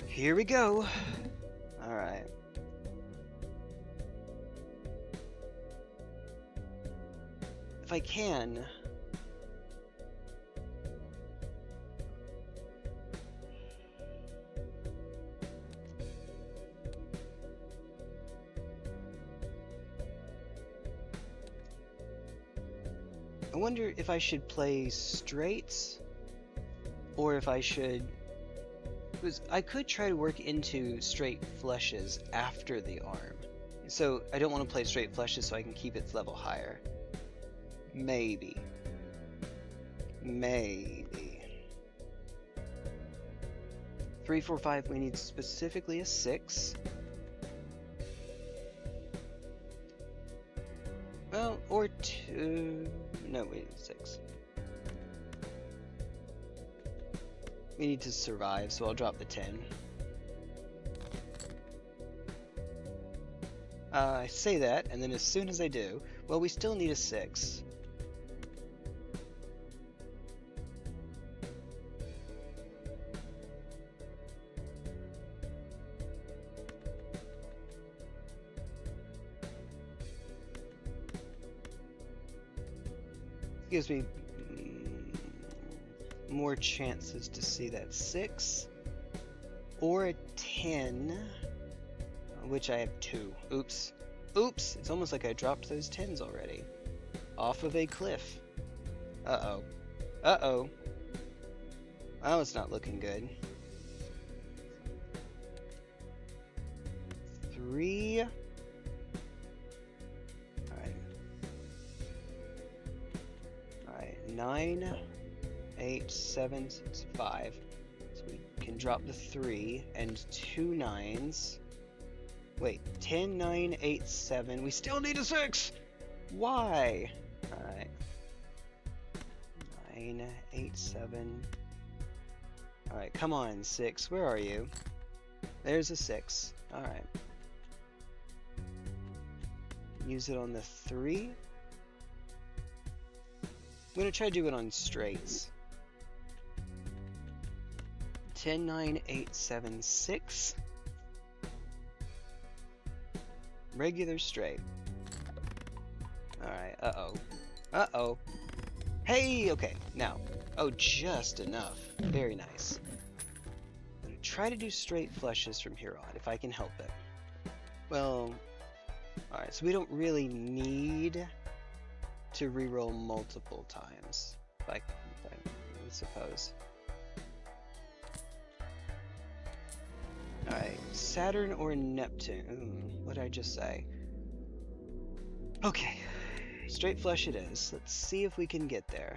Here we go. Alright. If I can... I wonder if I should play straights, or if I should... Because I could try to work into straight flushes after the arm. So I don't want to play straight flushes so I can keep its level higher. Maybe. 3, 4, 5, we need specifically a 6. Well, or 2... No, we need 6. We need to survive, so I'll drop the 10. I say that, and then as soon as I do, well, we still need a 6. Gives me more chances to see that 6 or a 10, which I have 2. Oops. It's almost like I dropped those 10s already off of a cliff. Oh, it's not looking good. 3. 9, 8, 7, 6, 5. So we can drop the 3 and 2 9s. Wait, 10, 9, 8, 7. We still need a 6! Why? Alright. 9, 8, 7. Alright, come on, 6. Where are you? There's a 6. Alright. Use it on the 3. I'm going to try to do it on straights. 10, 9, 8, 7, 6. Regular straight. Alright, uh-oh. Hey, okay, now. Oh, just enough. Very nice. I'm going to try to do straight flushes from here on, if I can help it. Well, alright, so we don't really need to reroll multiple times, I suppose. Alright, Saturn or Neptune? What did I just say? Okay, straight flush it is. Let's see if we can get there.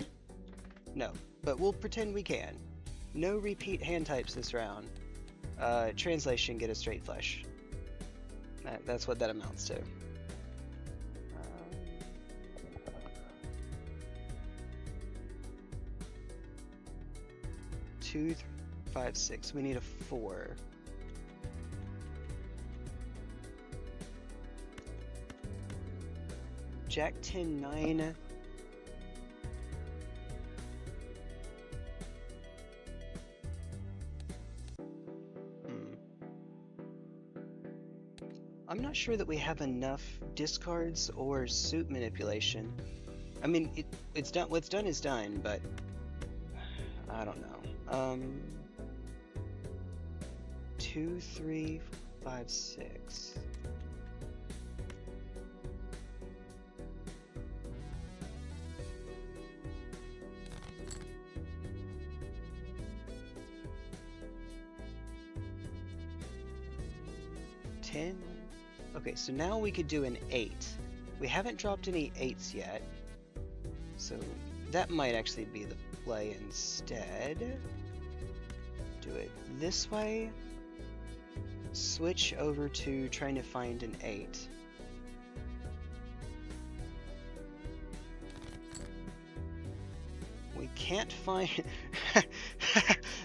No, but we'll pretend we can. No repeat hand types this round. Translation, get a straight flush. That's what that amounts to. 2, 3, 5, 6. We need a 4. Jack 10, 9. I'm not sure that we have enough discards or suit manipulation. I mean, it's done. What's done is done, but I don't know. 2, 3, 5, 6. Okay, so now we could do an 8. We haven't dropped any 8s yet, so that might actually be the play instead. Do it this way. Switch over to trying to find an 8. We can't find...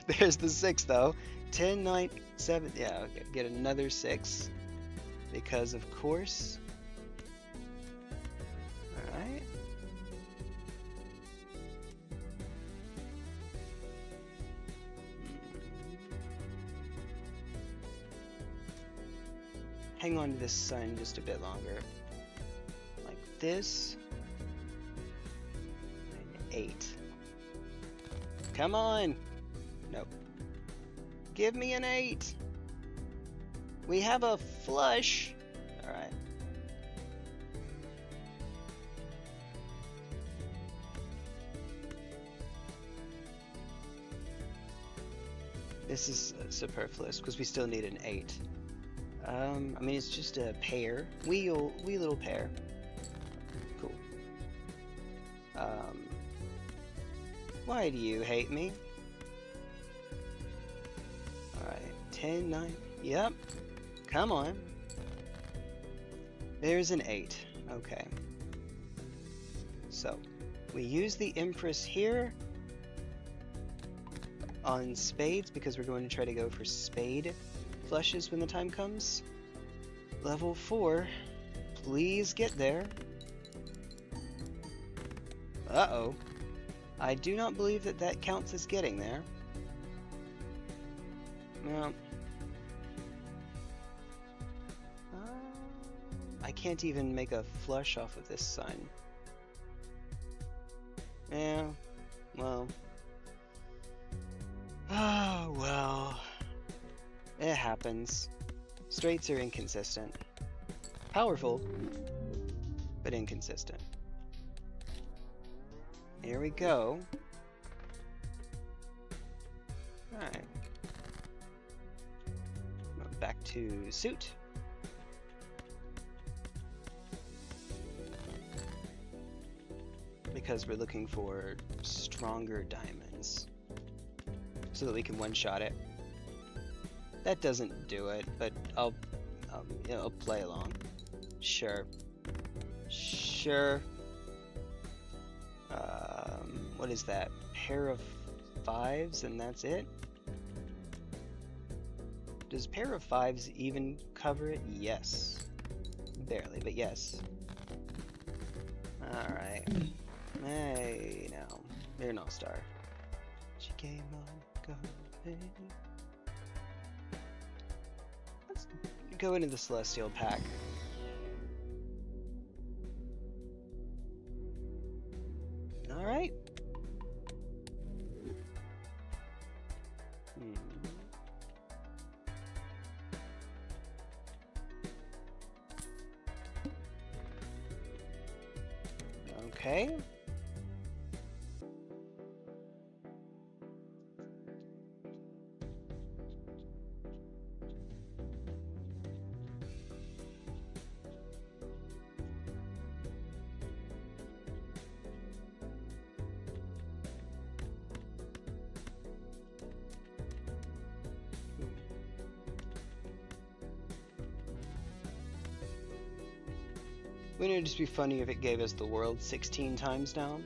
There's the 6 though. 10, 9, 7... Yeah, okay. Get another 6. Because of course. Alright. hang on to this sun just a bit longer. Like this. And 8. Come on! Nope. Give me an 8! We have a flush! Alright. This is superfluous because we still need an 8. I mean, it's just a pair. Wee little pair. Cool. Why do you hate me? Alright, 10, 9. Yep. Come on. There's an 8. Okay. So, we use the Empress here on spades because we're going to try to go for spade flushes when the time comes. Level 4. Please get there. Uh-oh. I do not believe that that counts as getting there. No. I can't even make a flush off of this sign. Yeah, well. Oh, well. It happens. Straights are inconsistent. Powerful, but inconsistent. Here we go. Alright. Back to suit. Because we're looking for stronger diamonds. So that we can one-shot it. That doesn't do it, but I'll play along. Sure. Sure. What is that? Pair of 5s and that's it? Does pair of 5s even cover it? Yes. Barely, but yes. Alright. Hey, now. You're an all-star. She came on, go, hey. Let's go into the Celestial Pack. Alright. Okay. Wouldn't it just be funny if it gave us the world 16 times now?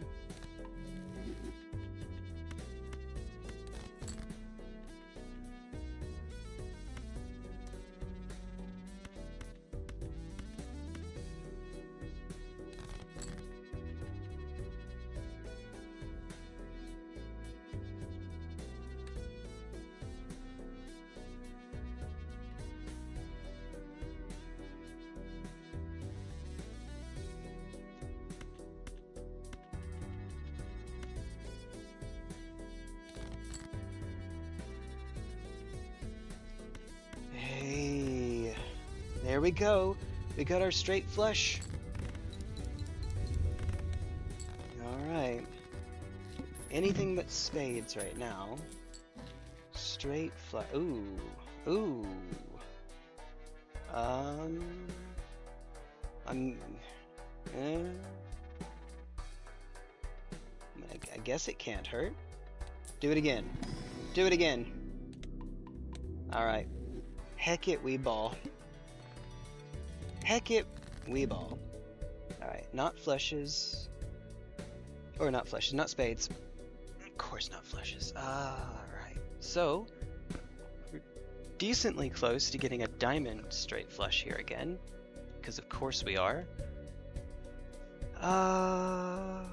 There we go. We got our straight flush. Alright. Anything but spades right now. Straight flush. Ooh. Ooh. I guess it can't hurt. Do it again. Do it again. Alright. Heck it, we ball. Heck it, we ball. Alright, not flushes. Or not flushes, not spades. Of course not flushes. Alright, so we're decently close to getting a diamond straight flush here again. Because of course we are. That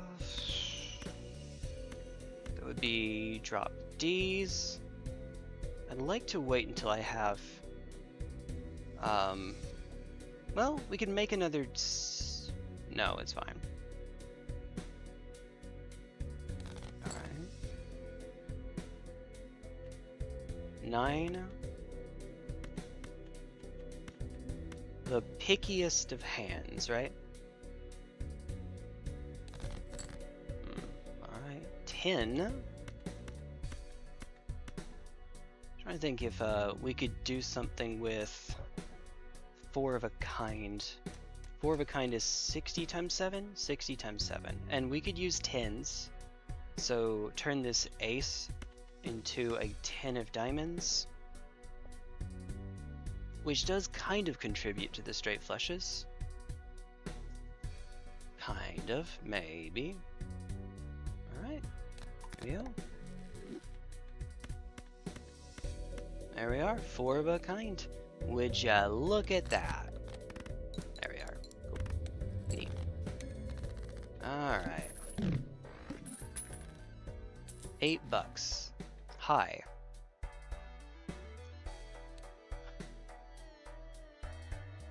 would be drop D's. I'd like to wait until I have Well, we can make another... No, it's fine. Alright. 9. The pickiest of hands, right? Alright. 10. Trying to think if we could do something with 4 of a kind. 4 of a kind is 60 times 7? 60 times 7. And we could use 10s. So turn this ace into a 10 of diamonds, which does kind of contribute to the straight flushes. Kind of, maybe. Alright, there we go. There we are, 4 of a kind. Would ya look at that? There we are. Cool. Neat. Alright. $8. High.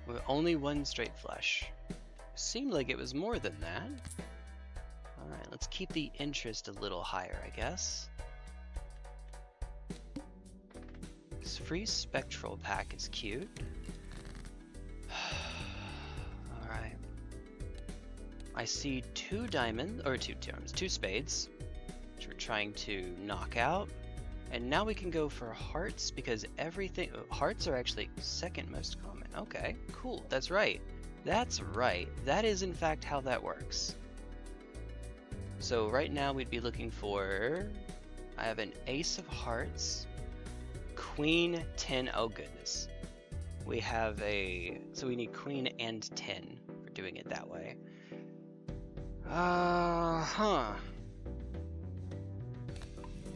With only 1 straight flush. Seemed like it was more than that. Alright, let's keep the interest a little higher, I guess. This free spectral pack is cute. Alright. I see 2 diamonds, or 2 spades, which we're trying to knock out. And now we can go for hearts, because everything... hearts are actually second most common. Okay, cool, that's right. That's right. That is in fact how that works. So right now we'd be looking for... I have an ace of hearts. Queen 10. Oh goodness. We have a... So we need queen and 10 for doing it that way.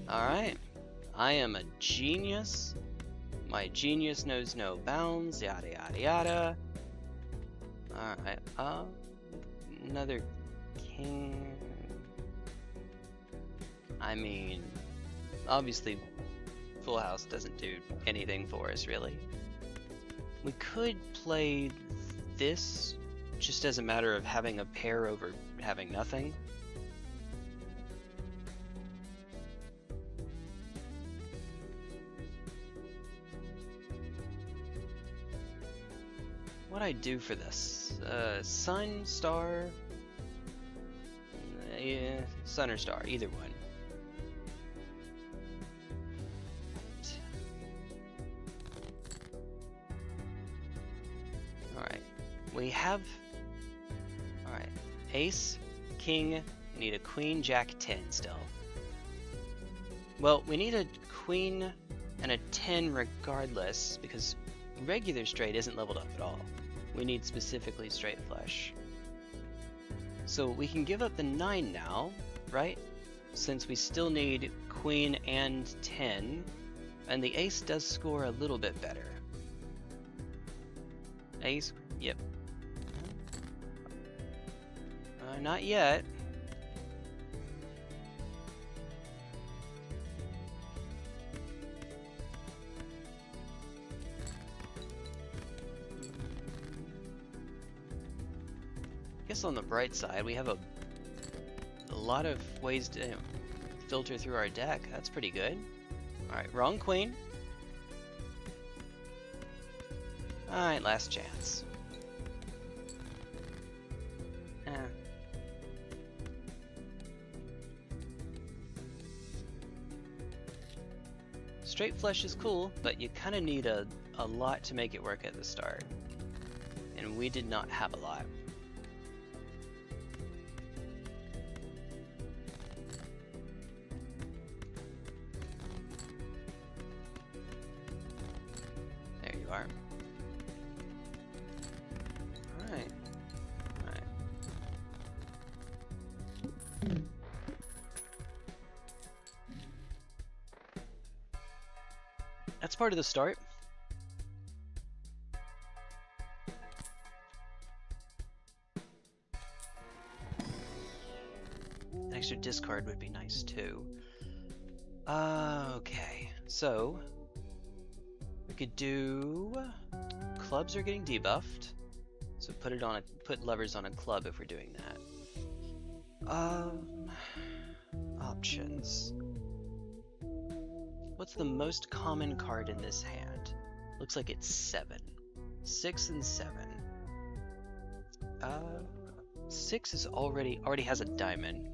Alright. I am a genius. My genius knows no bounds. Yada yada yada. Alright. Another king. I mean, obviously Full House doesn't do anything for us, really. We could play this just as a matter of having a pair over having nothing. What'd I do for this? Sun, star? Yeah, sun or star, either one. Alright, we have... Alright, ace, king, need a queen, jack, 10 still. Well, we need a queen and a 10 regardless, because regular straight isn't leveled up at all. We need specifically straight flush. So we can give up the 9 now, right? Since we still need queen and 10, and the ace does score a little bit better. Ace, yep. Not yet. I guess on the bright side, we have a lot of ways to filter through our deck. That's pretty good. Alright, wrong queen. Alright, last chance. Straight flush is cool, but you kind of need a lot to make it work at the start. And we did not have a lot. There you are. Alright. Alright. That's part of the start. An extra discard would be nice too. Okay, so we could do... Clubs are getting debuffed. So put levers on a club if we're doing that. Options. What's the most common card in this hand? Looks like it's 7. 6 and 7. 6 is already has a diamond.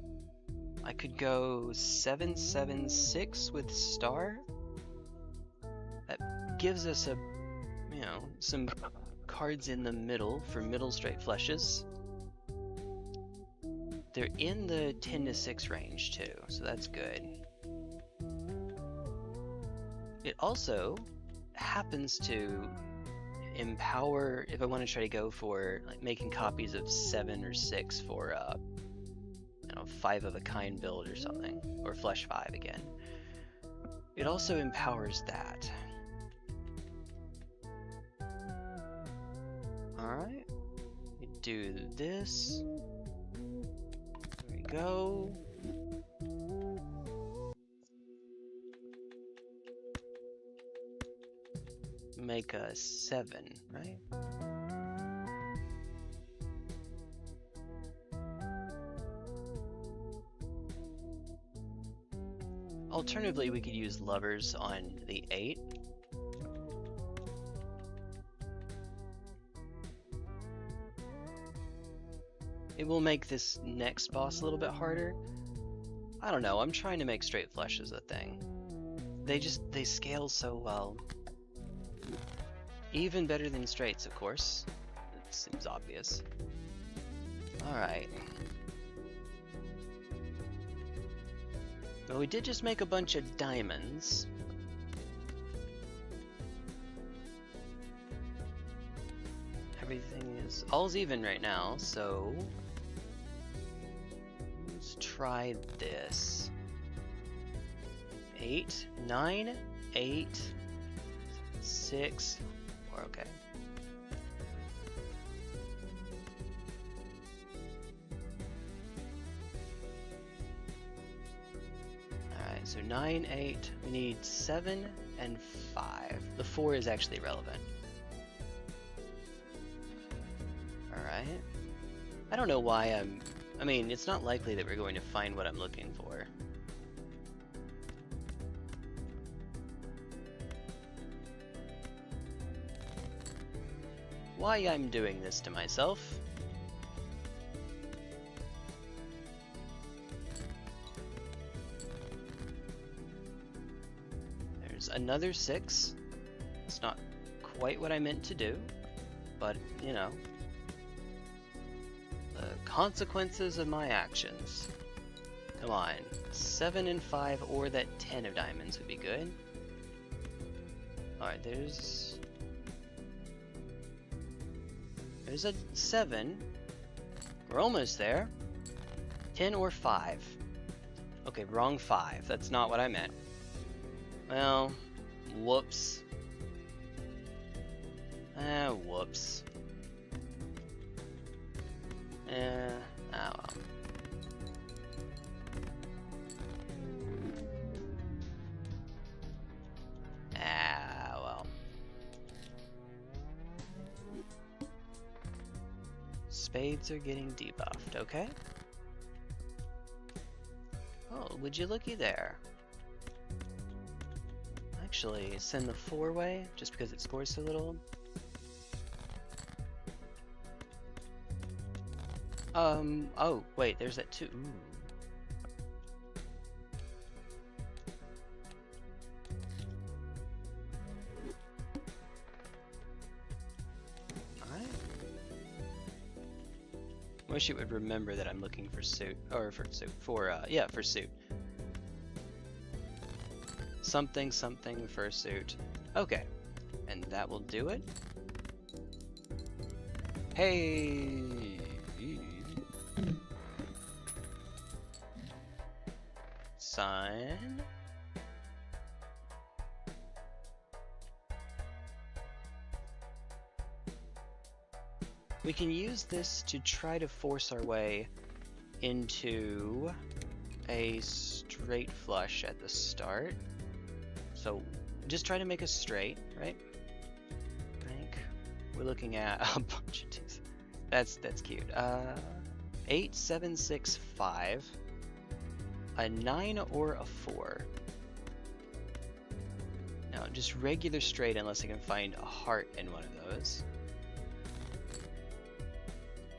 I could go 7, 7, 6 with star. That gives us a, you know, some cards in the middle for middle straight flushes. They're in the 10 to 6 range too, so that's good. It also happens to empower, if I want to try to go for like making copies of 7 or 6 for you know, 5 of a kind build or something, or flush 5 again. It also empowers that. Alright, we do this. There we go. Make a 7, right? Alternatively, we could use levers on the 8. It will make this next boss a little bit harder. I don't know, I'm trying to make straight flushes a thing. They scale so well. Even better than straights, of course. It seems obvious. Alright. Well, we did just make a bunch of diamonds. Everything is all's even right now, so let's try this. 8, 9, 8, 6, 4, okay. Alright, so 9, 8, we need 7 and 5. The 4 is actually relevant. Alright. I don't know why I mean, it's not likely that we're going to find what I'm looking for. Why I'm doing this to myself. There's another 6. It's not quite what I meant to do, but you know, the consequences of my actions. Come on, 7 and 5 or that 10 of diamonds would be good. Alright, there's a 7. We're almost there. 10 or 5. Okay, wrong 5. That's not what I meant. Well, whoops. Whoops. Oh well. Well. Spades are getting debuffed, okay? Oh, would you looky there. Actually, send the 4-way, just because it scores so little. Oh, wait, there's that 2. Ooh. Wish it would remember that I'm looking for suit, or for suit, yeah, for suit. Something, something for suit. Okay, and that will do it. Hey! Sign. We can use this to try to force our way into a straight flush at the start. So just try to make a straight, right? I think we're looking at a bunch of 2s. That's cute. 8, 7, 6, 5. A 9 or a 4. No, just regular straight unless I can find a heart in one of those.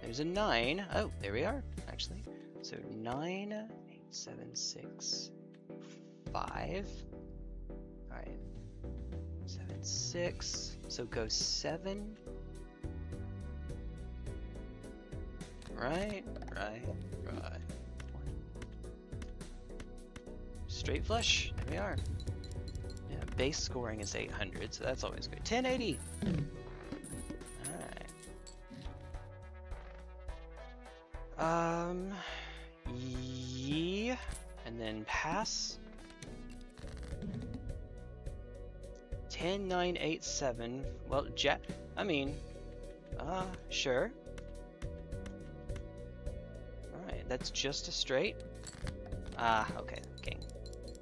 There's a 9. Oh, there we are, actually. So 9, 8, 7, 6, 5. Alright. 7, 6. So go 7. Right. Straight flush. There we are. Yeah, base scoring is 800, so that's always good. 1080. Alright. Yeah. And then pass. 10, 9, 8, 7. Well, sure. Alright, that's just a straight. Okay, king.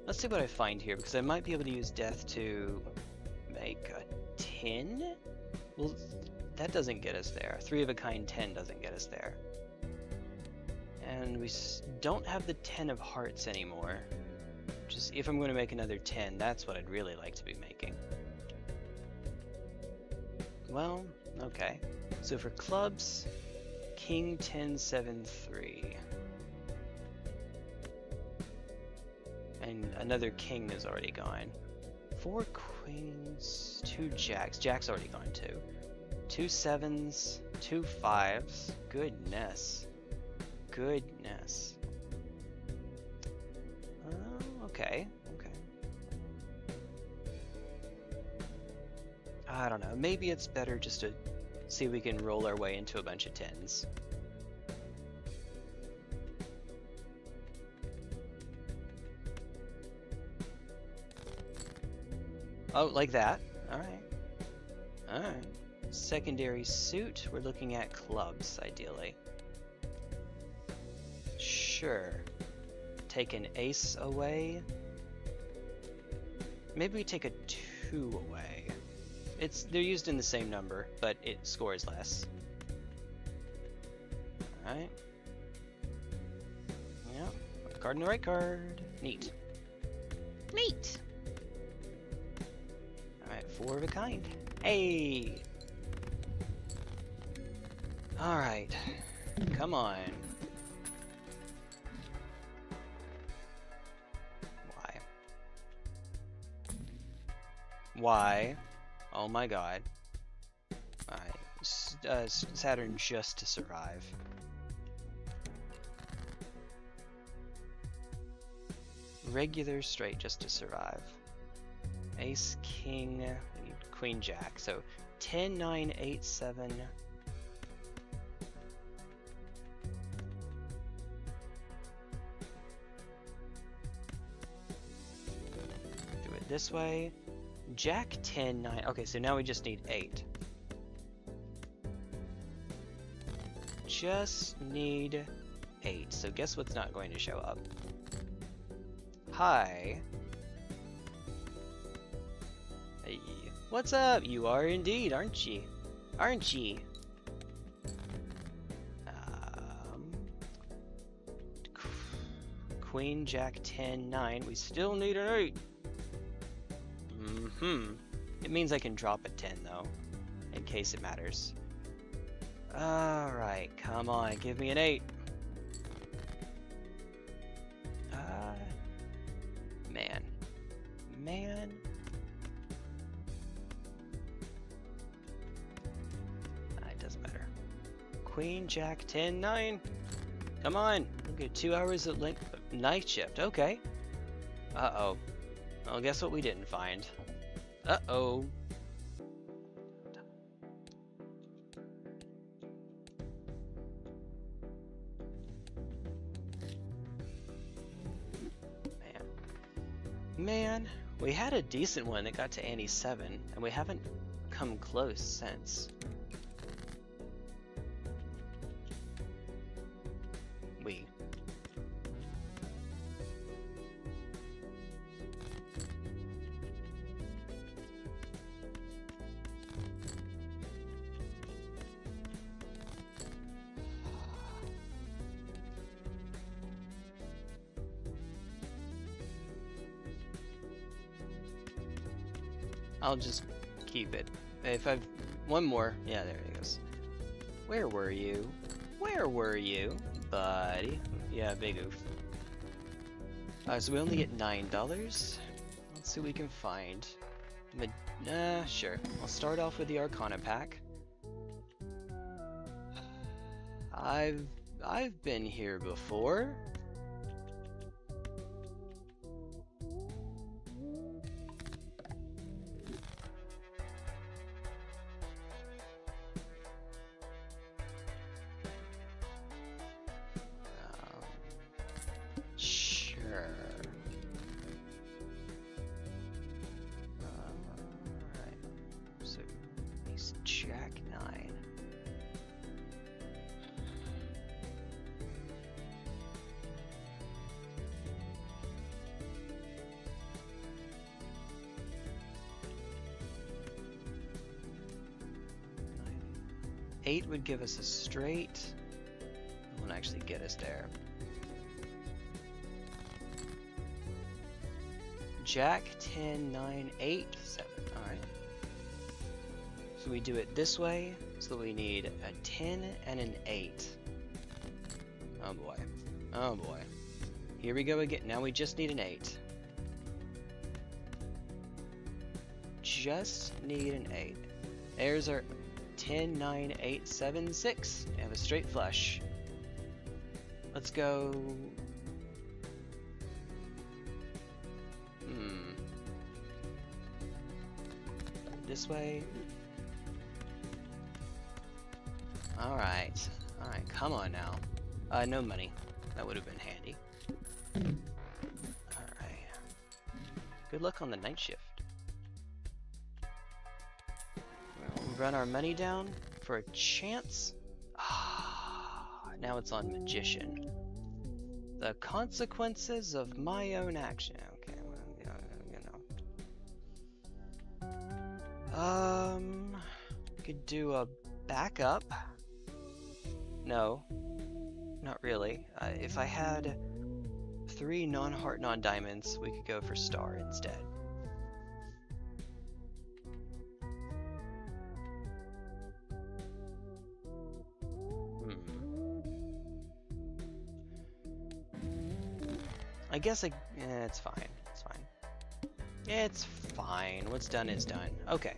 Let's see what I find here, because I might be able to use death to make a 10? Well, that doesn't get us there. 3 of a kind 10 doesn't get us there. And we don't have the 10 of hearts anymore. Just if I'm going to make another 10, that's what I'd really like to be making. Well, okay. So for clubs, king 10, 7, 3. And another king is already gone. 4 queens, 2 jacks. Jack's already gone too. 2 7s, 2 5s. Goodness. Goodness. Okay. I don't know. Maybe it's better just to see if we can roll our way into a bunch of 10s. Oh, like that? Alright. Secondary suit, we're looking at clubs, ideally. Sure. Take an ace away. Maybe we take a 2 away. They're used in the same number, but it scores less. Alright. Yeah. Card in the right card. Neat. Neat! Alright, 4 of a kind. Hey! Alright. Come on. Why? Oh my god. Alright. Saturn just to survive. Regular straight just to survive. Ace, king, we need queen, jack. So 10, 9, 8, 7. Do it this way. Jack 10, 9. Okay, so now we just need 8. Just need 8. So guess what's not going to show up? Hi. Hey. What's up? You are indeed, aren't ye? Aren't ye? Queen, Jack 10, 9. We still need an 8. It means I can drop a 10 though, in case it matters. Alright, come on, give me an 8. Man. It doesn't matter. Queen, Jack, 10, 9. Come on, look at 2 hours of night shift, okay. Uh-oh. Well, guess what we didn't find? Uh-oh. Man, we had a decent one that got to Annie 7, and we haven't come close since. I'll just keep it. If I've one more, yeah, there it goes. Where were you? Where were you, buddy? Yeah, big oof. So we only get $9. Let's see what we can find. Sure. I'll start off with the Arcana pack. I've been here before. Sure. Alright. So he's Jack 9. Eight would give us a straight. It won't actually get us there. Jack, 10, 9, 8, 7. Alright. So we do it this way. So we need a 10 and an 8. Oh boy. Oh boy. Here we go again. Now we just need an 8. Just need an 8. There's our 10, 9, 8, 7, 6. We have a straight flush. Let's go. This way. Alright. Alright, come on now. No money. That would have been handy. Alright. Good luck on the night shift. We'll run our money down for a chance. Now it's on Magician. The consequences of my own action. Okay, well, could do a backup. No, not really. If I had 3 non-heart, non-diamonds, we could go for star instead. I guess it's fine. It's fine. It's fine. What's done is done. Okay.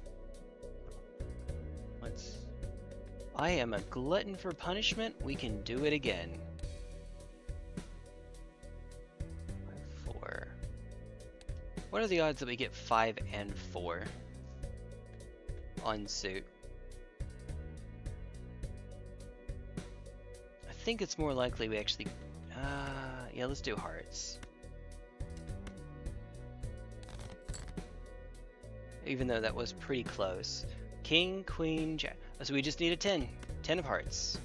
I am a glutton for punishment. We can do it again. 4. What are the odds that we get 5 and 4 on suit? I think it's more likely we actually... yeah, let's do hearts. Even though that was pretty close. King, Queen, Jack. So we just need a 10. 10 of hearts.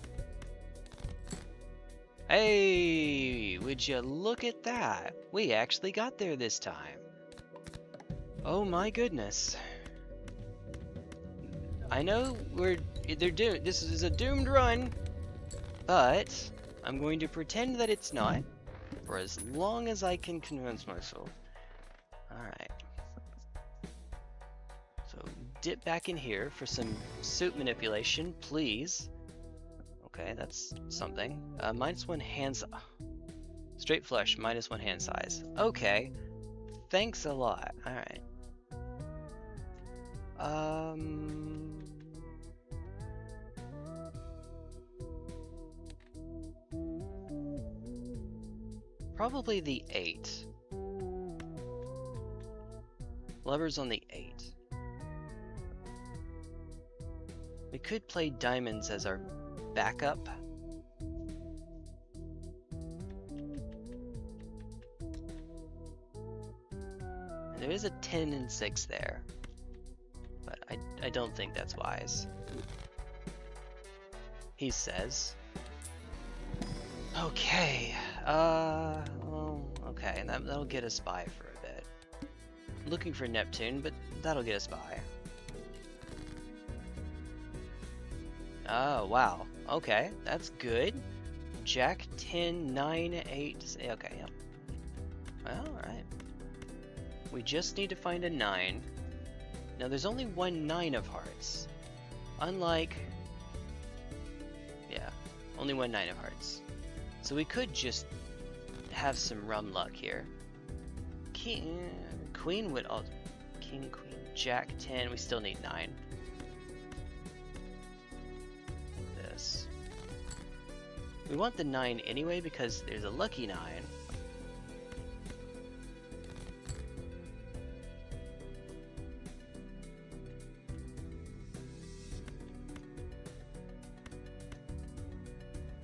Hey, would you look at that? We actually got there this time. Oh my goodness. I know they're doomed. This is a doomed run, but I'm going to pretend that it's not for as long as I can convince myself. Alright. So dip back in here for some suit manipulation, please. Okay, that's something. -1 hand size. Straight flush, -1 hand size. Okay. Thanks a lot. Alright. Probably the 8. Levers on the 8. We could play diamonds as our backup. And there is a 10 and 6 there, but I don't think that's wise. He says. Okay. Okay, and that'll get us by for a bit. Looking for Neptune, but that'll get us by. Oh, wow. Okay, that's good. Jack 10, 9, 8. Okay, yep. Well, alright. We just need to find a 9. Now there's only one 9 of hearts. Unlike... yeah, only one 9 of hearts. So we could just have some rum luck here. Queen would also... King, Queen, Jack, 10. We still need 9. This. We want the 9 anyway because there's a lucky 9.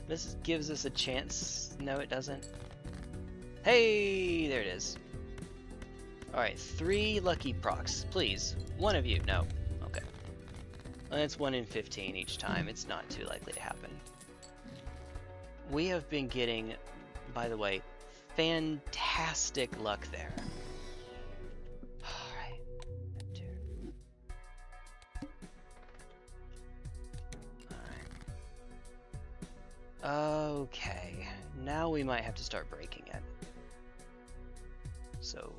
This gives us a chance. No, it doesn't. Hey, there it is. Alright, 3 lucky procs, please. One of you. No. Okay. Well, that's 1 in 15 each time. It's not too likely to happen. We have been getting, by the way, fantastic luck there. Alright. Okay, now we might have to start breaking it. So,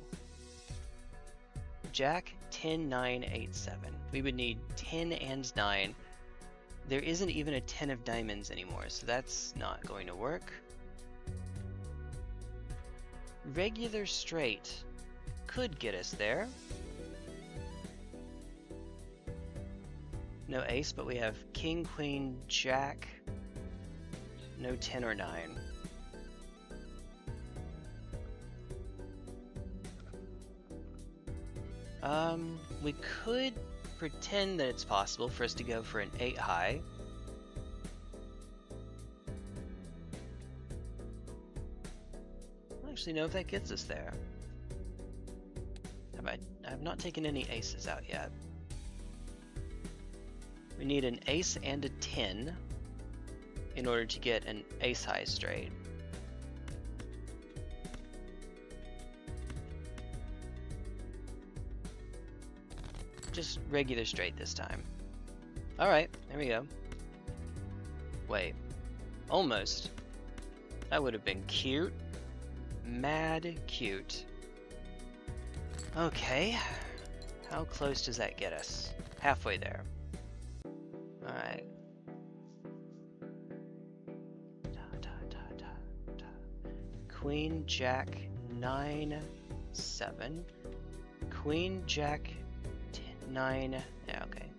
Jack, 10, 9, 8, 7. We would need 10 and 9. There isn't even a 10 of diamonds anymore, so that's not going to work. Regular straight could get us there. No ace, but we have king, queen, jack. No 10 or 9. We could pretend that it's possible for us to go for an 8 high. I don't actually know if that gets us there. I've not taken any aces out yet. We need an ace and a 10 in order to get an ace high straight. Just regular straight this time. Alright, there we go. Wait. Almost. That would have been cute. Mad cute. Okay. How close does that get us? Halfway there. Alright. Queen, Jack, 9, 7. Queen, Jack, 10, 9. Yeah, okay.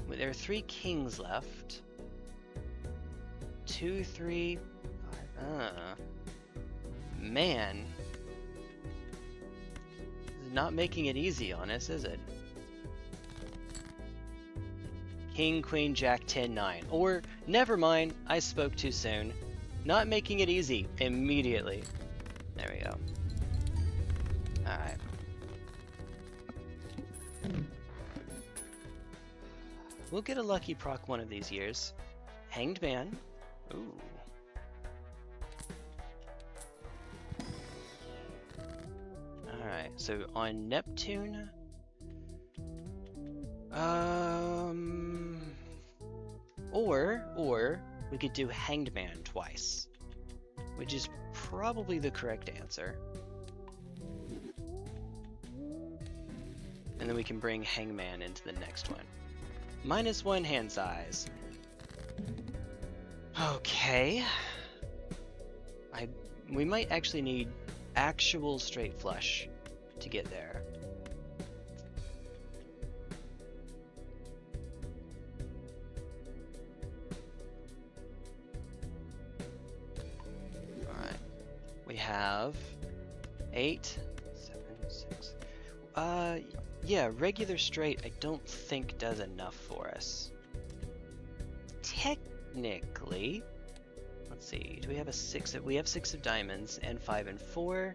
Well, there are 3 kings left. 2, 3, 5. Man. This is not making it easy on us, is it? King, Queen, Jack, 10, 9. Or, never mind, I spoke too soon. Not making it easy immediately. There we go. Alright. We'll get a lucky proc one of these years. Hanged Man. Ooh. Alright, so on Neptune... Or we could do Hanged Man twice, which is probably the correct answer. And then we can bring Hangman into the next one. -1 hand size. Okay. We might actually need actual straight flush to get there. Alright. We have 8, 7, 6. Yeah, regular straight I don't think does enough for us. Technically, let's see, do we have a 6? We have 6 of diamonds, and 5 and 4,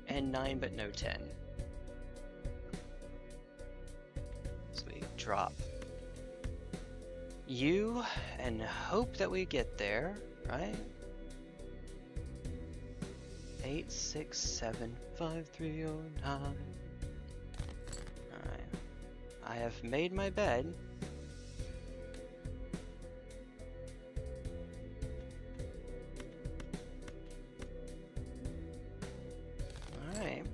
and 9 but no 10. So we drop you and hope that we get there, right? 8, 6, 7, 5, 3, 0, 9. Alright. I have made my bed. Alright.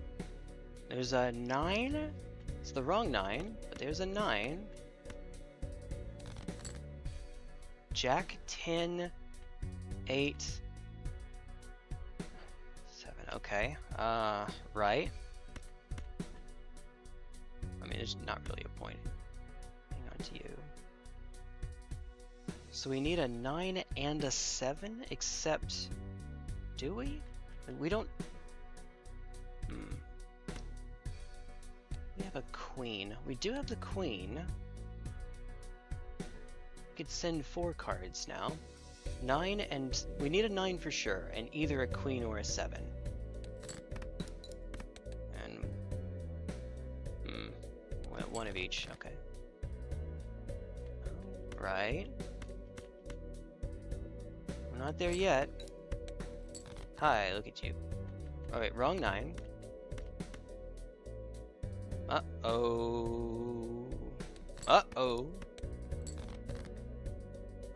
There's a 9, It's the wrong 9, but there's a 9. Jack 10, 8, 7. Okay. Right. I mean, there's not really a point. Hang on to you. So we need a 9 and a 7, except... Do we? We don't... We have a queen. We do have the queen. We could send 4 cards now. 9 and... We need a 9 for sure, and either a queen or a 7. And... one of each, okay. Right. We're not there yet. Hi, look at you. Alright, wrong 9. Uh-oh. Uh-oh.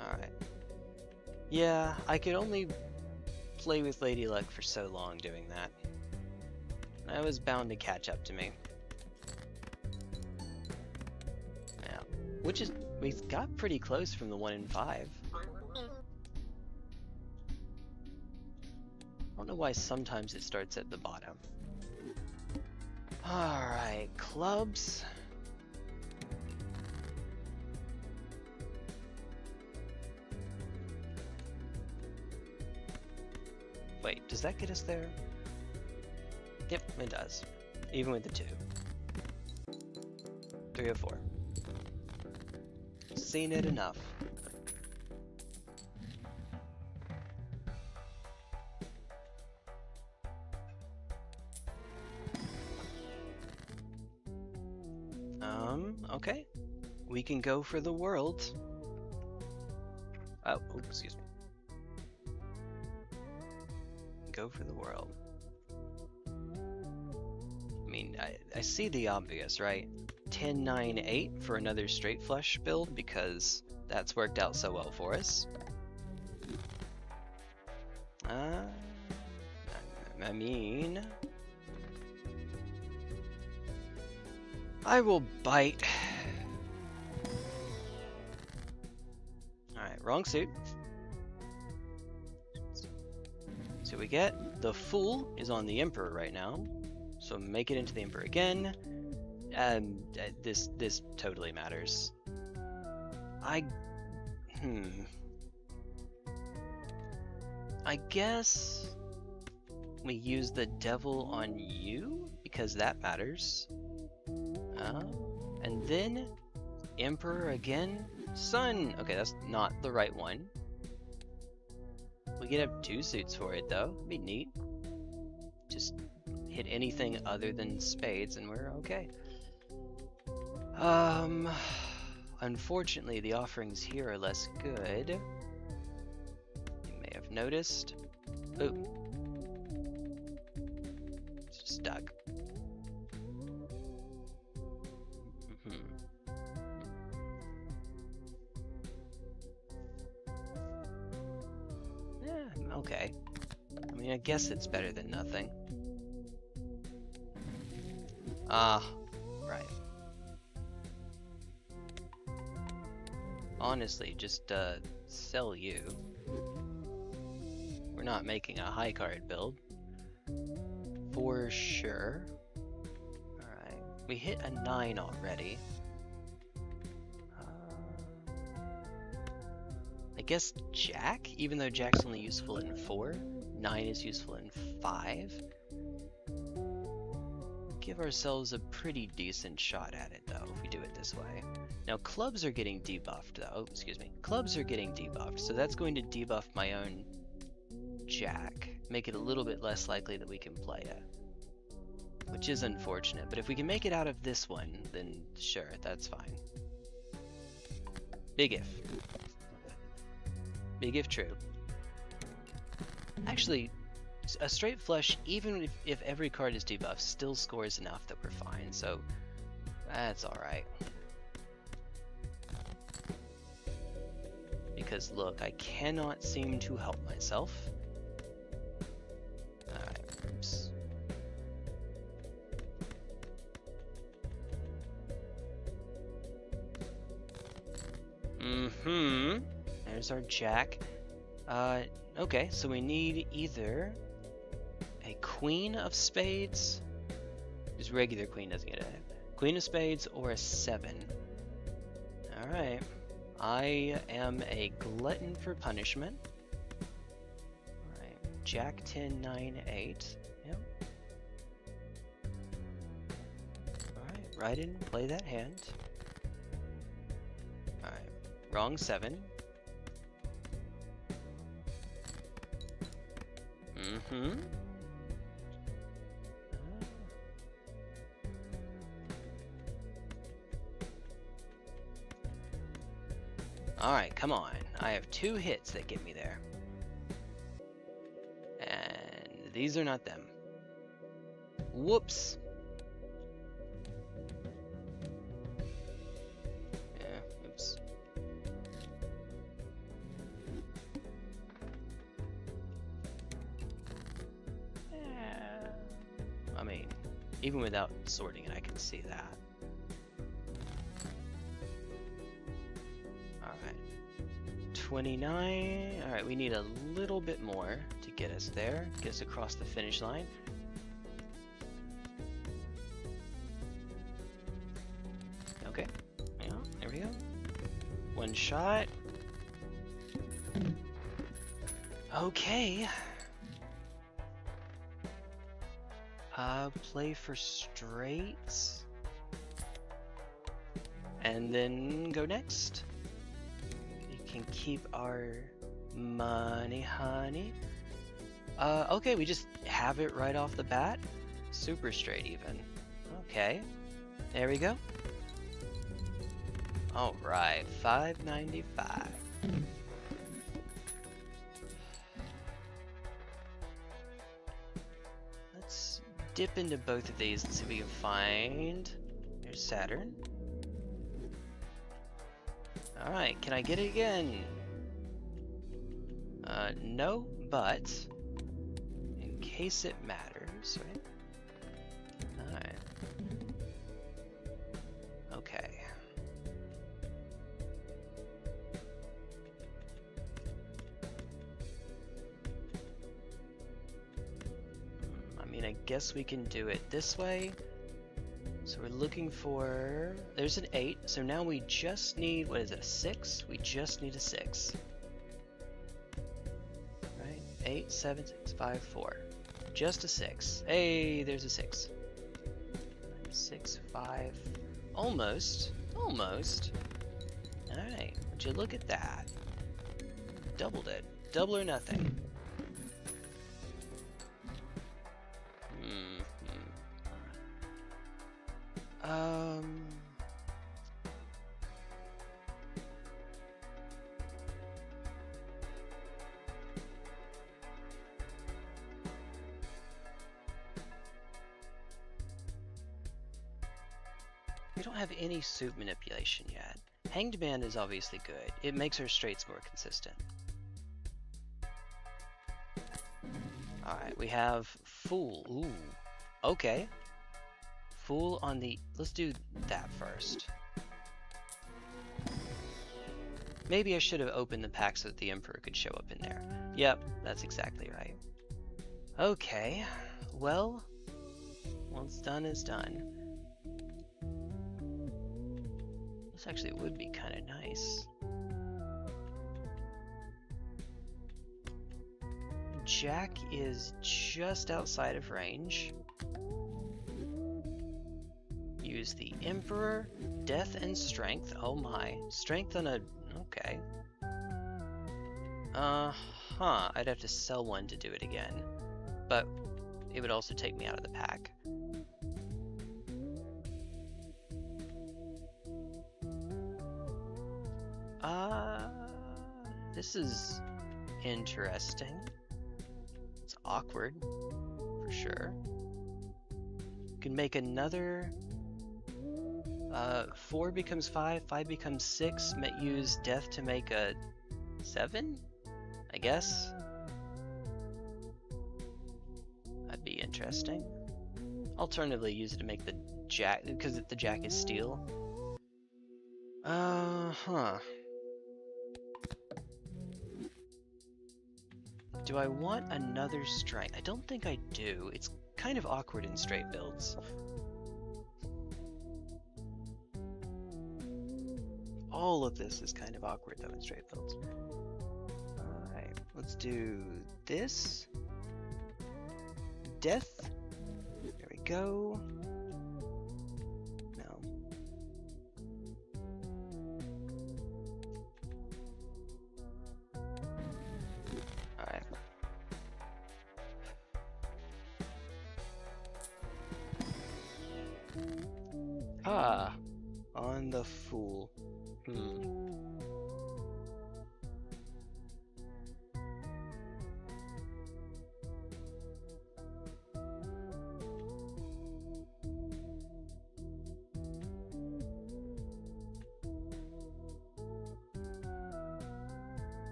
Alright. Yeah, I could only play with Lady Luck for so long doing that. That was bound to catch up to me. Yeah. Which is... We got pretty close from the 1 in 5. I don't know why sometimes it starts at the bottom. Alright, clubs. Wait, does that get us there? Yep, it does. Even with the 2. 3 of 4. Seen it enough. Okay. We can go for the world. Oh, excuse me. Go for the world. I mean, I see the obvious, right? 10, 9, 8 for another straight flush build because that's worked out so well for us. I mean... I will bite. Alright, wrong suit. So we get the Fool is on the Emperor right now. So make it into the Emperor again. And this totally matters. I guess we use the Devil on you because that matters. And then Emperor again. Sun! Okay, that's not the right one. We could have 2 suits for it though. It'd be neat. Just hit anything other than spades and we're okay. Unfortunately the offerings here are less good. You may have noticed. Ooh. It's stuck. Okay. I mean, I guess it's better than nothing. Right. Honestly, just, sell you. We're not making a high card build. For sure. Alright. We hit a 9 already. I guess Jack, even though Jack's only useful in 4, 9 is useful in 5. Give ourselves a pretty decent shot at it though, if we do it this way. Now clubs are getting debuffed though, oh, excuse me. Clubs are getting debuffed, so that's going to debuff my own Jack. Make it a little bit less likely that we can play it. Which is unfortunate, but if we can make it out of this one, then sure, that's fine. Big if. Big if true. Actually, a straight flush, even if every card is debuffed, still scores enough that we're fine, so that's alright. Because look, I cannot seem to help myself. Alright, oops. There's our jack. Okay, so we need either a queen of spades. Just regular queen doesn't get it. Queen of spades or a 7. Alright. I am a glutton for punishment. Alright. Jack 10, 9, 8. Yep. Alright, right in, play that hand. Alright. Wrong 7. Mm-hmm. Alright, come on. I have 2 hits that get me there. And these are not them. Whoops. Yeah, oops. I mean, even without sorting it, I can see that. 29. Alright, we need a little bit more to get us there, get us across the finish line. Okay, yeah, there we go. 1 shot. Okay. Play for straights. And then go next. Can keep our money, honey. Okay, we just have it right off the bat. Super straight even. Okay, there we go. All right, 595. Let's dip into both of these and see if we can find. There's Saturn. Alright, can I get it again? No, but in case it matters, right? Alright. Okay. I mean, I guess we can do it this way. So we're looking for, there's an 8, so now we just need, what is it, a 6? We just need a 6. Right, 8, 7, 6, 5, 4. Just a 6. Hey, there's a 6. 6, 5, almost, almost. Alright, would you look at that? Doubled it, double or nothing. We don't have any suit manipulation yet. Hanged Man is obviously good. It makes our straights more consistent. Alright, we have Fool. Ooh, okay. Fool on the... Let's do that first. Maybe I should have opened the pack so that the Emperor could show up in there. Yep, that's exactly right. Okay, well, what's done is done. This actually would be kind of nice. Jack is just outside of range. Use the Emperor, Death and Strength. Oh my, Strength on a... okay. I'd have to sell one to do it again. But it would also take me out of the pack. This is interesting. It's awkward, for sure. You can make another... 4 becomes 5, 5 becomes 6, use Death to make a 7, I guess. That'd be interesting. Alternatively, use it to make the Jack, because the Jack is steel. Do I want another strength? I don't think I do. It's kind of awkward in straight builds. All of this is kind of awkward though in straight builds. Alright, let's do this. Death. There we go. No. Alright. Ah, on the Fool.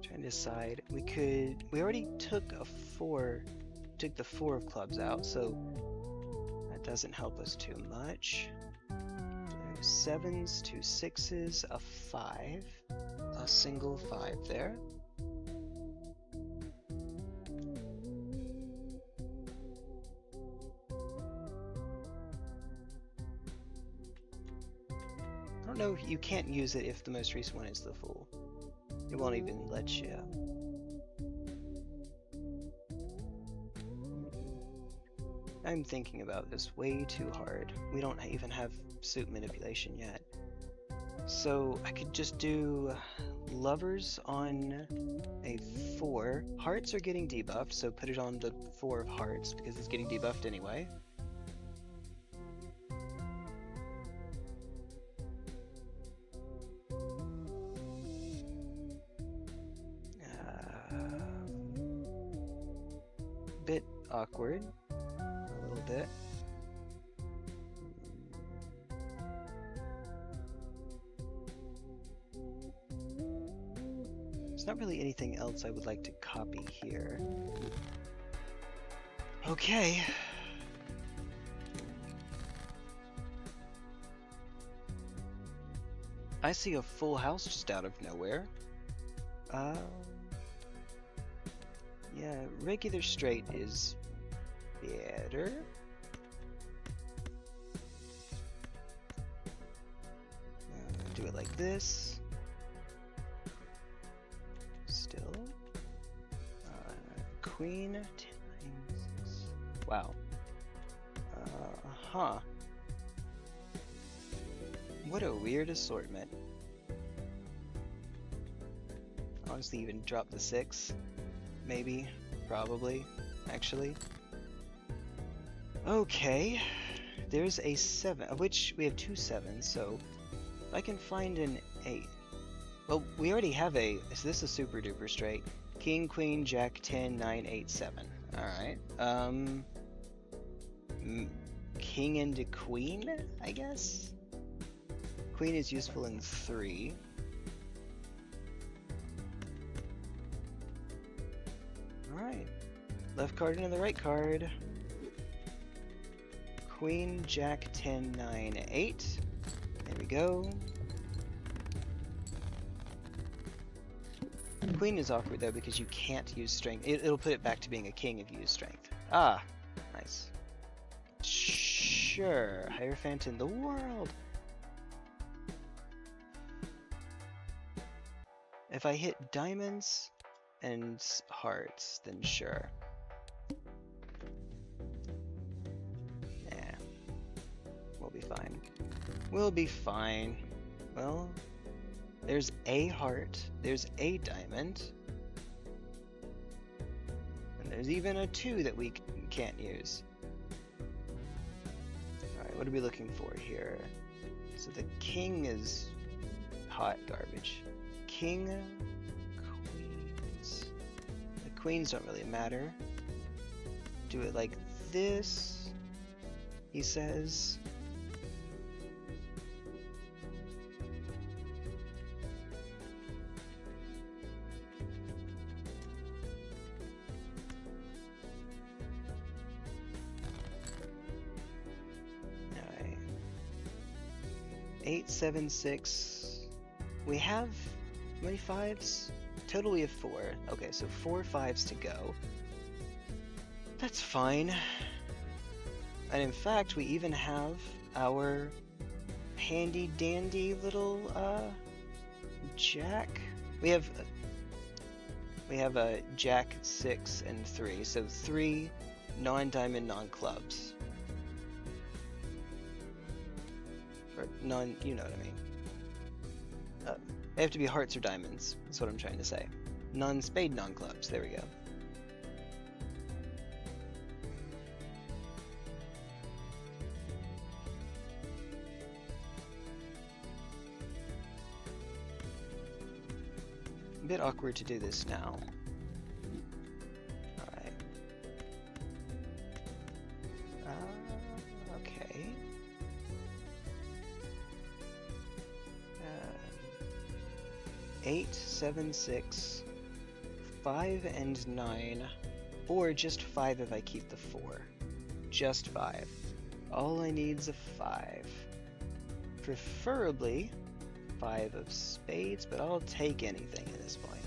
Trying to decide. We already took a 4. Took the 4 of clubs out, so that doesn't help us too much. 2 7s, 2 6s, a 5, a single 5 there. I don't know, you can't use it if the most recent one is the Fool. It won't even let you. I'm thinking about this way too hard. We don't even have suit manipulation yet. So I could just do lovers on a 4. Hearts are getting debuffed, so put it on the 4 of hearts because it's getting debuffed anyway. Bit awkward. Bit. There's not really anything else I would like to copy here. Okay. I see a full house just out of nowhere. Yeah, regular straight is better. Do it like this. Still. Queen. 10, 9, 6. Wow. Huh. What a weird assortment. Honestly, even drop the 6. Maybe. Probably. Actually. Okay. There's a 7, of which we have 2 7s, so I can find an 8. Well, we already have a. Is this a super duper straight? King, Queen, Jack, 10, 9, 8, 7. Alright. King into Queen, I guess? Queen is useful in 3. Alright. Left card into the right card. Queen, Jack, 10, 9, 8. There we go. Queen is awkward though because you can't use strength. It'll put it back to being a king if you use strength. Ah, nice. Sure, Hierophant in the world. If I hit diamonds and hearts, then sure. Nah, we'll be fine. We'll be fine. Well, there's a heart, there's a diamond, and there's even a 2 that we can't use. Alright, what are we looking for here? So the king is hot garbage. King, queens. The queens don't really matter. Do it like this, he says. Alright. 8, 7, 6. we have how many 5s? Total we have 4. Okay, so 4 5s to go. That's fine. And in fact, we even have our handy dandy little jack. We have a jack 6 and 3, so 3 non-diamond non-clubs. Or non, you know what I mean. They have to be hearts or diamonds, that's what I'm trying to say. Non-spade non-clubs, there we go. A bit awkward to do this now. Alright. Okay. 8, 7, 6, 5, and 9, or just 5 if I keep the 4. Just 5. All I need's a 5. Preferably 5 of spades, but I'll take anything at this point.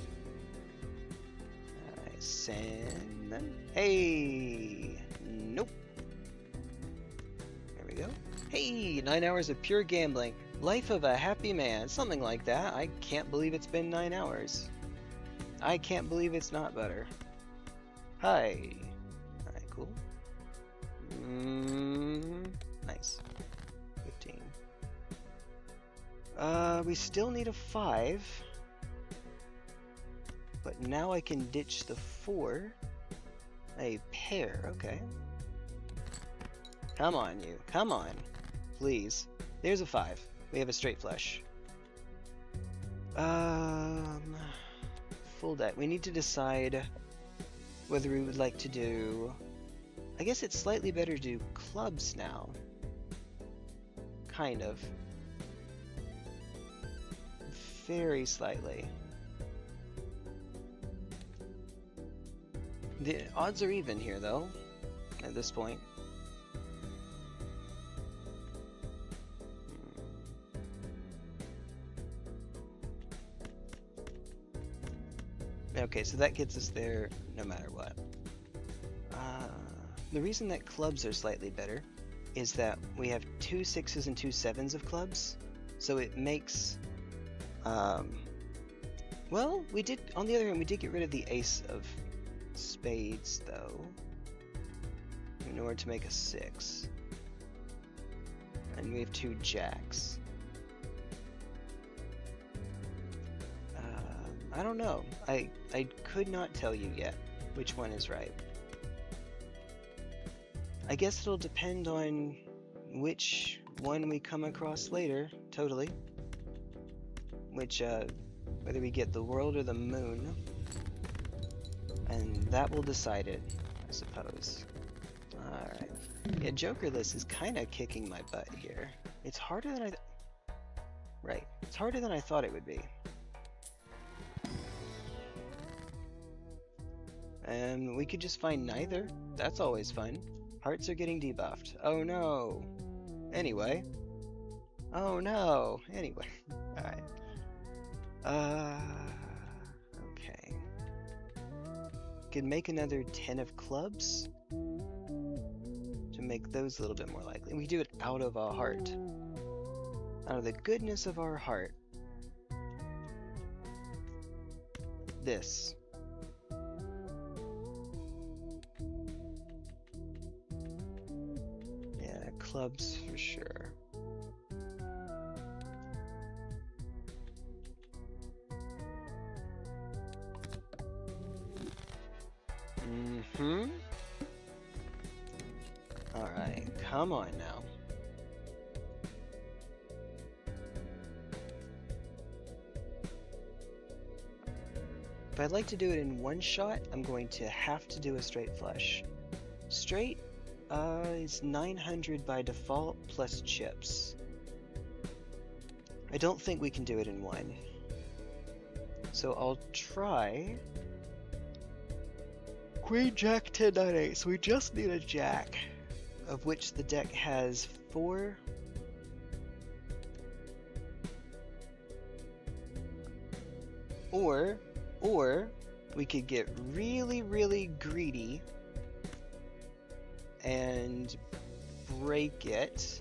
Alright, send. Hey! Nope. There we go. Hey! 9 hours of pure gambling. Life of a happy man. Something like that. I can't believe it's been 9 hours. I can't believe it's not better. Hi. Alright, cool. Nice. 15. We still need a 5. But now I can ditch the 4. A pair, okay. Come on, you. Come on. Please. There's a 5. We have a straight flush. Full deck. We need to decide whether we would like to do... I guess it's slightly better to do clubs now. Kind of. Very slightly. The odds are even here, though, at this point. Okay, so that gets us there no matter what. The reason that clubs are slightly better is that we have 2 6s and 2 7s of clubs, so it makes... well, we did, on the other hand, we did get rid of the ace of spades, though, in order to make a 6. And we have 2 jacks. I don't know. I could not tell you yet which one is right. I guess it'll depend on which one we come across later, totally. Which, whether we get the world or the moon. And that will decide it, I suppose. Alright. Yeah, Jokerless is kind of kicking my butt here. It's harder than Right. It's harder than I thought it would be. And we could just find neither. That's always fun. Hearts are getting debuffed. Oh no. Anyway. Oh no. Anyway. Alright. Okay. Could make another 10 of clubs to make those a little bit more likely. We do it out of our heart. Out of the goodness of our heart. This. Yeah, clubs for sure. Alright, come on now. If I'd like to do it in one shot, I'm going to have to do a straight flush. Straight is 900 by default plus chips. I don't think we can do it in one. So I'll try... Queen, Jack, 10, 9, 8. So we just need a Jack, of which the deck has 4. Or we could get really, really greedy and break it.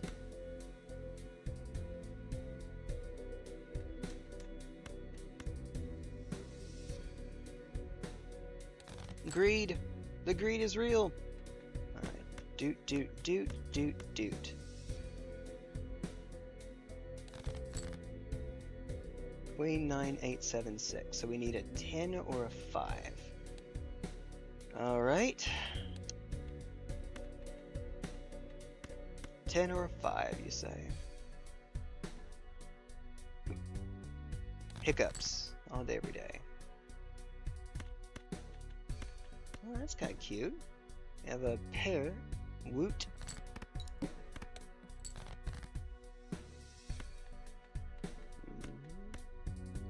Greed! The greed is real! Alright. Doot. Way 9876. So we need a 10 or a 5. Alright. 10 or a 5, you say? Hiccups. All day, every day. Well, that's kind of cute. We have a pair. Woot.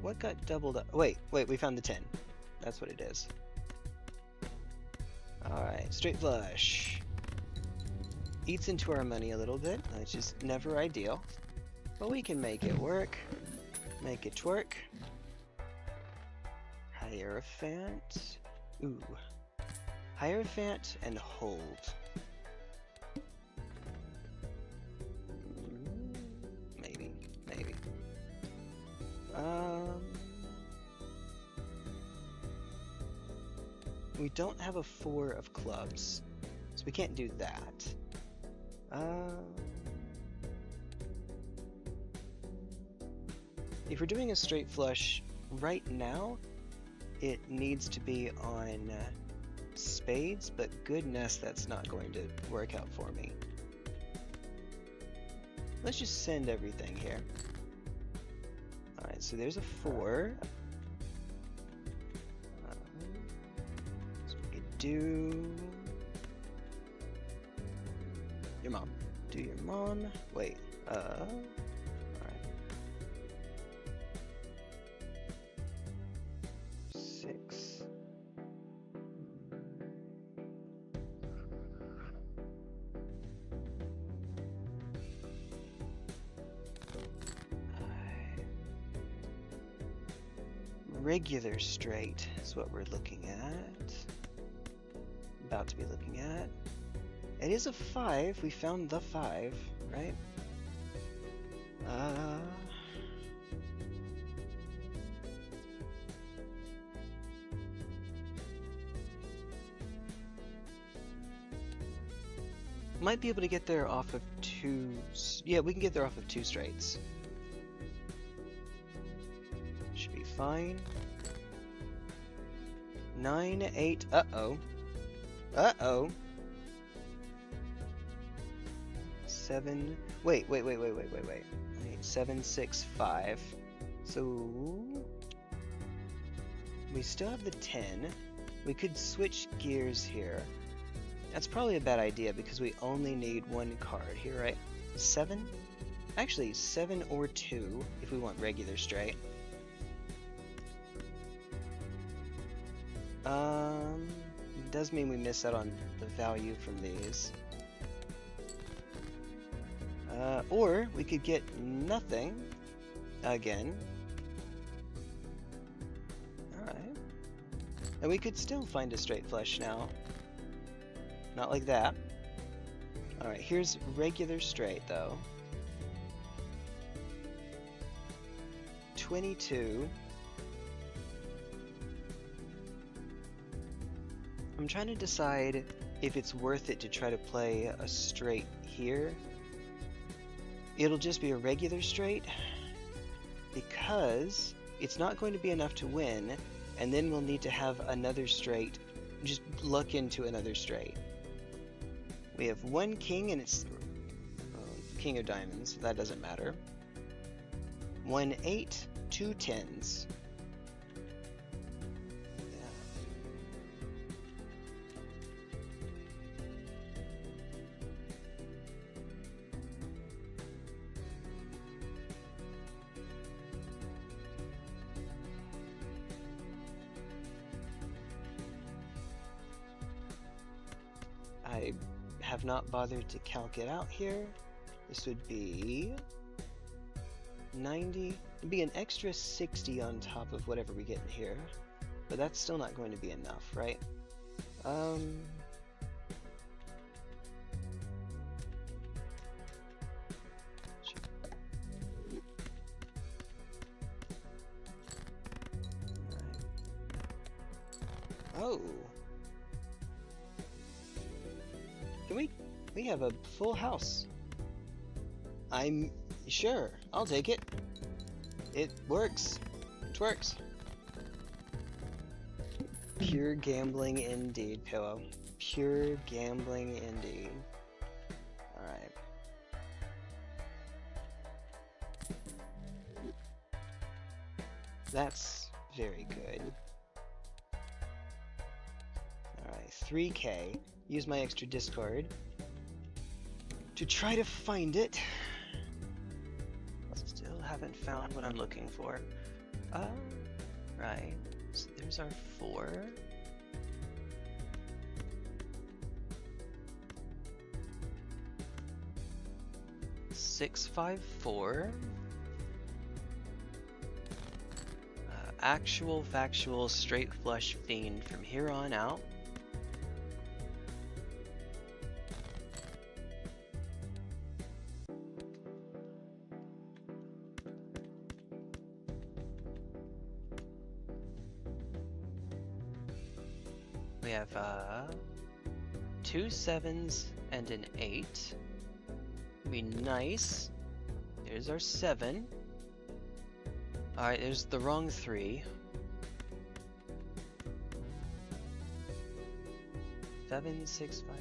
What got doubled up? Wait, we found the 10. That's what it is. Alright, straight flush. Eats into our money a little bit, which is never ideal. But we can make it work. Make it twerk. Hierophant. Ooh. Hierophant and hold. Maybe. We don't have a 4 of clubs, so we can't do that. If we're doing a straight flush right now, it needs to be on spades, but goodness, that's not going to work out for me. Let's just send everything here. Alright, so there's a 4. So we could do your mom. Do your mom. Wait, alright. 6. Regular straight is what we're looking at. About to be looking at. It is a 5. We found the 5, right? Might be able to get there off of 2. Yeah, we can get there off of 2 straights. Should be fine. 9, 8. Uh-oh. 7. Wait. 8, 7, 6, 5. So we still have the 10. We could switch gears here. That's probably a bad idea because we only need 1 card here, right? 7? Actually, 7 or 2 if we want regular straight. Does mean we miss out on the value from these. Or we could get nothing again. Alright. And we could still find a straight flush now. Not like that. Alright, here's regular straight though. 22. I'm trying to decide if it's worth it to try to play a straight here. It'll just be a regular straight because it's not going to be enough to win, and then we'll need to have another straight. Just luck into another straight. We have 1 king and it's king of diamonds, that doesn't matter. 1 8, 2 10s. I have not bothered to calc it out here. This would be 90. It'd be an extra 60 on top of whatever we get in here. But that's still not going to be enough, right? Oh. Can we have a full house. I'm sure. I'll take it. It works. It works. Pure gambling indeed, Pillow. Pure gambling indeed. Alright. That's very good. Alright, 3K. Use my extra discard to try to find it. Still haven't found what I'm looking for. Right. So there's our 4. $654. Actual, factual, straight flush fiend from here on out. We have 2 7s and an 8. Be nice. There's our 7. Alright, there's the wrong 3. 7, 6, 5.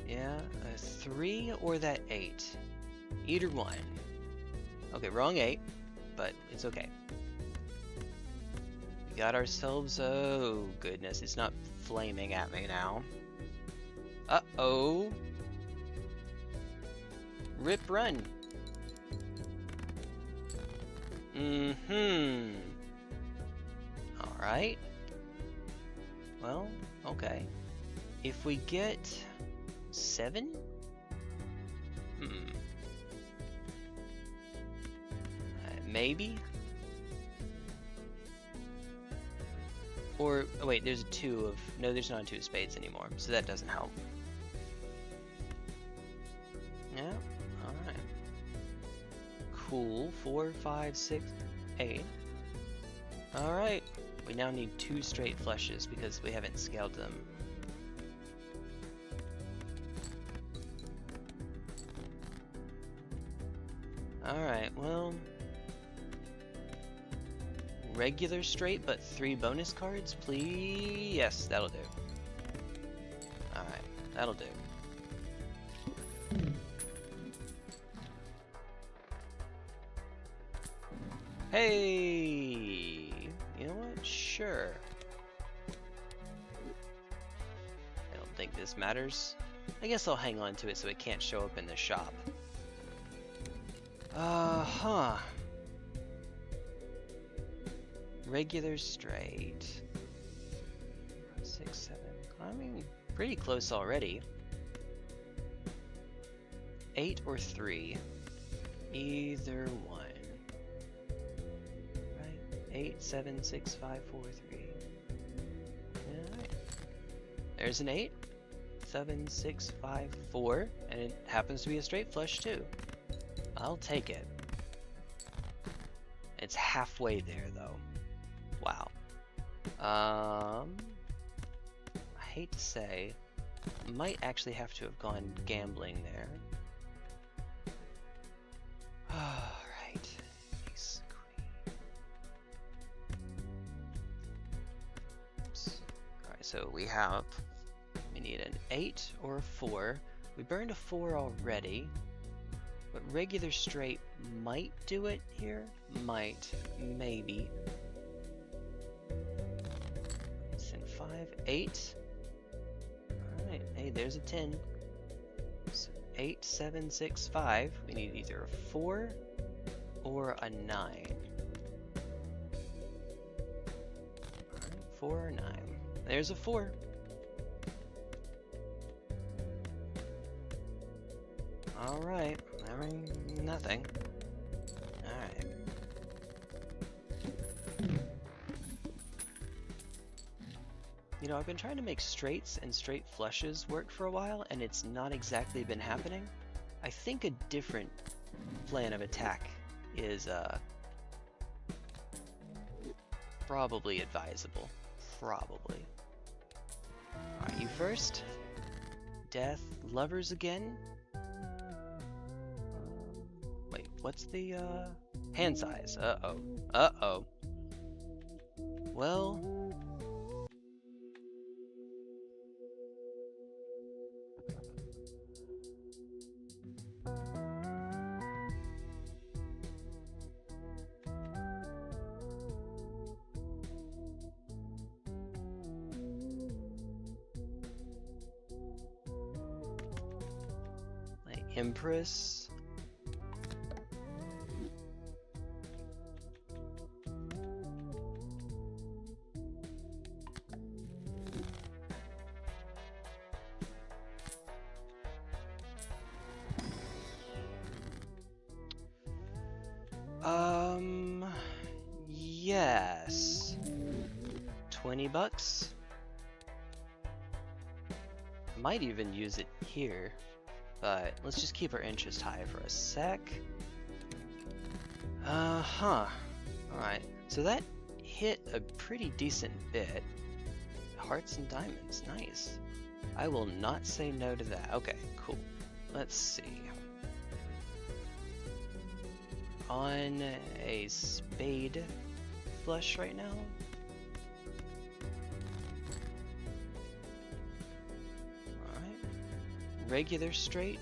Yeah, a 3 or that 8. Either one. Okay, wrong 8, but it's okay. We got ourselves. Oh, goodness, it's not flaming at me now. Uh-oh. Rip run. Alright. Well, okay. If we get 7? Maybe? Or, oh wait, there's a 2 of... No, there's not a 2 of spades anymore, so that doesn't help. Yeah, alright. Cool. 4, 5, 6, 8. Alright. We now need 2 straight flushes because we haven't scaled them. Alright, well... Regular straight, but 3 bonus cards, please? Yes, that'll do. Alright, that'll do. Hey! You know what? Sure. I don't think this matters. I guess I'll hang on to it so it can't show up in the shop. Regular straight. 6, 7. I mean, pretty close already. 8 or 3. Either one. Right? 8, 7, 6, 5, 4, 3. Alright. There's an 8. 7, 6, 5, 4. And it happens to be a straight flush too. I'll take it. It's halfway there though. Wow. I hate to say, might actually have to have gone gambling there. Alright. Ace, queen. Oops. Alright, so we need an 8 or a 4. We burned a 4 already. But regular straight might do it here. Might. Maybe. 5, 8. Alright, hey, there's a 10. So 8, 7, 6, 5. We need either a 4 or a 9. Alright, 4 or 9. There's a 4. Alright, I mean, nothing. Alright. You know, I've been trying to make straights and straight flushes work for a while, and it's not exactly been happening. I think a different plan of attack is probably advisable. Probably. Alright, you first. Death. Lovers again. Wait, what's the hand size? Uh-oh. Uh-oh. Well... Empress. Yes. $20. I might even use it here. But let's just keep our interest high for a sec. Alright, so that hit a pretty decent bit. Hearts and diamonds, nice. I will not say no to that. Okay, cool. Let's see. On a spade flush right now. Regular straight.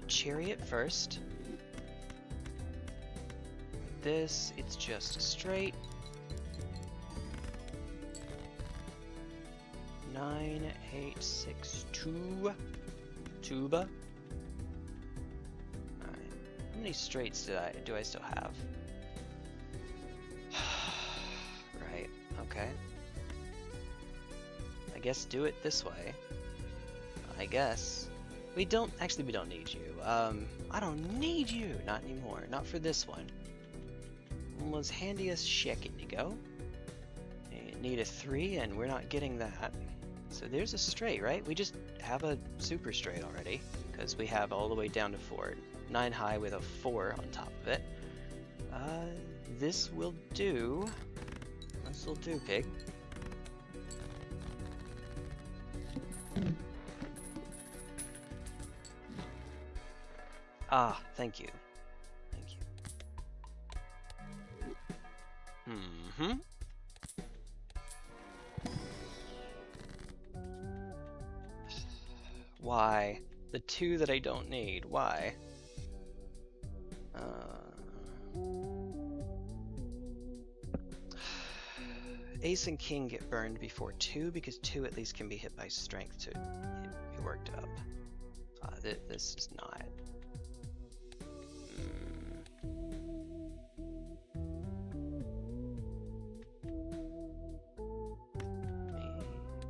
Chariot first. This, it's just straight. 9, 8, 6, 2. Tuba. How many straights do I still have? Right, okay. I guess do it this way. I guess. We don't need you. I don't need you! Not anymore. Not for this one. Was handy as shit to go. You need a 3 and we're not getting that. So there's a straight, right? We just have a super straight already. Because we have all the way down to 4. 9 high with a 4 on top of it. This will do. This will do, pig. Ah, thank you. Thank you. Mm-hmm. Why? The 2 that I don't need. Why? Ace and King get burned before 2 because 2 at least can be hit by strength to be worked up. This is not.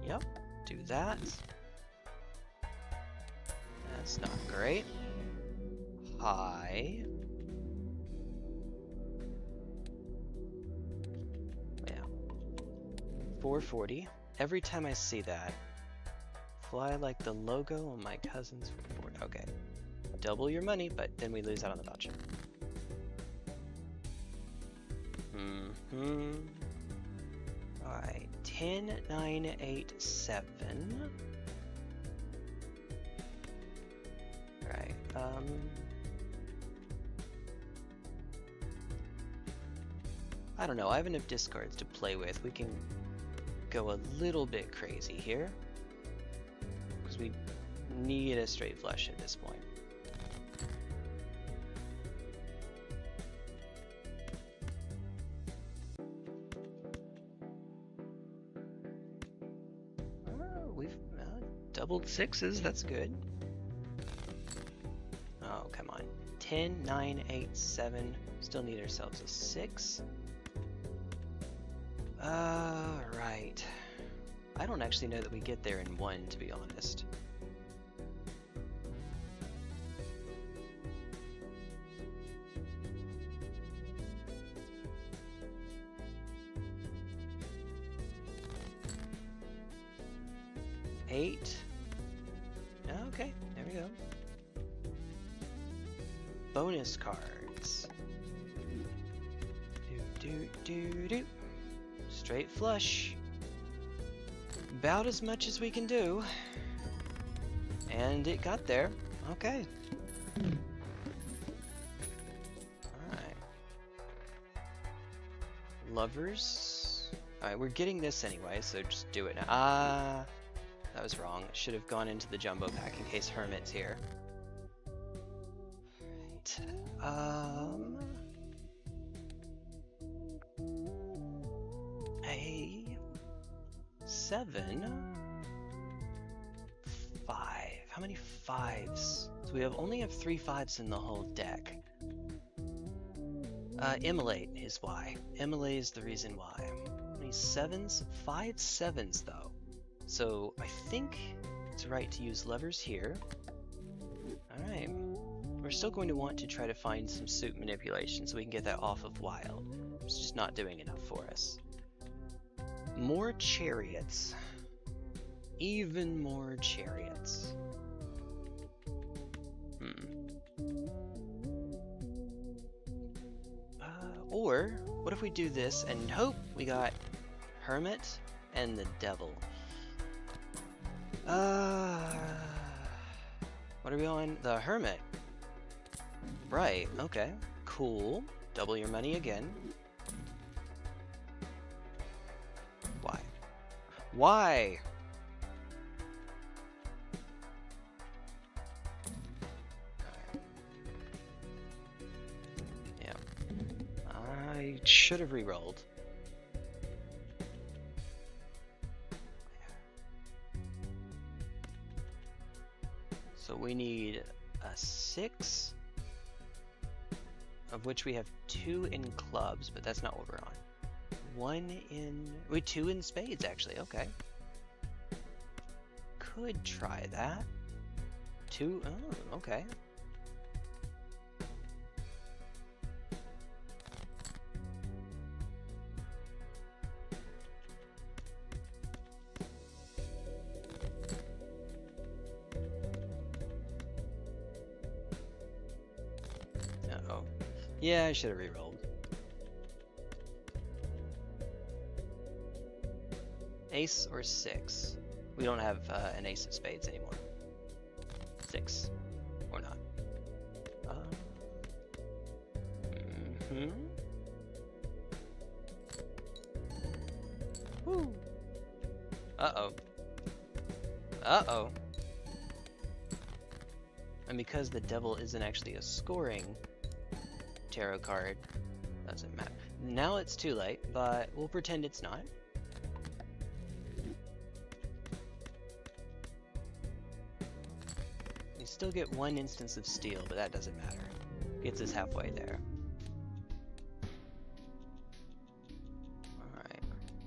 Yep, do that. That's not great. High. Yeah. 440. Every time I see that, fly like the logo on my cousin's board. Okay. Double your money, but then we lose out on the voucher. Alright. 10, 9, 8, 7. Right. I don't know. I have enough discards to play with. We can go a little bit crazy here. Because we need a straight flush at this point. We've doubled 6s. That's good. Oh, come on. 10, 9, 8, 7. Still need ourselves a 6. Right. I don't actually know that we get there in one, to be honest. Eight. Okay, there we go. Bonus cards. Do. Straight flush. About as much as we can do. And it got there. Okay. Alright. Lovers. Alright, we're getting this anyway, so just do it now. That was wrong. Should have gone into the jumbo pack in case Hermit's here. Right. A 7. 5. How many 5s? So we only have 3 5s in the whole deck. Immolate is why. Immolate is the reason why. How many 7s? 5 7s though. So I think it's right to use levers here. Alright. We're still going to want to try to find some suit manipulation so we can get that off of wild. It's just not doing enough for us. More chariots. Even more chariots. Or, what if we do this and hope we got Hermit and the Devil? What are we on? The Hermit. Right, okay. Cool. Double your money again. Why? Why? Yeah. I should have re-rolled. So we need a 6, of which we have 2 in clubs, but that's not what we're on. 1 in... Wait, 2 in spades, actually, okay. Could try that. 2, oh, okay. Yeah, I should have re-rolled. Ace or 6? We don't have an ace of spades anymore. 6. Or not. Woo. Uh-oh. Uh-oh. And because the Devil isn't actually a scoring tarot card, doesn't matter. Now it's too late, but we'll pretend it's not. We still get 1 instance of steal, but that doesn't matter. Gets us halfway there. Alright.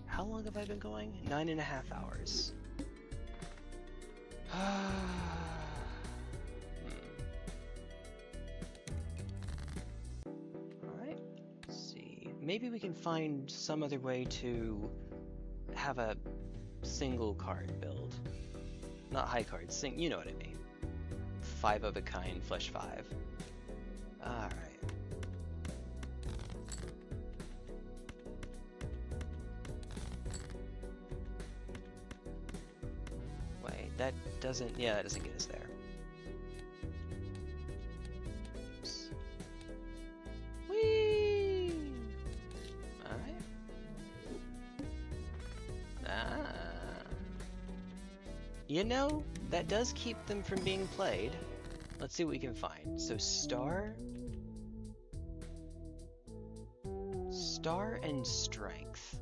How long have I been going? 9.5 hours. Maybe we can find some other way to have a single card build. Not high cards, you know what I mean. 5 of a kind, flesh 5. Alright. Wait, that doesn't, yeah, that doesn't get us there. Oops. Whee! You know, that does keep them from being played. Let's see what we can find. So star and strength.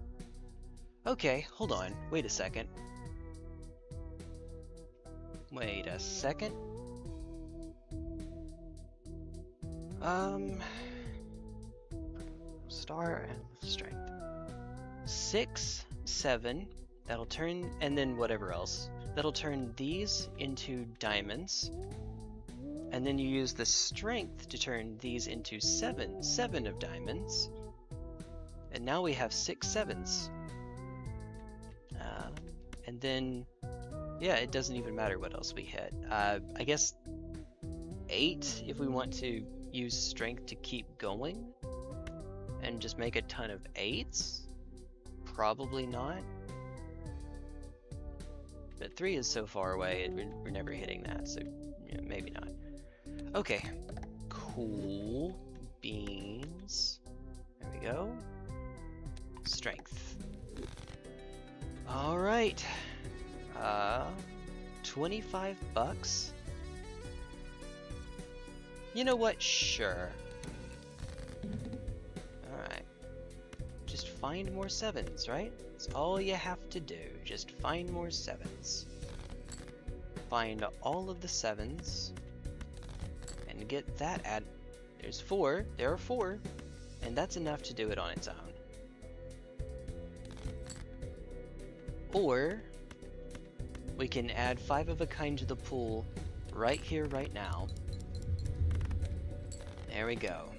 Okay, hold on. Wait a second. Wait a second. Star and strength. 6, 7. That'll turn, and then whatever else. That'll turn these into diamonds. And then you use the strength to turn these into 7 of diamonds. And now we have 6 7s. And then, yeah, it doesn't even matter what else we hit. I guess 8 if we want to use strength to keep going and just make a ton of 8s. Probably not. But 3 is so far away, we're never hitting that, so yeah, maybe not. Okay, cool beans. There we go. Strength. All right. 25 bucks. You know what? Sure. All right. Just find more 7s, right? That's all you have to do. Just find more 7s. Find all of the 7s. And get that add. There's 4. There are 4. And that's enough to do it on its own. Or we can add 5 of a kind to the pool right here, right now. There we go.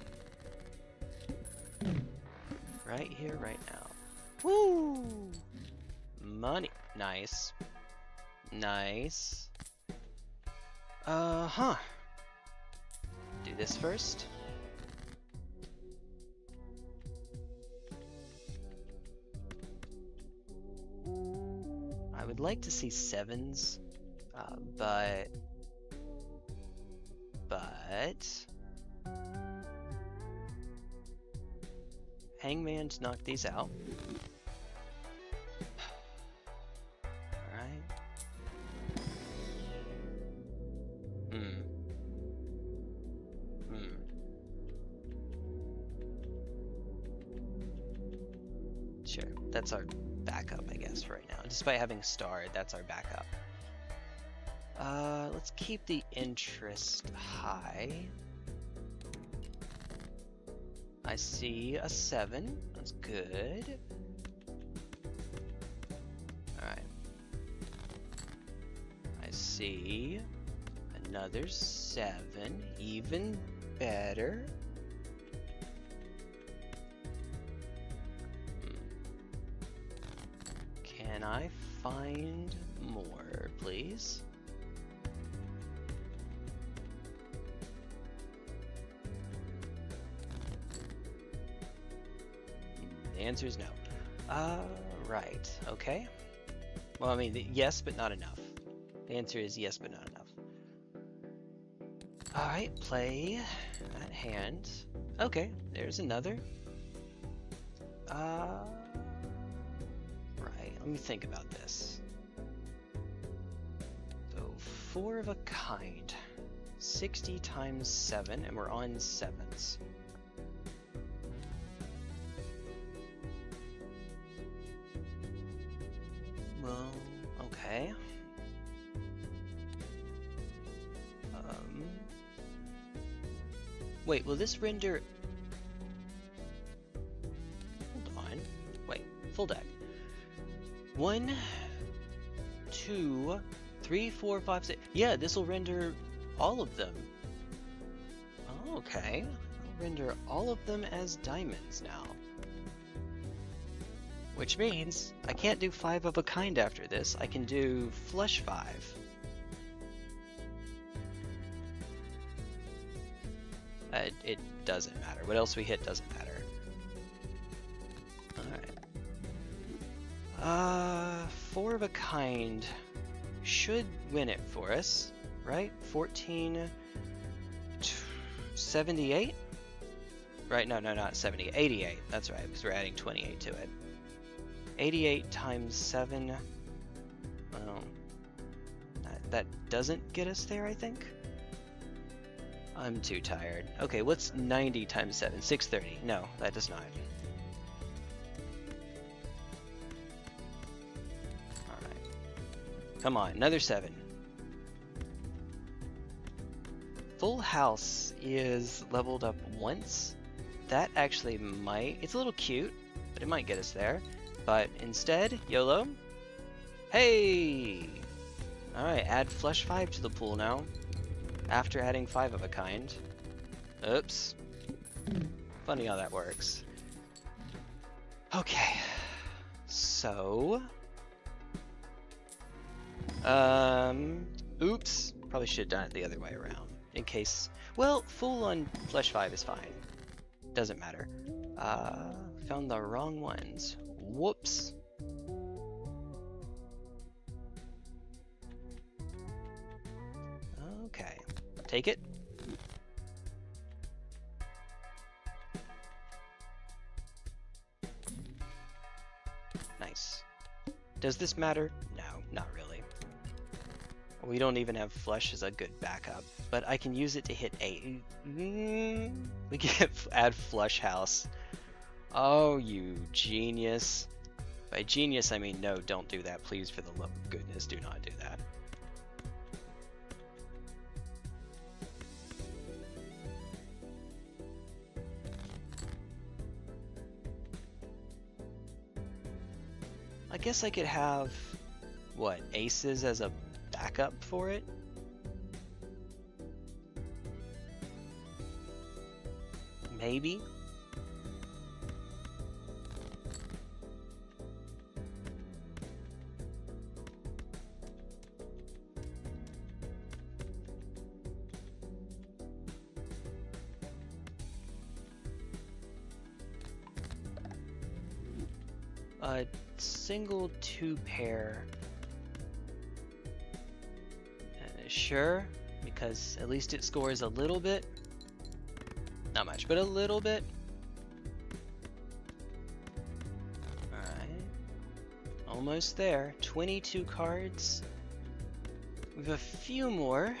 Right here, right now. Woo! Money. Nice. Nice. Do this first. I would like to see 7s, but Hangman to knock these out. Alright. Sure, that's our backup, I guess, right now. Despite having starred, that's our backup. Let's keep the interest high. I see a 7. That's good. Alright. I see another 7. Even better. Can I find more, please? The answer is no. Right, okay. Well, I mean, yes, but not enough. The answer is yes, but not enough. Alright, play that hand. Okay, there's another. Right, let me think about this. So, 4 of a kind. 60 times 7, and we're on 7s. Well, okay. Wait, will this render... Hold on. Wait, full deck. 1, 2, 3, 4, 5, 6. Yeah, this will render all of them. Oh, okay. I'll render all of them as diamonds now. Which means I can't do 5 of a kind after this. I can do flush 5. It doesn't matter. What else we hit doesn't matter. Alright. 4 of a kind should win it for us, right? 14... 78? Right, no, not 70. 88. That's right, because we're adding 28 to it. 88 times 7. Well, that doesn't get us there, I think. I'm too tired. Okay, what's 90 times 7? 630. No, that does not. Alright. Come on, another 7. Full House is leveled up once. That actually might... It's a little cute, but it might get us there. But instead, YOLO. Hey! Alright, add flush 5 to the pool now. After adding 5 of a kind. Oops. Funny how that works. Okay. So... oops. Probably should have done it the other way around. In case... Well, full on flush 5 is fine. Doesn't matter. Found the wrong ones. Whoops. Okay. Take it. Nice. Does this matter? No, not really. We don't even have flush as a good backup, but I can use it to hit a... We can add flush house. Oh, you genius. By genius, I mean no, don't do that. Please, for the love of goodness, do not do that. I guess I could have, what, aces as a backup for it? Maybe? A single 2-pair. Sure, because at least it scores a little bit. Not much, but a little bit. Alright. Almost there. 22 cards. We have a few more.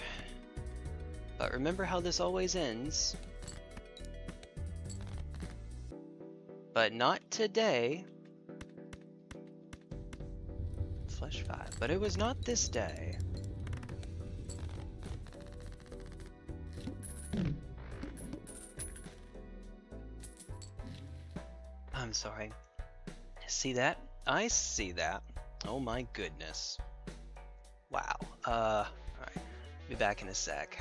But remember how this always ends. But not today. Flush 5. But it was not this day. I'm sorry. See that? I see that. Oh my goodness. Wow. Alright. Be back in a sec.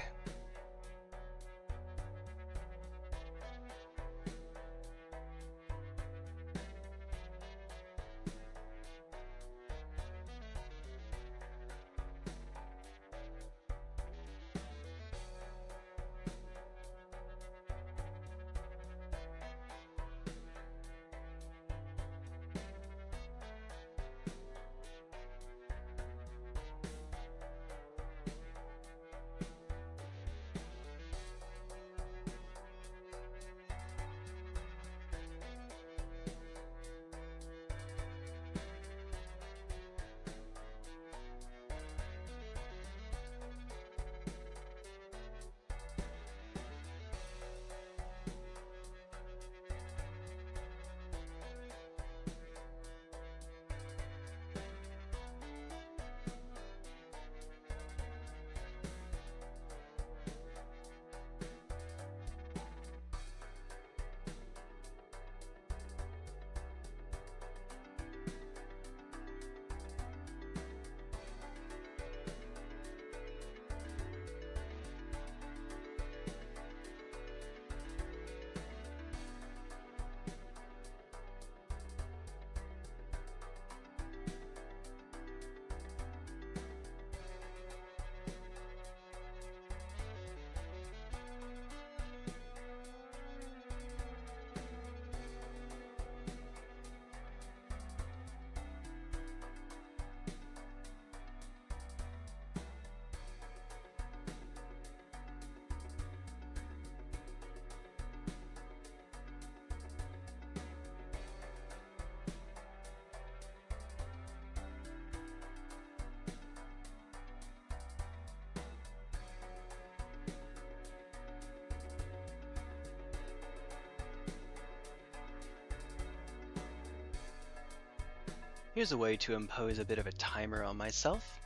Here's a way to impose a bit of a timer on myself.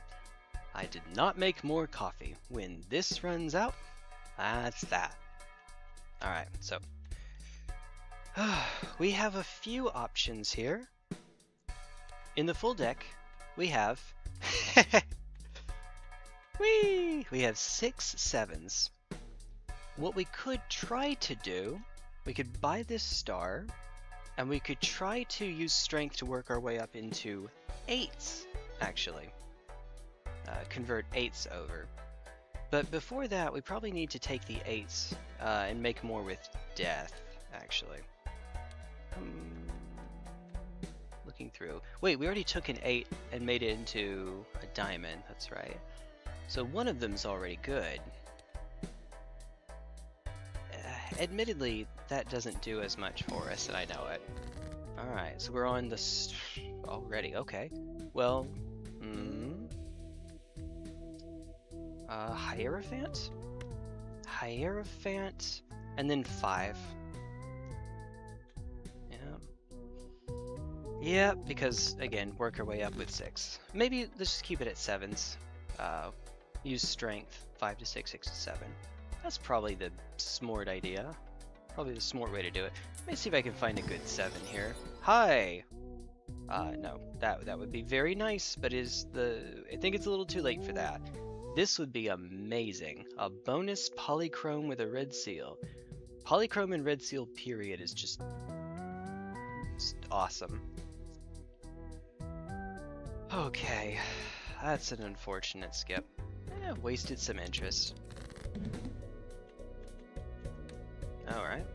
I did not make more coffee. When this runs out, that's that. Alright, so we have a few options here. in the full deck, we have we have 6 7s. What we could try to do, we could buy this star, and we could try to use strength to work our way up into 8s, actually. Convert 8s over. But before that, we probably need to take the 8s and make more with death, actually. Looking through. Wait, we already took an 8 and made it into a diamond, that's right. So one of them's already good. Admittedly, that doesn't do as much for us, and I know it. Alright, so we're on this already, okay. Well, Hierophant? Hierophant, and then 5. Yeah, because, again, work our way up with 6. Maybe let's just keep it at 7s. Use strength, 5 to 6, 6 to 7. That's probably the smart idea. Probably the smart way to do it. Let me see if I can find a good 7 here. Hi! No, that would be very nice, but I think it's a little too late for that. This would be amazing. A bonus polychrome with a red seal. Polychrome and red seal period is just awesome. Okay, that's an unfortunate skip. Wasted some interest. Alright.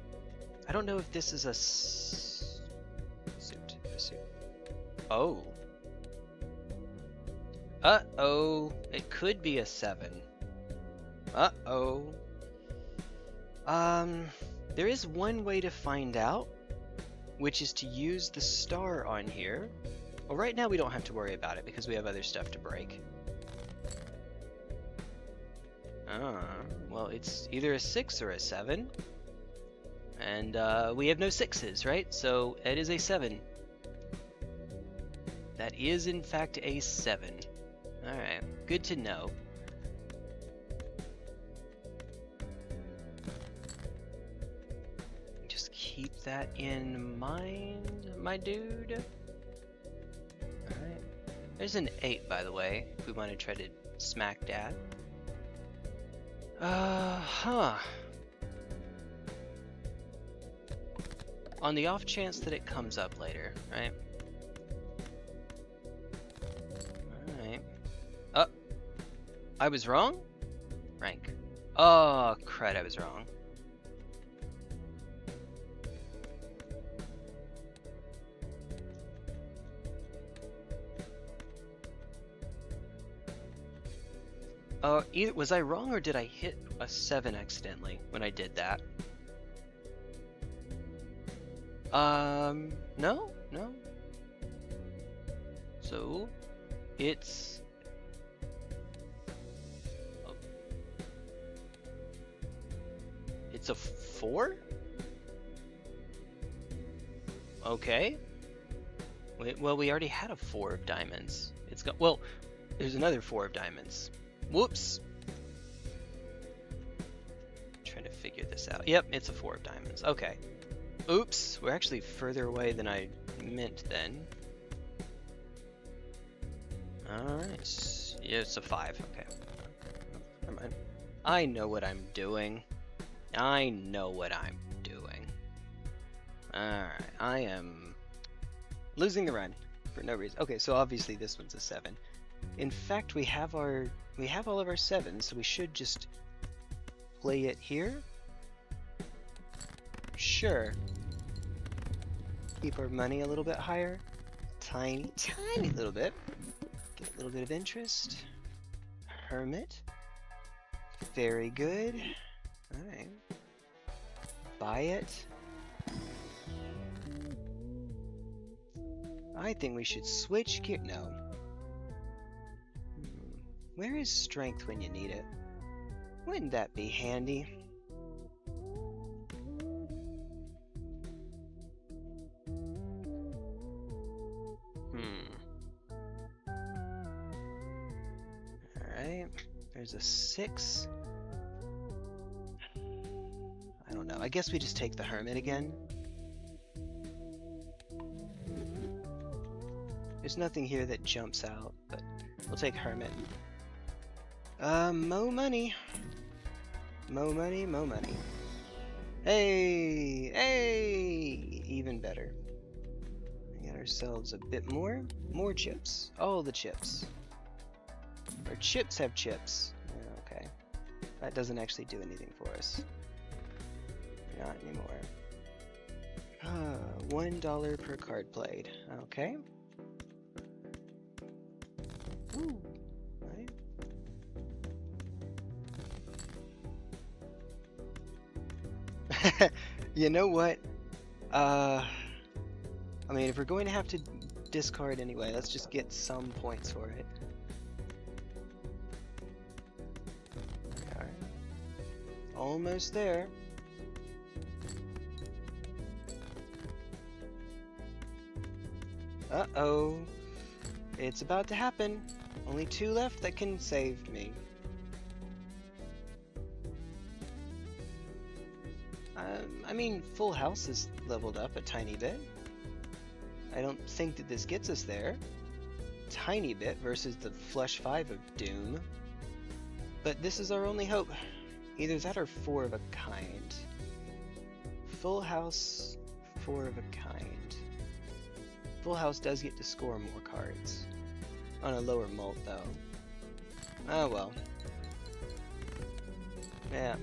I don't know if this is a suit. Oh. Uh-oh. It could be a 7. Uh-oh. There is one way to find out, which is to use the star on here. Well, right now we don't have to worry about it because we have other stuff to break. Well, it's either a 6 or a 7. And we have no 6s, right? So it is a 7. That is, in fact, a 7. Alright, good to know. Just keep that in mind, my dude. Alright. There's an 8, by the way, if we want to try to smack Dad. On the off chance that it comes up later, right? Alright. I was wrong? Rank. Oh, crud, I was wrong. Was I wrong or did I hit a 7 accidentally when I did that? No. So, it's... It's a 4? Okay. Wait, well, we already had a 4 of diamonds. It's got... Well, there's another 4 of diamonds. Whoops. Trying to figure this out. Yep, it's a 4 of diamonds. Okay. Oops, we're actually further away than I meant then. Alright. Yeah, it's a 5. Okay. Never mind. I know what I'm doing. Alright. I am losing the run for no reason. Okay, so obviously this one's a 7. In fact, we have all of our 7s, so we should just play it here. Sure. Keep our money a little bit higher. Tiny little bit. Get a little bit of interest. Hermit. Very good. Alright. Buy it. I think we should switch gear. No. Where is strength when you need it? Wouldn't that be handy? Alright. There's a 6. I don't know. I guess we just take the hermit again. There's nothing here that jumps out, but we'll take Hermit. Mo money. Mo money, mo money. Hey! Hey! Even better. We got ourselves a bit more. More chips. All the chips. Our chips have chips. Okay. That doesn't actually do anything for us. Not anymore. $1 per card played. Okay. Ooh. Right. You know what? I mean, if we're going to have to discard anyway, let's just get some points for it. Alright. Almost there. Uh-oh. It's about to happen. Only 2 left that can save me. I mean, Full House is leveled up a tiny bit. I don't think that this gets us there. Tiny bit versus the Flush 5 of Doom. But this is our only hope. Either that or 4 of a kind. Full House, 4 of a kind. Full House does get to score more cards. On a lower mult, though. Oh well. Yeah.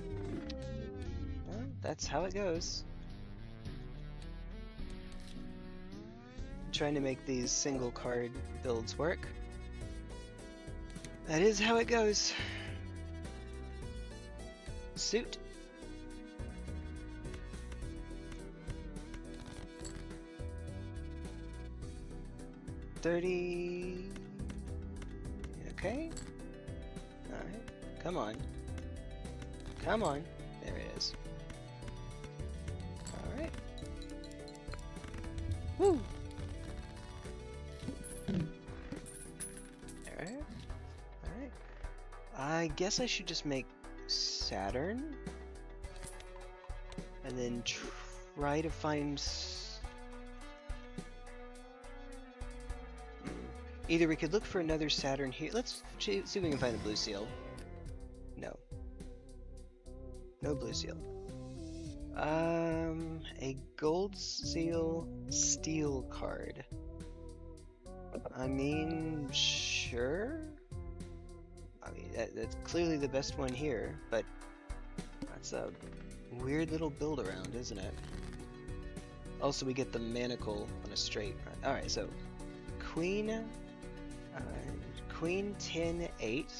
Well, that's how it goes. I'm trying to make these single card builds work. That is how it goes. Suit. $30. Okay. Alright. Come on. Come on. There it is. Alright. Woo! Alright. Alright. I guess I should just make Saturn. And then try to find... Either we could look for another Saturn here. Let's see if we can find a blue seal. No. No blue seal. A gold seal steel card. I mean, sure. I mean, that's clearly the best one here, but that's a weird little build around, isn't it? Also, we get the manacle on a straight. Alright, so Queen... Queen 10-8.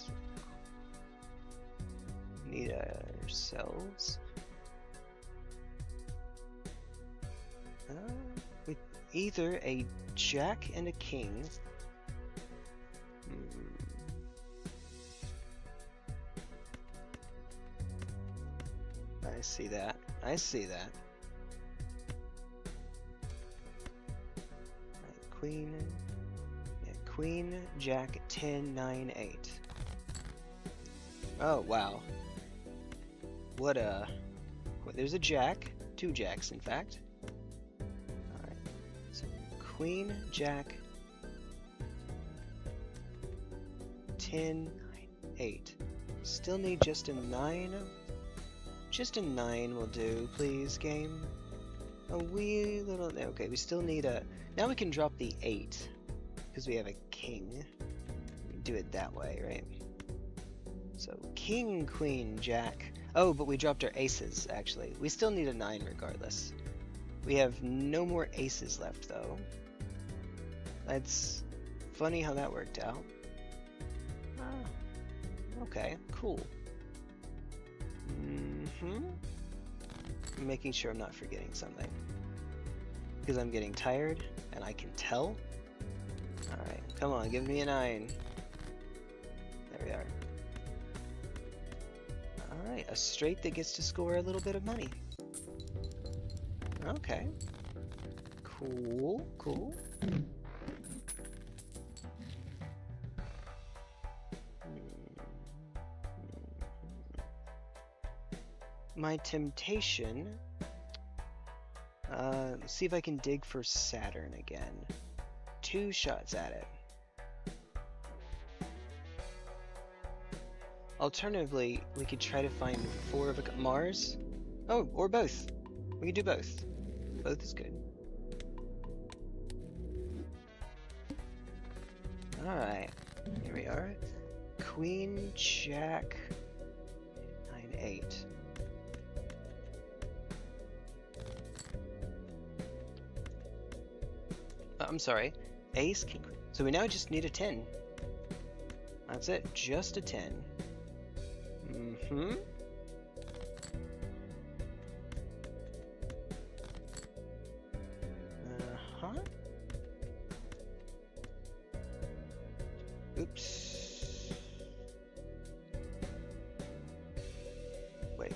Need ourselves. With either a Jack and a King. I see that. I see that. Queen. Queen, Jack, 10, 9, 8. Oh, wow. What a... There's a Jack. 2 Jacks, in fact. Alright. So, Queen, Jack, 10, 9, 8. Still need just a 9. Just a 9 will do, please, game. A wee little... Okay, we still need a... Now we can drop the 8. Because we have a king. Do it that way, right? So, king, queen, jack. Oh, but we dropped our aces, actually. We still need a 9 regardless. We have no more aces left, though. That's funny how that worked out. Okay, cool. I'm making sure I'm not forgetting something. Because I'm getting tired, and I can tell. Alright, come on, give me a 9. There we are. Alright, a straight that gets to score a little bit of money. Okay. Cool, cool. My temptation... let's see if I can dig for Saturn again. 2 shots at it. Alternatively, we could try to find 4 of a Mars. Oh, or both. We could do both. Both is good. Alright, here we are. Queen, Jack, 9, 8. I'm sorry, Ace, King. So we now just need a 10. That's it, just a 10. Mm-hmm. Uh-huh. Oops. Wait.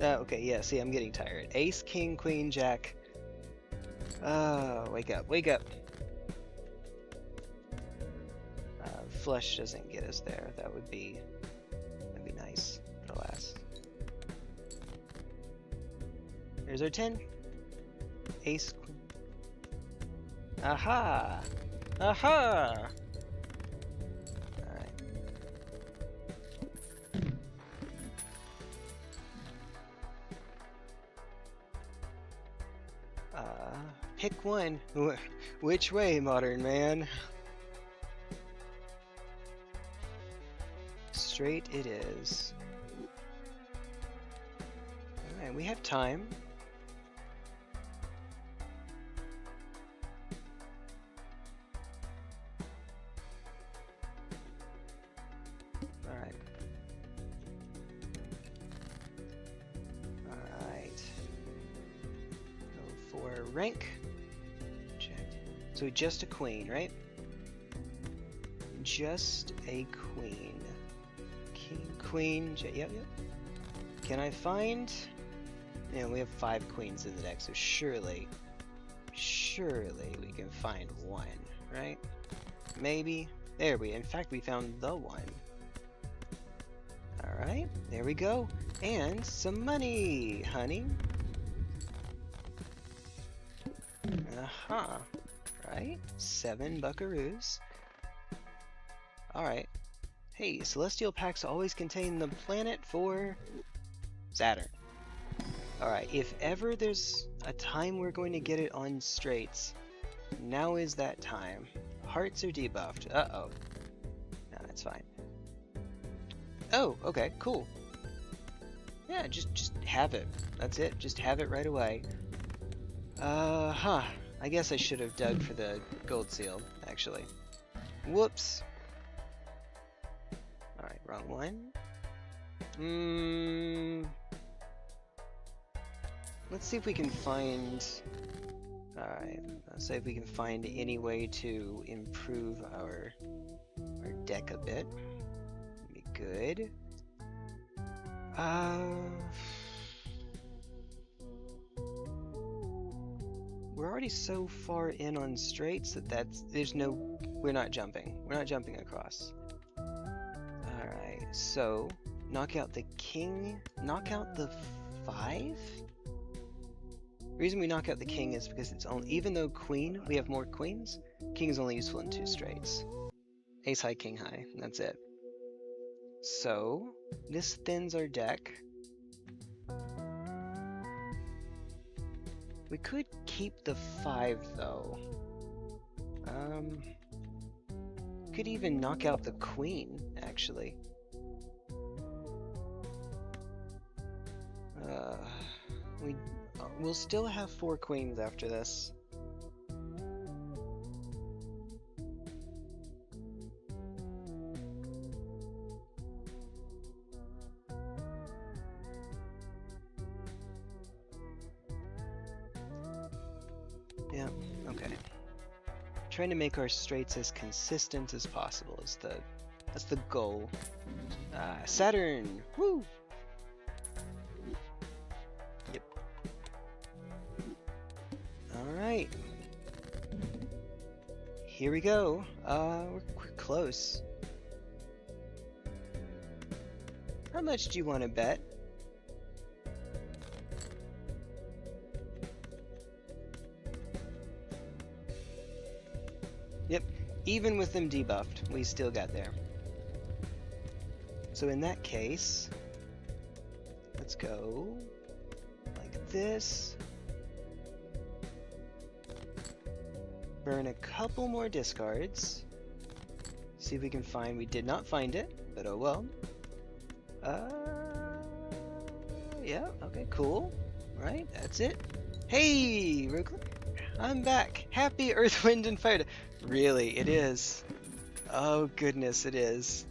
Okay, yeah, see, I'm getting tired. Ace, King, Queen, Jack. Wake up, wake up. Flush doesn't get us there. That'd be nice. But alas. There's our 10. Ace, Queen. Aha! Aha! Alright. Pick one. Which way, modern man? Straight it is. Alright, we have time. Alright. Alright. Go for rank. Check. So just a queen, right? Just a queen. King, queen, yep, yep. Can I find... Yeah, we have 5 queens in the deck, so surely we can find one, right? Maybe. There we, in fact, we found the one. Alright, there we go. And some money, honey. Uh-huh. Right? 7 buckaroos. Alright. Hey, celestial packs always contain the planet for Saturn. Alright, if ever there's a time we're going to get it on straights, now is that time. Hearts are debuffed. Uh-oh. No, that's fine. Oh, okay, cool. Yeah, just have it. That's it. Just have it right away. I guess I should have dug for the gold seal, actually. Whoops. Alright, wrong one. Let's see if we can find... Alright, let's see if we can find any way to improve our deck a bit. Be good. We're already so far in on straights that we're not jumping. We're not jumping across. Alright, so knock out the king, knock out the 5? The reason we knock out the king is because it's only, even though queen, we have more queens, king is only useful in 2 straights. Ace high, king high, that's it. So, this thins our deck. We could keep the 5 though. Could even knock out the queen, actually. We'll still have 4 queens after this. Yeah, okay. Trying to make our straights as consistent as possible is that's the goal. Saturn! Woo! Yep. Alright. Here we go. We're close. How much do you want to bet? Yep, even with them debuffed, we still got there. So in that case, let's go like this. Burn a couple more discards. See if we can find, we did not find it, but oh well. Yeah, okay, cool. Right, that's it. Hey, Rukalin, I'm back. Happy Earth, Wind, and Fire. Really, it is. Oh goodness, it is.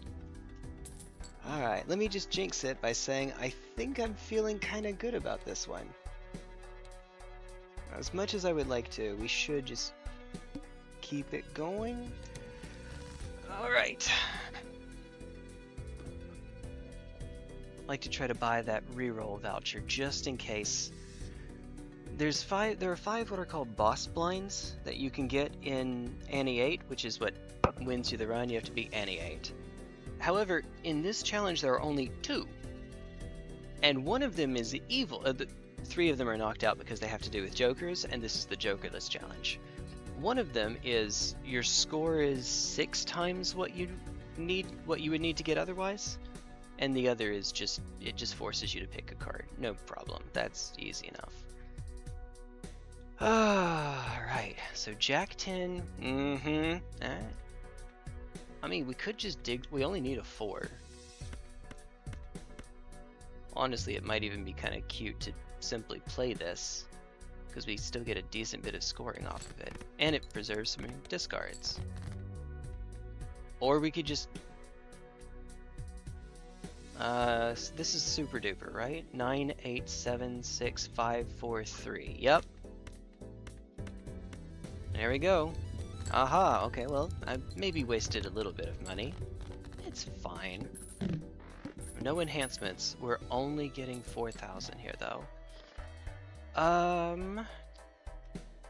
Alright, let me just jinx it by saying I think I'm feeling kind of good about this one. As much as I would like to, we should just keep it going. Alright. I'd like to try to buy that reroll voucher just in case. There are 5 what are called boss blinds that you can get in Annie 8, which is what wins you the run. You have to beat Annie 8. However, in this challenge there are only 2. And one of them is evil. 3 of them are knocked out because they have to do with jokers, and this is the Jokerless challenge. One of them is your score is 6 times what you would need to get otherwise, and the other is it just forces you to pick a card. No problem. That's easy enough. Alright, so Jack 10. Alright. I mean, we could just dig. We only need a 4. Honestly, it might even be kind of cute to simply play this, because we still get a decent bit of scoring off of it, and it preserves some discards. Or we could just this is super duper, right? 9, 8, 7, 6, 5, 4, 3. Yep. There we go. Aha, okay, well, I maybe wasted a little bit of money. It's fine. No enhancements. We're only getting 4,000 here, though.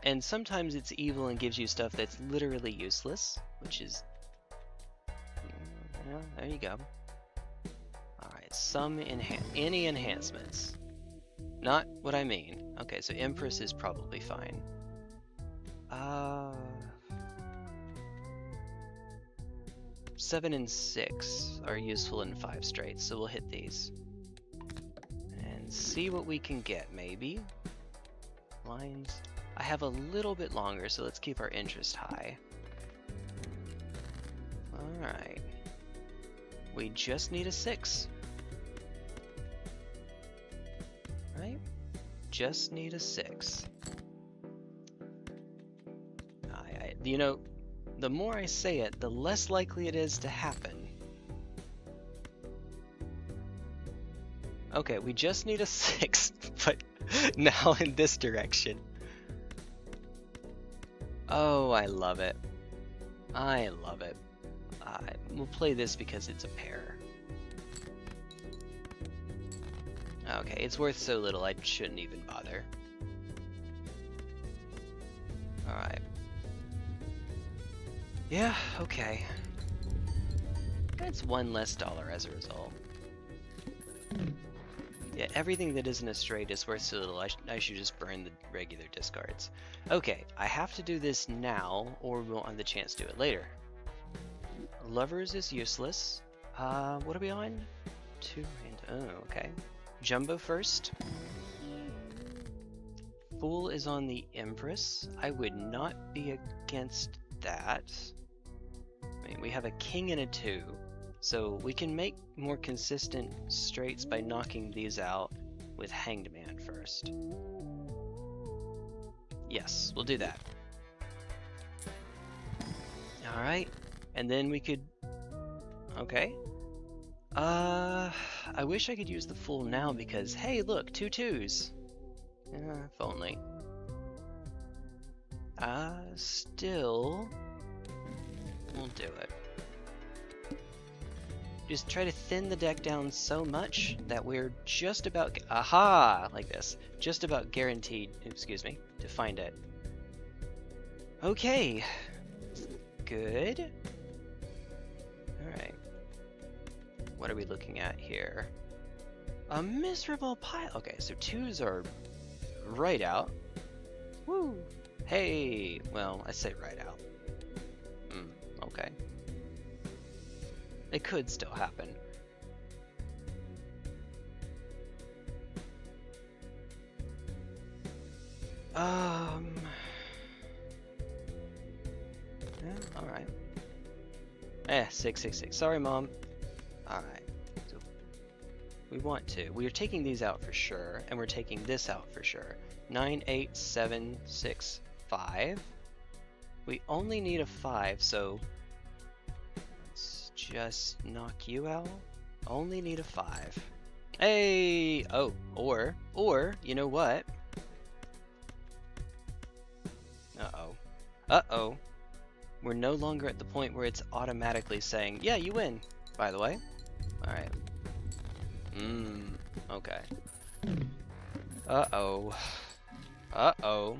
And sometimes it's evil and gives you stuff that's literally useless, which is... Yeah, there you go. Alright, any enhancements. Not what I mean. Okay, so Empress is probably fine. 7 and 6 are useful in 5 straight, so we'll hit these. And see what we can get, maybe. Lines. I have a little bit longer, so let's keep our interest high. Alright. We just need a 6. Right? Just need a 6. You know, the more I say it, the less likely it is to happen. Okay, we just need a 6, but now in this direction. Oh, I love it. I love it. We'll play this because it's a pair. Okay, it's worth so little I shouldn't even bother. Alright. Yeah, okay. That's $1 less as a result. Yeah, everything that isn't a straight is worth so little, I should just burn the regular discards. Okay, I have to do this now, or we won't have the chance to do it later. Lovers is useless. What are we on? 2 random. Oh, okay. Jumbo first. Fool is on the Empress. I would not be against that. I mean, we have a king and a 2, so we can make more consistent straights by knocking these out with Hanged Man first. Yes, we'll do that. Alright, and then we could... Okay. I wish I could use the Fool now because, hey, look, 2 2s. If only. Still... We'll do it. Just try to thin the deck down so much that we're just about... Aha! Like this. Just about guaranteed, excuse me, to find it. Okay. Good. Alright. What are we looking at here? A miserable pile. Okay, so 2s are right out. Woo! Hey! Well, I say right out. It could still happen. Yeah, alright. 666. Sorry, Mom. Alright. So we want to. We are taking these out for sure, and we're taking this out for sure. 9, 8, 7, 6, 5. We only need a 5, so let's just knock you out. Only need a 5. Hey! Oh, or, you know what? Uh-oh. Uh-oh. We're no longer at the point where it's automatically saying, yeah, you win, by the way. Alright. Okay. Uh-oh. Uh-oh.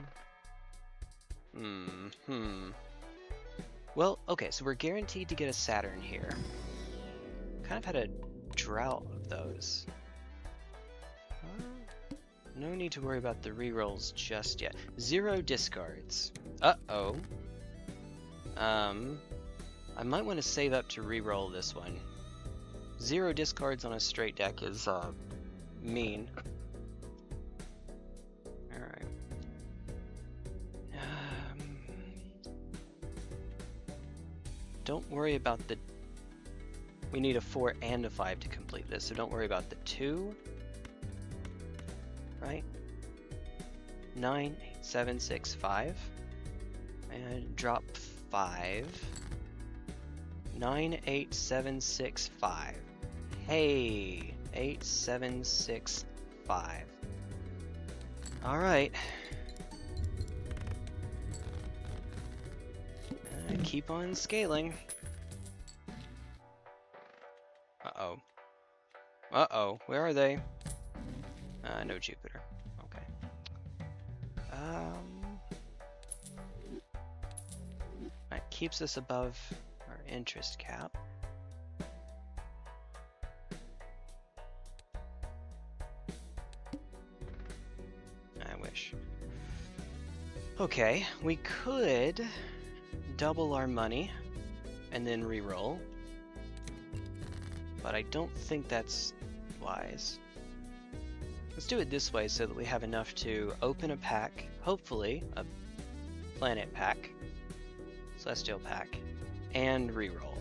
Well, okay, so we're guaranteed to get a Saturn here. Kind of had a drought of those. No need to worry about the rerolls just yet. 0 discards. Uh-oh. I might want to save up to reroll this one. 0 discards on a straight deck is, mean. Alright. Don't worry about the... We need a 4 and a 5 to complete this, so don't worry about the 2. Right? 9, 8, 7, 6, 5. And drop 5. 9, 8, 7, 6, 5. Hey! 8, 7, 6, 5. Alright. Keep on scaling. Uh-oh. Uh-oh. Where are they? No Jupiter. Okay. That keeps us above our interest cap. I wish. Okay, we could double our money and then re-roll, but I don't think that's wise. Let's do it this way so that we have enough to open a pack, hopefully a planet pack, celestial pack, and re-roll.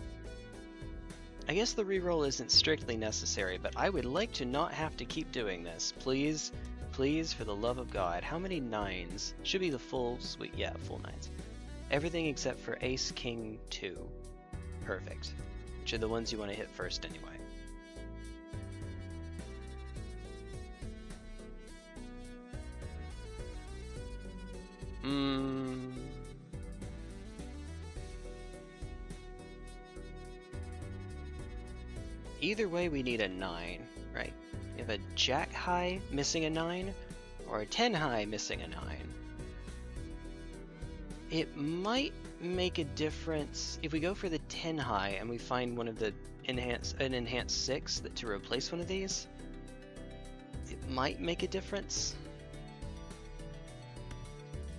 I guess the re-roll isn't strictly necessary, but I would like to not have to keep doing this. Please, please, for the love of God. How many 9s? Should be the full suite. Yeah, full 9s. Everything except for Ace, King, 2. Perfect. Which are the ones you want to hit first anyway. Either way, we need a 9, right? We have a Jack high missing a 9, or a 10 high missing a 9. It might make a difference if we go for the 10 high and we find one of the an enhanced 6 to replace one of these. It might make a difference.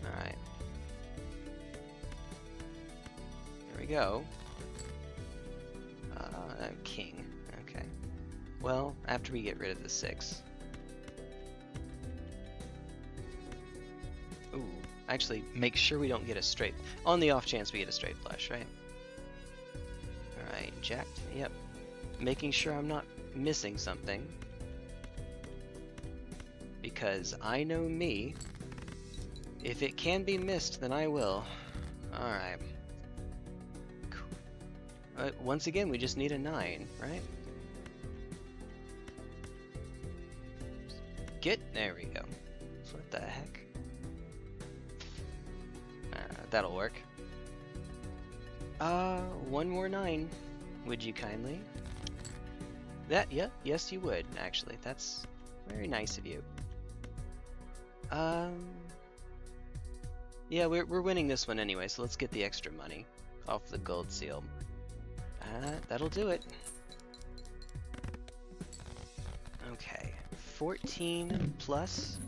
Alright. There we go. King. Okay. Well, after we get rid of the 6. Ooh. Actually, make sure we don't get a straight... On the off chance we get a straight flush, right? Alright, jacked. Yep. Making sure I'm not missing something. Because I know me. If it can be missed, then I will. Alright. Cool. Once again, we just need a 9, right? There we go. So what the heck? That'll work. One more 9, would you kindly? Yeah, yes you would, actually. That's very nice of you. Yeah, we're winning this one anyway, so let's get the extra money off the gold seal. That'll do it. Okay, 14 plus.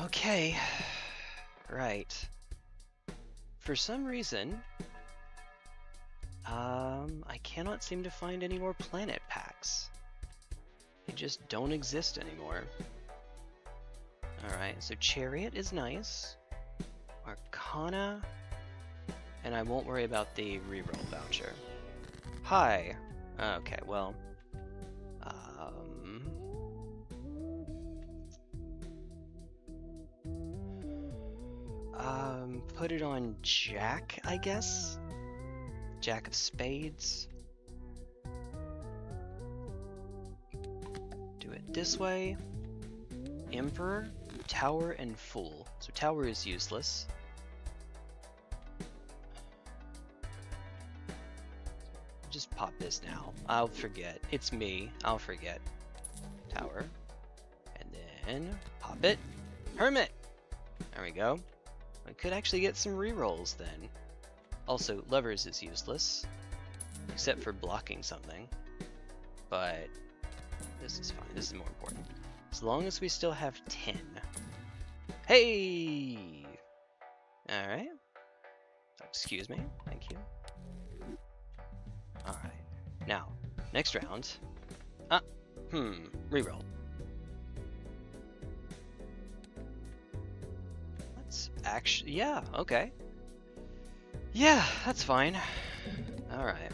Okay, right. For some reason, I I cannot seem to find any more planet packs. They just don't exist anymore. Alright, so Chariot is nice. Arcana. And I won't worry about the reroll voucher. Hi. Okay, well. Put it on Jack, I guess? Jack of Spades. Do it this way. Emperor, Tower, and Fool. So Tower is useless. Just pop this now. I'll forget. It's me. I'll forget. Tower. And then pop it. Hermit! There we go. I could actually get some rerolls then. Also, Lovers is useless. Except for blocking something. But this is fine. This is more important. As long as we still have 10. Hey! Alright. Excuse me. Thank you. Alright. Now, next round. Reroll. Let's actually... Yeah, okay. Yeah, that's fine. Alright.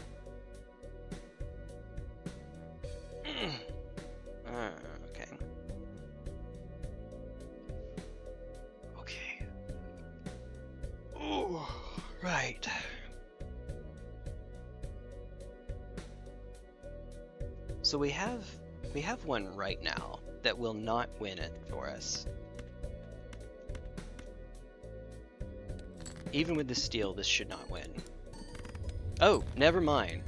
Okay. Okay. Ooh, right. So we have one right now that will not win it for us. Even with the steal, this should not win. Oh, never mind.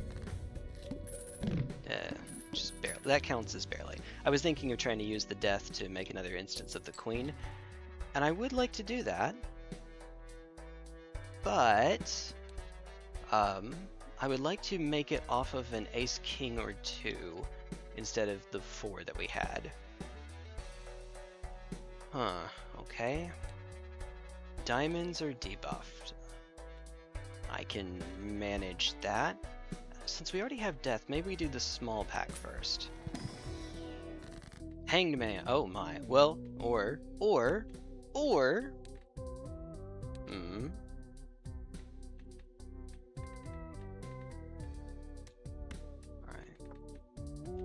Just barely. That counts as barely. I was thinking of trying to use the death to make another instance of the queen, and I would like to do that, but I would like to make it off of an ace king or 2 instead of the 4 that we had. Huh, okay. Diamonds are debuffed. I can manage that. Since we already have death, maybe we do the small pack first. Hanged Man. Oh my. Well, or. Alright.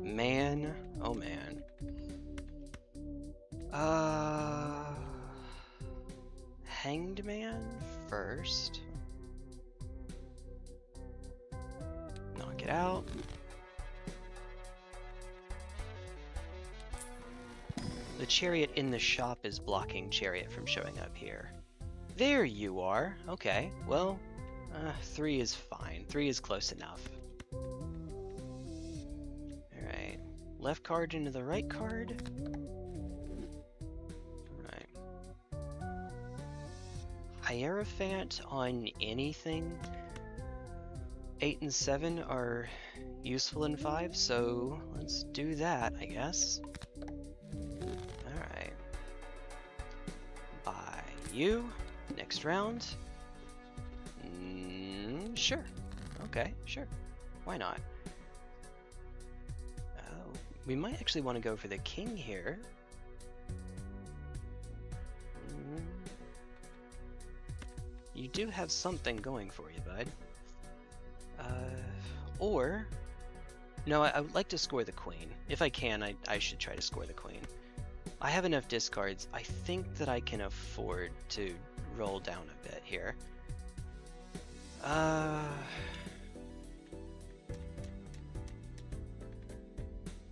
Man. Oh man. Hanged Man first. Knock it out. The Chariot in the shop is blocking Chariot from showing up here. There you are. Okay, well, 3 is fine. 3 is close enough. Alright. Left card into the right card. Alright. Hierophant on anything. 8 and 7 are useful in 5, so let's do that, I guess. Alright. Buy you. Next round. Sure. Okay, sure. Why not? Oh, we might actually want to go for the king here. You do have something going for you, bud. Or... No, I would like to score the queen. If I can, I should try to score the queen. I have enough discards. I think that I can afford to roll down a bit here.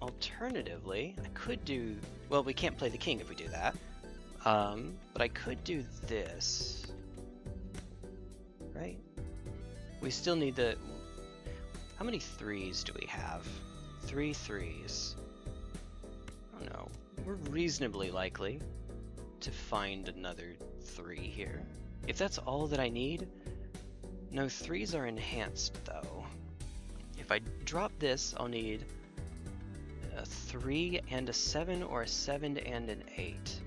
Alternatively, I could do... Well, we can't play the king if we do that. But I could do this. Right? We still need the... How many 3s do we have? 3 3s. I don't know. We're reasonably likely to find another 3 here. If that's all that I need... No, 3s are enhanced, though. If I drop this, I'll need a 3 and a 7, or a 7 and an 8.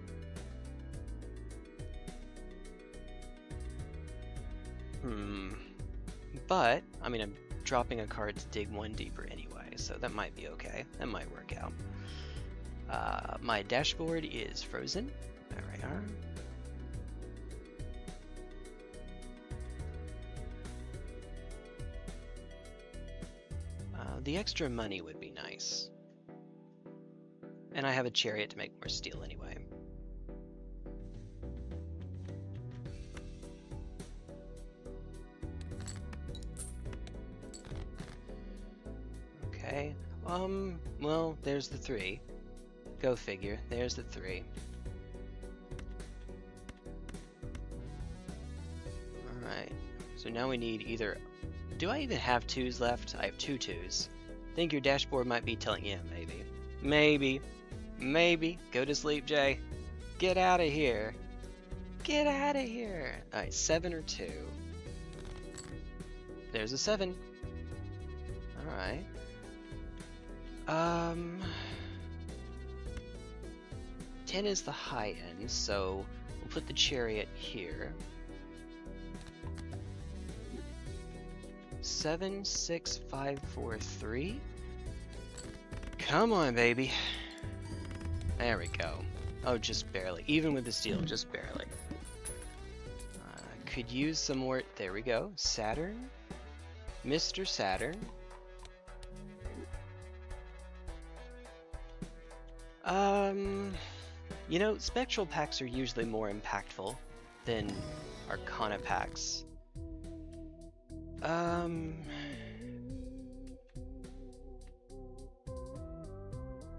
But, I mean, dropping a card to dig one deeper anyway, so that might be okay. That might work out. My dashboard is frozen. There we are. The extra money would be nice. And I have a chariot to make more steel anyway. Okay, well, there's the 3. Go figure, there's the 3. Alright, so now we need either... Do I even have 2s left? I have 2 2s. Think your dashboard might be telling... Yeah, maybe. Maybe. Go to sleep, Jay. Get out of here. Get out of here. Alright, 7 or 2. There's a 7. Alright. 10 is the high end, so we'll put the chariot here. 7, 6, 5, 4, 3. Come on, baby. There we go. Oh, just barely. Even with the steel, just barely. Could use some more. There we go. Saturn. Mr. Saturn. You know, spectral packs are usually more impactful than Arcana packs.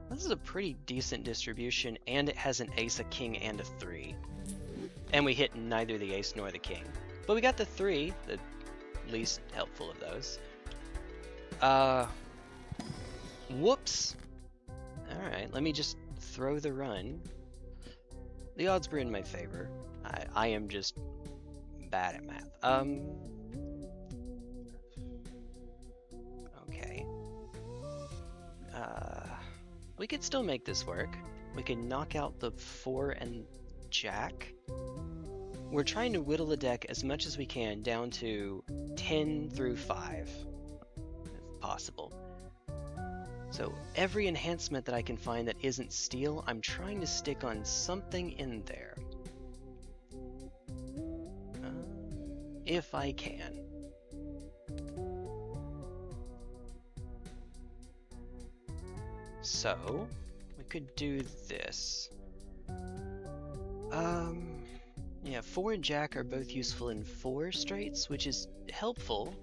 This is a pretty decent distribution, and it has an ace, a king, and a 3. And we hit neither the ace nor the king. But we got the 3, the least helpful of those. Whoops! Alright, let me just throw the run. The odds were in my favor. I am just bad at math. Okay. We could still make this work. We can knock out the 4 and Jack. We're trying to whittle the deck as much as we can down to 10 through 5, if possible. So every enhancement that I can find that isn't steel, I'm trying to stick on something in there. If I can. So, we could do this. Yeah, 4 and Jack are both useful in 4 straights, which is helpful,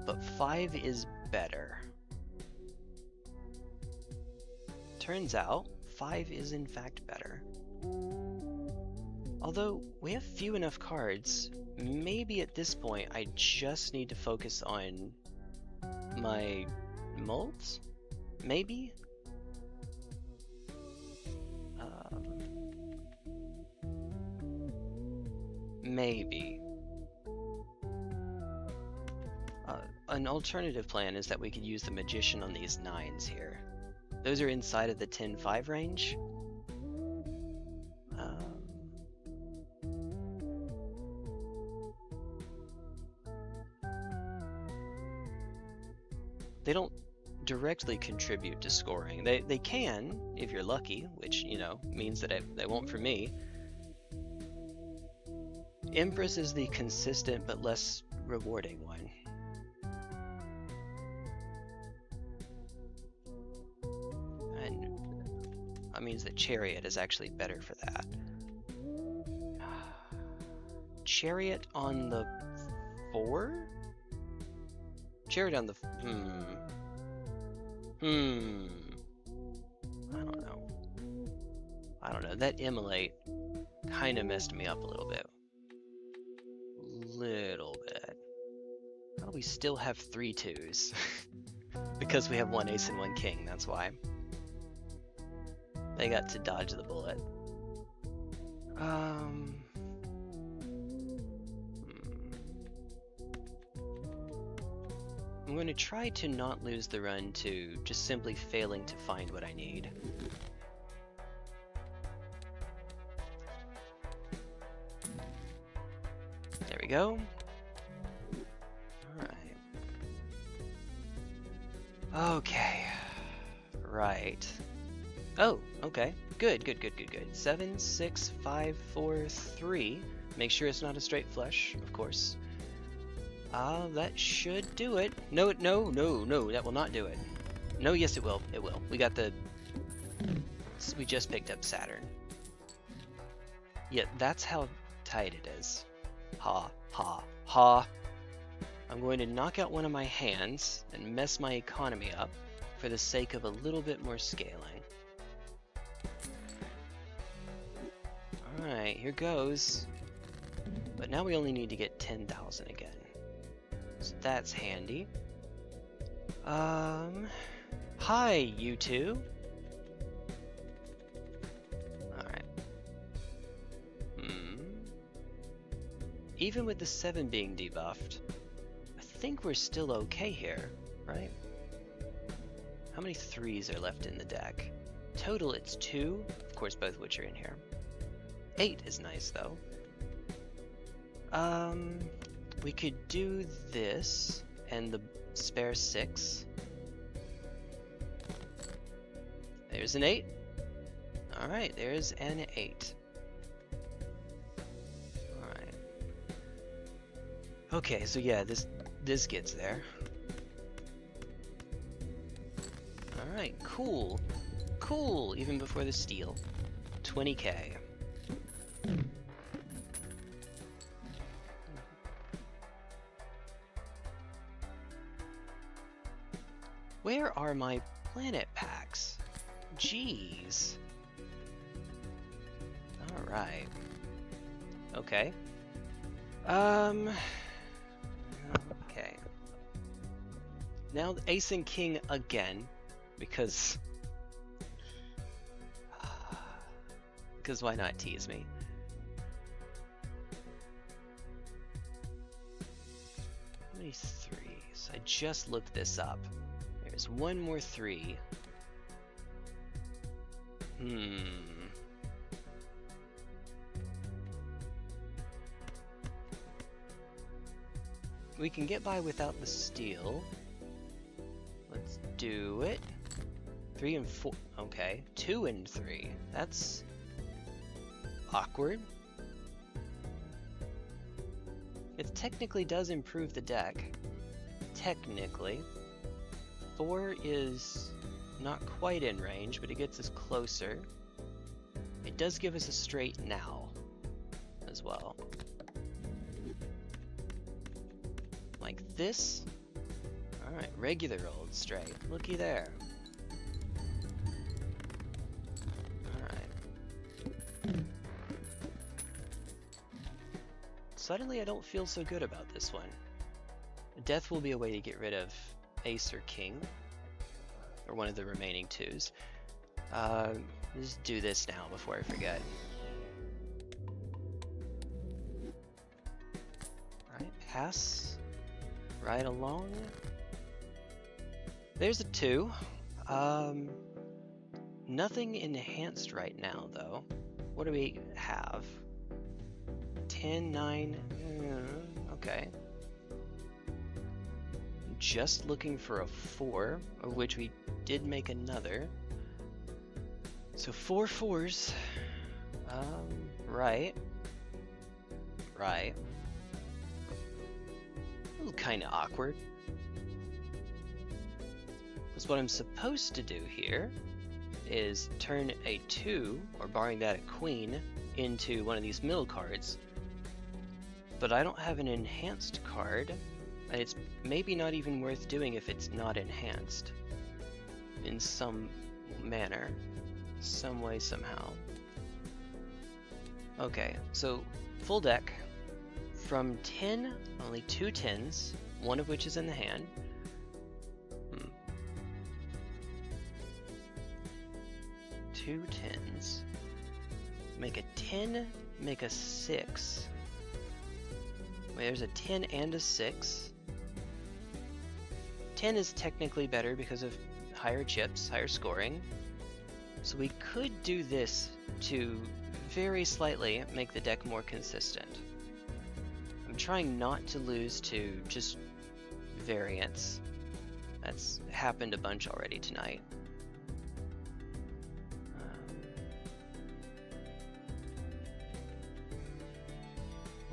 but 5 is better. Turns out, 5 is in fact better. Although, we have few enough cards, maybe at this point I just need to focus on my molds? Maybe? Maybe. An alternative plan is that we could use the Magician on these 9s here. Those are inside of the 10-5 range. They don't directly contribute to scoring. They can, if you're lucky, which, you know, means that they won't for me. Empress is the consistent but less rewarding one. And that means that Chariot is actually better for that. Chariot on the 4? Chariot on the... I don't know. That Immolate kind of messed me up a little bit. How do we still have 3 2s? Because we have 1 ace and 1 king, that's why. They got to dodge the bullet. I'm going to try to not lose the run to just simply failing to find what I need. There we go. Alright. Okay. Right. Oh, okay. Good. 7, 6, 5, 4, 3. Make sure it's not a straight flush, of course. That should do it. No, that will not do it. No, yes, it will. It will. We just picked up Saturn. Yeah, that's how tight it is. Ha. I'm going to knock out one of my hands and mess my economy up for the sake of a little bit more scaling. Alright, here goes. But now we only need to get 10,000 again. So that's handy. Hi, you two. Alright. Even with the 7 being debuffed, I think we're still okay here, right? How many 3s are left in the deck? Total, it's 2, of course, both of which are in here. 8 is nice, though. We could do this, and the spare 6. There's an 8. Alright, there's an 8. Alright. Okay, so yeah, this gets there. Alright, cool. Cool, even before the steal. 20k. Where are my planet packs? Jeez. Alright. Okay. Okay. Now Ace and King again, because why not tease me? How many 3s? I just looked this up. There's one more 3. We can get by without the steal. Let's do it. 3 and 4. Okay. 2 and 3. That's awkward. It technically does improve the deck. Technically. 4 is not quite in range, but it gets us closer. It does give us a straight now as well. Like this. Alright, regular old straight. Looky there. Alright. Suddenly I don't feel so good about this one. Death will be a way to get rid of Ace or King, or one of the remaining 2s. Just do this now before I forget. Alright, pass right along. There's a 2. Nothing enhanced right now, though. What do we have? 10, 9, okay. Just looking for a 4, of which we did make another. So 4 4s. Right. Kind of awkward. Because what I'm supposed to do here is turn a 2, or barring that a queen, into one of these middle cards. But I don't have an enhanced card. And it's maybe not even worth doing if it's not enhanced. In some manner. Some way, somehow. Okay, so full deck. From 10, only 2 10s, one of which is in the hand. 2 10s. Make a 10, make a 6. Wait, there's a 10 and a 6. 10 is technically better because of higher chips, higher scoring. So we could do this to very slightly make the deck more consistent. I'm trying not to lose to just variance That's happened a bunch already tonight.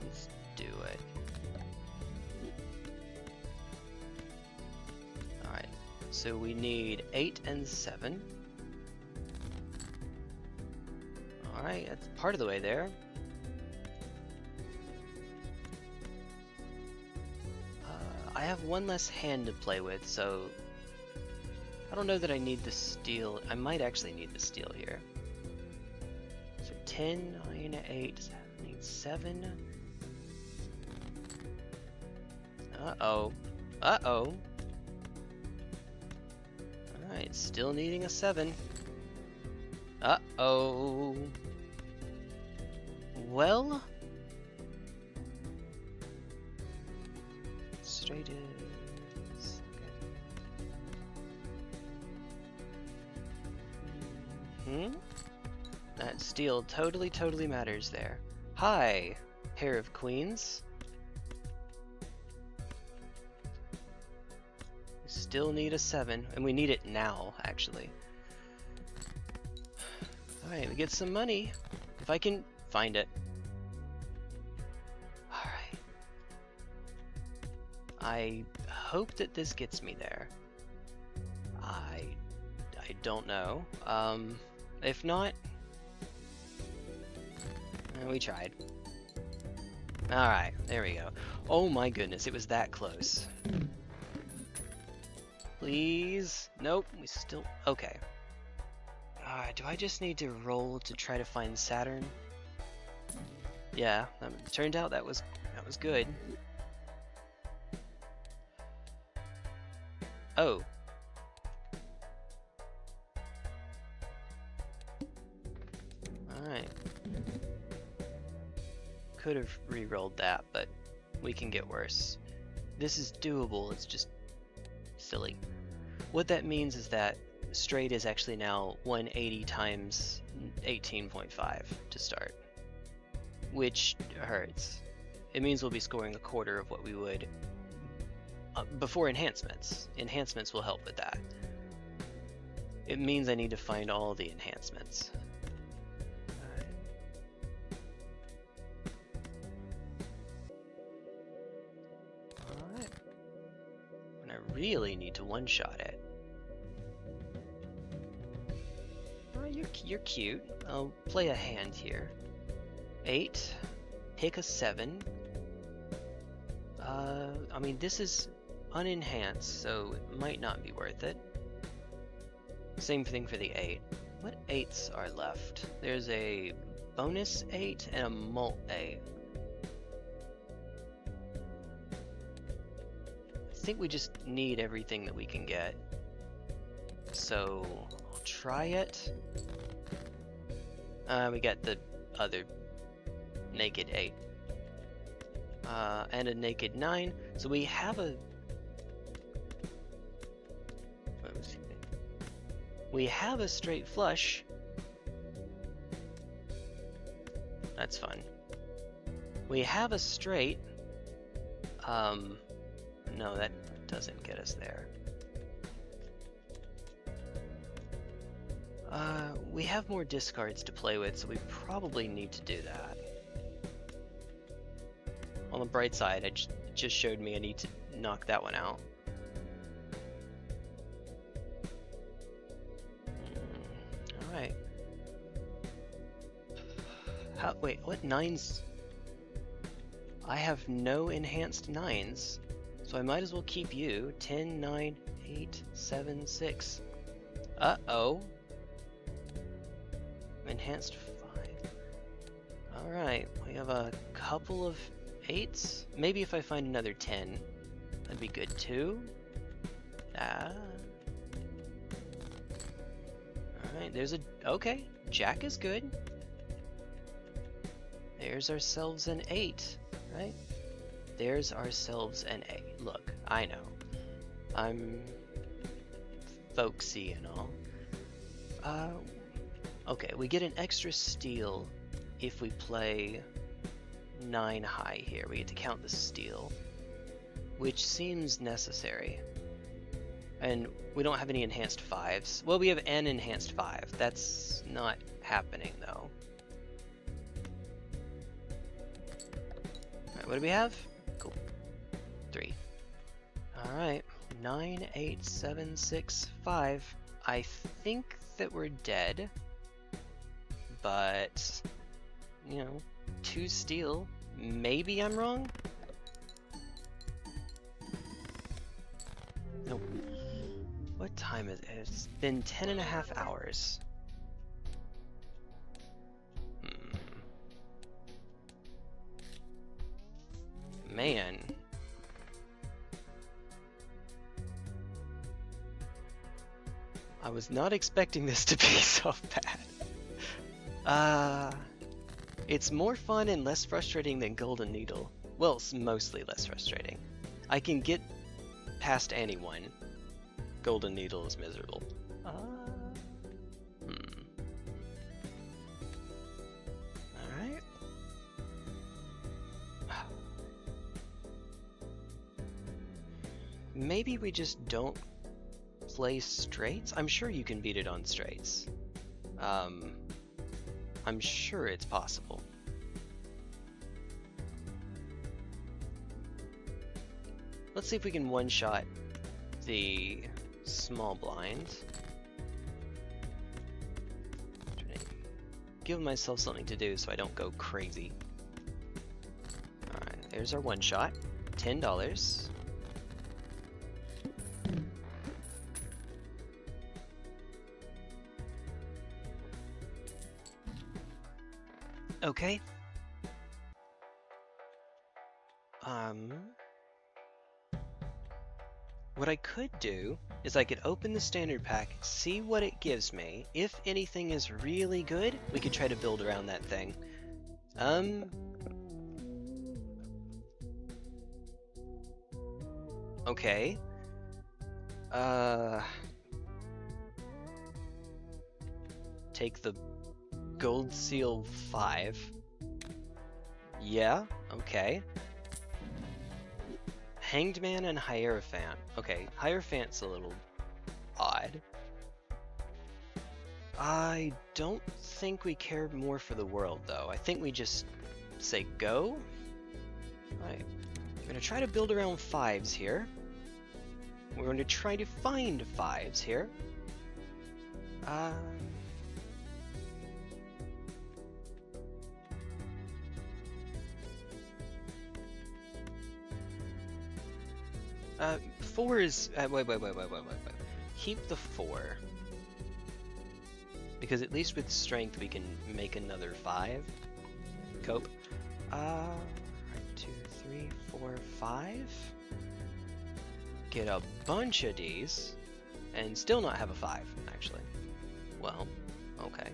Let's do it. Alright, so we need 8 and 7. Alright, that's part of the way there. I have one less hand to play with, so I don't know that I need the steel. I might actually need the steel here. So 10, 9, 8, I need 7. Uh-oh. Uh-oh. Alright, still needing a 7. Uh-oh. Well... straight is... okay. That steel totally matters there. Hi, pair of queens. We still need a 7, and we need it now, actually. Alright, we get some money, if I can find it. Alright. I hope that this gets me there. I don't know. If not, we tried. Alright, there we go. Oh my goodness, it was that close. Please? Nope, we still... okay. Do I just need to roll to try to find Saturn? Yeah, turned out that was good. Oh. Alright. Could have re-rolled that, but we can get worse. This is doable, it's just silly. What that means is that straight is actually now 180 times 18.5 to start, which hurts. It means we'll be scoring a quarter of what we would before enhancements. Enhancements will help with that. It means I need to find all the enhancements. Alright. And I really need to one-shot it. You're cute. I'll play a hand here. 8. Pick a 7. I mean, this is unenhanced, so it might not be worth it. Same thing for the 8. What 8s are left? There's a bonus 8 and a mult 8. I think we just need everything that we can get. So, I'll try it. We got the other naked 8. And a naked 9. So we have a... we have a straight flush. That's fun. We have a straight. No, that doesn't get us there. We have more discards to play with, so we probably need to do that. On the bright side, it just showed me I need to knock that one out. Alright. Wait, what 9s? I have no enhanced 9s, so I might as well keep you. 10, 9, 8, 7, 6. Uh-oh. Enhanced 5. Alright, we have a couple of 8s. Maybe if I find another 10, that'd be good too. Alright, there's a... okay, Jack is good. There's ourselves an 8, right? There's ourselves an 8. Look, I know. I'm folksy and all. Okay, we get an extra steal if we play 9 high here. We get to count the steal, which seems necessary. And we don't have any enhanced 5s. Well, we have an enhanced 5. That's not happening, though. Alright, what do we have? Cool. 3. Alright. 9, 8, 7, 6, 5. I think that we're dead. But, you know, 2 steel. Maybe I'm wrong? Nope. What time is it? It's been 10.5 hours. Man. I was not expecting this to be so bad. It's more fun and less frustrating than Golden Needle. Well, it's mostly less frustrating. I can get past anyone. Golden Needle is miserable. Alright. Maybe we just don't play straights? I'm sure you can beat it on straights. I'm sure it's possible. Let's see if we can one-shot the small blind. Give myself something to do so I don't go crazy. Alright, there's our one-shot. $10. Okay. What I could do is I could open the standard pack, see what it gives me. If anything is really good, we could try to build around that thing. Okay. Take the Gold Seal 5. Yeah, okay. Hanged Man and Hierophant. Okay, Hierophant's a little odd. I don't think we care more for the world, though. I think we just say go. Alright. We're gonna try to build around 5s here. We're going to try to find 5s here. Four is wait. Keep the 4 because at least with strength we can make another 5. Cope. 1, 2, 3, 4, 5. Get a bunch of D's and still not have a 5. Actually, well, okay.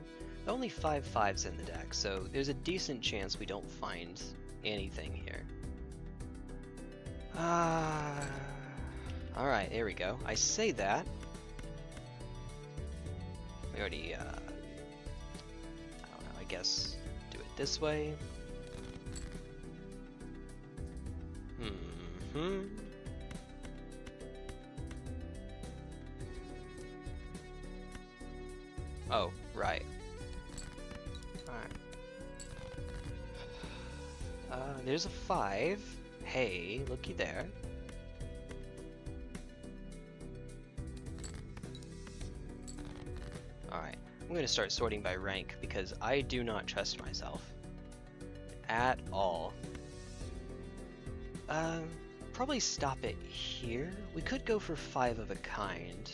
Only 5 5s in the deck, so there's a decent chance we don't find anything here. Alright, there we go. I say that. We already, I don't know, I guess do it this way. Oh, right. Alright. There's a 5. Hey, looky there. Alright, I'm going to start sorting by rank because I do not trust myself. At all. Probably stop it here. We could go for 5 of a kind.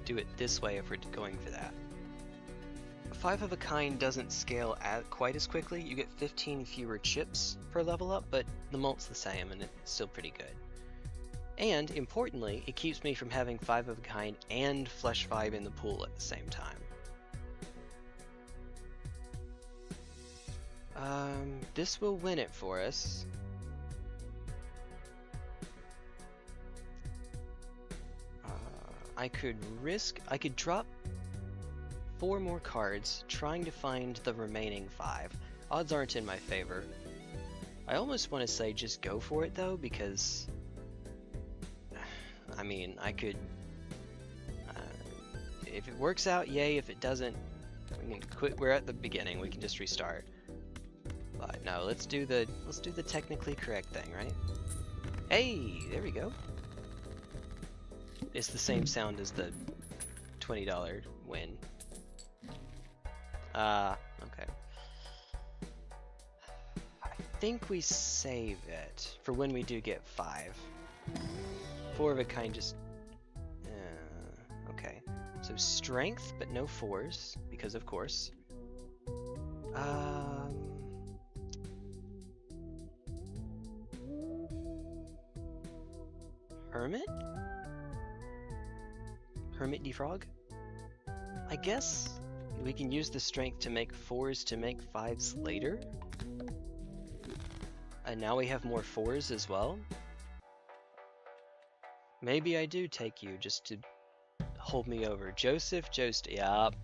Do it this way if we're going for that. 5 of a kind doesn't scale quite as quickly. You get 15 fewer chips per level up, but the mult's the same and it's still pretty good. And, importantly, it keeps me from having 5 of a kind and Flesh 5 in the pool at the same time. This will win it for us. I could drop 4 more cards trying to find the remaining 5. Odds aren't in my favor. I almost want to say just go for it though, because I mean, I could if it works out, yay. If it doesn't, we can quit. We're at the beginning. We can just restart. But no, let's do the technically correct thing, right? Hey, there we go. It's the same sound as the $20 win. Okay. I think we save it for when we do get 5. 4 of a kind just... okay. So strength, but no 4s, because of course. Hermit? Hermit defrog? I guess we can use the strength to make 4s to make 5s later. And now we have more 4s as well. Maybe I do take you just to hold me over. Joseph, yup.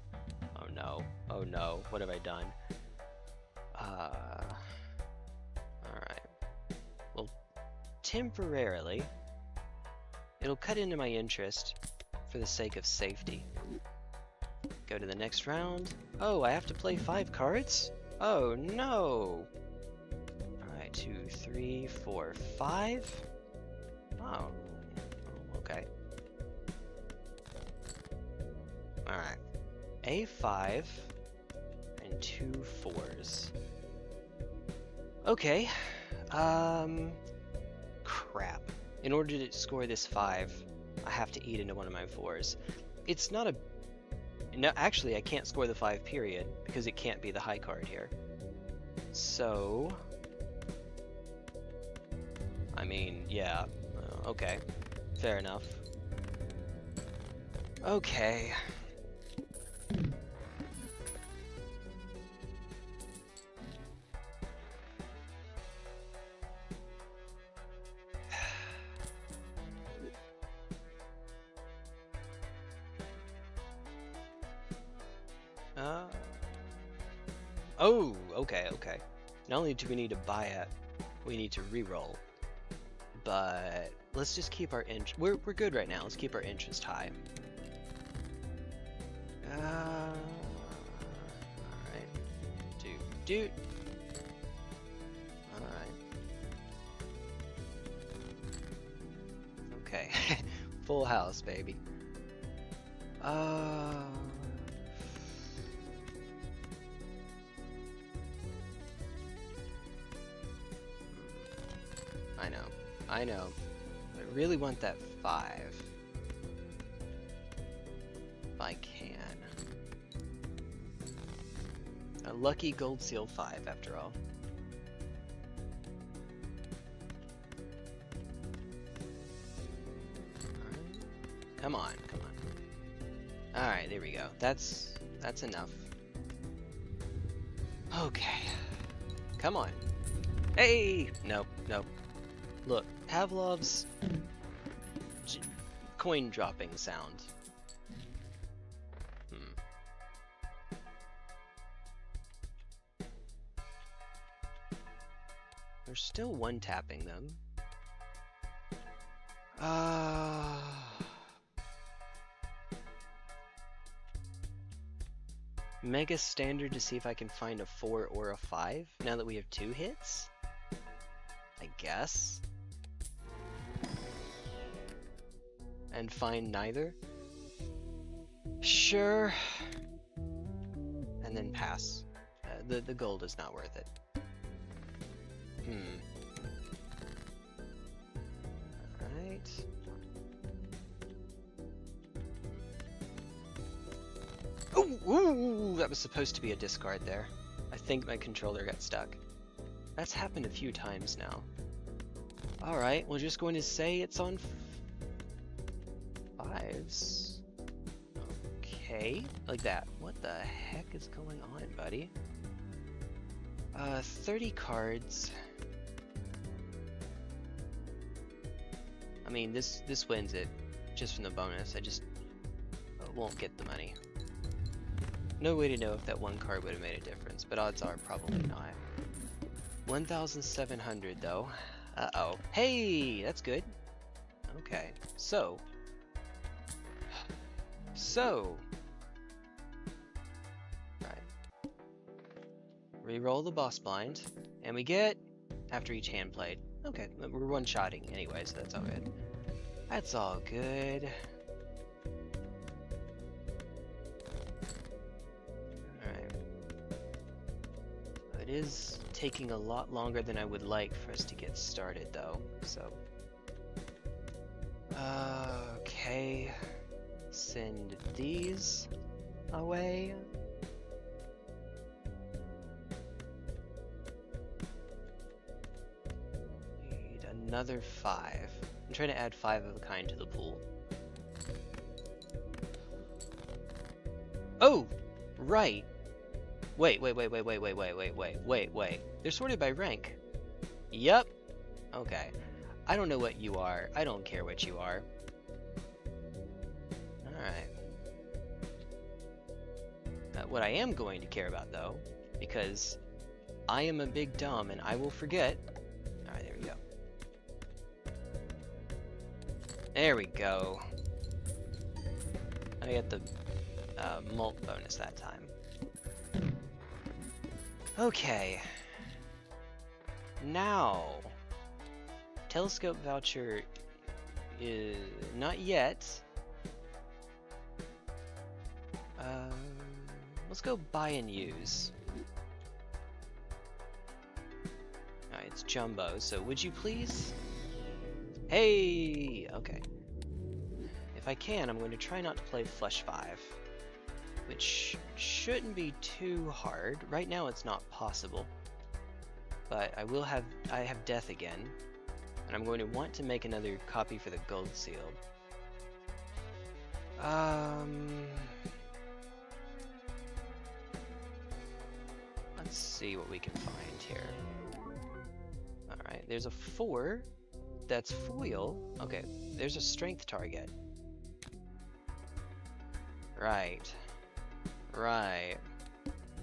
Oh no, oh no, what have I done? Alright. Well, temporarily, it'll cut into my interest for the sake of safety. Go to the next round. Oh, I have to play 5 cards? Oh no! Alright, 2, 3, 4, 5. Oh, okay. Alright. A5 and 2 4s. Okay. Crap. In order to score this 5, I have to eat into one of my 4s. It's not a... No, actually, I can't score the 5 period, because it can't be the high card here. So... I mean, yeah. Okay. Fair enough. Okay. Oh, okay, okay. Not only do we need to buy it, we need to re-roll. But let's just keep our interest. We're good right now. Let's keep our interest high. Alright. Dude. Alright. Okay. Full house, baby. I know. I really want that 5. If I can. A lucky gold seal 5, after all. Come on, come on. Alright, there we go. That's enough. Okay. Come on. Hey! Nope, nope. Look, Pavlov's coin dropping sound. They're still one-tapping them. Mega standard to see if I can find a 4 or a 5 now that we have 2 hits? I guess. And find neither? Sure. And then pass. The gold is not worth it. Alright. Ooh, that was supposed to be a discard there. I think my controller got stuck. That's happened a few times now. Alright, we're just going to say it's on 5s. Okay, like that. What the heck is going on, buddy? 30 cards. I mean, this wins it just from the bonus. I just won't get the money. No way to know if that one card would have made a difference, but odds are probably not. 1,700 though. Uh-oh. Hey, that's good. Okay, so. Right. Reroll the boss blind, and we get after each hand played. Okay, we're one-shotting anyway, so that's all good. That's all good. Alright. It is taking a lot longer than I would like for us to get started, though, so... Okay... Send these away. Need another 5. I'm trying to add 5 of a kind to the pool. Oh! Right! Wait. They're sorted by rank. Yup. Okay. I don't know what you are. I don't care what you are. Alright. What I am going to care about, though, because I am a big dumb and I will forget. Alright, there we go. There we go. I got the mult bonus that time. Okay. Now, telescope voucher is not yet. Let's go buy and use. Alright, it's Jumbo, so would you please? Hey! Okay. If I can, I'm going to try not to play Flush 5. Which shouldn't be too hard. Right now it's not possible. But I have Death again. And I'm going to want to make another copy for the Gold Sealed. Let's see what we can find here. Alright, there's a 4 that's foil. Okay, there's a strength target. Right.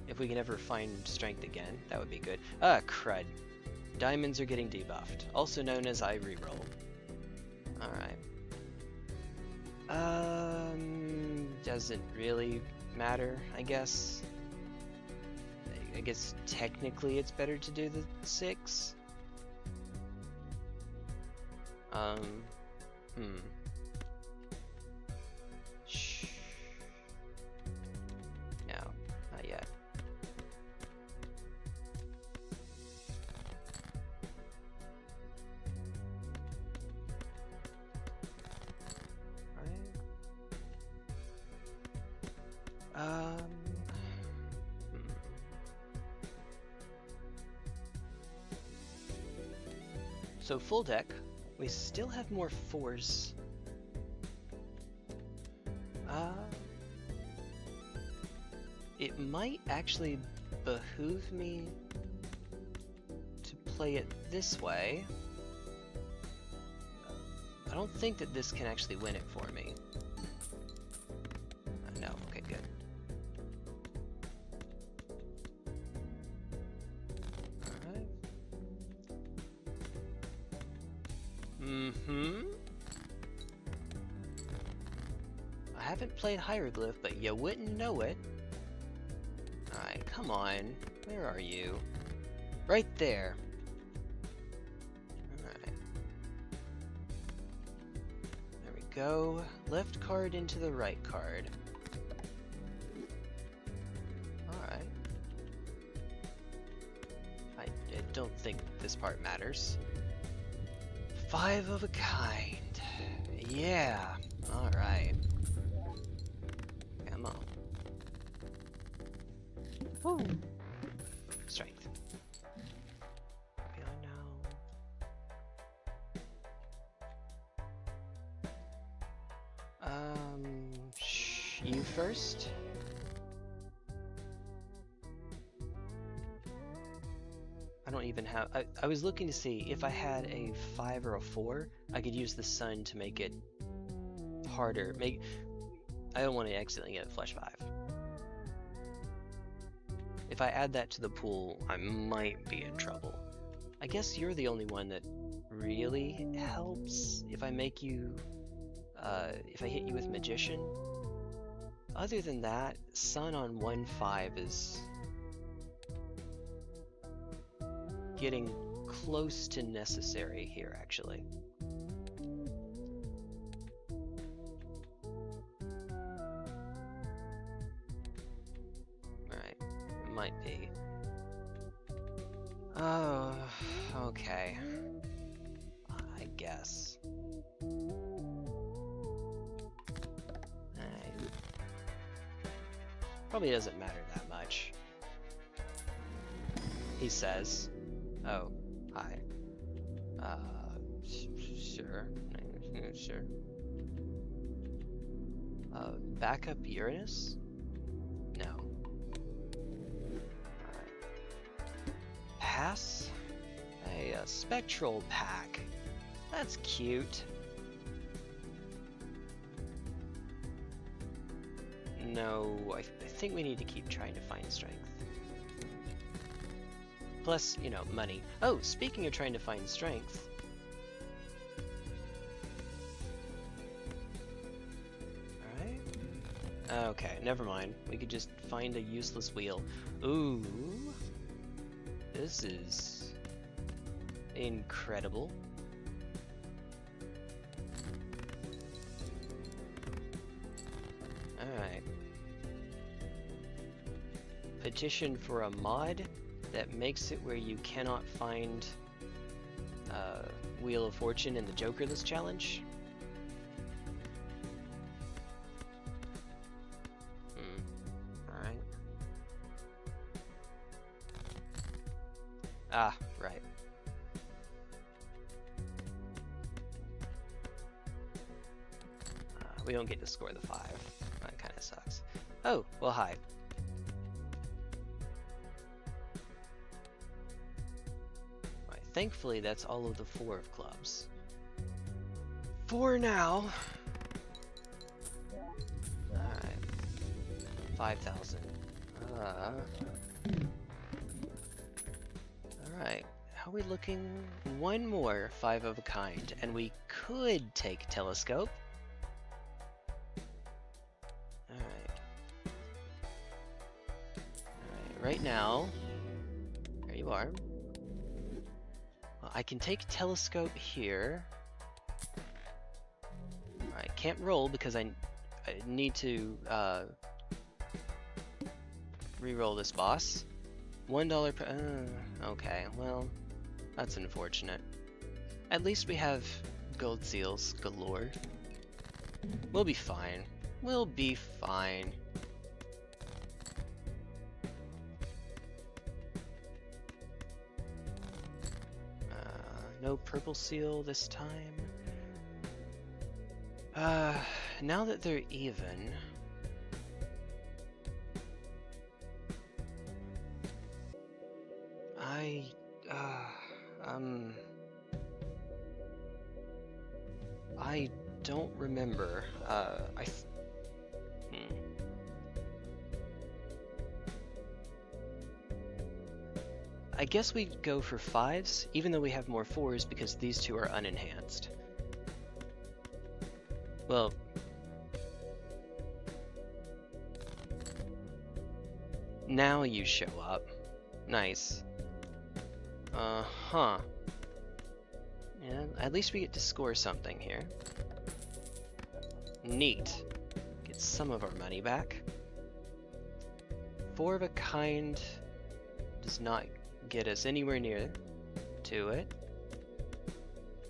If we can ever find strength again, that would be good. Ah, crud. Diamonds are getting debuffed, also known as I reroll. Alright. Doesn't really matter, I guess. I guess technically it's better to do the 6. Shh. No, not yet. So full deck, we still have more 4s. It might actually behoove me to play it this way. I don't think that this can actually win it for me. No, okay, good. Alright. I haven't played Hieroglyph, but you wouldn't know it. Alright, come on. Where are you? Right there. Alright. There we go. Left card into the right card. Alright. I don't think this part matters. 5 of a kind. Yeah. Alright. Come on. Woo. Strength. Feeling now. You first. I don't even have. I was looking to see if I had a 5 or a 4, I could use the sun to make it harder. I don't want to accidentally get Flush 5. If I add that to the pool, I might be in trouble. I guess you're the only one that really helps if I make you, if I hit you with Magician. Other than that, Sun on 1-5 is getting close to necessary here, actually. Alright, it might be. Oh, okay. I guess. Probably doesn't matter that much. He says. Oh, hi. Sure. Sure. Backup Uranus? No. Alright. Pass? A spectral pack. That's cute. No, I think we need to keep trying to find strength. Plus, you know, money. Oh, speaking of trying to find strength. Alright. Okay, never mind. We could just find a useless wheel. Ooh. This is incredible. Alright. Petition for a mod that makes it where you cannot find Wheel of Fortune in the Jokerless challenge. Alright. Ah, right. We don't get to score the 5. That kind of sucks. Oh, well, hi. Right, thankfully, that's all of the 4 of clubs. For now. Alright. 5,000. Alright. How are we looking? One more 5 of a kind, and we could take Telescope. Right now, there you are. Well, I can take Telescope here. I can't roll because I need to re-roll this boss. $1 per. Okay, well, that's unfortunate. At least we have gold seals galore. We'll be fine. We'll be fine. No purple seal this time. Now that they're even, I don't remember. I guess we'd go for 5s, even though we have more 4s because these 2 are unenhanced. Well, now you show up. Nice. Yeah, at least we get to score something here. Neat. Get some of our money back. 4 of a kind does not get us anywhere near to it.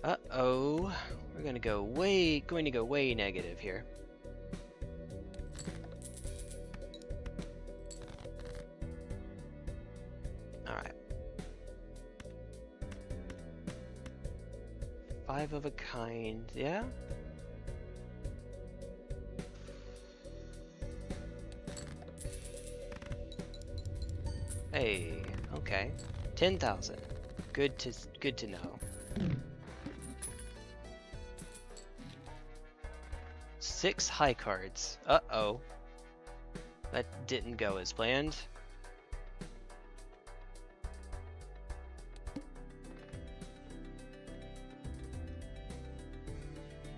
Uh-oh. We're going to go way negative here. Alright. 5 of a kind, yeah? Hey, okay. 10,000. Good to know. 6 high cards. Uh-oh. That didn't go as planned.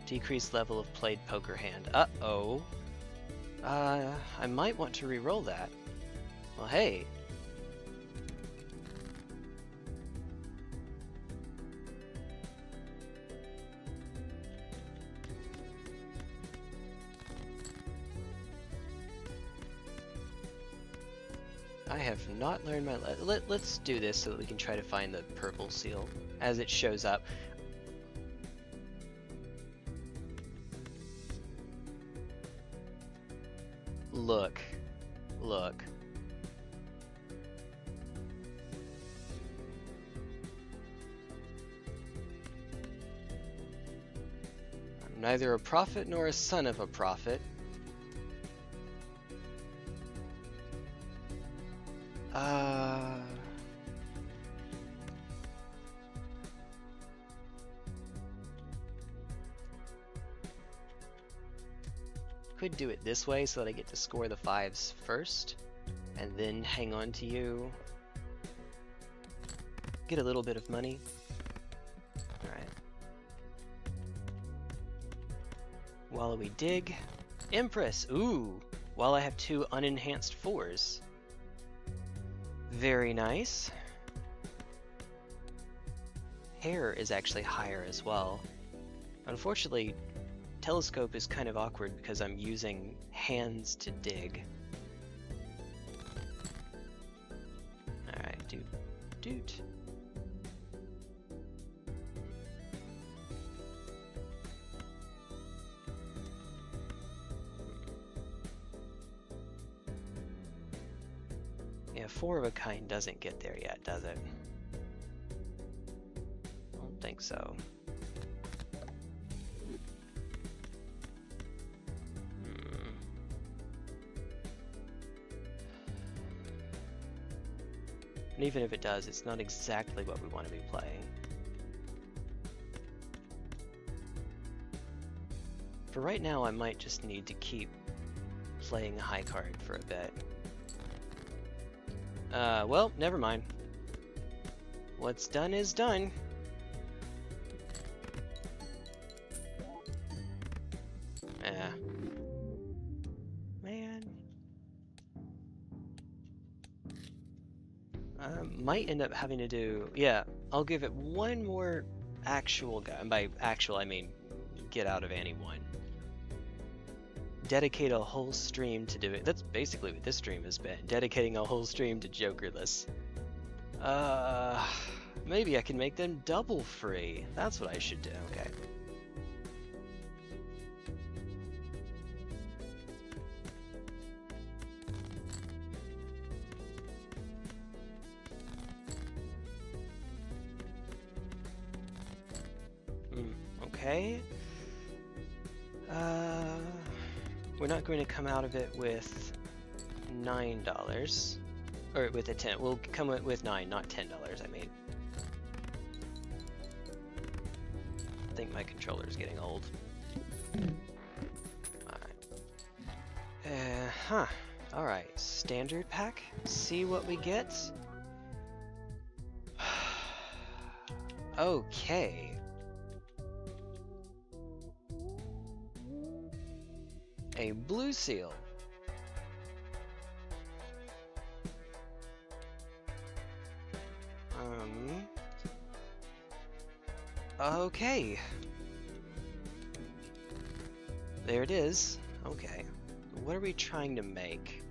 Decreased level of played poker hand. Uh-oh. I might want to re-roll that. Well, hey. I have not learned my let's do this so that we can try to find the purple seal as it shows up. Look. Look. I'm neither a prophet nor a son of a prophet. Could do it this way so that I get to score the 5s first, and then hang on to you. Get a little bit of money. Alright. While we dig. Empress! Ooh! While I have 2 unenhanced 4s. Very nice. Hair is actually higher as well. Unfortunately, telescope is kind of awkward because I'm using hands to dig. Alright, doot. Yeah, 4 of a kind doesn't get there yet, does it? I don't think so. And even if it does, it's not exactly what we want to be playing. For right now, I might just need to keep playing a high card for a bit. Well, never mind. What's done is done. Man. Might end up having to do... Yeah, I'll give it one more actual guy. And by actual, I mean get out of any one. Dedicate a whole stream to do it. That's basically what this stream has been. Dedicating a whole stream to Jokerless. Maybe I can make them double free. That's what I should do. Okay. Okay. We're not going to come out of it with $9. Or with a 10. We'll come with 9, not $10, I mean. I think my controller's getting old. Alright. Alright, standard pack. See what we get. Okay. A blue seal. Okay. There it is. Okay. What are we trying to make?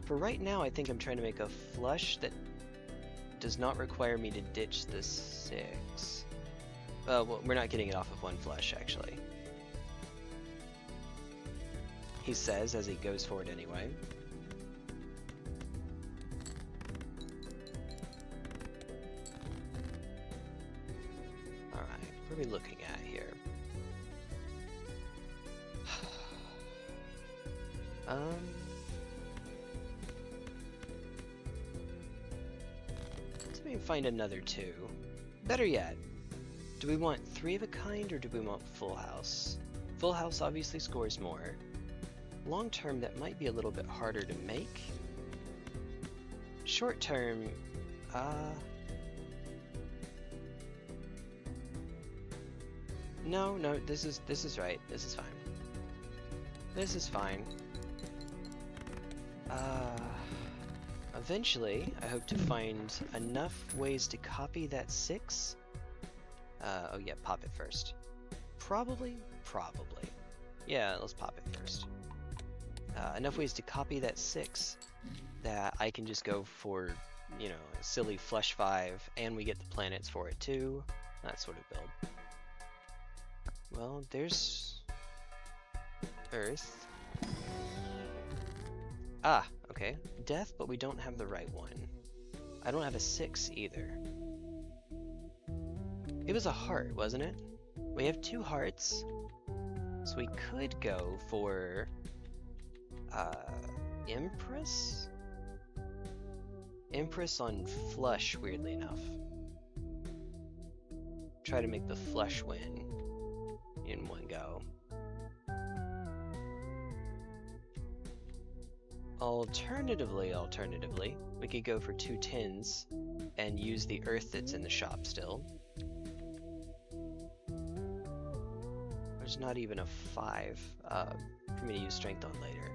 For right now, I think I'm trying to make a flush that does not require me to ditch the 6. Well, we're not getting it off of one flush, actually. He says as he goes forward anyway. Alright, what are we looking at here? Let's maybe find another 2. Better yet, do we want 3 of a kind or do we want full house? Full house obviously scores more. Long term, that might be a little bit harder to make. Short term, No, no, this is right. This is fine. This is fine. Eventually, I hope to find enough ways to copy that 6. Oh yeah, pop it first. Probably. Yeah, let's pop it first. Enough ways to copy that 6 that I can just go for, you know, a silly flush 5, and we get the planets for it too. That sort of build. Well, there's Earth. Ah, okay. Death, but we don't have the right one. I don't have a 6 either. It was a heart, wasn't it? We have 2 hearts. So we could go for Empress? Empress on flush, weirdly enough. Try to make the flush win in one go. Alternatively, we could go for 2 10s and use the Earth that's in the shop still. There's not even a 5 for me to use strength on later,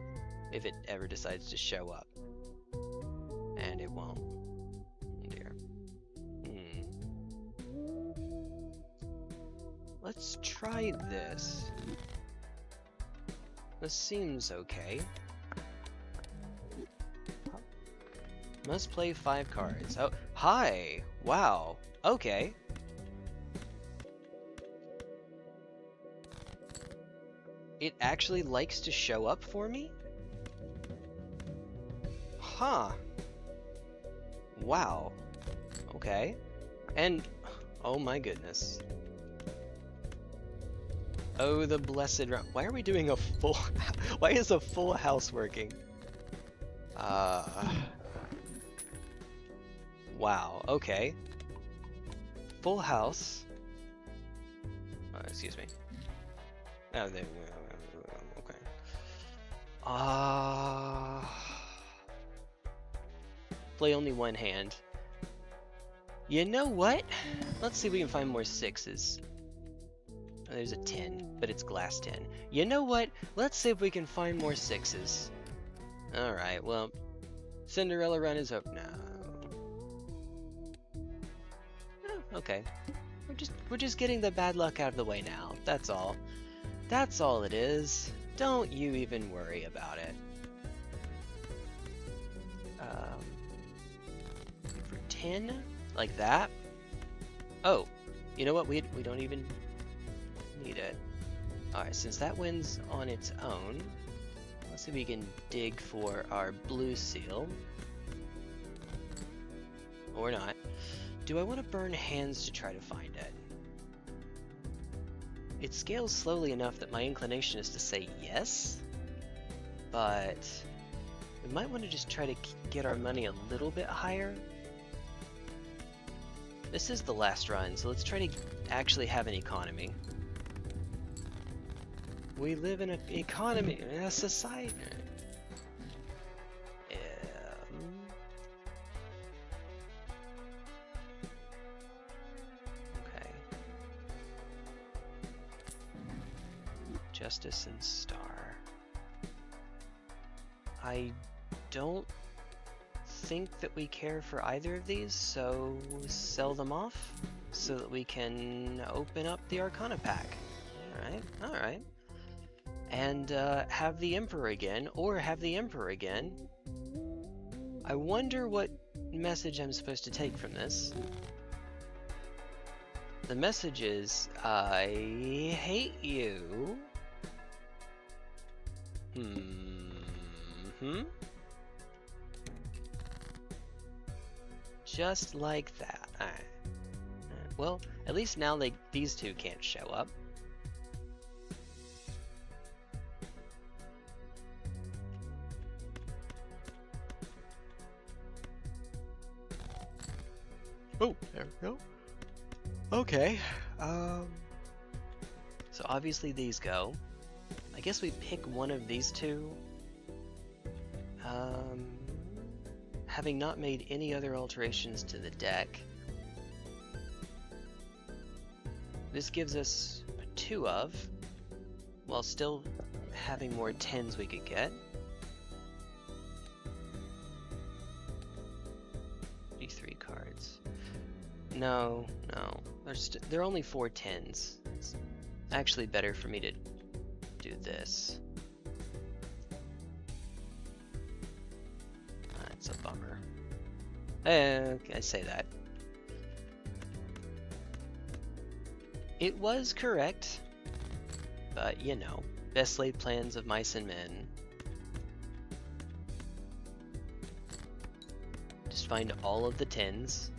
if it ever decides to show up. And it won't. Oh dear. Let's try this. This seems okay. Must play 5 cards. Oh, hi! Wow. Okay. It actually likes to show up for me? Huh. Wow. Okay. And, oh my goodness. Oh, the blessed round. Why are we doing a full... Why is a full house working? Wow, okay. Full house. Excuse me. Oh, there we go. Okay. Play only one hand. You know what? Let's see if we can find more 6s. Oh, there's a 10, but it's glass 10. You know what? Let's see if we can find more 6s. Alright, well, Cinderella run is up now. Oh, okay. We're just getting the bad luck out of the way now. That's all. That's all it is. Don't you even worry about it. For 10, like that. Oh, you know what? We don't even need it. Alright, since that wins on its own, let's see if we can dig for our blue seal. Or not. Do I want to burn hands to try to find it? It scales slowly enough that my inclination is to say yes, but we might want to just try to get our money a little bit higher. This is the last run, so let's try to actually have an economy. We live in an economy, in a society. Okay. Justice and Star. I don't think that we care for either of these, so sell them off so that we can open up the Arcana pack. Alright. And have the Emperor again, or have the Emperor again. I wonder what message I'm supposed to take from this. The message is, I hate you. Just like that. Alright. Well, at least now these two can't show up. Oh, there we go. Okay. So obviously these go. I guess we pick one of these two. Having not made any other alterations to the deck, this gives us 2 of, while still having more 10s we could get. D3 cards. No, no. There are only 4 10s. It's actually better for me to do this. That's a bummer. I say that. It was correct, but you know, best laid plans of mice and men. Just find all of the 10s.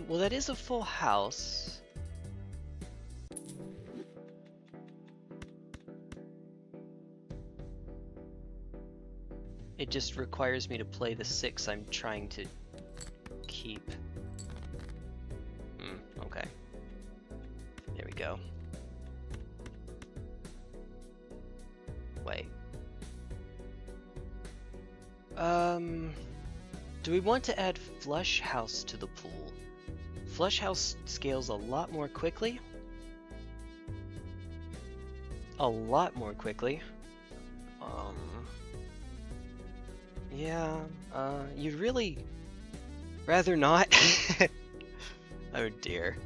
Well, that is a full house. It just requires me to play the 6 I'm trying to keep. Okay. There we go. Wait. Do we want to add Flush House to the pool? Flush House scales a lot more quickly. Yeah, you'd really rather not? Oh dear.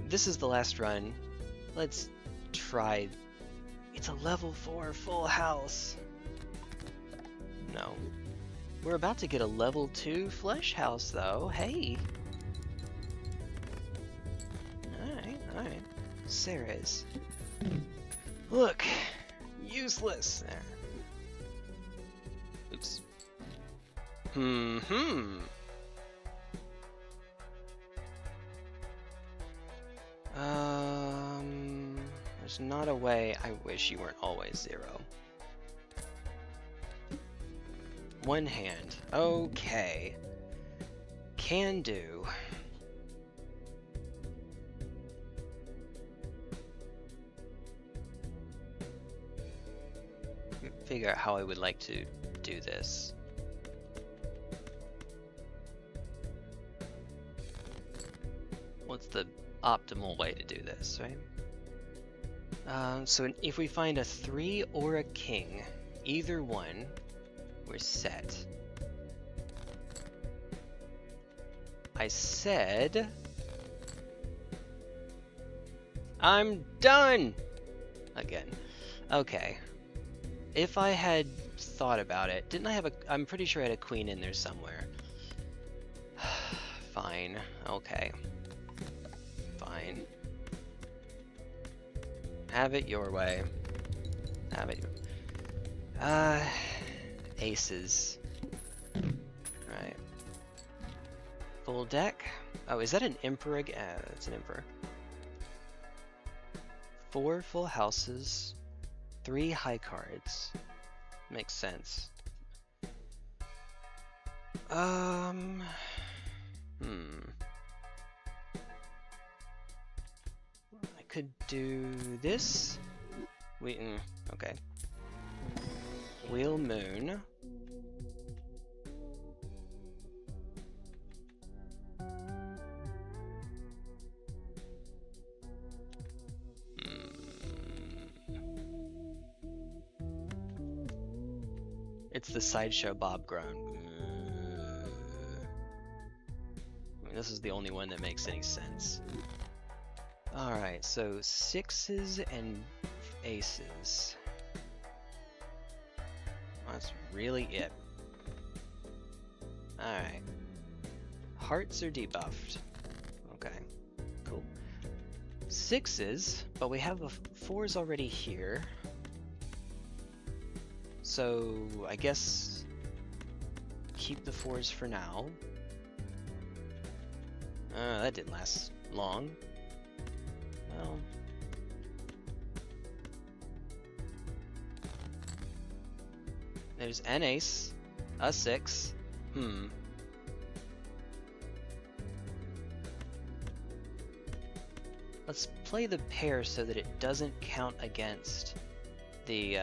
This is the last run. Let's try. It's a level 4 full house. No. We're about to get a level 2 flesh house though. Hey. Alright. Sarah's. Look. Useless. There. Oops. There's not a way. I wish you weren't always 0. One hand. Okay. Can do. Figure out how I would like to do this. What's the optimal way to do this, right? So if we find a 3 or a king, either one, we're set. I said I'm done again. Okay. If I had thought about it, didn't I have a... I'm pretty sure I had a queen in there somewhere. Fine. Okay. Fine. Have it your way. Have it your... aces. Right. Full deck. Oh, is that an emperor again? That's an emperor. 4 full houses. 3 high cards. Makes sense. I could do this. Okay. Wheel Moon. It's the Sideshow Bob groan. I mean, this is the only one that makes any sense. Alright, so 6s and aces. That's really it. Alright. Hearts are debuffed. Okay, cool. 6s, but we have the 4s already here. So I guess keep the 4s for now. That didn't last long. Well, there's an ace, a 6. Let's play the pair so that it doesn't count against the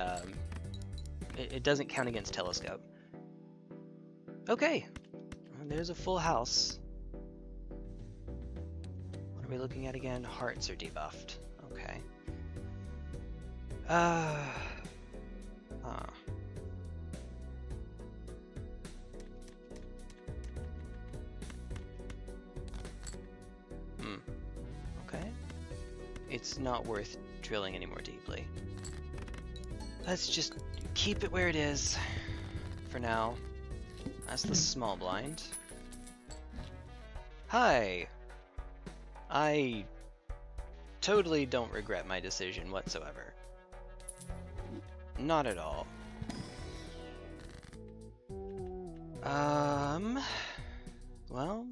it doesn't count against telescope. Okay, there's a full house. What are we looking at again? Hearts are debuffed. Okay. Huh. Okay. It's not worth drilling any more deeply. Let's just keep it where it is for now. That's the small blind. Hi! I totally don't regret my decision whatsoever. Not at all. Well,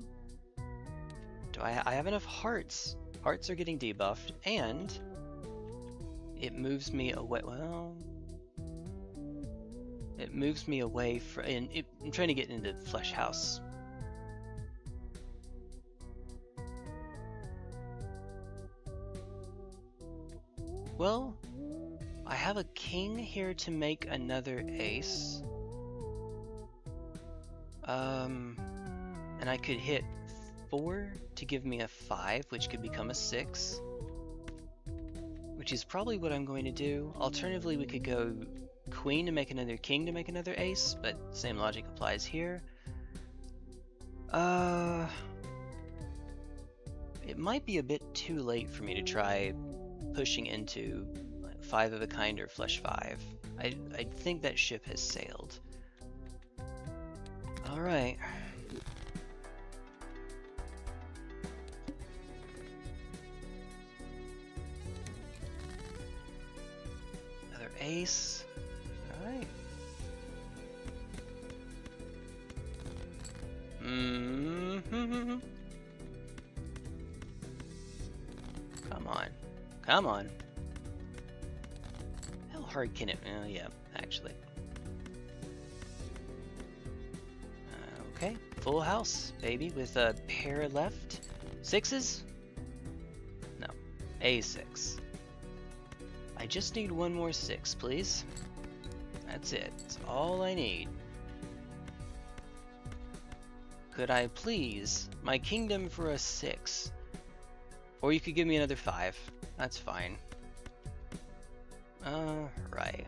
do I have enough hearts? Hearts are getting debuffed, and it moves me away. Well, it moves me away from. I'm trying to get into Flesh House. Well, I have a king here to make another ace. And I could hit 4 to give me a 5, which could become a 6. Which is probably what I'm going to do. Alternatively, we could go queen to make another king to make another ace, but same logic applies here. It might be a bit too late for me to try pushing into 5 of a kind or Flesh 5. I think that ship has sailed. Alright. Another ace. Alright. Come on. Come on. How hard can it... yeah, actually. Okay, full house, baby, with a pair left. 6s? No, A6. I just need one more 6, please. That's it. That's all I need. Could I please my kingdom for a 6? Or you could give me another 5. That's fine. Right.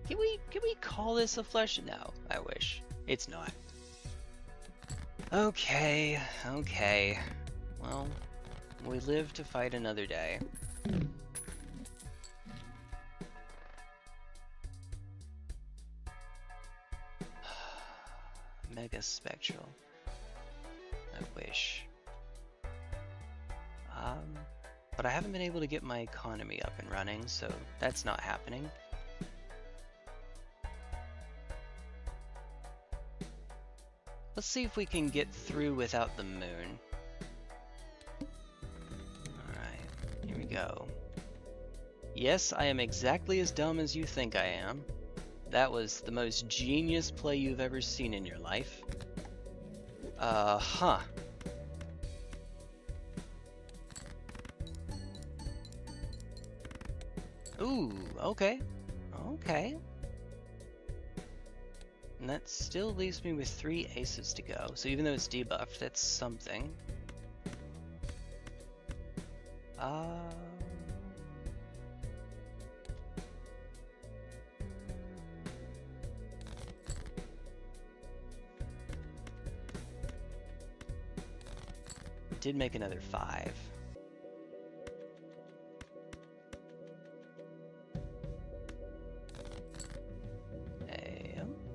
Can we call this a flesh? No, I wish. It's not. Okay, okay. Well, we live to fight another day. Mega Spectral. I wish. But I haven't been able to get my economy up and running, so that's not happening. Let's see if we can get through without the moon. Alright, here we go. Yes, I am exactly as dumb as you think I am. That was the most genius play you've ever seen in your life. Huh. Ooh, okay. Okay. And that still leaves me with 3 aces to go. So even though it's debuffed, that's something. Did make another 5.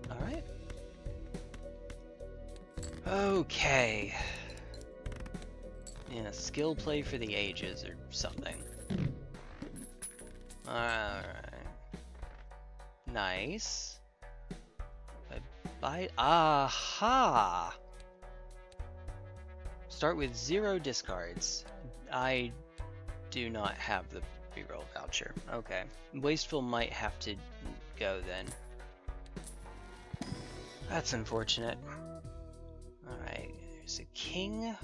Alright. Okay. Yeah, skill play for the ages or something. Alright. Nice. Aha! Start with 0 discards. I do not have the reroll voucher. Okay. Wasteful might have to go then. That's unfortunate. Alright, there's a king.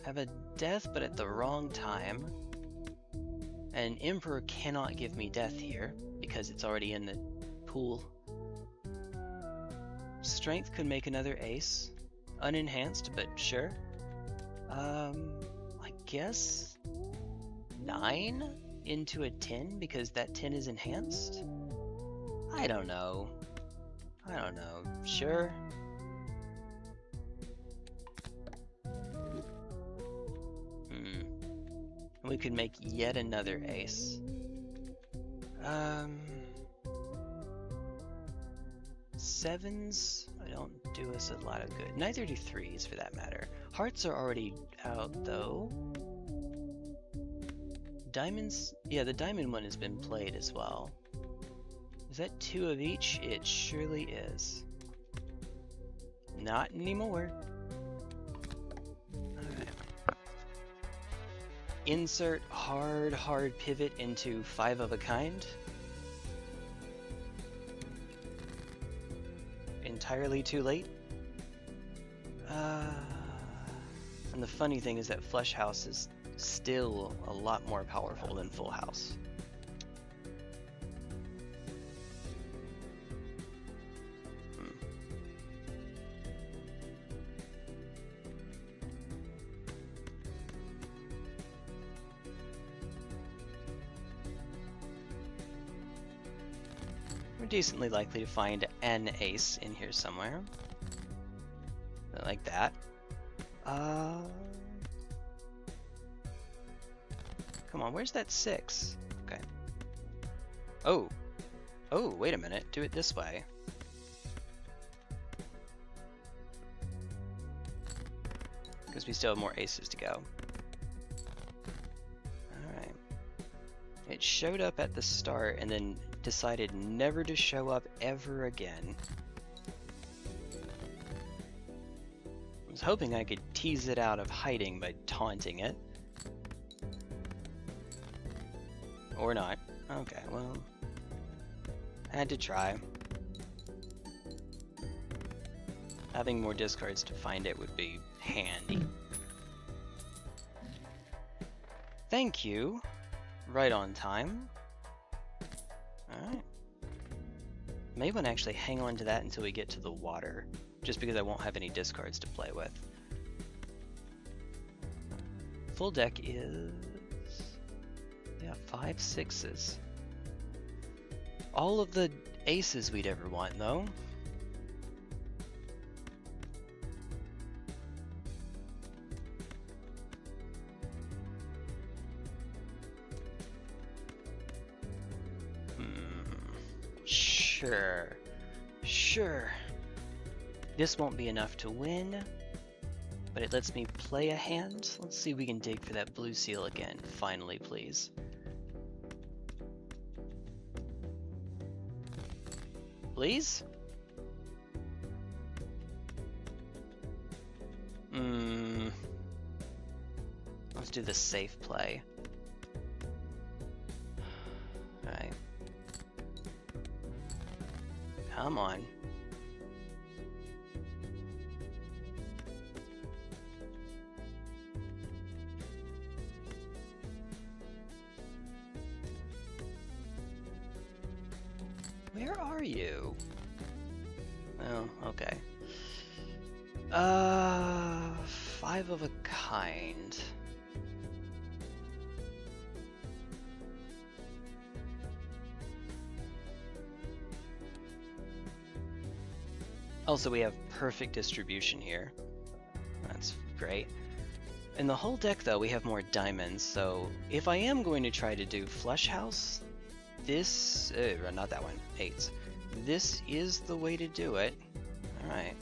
I have a death, but at the wrong time. And Emperor cannot give me death here, because it's already in the pool. Strength could make another ace. Unenhanced, but sure. I guess 9 into a 10, because that 10 is enhanced? I don't know. Sure. We could make yet another ace. Sevens don't do us a lot of good. Neither do threes, for that matter. Hearts are already out, though. Diamonds, yeah, the diamond one has been played as well. Is that 2 of each? It surely is. Not anymore. Alright. Insert hard pivot into 5 of a kind. Entirely too late. And the funny thing is that Flush House is still a lot more powerful than Full House. We're decently likely to find an ace in here somewhere. Like that. Come on, where's that 6? Okay. Oh, wait a minute. Do it this way. Because we still have more aces to go. Alright. It showed up at the start and then decided never to show up ever again. I was hoping I could tease it out of hiding by taunting it. Or not. Okay, well, had to try. Having more discards to find it would be handy. Thank you. Right on time. Alright. May want to actually hang on to that until we get to the water, just because I won't have any discards to play with. Full deck is... yeah, 5 6s. All of the aces we'd ever want, though. Sure. This won't be enough to win, but it lets me play a hand. Let's see if we can dig for that blue seal again. Finally, please. Please? Let's do the safe play. Alright. Come on. Where are you? Oh, okay. 5 of a kind. Also, we have perfect distribution here. That's great. In the whole deck, though, we have more diamonds, so if I am going to try to do Flush House, this... not that one. 8s. This is the way to do it. Alright.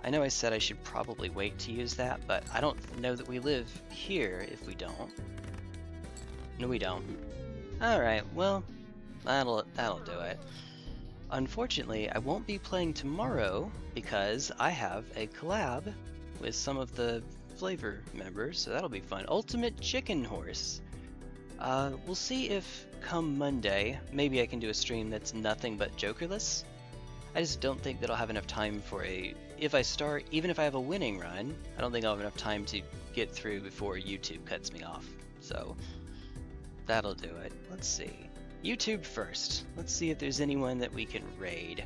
I know I said I should probably wait to use that, but I don't know that we live here if we don't. No, we don't. Alright, well, that'll do it. Unfortunately, I won't be playing tomorrow because I have a collab with some of the Flavor members, so that'll be fun. Ultimate Chicken Horse. We'll see if come Monday, maybe I can do a stream that's nothing but Jokerless. I just don't think that I'll have enough time for a if I start, even if I have a winning run, I don't think I'll have enough time to get through before YouTube cuts me off. So that'll do it. Let's see. YouTube first. Let's see if there's anyone that we can raid.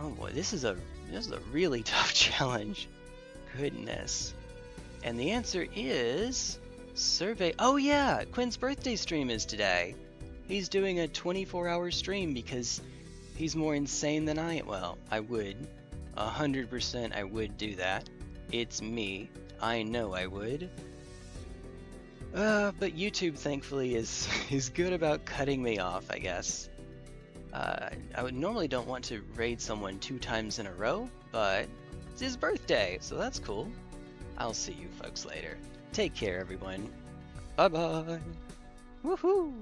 Oh boy, this is a really tough challenge. Goodness. And the answer is survey. Oh yeah, Quinn's birthday stream is today. He's doing a 24-hour stream because he's more insane than I am. Well, I would. 100% I would do that. It's me. I know I would. But YouTube, thankfully, is good about cutting me off, I guess. I would normally don't want to raid someone 2 times in a row, but it's his birthday, so that's cool. I'll see you folks later. Take care, everyone. Bye-bye. Woohoo!